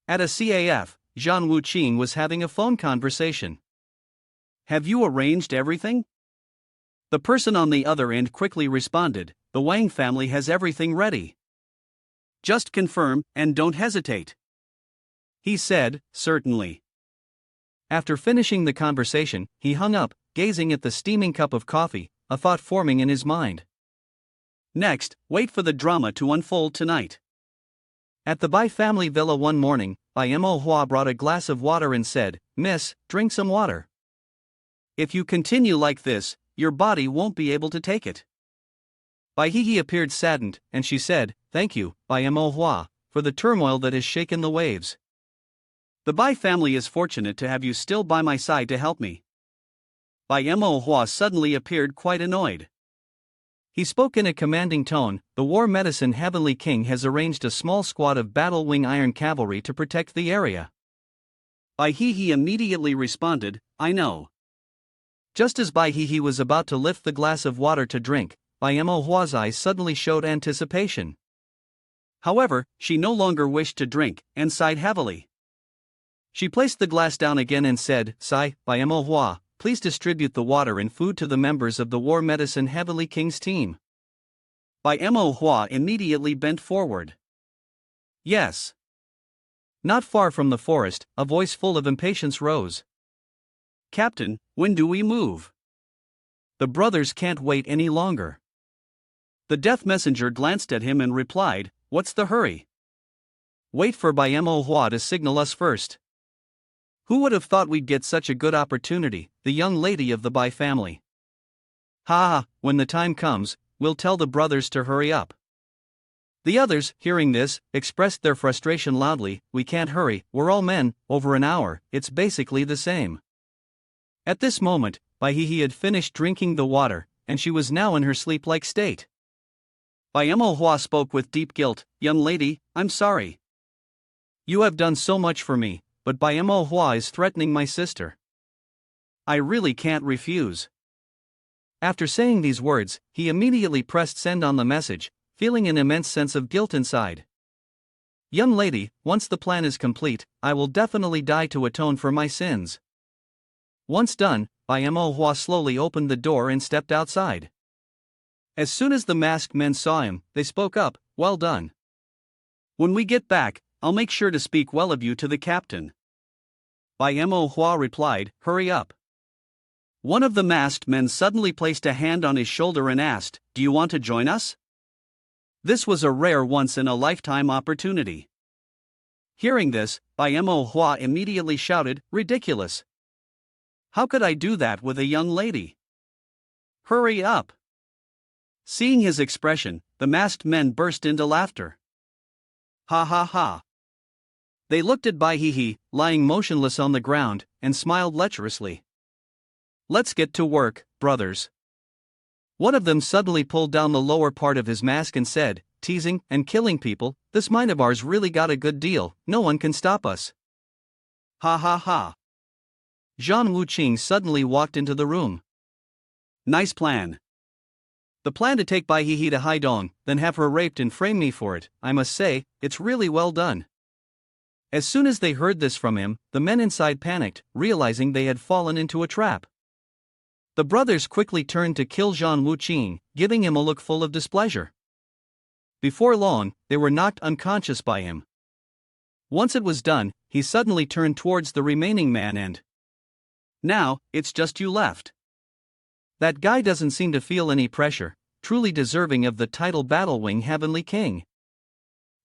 At a CAF, Zhang Wuqing was having a phone conversation. Have you arranged everything? The person on the other end quickly responded, the Wang family has everything ready. Just confirm, and don't hesitate. He said, certainly. After finishing the conversation, he hung up, gazing at the steaming cup of coffee, a thought forming in his mind. Next, wait for the drama to unfold tonight. At the Bai family villa one morning, Bai Manhwa brought a glass of water and said, Miss, drink some water. If you continue like this, your body won't be able to take it. Bai He appeared saddened, and she said, Thank you, Bai Manhwa, for the turmoil that has shaken the waves. The Bai family is fortunate to have you still by my side to help me. Bai Manhwa suddenly appeared quite annoyed. He spoke in a commanding tone, the war medicine Heavenly King has arranged a small squad of Battle Wing Iron Cavalry to protect the area. Bai He immediately responded, I know. Just as Bai He was about to lift the glass of water to drink, Bai Manhwa's eyes suddenly showed anticipation. However, she no longer wished to drink, and sighed heavily. She placed the glass down again and said, Sai, Bai Manhwa, please distribute the water and food to the members of the War Medicine Heavenly King's team. Bai Manhwa immediately bent forward. Yes. Not far from the forest, a voice full of impatience rose. Captain, when do we move? The brothers can't wait any longer. The death messenger glanced at him and replied, What's the hurry? Wait for Bai Manhwa to signal us first. Who would have thought we'd get such a good opportunity, the young lady of the Bai family? Ha, when the time comes, we'll tell the brothers to hurry up. The others, hearing this, expressed their frustration loudly, we can't hurry, we're all men, over an hour, it's basically the same. At this moment, Bai He had finished drinking the water, and she was now in her sleep-like state. Bai Manhwa spoke with deep guilt, Young lady, I'm sorry. You have done so much for me, but Bai Manhwa is threatening my sister. I really can't refuse. After saying these words, he immediately pressed send on the message, feeling an immense sense of guilt inside. Young lady, once the plan is complete, I will definitely die to atone for my sins. Once done, Bai Manhwa slowly opened the door and stepped outside. As soon as the masked men saw him, they spoke up, well done. When we get back, I'll make sure to speak well of you to the captain. Bai Manhwa replied, hurry up. One of the masked men suddenly placed a hand on his shoulder and asked, Do you want to join us? This was a rare once-in-a-lifetime opportunity. Hearing this, Bai Manhwa immediately shouted, ridiculous. How could I do that with a young lady? Hurry up. Seeing his expression, the masked men burst into laughter. Ha ha ha. They looked at Bai He, lying motionless on the ground, and smiled lecherously. Let's get to work, brothers. One of them suddenly pulled down the lower part of his mask and said, teasing and killing people, this mind of ours really got a good deal, no one can stop us. Ha ha ha. Zhang Wuqing suddenly walked into the room. Nice plan. The plan to take Bai He to Haidong, then have her raped and frame me for it, I must say, it's really well done. As soon as they heard this from him, the men inside panicked, realizing they had fallen into a trap. The brothers quickly turned to kill Zhang Wuqing, giving him a look full of displeasure. Before long, they were knocked unconscious by him. Once it was done, he suddenly turned towards the remaining man and, "Now, it's just you left. That guy doesn't seem to feel any pressure, truly deserving of the title Battlewing Heavenly King.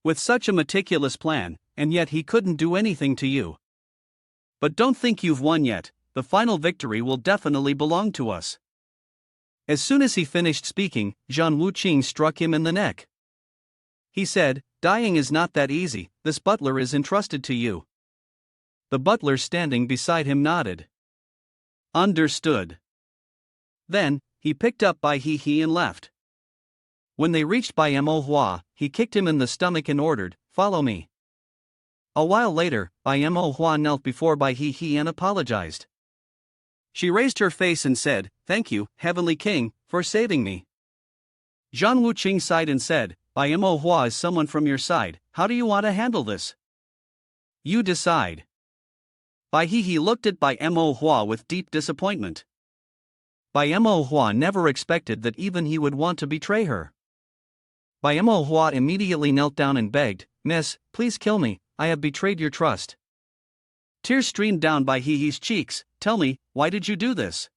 With such a meticulous plan, and yet he couldn't do anything to you. But don't think you've won yet, the final victory will definitely belong to us." As soon as he finished speaking, Zhang Wuqing struck him in the neck. He said, "Dying is not that easy, this butler is entrusted to you." The butler standing beside him nodded. "Understood." Then, he picked up Bai He and left. When they reached Bai Manhwa, he kicked him in the stomach and ordered, "Follow me." A while later, Bai Manhwa knelt before Bai He and apologized. She raised her face and said, "Thank you, Heavenly King, for saving me." Zhang Wuqing sighed and said, "Bai Manhwa is someone from your side, how do you want to handle this? You decide." Bai He looked at Bai Manhwa with deep disappointment. Bai Manhwa never expected that even he would want to betray her. Bai Manhwa immediately knelt down and begged, "Miss, please kill me, I have betrayed your trust." Tears streamed down Bai He's cheeks. "Tell me, why did you do this?"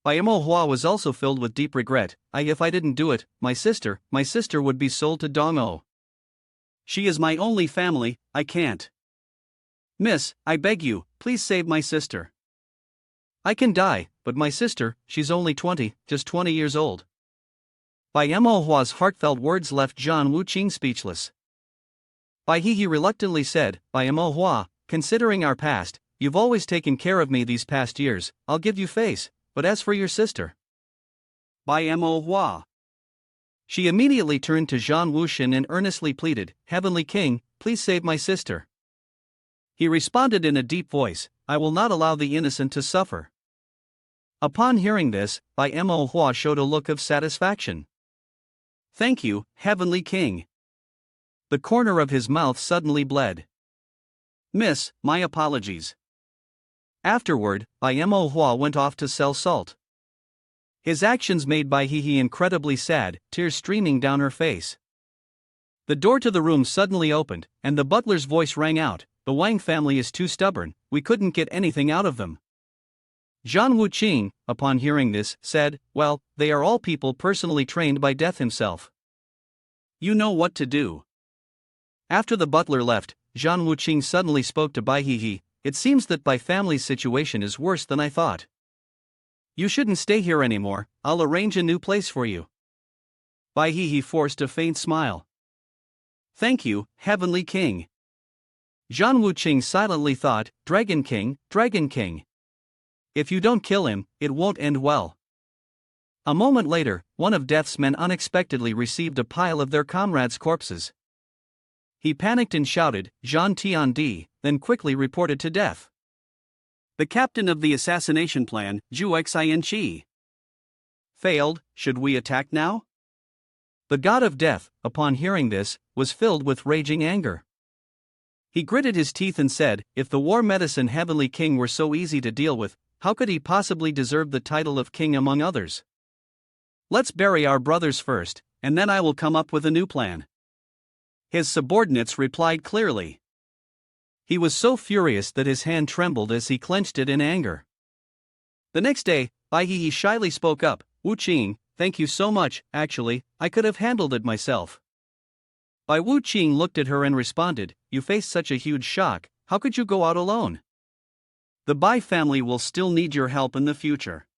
Bai Manhwa was also filled with deep regret. If I didn't do it, my sister would be sold to Dong-o. She is my only family, I can't. Miss, I beg you, please save my sister. I can die, but my sister, she's only 20, just 20 years old." Bai Manhwa's heartfelt words left Zhang Wuqing speechless. Bai He reluctantly said, "Bai Manhwa, considering our past, you've always taken care of me these past years, I'll give you face, but as for your sister." Bai Manhwa. She immediately turned to Zhang Wuqing and earnestly pleaded, "Heavenly King, please save my sister." He responded in a deep voice, "I will not allow the innocent to suffer." Upon hearing this, Bai Manhwa showed a look of satisfaction. "Thank you, Heavenly King." The corner of his mouth suddenly bled. "Miss, my apologies." Afterward, Bai Manhwa went off to sell salt. His actions made Bai He incredibly sad, tears streaming down her face. The door to the room suddenly opened, and the butler's voice rang out, "The Wang family is too stubborn, we couldn't get anything out of them." Zhang Wuqing, upon hearing this, said, "Well, they are all people personally trained by Death himself. You know what to do." After the butler left, Zhang Wuqing suddenly spoke to Bai He, "It seems that Bai family's situation is worse than I thought. You shouldn't stay here anymore, I'll arrange a new place for you." Bai He forced a faint smile. "Thank you, Heavenly King." Zhang Wuqing silently thought, Dragon King. If you don't kill him, it won't end well." A moment later, one of Death's men unexpectedly received a pile of their comrades' corpses. He panicked and shouted, "Zhang Tiandi," then quickly reported to Death. "The captain of the assassination plan, Zhu Xianqi. Failed, should we attack now?" The god of death, upon hearing this, was filled with raging anger. He gritted his teeth and said, "If the war medicine Heavenly King were so easy to deal with, how could he possibly deserve the title of king among others? Let's bury our brothers first, and then I will come up with a new plan." His subordinates replied clearly. He was so furious that his hand trembled as he clenched it in anger. The next day, Bai He shyly spoke up, "Wuqing, thank you so much, actually, I could have handled it myself." Bai Wuqing looked at her and responded, "You faced such a huge shock, how could you go out alone? The Bai family will still need your help in the future.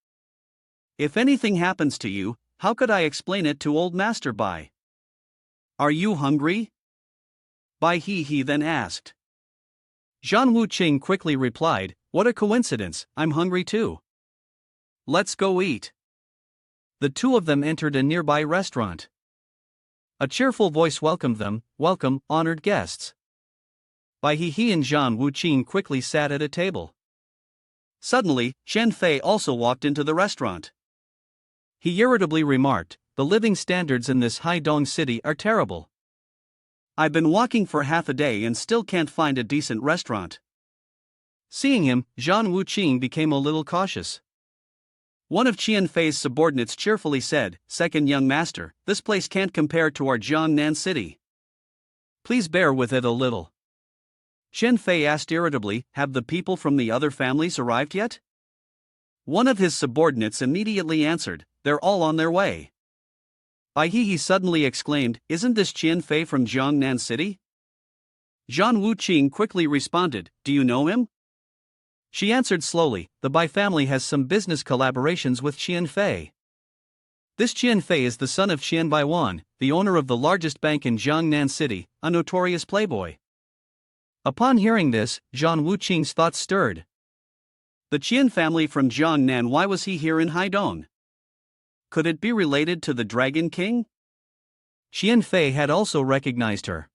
If anything happens to you, how could I explain it to old Master Bai? Are you hungry?" Bai He then asked. Zhang Wuqing quickly replied, "What a coincidence, I'm hungry too. Let's go eat." The two of them entered a nearby restaurant. A cheerful voice welcomed them, "Welcome, honored guests." Bai He and Zhang Wuqing quickly sat at a table. Suddenly, Chen Fei also walked into the restaurant. He irritably remarked, "The living standards in this Haidong city are terrible. I've been walking for half a day and still can't find a decent restaurant. Seeing him, Zhang Wuqing became a little cautious. One of Qian Fei's subordinates cheerfully said, "Second young master, this place can't compare to our Jiangnan city. Please bear with it a little." Qian Fei asked irritably, "Have the people from the other families arrived yet?" One of his subordinates immediately answered, "They're all on their way." Bai He suddenly exclaimed, "Isn't this Qian Fei from Jiangnan city?" Zhang Wuqing quickly responded, "Do you know him?" She answered slowly, "The Bai family has some business collaborations with Qian Fei. This Qian Fei is the son of Qian Baiwan, the owner of the largest bank in Jiangnan city, a notorious playboy." Upon hearing this, Zhang Wuqing's thoughts stirred. The Qian family from Jiangnan, why was he here in Haidong? Could it be related to the Dragon King? Qian Fei had also recognized her.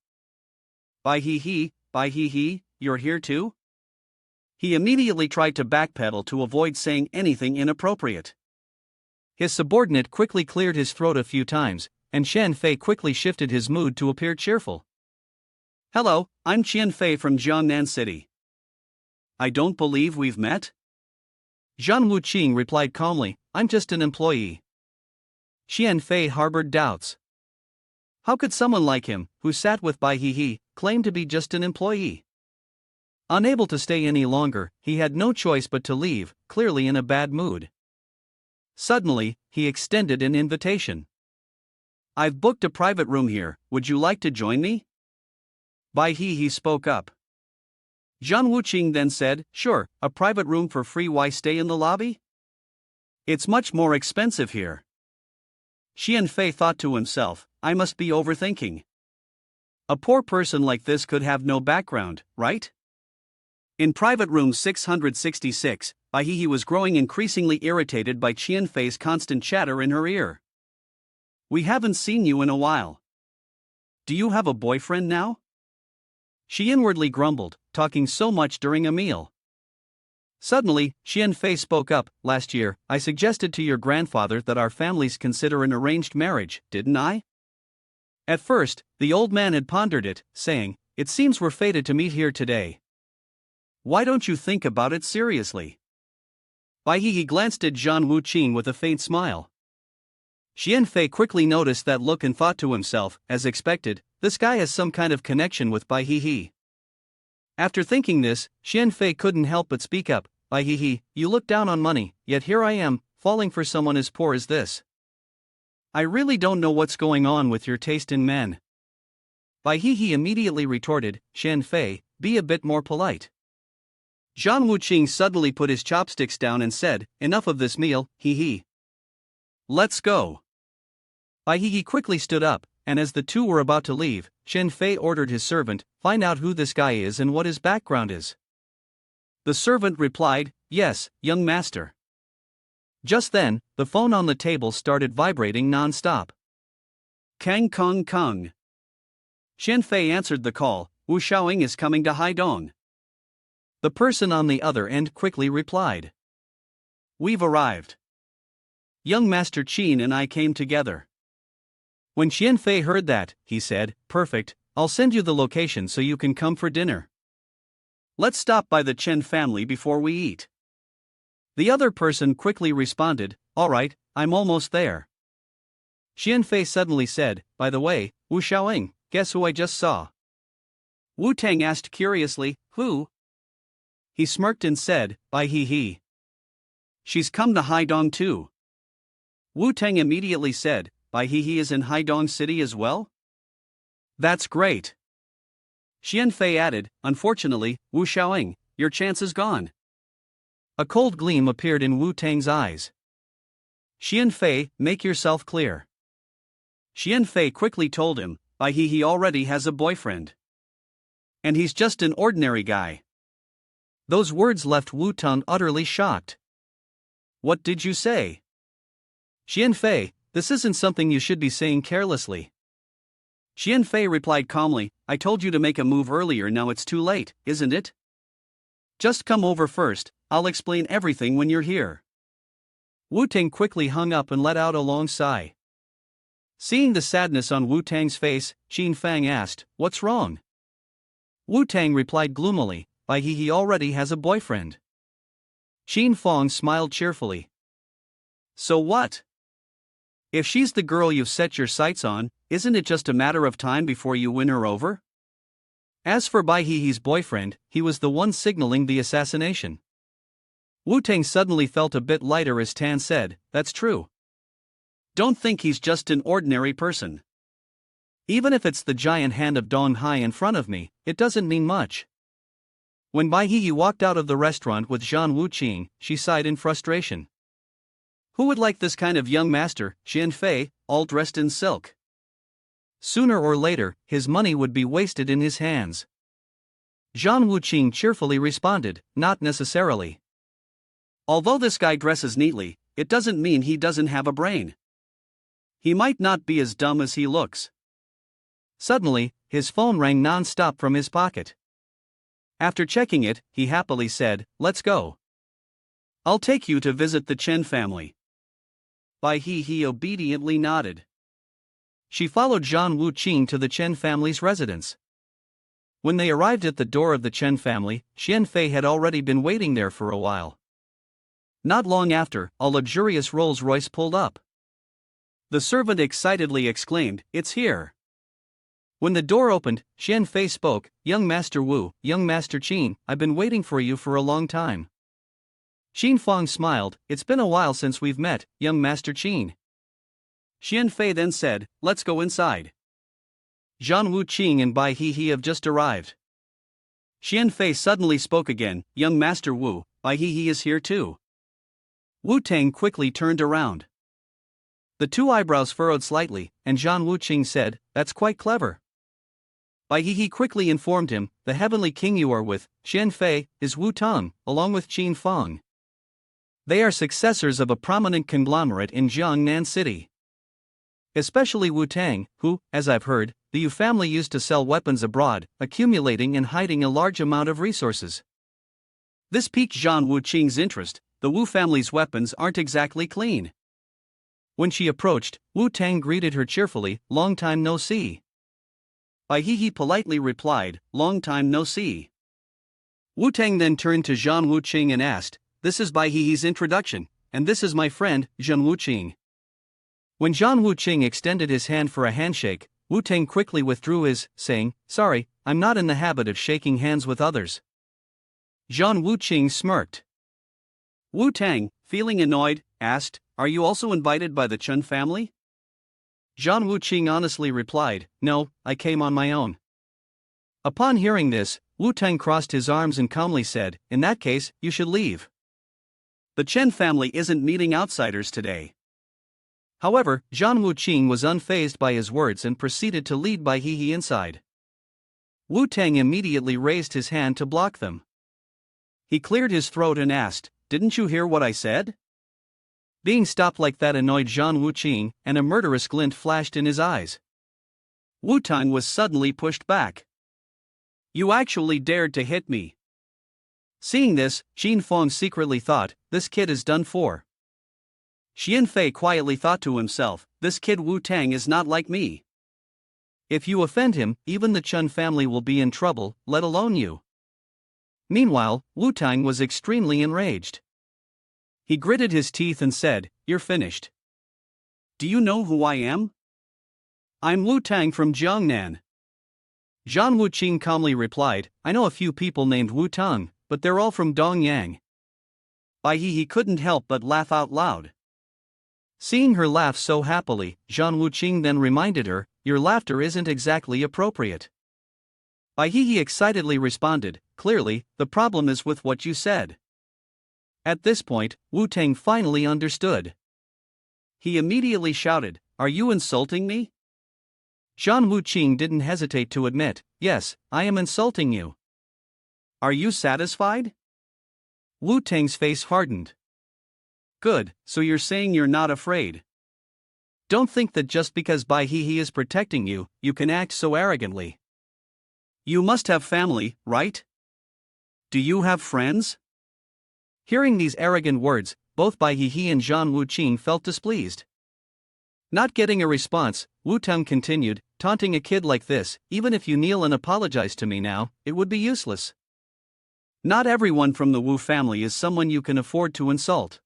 Bai He, you're here too?" He immediately tried to backpedal to avoid saying anything inappropriate. His subordinate quickly cleared his throat a few times, and Qian Fei quickly shifted his mood to appear cheerful. "Hello, I'm Qian Fei from Jiangnan city. I don't believe we've met?" Zhang Wuqing replied calmly, "I'm just an employee." Qian Fei harbored doubts. How could someone like him, who sat with Bai He, claim to be just an employee? Unable to stay any longer, he had no choice but to leave, clearly in a bad mood. Suddenly, he extended an invitation. "I've booked a private room here, would you like to join me?" Bai He spoke up. Zhang Wuqing then said, "Sure, a private room for free, why stay in the lobby? It's much more expensive here." Qian Fei thought to himself, "I must be overthinking. A poor person like this could have no background, right?" In private room 666, Bai He was growing increasingly irritated by Qian Fei's constant chatter in her ear. "We haven't seen you in a while. Do you have a boyfriend now?" She inwardly grumbled, talking so much during a meal. Suddenly, Qian Fei spoke up, "Last year, I suggested to your grandfather that our families consider an arranged marriage, didn't I?" At first, the old man had pondered it, saying, "It seems we're fated to meet here today. Why don't you think about it seriously?" Bai He glanced at Zhang Wuqing with a faint smile. Qian Fei quickly noticed that look and thought to himself, as expected, this guy has some kind of connection with Bai He. After thinking this, Qian Fei couldn't help but speak up, "Bai He, you look down on money, yet here I am, falling for someone as poor as this. I really don't know what's going on with your taste in men." Bai He immediately retorted, "Qian Fei, be a bit more polite." Zhang Wuqing suddenly put his chopsticks down and said, "Enough of this meal, he. Let's go." Bai He quickly stood up, and as the two were about to leave, Qian Fei ordered his servant, "Find out who this guy is and what his background is." The servant replied, "Yes, young master." Just then, the phone on the table started vibrating non-stop. "Kang Kong Kong." Qian Fei answered the call, "Wu Shaoying is coming to Haidong." The person on the other end quickly replied, "We've arrived. Young Master Qin and I came together." When Qian Fei heard that, he said, "Perfect, I'll send you the location so you can come for dinner. Let's stop by the Chen family before we eat." The other person quickly responded, "All right, I'm almost there." Qian Fei suddenly said, "By the way, Wu Shaoying, guess who I just saw?" Wu Tang asked curiously, "Who?" He smirked and said, "Bai He. She's come to Haidong too." Wu Tang immediately said, "Bai He is in Haidong city as well? That's great." Qian Fei added, "Unfortunately, Wu Shaoying, your chance is gone." A cold gleam appeared in Wu Tang's eyes. "Qian Fei, make yourself clear." Qian Fei quickly told him, "Bai He already has a boyfriend. And he's just an ordinary guy." Those words left Wu Tang utterly shocked. "What did you say?" "Qian Fei, this isn't something you should be saying carelessly." Qian Fei replied calmly, "I told you to make a move earlier, now it's too late, isn't it? Just come over first, I'll explain everything when you're here." Wu Tang quickly hung up and let out a long sigh. Seeing the sadness on Wu Tang's face, Qin Fang asked, "What's wrong?" Wu Tang replied gloomily, "Bai he already has a boyfriend." Qin Fang smiled cheerfully. "So what? If she's the girl you've set your sights on, isn't it just a matter of time before you win her over?" As for Bai He's boyfriend, he was the one signaling the assassination. Wu Tang suddenly felt a bit lighter as Tan said, "That's true. Don't think he's just an ordinary person. Even if it's the giant hand of Dong Hai in front of me, it doesn't mean much." When Bai He walked out of the restaurant with Zhan Wuqing, she sighed in frustration. Who would like this kind of young master, Xian Fei, all dressed in silk? Sooner or later, his money would be wasted in his hands. Zhan Wuqing cheerfully responded, "Not necessarily. Although this guy dresses neatly, it doesn't mean he doesn't have a brain. He might not be as dumb as he looks." Suddenly, his phone rang non-stop from his pocket. After checking it, he happily said, "Let's go. I'll take you to visit the Chen family." Bai He obediently nodded. She followed Zhan Wuqing to the Chen family's residence. When they arrived at the door of the Chen family, Xian Fei had already been waiting there for a while. Not long after, a luxurious Rolls-Royce pulled up. The servant excitedly exclaimed, "It's here." When the door opened, Xian Fei spoke, "Young Master Wu, young Master Qin, I've been waiting for you for a long time." Qin Fang smiled, "It's been a while since we've met, young Master Qin." Xian Fei then said, "Let's go inside. Zhan Wuqing and Bai He have just arrived." Xian Fei suddenly spoke again, "Young Master Wu, Bai He is here too." Wu Tang quickly turned around. The two eyebrows furrowed slightly, and Zhan Wuqing said, "That's quite clever." Bai He quickly informed him, "The heavenly king you are with, Xian Fei, is Wu Tang, along with Qin Fang. They are successors of a prominent conglomerate in Jiangnan City. Especially Wu Tang, who, as I've heard, the Yu family used to sell weapons abroad, accumulating and hiding a large amount of resources." This piqued Zhan Wuqing's interest. The Wu family's weapons aren't exactly clean. When she approached, Wu Tang greeted her cheerfully, "Long time no see." Bai He politely replied, "Long time no see." Wu Tang then turned to Zhan Wuqing and asked, "This is Bai He's introduction, and this is my friend, Zhan Wuqing." When Zhan Wuqing extended his hand for a handshake, Wu Tang quickly withdrew his, saying, "Sorry, I'm not in the habit of shaking hands with others." Zhan Wuqing smirked. Wu Tang, feeling annoyed, asked, "Are you also invited by the Chen family?" Zhan Wuqing honestly replied, "No, I came on my own." Upon hearing this, Wu Tang crossed his arms and calmly said, "In that case, you should leave. The Chen family isn't meeting outsiders today." However, Zhan Wuqing was unfazed by his words and proceeded to lead Bai He inside. Wu Tang immediately raised his hand to block them. He cleared his throat and asked, "Didn't you hear what I said?" Being stopped like that annoyed Zhan Wuqing, and a murderous glint flashed in his eyes. Wu Tang was suddenly pushed back. "You actually dared to hit me." Seeing this, Qin Fang secretly thought, "This kid is done for." Xian Fei quietly thought to himself, "This kid Wu Tang is not like me. If you offend him, even the Chen family will be in trouble, let alone you." Meanwhile, Wu Tang was extremely enraged. He gritted his teeth and said, "You're finished. Do you know who I am? I'm Wu Tang from Jiangnan." Zhan Wuqing calmly replied, "I know a few people named Wu Tang, but they're all from Dongyang." Bai He couldn't help but laugh out loud. Seeing her laugh so happily, Zhan Wuqing then reminded her, "Your laughter isn't exactly appropriate." Bai He excitedly responded, "Clearly, the problem is with what you said." At this point, Wu Tang finally understood. He immediately shouted, "Are you insulting me?" Zhan Wuqing didn't hesitate to admit, "Yes, I am insulting you." "Are you satisfied?" Wu Tang's face hardened. "Good, so you're saying you're not afraid. Don't think that just because Bai He is protecting you, you can act so arrogantly. You must have family, right? Do you have friends?" Hearing these arrogant words, both Bai He and Zhan Wuqing felt displeased. Not getting a response, Wu Tham continued, taunting a kid like this, even if you kneel and apologize to me now, it would be useless. Not everyone from the Wu family is someone you can afford to insult.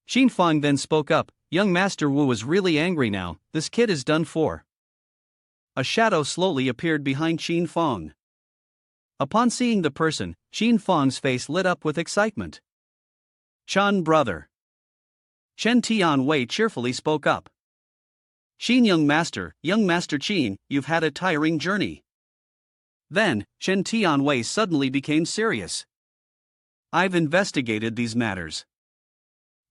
Xin Fang then spoke up, young Master Wu is really angry now, this kid is done for. A shadow slowly appeared behind Xin Fang. Upon seeing the person, Xin Fang's face lit up with excitement. Chen brother. Chen Tianwei cheerfully spoke up. Xin young Master Qin, you've had a tiring journey. Then, Chen Tianwei suddenly became serious. I've investigated these matters.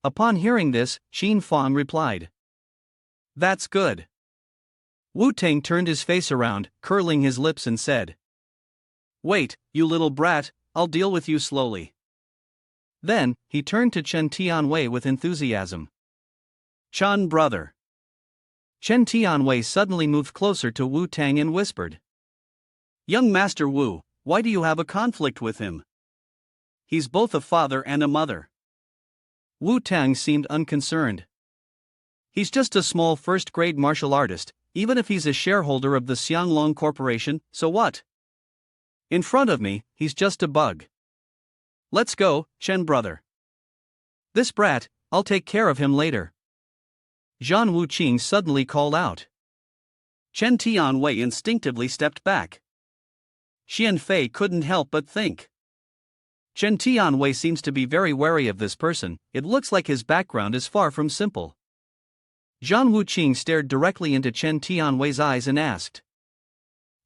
Upon hearing this, Xin Fang replied. That's good. Wu Tang turned his face around, curling his lips and said. Wait, you little brat, I'll deal with you slowly. Then, he turned to Chen Tianwei with enthusiasm. Chen brother. Chen Tianwei suddenly moved closer to Wu Tang and whispered. Young Master Wu, why do you have a conflict with him? He's both a father and a mother. Wu Tang seemed unconcerned. He's just a small first-grade martial artist, even if he's a shareholder of the Xianglong Corporation, so what? In front of me, he's just a bug. Let's go, Chen brother. This brat, I'll take care of him later. Zhan Wuqing suddenly called out. Chen Tianwei instinctively stepped back. Xian Fei couldn't help but think. Chen Tianwei seems to be very wary of this person, it looks like his background is far from simple. Zhan Wuqing stared directly into Chen Tianwei's eyes and asked.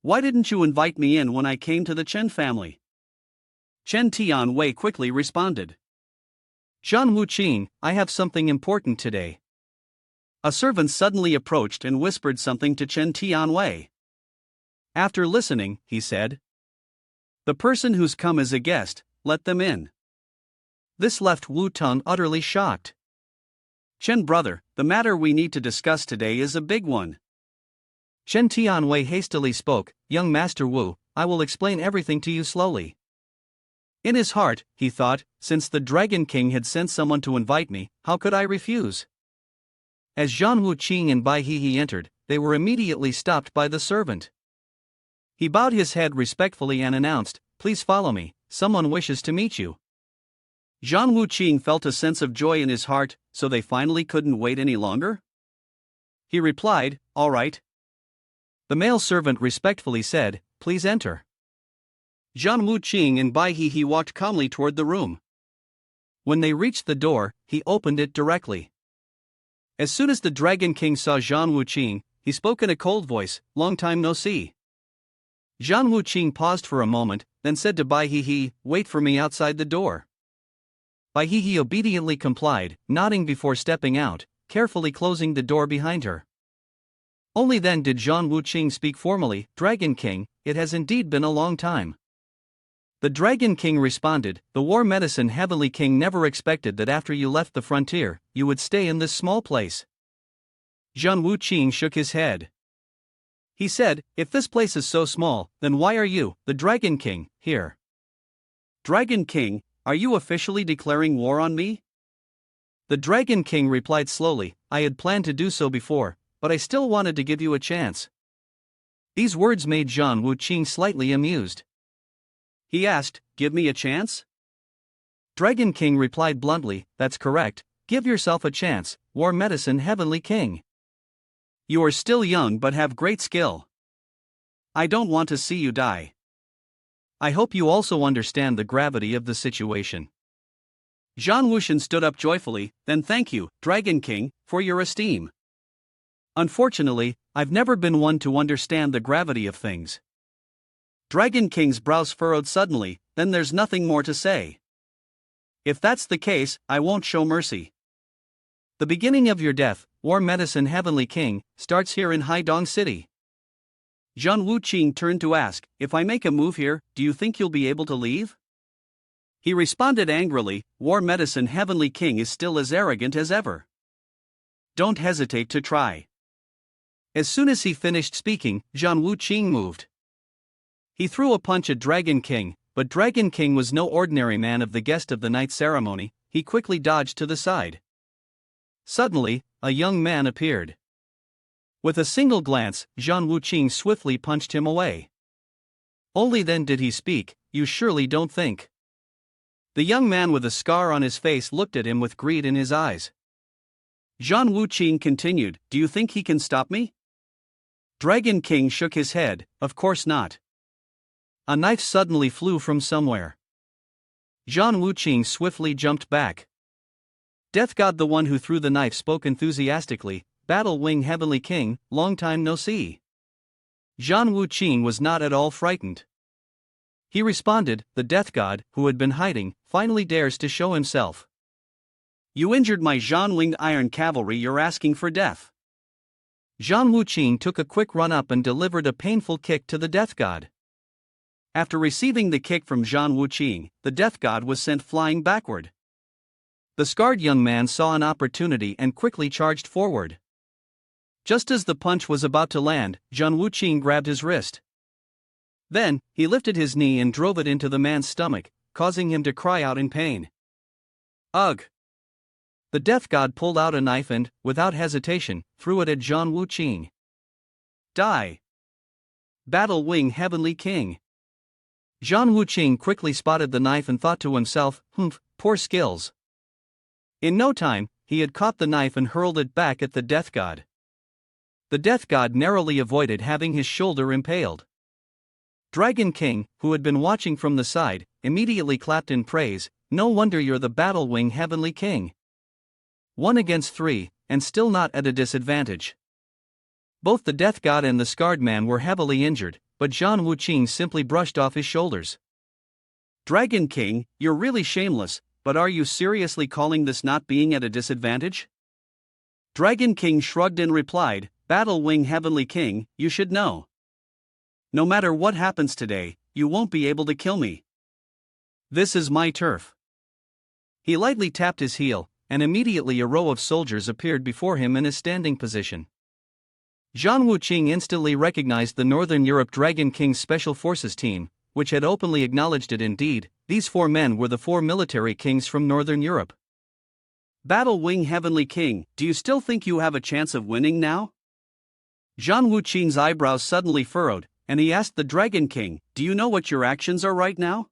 Why didn't you invite me in when I came to the Chen family? Chen Tianwei quickly responded. Zhan Wuqing, I have something important today. A servant suddenly approached and whispered something to Chen Tianwei. After listening, he said. The person who's come as a guest, let them in. This left Wu Tang utterly shocked. Chen brother, the matter we need to discuss today is a big one. Chen Tianwei hastily spoke, young Master Wu, I will explain everything to you slowly. In his heart, he thought, since the Dragon King had sent someone to invite me, how could I refuse? As Zhan Wuqing and Bai Hehe entered, they were immediately stopped by the servant. He bowed his head respectfully and announced, please follow me, someone wishes to meet you. Zhan Wuqing felt a sense of joy in his heart, so they finally couldn't wait any longer? He replied, all right. The male servant respectfully said, please enter. Zhan Wuqing and Bai Hehe walked calmly toward the room. When they reached the door, he opened it directly. As soon as the Dragon King saw Zhan Wuqing, he spoke in a cold voice, long time no see. Zhan Wuqing paused for a moment, then said to Bai Hehe, wait for me outside the door. Bai Hehe obediently complied, nodding before stepping out, carefully closing the door behind her. Only then did Zhan Wuqing speak formally, Dragon King, it has indeed been a long time. The Dragon King responded, the War Medicine Heavenly King never expected that after you left the frontier, you would stay in this small place. Zhan Wuqing shook his head. He said, if this place is so small, then why are you, the Dragon King, here? Dragon King, are you officially declaring war on me? The Dragon King replied slowly, I had planned to do so before, but I still wanted to give you a chance. These words made Zhan Wuqing slightly amused. He asked, give me a chance? Dragon King replied bluntly, that's correct, give yourself a chance, War Medicine Heavenly King. You are still young but have great skill. I don't want to see you die. I hope you also understand the gravity of the situation. Zhan Wuxin stood up joyfully, then thank you, Dragon King, for your esteem. Unfortunately, I've never been one to understand the gravity of things. Dragon King's brows furrowed suddenly, then there's nothing more to say. If that's the case, I won't show mercy. The beginning of your death, War Medicine Heavenly King, starts here in Haidong City. Zhan Wuqing turned to ask, if I make a move here, do you think you'll be able to leave? He responded angrily, War Medicine Heavenly King is still as arrogant as ever. Don't hesitate to try. As soon as he finished speaking, Zhan Wuqing moved. He threw a punch at Dragon King, but Dragon King was no ordinary man of the guest of the night ceremony, he quickly dodged to the side. Suddenly, a young man appeared. With a single glance, Zhang Wuqing swiftly punched him away. Only then did he speak, "You surely don't think." The young man with a scar on his face looked at him with greed in his eyes. Zhang Wuqing continued, "Do you think he can stop me?" Dragon King shook his head, "Of course not." A knife suddenly flew from somewhere. Zhang Wuqing swiftly jumped back. Death God, the one who threw the knife, spoke enthusiastically, "Battle Wing Heavenly King, long time no see." Zhang Wuqing was not at all frightened. He responded, "The Death God, who had been hiding, finally dares to show himself. You injured my Zhan-winged iron cavalry, you're asking for death." Zhang Wuqing took a quick run up and delivered a painful kick to the Death God. After receiving the kick from Zhang Wuqing, the Death God was sent flying backward. The scarred young man saw an opportunity and quickly charged forward. Just as the punch was about to land, Zhang Wuqing grabbed his wrist. Then, he lifted his knee and drove it into the man's stomach, causing him to cry out in pain. Ugh! The Death God pulled out a knife and, without hesitation, threw it at Zhang Wuqing. Die! Battle Wing Heavenly King! Zhang Wuqing quickly spotted the knife and thought to himself, "Humph, poor skills." In no time, he had caught the knife and hurled it back at the Death God. The Death God narrowly avoided having his shoulder impaled. Dragon King, who had been watching from the side, immediately clapped in praise, "No wonder you're the Battle Wing Heavenly King. 1 against 3, and still not at a disadvantage." Both the Death God and the scarred man were heavily injured, but Zhang Wuqing simply brushed off his shoulders. "Dragon King, you're really shameless, but are you seriously calling this not being at a disadvantage?" Dragon King shrugged and replied, "Battle Wing Heavenly King, you should know. No matter what happens today, you won't be able to kill me. This is my turf." He lightly tapped his heel, and immediately a row of soldiers appeared before him in a standing position. Zhang Wuqing instantly recognized the Northern Europe Dragon King's Special Forces team, which had openly acknowledged it. Indeed, these 4 men were the 4 military kings from Northern Europe. "Battle Wing Heavenly King, do you still think you have a chance of winning now?" Zhang Wuqing's eyebrows suddenly furrowed, and he asked the Dragon King, "Do you know what your actions are right now?"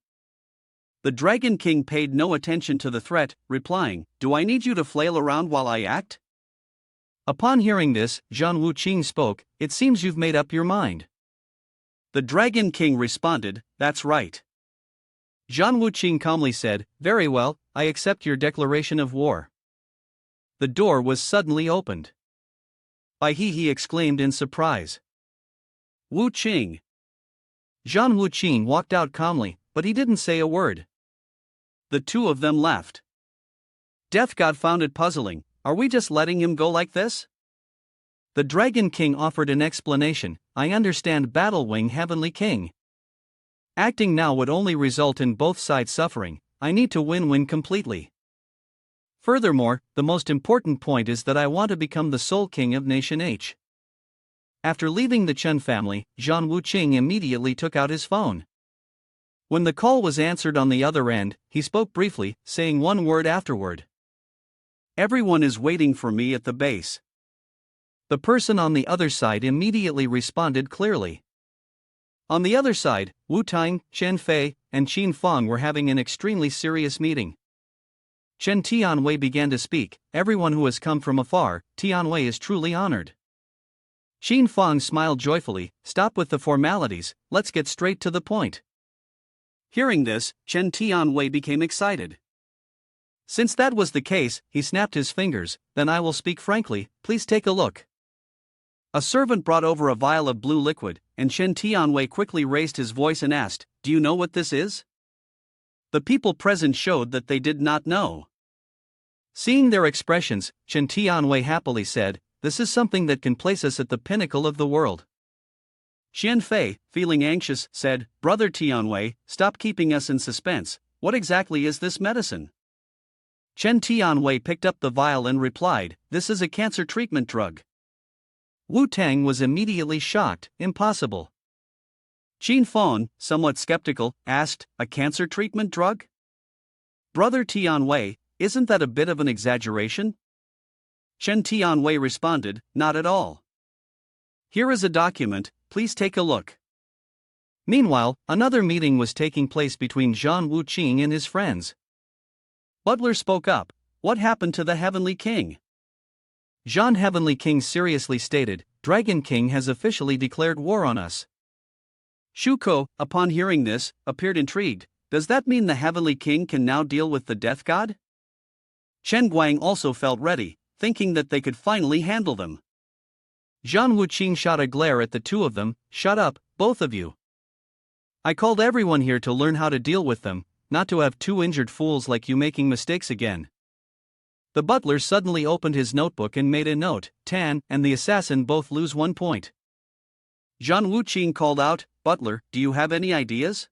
The Dragon King paid no attention to the threat, replying, "Do I need you to flail around while I act?" Upon hearing this, Zhang Wuqing spoke, "It seems you've made up your mind." The Dragon King responded, "That's right." Zhang Wuqing calmly said, "Very well, I accept your declaration of war." The door was suddenly opened. "By he exclaimed in surprise. "Wuqing!" Zhang Wuqing walked out calmly, but he didn't say a word. The two of them left. Death God found it puzzling. Are we just letting him go like this? The Dragon King offered an explanation, "I understand, Battle Wing Heavenly King. Acting now would only result in both sides suffering. I need to win completely. Furthermore, the most important point is that I want to become the sole king of Nation H." After leaving the Chen family, Zhang Wuqing immediately took out his phone. When the call was answered on the other end, he spoke briefly, saying one word afterward. "Everyone is waiting for me at the base." The person on the other side immediately responded clearly. On the other side, Wu Tang, Chen Fei, and Qin Feng were having an extremely serious meeting. Chen Tianwei began to speak, "Everyone who has come from afar, Tianwei is truly honored." Qin Feng smiled joyfully, "Stop with the formalities, let's get straight to the point." Hearing this, Chen Tianwei became excited. Since that was the case, he snapped his fingers, "Then I will speak frankly, please take a look." A servant brought over a vial of blue liquid, and Chen Tianwei quickly raised his voice and asked, "Do you know what this is?" The people present showed that they did not know. Seeing their expressions, Chen Tianwei happily said, "This is something that can place us at the pinnacle of the world." Xian Fei, feeling anxious, said, "Brother Tianwei, stop keeping us in suspense. What exactly is this medicine?" Chen Tianwei picked up the vial and replied, "This is a cancer treatment drug." Wu Tang was immediately shocked, "Impossible." Qin Feng, somewhat skeptical, asked, "A cancer treatment drug? Brother Tianwei, isn't that a bit of an exaggeration?" Chen Tianwei responded, "Not at all. Here is a document, please take a look. Meanwhile, another meeting was taking place between Zhang Wuqing and his friends. Butler spoke up. What happened to the Heavenly King? Zhang Heavenly King seriously stated, Dragon King has officially declared war on us. Shuko, upon hearing this, appeared intrigued. Does that mean the Heavenly King can now deal with the Death God? Chen Guang also felt ready, thinking that they could finally handle them. Zhang Wuqing shot a glare at the two of them. Shut up, both of you. I called everyone here to learn how to deal with them, not to have two injured fools like you making mistakes again. The butler suddenly opened his notebook and made a note. Tan and the assassin both lose 1 point. Zhang Wuqing called out, Butler, do you have any ideas?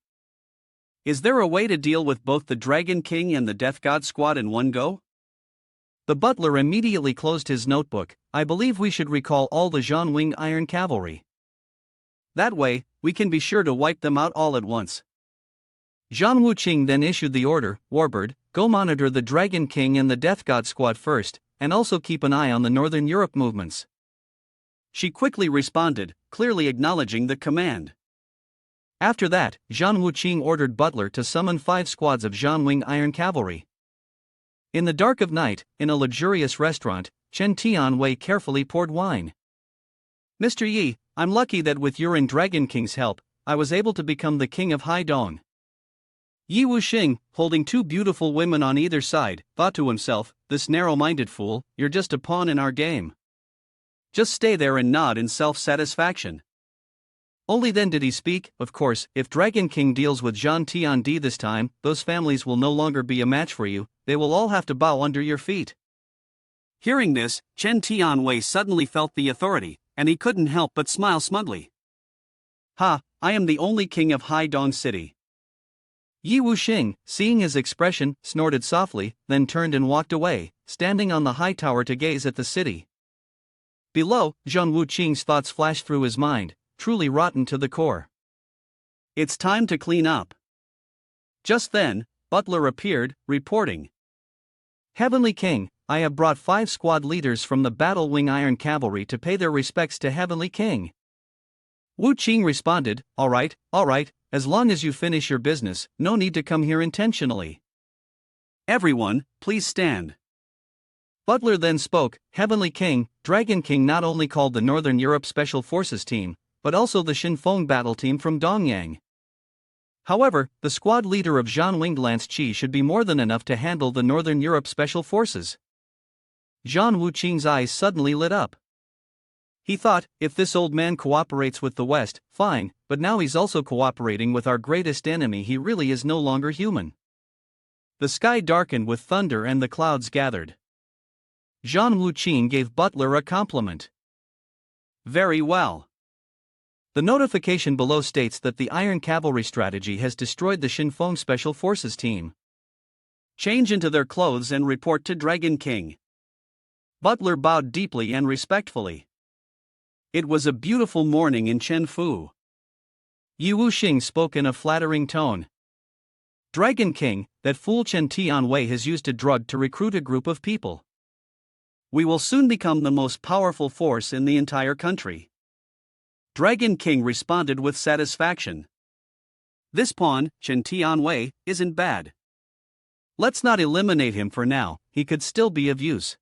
Is there a way to deal with both the Dragon King and the Death God squad in one go? The butler immediately closed his notebook. I believe we should recall all the Zhanwing Iron Cavalry. That way, we can be sure to wipe them out all at once. Zhang Wuqing then issued the order, Warbird, go monitor the Dragon King and the Death God squad first, and also keep an eye on the Northern Europe movements. She quickly responded, clearly acknowledging the command. After that, Zhang Wuqing ordered Butler to summon 5 squads of Zhanwing Iron Cavalry. In the dark of night, in a luxurious restaurant, Chen Tianwei carefully poured wine. Mr. Yi, I'm lucky that with your and Dragon King's help, I was able to become the king of Haidong. Yi Wuxing, holding 2 beautiful women on either side, thought to himself, this narrow-minded fool, you're just a pawn in our game. Just stay there and nod in self-satisfaction. Only then did he speak. Of course, if Dragon King deals with Zhan Tiandi this time, those families will no longer be a match for you, they will all have to bow under your feet. Hearing this, Chen Tianwei suddenly felt the authority, and he couldn't help but smile smugly. Ha, I am the only king of Haidong City. Yi Wuxing, seeing his expression, snorted softly, then turned and walked away, standing on the high tower to gaze at the city. Below, Zhang Wuqing's thoughts flashed through his mind, truly rotten to the core. It's time to clean up. Just then, Butler appeared, reporting. Heavenly King, I have brought 5 squad leaders from the Battle Wing Iron Cavalry to pay their respects to Heavenly King. Wuqing responded, all right, as long as you finish your business, no need to come here intentionally. Everyone, please stand. Butler then spoke, Heavenly King, Dragon King not only called the Northern Europe Special Forces team, but also the Xinfeng battle team from Dongyang. However, the squad leader of Zhanwing Lance Qi should be more than enough to handle the Northern Europe Special Forces. Zhang Wuqing's eyes suddenly lit up. He thought, if this old man cooperates with the West, fine, but now he's also cooperating with our greatest enemy, he really is no longer human. The sky darkened with thunder and the clouds gathered. Zhang Wuqing gave Butler a compliment. Very well. The notification below states that the Iron Cavalry strategy has destroyed the Xinfeng Special Forces team. Change into their clothes and report to Dragon King. Butler bowed deeply and respectfully. It was a beautiful morning in Chenfu. Yi Wuxing spoke in a flattering tone. Dragon King, that fool Chen Tianwei has used a drug to recruit a group of people. We will soon become the most powerful force in the entire country. Dragon King responded with satisfaction. This pawn, Chen Tianwei, isn't bad. Let's not eliminate him for now, he could still be of use.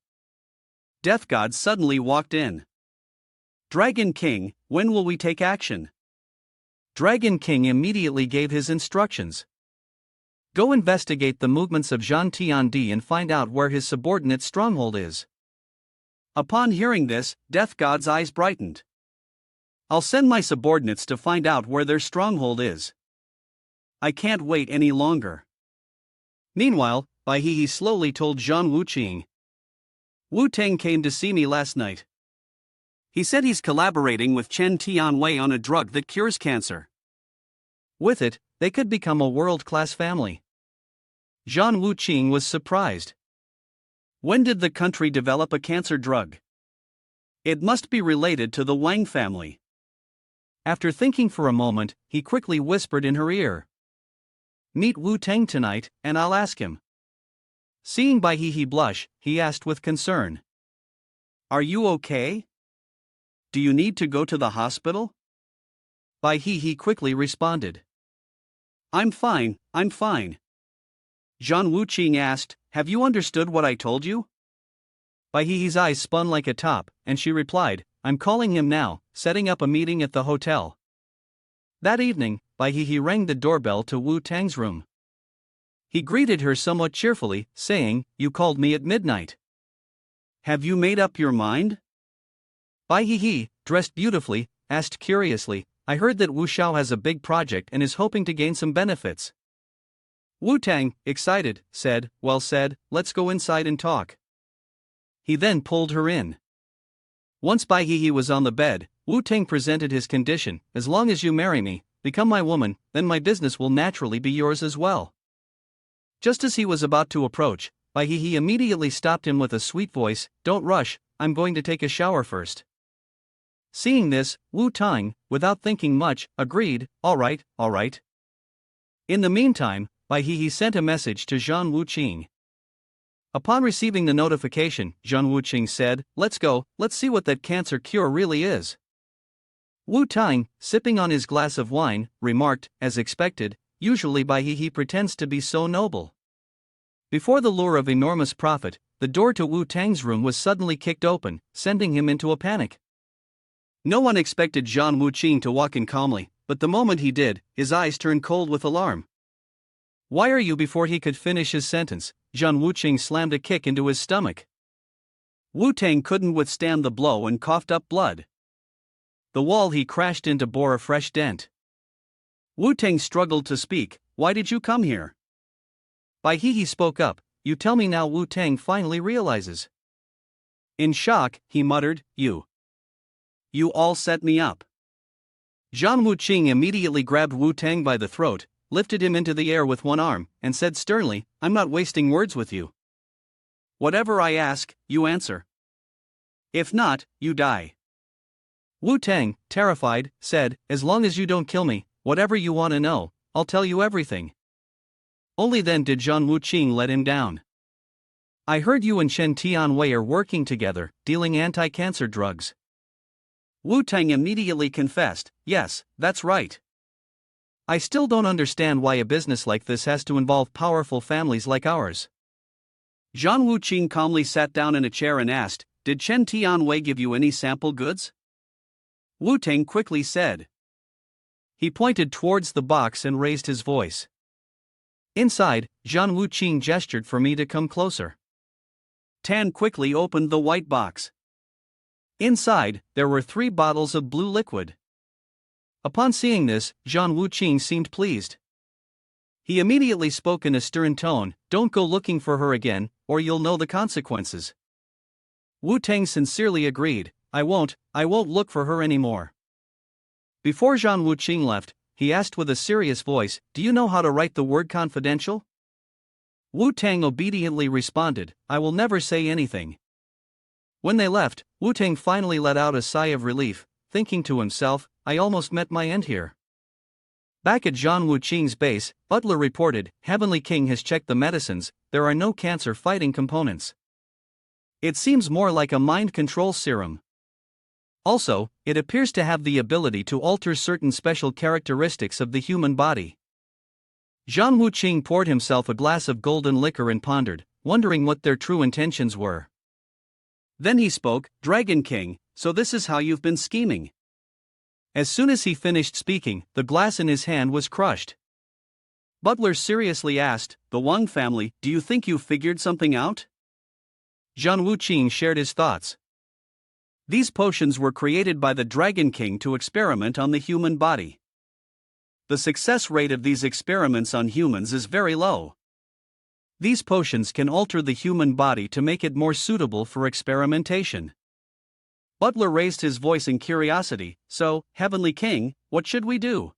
Death God suddenly walked in. Dragon King, when will we take action? Dragon King immediately gave his instructions. Go investigate the movements of Zhan Tiandi and find out where his subordinate's stronghold is. Upon hearing this, Death God's eyes brightened. I'll send my subordinates to find out where their stronghold is. I can't wait any longer. Meanwhile, Bai He slowly told Zhang Wuqing. Wu Teng came to see me last night. He said he's collaborating with Chen Tianwei on a drug that cures cancer. With it, they could become a world-class family. Zhang Wuqing was surprised. When did the country develop a cancer drug? It must be related to the Wang family. After thinking for a moment, he quickly whispered in her ear. Meet Wu Teng tonight, and I'll ask him. Seeing Bai He blush, he asked with concern. Are you okay? Do you need to go to the hospital? Bai He quickly responded. I'm fine, I'm fine. Zhang Wuqing asked, have you understood what I told you? Bai He's eyes spun like a top, and she replied, I'm calling him now, setting up a meeting at the hotel. That evening, Bai He rang the doorbell to Wu Tang's room. He greeted her somewhat cheerfully, saying, You called me at midnight. Have you made up your mind? Bai He, dressed beautifully, asked curiously, I heard that Wu Xiao has a big project and is hoping to gain some benefits. Wu Tang, excited, said, Well said, let's go inside and talk. He then pulled her in. Once Bai He was on the bed, Wu Tang presented his condition, as long as you marry me, become my woman, then my business will naturally be yours as well. Just as he was about to approach, Bai He immediately stopped him with a sweet voice, Don't rush, I'm going to take a shower first. Seeing this, Wu Tang, without thinking much, agreed, all right. In the meantime, Bai He sent a message to Zhang Wuqing. Upon receiving the notification, Zhang Wuqing said, Let's go, let's see what that cancer cure really is. Wu Tang, sipping on his glass of wine, remarked, as expected, usually Bai He pretends to be so noble. Before the lure of enormous profit, the door to Wu Tang's room was suddenly kicked open, sending him into a panic. No one expected Zhang Wuqing to walk in calmly, but the moment he did, his eyes turned cold with alarm. Why are you? Before he could finish his sentence, Zhang Wuqing slammed a kick into his stomach. Wu Tang couldn't withstand the blow and coughed up blood. The wall he crashed into bore a fresh dent. Wu Tang struggled to speak, Why did you come here? Bai He spoke up, You tell me now. Wu Tang finally realizes. In shock, he muttered, You all set me up. Zhang Wuqing immediately grabbed Wu Tang by the throat, lifted him into the air with one arm, and said sternly, I'm not wasting words with you. Whatever I ask, you answer. If not, you die. Wu Tang, terrified, said, As long as you don't kill me, whatever you want to know, I'll tell you everything. Only then did Zhang Wuqing let him down. I heard you and Shen Tianwei are working together, dealing anti-cancer drugs. Wu Tang immediately confessed, Yes, that's right. I still don't understand why a business like this has to involve powerful families like ours. Zhang Wuqing calmly sat down in a chair and asked, Did Chen Tianwei give you any sample goods? Wu Tang quickly said. He pointed towards the box and raised his voice. Inside, Zhang Wuqing gestured for me to come closer. Tan quickly opened the white box. Inside, there were 3 bottles of blue liquid. Upon seeing this, Zhang Wuqing seemed pleased. He immediately spoke in a stern tone, Don't go looking for her again, or you'll know the consequences. Wu Tang sincerely agreed, I won't look for her anymore. Before Zhang Wuqing left, he asked with a serious voice, Do you know how to write the word confidential? Wu Tang obediently responded, I will never say anything. When they left, Wu Tang finally let out a sigh of relief, thinking to himself, I almost met my end here. Back at Zhang Wuqing's base, Butler reported, Heavenly King has checked the medicines, there are no cancer-fighting components. It seems more like a mind control serum. Also, it appears to have the ability to alter certain special characteristics of the human body. Zhang Wuqing poured himself a glass of golden liquor and pondered, wondering what their true intentions were. Then he spoke, Dragon King, so this is how you've been scheming. As soon as he finished speaking, the glass in his hand was crushed. Butler seriously asked, The Wang family, do you think you've figured something out? Zhang Wuqing shared his thoughts. These potions were created by the Dragon King to experiment on the human body. The success rate of these experiments on humans is very low. These potions can alter the human body to make it more suitable for experimentation. Butler raised his voice in curiosity, So, Heavenly King, what should we do?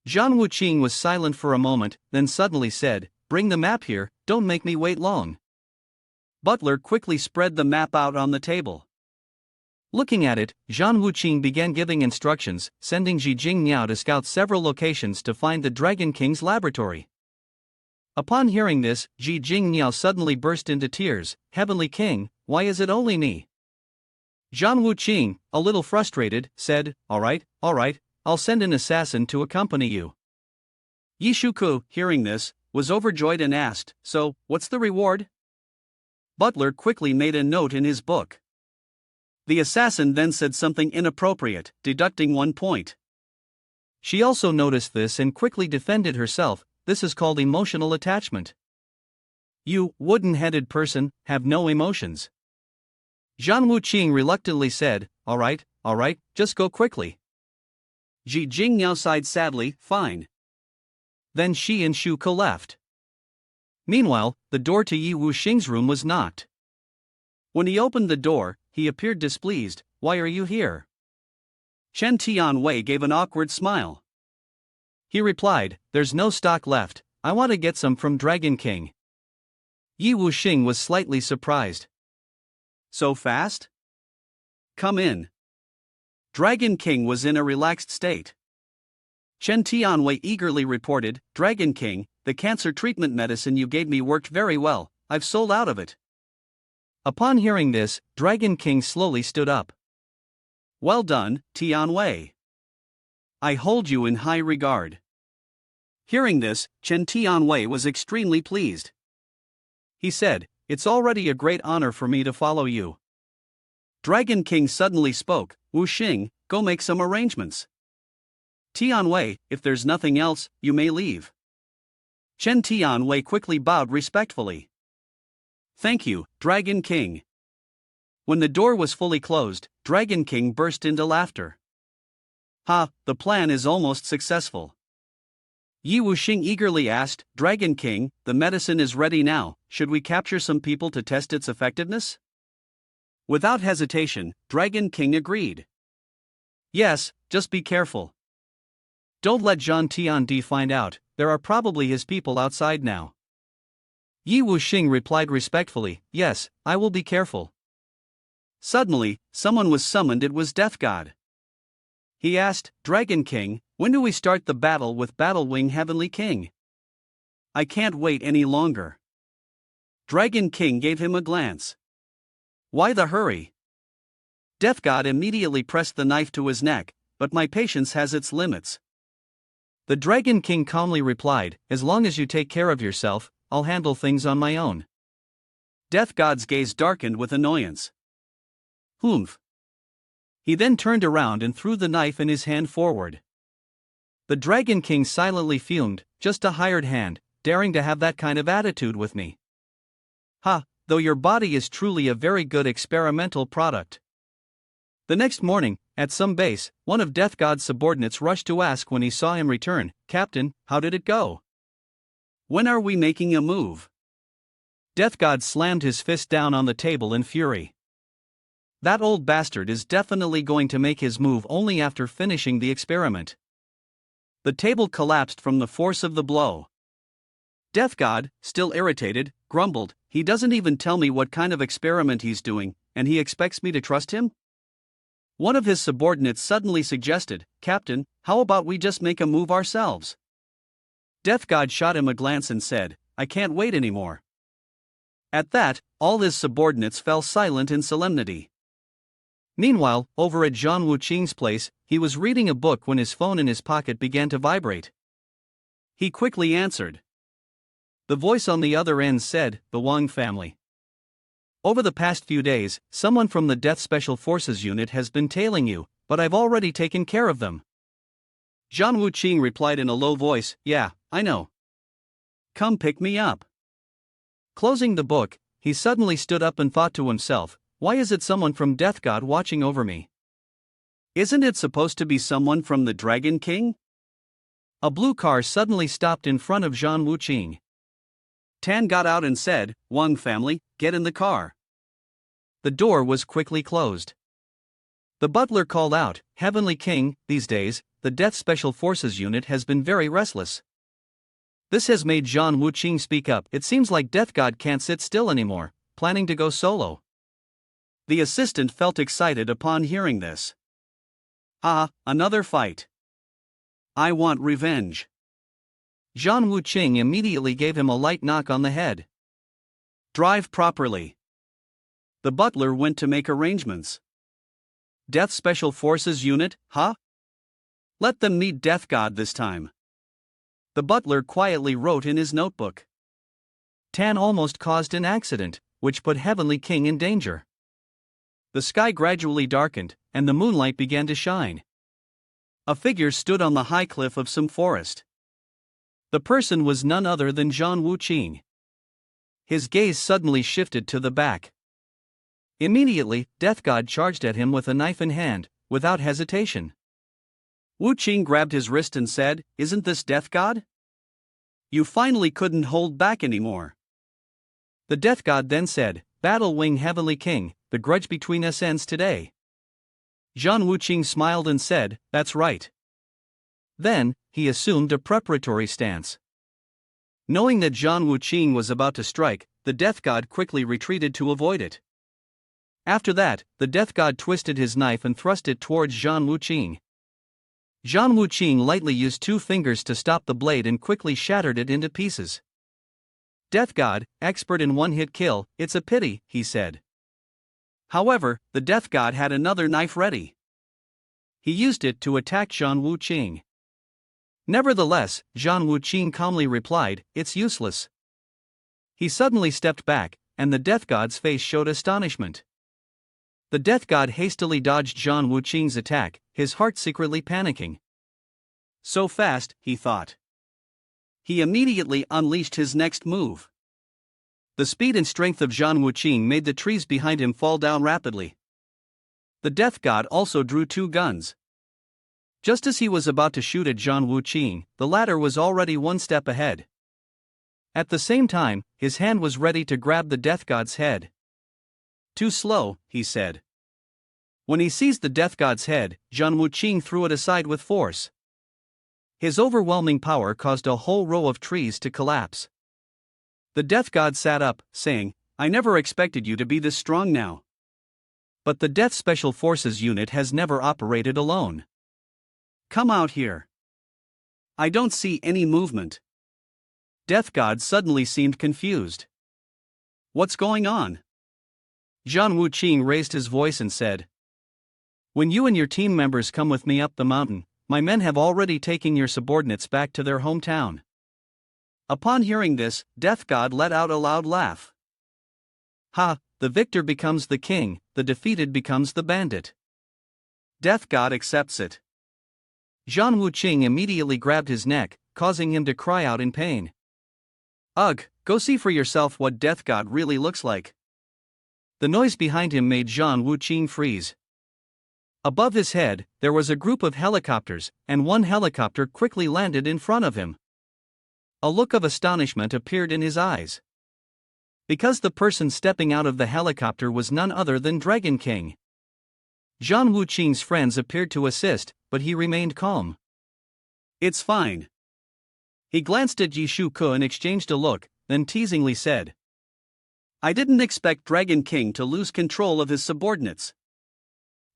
Zhang Wuqing was silent for a moment, then suddenly said, Bring the map here, don't make me wait long. Butler quickly spread the map out on the table. Looking at it, Zhang Wuqing began giving instructions, sending Ji Jingniao to scout several locations to find the Dragon King's laboratory. Upon hearing this, Ji Jingniao suddenly burst into tears, Heavenly King, why is it only me? Zhang Wuqing, a little frustrated, said, all right, I'll send an assassin to accompany you. Yi Shuku, hearing this, was overjoyed and asked, so, what's the reward? Butler quickly made a note in his book. The assassin then said something inappropriate, deducting 1 point. She also noticed this and quickly defended herself. This is called emotional attachment. You, wooden-headed person, have no emotions. Zhang Wuqing reluctantly said, all right, just go quickly. Ji Jingniao sighed sadly, fine. Then she and Shuko left. Meanwhile, the door to Yi Wuxing's room was knocked. When he opened the door, he appeared displeased. Why are you here? Chen Tianwei gave an awkward smile. He replied, there's no stock left, I want to get some from Dragon King. Yi Wuxing was slightly surprised. So fast? Come in. Dragon King was in a relaxed state. Chen Tianwei eagerly reported, Dragon King, the cancer treatment medicine you gave me worked very well, I've sold out of it. Upon hearing this, Dragon King slowly stood up. Well done, Tianwei. I hold you in high regard. Hearing this, Chen Tianwei was extremely pleased. He said, it's already a great honor for me to follow you. Dragon King suddenly spoke, Wuxing, go make some arrangements. Tianwei, if there's nothing else, you may leave. Chen Tianwei quickly bowed respectfully. Thank you, Dragon King. When the door was fully closed, Dragon King burst into laughter. Ha, the plan is almost successful. Yi Wuxing eagerly asked, Dragon King, the medicine is ready now, should we capture some people to test its effectiveness? Without hesitation, Dragon King agreed. Yes, just be careful. Don't let Zhang Tiandi find out, there are probably his people outside now. Yi Wuxing replied respectfully, yes, I will be careful. Suddenly, someone was summoned. It was Death God. He asked, Dragon King, when do we start the battle with Battlewing Heavenly King? I can't wait any longer. Dragon King gave him a glance. Why the hurry? Death God immediately pressed the knife to his neck, but my patience has its limits. The Dragon King calmly replied, as long as you take care of yourself, I'll handle things on my own. Death God's gaze darkened with annoyance. Humph. He then turned around and threw the knife in his hand forward. The Dragon King silently fumed, just a hired hand, daring to have that kind of attitude with me. Ha, though your body is truly a very good experimental product. The next morning, at some base, one of Death God's subordinates rushed to ask when he saw him return, Captain, how did it go? When are we making a move? Death God slammed his fist down on the table in fury. That old bastard is definitely going to make his move only after finishing the experiment. The table collapsed from the force of the blow. Death God, still irritated, grumbled, he doesn't even tell me what kind of experiment he's doing, and he expects me to trust him? One of his subordinates suddenly suggested, Captain, how about we just make a move ourselves? Death God shot him a glance and said, I can't wait anymore. At that, all his subordinates fell silent in solemnity. Meanwhile, over at Zhang Wuqing's place, he was reading a book when his phone in his pocket began to vibrate. He quickly answered. The voice on the other end said, the Wang family. Over the past few days, someone from the Death Special Forces unit has been tailing you, but I've already taken care of them. Zhang Wuqing replied in a low voice, yeah, I know. Come pick me up. Closing the book, he suddenly stood up and thought to himself, why is it someone from Death God watching over me? Isn't it supposed to be someone from the Dragon King? A blue car suddenly stopped in front of Zhang Wuqing. Tan got out and said, Wang family, get in the car. The door was quickly closed. The butler called out, Heavenly King, these days, the Death Special Forces unit has been very restless. This has made Zhang Wuqing speak up. It seems like Death God can't sit still anymore, planning to go solo. The assistant felt excited upon hearing this. Ah, another fight. I want revenge. Zhang Wuqing immediately gave him a light knock on the head. Drive properly. The butler went to make arrangements. Death Special Forces Unit, huh? Let them meet Death God this time. The butler quietly wrote in his notebook. Tan almost caused an accident, which put Heavenly King in danger. The sky gradually darkened, and the moonlight began to shine. A figure stood on the high cliff of some forest. The person was none other than Zhang Wuqing. His gaze suddenly shifted to the back. Immediately, Death God charged at him with a knife in hand, without hesitation. Wuqing grabbed his wrist and said, "Isn't this Death God? You finally couldn't hold back anymore." The Death God then said, "Battle Wing Heavenly King, the grudge between us ends today." Zhang Wuqing smiled and said, "That's right." Then, he assumed a preparatory stance. Knowing that Zhang Wuqing was about to strike, the Death God quickly retreated to avoid it. After that, the Death God twisted his knife and thrust it towards Zhang Wuqing. Zhang Wuqing lightly used 2 fingers to stop the blade and quickly shattered it into pieces. "Death God, expert in one-hit kill, it's a pity," he said. However, the Death God had another knife ready. He used it to attack Zhang Wuqing. Nevertheless, Zhang Wuqing calmly replied, "It's useless." He suddenly stepped back, and the Death God's face showed astonishment. The Death God hastily dodged Zhang Wuqing's attack, his heart secretly panicking. So fast, he thought. He immediately unleashed his next move. The speed and strength of Zhang Wuqing made the trees behind him fall down rapidly. The Death God also drew 2 guns. Just as he was about to shoot at Zhang Wuqing, the latter was already 1 step ahead. At the same time, his hand was ready to grab the Death God's head. "Too slow," he said. When he seized the Death God's head, Zhang Wuqing threw it aside with force. His overwhelming power caused a whole row of trees to collapse. The Death God sat up, saying, "I never expected you to be this strong now." But the Death Special Forces unit has never operated alone. "Come out here." "I don't see any movement." Death God suddenly seemed confused. "What's going on?" Zhang Wuqing raised his voice and said, "When you and your team members come with me up the mountain, my men have already taken your subordinates back to their hometown." Upon hearing this, Death God let out a loud laugh. "Ha, the victor becomes the king, the defeated becomes the bandit. Death God accepts it." Zhang Wuqing immediately grabbed his neck, causing him to cry out in pain. "Ugh, go see for yourself what Death God really looks like." The noise behind him made Zhang Wuqing freeze. Above his head, there was a group of helicopters, and one helicopter quickly landed in front of him. A look of astonishment appeared in his eyes. Because the person stepping out of the helicopter was none other than Dragon King. Zhang Wuqing's friends appeared to assist, but he remained calm. "It's fine." He glanced at Yishu Ke and exchanged a look, then teasingly said, "I didn't expect Dragon King to lose control of his subordinates."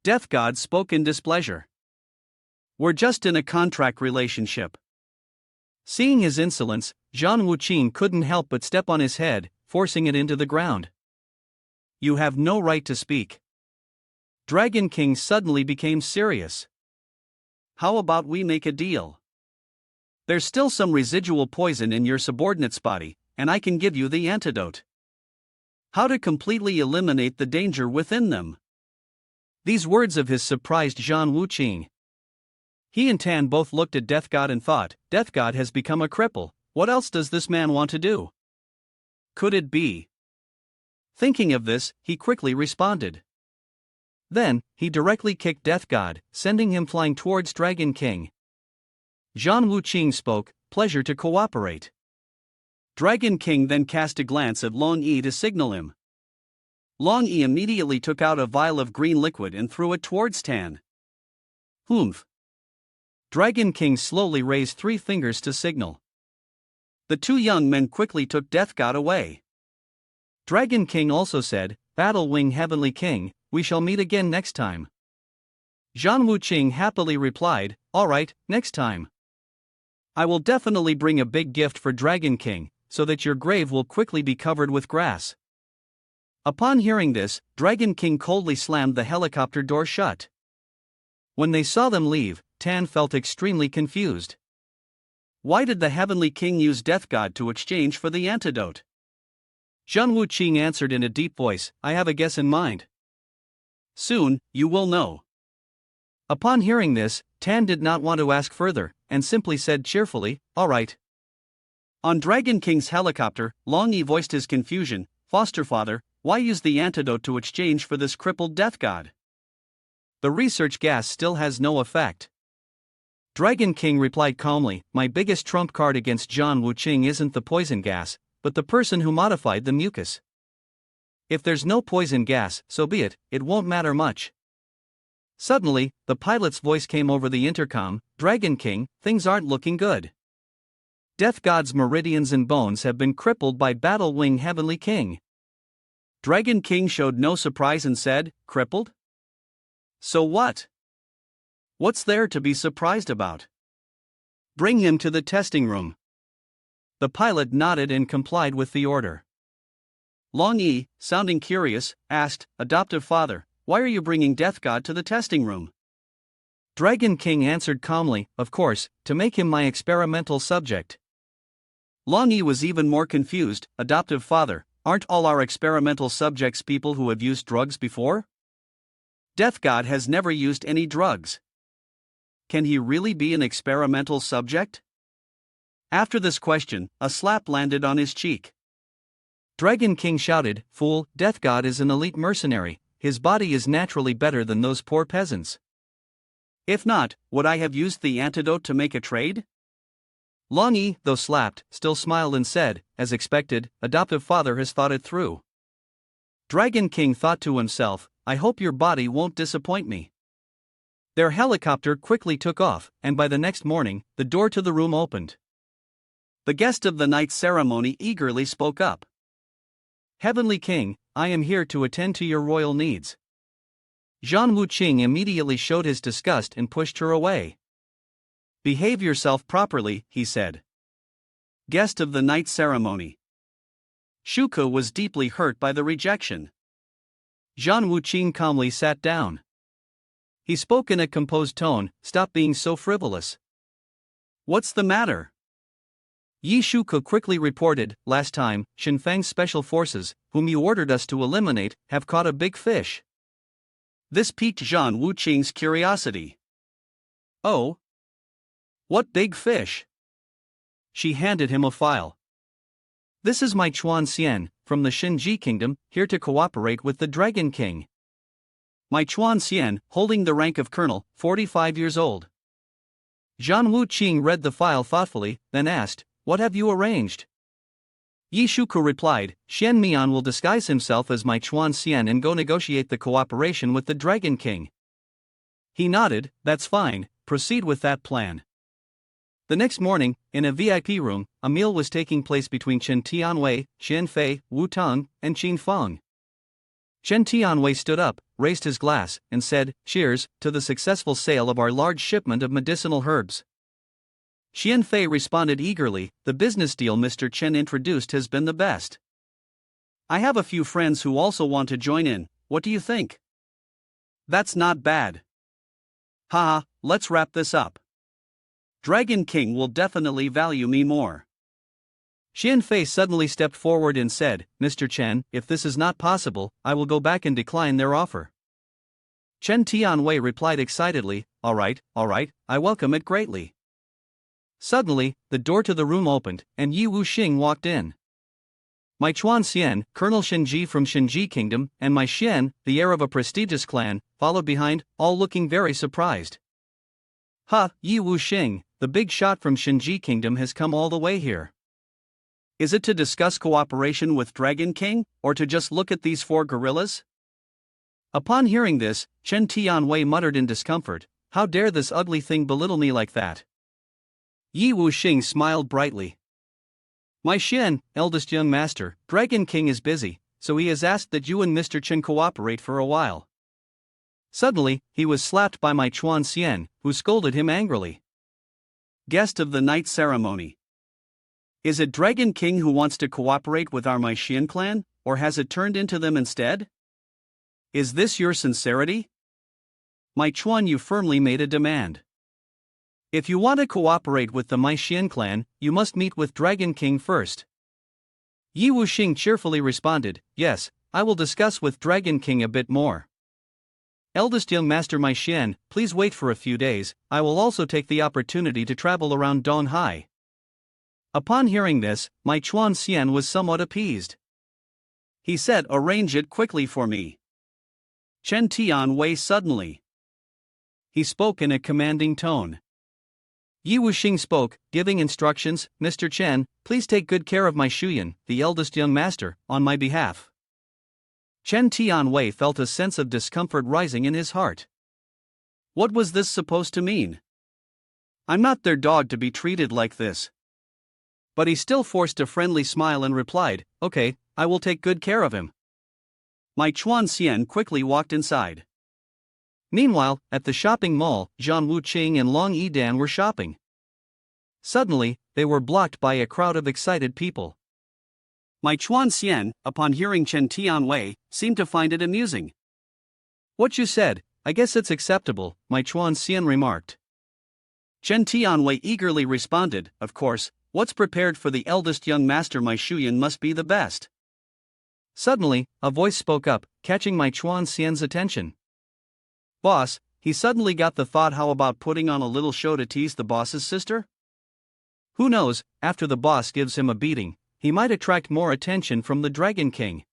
Death God spoke in displeasure. "We're just in a contract relationship." Seeing his insolence, Zhang Wuqing couldn't help but step on his head, forcing it into the ground. "You have no right to speak." Dragon King suddenly became serious. "How about we make a deal? There's still some residual poison in your subordinate's body, and I can give you the antidote. How to completely eliminate the danger within them." These words of his surprised Zhang Wuqing. He and Tan both looked at Death God and thought, Death God has become a cripple, what else does this man want to do? Could it be? Thinking of this, he quickly responded. Then, he directly kicked Death God, sending him flying towards Dragon King. Zhang Wuqing spoke, "Pleasure to cooperate." Dragon King then cast a glance at Long Yi to signal him. Long Yi immediately took out a vial of green liquid and threw it towards Tan. Humph. Dragon King slowly raised 3 fingers to signal. The 2 young men quickly took Death God away. Dragon King also said, "Battle Wing Heavenly King, we shall meet again next time." Zhang Wuqing happily replied, "All right, next time. I will definitely bring a big gift for Dragon King, so that your grave will quickly be covered with grass." Upon hearing this, Dragon King coldly slammed the helicopter door shut. When they saw them leave, Tan felt extremely confused. Why did the Heavenly King use Death God to exchange for the antidote? Zhang Wuqing answered in a deep voice, I have a guess in mind. Soon, you will know. Upon hearing this, Tan did not want to ask further, and simply said cheerfully, all right. On Dragon King's helicopter, Long Yi voiced his confusion, foster father, why use the antidote to exchange for this crippled death god? The research gas still has no effect. Dragon King replied calmly, my biggest trump card against Zhang Wuqing isn't the poison gas, but the person who modified the mucus. If there's no poison gas, so be it, it won't matter much. Suddenly, the pilot's voice came over the intercom, Dragon King, things aren't looking good. Death God's meridians and bones have been crippled by Battle Wing Heavenly King. Dragon King showed no surprise and said, crippled? So what? What's there to be surprised about? Bring him to the testing room. The pilot nodded and complied with the order. Long Yi, sounding curious, asked, adoptive father, why are you bringing Death God to the testing room? Dragon King answered calmly, of course, to make him my experimental subject. Long Yi was even more confused, adoptive father, aren't all our experimental subjects people who have used drugs before? Death God has never used any drugs. Can he really be an experimental subject? After this question, a slap landed on his cheek. Dragon King shouted, fool, Death God is an elite mercenary, his body is naturally better than those poor peasants. If not, would I have used the antidote to make a trade? Long Yi, though slapped, still smiled and said, as expected, adoptive father has thought it through. Dragon King thought to himself, I hope your body won't disappoint me. Their helicopter quickly took off, and by the next morning, the door to the room opened. The guest of the night ceremony eagerly spoke up. Heavenly King, I am here to attend to your royal needs. Zhang Wuqing immediately showed his disgust and pushed her away. Behave yourself properly, he said. Guest of the night ceremony. Shuko was deeply hurt by the rejection. Zhang Wuqing calmly sat down. He spoke in a composed tone, stop being so frivolous. What's the matter? Yi Shuko quickly reported, last time, Shinfang's special forces, whom you ordered us to eliminate, have caught a big fish. This piqued Zhang Wuqing's curiosity. Oh? What big fish? She handed him a file. This is my Chuan Xian, from the Shinji Kingdom, here to cooperate with the Dragon King. My Chuan Xian, holding the rank of colonel, 45 years old. Zhang Wuqing read the file thoughtfully, then asked, what have you arranged? Yi Shuko replied, Xian Mian will disguise himself as my Chuan Xian and go negotiate the cooperation with the Dragon King. He nodded, that's fine, proceed with that plan. The next morning, in a VIP room, a meal was taking place between Chen Tianwei, Xian Fei, Wu Tong, and Qin Feng. Chen Tianwei stood up, raised his glass, and said, cheers, to the successful sale of our large shipment of medicinal herbs. Xian Fei responded eagerly, the business deal Mr. Chen introduced has been the best. I have a few friends who also want to join in, what do you think? That's not bad. Haha, let's wrap this up. Dragon King will definitely value me more. Xian Fei suddenly stepped forward and said, Mr. Chen, if this is not possible, I will go back and decline their offer. Chen Tianwei replied excitedly, all right, I welcome it greatly. Suddenly, the door to the room opened, and Yi Wuxing walked in. My Chuan Xian, Colonel Shinji from Shinji Kingdom, and my Xian, the heir of a prestigious clan, followed behind, all looking very surprised. Ha, Yi Wuxing, the big shot from Shinji Kingdom has come all the way here. Is it to discuss cooperation with Dragon King, or to just look at these four gorillas? Upon hearing this, Chen Tianwei muttered in discomfort, how dare this ugly thing belittle me like that? Yi Wuxing smiled brightly. My Xian, eldest young master, Dragon King is busy, so he has asked that you and Mr. Chen cooperate for a while. Suddenly, he was slapped by my Chuan Xian, who scolded him angrily. Guest of the night ceremony. Is it Dragon King who wants to cooperate with our My Xian clan, or has it turned into them instead? Is this your sincerity? My Chuan Yu firmly made a demand. If you want to cooperate with the My Xian clan, you must meet with Dragon King first. Yi Wuxing cheerfully responded, yes, I will discuss with Dragon King a bit more. Eldest young master My Xian, please wait for a few days, I will also take the opportunity to travel around Donghai. Upon hearing this, my Chuan Xian was somewhat appeased. He said, arrange it quickly for me. Chen Tianwei suddenly. He spoke in a commanding tone. Yi Wuxing spoke, giving instructions, Mr. Chen, please take good care of my Shuyan, the eldest young master, on my behalf. Chen Tianwei felt a sense of discomfort rising in his heart. What was this supposed to mean? I'm not their dog to be treated like this. But he still forced a friendly smile and replied, okay, I will take good care of him. My Chuan Xian quickly walked inside. Meanwhile, at the shopping mall, Zhang Wuqing and Long Yidan were shopping. Suddenly, they were blocked by a crowd of excited people. My Chuan Xian, upon hearing Chen Tianwei, seemed to find it amusing. What you said, I guess it's acceptable, my Chuan Xian remarked. Chen Tianwei eagerly responded, of course, what's prepared for the eldest young master my Shuyan must be the best. Suddenly, a voice spoke up, catching my Chuan Xian's attention. Boss, he suddenly got the thought, how about putting on a little show to tease the boss's sister? Who knows, after the boss gives him a beating, he might attract more attention from the Dragon King.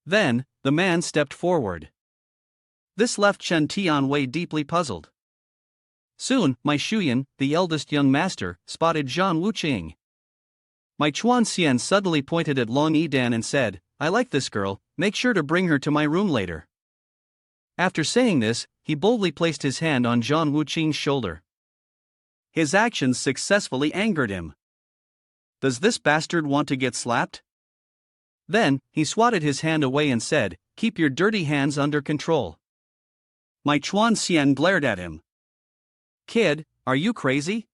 Then, the man stepped forward. This left Chen Tianwei deeply puzzled. Soon, my Shuyan, the eldest young master, spotted Zhang Wuqing. My Chuan Xian suddenly pointed at Long Yidan and said, I like this girl, make sure to bring her to my room later. After saying this, he boldly placed his hand on Zhang Wuqing's shoulder. His actions successfully angered him. Does this bastard want to get slapped? Then, he swatted his hand away and said, keep your dirty hands under control. My Chuan Xian glared at him. Kid, are you crazy?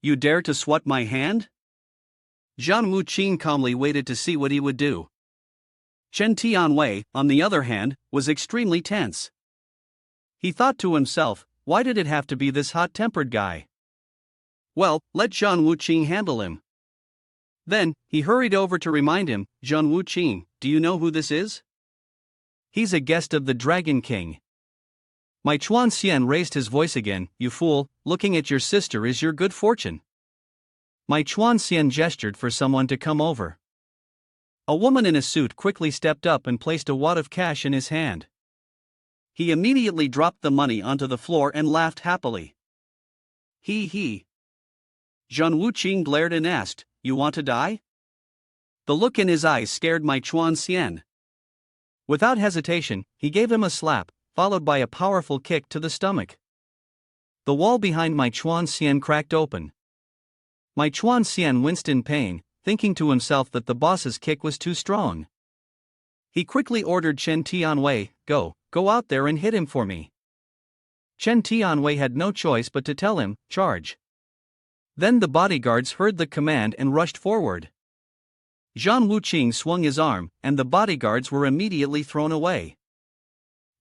You dare to swat my hand? Zhang Wuqing calmly waited to see what he would do. Chen Tianwei, on the other hand, was extremely tense. He thought to himself, why did it have to be this hot-tempered guy? Well, let Zhang Wuqing handle him. Then, he hurried over to remind him, Zhang Wuqing, do you know who this is? He's a guest of the Dragon King. My Chuan Xian raised his voice again, you fool, looking at your sister is your good fortune. My Chuan Xian gestured for someone to come over. A woman in a suit quickly stepped up and placed a wad of cash in his hand. He immediately dropped the money onto the floor and laughed happily. He. Zhang Wuqing glared and asked, you want to die? The look in his eyes scared my Chuan Xian. Without hesitation, he gave him a slap, followed by a powerful kick to the stomach. The wall behind my Chuan Xian cracked open. My Chuan Xian winced in pain, thinking to himself that the boss's kick was too strong. He quickly ordered Chen Tianwei, go out there and hit him for me. Chen Tianwei had no choice but to tell him, charge. Then the bodyguards heard the command and rushed forward. Zhang Wuqing swung his arm, and the bodyguards were immediately thrown away.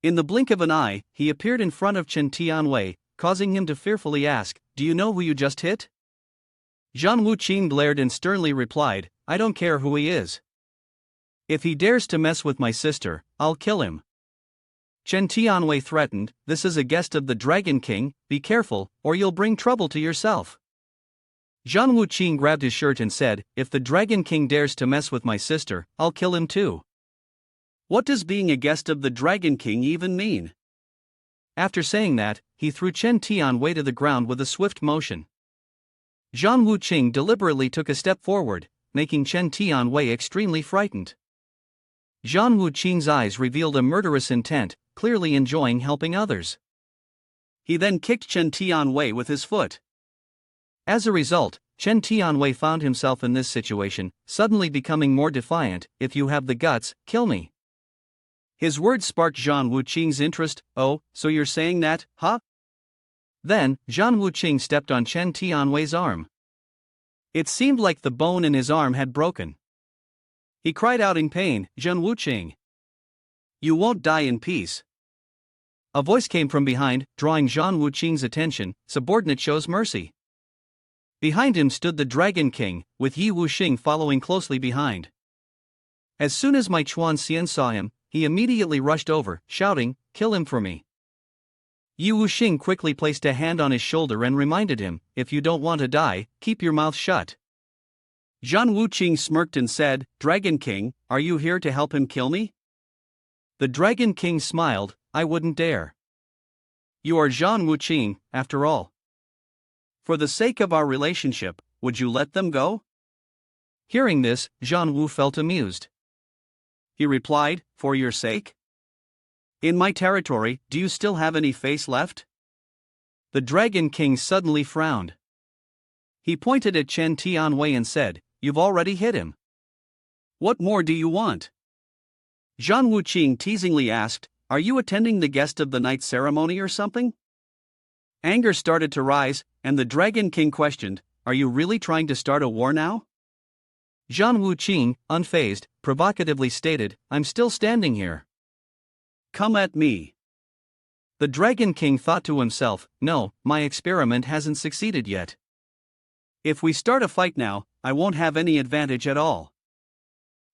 In the blink of an eye, he appeared in front of Chen Tianwei, causing him to fearfully ask, do you know who you just hit? Zhang Wuqing glared and sternly replied, I don't care who he is. If he dares to mess with my sister, I'll kill him. Chen Tianwei threatened, this is a guest of the Dragon King, be careful, or you'll bring trouble to yourself. Zhang Wuqing grabbed his shirt and said, if the Dragon King dares to mess with my sister, I'll kill him too. What does being a guest of the Dragon King even mean? After saying that, he threw Chen Tianwei to the ground with a swift motion. Zhang Wuqing deliberately took a step forward, making Chen Tianwei extremely frightened. Zhang Wuqing's eyes revealed a murderous intent, clearly enjoying helping others. He then kicked Chen Tianwei with his foot. As a result, Chen Tianwei found himself in this situation, suddenly becoming more defiant, if you have the guts, kill me. His words sparked Zhang Wuqing's interest, oh, so you're saying that, huh? Then, Zhang Wuqing stepped on Chen Tianwei's arm. It seemed like the bone in his arm had broken. He cried out in pain, Zhang Wuqing, you won't die in peace. A voice came from behind, drawing Zhang Wuqing's attention. Subordinate shows mercy. Behind him stood the Dragon King, with Yi Wuxing following closely behind. As soon as Mai Chuan Xian saw him, he immediately rushed over, shouting, "Kill him for me." Yi Wuxing quickly placed a hand on his shoulder and reminded him, "If you don't want to die, keep your mouth shut." Zhang Wuqing smirked and said, "Dragon King, are you here to help him kill me?" The Dragon King smiled, "I wouldn't dare. You are Zhang Wuqing, after all. For the sake of our relationship, would you let them go?" Hearing this, Zhang Wu felt amused. He replied, "For your sake? In my territory, do you still have any face left?" The Dragon King suddenly frowned. He pointed at Chen Tianwei and said, "You've already hit him. What more do you want?" Zhang Wuqing teasingly asked, "Are you attending the guest of the night ceremony or something?" Anger started to rise, and the Dragon King questioned, "Are you really trying to start a war now?" Zhang Wuqing, unfazed, provocatively stated, "I'm still standing here. Come at me." The Dragon King thought to himself, "No, my experiment hasn't succeeded yet. If we start a fight now, I won't have any advantage at all."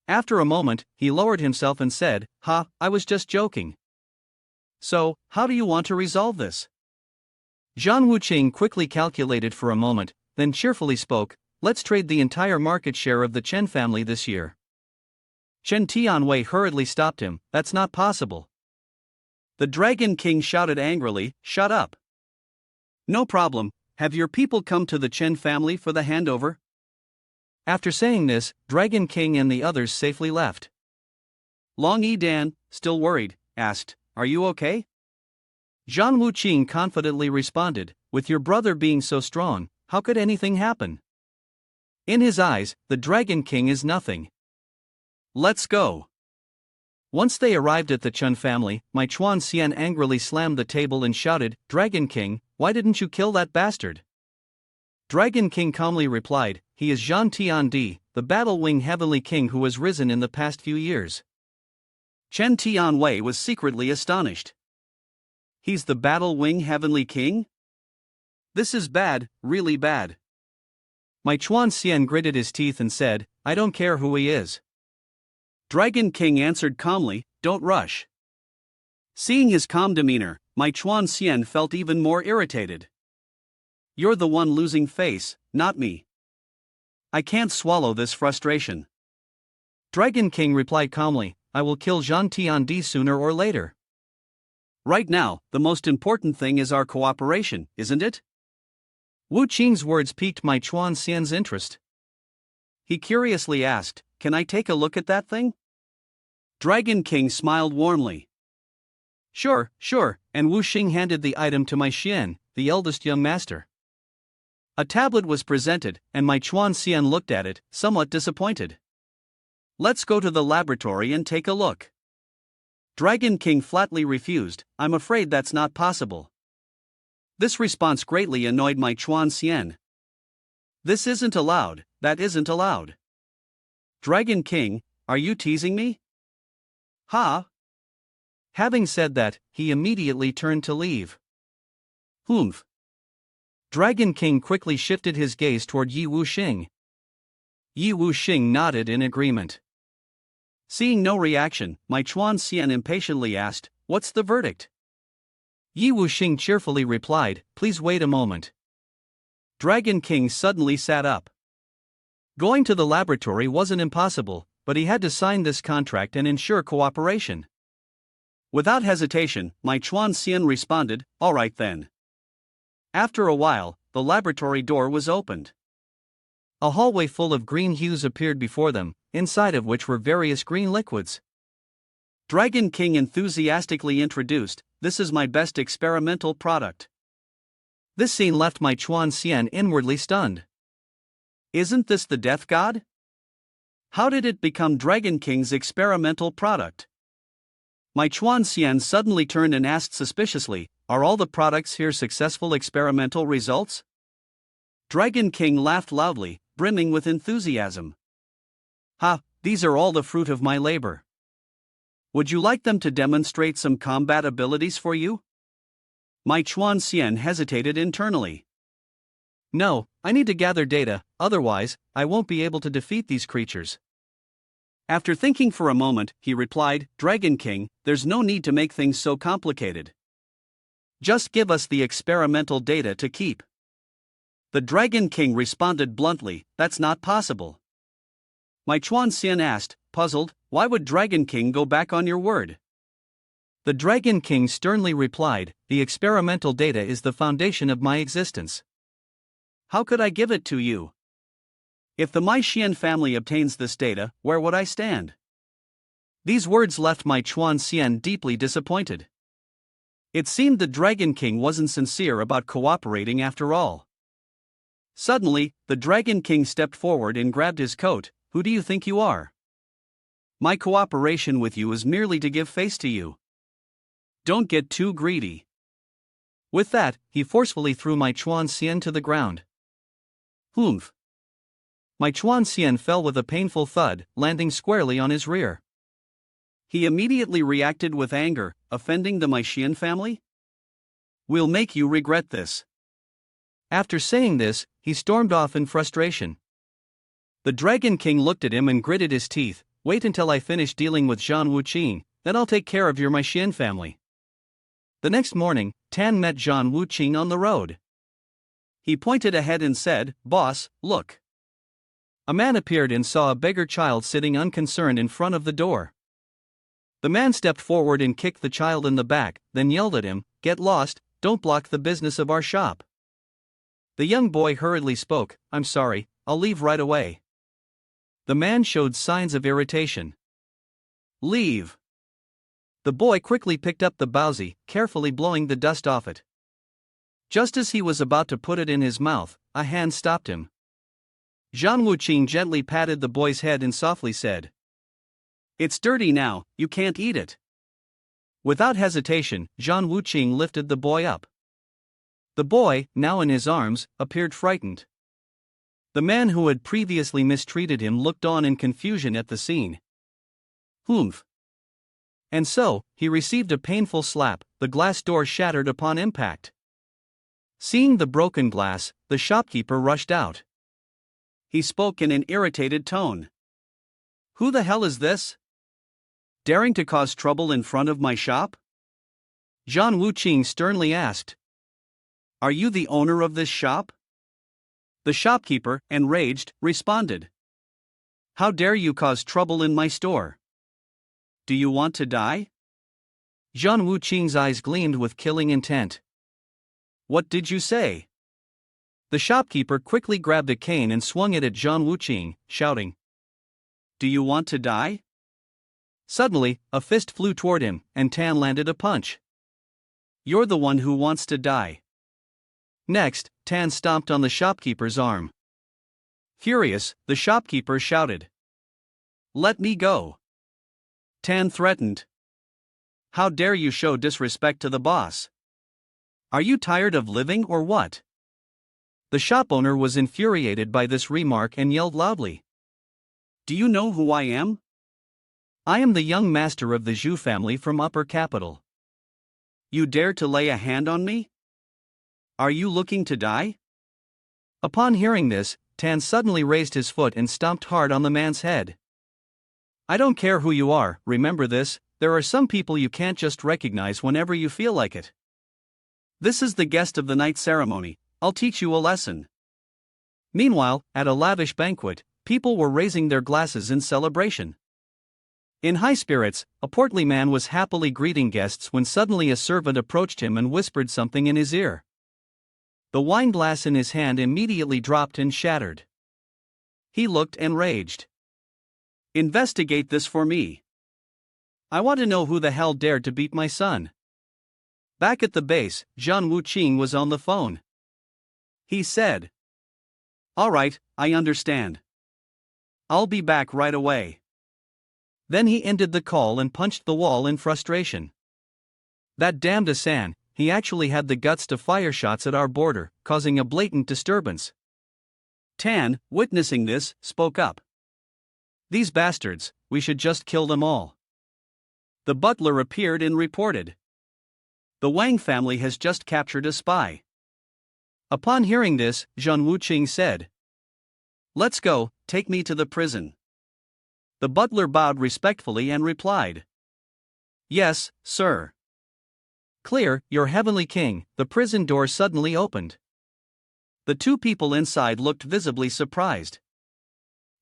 After a moment, he lowered himself and said, "Ha, I was just joking." "So, how do you want to resolve this?" Zhang Wuqing quickly calculated for a moment, then cheerfully spoke, "Let's trade the entire market share of the Chen family this year." Chen Tianwei hurriedly stopped him, "That's not possible." The Dragon King shouted angrily, "Shut up! No problem, have your people come to the Chen family for the handover?" After saying this, Dragon King and the others safely left. Long Yi Dan, still worried, asked, "Are you okay?" Zhang Wuqing confidently responded, "With your brother being so strong, how could anything happen? In his eyes, the Dragon King is nothing. Let's go." Once they arrived at the Chen family, Mai Chuan Xian angrily slammed the table and shouted, "Dragon King, why didn't you kill that bastard?" Dragon King calmly replied, "He is Zhan Tiandi, the Battle Wing Heavenly King who has risen in the past few years." Chen Tianwei was secretly astonished. He's the Battle Wing Heavenly King? This is bad, really bad. Mai Chuan Xian gritted his teeth and said, "I don't care who he is." Dragon King answered calmly, "Don't rush." Seeing his calm demeanor, Mai Chuan Xian felt even more irritated. "You're the one losing face, not me. I can't swallow this frustration." Dragon King replied calmly, "I will kill Zhan Tiandi sooner or later. Right now, the most important thing is our cooperation, isn't it?" Wu Qing's words piqued Mai Chuan Xian's interest. He curiously asked, "Can I take a look at that thing?" Dragon King smiled warmly. Sure, and Wu Xing handed the item to Mai Xian, the eldest young master. A tablet was presented, and Mai Chuan Xian looked at it, somewhat disappointed. "Let's go to the laboratory and take a look." Dragon King flatly refused, "I'm afraid that's not possible." This response greatly annoyed Mai Chuan Xian. "This isn't allowed, that isn't allowed." "Dragon King, are you teasing me?" "Ha!" Having said that, he immediately turned to leave. "Humph." Dragon King quickly shifted his gaze toward Yi Wuxing. Yi Wuxing nodded in agreement. Seeing no reaction, Mai Chuan Xian impatiently asked, "What's the verdict?" Yi Wuxing cheerfully replied, "Please wait a moment." Dragon King suddenly sat up. Going to the laboratory wasn't impossible, but he had to sign this contract and ensure cooperation. Without hesitation, Mai Chuan Xian responded, "All right then." After a while, the laboratory door was opened. A hallway full of green hues appeared before them, inside of which were various green liquids. Dragon King enthusiastically introduced, "This is my best experimental product." This scene left Mai Chuan Xian inwardly stunned. Isn't this the death god? How did it become Dragon King's experimental product? Mai Chuan Xian suddenly turned and asked suspiciously, "Are all the products here successful experimental results?" Dragon King laughed loudly, brimming with enthusiasm. "Ha, these are all the fruit of my labor. Would you like them to demonstrate some combat abilities for you? My Chuan Xian hesitated internally. No, I need to gather data, otherwise, I won't be able to defeat these creatures. After thinking for a moment, he replied, Dragon King, there's no need to make things so complicated. Just give us the experimental data to keep. The Dragon King responded bluntly, that's not possible. My Chuan Xian asked, puzzled, why would Dragon King go back on your word? The Dragon King sternly replied, the experimental data is the foundation of my existence. How could I give it to you? If the Mai Xian family obtains this data, where would I stand? These words left my Chuan Xian deeply disappointed. It seemed the Dragon King wasn't sincere about cooperating after all. Suddenly, the Dragon King stepped forward and grabbed his coat. Who do you think you are? My cooperation with you is merely to give face to you. Don't get too greedy. With that, he forcefully threw my Chuan Xian to the ground. Humph. My Chuan Xian fell with a painful thud, landing squarely on his rear. He immediately reacted with anger, offending the Mai Xian family? We'll make you regret this. After saying this, he stormed off in frustration. The Dragon King looked at him and gritted his teeth. Wait until I finish dealing with Zhang Wuqing, then I'll take care of your Mai Xian family. The next morning, Tan met Zhang Wuqing on the road. He pointed ahead and said, Boss, look. A man appeared and saw a beggar child sitting unconcerned in front of the door. The man stepped forward and kicked the child in the back, then yelled at him, Get lost, don't block the business of our shop. The young boy hurriedly spoke, I'm sorry, I'll leave right away. The man showed signs of irritation. Leave. The boy quickly picked up the baozi, carefully blowing the dust off it. Just as he was about to put it in his mouth, a hand stopped him. Zhang Wuqing gently patted the boy's head and softly said, It's dirty now, you can't eat it. Without hesitation, Zhang Wuqing lifted the boy up. The boy, now in his arms, appeared frightened. The man who had previously mistreated him looked on in confusion at the scene. Humph. And so, he received a painful slap, the glass door shattered upon impact. Seeing the broken glass, the shopkeeper rushed out. He spoke in an irritated tone. Who the hell is this? Daring to cause trouble in front of my shop? Zhang Wuqing sternly asked. Are you the owner of this shop? The shopkeeper, enraged, responded. How dare you cause trouble in my store? Do you want to die? Zhang Wuqing's eyes gleamed with killing intent. What did you say? The shopkeeper quickly grabbed a cane and swung it at Zhang Wuqing, shouting, Do you want to die? Suddenly, a fist flew toward him, and Tan landed a punch. You're the one who wants to die. Next, Tan stomped on the shopkeeper's arm. Furious, the shopkeeper shouted, Let me go. Tan threatened. How dare you show disrespect to the boss? Are you tired of living or what? The shop owner was infuriated by this remark and yelled loudly. Do you know who I am? I am the young master of the Zhu family from Upper Capital. You dare to lay a hand on me? Are you looking to die? Upon hearing this, Tan suddenly raised his foot and stomped hard on the man's head. I don't care who you are, remember this, there are some people you can't just recognize whenever you feel like it. This is the guest of the night ceremony, I'll teach you a lesson. Meanwhile, at a lavish banquet, people were raising their glasses in celebration. In high spirits, a portly man was happily greeting guests when suddenly a servant approached him and whispered something in his ear. The wine glass in his hand immediately dropped and shattered. He looked enraged. Investigate this for me. I want to know who the hell dared to beat my son. Back at the base, Zhang Wuqing was on the phone. He said, All right, I understand. I'll be back right away. Then he ended the call and punched the wall in frustration. That damned Asan, he actually had the guts to fire shots at our border, causing a blatant disturbance. Tan, witnessing this, spoke up. These bastards, we should just kill them all. The butler appeared and reported. The Wang family has just captured a spy. Upon hearing this, Zhang Wuqing said, "Let's go, take me to the prison." The butler bowed respectfully and replied, "Yes, sir." "Clear, your heavenly king." The prison door suddenly opened. The two people inside looked visibly surprised.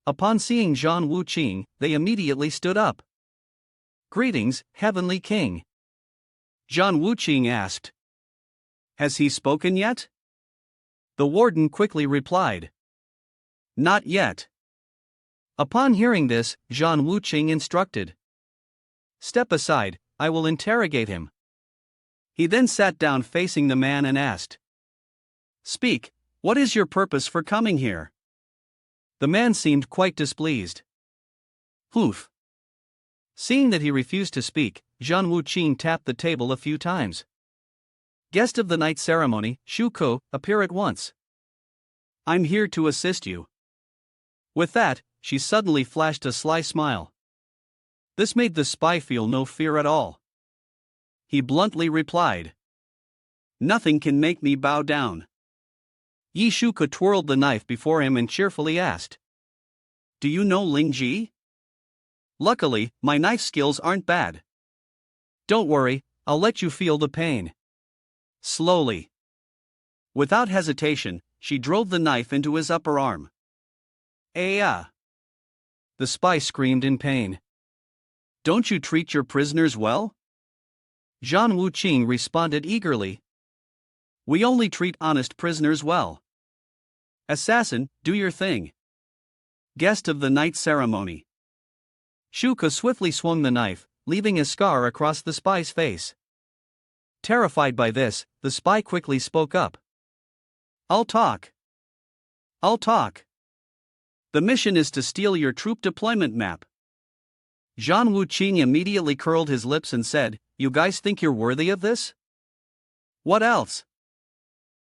Upon seeing Zhang Wuqing, they immediately stood up. "Greetings, heavenly king." Zhang Wuqing asked, "Has he spoken yet?" The warden quickly replied, "Not yet." Upon hearing this, Zhang Wuqing instructed, "Step aside, I will interrogate him." He then sat down facing the man and asked, "Speak, what is your purpose for coming here?" The man seemed quite displeased. "Hoof." Seeing that he refused to speak, Zhang Wuqing tapped the table a few times. "Guest of the night ceremony, Shuko, appear at once. I'm here to assist you." With that, she suddenly flashed a sly smile. This made the spy feel no fear at all. He bluntly replied, "Nothing can make me bow down." Yi Shuko twirled the knife before him and cheerfully asked, "Do you know Ling Ji?" "Luckily, my knife skills aren't bad. Don't worry, I'll let you feel the pain." Slowly. Without hesitation, she drove the knife into his upper arm. "Ah!" The spy screamed in pain. "Don't you treat your prisoners well?" Zhang Wuqing responded eagerly. "We only treat honest prisoners well." "Assassin, do your thing." Guest of the night ceremony. Shuka swiftly swung the knife, leaving a scar across the spy's face. Terrified by this, the spy quickly spoke up. I'll talk. The mission is to steal your troop deployment map." Zhang Wuqing immediately curled his lips and said, "You guys think you're worthy of this?" "What else?"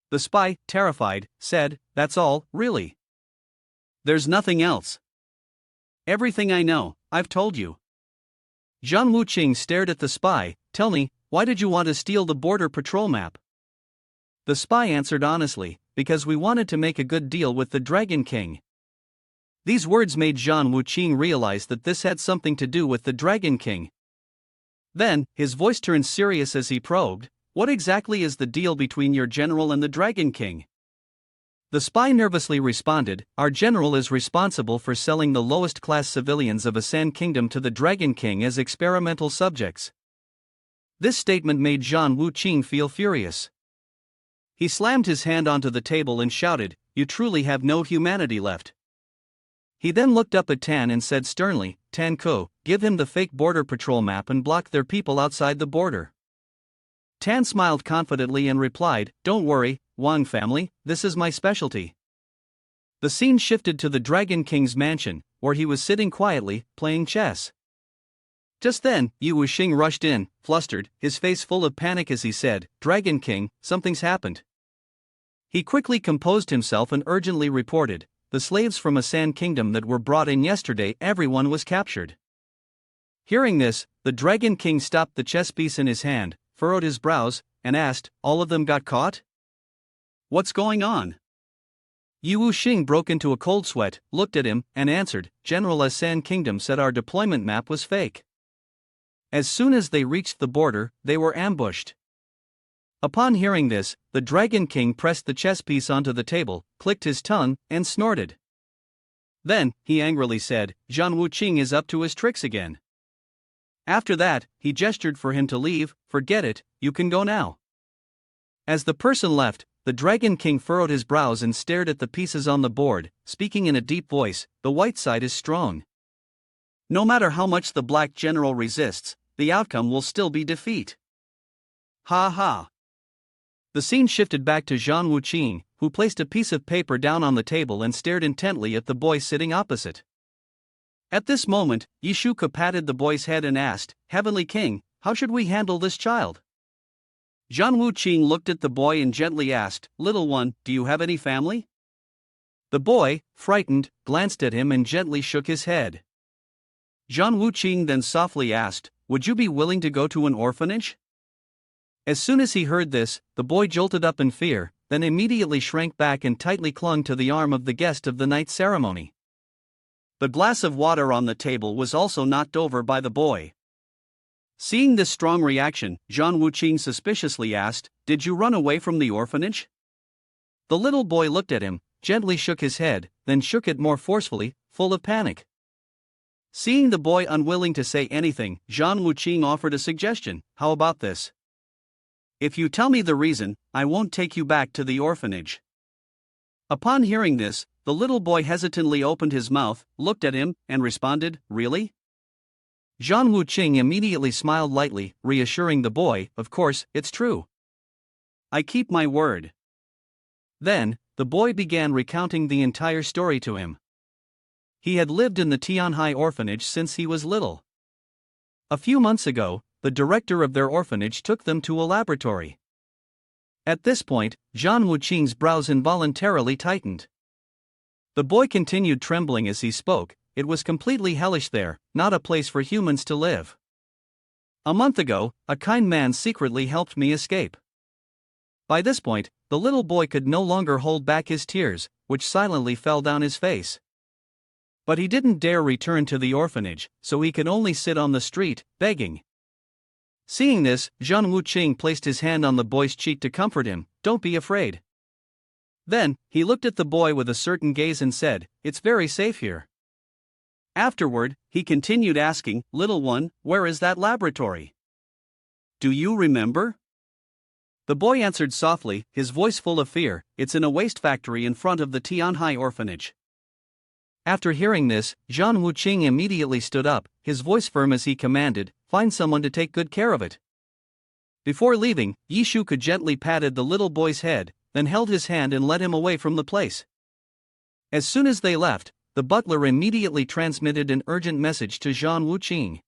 The spy, terrified, said, "That's all, really. There's nothing else. Everything I know, I've told you." Zhang Wuqing stared at the spy. "Tell me, why did you want to steal the border patrol map?" The spy answered honestly, "Because we wanted to make a good deal with the Dragon King." These words made Zhang Wuqing realize that this had something to do with the Dragon King. Then, his voice turned serious as he probed, "What exactly is the deal between your general and the Dragon King?" The spy nervously responded, "Our general is responsible for selling the lowest class civilians of a Sand Kingdom to the Dragon King as experimental subjects." This statement made Zhang Wuqing feel furious. He slammed his hand onto the table and shouted, "You truly have no humanity left." He then looked up at Tan and said sternly, "Tan Ko, give him the fake border patrol map and block their people outside the border." Tan smiled confidently and replied, "Don't worry, Wang family, this is my specialty." The scene shifted to the Dragon King's mansion, where he was sitting quietly, playing chess. Just then, Yu Wuxing rushed in, flustered, his face full of panic as he said, "Dragon King, something's happened." He quickly composed himself and urgently reported, "The slaves from a Sand Kingdom that were brought in yesterday, everyone was captured." Hearing this, the Dragon King stopped the chess piece in his hand, furrowed his brows, and asked, "All of them got caught? What's going on?" Yu Wuxing broke into a cold sweat, looked at him, and answered, "General Sand Kingdom said our deployment map was fake. As soon as they reached the border, they were ambushed." Upon hearing this, the Dragon King pressed the chess piece onto the table, clicked his tongue, and snorted. Then, he angrily said, "Zhang Wuqing is up to his tricks again." After that, he gestured for him to leave. "Forget it, you can go now." As the person left, the Dragon King furrowed his brows and stared at the pieces on the board, speaking in a deep voice, "The white side is strong. No matter how much the black general resists, the outcome will still be defeat." Ha ha. The scene shifted back to Zhang Wuqing, who placed a piece of paper down on the table and stared intently at the boy sitting opposite. At this moment, Yishuka patted the boy's head and asked, "Heavenly King, how should we handle this child?" Zhang Wuqing looked at the boy and gently asked, "Little one, do you have any family?" The boy, frightened, glanced at him and gently shook his head. Zhang Wuqing then softly asked, would you be willing to go to an orphanage? As soon as he heard this, the boy jolted up in fear, then immediately shrank back and tightly clung to the arm of the guest of the night's ceremony. The glass of water on the table was also knocked over by the boy. Seeing this strong reaction, Zhang Wuqing suspiciously asked, "Did you run away from the orphanage?" The little boy looked at him, gently shook his head, then shook it more forcefully, full of panic. Seeing the boy unwilling to say anything, Zhang Wuqing offered a suggestion. "How about this? If you tell me the reason, I won't take you back to the orphanage." Upon hearing this, the little boy hesitantly opened his mouth, looked at him, and responded, "Really?" Zhang Wuqing immediately smiled lightly, reassuring the boy, "Of course, it's true. I keep my word." Then, the boy began recounting the entire story to him. He had lived in the Tianhai orphanage since he was little. A few months ago, the director of their orphanage took them to a laboratory. At this point, Zhang Wuqing's brows involuntarily tightened. The boy continued trembling as he spoke. It was completely hellish there, not a place for humans to live. A month ago, a kind man secretly helped me escape. By this point, the little boy could no longer hold back his tears, which silently fell down his face. But he didn't dare return to the orphanage, so he could only sit on the street, begging. Seeing this, Zhang Wuqing placed his hand on the boy's cheek to comfort him. "Don't be afraid." Then, he looked at the boy with a certain gaze and said, "It's very safe here." Afterward, he continued asking, "Little one, where is that laboratory? Do you remember?" The boy answered softly, his voice full of fear, "It's in a waste factory in front of the Tianhai orphanage." After hearing this, Zhang Wuqing immediately stood up, his voice firm as he commanded, "Find someone to take good care of it." Before leaving, Yishuke gently patted the little boy's head, then held his hand and led him away from the place. As soon as they left, the butler immediately transmitted an urgent message to Zhang Wuqing.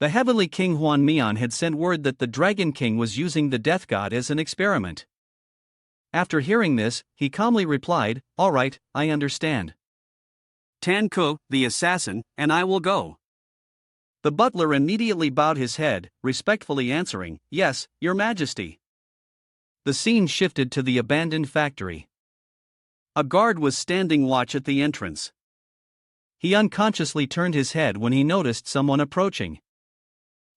The heavenly king Huan Mian had sent word that the Dragon King was using the death god as an experiment. After hearing this, he calmly replied, "All right, I understand. Tan Ku, the assassin, and I will go." The butler immediately bowed his head, respectfully answering, "Yes, your majesty." The scene shifted to the abandoned factory. A guard was standing watch at the entrance. He unconsciously turned his head when he noticed someone approaching.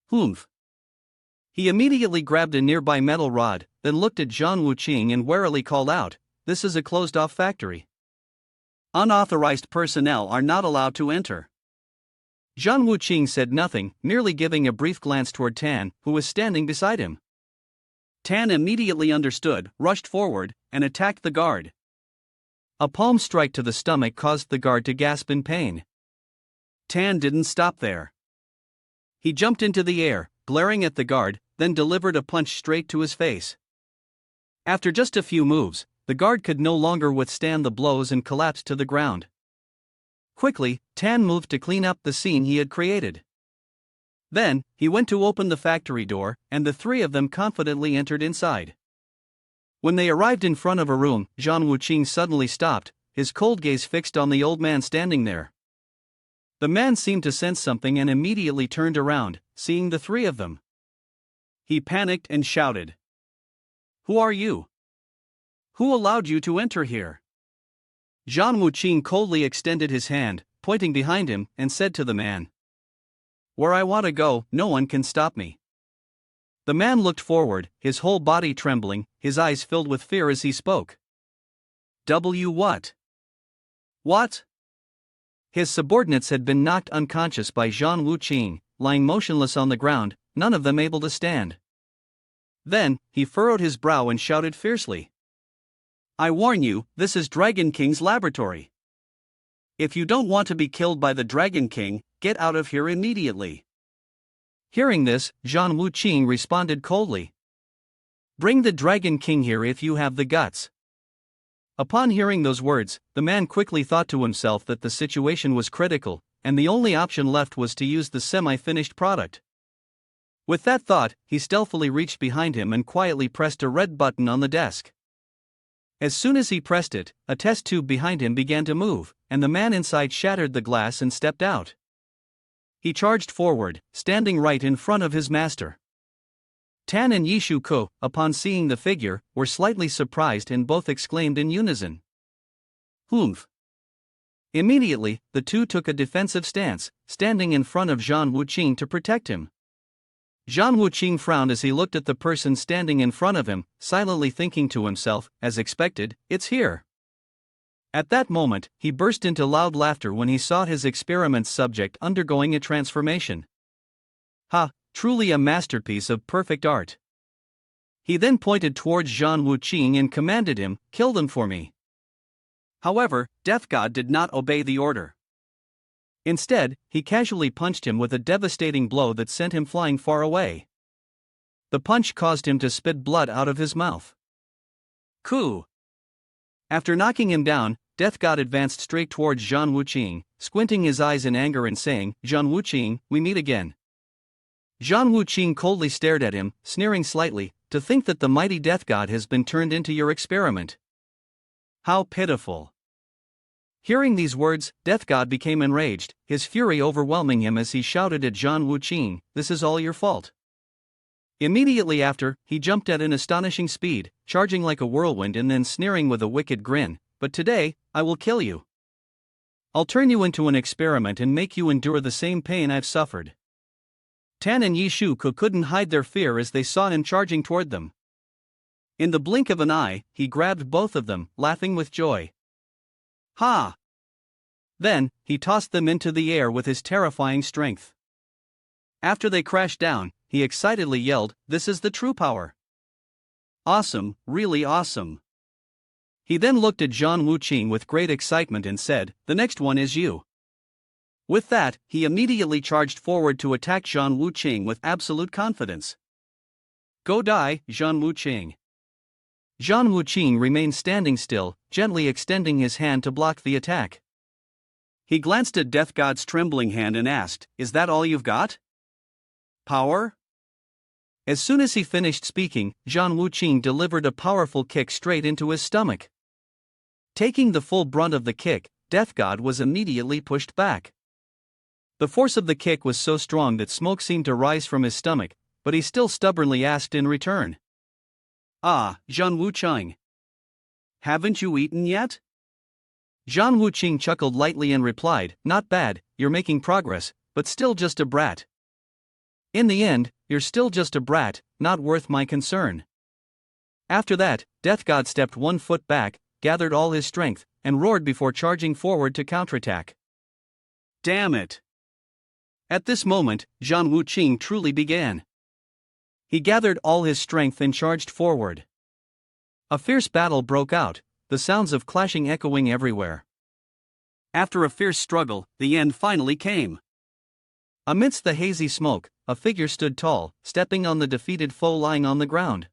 "Humph." He immediately grabbed a nearby metal rod, then looked at Zhang Wuqing and warily called out, "This is a closed-off factory. Unauthorized personnel are not allowed to enter." Zhang Wuqing said nothing, merely giving a brief glance toward Tan, who was standing beside him. Tan immediately understood, rushed forward, and attacked the guard. A palm strike to the stomach caused the guard to gasp in pain. Tan didn't stop there. He jumped into the air, glaring at the guard, then delivered a punch straight to his face. After just a few moves, the guard could no longer withstand the blows and collapsed to the ground. Quickly, Tan moved to clean up the scene he had created. Then, he went to open the factory door, and the three of them confidently entered inside. When they arrived in front of a room, Zhang Wuqing suddenly stopped, his cold gaze fixed on the old man standing there. The man seemed to sense something and immediately turned around, seeing the three of them. He panicked and shouted, "Who are you? Who allowed you to enter here?" Zhang Wuqing coldly extended his hand, pointing behind him, and said to the man, "Where I want to go, no one can stop me." The man looked forward, his whole body trembling, his eyes filled with fear as he spoke. What? What? His subordinates had been knocked unconscious by Zhang Wuqing, lying motionless on the ground, none of them able to stand. Then, he furrowed his brow and shouted fiercely, "I warn you, this is Dragon King's laboratory. If you don't want to be killed by the Dragon King, get out of here immediately." Hearing this, Zhang Wuqing responded coldly, "Bring the Dragon King here if you have the guts." Upon hearing those words, the man quickly thought to himself that the situation was critical, and the only option left was to use the semi-finished product. With that thought, he stealthily reached behind him and quietly pressed a red button on the desk. As soon as he pressed it, a test tube behind him began to move, and the man inside shattered the glass and stepped out. He charged forward, standing right in front of his master. Tan and Yishuko, upon seeing the figure, were slightly surprised and both exclaimed in unison, "Humph!" Immediately, the two took a defensive stance, standing in front of Zhang Wuqing to protect him. Zhang Wuqing frowned as he looked at the person standing in front of him, silently thinking to himself, as expected, "It's here." At that moment, he burst into loud laughter when he saw his experiment's subject undergoing a transformation. Ha! Truly a masterpiece of perfect art. He then pointed towards Zhang Wuqing and commanded him, "Kill them for me." However, Death God did not obey the order. Instead, he casually punched him with a devastating blow that sent him flying far away. The punch caused him to spit blood out of his mouth. Coup! After knocking him down, Death God advanced straight towards Zhang Wuqing, squinting his eyes in anger and saying, "Zhang Wuqing, we meet again." Zhang Wuqing coldly stared at him, sneering slightly, "To think that the mighty Death God has been turned into your experiment. How pitiful." Hearing these words, Death God became enraged, his fury overwhelming him as he shouted at Zhang Wuqing, "This is all your fault." Immediately after, he jumped at an astonishing speed, charging like a whirlwind and then sneering with a wicked grin, "But today, I will kill you. I'll turn you into an experiment and make you endure the same pain I've suffered." Tan and Yishuko couldn't hide their fear as they saw him charging toward them. In the blink of an eye, he grabbed both of them, laughing with joy. Ha! Then, he tossed them into the air with his terrifying strength. After they crashed down, he excitedly yelled, "This is the true power. Awesome, really awesome." He then looked at Zhang Wuqing with great excitement and said, "The next one is you." With that, he immediately charged forward to attack Zhang Wuqing with absolute confidence. "Go die, Zhang Wuqing." Zhang Wuqing remained standing still, gently extending his hand to block the attack. He glanced at Death God's trembling hand and asked, "Is that all you've got? Power?" As soon as he finished speaking, Zhang Wuqing delivered a powerful kick straight into his stomach. Taking the full brunt of the kick, Death God was immediately pushed back. The force of the kick was so strong that smoke seemed to rise from his stomach, but he still stubbornly asked in return, "Ah, Zhang Wuqing. Haven't you eaten yet?" Zhang Wuqing chuckled lightly and replied, "Not bad, you're making progress, but still just a brat. In the end, you're still just a brat, not worth my concern." After that, Death God stepped 1 foot back, gathered all his strength, and roared before charging forward to counterattack. Damn it! At this moment, Zhang Wuqing truly began. He gathered all his strength and charged forward. A fierce battle broke out, the sounds of clashing echoing everywhere. After a fierce struggle, the end finally came. Amidst the hazy smoke, a figure stood tall, stepping on the defeated foe lying on the ground.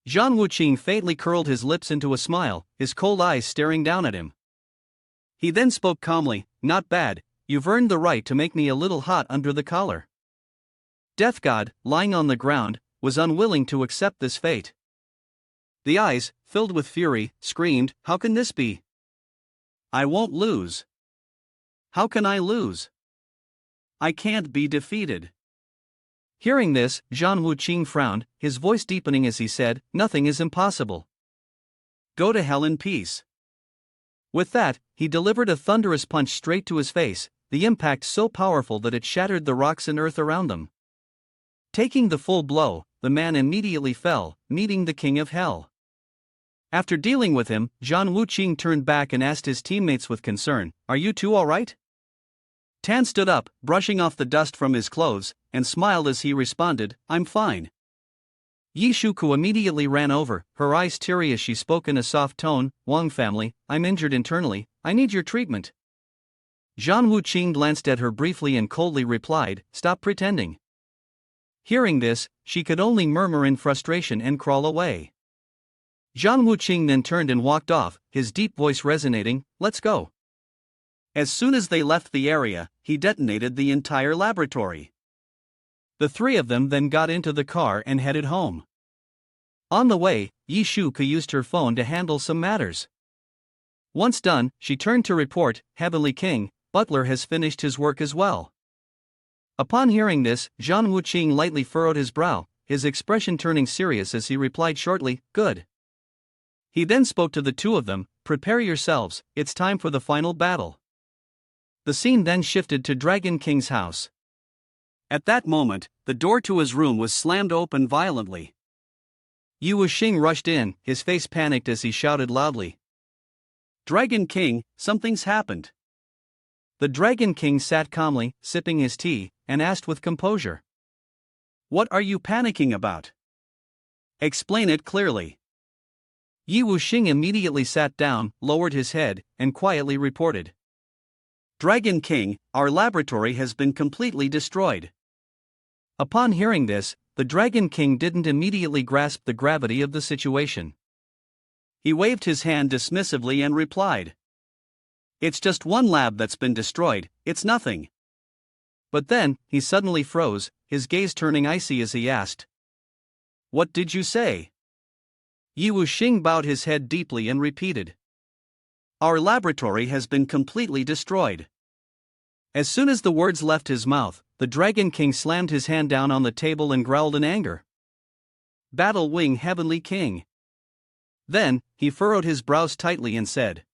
Zhang Wuqing faintly curled his lips into a smile, his cold eyes staring down at him. He then spoke calmly, "Not bad, you've earned the right to make me a little hot under the collar." Death God, lying on the ground, was unwilling to accept this fate. The eyes, filled with fury, screamed, "How can this be? I won't lose. How can I lose? I can't be defeated." Hearing this, Zhang Wuqing frowned, his voice deepening as he said, "Nothing is impossible. Go to hell in peace." With that, he delivered a thunderous punch straight to his face, the impact so powerful that it shattered the rocks and earth around them. Taking the full blow, the man immediately fell, meeting the king of hell. After dealing with him, Zhang Wuqing turned back and asked his teammates with concern, "Are you two alright?" Tan stood up, brushing off the dust from his clothes, and smiled as he responded, "I'm fine." Yishuko immediately ran over, her eyes teary as she spoke in a soft tone, "Wang family, I'm injured internally, I need your treatment." Zhang Wuqing glanced at her briefly and coldly replied, "Stop pretending." Hearing this, she could only murmur in frustration and crawl away. Zhang Wuqing then turned and walked off, his deep voice resonating, "Let's go." As soon as they left the area, he detonated the entire laboratory. The three of them then got into the car and headed home. On the way, Yishuko used her phone to handle some matters. Once done, she turned to report, "Heavenly King, Butler has finished his work as well. Upon hearing this, Zhang Wuqing lightly furrowed his brow, his expression turning serious as he replied shortly, "Good." He then spoke to the two of them, "Prepare yourselves, it's time for the final battle." The scene then shifted to Dragon King's house. At that moment, the door to his room was slammed open violently. Yi Wuxing rushed in, his face panicked as he shouted loudly, "Dragon King, something's happened." The Dragon King sat calmly, sipping his tea, and asked with composure, "What are you panicking about? Explain it clearly." Yi Wuxing immediately sat down, lowered his head, and quietly reported, "Dragon King, our laboratory has been completely destroyed." Upon hearing this, the Dragon King didn't immediately grasp the gravity of the situation. He waved his hand dismissively and replied, "It's just one lab that's been destroyed, it's nothing." But then, he suddenly froze, his gaze turning icy as he asked, "What did you say?" Yi Wuxing bowed his head deeply and repeated, "Our laboratory has been completely destroyed." As soon as the words left his mouth, the Dragon King slammed his hand down on the table and growled in anger. "Battle Wing Heavenly King." Then, he furrowed his brows tightly and said,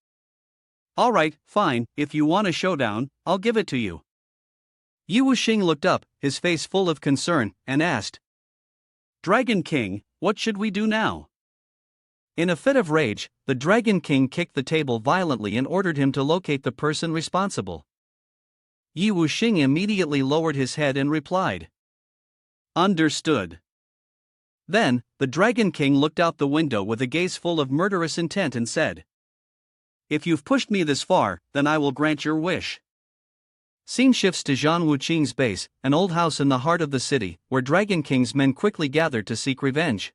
"All right, fine, if you want a showdown, I'll give it to you." Yi Wuxing looked up, his face full of concern, and asked, "Dragon King, what should we do now?" In a fit of rage, the Dragon King kicked the table violently and ordered him to locate the person responsible. Yi Wuxing immediately lowered his head and replied, "Understood." Then, the Dragon King looked out the window with a gaze full of murderous intent and said, "If you've pushed me this far, then I will grant your wish." Scene shifts to Zhang Wuqing's base, an old house in the heart of the city, where Dragon King's men quickly gathered to seek revenge.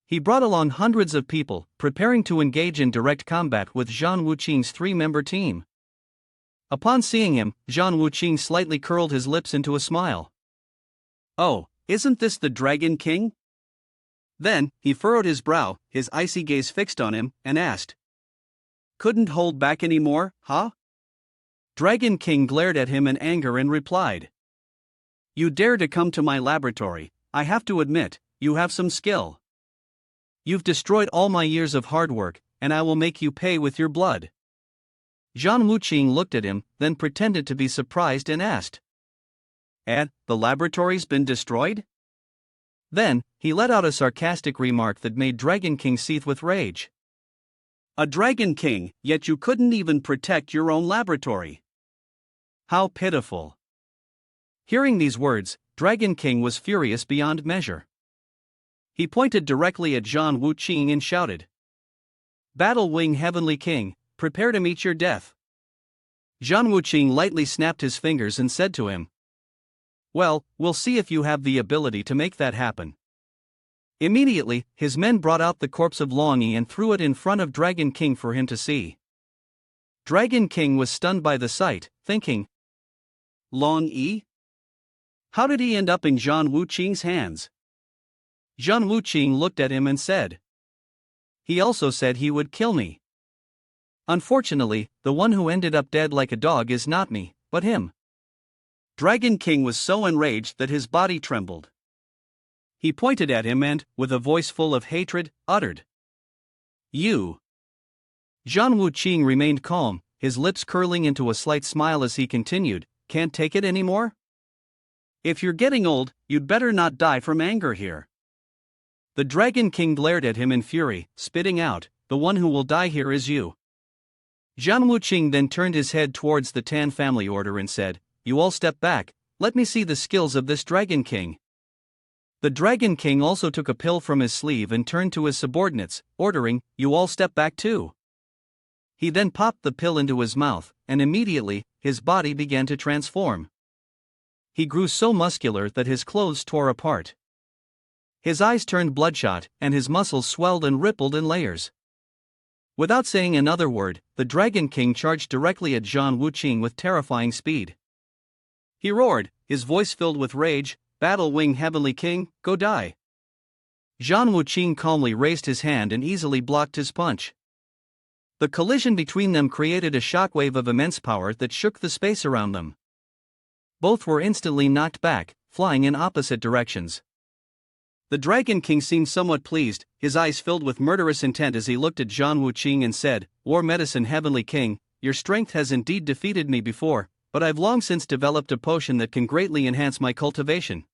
He brought along hundreds of people, preparing to engage in direct combat with Zhang Wuqing's three-member team. Upon seeing him, Zhang Wuqing slightly curled his lips into a smile. "Oh, isn't this the Dragon King?" Then, he furrowed his brow, his icy gaze fixed on him, and asked, "Couldn't hold back anymore, huh?" Dragon King glared at him in anger and replied, "You dare to come to my laboratory, I have to admit, you have some skill. You've destroyed all my years of hard work, and I will make you pay with your blood." Zhang Wuqing looked at him, then pretended to be surprised and asked, The laboratory's been destroyed?" Then, he let out a sarcastic remark that made Dragon King seethe with rage. "A Dragon King, yet you couldn't even protect your own laboratory. How pitiful." Hearing these words, Dragon King was furious beyond measure. He pointed directly at Zhang Wuqing and shouted, "Battle Wing Heavenly King, prepare to meet your death." Zhang Wuqing lightly snapped his fingers and said to him, "Well, we'll see if you have the ability to make that happen." Immediately, his men brought out the corpse of Long Yi and threw it in front of Dragon King for him to see. Dragon King was stunned by the sight, thinking, "Long Yi? How did he end up in Zhang Wuqing's hands?" Zhang Wuqing looked at him and said, "He also said he would kill me. Unfortunately, the one who ended up dead like a dog is not me, but him." Dragon King was so enraged that his body trembled. He pointed at him and, with a voice full of hatred, uttered, "You." Zhang Wuqing remained calm, his lips curling into a slight smile as he continued, "Can't take it anymore? If you're getting old, you'd better not die from anger here." The Dragon King glared at him in fury, spitting out, "The one who will die here is you." Zhang Wuqing then turned his head towards the Tan family order and said, "You all step back, let me see the skills of this Dragon King." The Dragon King also took a pill from his sleeve and turned to his subordinates, ordering, "You all step back too." He then popped the pill into his mouth, and immediately, his body began to transform. He grew so muscular that his clothes tore apart. His eyes turned bloodshot, and his muscles swelled and rippled in layers. Without saying another word, the Dragon King charged directly at Zhang Wuqing with terrifying speed. He roared, his voice filled with rage, "Battle Wing Heavenly King, go die." Zhang Wuqing calmly raised his hand and easily blocked his punch. The collision between them created a shockwave of immense power that shook the space around them. Both were instantly knocked back, flying in opposite directions. The Dragon King seemed somewhat pleased, his eyes filled with murderous intent as he looked at Zhang Wuqing and said, "War Medicine Heavenly King, your strength has indeed defeated me before, but I've long since developed a potion that can greatly enhance my cultivation."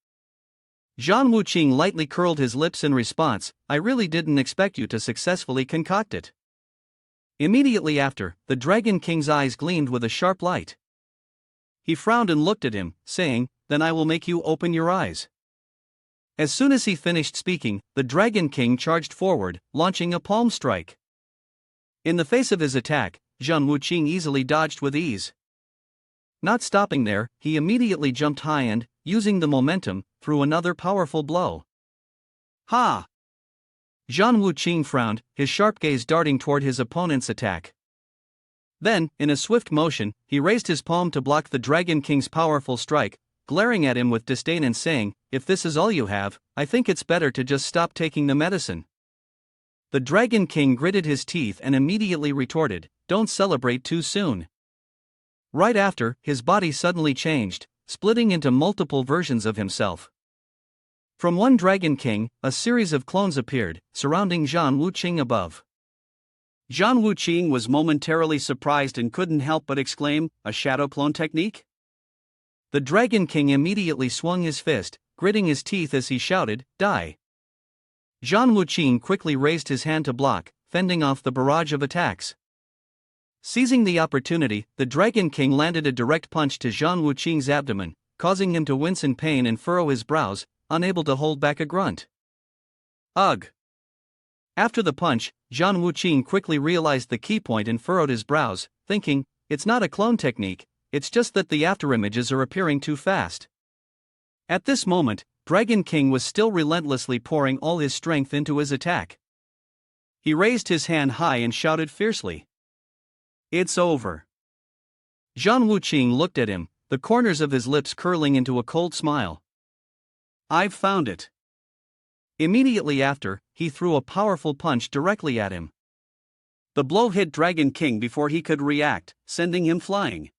Zhang Wuqing lightly curled his lips in response, "I really didn't expect you to successfully concoct it." Immediately after, the Dragon King's eyes gleamed with a sharp light. He frowned and looked at him, saying, "Then I will make you open your eyes." As soon as he finished speaking, the Dragon King charged forward, launching a palm strike. In the face of his attack, Zhang Wuqing easily dodged with ease. Not stopping there, he immediately jumped high and, using the momentum, threw another powerful blow. "Ha!" Zhang Wuqing frowned, his sharp gaze darting toward his opponent's attack. Then, in a swift motion, he raised his palm to block the Dragon King's powerful strike, glaring at him with disdain and saying, "If this is all you have, I think it's better to just stop taking the medicine." The Dragon King gritted his teeth and immediately retorted, "Don't celebrate too soon." Right after, his body suddenly changed, splitting into multiple versions of himself. From one Dragon King, a series of clones appeared, surrounding Zhang Wuqing above. Zhang Wuqing was momentarily surprised and couldn't help but exclaim, "A shadow clone technique?" The Dragon King immediately swung his fist, gritting his teeth as he shouted, "Die!" Zhang Wuqing quickly raised his hand to block, fending off the barrage of attacks. Seizing the opportunity, the Dragon King landed a direct punch to Zhang Wuqing's abdomen, causing him to wince in pain and furrow his brows, unable to hold back a grunt. "Ugh!" After the punch, Zhang Wuqing quickly realized the key point and furrowed his brows, thinking, "It's not a clone technique, it's just that the afterimages are appearing too fast." At this moment, Dragon King was still relentlessly pouring all his strength into his attack. He raised his hand high and shouted fiercely, "It's over." Zhang Wuqing looked at him, the corners of his lips curling into a cold smile. "I've found it." Immediately after, he threw a powerful punch directly at him. The blow hit Dragon King before he could react, sending him flying.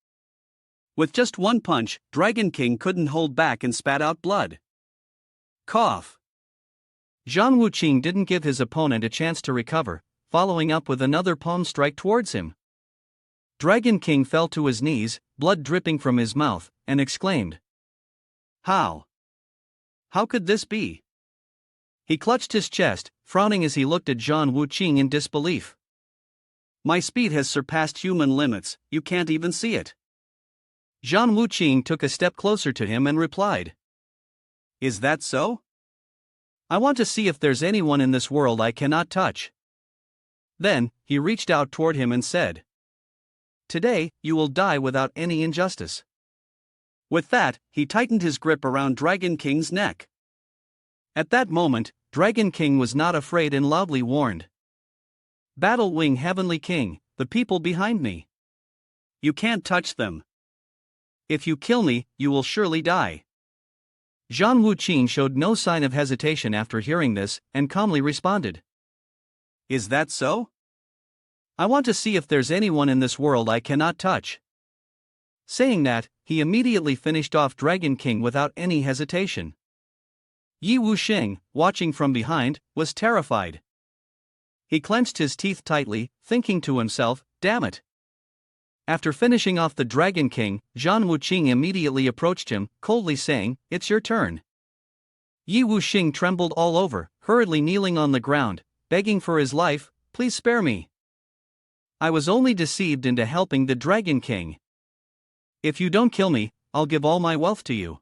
With just one punch, Dragon King couldn't hold back and spat out blood. Cough. Zhang Wuqing didn't give his opponent a chance to recover, following up with another palm strike towards him. Dragon King fell to his knees, blood dripping from his mouth, and exclaimed, "How? How could this be?" He clutched his chest, frowning as he looked at Zhang Wuqing in disbelief. "My speed has surpassed human limits, you can't even see it." Zhang Wuqing took a step closer to him and replied, "Is that so? I want to see if there's anyone in this world I cannot touch." Then, he reached out toward him and said, "Today, you will die without any injustice." With that, he tightened his grip around Dragon King's neck. At that moment, Dragon King was not afraid and loudly warned, "Battle Wing Heavenly King, the people behind me. You can't touch them. If you kill me, you will surely die." Zhang Wuqing showed no sign of hesitation after hearing this, and calmly responded, "Is that so? I want to see if there's anyone in this world I cannot touch." Saying that, he immediately finished off Dragon King without any hesitation. Yi Wuxing, watching from behind, was terrified. He clenched his teeth tightly, thinking to himself, "Damn it." After finishing off the Dragon King, Zhang Wuqing immediately approached him, coldly saying, "It's your turn." Yi Wuxing trembled all over, hurriedly kneeling on the ground, begging for his life, "Please spare me. I was only deceived into helping the Dragon King. If you don't kill me, I'll give all my wealth to you."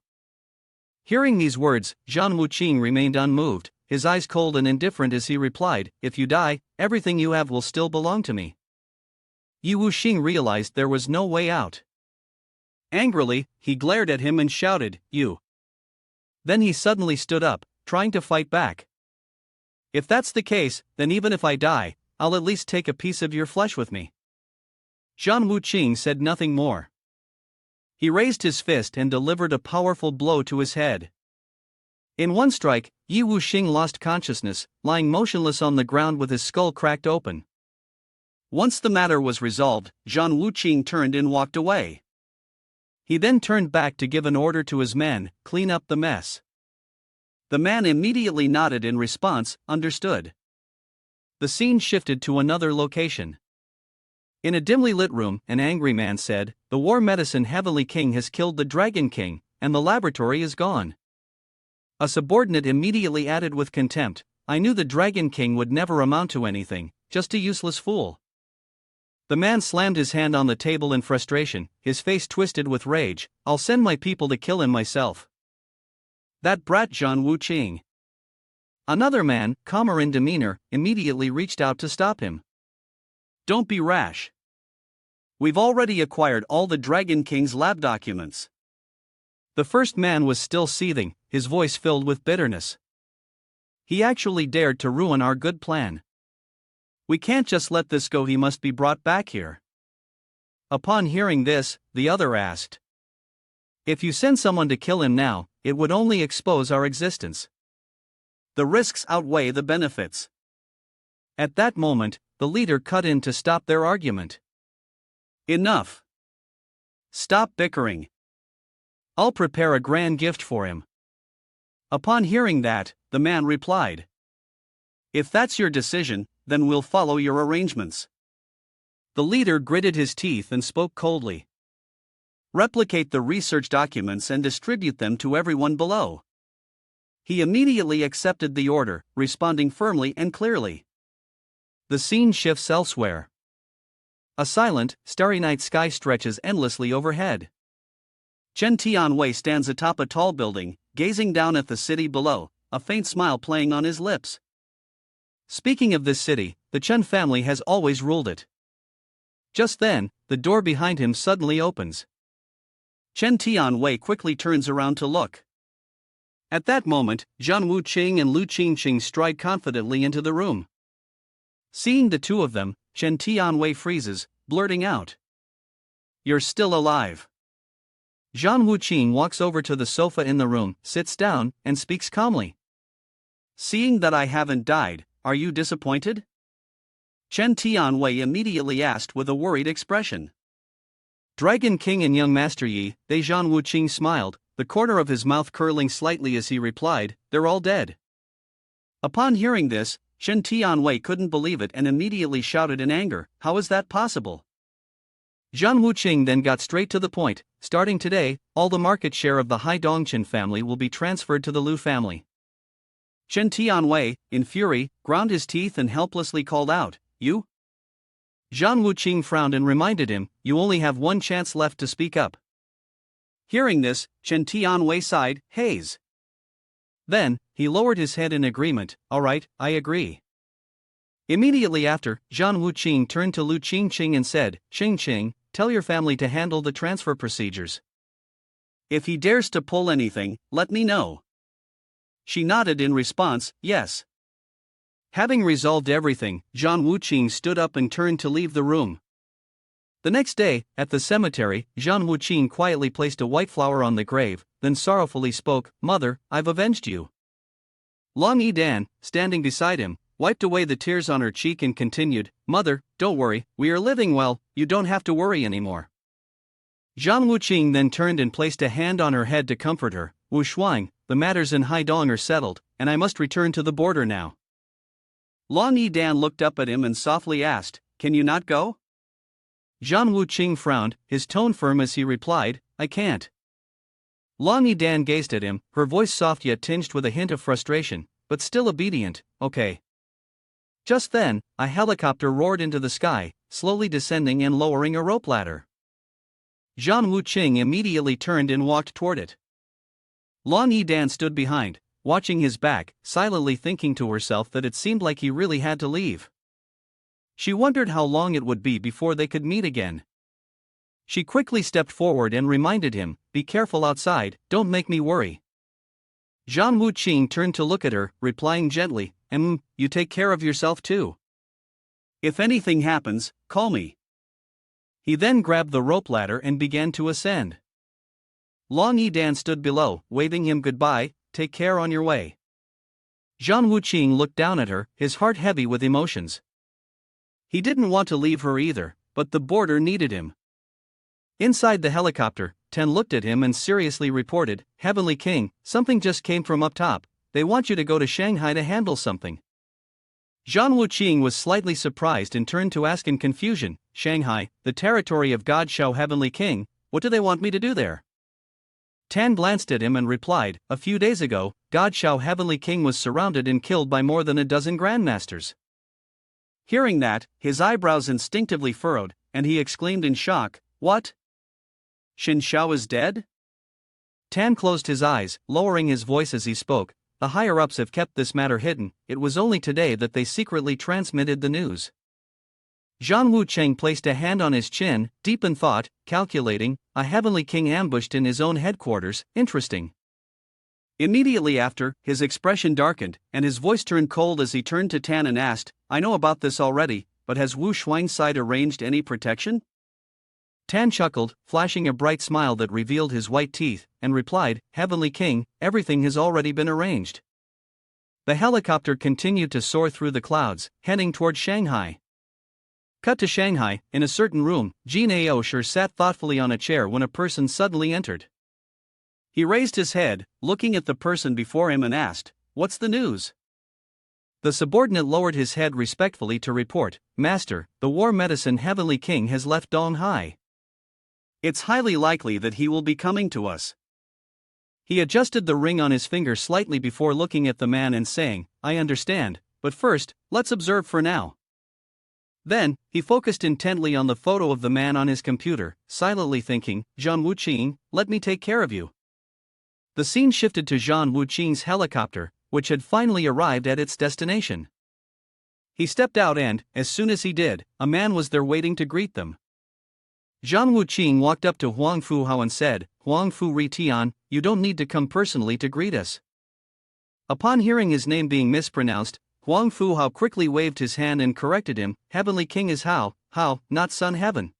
Hearing these words, Zhang Wuqing remained unmoved, his eyes cold and indifferent as he replied, "If you die, everything you have will still belong to me." Yi Wuxing realized there was no way out. Angrily, he glared at him and shouted, "You!" Then he suddenly stood up, trying to fight back. "If that's the case, then even if I die, I'll at least take a piece of your flesh with me." Zhang Wuqing said nothing more. He raised his fist and delivered a powerful blow to his head. In one strike, Yi Wuxing lost consciousness, lying motionless on the ground with his skull cracked open. Once the matter was resolved, Zhang Wuqing turned and walked away. He then turned back to give an order to his men, clean up the mess. The man immediately nodded in response, understood. The scene shifted to another location. In a dimly lit room, an angry man said, "The war medicine Heavenly King has killed the Dragon King, and the laboratory is gone." A subordinate immediately added with contempt, "I knew the Dragon King would never amount to anything, just a useless fool." The man slammed his hand on the table in frustration, his face twisted with rage. "I'll send my people to kill him myself. That brat Zhang Wuqing." Another man, calmer in demeanor, immediately reached out to stop him. "Don't be rash. We've already acquired all the Dragon King's lab documents." The first man was still seething, his voice filled with bitterness. "He actually dared to ruin our good plan. We can't just let this go, he must be brought back here." Upon hearing this, the other asked, "If you send someone to kill him now, it would only expose our existence. The risks outweigh the benefits." At that moment, the leader cut in to stop their argument. "Enough. Stop bickering. I'll prepare a grand gift for him." Upon hearing that, the man replied, "If that's your decision, then we'll follow your arrangements." The leader gritted his teeth and spoke coldly. "Replicate the research documents and distribute them to everyone below." He immediately accepted the order, responding firmly and clearly. The scene shifts elsewhere. A silent, starry night sky stretches endlessly overhead. Chen Tianwei stands atop a tall building, gazing down at the city below, a faint smile playing on his lips. Speaking of this city, the Chen family has always ruled it. Just then, the door behind him suddenly opens. Chen Tianwei quickly turns around to look. At that moment, Zhang Wuqing and Lu Qingqing stride confidently into the room. Seeing the two of them, Chen Tianwei freezes, blurting out, "You're still alive." Zhang Wuqing walks over to the sofa in the room, sits down, and speaks calmly. "Seeing that I haven't died, are you disappointed?" Chen Tianwei immediately asked with a worried expression. "Dragon King and young Master Yi," Zhang Wuqing smiled, the corner of his mouth curling slightly as he replied, "They're all dead." Upon hearing this, Chen Tianwei couldn't believe it and immediately shouted in anger, "How is that possible?" Zhang Wuqing then got straight to the point. "Starting today, all the market share of the Hai Dongchen family will be transferred to the Lu family." Chen Tianwei, in fury, ground his teeth and helplessly called out, "You?" Zhang Wuqing frowned and reminded him, "You only have one chance left to speak up." Hearing this, Chen Tianwei sighed, "Haze." Then, he lowered his head in agreement, "All right, I agree." Immediately after, Zhang Wuqing turned to Lu Qingqing and said, "Qingqing, tell your family to handle the transfer procedures. If he dares to pull anything, let me know." She nodded in response, "Yes." Having resolved everything, Zhang Wuqing stood up and turned to leave the room. The next day, at the cemetery, Zhang Wuqing quietly placed a white flower on the grave, then sorrowfully spoke, "Mother, I've avenged you." Long Yidan, standing beside him, wiped away the tears on her cheek and continued, "Mother, don't worry, we are living well, you don't have to worry anymore." Zhang Wuqing then turned and placed a hand on her head to comfort her. "Wu Shuang, the matters in Haidong are settled, and I must return to the border now." Long Yidan looked up at him and softly asked, "Can you not go?" Zhang Wuqing frowned, his tone firm as he replied, "I can't." Long Yidan gazed at him, her voice soft yet tinged with a hint of frustration, but still obedient, "Okay." Just then, a helicopter roared into the sky, slowly descending and lowering a rope ladder. Zhang Wuqing immediately turned and walked toward it. Long Yidan stood behind, watching his back, silently thinking to herself that it seemed like he really had to leave. She wondered how long it would be before they could meet again. She quickly stepped forward and reminded him, "Be careful outside, don't make me worry." Zhang Wuqing turned to look at her, replying gently, "You take care of yourself too. If anything happens, call me." He then grabbed the rope ladder and began to ascend. Long Yidan stood below, waving him goodbye, "Take care on your way." Zhang Wuqing looked down at her, his heart heavy with emotions. He didn't want to leave her either, but the border needed him. Inside the helicopter, Ten looked at him and seriously reported, "Heavenly King, something just came from up top. They want you to go to Shanghai to handle something." Zhang Wuqing was slightly surprised and turned to ask in confusion, "Shanghai, the territory of God Shao Heavenly King, what do they want me to do there?" Tan glanced at him and replied, "A few days ago, God Shao Heavenly King was surrounded and killed by more than a dozen grandmasters." Hearing that, his eyebrows instinctively furrowed, and he exclaimed in shock, "What? Xin Shao is dead?" Tan closed his eyes, lowering his voice as he spoke. "The higher-ups have kept this matter hidden. It was only today that they secretly transmitted the news." Zhang Wucheng placed a hand on his chin, deep in thought, calculating, a heavenly king ambushed in his own headquarters, interesting. Immediately after, his expression darkened, and his voice turned cold as he turned to Tan and asked, "I know about this already, but has Wu Shuang's side arranged any protection?" Tan chuckled, flashing a bright smile that revealed his white teeth, and replied, "Heavenly King, everything has already been arranged." The helicopter continued to soar through the clouds, heading toward Shanghai. Cut to Shanghai. In a certain room, Jin Aosher sat thoughtfully on a chair when a person suddenly entered. He raised his head, looking at the person before him and asked, "What's the news?" The subordinate lowered his head respectfully to report, "Master, the war medicine Heavenly King has left Donghai. It's highly likely that he will be coming to us." He adjusted the ring on his finger slightly before looking at the man and saying, "I understand, but first, let's observe for now." Then, he focused intently on the photo of the man on his computer, silently thinking, "Zhang Wuqing, let me take care of you." The scene shifted to Zhang Wuqing's helicopter, which had finally arrived at its destination. He stepped out and, as soon as he did, a man was there waiting to greet them. Zhang Wuqing walked up to Huang Fuhao and said, "Huang Fu Ri Tian, you don't need to come personally to greet us." Upon hearing his name being mispronounced, Huang Fuhao quickly waved his hand and corrected him, "Heavenly King is Hao, not Sun Heaven."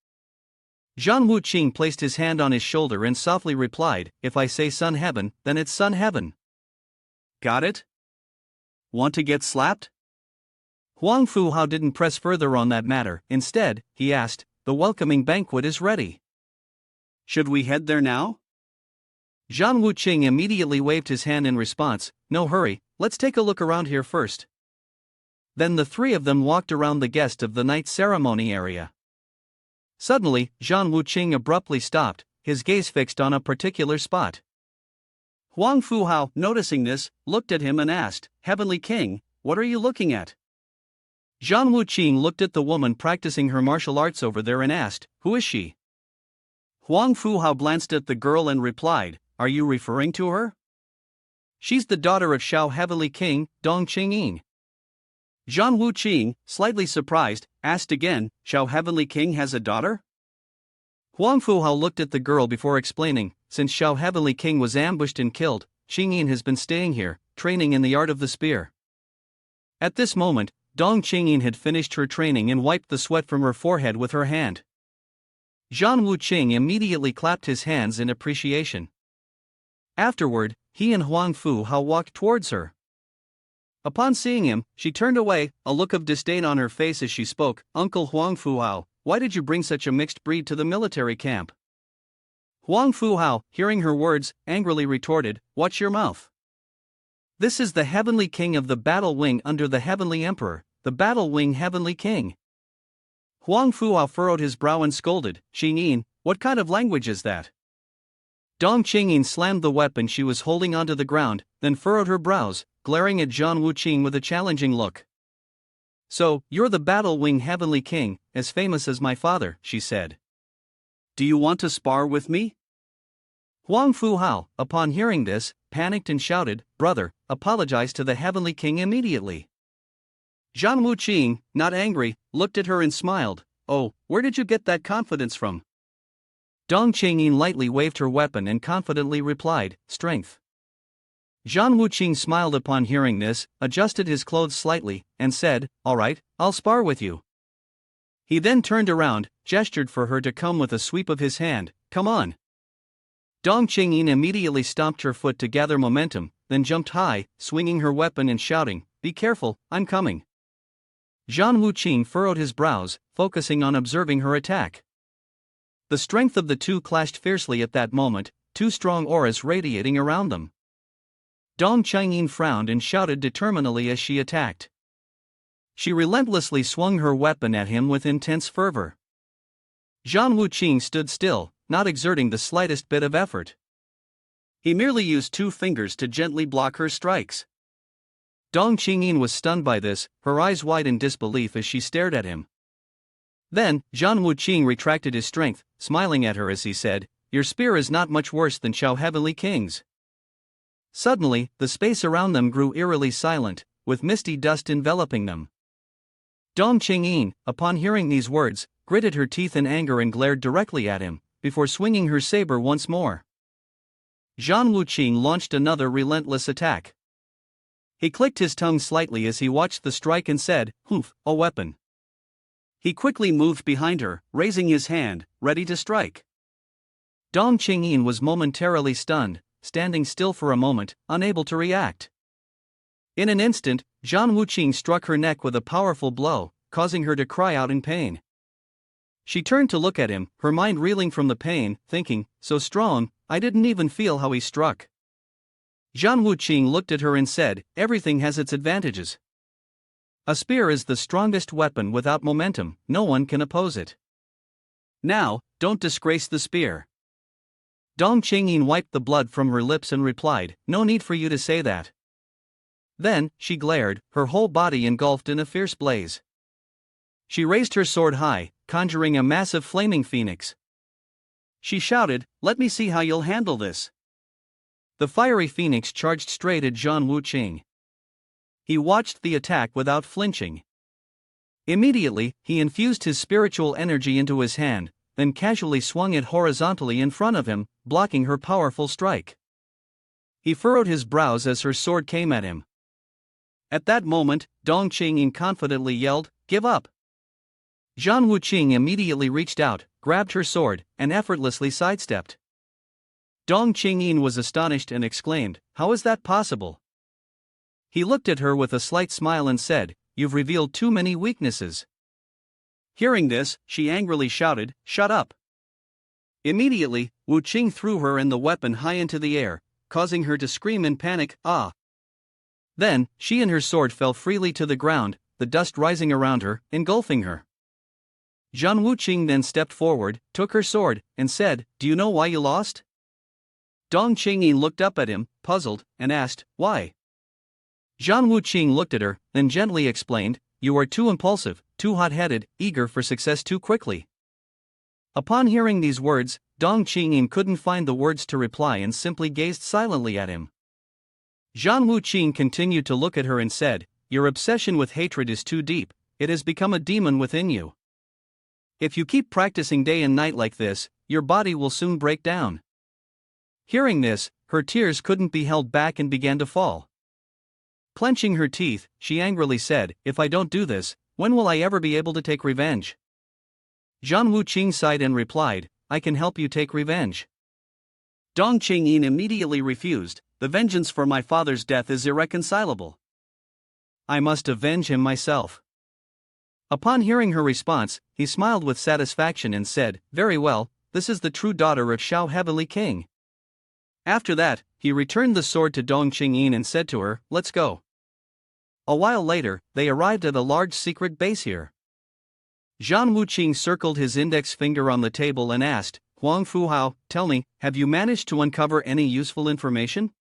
Zhang Wuqing placed his hand on his shoulder and softly replied, "If I say Sun Heaven, then it's Sun Heaven." "Got it? Want to get slapped?" Huang Fuhao didn't press further on that matter. Instead, he asked, "The welcoming banquet is ready. Should we head there now?" Zhang Wuqing immediately waved his hand in response, "No hurry, let's take a look around here first." Then the three of them walked around the guest of the night ceremony area. Suddenly, Zhang Wuqing abruptly stopped, his gaze fixed on a particular spot. Huang Fuhao, noticing this, looked at him and asked, "Heavenly King, what are you looking at?" Zhang Wuqing looked at the woman practicing her martial arts over there and asked, "Who is she?" Huang Fuhao glanced at the girl and replied, "Are you referring to her?" "She's the daughter of Shao Heavenly King, Dong Qingyin." Zhang Wuqing, slightly surprised, asked again, "Shao Heavenly King has a daughter?" Huang Fuhao looked at the girl before explaining, "Since Shao Heavenly King was ambushed and killed, Qingyin has been staying here, training in the art of the spear." At this moment, Dong Qingyin had finished her training and wiped the sweat from her forehead with her hand. Zhang Wuqing immediately clapped his hands in appreciation. Afterward, he and Huang Fuhao walked towards her. Upon seeing him, she turned away, a look of disdain on her face as she spoke, "Uncle Huang Fuhao, why did you bring such a mixed breed to the military camp?" Huang Fuhao, hearing her words, angrily retorted, "Watch your mouth. This is the Heavenly King of the Battle Wing under the Heavenly Emperor, the Battle Wing Heavenly King." Huang Fuhao furrowed his brow and scolded, "Qingyin, what kind of language is that?" Dong Qingyin slammed the weapon she was holding onto the ground, then furrowed her brows, glaring at Zhang Wuqing with a challenging look. "So, you're the Battle Wing Heavenly King, as famous as my father," she said. "Do you want to spar with me?" Huang Fuhao, upon hearing this, panicked and shouted, "Brother, apologize to the Heavenly King immediately." Zhang Wuqing, not angry, looked at her and smiled, "Oh, where did you get that confidence from?" Dong Qingyin lightly waved her weapon and confidently replied, "Strength." Zhang Wuqing smiled upon hearing this, adjusted his clothes slightly, and said, "All right, I'll spar with you." He then turned around, gestured for her to come with a sweep of his hand, "Come on." Dong Qingyin immediately stomped her foot to gather momentum, then jumped high, swinging her weapon and shouting, "Be careful, I'm coming." Zhang Wuqing furrowed his brows, focusing on observing her attack. The strength of the two clashed fiercely at that moment, two strong auras radiating around them. Dong Changyin frowned and shouted determinedly as she attacked. She relentlessly swung her weapon at him with intense fervor. Zhang Wuqing stood still, not exerting the slightest bit of effort. He merely used 2 fingers to gently block her strikes. Dong Qingyin was stunned by this, her eyes wide in disbelief as she stared at him. Then, Zhang Wuqing retracted his strength, smiling at her as he said, "Your spear is not much worse than Xiao Heavenly King's." Suddenly, the space around them grew eerily silent, with misty dust enveloping them. Dong Qingyin, upon hearing these words, gritted her teeth in anger and glared directly at him, before swinging her saber once more. Zhang Wuqing launched another relentless attack. He clicked his tongue slightly as he watched the strike and said, "Humph, a weapon." He quickly moved behind her, raising his hand, ready to strike. Dong Qingyin was momentarily stunned, standing still for a moment, unable to react. In an instant, Zhang Wuqing struck her neck with a powerful blow, causing her to cry out in pain. She turned to look at him, her mind reeling from the pain, thinking, "So strong, I didn't even feel how he struck." Zhang Wuqing looked at her and said, "Everything has its advantages. A spear is the strongest weapon without momentum, no one can oppose it. Now, don't disgrace the spear." Dong Qingyin wiped the blood from her lips and replied, "No need for you to say that." Then, she glared, her whole body engulfed in a fierce blaze. She raised her sword high, conjuring a massive flaming phoenix. She shouted, "Let me see how you'll handle this." The fiery phoenix charged straight at Zhang Wuqing. He watched the attack without flinching. Immediately, he infused his spiritual energy into his hand, then casually swung it horizontally in front of him, blocking her powerful strike. He furrowed his brows as her sword came at him. At that moment, Dong Qingyin confidently yelled, "Give up!" Zhang Wuqing immediately reached out, grabbed her sword, and effortlessly sidestepped. Dong Qingyin was astonished and exclaimed, "How is that possible?" He looked at her with a slight smile and said, "You've revealed too many weaknesses." Hearing this, she angrily shouted, "Shut up!" Immediately, Wu Qing threw her and the weapon high into the air, causing her to scream in panic, "Ah!" Then, she and her sword fell freely to the ground, the dust rising around her, engulfing her. Zhang Wuqing then stepped forward, took her sword, and said, "Do you know why you lost?" Dong Qingyin looked up at him, puzzled, and asked, "Why?" Zhang Wuqing looked at her, then gently explained, "You are too impulsive, too hot-headed, eager for success too quickly." Upon hearing these words, Dong Qingyin couldn't find the words to reply and simply gazed silently at him. Zhang Wuqing continued to look at her and said, "Your obsession with hatred is too deep, it has become a demon within you. If you keep practicing day and night like this, your body will soon break down." Hearing this, her tears couldn't be held back and began to fall. Clenching her teeth, she angrily said, "If I don't do this, when will I ever be able to take revenge?" Zhang Wuqing sighed and replied, "I can help you take revenge." Dong Qingyin immediately refused, "The vengeance for my father's death is irreconcilable. I must avenge him myself." Upon hearing her response, he smiled with satisfaction and said, "Very well, this is the true daughter of Xiao Heavenly King." After that, he returned the sword to Dong Qingyin and said to her, "Let's go." A while later, they arrived at a large secret base here. Zhang Wuqing circled his index finger on the table and asked, "Huang Fuhao, tell me, have you managed to uncover any useful information?"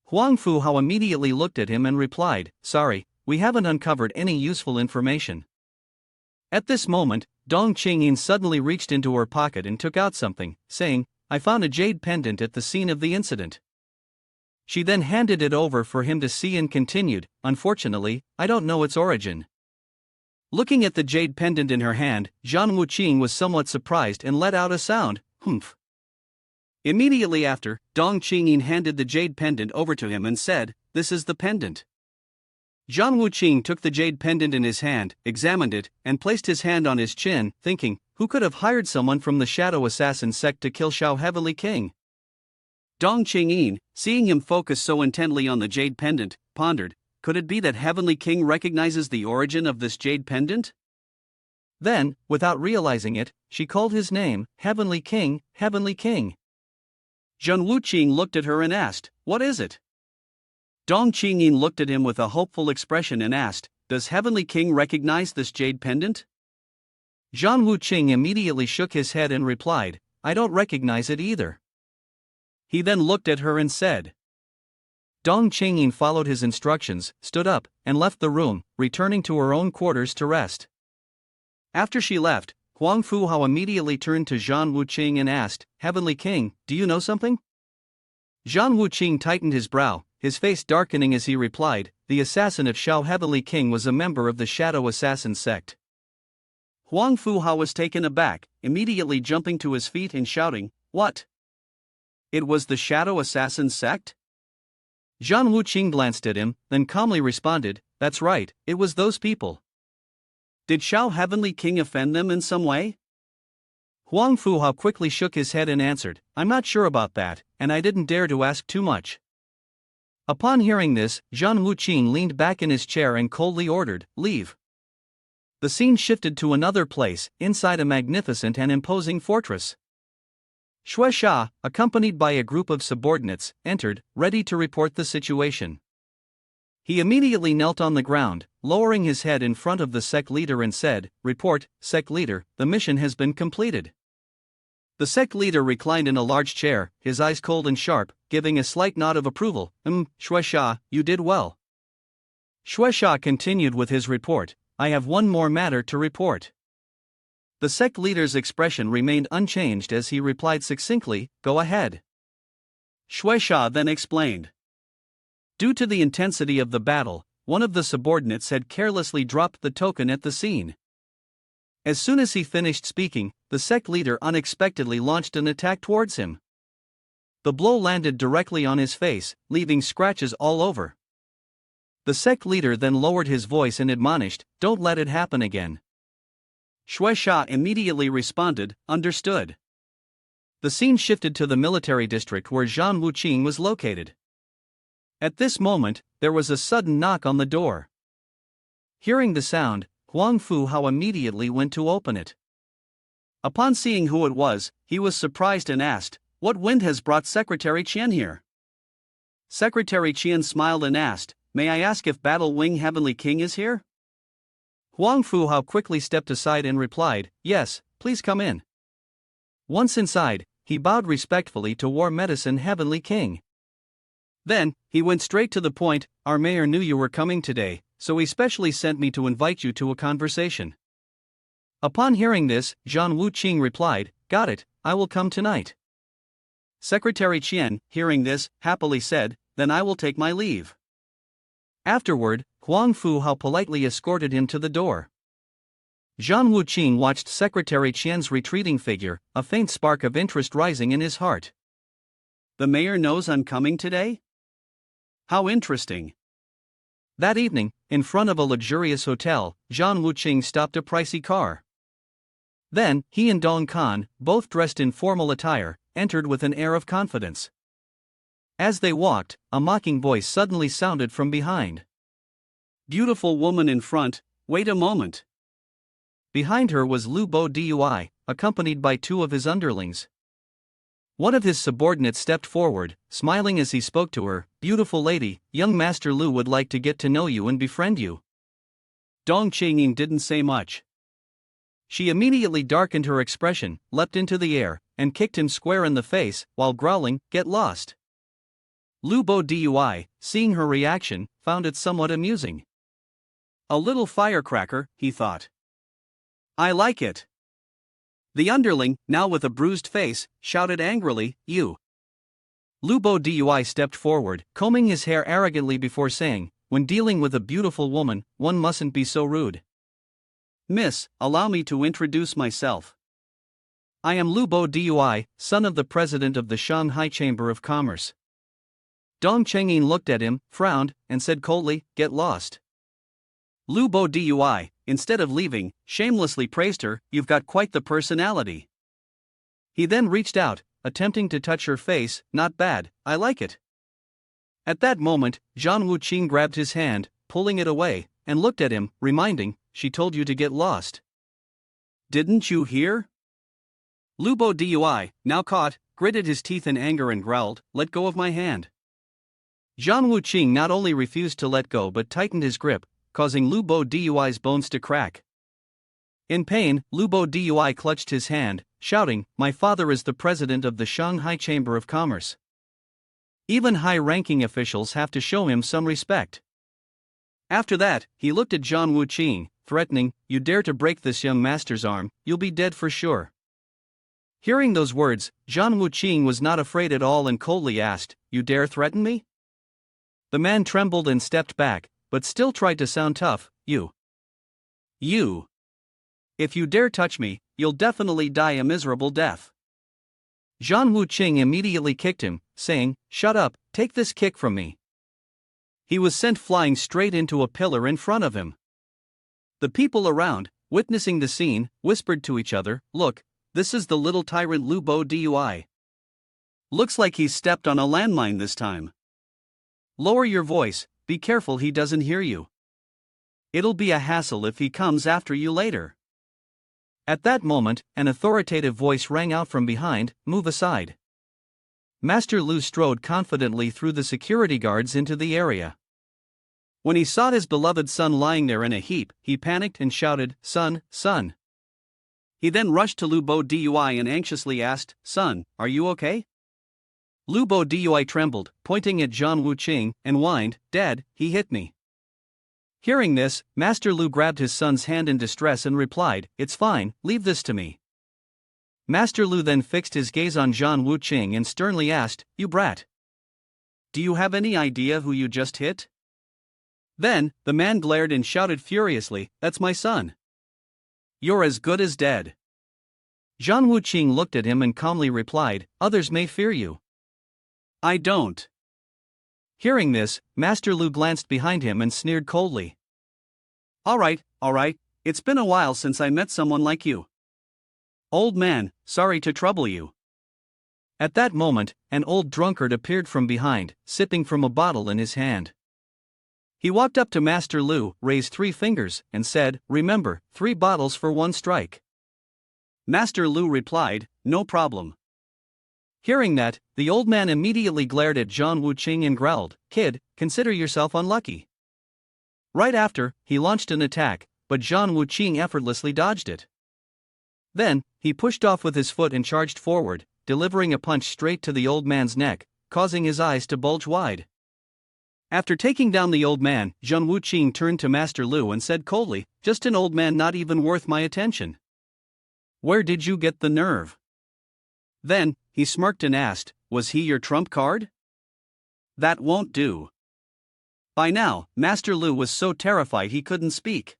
Huang Fuhao immediately looked at him and replied, "Sorry, we haven't uncovered any useful information." At this moment, Dong Qingyin suddenly reached into her pocket and took out something, saying, "I found a jade pendant at the scene of the incident." She then handed it over for him to see and continued, "Unfortunately, I don't know its origin." Looking at the jade pendant in her hand, Zhang Wuqing was somewhat surprised and let out a sound, "Humph." Immediately after, Dong Qingyin handed the jade pendant over to him and said, "This is the pendant." Zhang Wuqing took the jade pendant in his hand, examined it, and placed his hand on his chin, thinking, who could have hired someone from the Shadow Assassin sect to kill Xiao Heavenly King? Dong Qingyin, seeing him focus so intently on the jade pendant, pondered, could it be that Heavenly King recognizes the origin of this jade pendant? Then, without realizing it, she called his name, Heavenly King, Heavenly King. Zhang Wuqing looked at her and asked, "What is it?" Dong Qingyin looked at him with a hopeful expression and asked, "Does Heavenly King recognize this jade pendant?" Zhang Wuqing immediately shook his head and replied, "I don't recognize it either." He then looked at her and said. Dong Qingyin followed his instructions, stood up, and left the room, returning to her own quarters to rest. After she left, Huang Fuhao immediately turned to Zhang Wuqing and asked, "Heavenly King, do you know something?" Zhang Wuqing tightened his brow, his face darkening as he replied, "The assassin of Shao Heavenly King was a member of the Shadow Assassin sect." Huang Fuhao was taken aback, immediately jumping to his feet and shouting, "What? It was the Shadow Assassin sect?" Zhang Wuqing glanced at him, then calmly responded, "That's right, it was those people." Did Shao Heavenly King offend them in some way? Huang Fuhao quickly shook his head and answered, "I'm not sure about that, and I didn't dare to ask too much." Upon hearing this, Zhang Wuqing leaned back in his chair and coldly ordered, "Leave." The scene shifted to another place, inside a magnificent and imposing fortress. Shui Sha, accompanied by a group of subordinates, entered, ready to report the situation. He immediately knelt on the ground, lowering his head in front of the sect leader and said, "Report, sect leader, the mission has been completed." The sect leader reclined in a large chair, his eyes cold and sharp, giving a slight nod of approval. Shui Sha, you did well." Shui Sha continued with his report, "I have one more matter to report." The sect leader's expression remained unchanged as he replied succinctly, "Go ahead." Shui Sha then explained. Due to the intensity of the battle, one of the subordinates had carelessly dropped the token at the scene. As soon as he finished speaking, the sect leader unexpectedly launched an attack towards him. The blow landed directly on his face, leaving scratches all over. The sect leader then lowered his voice and admonished, "Don't let it happen again." Shui Sha immediately responded, "Understood." The scene shifted to the military district where Zhang Wuqing was located. At this moment, there was a sudden knock on the door. Hearing the sound, Huang Fuhao immediately went to open it. Upon seeing who it was, he was surprised and asked, "What wind has brought Secretary Qian here?" Secretary Qian smiled and asked, "May I ask if Battle Wing Heavenly King is here?" Huang Fuhao quickly stepped aside and replied, "Yes, please come in." Once inside, he bowed respectfully to War Medicine Heavenly King. Then, he went straight to the point, "Our mayor knew you were coming today, so he specially sent me to invite you to a conversation." Upon hearing this, Zhang Wuqing replied, "Got it, I will come tonight." Secretary Qian, hearing this, happily said, "Then I will take my leave." Afterward, Huang Fuhao politely escorted him to the door. Zhang Wuqing watched Secretary Qian's retreating figure, a faint spark of interest rising in his heart. The mayor knows I'm coming today? How interesting. That evening, in front of a luxurious hotel, Zhang Wuqing stopped a pricey car. Then, he and Dong Kan, both dressed in formal attire, entered with an air of confidence. As they walked, a mocking voice suddenly sounded from behind. "Beautiful woman in front, wait a moment." Behind her was Lu Bo Dui, accompanied by two of his underlings. One of his subordinates stepped forward, smiling as he spoke to her, "Beautiful lady, young Master Lu would like to get to know you and befriend you." Dong Qingyin didn't say much. She immediately darkened her expression, leapt into the air, and kicked him square in the face, while growling, "Get lost." Lu Bo Dui, seeing her reaction, found it somewhat amusing. A little firecracker, he thought. I like it. The underling, now with a bruised face, shouted angrily, "You." Lu Bo Dui stepped forward, combing his hair arrogantly before saying, "When dealing with a beautiful woman, one mustn't be so rude." "Miss, allow me to introduce myself. I am Lu Bo Dui, son of the president of the Shanghai Chamber of Commerce." Dong Chengyin looked at him, frowned, and said coldly, "Get lost." Lu Bo Dui, instead of leaving, shamelessly praised her, "You've got quite the personality." He then reached out, attempting to touch her face, "Not bad, I like it." At that moment, Zhang Wuqing grabbed his hand, pulling it away, and looked at him, reminding, "She told you to get lost." Didn't you hear? Lubo Dui, now caught, gritted his teeth in anger and growled, "Let go of my hand." Zhang Wuqing not only refused to let go but tightened his grip, causing Lubo Dui's bones to crack. In pain, Lubo Dui clutched his hand, shouting, "My father is the president of the Shanghai Chamber of Commerce. Even high-ranking officials have to show him some respect." After that, he looked at Zhang Wuqing, threatening, "You dare to break this young master's arm, you'll be dead for sure." Hearing those words, Zhang Wuqing was not afraid at all and coldly asked, "You dare threaten me?" The man trembled and stepped back, but still tried to sound tough. You. If you dare touch me, you'll definitely die a miserable death." Zhang Wuqing immediately kicked him, saying, "Shut up, take this kick from me." He was sent flying straight into a pillar in front of him. The people around, witnessing the scene, whispered to each other, "Look, this is the little tyrant Lubo Dui. Looks like he's stepped on a landmine this time. Lower your voice, be careful he doesn't hear you. It'll be a hassle if he comes after you later." At that moment, an authoritative voice rang out from behind, "Move aside." Master Lu strode confidently through the security guards into the area. When he saw his beloved son lying there in a heap, he panicked and shouted, "Son, son." He then rushed to Lubo Dui and anxiously asked, "Son, are you okay?" Lubo Dui trembled, pointing at Zhang Wuqing, and whined, "Dad, he hit me." Hearing this, Master Lu grabbed his son's hand in distress and replied, "It's fine, leave this to me." Master Lu then fixed his gaze on Zhang Wuqing and sternly asked, "You brat. Do you have any idea who you just hit?" Then, the man glared and shouted furiously, "That's my son. You're as good as dead." Zhang Wuqing looked at him and calmly replied, "Others may fear you. I don't." Hearing this, Master Lu glanced behind him and sneered coldly. All right, it's been a while since I met someone like you. Old man, sorry to trouble you." At that moment, an old drunkard appeared from behind, sipping from a bottle in his hand. He walked up to Master Lu, raised 3 fingers, and said, "Remember, 3 bottles for 1 strike." Master Lu replied, "No problem." Hearing that, the old man immediately glared at Zhang Wuqing and growled, "Kid, consider yourself unlucky." Right after, he launched an attack, but Zhang Wuqing effortlessly dodged it. Then, he pushed off with his foot and charged forward, delivering a punch straight to the old man's neck, causing his eyes to bulge wide. After taking down the old man, Zhang Wuqing turned to Master Lu and said coldly, "Just an old man not even worth my attention. Where did you get the nerve?" Then, he smirked and asked, "Was he your trump card?" That won't do. By now, Master Lu was so terrified he couldn't speak.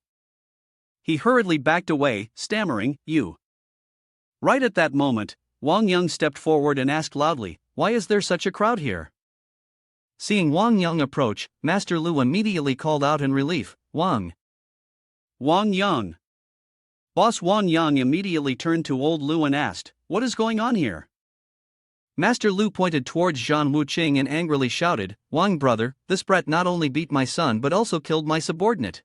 He hurriedly backed away, stammering, "You." Right at that moment, Wang Yang stepped forward and asked loudly, "Why is there such a crowd here?" Seeing Wang Yang approach, Master Lu immediately called out in relief, "Wang Yang." Boss Wang Yang immediately turned to old Lu and asked, "What is going on here?" Master Lu pointed towards Zhang Wuqing and angrily shouted, "Wang brother, this brat not only beat my son but also killed my subordinate."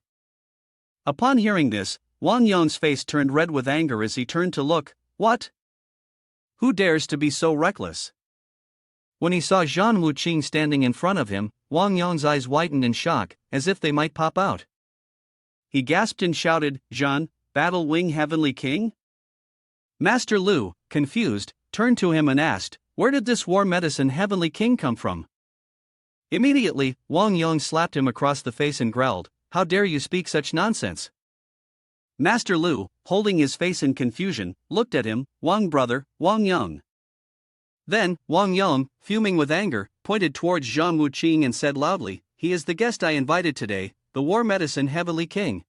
Upon hearing this, Wang Yang's face turned red with anger as he turned to look. What? Who dares to be so reckless? When he saw Zhang Wuqing standing in front of him, Wang Yang's eyes widened in shock, as if they might pop out. He gasped and shouted, "Zhan, Battle Wing Heavenly King?" Master Lu, confused, turned to him and asked, "Where did this war medicine Heavenly King come from?" Immediately, Wang Yang slapped him across the face and growled, "How dare you speak such nonsense?" Master Lu, holding his face in confusion, looked at him, "Wang brother, Wang Yang." Then, Wang Yang, fuming with anger, pointed towards Zhang Wuqing and said loudly, "He is the guest I invited today, the war medicine Heavenly King."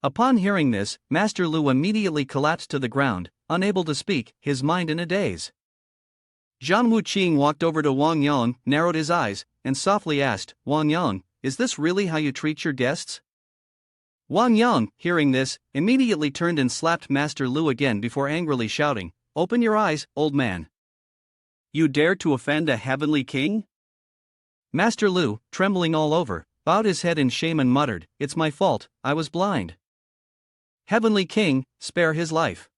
Upon hearing this, Master Lu immediately collapsed to the ground, unable to speak, his mind in a daze. Zhang Wuqing walked over to Wang Yang, narrowed his eyes, and softly asked, "Wang Yang, is this really how you treat your guests?" Wang Yang, hearing this, immediately turned and slapped Master Lu again before angrily shouting, "Open your eyes, old man. You dare to offend a heavenly king?" Master Lu, trembling all over, bowed his head in shame and muttered, "It's my fault, I was blind." Heavenly King, spare his life.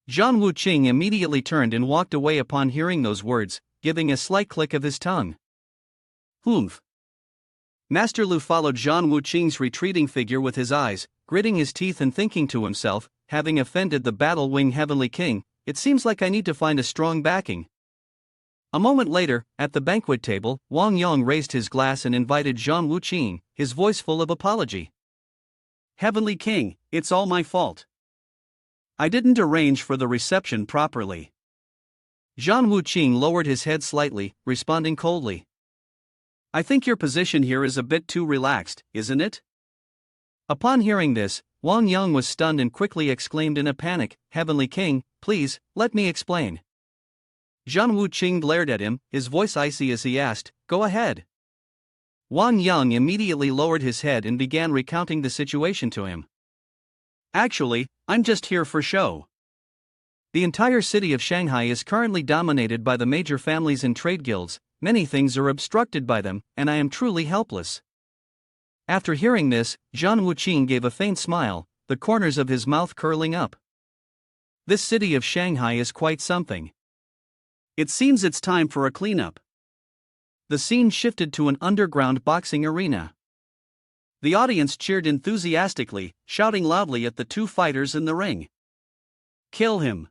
Zhang Wuqing immediately turned and walked away upon hearing those words, giving a slight click of his tongue. Humph. Master Lu followed Zhang Wuqing's retreating figure with his eyes, gritting his teeth and thinking to himself, having offended the Battle Wing Heavenly King, it seems like I need to find a strong backing. A moment later, at the banquet table, Wang Yong raised his glass and invited Zhang Wuqing, his voice full of apology. Heavenly King, it's all my fault. I didn't arrange for the reception properly. Zhang Wuqing lowered his head slightly, responding coldly. I think your position here is a bit too relaxed, isn't it? Upon hearing this, Wang Yong was stunned and quickly exclaimed in a panic, Heavenly King, please, let me explain. Zhang Wuqing glared at him, his voice icy as he asked, Go ahead. Wang Yong immediately lowered his head and began recounting the situation to him. Actually, I'm just here for show. The entire city of Shanghai is currently dominated by the major families and trade guilds, many things are obstructed by them, and I am truly helpless. After hearing this, Zhang Wuqing gave a faint smile, the corners of his mouth curling up. This city of Shanghai is quite something. It seems it's time for a cleanup. The scene shifted to an underground boxing arena. The audience cheered enthusiastically, shouting loudly at the two fighters in the ring. Kill him.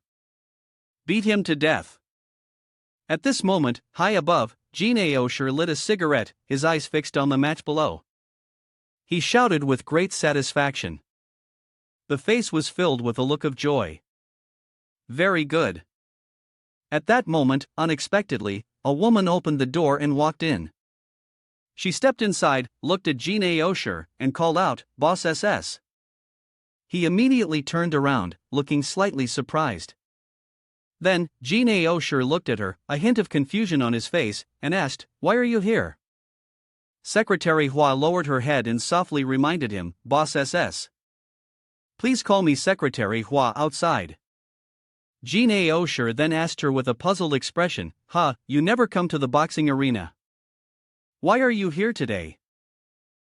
Beat him to death. At this moment, high above, Jin Aosher lit a cigarette, his eyes fixed on the match below. He shouted with great satisfaction. The face was filled with a look of joy. Very good. At that moment, unexpectedly, a woman opened the door and walked in. She stepped inside, looked at Jin Aosher, and called out, Boss SS. He immediately turned around, looking slightly surprised. Then, Jin Aosher looked at her, a hint of confusion on his face, and asked, Why are you here? Secretary Hua lowered her head and softly reminded him, Boss SS. Please call me Secretary Hua outside. Jin Aosher then asked her with a puzzled expression, you never come to the boxing arena. Why are you here today?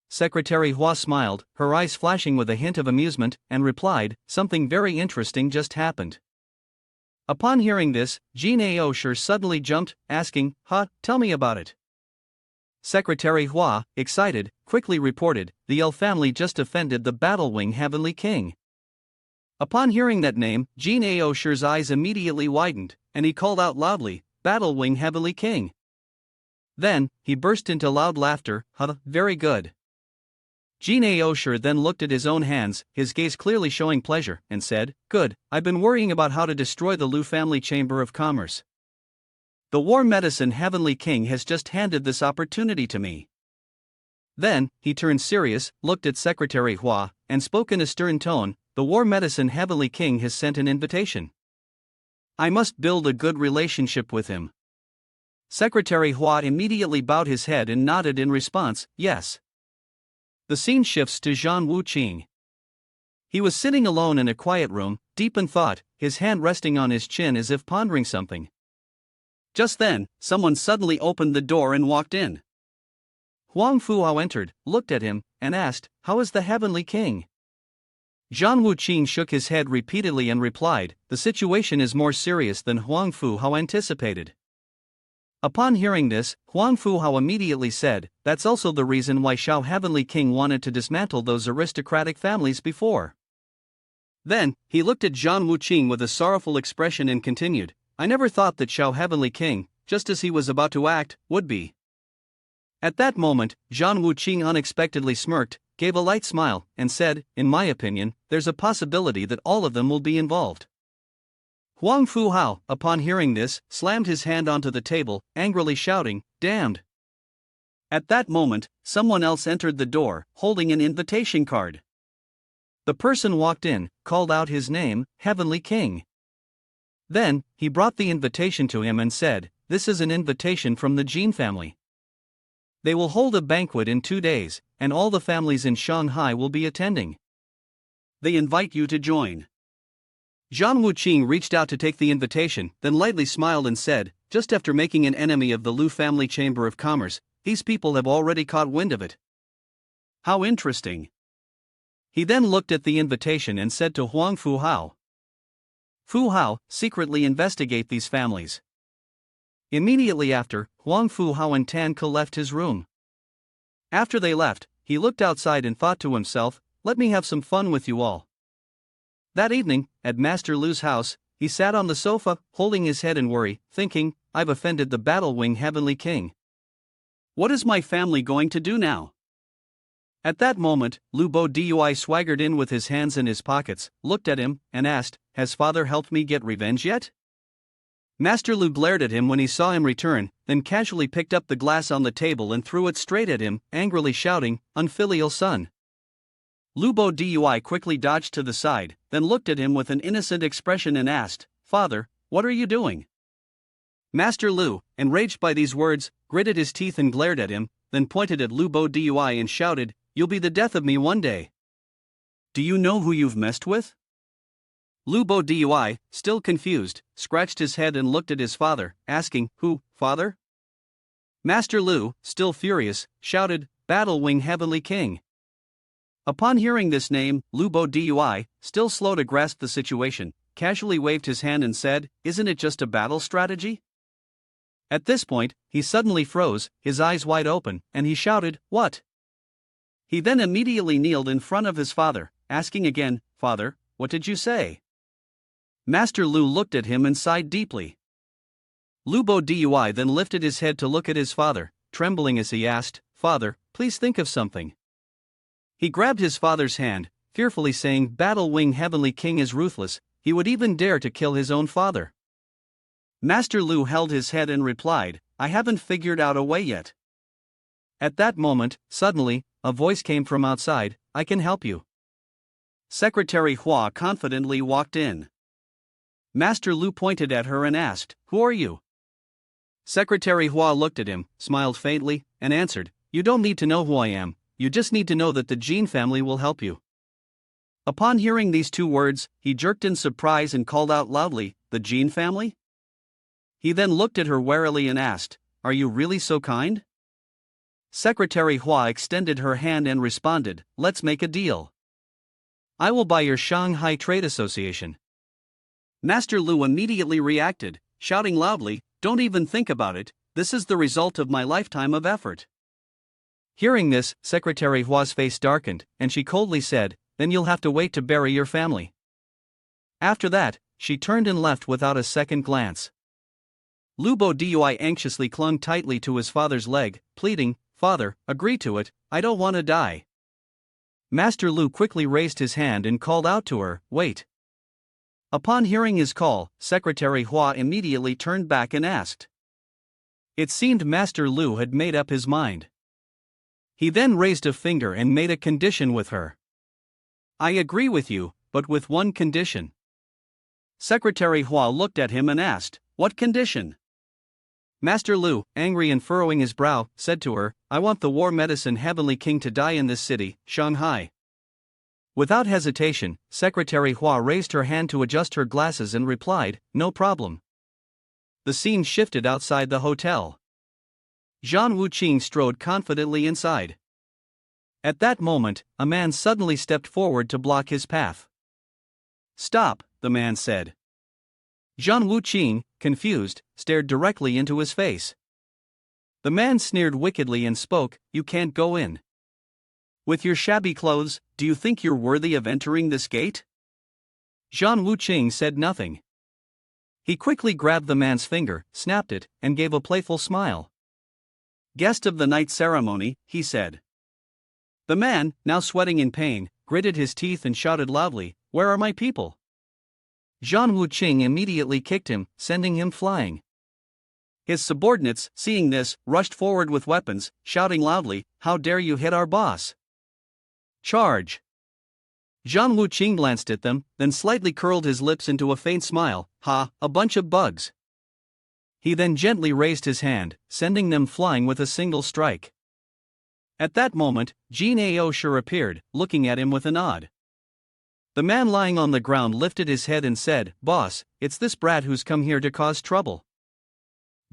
Secretary Hua smiled, her eyes flashing with a hint of amusement, and replied, Something very interesting just happened. Upon hearing this, Jin Aosher suddenly jumped, asking, tell me about it. Secretary Hua, excited, quickly reported, the El family just offended the Battle Wing Heavenly King. Upon hearing that name, Jin Aosher's eyes immediately widened, and he called out loudly, Battle Wing Heavenly King. Then, he burst into loud laughter, very good. Jin Aosher then looked at his own hands, his gaze clearly showing pleasure, and said, Good, I've been worrying about how to destroy the Lu family Chamber of Commerce. The War Medicine Heavenly King has just handed this opportunity to me. Then, he turned serious, looked at Secretary Hua, and spoke in a stern tone, The War Medicine Heavenly King has sent an invitation. I must build a good relationship with him. Secretary Hua immediately bowed his head and nodded in response, yes. The scene shifts to Zhang Wuqing. He was sitting alone in a quiet room, deep in thought, his hand resting on his chin as if pondering something. Just then, someone suddenly opened the door and walked in. Huang Fuhao entered, looked at him, and asked, How is the Heavenly King? Zhang Wuqing shook his head repeatedly and replied, The situation is more serious than Huang Fuhao anticipated. Upon hearing this, Huang Fuhao immediately said, That's also the reason why Shao Heavenly King wanted to dismantle those aristocratic families before. Then, he looked at Zhang Wuqing with a sorrowful expression and continued, I never thought that Shao Heavenly King, just as he was about to act, would be. At that moment, Zhang Wuqing unexpectedly smirked, gave a light smile, and said, In my opinion, there's a possibility that all of them will be involved. Huang Fuhao, upon hearing this, slammed his hand onto the table, angrily shouting, Damned! At that moment, someone else entered the door, holding an invitation card. The person walked in, called out his name, Heavenly King. Then, he brought the invitation to him and said, This is an invitation from the Jin family. They will hold a banquet in 2 days, and all the families in Shanghai will be attending. They invite you to join. Zhang Wuqing reached out to take the invitation, then lightly smiled and said, Just after making an enemy of the Lu family Chamber of Commerce, these people have already caught wind of it. How interesting. He then looked at the invitation and said to Huang Fu Hao, "Fu Hao, secretly investigate these families." Immediately after, Huang Fu Hao and Tan Ke left his room. After they left, he looked outside and thought to himself, "Let me have some fun with you all." That evening, at Master Lu's house, he sat on the sofa, holding his head in worry, thinking, "I've offended the Battle Wing Heavenly King. What is my family going to do now?" At that moment, Lu Bo Dui swaggered in with his hands in his pockets, looked at him, and asked, "Has father helped me get revenge yet?" Master Lu glared at him when he saw him return, then casually picked up the glass on the table and threw it straight at him, angrily shouting, "Unfilial son." Lu Bo Dui quickly dodged to the side, then looked at him with an innocent expression and asked, "Father, what are you doing?" Master Lu, enraged by these words, gritted his teeth and glared at him, then pointed at Lu Bo Dui and shouted, "You'll be the death of me one day. Do you know who you've messed with?" Lu Bo Dui, still confused, scratched his head and looked at his father, asking, "Who, father?" Master Lu, still furious, shouted, "Battle Wing Heavenly King." Upon hearing this name, Lu Bo Dui, still slow to grasp the situation, casually waved his hand and said, "Isn't it just a battle strategy?" At this point, he suddenly froze, his eyes wide open, and he shouted, "What?" He then immediately kneeled in front of his father, asking again, "Father, what did you say?" Master Lu looked at him and sighed deeply. Lu Bo Dui then lifted his head to look at his father, trembling as he asked, "Father, please think of something." He grabbed his father's hand, fearfully saying, "Battle Wing Heavenly King is ruthless, he would even dare to kill his own father." Master Lu held his head and replied, "I haven't figured out a way yet." At that moment, suddenly, a voice came from outside, "I can help you." Secretary Hua confidently walked in. Master Lu pointed at her and asked, "Who are you?" Secretary Hua looked at him, smiled faintly, and answered, "You don't need to know who I am, you just need to know that the Jin family will help you." Upon hearing these two words, he jerked in surprise and called out loudly, "The Jin family?" He then looked at her warily and asked, "Are you really so kind?" Secretary Hua extended her hand and responded, "Let's make a deal. I will buy your Shanghai Trade Association." Master Lu immediately reacted, shouting loudly, "Don't even think about it, this is the result of my lifetime of effort." Hearing this, Secretary Hua's face darkened, and she coldly said, "Then you'll have to wait to bury your family." After that, she turned and left without a second glance. Lu Bo Dui anxiously clung tightly to his father's leg, pleading, "Father, agree to it, I don't want to die." Master Lu quickly raised his hand and called out to her, "Wait." Upon hearing his call, Secretary Hua immediately turned back and asked. It seemed Master Lu had made up his mind. He then raised a finger and made a condition with her. "I agree with you, but with one condition." Secretary Hua looked at him and asked, "What condition?" Master Lu, angry and furrowing his brow, said to her, "I want the War Medicine Heavenly King to die in this city, Shanghai." Without hesitation, Secretary Hua raised her hand to adjust her glasses and replied, "No problem." The scene shifted outside the hotel. Zhan Wuqing strode confidently inside. At that moment, a man suddenly stepped forward to block his path. "Stop," the man said. Zhan Wuqing, confused, stared directly into his face. The man sneered wickedly and spoke, "You can't go in. With your shabby clothes, do you think you're worthy of entering this gate?" Zhan Wuqing said nothing. He quickly grabbed the man's finger, snapped it, and gave a playful smile. "Guest of the night ceremony," he said. The man, now sweating in pain, gritted his teeth and shouted loudly, "Where are my people?" Zhan Wuqing immediately kicked him, sending him flying. His subordinates, seeing this, rushed forward with weapons, shouting loudly, "How dare you hit our boss? Charge!" Zhan Wuqing glanced at them, then slightly curled his lips into a faint smile, "Ha, a bunch of bugs." He then gently raised his hand, sending them flying with a single strike. At that moment, Jin Aosher appeared, looking at him with a nod. The man lying on the ground lifted his head and said, "Boss, it's this brat who's come here to cause trouble."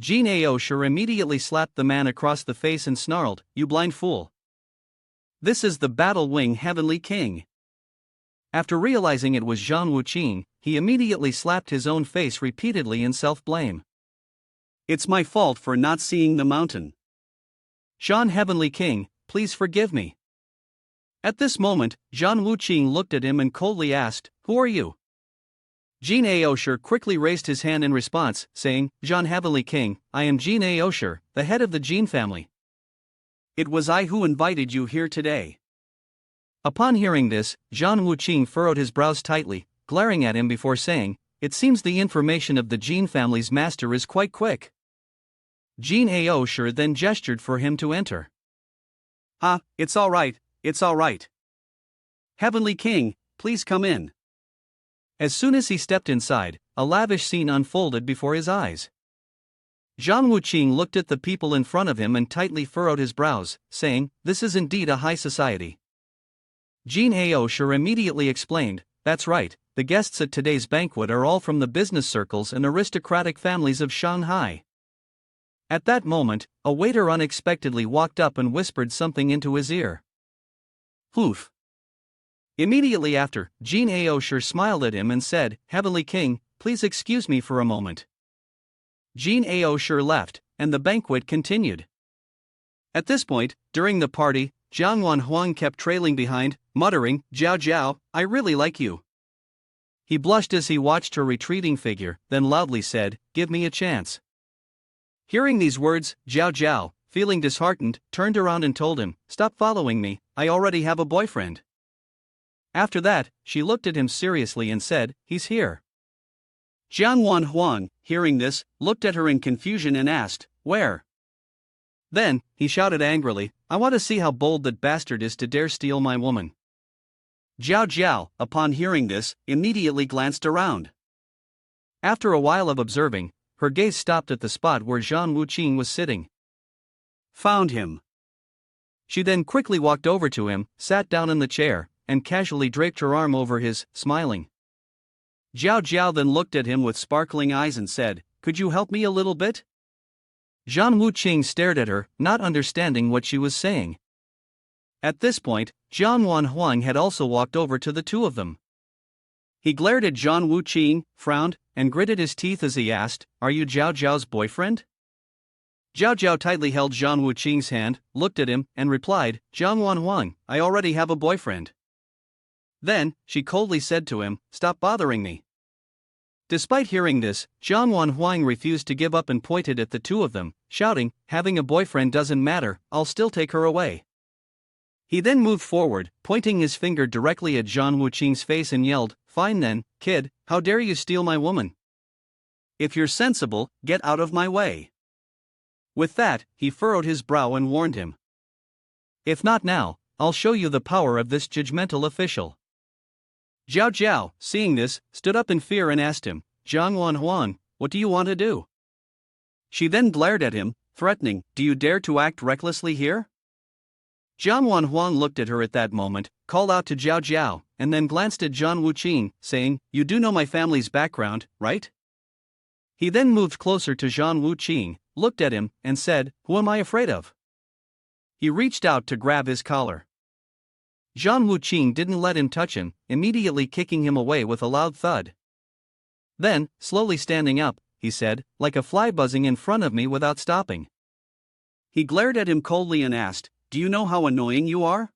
Jin Aosher immediately slapped the man across the face and snarled, "You blind fool. This is the Battle Wing Heavenly King. After realizing it was Zhang Wuqing, he immediately slapped his own face repeatedly in self-blame. It's my fault for not seeing the mountain. Zhan Heavenly King, please forgive me. At this moment, Zhang Wuqing looked at him and coldly asked, Who are you? Jin Aosher quickly raised his hand in response, saying, Zhan Heavenly King, I am Jin Aosher, the head of the Jin family. It was I who invited you here today. Upon hearing this, Zhang Wuqing furrowed his brows tightly, glaring at him before saying, It seems the information of the Jin family's master is quite quick. Jin Aosher then gestured for him to enter. It's all right, it's all right. Heavenly King, please come in. As soon as he stepped inside, a lavish scene unfolded before his eyes. Zhang Wuqing looked at the people in front of him and tightly furrowed his brows, saying, This is indeed a high society. Jin Aosher immediately explained, That's right, the guests at today's banquet are all from the business circles and aristocratic families of Shanghai. At that moment, a waiter unexpectedly walked up and whispered something into his ear. Poof. Immediately after, Jin Aosher smiled at him and said, Heavenly King, please excuse me for a moment. Jin Aosher left, and the banquet continued. At this point, during the party, Jiang Wanhuang kept trailing behind, muttering, Jiao Jiao, I really like you. He blushed as he watched her retreating figure, then loudly said, Give me a chance. Hearing these words, Jiao Jiao, feeling disheartened, turned around and told him, Stop following me, I already have a boyfriend. After that, she looked at him seriously and said, He's here. Jiang Wanhuang, hearing this, looked at her in confusion and asked, Where? Then, he shouted angrily, I want to see how bold that bastard is to dare steal my woman. Jiao Jiao, upon hearing this, immediately glanced around. After a while of observing, her gaze stopped at the spot where Zhang Wuqing was sitting. Found him. She then quickly walked over to him, sat down in the chair, and casually draped her arm over his, smiling. Jiao Jiao then looked at him with sparkling eyes and said, Could you help me a little bit? Zhang Wuqing stared at her, not understanding what she was saying. At this point, Jiang Wanhuang had also walked over to the two of them. He glared at Zhang Wuqing, frowned, and gritted his teeth as he asked, Are you Jiao Jiao's boyfriend? Jiao Jiao tightly held Zhang Wuqing's hand, looked at him, and replied, Jiang Wanhuang, I already have a boyfriend. Then, she coldly said to him, Stop bothering me. Despite hearing this, Jiang Wanhuang refused to give up and pointed at the two of them, shouting, Having a boyfriend doesn't matter, I'll still take her away. He then moved forward, pointing his finger directly at Zhang Wuqing's face and yelled, Fine then, kid, how dare you steal my woman? If you're sensible, get out of my way. With that, he furrowed his brow and warned him. If not now, I'll show you the power of this judgmental official. Jiao Jiao, seeing this, stood up in fear and asked him, Jiang Wanhuang, what do you want to do? She then glared at him, threatening, Do you dare to act recklessly here? Jiang Wanhuang looked at her at that moment, called out to Jiao Jiao, and then glanced at Zhang Wuqing, saying, You do know my family's background, right? He then moved closer to Zhang Wuqing, looked at him, and said, Who am I afraid of? He reached out to grab his collar. Zhang Wuqing didn't let him touch him, immediately kicking him away with a loud thud. Then, slowly standing up, he said, Like a fly buzzing in front of me without stopping. He glared at him coldly and asked, Do you know how annoying you are?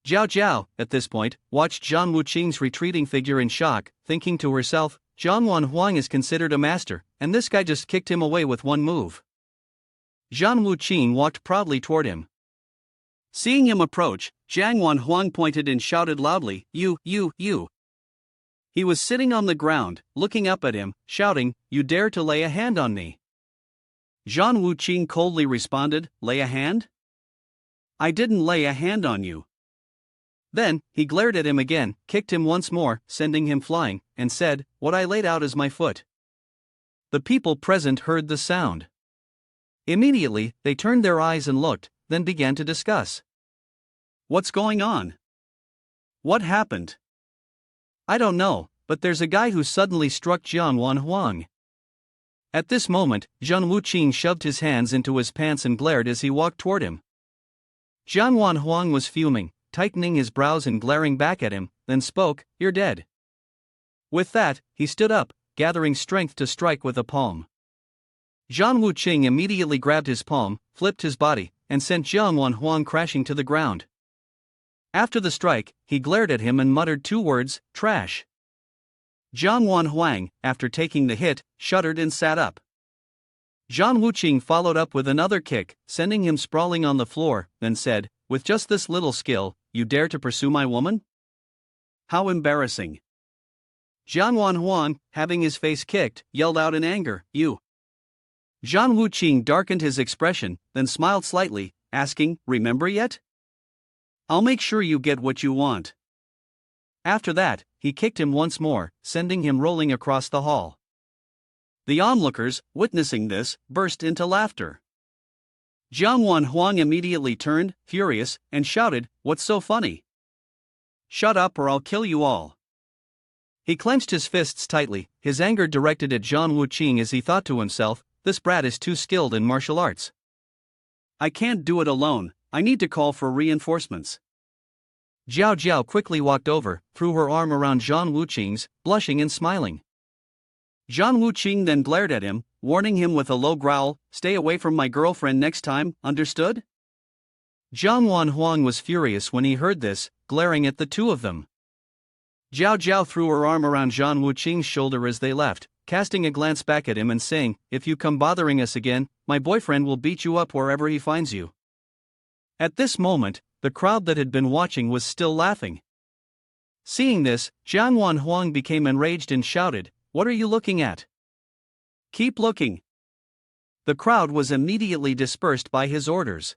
Jiao Jiao, at this point, watched Zhang Wuqing's retreating figure in shock, thinking to herself, Jiang Wanhuang is considered a master, and this guy just kicked him away with one move. Zhang Wuqing walked proudly toward him. Seeing him approach, Jiang Wanhuang pointed and shouted loudly, You. He was sitting on the ground, looking up at him, shouting, You dare to lay a hand on me? Zhang Wuqing coldly responded, Lay a hand? I didn't lay a hand on you. Then, he glared at him again, kicked him once more, sending him flying, and said, What I laid out is my foot. The people present heard the sound. Immediately, they turned their eyes and looked, then began to discuss. What's going on? What happened? I don't know, but there's a guy who suddenly struck Jiang Wanhuang. At this moment, Zhang Wuqing shoved his hands into his pants and glared as he walked toward him. Jiang Wanhuang was fuming, tightening his brows and glaring back at him, then spoke, "You're dead." With that, he stood up, gathering strength to strike with a palm. Zhang Wuqing immediately grabbed his palm, flipped his body, and sent Jiang Wanhuang crashing to the ground. After the strike, he glared at him and muttered 2 words, "Trash." Jiang Wanhuang, after taking the hit, shuddered and sat up. Zhang Wuqing followed up with another kick, sending him sprawling on the floor, then said, "With just this little skill, you dare to pursue my woman? How embarrassing." Jiang Wanhuang, having his face kicked, yelled out in anger, "You!" Zhang Wuqing darkened his expression, then smiled slightly, asking, "Remember yet? I'll make sure you get what you want." After that, he kicked him once more, sending him rolling across the hall. The onlookers, witnessing this, burst into laughter. Jiang Wanhuang immediately turned, furious, and shouted, "What's so funny? Shut up or I'll kill you all." He clenched his fists tightly, his anger directed at Zhang Wuqing as he thought to himself, "This brat is too skilled in martial arts. I can't do it alone, I need to call for reinforcements." Jiao Jiao quickly walked over, threw her arm around Zhang Wuqing's, blushing and smiling. Zhang Wuqing then glared at him, warning him with a low growl, "Stay away from my girlfriend next time, understood?" Jiang Wanhuang was furious when he heard this, glaring at the two of them. Jiao Jiao threw her arm around Zhang Wuqing's shoulder as they left, casting a glance back at him and saying, "If you come bothering us again, my boyfriend will beat you up wherever he finds you." At this moment, the crowd that had been watching was still laughing. Seeing this, Jiang Wanhuang became enraged and shouted, "What are you looking at? Keep looking." The crowd was immediately dispersed by his orders.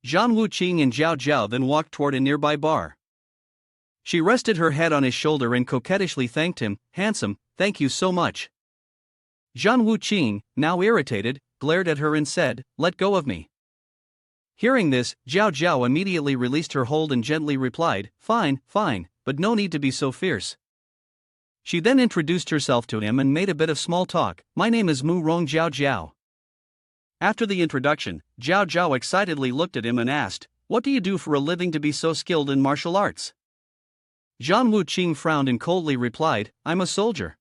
Zhang Wuqing and Jiao Jiao then walked toward a nearby bar. She rested her head on his shoulder and coquettishly thanked him, "Handsome, thank you so much." Zhang Wuqing, now irritated, glared at her and said, "Let go of me." Hearing this, Jiao Jiao immediately released her hold and gently replied, "Fine, fine, but no need to be so fierce." She then introduced herself to him and made a bit of small talk, "My name is Mu Rong Jiao Jiao." After the introduction, Jiao Jiao excitedly looked at him and asked, "What do you do for a living to be so skilled in martial arts?" Zhang Wuqing frowned and coldly replied, "I'm a soldier."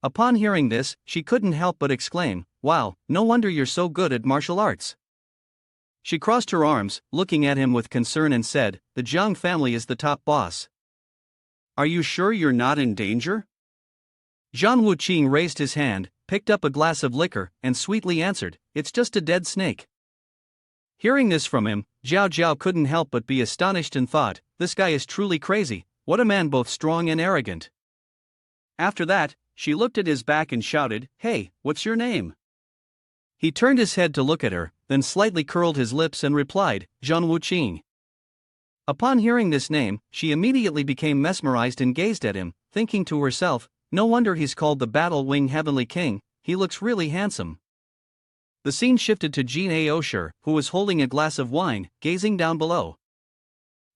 Upon hearing this, she couldn't help but exclaim, "Wow, no wonder you're so good at martial arts." She crossed her arms, looking at him with concern and said, "The Jiang family is the top boss. Are you sure you're not in danger?" Zhang Wuqing raised his hand, picked up a glass of liquor, and sweetly answered, "It's just a dead snake." Hearing this from him, Jiao Jiao couldn't help but be astonished and thought, "This guy is truly crazy, what a man both strong and arrogant." After that, she looked at his back and shouted, "Hey, what's your name?" He turned his head to look at her, then slightly curled his lips and replied, "Zhang Wuqing." Upon hearing this name, she immediately became mesmerized and gazed at him, thinking to herself, "No wonder he's called the Battle Wing Heavenly King, he looks really handsome." The scene shifted to Jin Aosher, who was holding a glass of wine, gazing down below.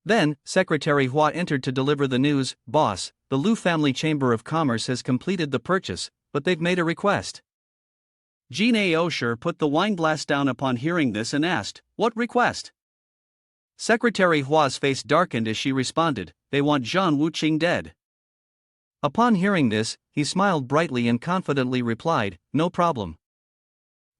Then, Secretary Hua entered to deliver the news, "Boss, the Liu Family Chamber of Commerce has completed the purchase, but they've made a request." Jin Aosher put the wine glass down upon hearing this and asked, "What request?" Secretary Hua's face darkened as she responded, "They want Zhang Wuqing dead." Upon hearing this, he smiled brightly and confidently replied, "No problem."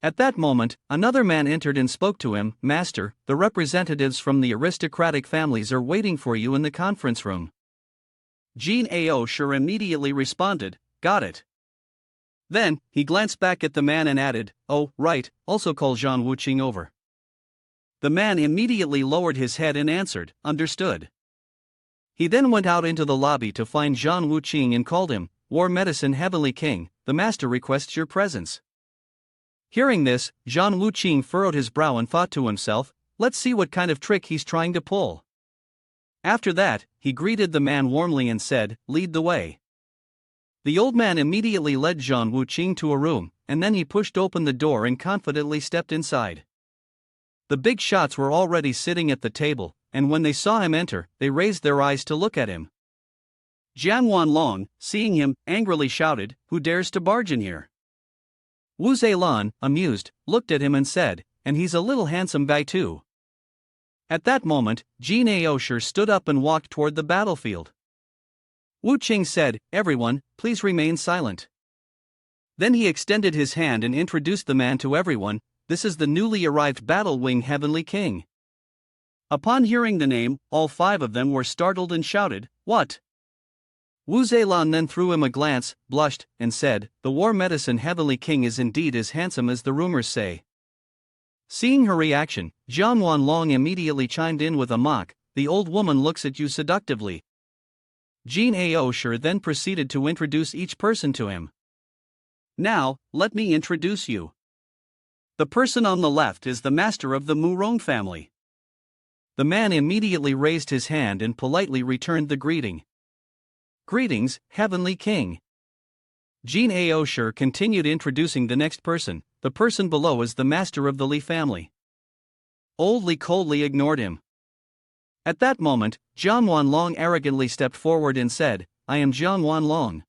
At that moment, another man entered and spoke to him, "Master, the representatives from the aristocratic families are waiting for you in the conference room." Jin Aosher immediately responded, "Got it." Then, he glanced back at the man and added, "Oh, right, also call Zhang Wuqing over." The man immediately lowered his head and answered, "Understood." He then went out into the lobby to find Zhang Wuqing and called him, "War Medicine Heavenly King, the master requests your presence." Hearing this, Zhang Wuqing furrowed his brow and thought to himself, "Let's see what kind of trick he's trying to pull." After that, he greeted the man warmly and said, "Lead the way." The old man immediately led Zhang Wuqing to a room, and then he pushed open the door and confidently stepped inside. The big shots were already sitting at the table, and when they saw him enter, they raised their eyes to look at him. Jiang Wanlong, seeing him, angrily shouted, "Who dares to barge in here?" Wu Zhelan, amused, looked at him and said, "And he's a little handsome guy too." At that moment, Jin Aosher stood up and walked toward the battlefield. Wu Qing said, "Everyone, please remain silent." Then he extended his hand and introduced the man to everyone. "This is the newly arrived Battle Wing Heavenly King." Upon hearing the name, all 5 of them were startled and shouted, "What?" Wu Zhelan then threw him a glance, blushed, and said, "The War Medicine Heavenly King is indeed as handsome as the rumors say." Seeing her reaction, Jiang Wanlong immediately chimed in with a mock, "The old woman looks at you seductively." Jin Aosher then proceeded to introduce each person to him. "Now, let me introduce you. The person on the left is the master of the Murong family." The man immediately raised his hand and politely returned the greeting. "Greetings, Heavenly King." Jin Aosher continued introducing the next person. "The person below is the master of the Li family." Old Li coldly ignored him. At that moment, Jiang Wanlong arrogantly stepped forward and said, "I am Jiang Wanlong."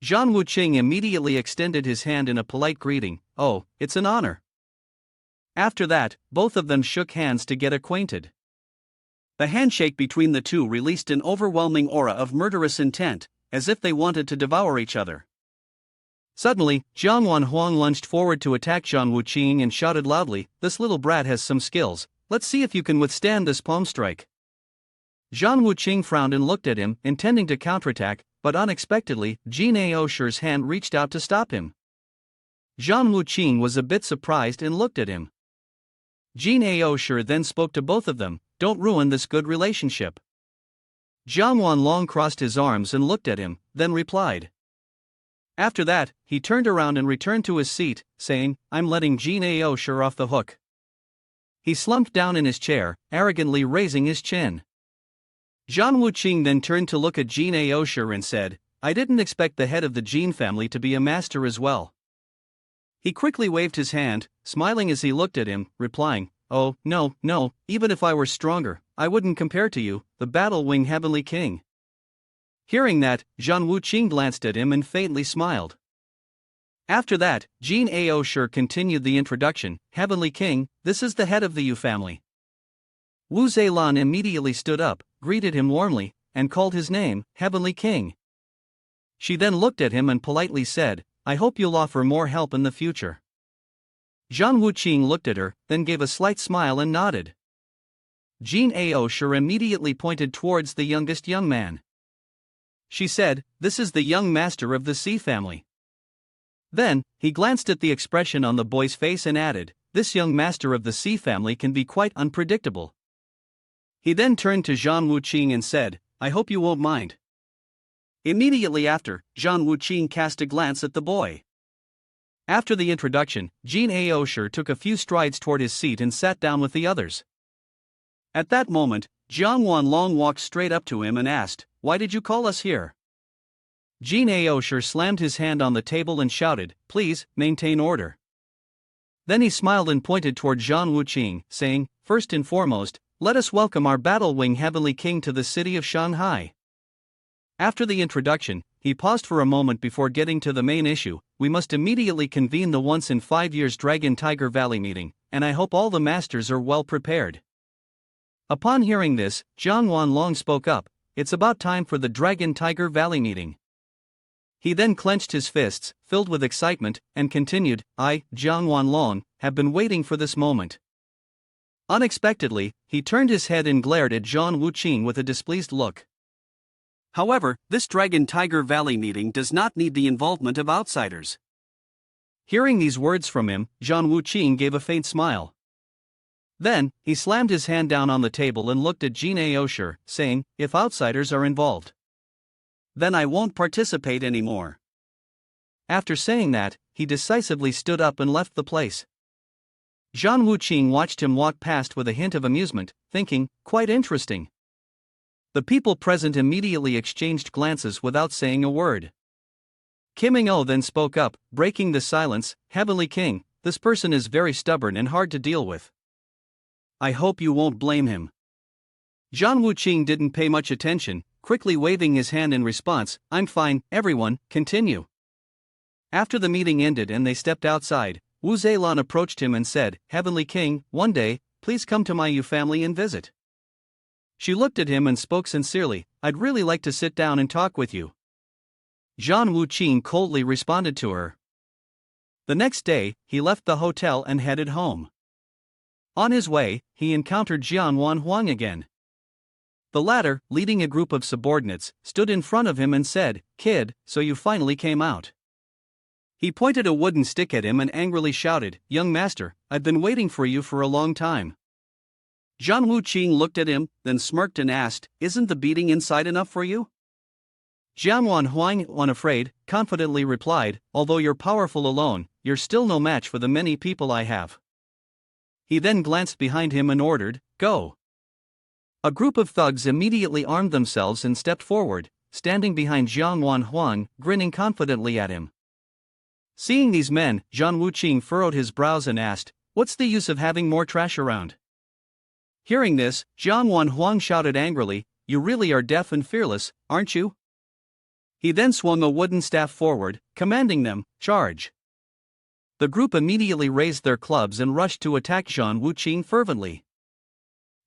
Zhang Wuqing immediately extended his hand in a polite greeting. "Oh, it's an honor." After that, both of them shook hands to get acquainted. The handshake between the two released an overwhelming aura of murderous intent, as if they wanted to devour each other. Suddenly, Jiang Wanhuang lunged forward to attack Zhang Wuqing and shouted loudly, "This little brat has some skills, let's see if you can withstand this palm strike." Zhang Wuqing frowned and looked at him, intending to counterattack, but unexpectedly, Jin Aosher's hand reached out to stop him. Zhang Wuqing was a bit surprised and looked at him. Jin Aosher then spoke to both of them, "Don't ruin this good relationship." Jiang Wanlong crossed his arms and looked at him, then replied. After that, he turned around and returned to his seat, saying, "I'm letting Jin Aosher off the hook." He slumped down in his chair, arrogantly raising his chin. Zhang Wuqing then turned to look at Jin Aosher and said, "I didn't expect the head of the Jin family to be a master as well." He quickly waved his hand, smiling as he looked at him, replying, "Oh, no, even if I were stronger, I wouldn't compare to you, the Battle Wing Heavenly King." Hearing that, Zhang Wuqing glanced at him and faintly smiled. After that, Jin Aosher continued the introduction, "Heavenly King, this is the head of the Yu family." Wu Zhelan immediately stood up, greeted him warmly, and called his name, "Heavenly King." She then looked at him and politely said, "I hope you'll offer more help in the future." Zhang Wuqing looked at her, then gave a slight smile and nodded. Jin Aosher immediately pointed towards the youngest young man. She said, "This is the young master of the C family." Then, he glanced at the expression on the boy's face and added, "This young master of the C family can be quite unpredictable." He then turned to Zhang Wuqing and said, "I hope you won't mind." Immediately after, Zhang Wuqing cast a glance at the boy. After the introduction, Jin Aosher took a few strides toward his seat and sat down with the others. At that moment, Jiang Wanlong walked straight up to him and asked, "Why did you call us here?" Jin Aosher slammed his hand on the table and shouted, "Please, maintain order." Then he smiled and pointed toward Zhang Wuqing, saying, "First and foremost, let us welcome our Battle Wing Heavenly King to the city of Shanghai." After the introduction, he paused for a moment before getting to the main issue. "We must immediately convene the once in 5 years Dragon Tiger Valley meeting, and I hope all the masters are well prepared." Upon hearing this, Jiang Wanlong spoke up, "It's about time for the Dragon Tiger Valley meeting." He then clenched his fists, filled with excitement, and continued, "I, Jiang Wanlong, have been waiting for this moment." Unexpectedly, he turned his head and glared at Zhang Wuqing with a displeased look. However, this Dragon Tiger Valley meeting does not need the involvement of outsiders. Hearing these words from him, Zhang Wuqing gave a faint smile. Then, he slammed his hand down on the table and looked at Jin Aosher, saying, "If outsiders are involved, then I won't participate anymore." After saying that, he decisively stood up and left the place. Zhang Wuqing watched him walk past with a hint of amusement, thinking, "Quite interesting." The people present immediately exchanged glances without saying a word. Kim Il then spoke up, breaking the silence, "Heavenly King, this person is very stubborn and hard to deal with. I hope you won't blame him." Zhang Wuqing didn't pay much attention, quickly waving his hand in response, "I'm fine, everyone, continue." After the meeting ended and they stepped outside, Wu Zhelan approached him and said, "Heavenly King, one day, please come to my family and visit. She looked at him and spoke sincerely, I'd really like to sit down and talk with you. Zhang Wuqing coldly responded to her. The next day, he left the hotel and headed home. On his way, he encountered Jian Wanhuang again. The latter, leading a group of subordinates, stood in front of him and said, Kid, so you finally came out. He pointed a wooden stick at him and angrily shouted, Young master, I've been waiting for you for a long time. Zhang Wuqing looked at him, then smirked and asked, Isn't the beating inside enough for you? Jian Wanhuang, unafraid, confidently replied, Although you're powerful alone, you're still no match for the many people I have. He then glanced behind him and ordered, Go. A group of thugs immediately armed themselves and stepped forward, standing behind Jiang Wanhuang, grinning confidently at him. Seeing these men, Zhang Wuqing furrowed his brows and asked, What's the use of having more trash around? Hearing this, Jiang Wanhuang shouted angrily, You really are deaf and fearless, aren't you? He then swung a wooden staff forward, commanding them, Charge. The group immediately raised their clubs and rushed to attack Zhang Wuqing fervently.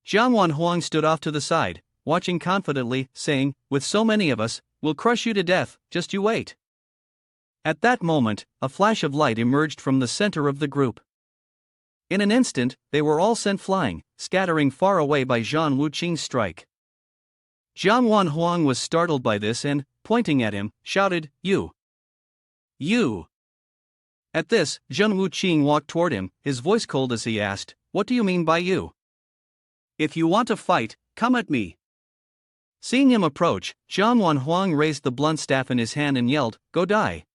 Jiang Wanhuang stood off to the side, watching confidently, saying, With so many of us, we'll crush you to death, just you wait. At that moment, a flash of light emerged from the center of the group. In an instant, they were all sent flying, scattering far away by Zhang Wuqing's strike. Jiang Wanhuang was startled by this and, pointing at him, shouted, You! You! At this, Zhang Wuqing walked toward him, his voice cold as he asked, What do you mean by you? If you want to fight, come at me. Seeing him approach, Jiang Wanhuang raised the blunt staff in his hand and yelled, Go die.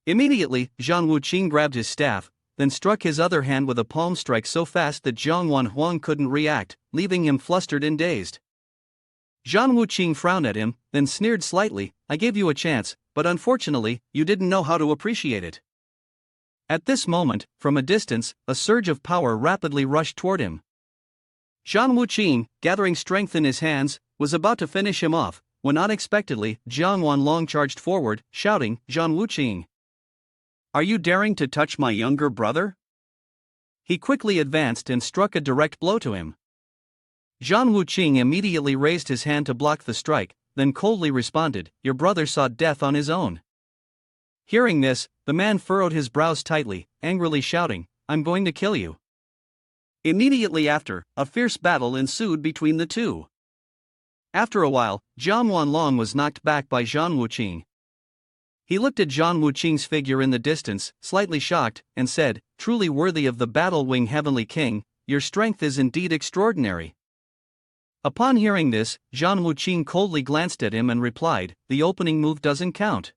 Immediately, Zhang Wuqing grabbed his staff, then struck his other hand with a palm strike so fast that Jiang Wanhuang couldn't react, leaving him flustered and dazed. Zhang Wuqing frowned at him, then sneered slightly, I gave you a chance, but unfortunately, you didn't know how to appreciate it. At this moment, from a distance, a surge of power rapidly rushed toward him. Zhang Wuqing, gathering strength in his hands, was about to finish him off, when unexpectedly, Jiang Wanlong charged forward, shouting, Zhang Wuqing. Are you daring to touch my younger brother? He quickly advanced and struck a direct blow to him. Zhang Wuqing immediately raised his hand to block the strike, then coldly responded, Your brother sought death on his own. Hearing this, the man furrowed his brows tightly, angrily shouting, I'm going to kill you. Immediately after, a fierce battle ensued between the two. After a while, Jiang Wanlong was knocked back by Zhang Wuqing. He looked at Zhang Wuqing's figure in the distance, slightly shocked, and said, Truly worthy of the battle-wing Heavenly King, your strength is indeed extraordinary. Upon hearing this, Zhang Wuqing coldly glanced at him and replied, The opening move doesn't count.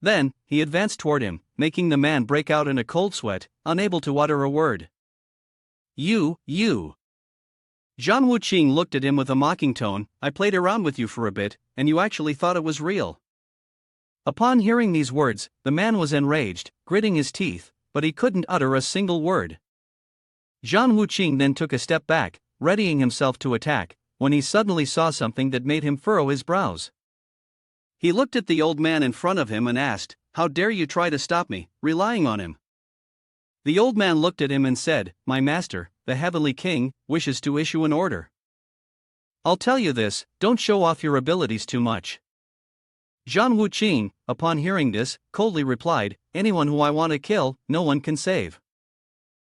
Then, he advanced toward him, making the man break out in a cold sweat, unable to utter a word. You. Zhang Wuqing looked at him with a mocking tone, I played around with you for a bit, and you actually thought it was real. Upon hearing these words, the man was enraged, gritting his teeth, but he couldn't utter a single word. Zhang Wuqing then took a step back, readying himself to attack, when he suddenly saw something that made him furrow his brows. He looked at the old man in front of him and asked, How dare you try to stop me, relying on him? The old man looked at him and said, My master, the Heavenly King, wishes to issue an order. I'll tell you this, don't show off your abilities too much. Zhang Wuqing, upon hearing this, coldly replied, Anyone who I want to kill, no one can save.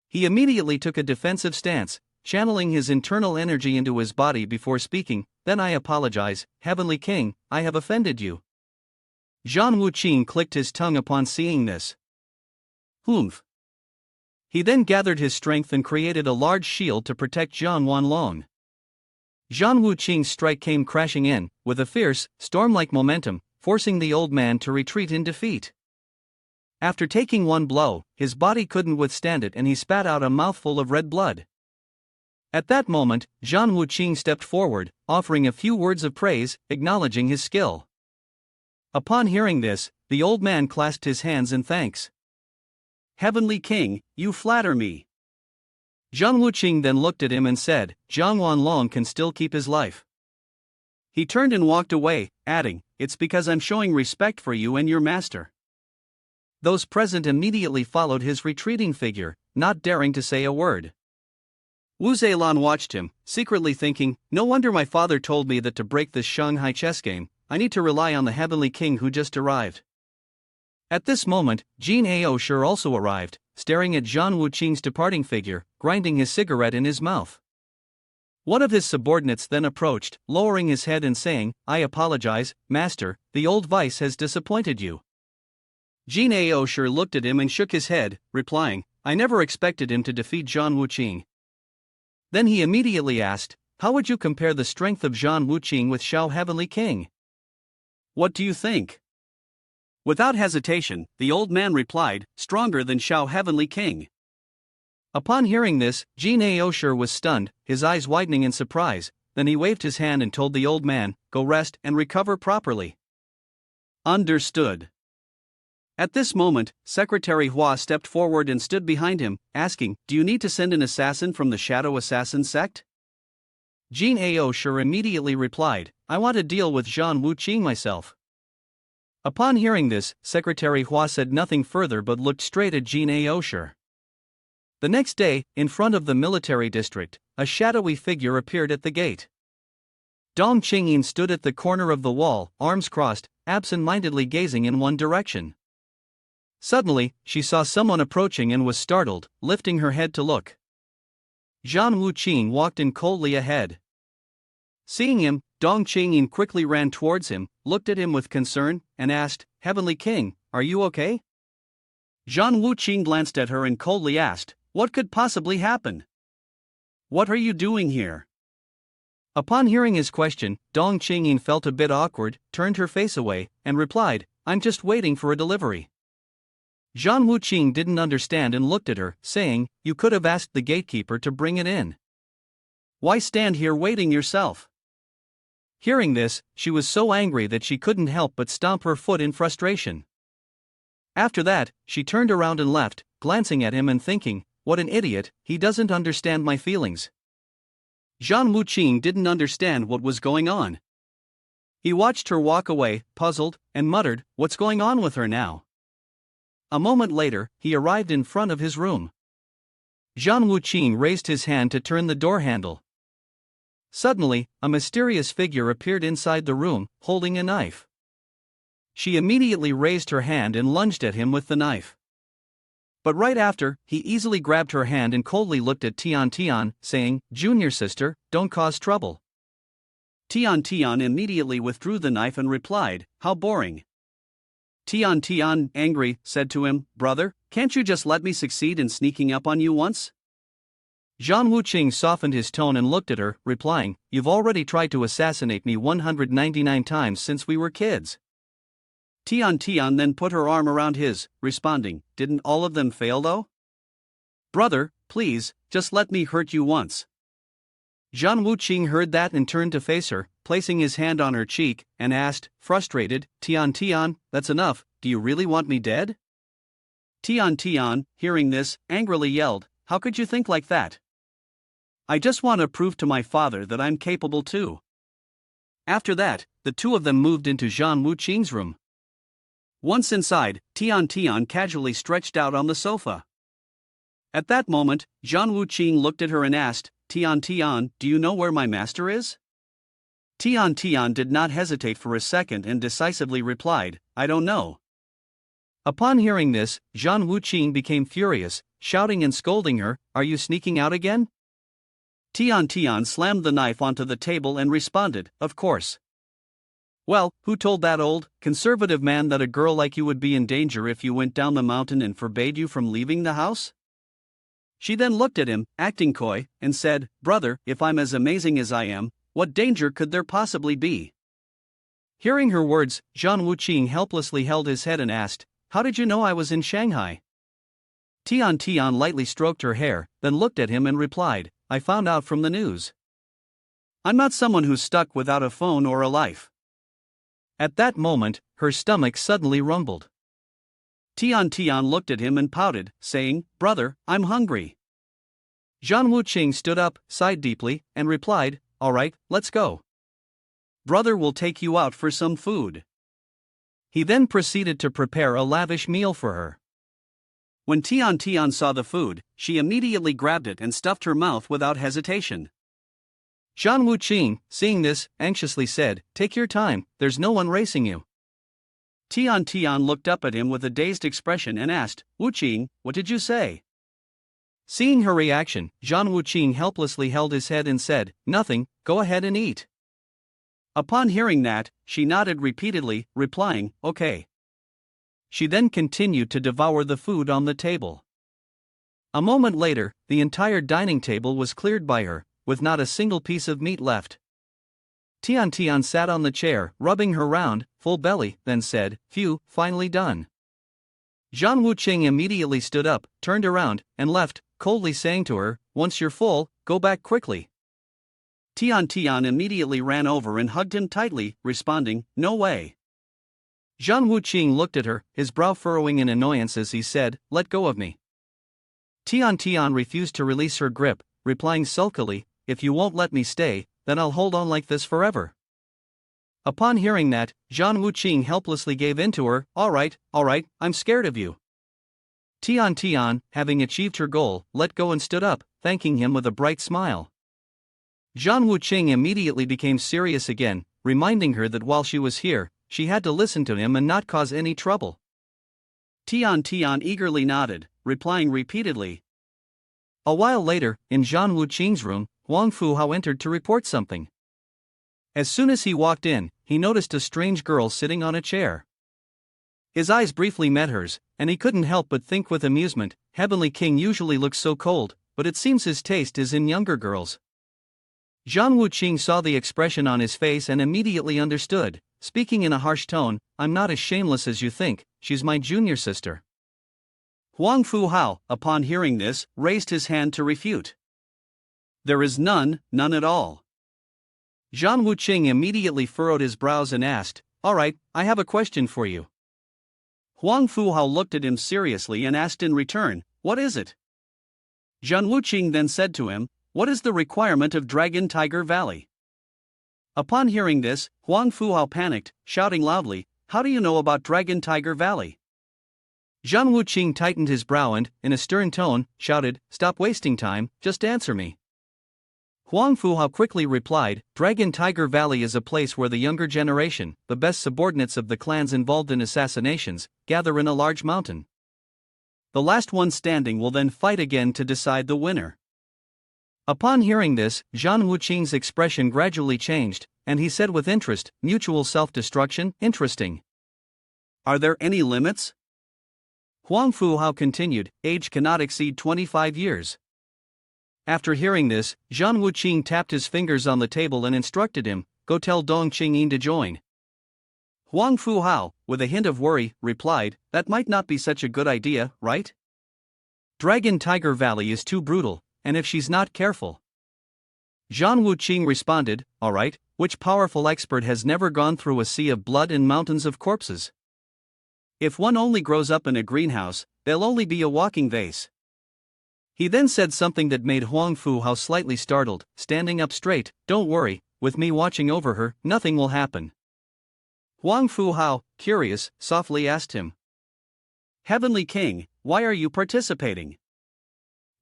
He immediately took a defensive stance, channeling his internal energy into his body before speaking, Then I apologize, Heavenly King, I have offended you. Zhang Wuqing clicked his tongue upon seeing this. Humph. He then gathered his strength and created a large shield to protect Jiang Wanlong. Zhang Wuqing's strike came crashing in, with a fierce, storm-like momentum, forcing the old man to retreat in defeat. After taking one blow, his body couldn't withstand it and he spat out a mouthful of red blood. At that moment, Zhang Wuqing stepped forward, offering a few words of praise, acknowledging his skill. Upon hearing this, the old man clasped his hands in thanks. Heavenly King, you flatter me. Zhang Wuqing then looked at him and said, Jiang Wanlong can still keep his life. He turned and walked away, adding, It's because I'm showing respect for you and your master. Those present immediately followed his retreating figure, not daring to say a word. Wu Zhelan watched him, secretly thinking, no wonder my father told me that to break this Shanghai chess game, I need to rely on the heavenly king who just arrived. At this moment, Jin Aosher also arrived, staring at Zhang Wuqing's departing figure, grinding his cigarette in his mouth. One of his subordinates then approached, lowering his head and saying, I apologize, master, the old vice has disappointed you. Jin Aosher looked at him and shook his head, replying, I never expected him to defeat Zhang Wuqing. Then he immediately asked, how would you compare the strength of Zhang Wuqing with Xiao Heavenly King? What do you think? Without hesitation, the old man replied, stronger than Xiao Heavenly King. Upon hearing this, Jin Aosher was stunned, his eyes widening in surprise, then he waved his hand and told the old man, go rest and recover properly. Understood. At this moment, Secretary Hua stepped forward and stood behind him, asking, do you need to send an assassin from the Shadow Assassin sect? Jin Aosher immediately replied, I want to deal with Zhang Wuqing myself. Upon hearing this, Secretary Hua said nothing further but looked straight at Jin Aosher. The next day, in front of the military district, a shadowy figure appeared at the gate. Dong Qingyin stood at the corner of the wall, arms crossed, absent-mindedly gazing in one direction. Suddenly, she saw someone approaching and was startled, lifting her head to look. Zhang Wuqing walked in coldly ahead. Seeing him, Dong Qingyin quickly ran towards him, looked at him with concern, and asked, Heavenly King, are you okay? Zhang Wuqing glanced at her and coldly asked, what could possibly happen? What are you doing here? Upon hearing his question, Dong Qingyin felt a bit awkward, turned her face away, and replied, I'm just waiting for a delivery. Zhang Wuqing didn't understand and looked at her, saying, you could have asked the gatekeeper to bring it in. Why stand here waiting yourself? Hearing this, she was so angry that she couldn't help but stomp her foot in frustration. After that, she turned around and left, glancing at him and thinking, what an idiot, he doesn't understand my feelings. Zhang Wuqing didn't understand what was going on. He watched her walk away, puzzled, and muttered, what's going on with her now? A moment later, he arrived in front of his room. Zhang Wuqing raised his hand to turn the door handle. Suddenly, a mysterious figure appeared inside the room, holding a knife. She immediately raised her hand and lunged at him with the knife. But right after, he easily grabbed her hand and coldly looked at Tian Tian, saying, Junior sister, don't cause trouble. Tian Tian immediately withdrew the knife and replied, how boring. Tian Tian, angry, said to him, brother, can't you just let me succeed in sneaking up on you once? Zhang Wuqing softened his tone and looked at her, replying, you've already tried to assassinate me 199 times since we were kids. Tian Tian then put her arm around his, responding, didn't all of them fail though? Brother, please, just let me hurt you once. Zhang Wuqing heard that and turned to face her, placing his hand on her cheek, and asked, frustrated, Tian Tian, that's enough, do you really want me dead? Tian Tian, hearing this, angrily yelled, how could you think like that? I just want to prove to my father that I'm capable too. After that, the two of them moved into Zhang Wuqing's room. Once inside, Tian Tian casually stretched out on the sofa. At that moment, Zhang Wuqing looked at her and asked, Tian Tian, do you know where my master is? Tian Tian did not hesitate for a second and decisively replied, I don't know. Upon hearing this, Zhang Wuqing became furious, shouting and scolding her, are you sneaking out again? Tian Tian slammed the knife onto the table and responded, of course. Well, who told that old, conservative man that a girl like you would be in danger if you went down the mountain and forbade you from leaving the house? She then looked at him, acting coy, and said, brother, if I'm as amazing as I am, what danger could there possibly be? Hearing her words, Zhang Wuqing helplessly held his head and asked, how did you know I was in Shanghai? Tian Tian lightly stroked her hair, then looked at him and replied, I found out from the news. I'm not someone who's stuck without a phone or a life. At that moment, her stomach suddenly rumbled. Tian Tian looked at him and pouted, saying, brother, I'm hungry. Zhang Wuqing stood up, sighed deeply, and replied, all right, let's go. Brother will take you out for some food. He then proceeded to prepare a lavish meal for her. When Tian Tian saw the food, she immediately grabbed it and stuffed her mouth without hesitation. Zhang Wuqing, seeing this, anxiously said, "Take your time, there's no one racing you." Tian Tian looked up at him with a dazed expression and asked, "Wuqing, what did you say?" Seeing her reaction, Zhang Wuqing helplessly held his head and said, "Nothing, go ahead and eat." Upon hearing that, she nodded repeatedly, replying, "Okay." She then continued to devour the food on the table. A moment later, the entire dining table was cleared by her, with not a single piece of meat left. Tian Tian sat on the chair, rubbing her round, full belly, then said, "Phew, finally done." Zhang Wuqing immediately stood up, turned around, and left, coldly saying to her, "Once you're full, go back quickly." Tian Tian immediately ran over and hugged him tightly, responding, "No way." Zhang Wuqing looked at her, his brow furrowing in annoyance as he said, "Let go of me." Tian Tian refused to release her grip, replying sulkily, "If you won't let me stay, then I'll hold on like this forever." Upon hearing that, Zhang Wuqing helplessly gave in to her, all right, I'm scared of you." Tian Tian, having achieved her goal, let go and stood up, thanking him with a bright smile. Zhang Wuqing immediately became serious again, reminding her that while she was here, she had to listen to him and not cause any trouble. Tian Tian eagerly nodded, replying repeatedly. A while later, in Zhang Wuqing's room, Huang Fuhao entered to report something. As soon as he walked in, he noticed a strange girl sitting on a chair. His eyes briefly met hers, and he couldn't help but think with amusement, Heavenly King usually looks so cold, but it seems his taste is in younger girls. Zhang Wuqing saw the expression on his face and immediately understood, speaking in a harsh tone, "I'm not as shameless as you think, she's my junior sister." Huang Fuhao, upon hearing this, raised his hand to refute. "There is none at all." Zhang Wuqing immediately furrowed his brows and asked, "All right, I have a question for you." Huang Fuhao looked at him seriously and asked in return, "What is it?" Zhang Wuqing then said to him, "What is the requirement of Dragon Tiger Valley?" Upon hearing this, Huang Fuhao panicked, shouting loudly, "How do you know about Dragon Tiger Valley?" Zhang Wuqing tightened his brow and, in a stern tone, shouted, "Stop wasting time, just answer me." Huang Fuhao quickly replied, "Dragon Tiger Valley is a place where the younger generation, the best subordinates of the clans involved in assassinations, gather in a large mountain. The last one standing will then fight again to decide the winner." Upon hearing this, Zhang Wuqing's expression gradually changed, and he said with interest, "Mutual self-destruction, interesting. Are there any limits?" Huang Fuhao continued, "Age cannot exceed 25 years. After hearing this, Zhang Wuqing tapped his fingers on the table and instructed him, "Go tell Dong Qingyin to join." Huang Fuhao, with a hint of worry, replied, "That might not be such a good idea, right? Dragon Tiger Valley is too brutal, and if she's not careful." Zhang Wuqing responded, "All right, which powerful expert has never gone through a sea of blood and mountains of corpses? If one only grows up in a greenhouse, they'll only be a walking vase." He then said something that made Huang Fuhao slightly startled, standing up straight, "Don't worry, with me watching over her, nothing will happen." Huang Fuhao, curious, softly asked him, "Heavenly King, why are you participating?"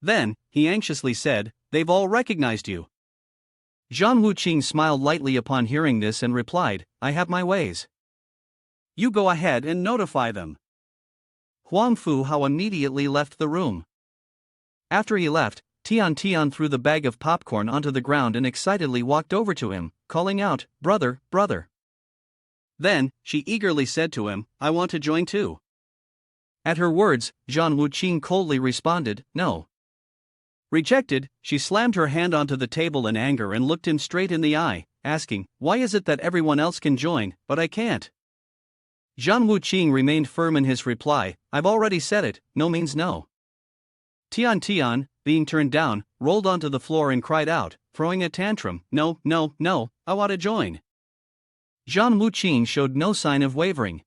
Then, he anxiously said, "They've all recognized you." Zhang Wuqing smiled lightly upon hearing this and replied, "I have my ways. You go ahead and notify them." Huang Fuhao immediately left the room. After he left, Tian Tian threw the bag of popcorn onto the ground and excitedly walked over to him, calling out, "Brother, brother." Then, she eagerly said to him, "I want to join too." At her words, Zhang Wuqing coldly responded, "No." Rejected, she slammed her hand onto the table in anger and looked him straight in the eye, asking, "Why is it that everyone else can join, but I can't?" Zhang Wuqing remained firm in his reply, "I've already said it, no means no." Tian Tian, being turned down, rolled onto the floor and cried out, throwing a tantrum, "No, I want to join." Zhang Wuqing showed no sign of wavering.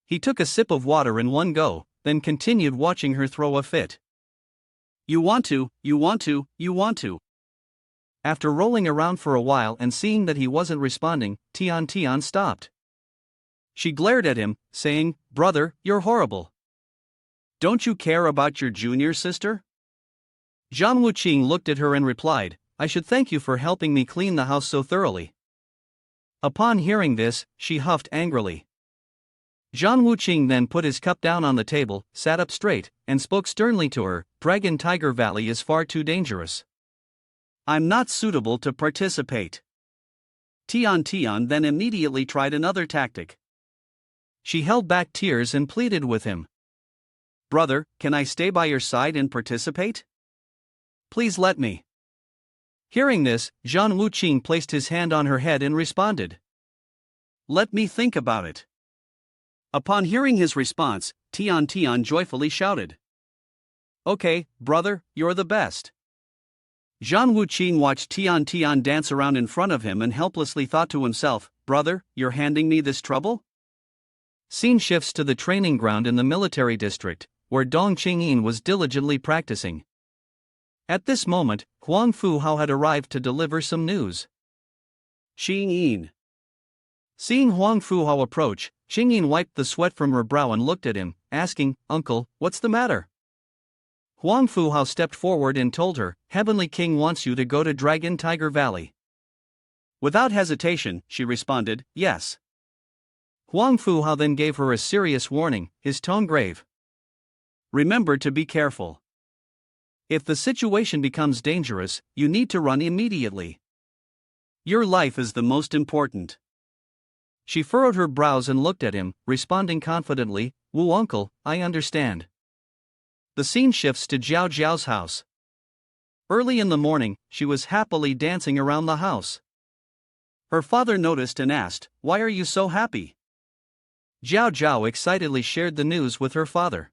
He took a sip of water in one go, then continued watching her throw a fit. You want to. After rolling around for a while and seeing that he wasn't responding, Tian Tian stopped. She glared at him, saying, "Brother, you're horrible." Don't you care about your junior sister? Zhang Wuqing looked at her and replied, I should thank you for helping me clean the house so thoroughly. Upon hearing this, she huffed angrily. Zhang Wuqing then put his cup down on the table, sat up straight, and spoke sternly to her, Dragon Tiger Valley is far too dangerous. I'm not suitable to participate. Tian then immediately tried another tactic. She held back tears and pleaded with him. Brother, can I stay by your side and participate? Please let me. Hearing this, Zhang Wuqing placed his hand on her head and responded. Let me think about it. Upon hearing his response, Tian joyfully shouted. Okay, brother, you're the best. Zhang Wuqing watched Tian dance around in front of him and helplessly thought to himself, brother, you're handing me this trouble? Scene shifts to the training ground in the military district, where Dong Qingyin was diligently practicing. At this moment, Huang Fuhao had arrived to deliver some news. Qingyin. Seeing Huang Fuhao approach, Qingyin wiped the sweat from her brow and looked at him, asking, Uncle, what's the matter? Huang Fuhao stepped forward and told her, Heavenly King wants you to go to Dragon Tiger Valley. Without hesitation, she responded, yes. Huang Fuhao then gave her a serious warning, his tone grave. Remember to be careful. If the situation becomes dangerous, you need to run immediately. Your life is the most important. She furrowed her brows and looked at him, responding confidently, Wu uncle, I understand. The scene shifts to Jiao Jiao's house. Early in the morning, she was happily dancing around the house. Her father noticed and asked, Why are you so happy? Jiao Jiao excitedly shared the news with her father.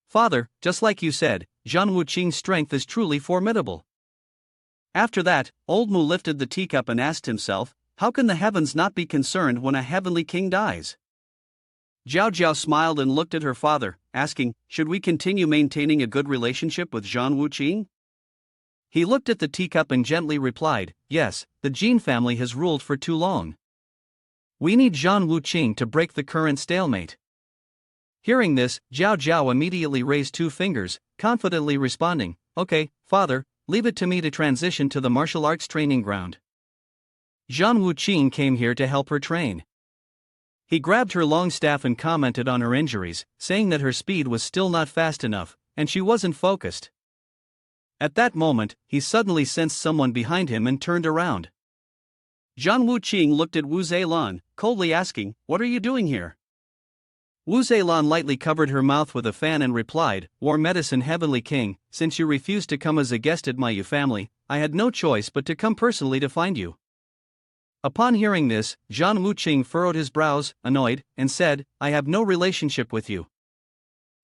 Father, just like you said, Zhang Wuqing's strength is truly formidable. After that, old Mu lifted the teacup and asked himself, how can the heavens not be concerned when a heavenly king dies? Jiao Jiao smiled and looked at her father, asking, should we continue maintaining a good relationship with Zhang Wuqing? He looked at the teacup and gently replied, yes, the Jin family has ruled for too long. We need Zhang Wuqing to break the current stalemate. Hearing this, Jiao Jiao immediately raised two fingers, confidently responding, okay, father, leave it to me to transition to the martial arts training ground. Zhang Wuqing came here to help her train. He grabbed her long staff and commented on her injuries, saying that her speed was still not fast enough, and she wasn't focused. At that moment, he suddenly sensed someone behind him and turned around. Zhang Wuqing looked at Wu Zhelan, coldly asking, what are you doing here? Wu Zhelan lightly covered her mouth with a fan and replied, War Medicine Heavenly King, since you refused to come as a guest at my Yu family, I had no choice but to come personally to find you. Upon hearing this, Zhang Wuqing furrowed his brows, annoyed, and said, I have no relationship with you.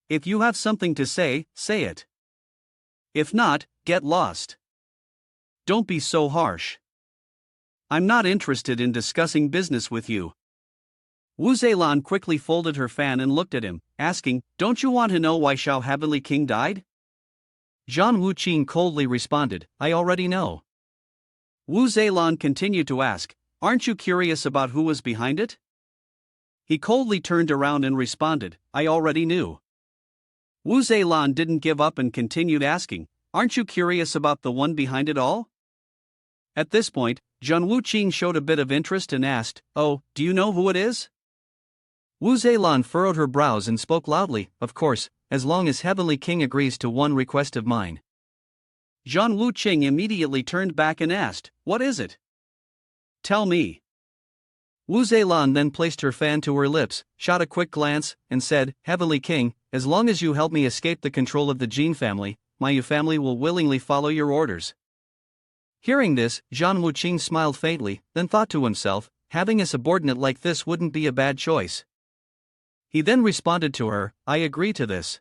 If you have something to say, say it. If not, get lost. Don't be so harsh. I'm not interested in discussing business with you. Wu Zhelan quickly folded her fan and looked at him, asking, don't you want to know why Xiao Heavenly King died? Zhang Wuqing coldly responded, I already know. Wu Zhelan continued to ask, aren't you curious about who was behind it? He coldly turned around and responded, I already knew. Wu Zhelan didn't give up and continued asking, aren't you curious about the one behind it all? At this point, Zhang Wuqing showed a bit of interest and asked, oh, do you know who it is? Wu Zhelan furrowed her brows and spoke loudly, of course, as long as Heavenly King agrees to one request of mine. Zhang Wuqing immediately turned back and asked, what is it? Tell me. Wu Zhelan then placed her fan to her lips, shot a quick glance, and said, Heavenly King, as long as you help me escape the control of the Jin family, my Yu family will willingly follow your orders. Hearing this, Zhang Wuqing smiled faintly, then thought to himself, having a subordinate like this wouldn't be a bad choice. He then responded to her, I agree to this.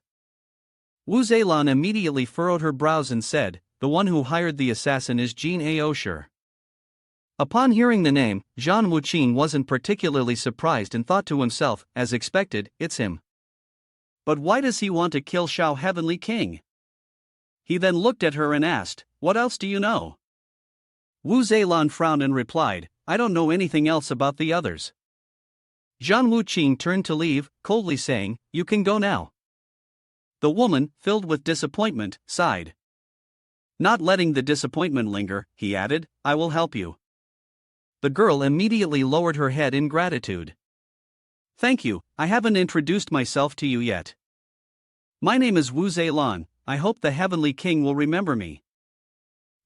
Wu Zhelan immediately furrowed her brows and said, the one who hired the assassin is Jin Aosher. Upon hearing the name, Zhang Wuqing wasn't particularly surprised and thought to himself, as expected, it's him. But why does he want to kill Xiao Heavenly King? He then looked at her and asked, what else do you know? Wu Zhelan frowned and replied, I don't know anything else about the others. Zhang Wuqing turned to leave, coldly saying, you can go now. The woman, filled with disappointment, sighed. Not letting the disappointment linger, he added, I will help you. The girl immediately lowered her head in gratitude. Thank you, I haven't introduced myself to you yet. My name is Wu Zhelan, I hope the Heavenly King will remember me.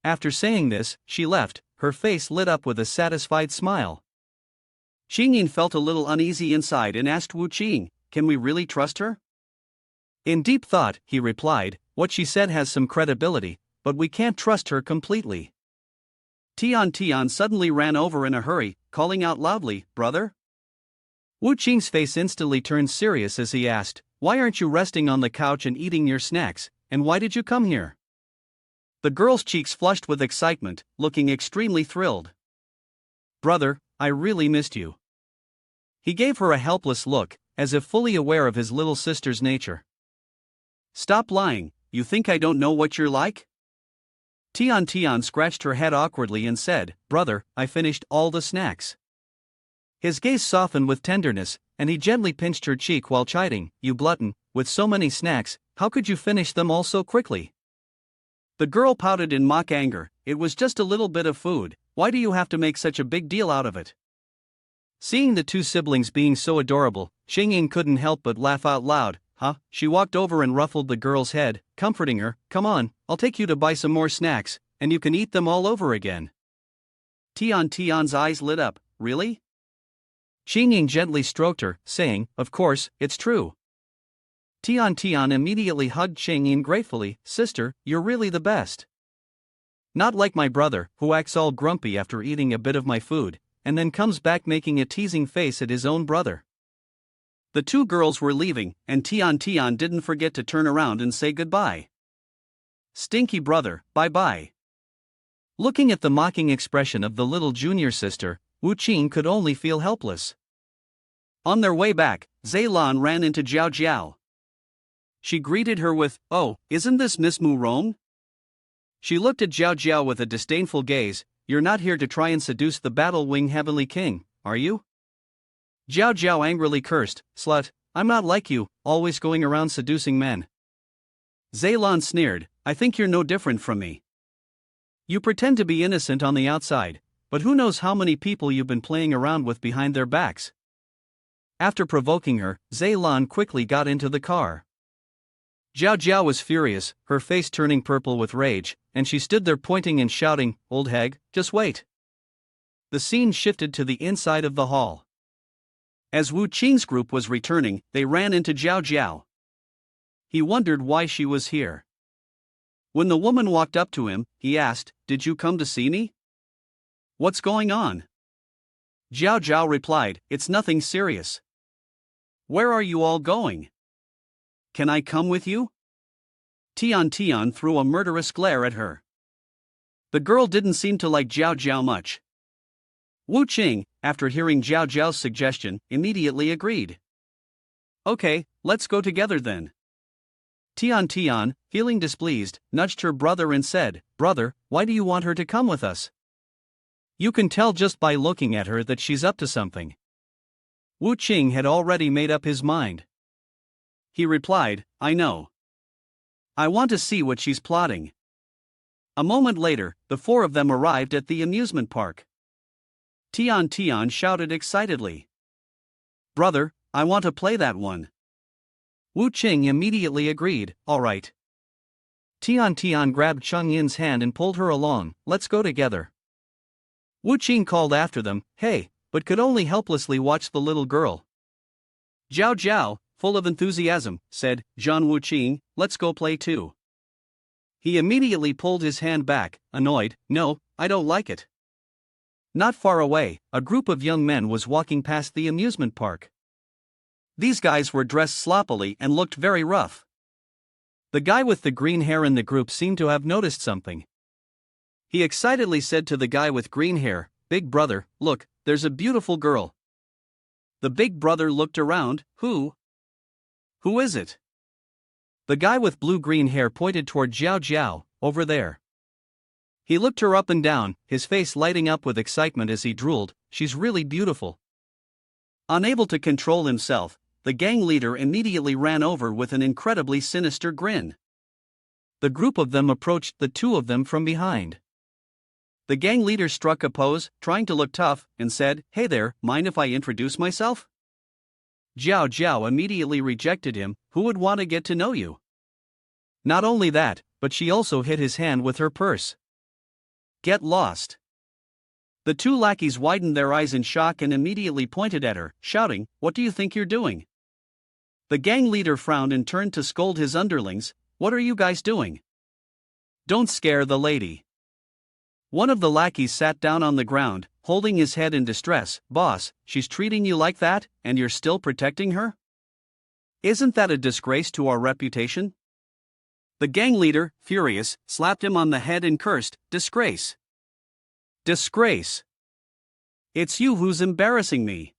After saying this, she left, her face lit up with a satisfied smile. Xingyin felt a little uneasy inside and asked Wu Qing, can we really trust her? In deep thought, he replied, what she said has some credibility, but we can't trust her completely. Tian suddenly ran over in a hurry, calling out loudly, brother? Wu Qing's face instantly turned serious as he asked, why aren't you resting on the couch and eating your snacks, and why did you come here? The girl's cheeks flushed with excitement, looking extremely thrilled. Brother, I really missed you. He gave her a helpless look, as if fully aware of his little sister's nature. Stop lying, you think I don't know what you're like? Tian scratched her head awkwardly and said, brother, I finished all the snacks. His gaze softened with tenderness, and he gently pinched her cheek while chiding, you glutton, with so many snacks, how could you finish them all so quickly? The girl pouted in mock anger, it was just a little bit of food, why do you have to make such a big deal out of it? Seeing the two siblings being so adorable, Xingyin couldn't help but laugh out loud. She walked over and ruffled the girl's head, comforting her, come on, I'll take you to buy some more snacks, and you can eat them all over again. Tian's eyes lit up, really? Xingyin gently stroked her, saying, of course, it's true. Tian immediately hugged Xingyin gratefully, sister, you're really the best. Not like my brother, who acts all grumpy after eating a bit of my food, and then comes back making a teasing face at his own brother. The two girls were leaving, and Tian didn't forget to turn around and say goodbye. Stinky brother, bye-bye. Looking at the mocking expression of the little junior sister, Wu Qing could only feel helpless. On their way back, Zhelan ran into Jiao. She greeted her with, oh, isn't this Miss Mu Rong? She looked at Jiao with a disdainful gaze, you're not here to try and seduce the battle-wing Heavenly King, are you? Jiao angrily cursed, slut, I'm not like you, always going around seducing men. Zhelan sneered, I think you're no different from me. You pretend to be innocent on the outside, but who knows how many people you've been playing around with behind their backs. After provoking her, Zhelan quickly got into the car. Jiao was furious, her face turning purple with rage, and she stood there pointing and shouting, old hag, just wait. The scene shifted to the inside of the hall. As Wu Qing's group was returning, they ran into Jiao. He wondered why she was here. When the woman walked up to him, he asked, did you come to see me? What's going on? Jiao replied, it's nothing serious. Where are you all going? Can I come with you? Tian threw a murderous glare at her. The girl didn't seem to like Jiao much. Wu Qing, after hearing Jiao's suggestion, immediately agreed. Okay, let's go together then. Tian, feeling displeased, nudged her brother and said, brother, why do you want her to come with us? You can tell just by looking at her that she's up to something. Wu Qing had already made up his mind. He replied, I know. I want to see what she's plotting. A moment later, the four of them arrived at the amusement park. Tian shouted excitedly. Brother, I want to play that one. Wu Qing immediately agreed, all right. Tian grabbed Yin's hand and pulled her along, let's go together. Wu Qing called after them, hey, but could only helplessly watch the little girl. Jiao, full of enthusiasm, said, John Wu Qing, let's go play too. He immediately pulled his hand back, annoyed, no, I don't like it. Not far away, a group of young men was walking past the amusement park. These guys were dressed sloppily and looked very rough. The guy with the green hair in the group seemed to have noticed something. He excitedly said to the guy with green hair, big brother, look, there's a beautiful girl. The big brother looked around, Who is it? The guy with blue-green hair pointed toward Jiao, over there. He looked her up and down, his face lighting up with excitement as he drooled, she's really beautiful. Unable to control himself, the gang leader immediately ran over with an incredibly sinister grin. The group of them approached the two of them from behind. The gang leader struck a pose, trying to look tough, and said, "Hey there, mind if I introduce myself?" Jiao Jiao immediately rejected him. Who would want to get to know you? Not only that, but she also hit his hand with her purse. Get lost. The two lackeys widened their eyes in shock and immediately pointed at her, shouting, "What do you think you're doing?" The gang leader frowned and turned to scold his underlings. "What are you guys doing? Don't scare the lady." One of the lackeys sat down on the ground, holding his head in distress. "Boss, she's treating you like that, and you're still protecting her? Isn't that a disgrace to our reputation?" The gang leader, furious, slapped him on the head and cursed, "Disgrace! Disgrace! It's you who's embarrassing me."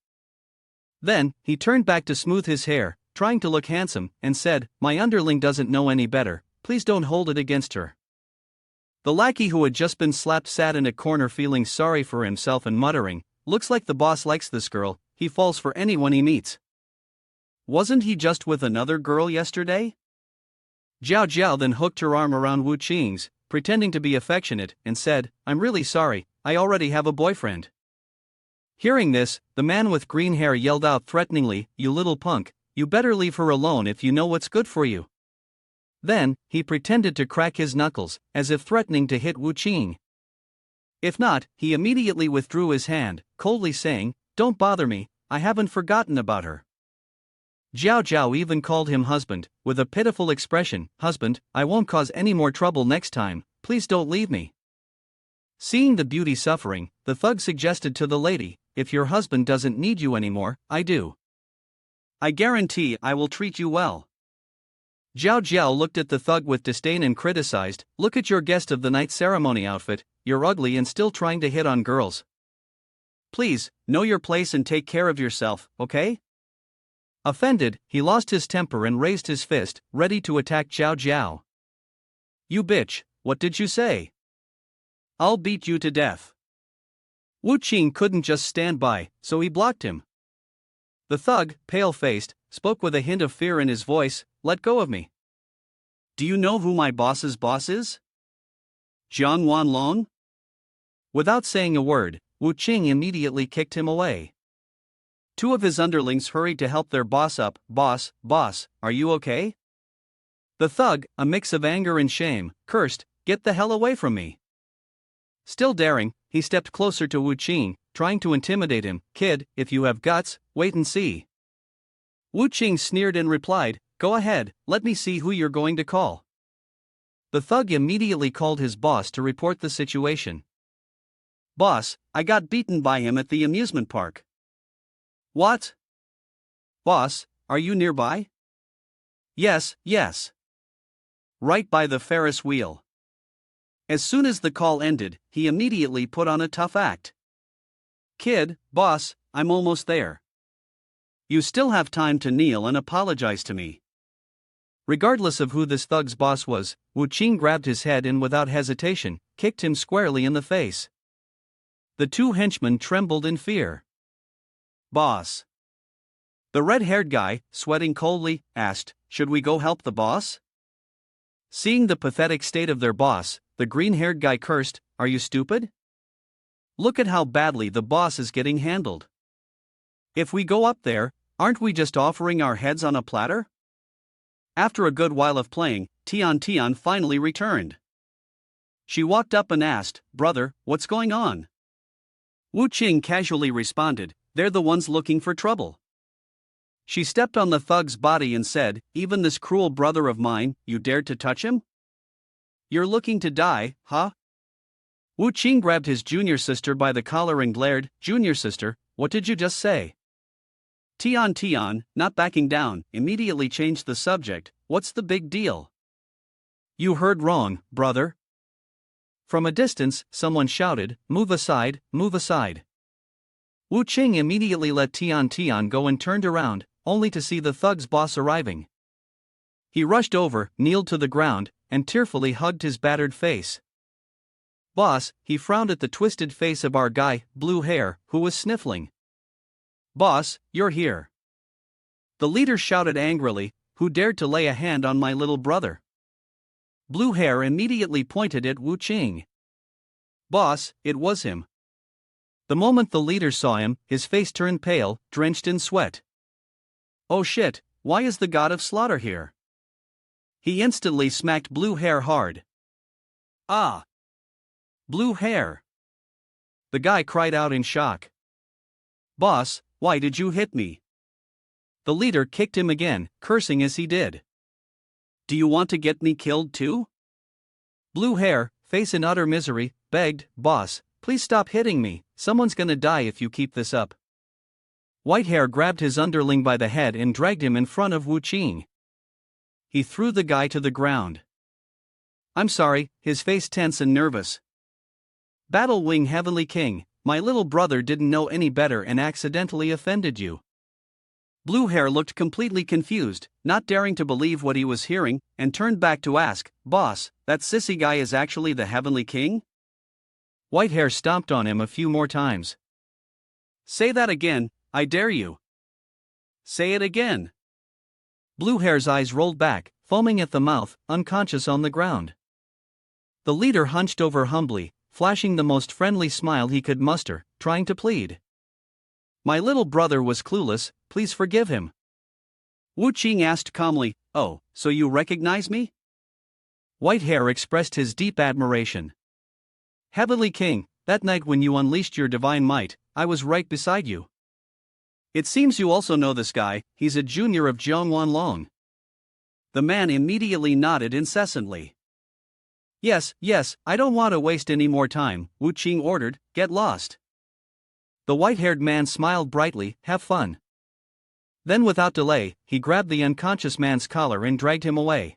Then, he turned back to smooth his hair, trying to look handsome, and said, "My underling doesn't know any better, please don't hold it against her." The lackey who had just been slapped sat in a corner feeling sorry for himself and muttering, "Looks like the boss likes this girl, he falls for anyone he meets. Wasn't he just with another girl yesterday?" Jiao Jiao then hooked her arm around Wu Qing's, pretending to be affectionate, and said, "I'm really sorry, I already have a boyfriend." Hearing this, the man with green hair yelled out threateningly, "You little punk, you better leave her alone if you know what's good for you." Then, he pretended to crack his knuckles, as if threatening to hit Wu Qing. If not, he immediately withdrew his hand, coldly saying, "Don't bother me, I haven't forgotten about her." Jiao Jiao even called him husband, with a pitiful expression, "Husband, I won't cause any more trouble next time, please don't leave me." Seeing the beauty suffering, the thug suggested to the lady, "If your husband doesn't need you anymore, I do. I guarantee I will treat you well." Jiao Jiao looked at the thug with disdain and criticized, "Look at your guest of the night ceremony outfit, you're ugly and still trying to hit on girls. Please, know your place and take care of yourself, okay?" Offended, he lost his temper and raised his fist, ready to attack Jiao Jiao. "You bitch, what did you say? I'll beat you to death." Wu Qing couldn't just stand by, so he blocked him. The thug, pale-faced, spoke with a hint of fear in his voice, "Let go of me. Do you know who my boss's boss is? Jiang Wanlong?" Without saying a word, Wu Qing immediately kicked him away. Two of his underlings hurried to help their boss up. Boss, are you okay?" The thug, a mix of anger and shame, cursed, "Get the hell away from me." Still daring, he stepped closer to Wu Qing, trying to intimidate him. "Kid, if you have guts, wait and see." Wu Qing sneered and replied, "Go ahead, let me see who you're going to call." The thug immediately called his boss to report the situation. "Boss, I got beaten by him at the amusement park." "What? Boss, are you nearby?" Yes. Right by the Ferris wheel." As soon as the call ended, he immediately put on a tough act. "Kid, boss, I'm almost there. You still have time to kneel and apologize to me." Regardless of who this thug's boss was, Wu Qing grabbed his head and without hesitation, kicked him squarely in the face. The two henchmen trembled in fear. "Boss." The red-haired guy, sweating coldly, asked, "Should we go help the boss?" Seeing the pathetic state of their boss, the green-haired guy cursed, "Are you stupid? Look at how badly the boss is getting handled. If we go up there, aren't we just offering our heads on a platter?" After a good while of playing, Tian finally returned. She walked up and asked, "Brother, what's going on?" Wu Qing casually responded, "They're the ones looking for trouble." She stepped on the thug's body and said, "Even this cruel brother of mine, you dared to touch him? You're looking to die, huh?" Wu Qing grabbed his junior sister by the collar and glared, "Junior sister, what did you just say?" Tian, not backing down, immediately changed the subject, "What's the big deal?" "You heard wrong, brother." From a distance, someone shouted, "Move aside, move aside." Wu Qing immediately let Tian go and turned around, only to see the thug's boss arriving. He rushed over, kneeled to the ground, and tearfully hugged his battered face. "Boss," he frowned at the twisted face of our guy, blue hair, who was sniffling. "Boss, you're here." The leader shouted angrily, "Who dared to lay a hand on my little brother?" Blue Hair immediately pointed at Wu Qing. "Boss, it was him." The moment the leader saw him, his face turned pale, drenched in sweat. "Oh shit, why is the god of slaughter here?" He instantly smacked Blue Hair hard. "Ah! Blue Hair!" The guy cried out in shock. "Boss, why did you hit me?" The leader kicked him again, cursing as he did. "Do you want to get me killed too?" Blue Hair, face in utter misery, begged, "Boss, please stop hitting me, someone's gonna die if you keep this up." White Hair grabbed his underling by the head and dragged him in front of Wu Qing. He threw the guy to the ground. "I'm sorry," his face tense and nervous. "Battle Wing Heavenly King, my little brother didn't know any better and accidentally offended you." Blue Hair looked completely confused, not daring to believe what he was hearing, and turned back to ask, "Boss, that sissy guy is actually the Heavenly King?" White Hair stomped on him a few more times. "Say that again, I dare you." "Say it again." Blue Hair's eyes rolled back, foaming at the mouth, unconscious on the ground. The leader hunched over humbly, flashing the most friendly smile he could muster, trying to plead. "My little brother was clueless, please forgive him." Wu Qing asked calmly, "Oh, so you recognize me?" White Hair expressed his deep admiration. "Heavenly King, that night when you unleashed your divine might, I was right beside you." "It seems you also know this guy, he's a junior of Jiang Wanlong." The man immediately nodded incessantly. Yes, I don't want to waste any more time," Wu Qing ordered, "get lost." The white-haired man smiled brightly, "Have fun." Then without delay, he grabbed the unconscious man's collar and dragged him away.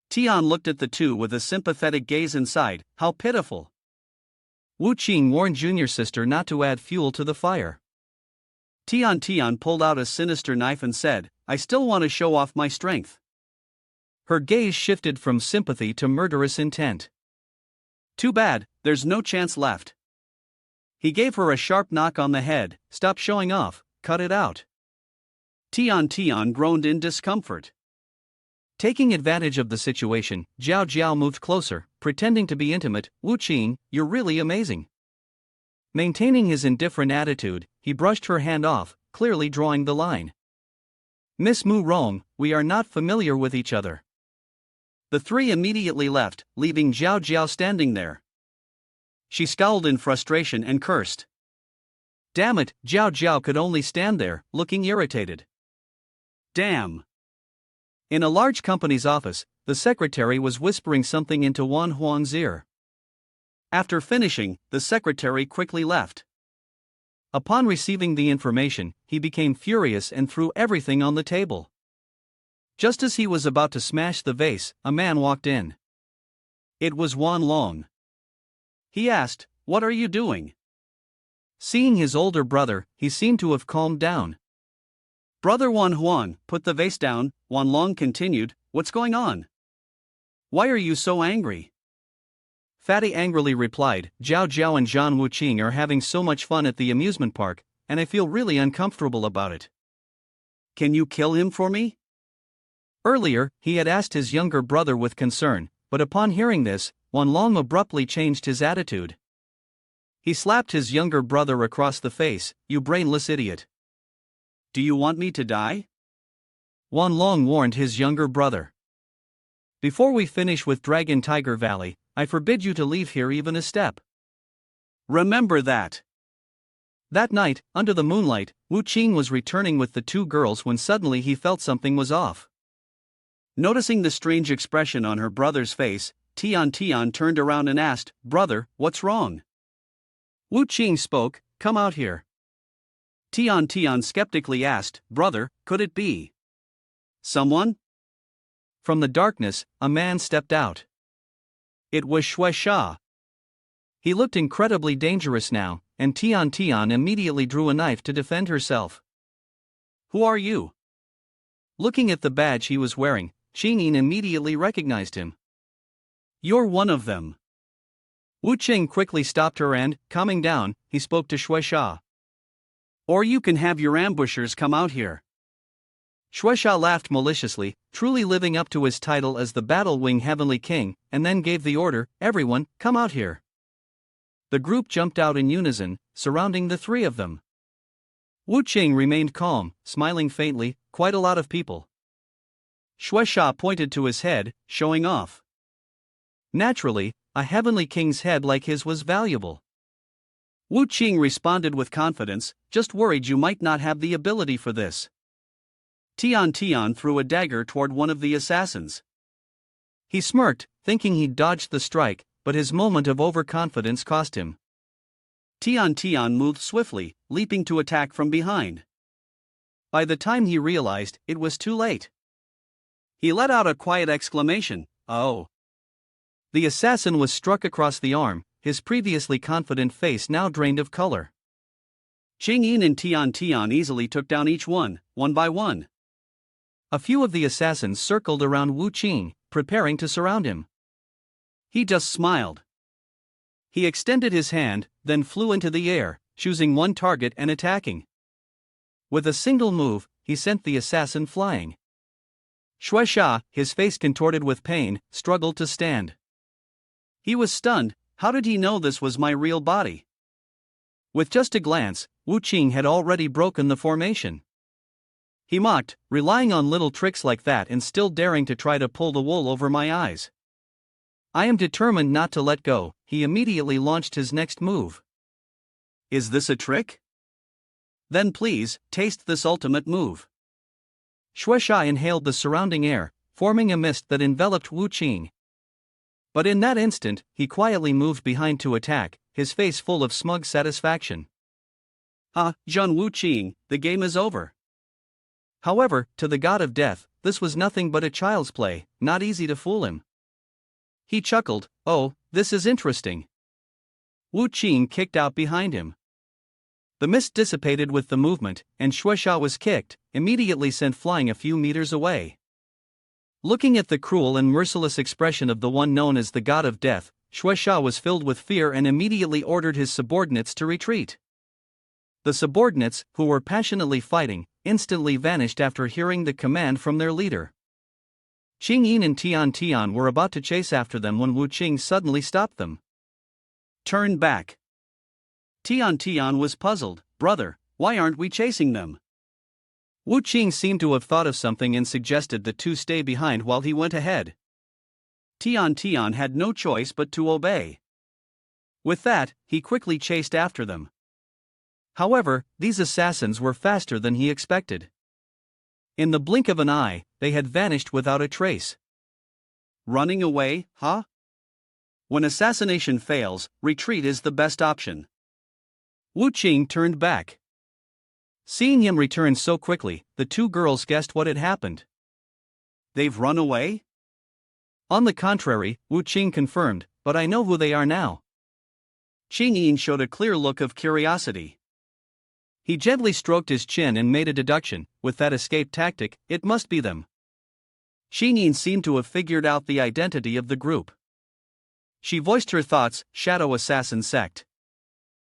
Tian looked at the two with a sympathetic gaze and sighed, "How pitiful." Wu Qing warned junior sister not to add fuel to the fire. Tian pulled out a sinister knife and said, "I still want to show off my strength." Her gaze shifted from sympathy to murderous intent. "Too bad, there's no chance left." He gave her a sharp knock on the head, "Stop showing off, cut it out." Tian groaned in discomfort. Taking advantage of the situation, Jiao moved closer, pretending to be intimate. "Wu Qing, you're really amazing." Maintaining his indifferent attitude, he brushed her hand off, clearly drawing the line. "Miss Mu Rong, we are not familiar with each other." The three immediately left, leaving Jiao standing there. She scowled in frustration and cursed. Damn it, Jiao could only stand there, looking irritated. Damn. In a large company's office, the secretary was whispering something into Wan Huang's ear. After finishing, the secretary quickly left. Upon receiving the information, he became furious and threw everything on the table. Just as he was about to smash the vase, a man walked in. It was Wan Long. He asked, "What are you doing?" Seeing his older brother, he seemed to have calmed down. "Brother Wan Huang, put the vase down," Wan Long continued, "what's going on? Why are you so angry?" Fatty angrily replied, Jiao and Zhan Wu Qing are having so much fun at the amusement park, and I feel really uncomfortable about it. Can you kill him for me? Earlier, he had asked his younger brother with concern, but upon hearing this, Wan Long abruptly changed his attitude. He slapped his younger brother across the face, "You brainless idiot. Do you want me to die?" Wan Long warned his younger brother. "Before we finish with Dragon Tiger Valley, I forbid you to leave here even a step. Remember that." That night, under the moonlight, Wu Qing was returning with the two girls when suddenly he felt something was off. Noticing the strange expression on her brother's face, Tian turned around and asked, "Brother, what's wrong?" Wu Qing spoke, "Come out here." Tian skeptically asked, "Brother, could it be someone?" From the darkness, a man stepped out. It was Shui Sha. He looked incredibly dangerous now, and Tian immediately drew a knife to defend herself. "Who are you?" Looking at the badge he was wearing, Qingyin immediately recognized him. "You're one of them." Wu Qing quickly stopped her and, calming down, he spoke to Shui Sha. "Or you can have your ambushers come out here." Shueisha laughed maliciously, truly living up to his title as the Battle Wing Heavenly King, and then gave the order, "Everyone, come out here." The group jumped out in unison, surrounding the three of them. Wu Qing remained calm, smiling faintly. "Quite a lot of people." Shueisha pointed to his head, showing off. Naturally, a Heavenly King's head like his was valuable. Wu Qing responded with confidence, "Just worried you might not have the ability for this." Tian Tian threw a dagger toward one of the assassins. He smirked, thinking he'd dodged the strike, but his moment of overconfidence cost him. Tian Tian moved swiftly, leaping to attack from behind. By the time he realized, it was too late. He let out a quiet exclamation, "Oh!" The assassin was struck across the arm, his previously confident face now drained of color. Qing Yin and Tian Tian easily took down each one by one. A few of the assassins circled around Wu Qing, preparing to surround him. He just smiled. He extended his hand, then flew into the air, choosing one target and attacking. With a single move, he sent the assassin flying. Shueisha, his face contorted with pain, struggled to stand. He was stunned. How did he know this was my real body? With just a glance, Wu Qing had already broken the formation. He mocked, "Relying on little tricks like that and still daring to try to pull the wool over my eyes. I am determined not to let go." He immediately launched his next move. "Is this a trick? Then please, taste this ultimate move." Shueisha inhaled the surrounding air, forming a mist that enveloped Wu Qing. But in that instant, he quietly moved behind to attack, his face full of smug satisfaction. Zhun Wu Qing, the game is over." However, to the god of death, this was nothing but a child's play, not easy to fool him. He chuckled, "Oh, this is interesting." Wu Qing kicked out behind him. The mist dissipated with the movement, and Shueisha was kicked, immediately sent flying a few meters away. Looking at the cruel and merciless expression of the one known as the god of death, Shueisha was filled with fear and immediately ordered his subordinates to retreat. The subordinates, who were passionately fighting, instantly vanished after hearing the command from their leader. Qing Yin and Tian Tian were about to chase after them when Wu Qing suddenly stopped them. "Turn back." Tian Tian was puzzled. "Brother, why aren't we chasing them?" Wu Qing seemed to have thought of something and suggested the two stay behind while he went ahead. Tian Tian had no choice but to obey. With that, he quickly chased after them. However, these assassins were faster than he expected. In the blink of an eye, they had vanished without a trace. Running away, huh? When assassination fails, retreat is the best option. Wu Qing turned back. Seeing him return so quickly, the two girls guessed what had happened. "They've run away?" On the contrary, Wu Qing confirmed, "But I know who they are now." Qing Yin showed a clear look of curiosity. He gently stroked his chin and made a deduction, "With that escape tactic, it must be them." Qing Yin seemed to have figured out the identity of the group. She voiced her thoughts, "Shadow Assassin Sect."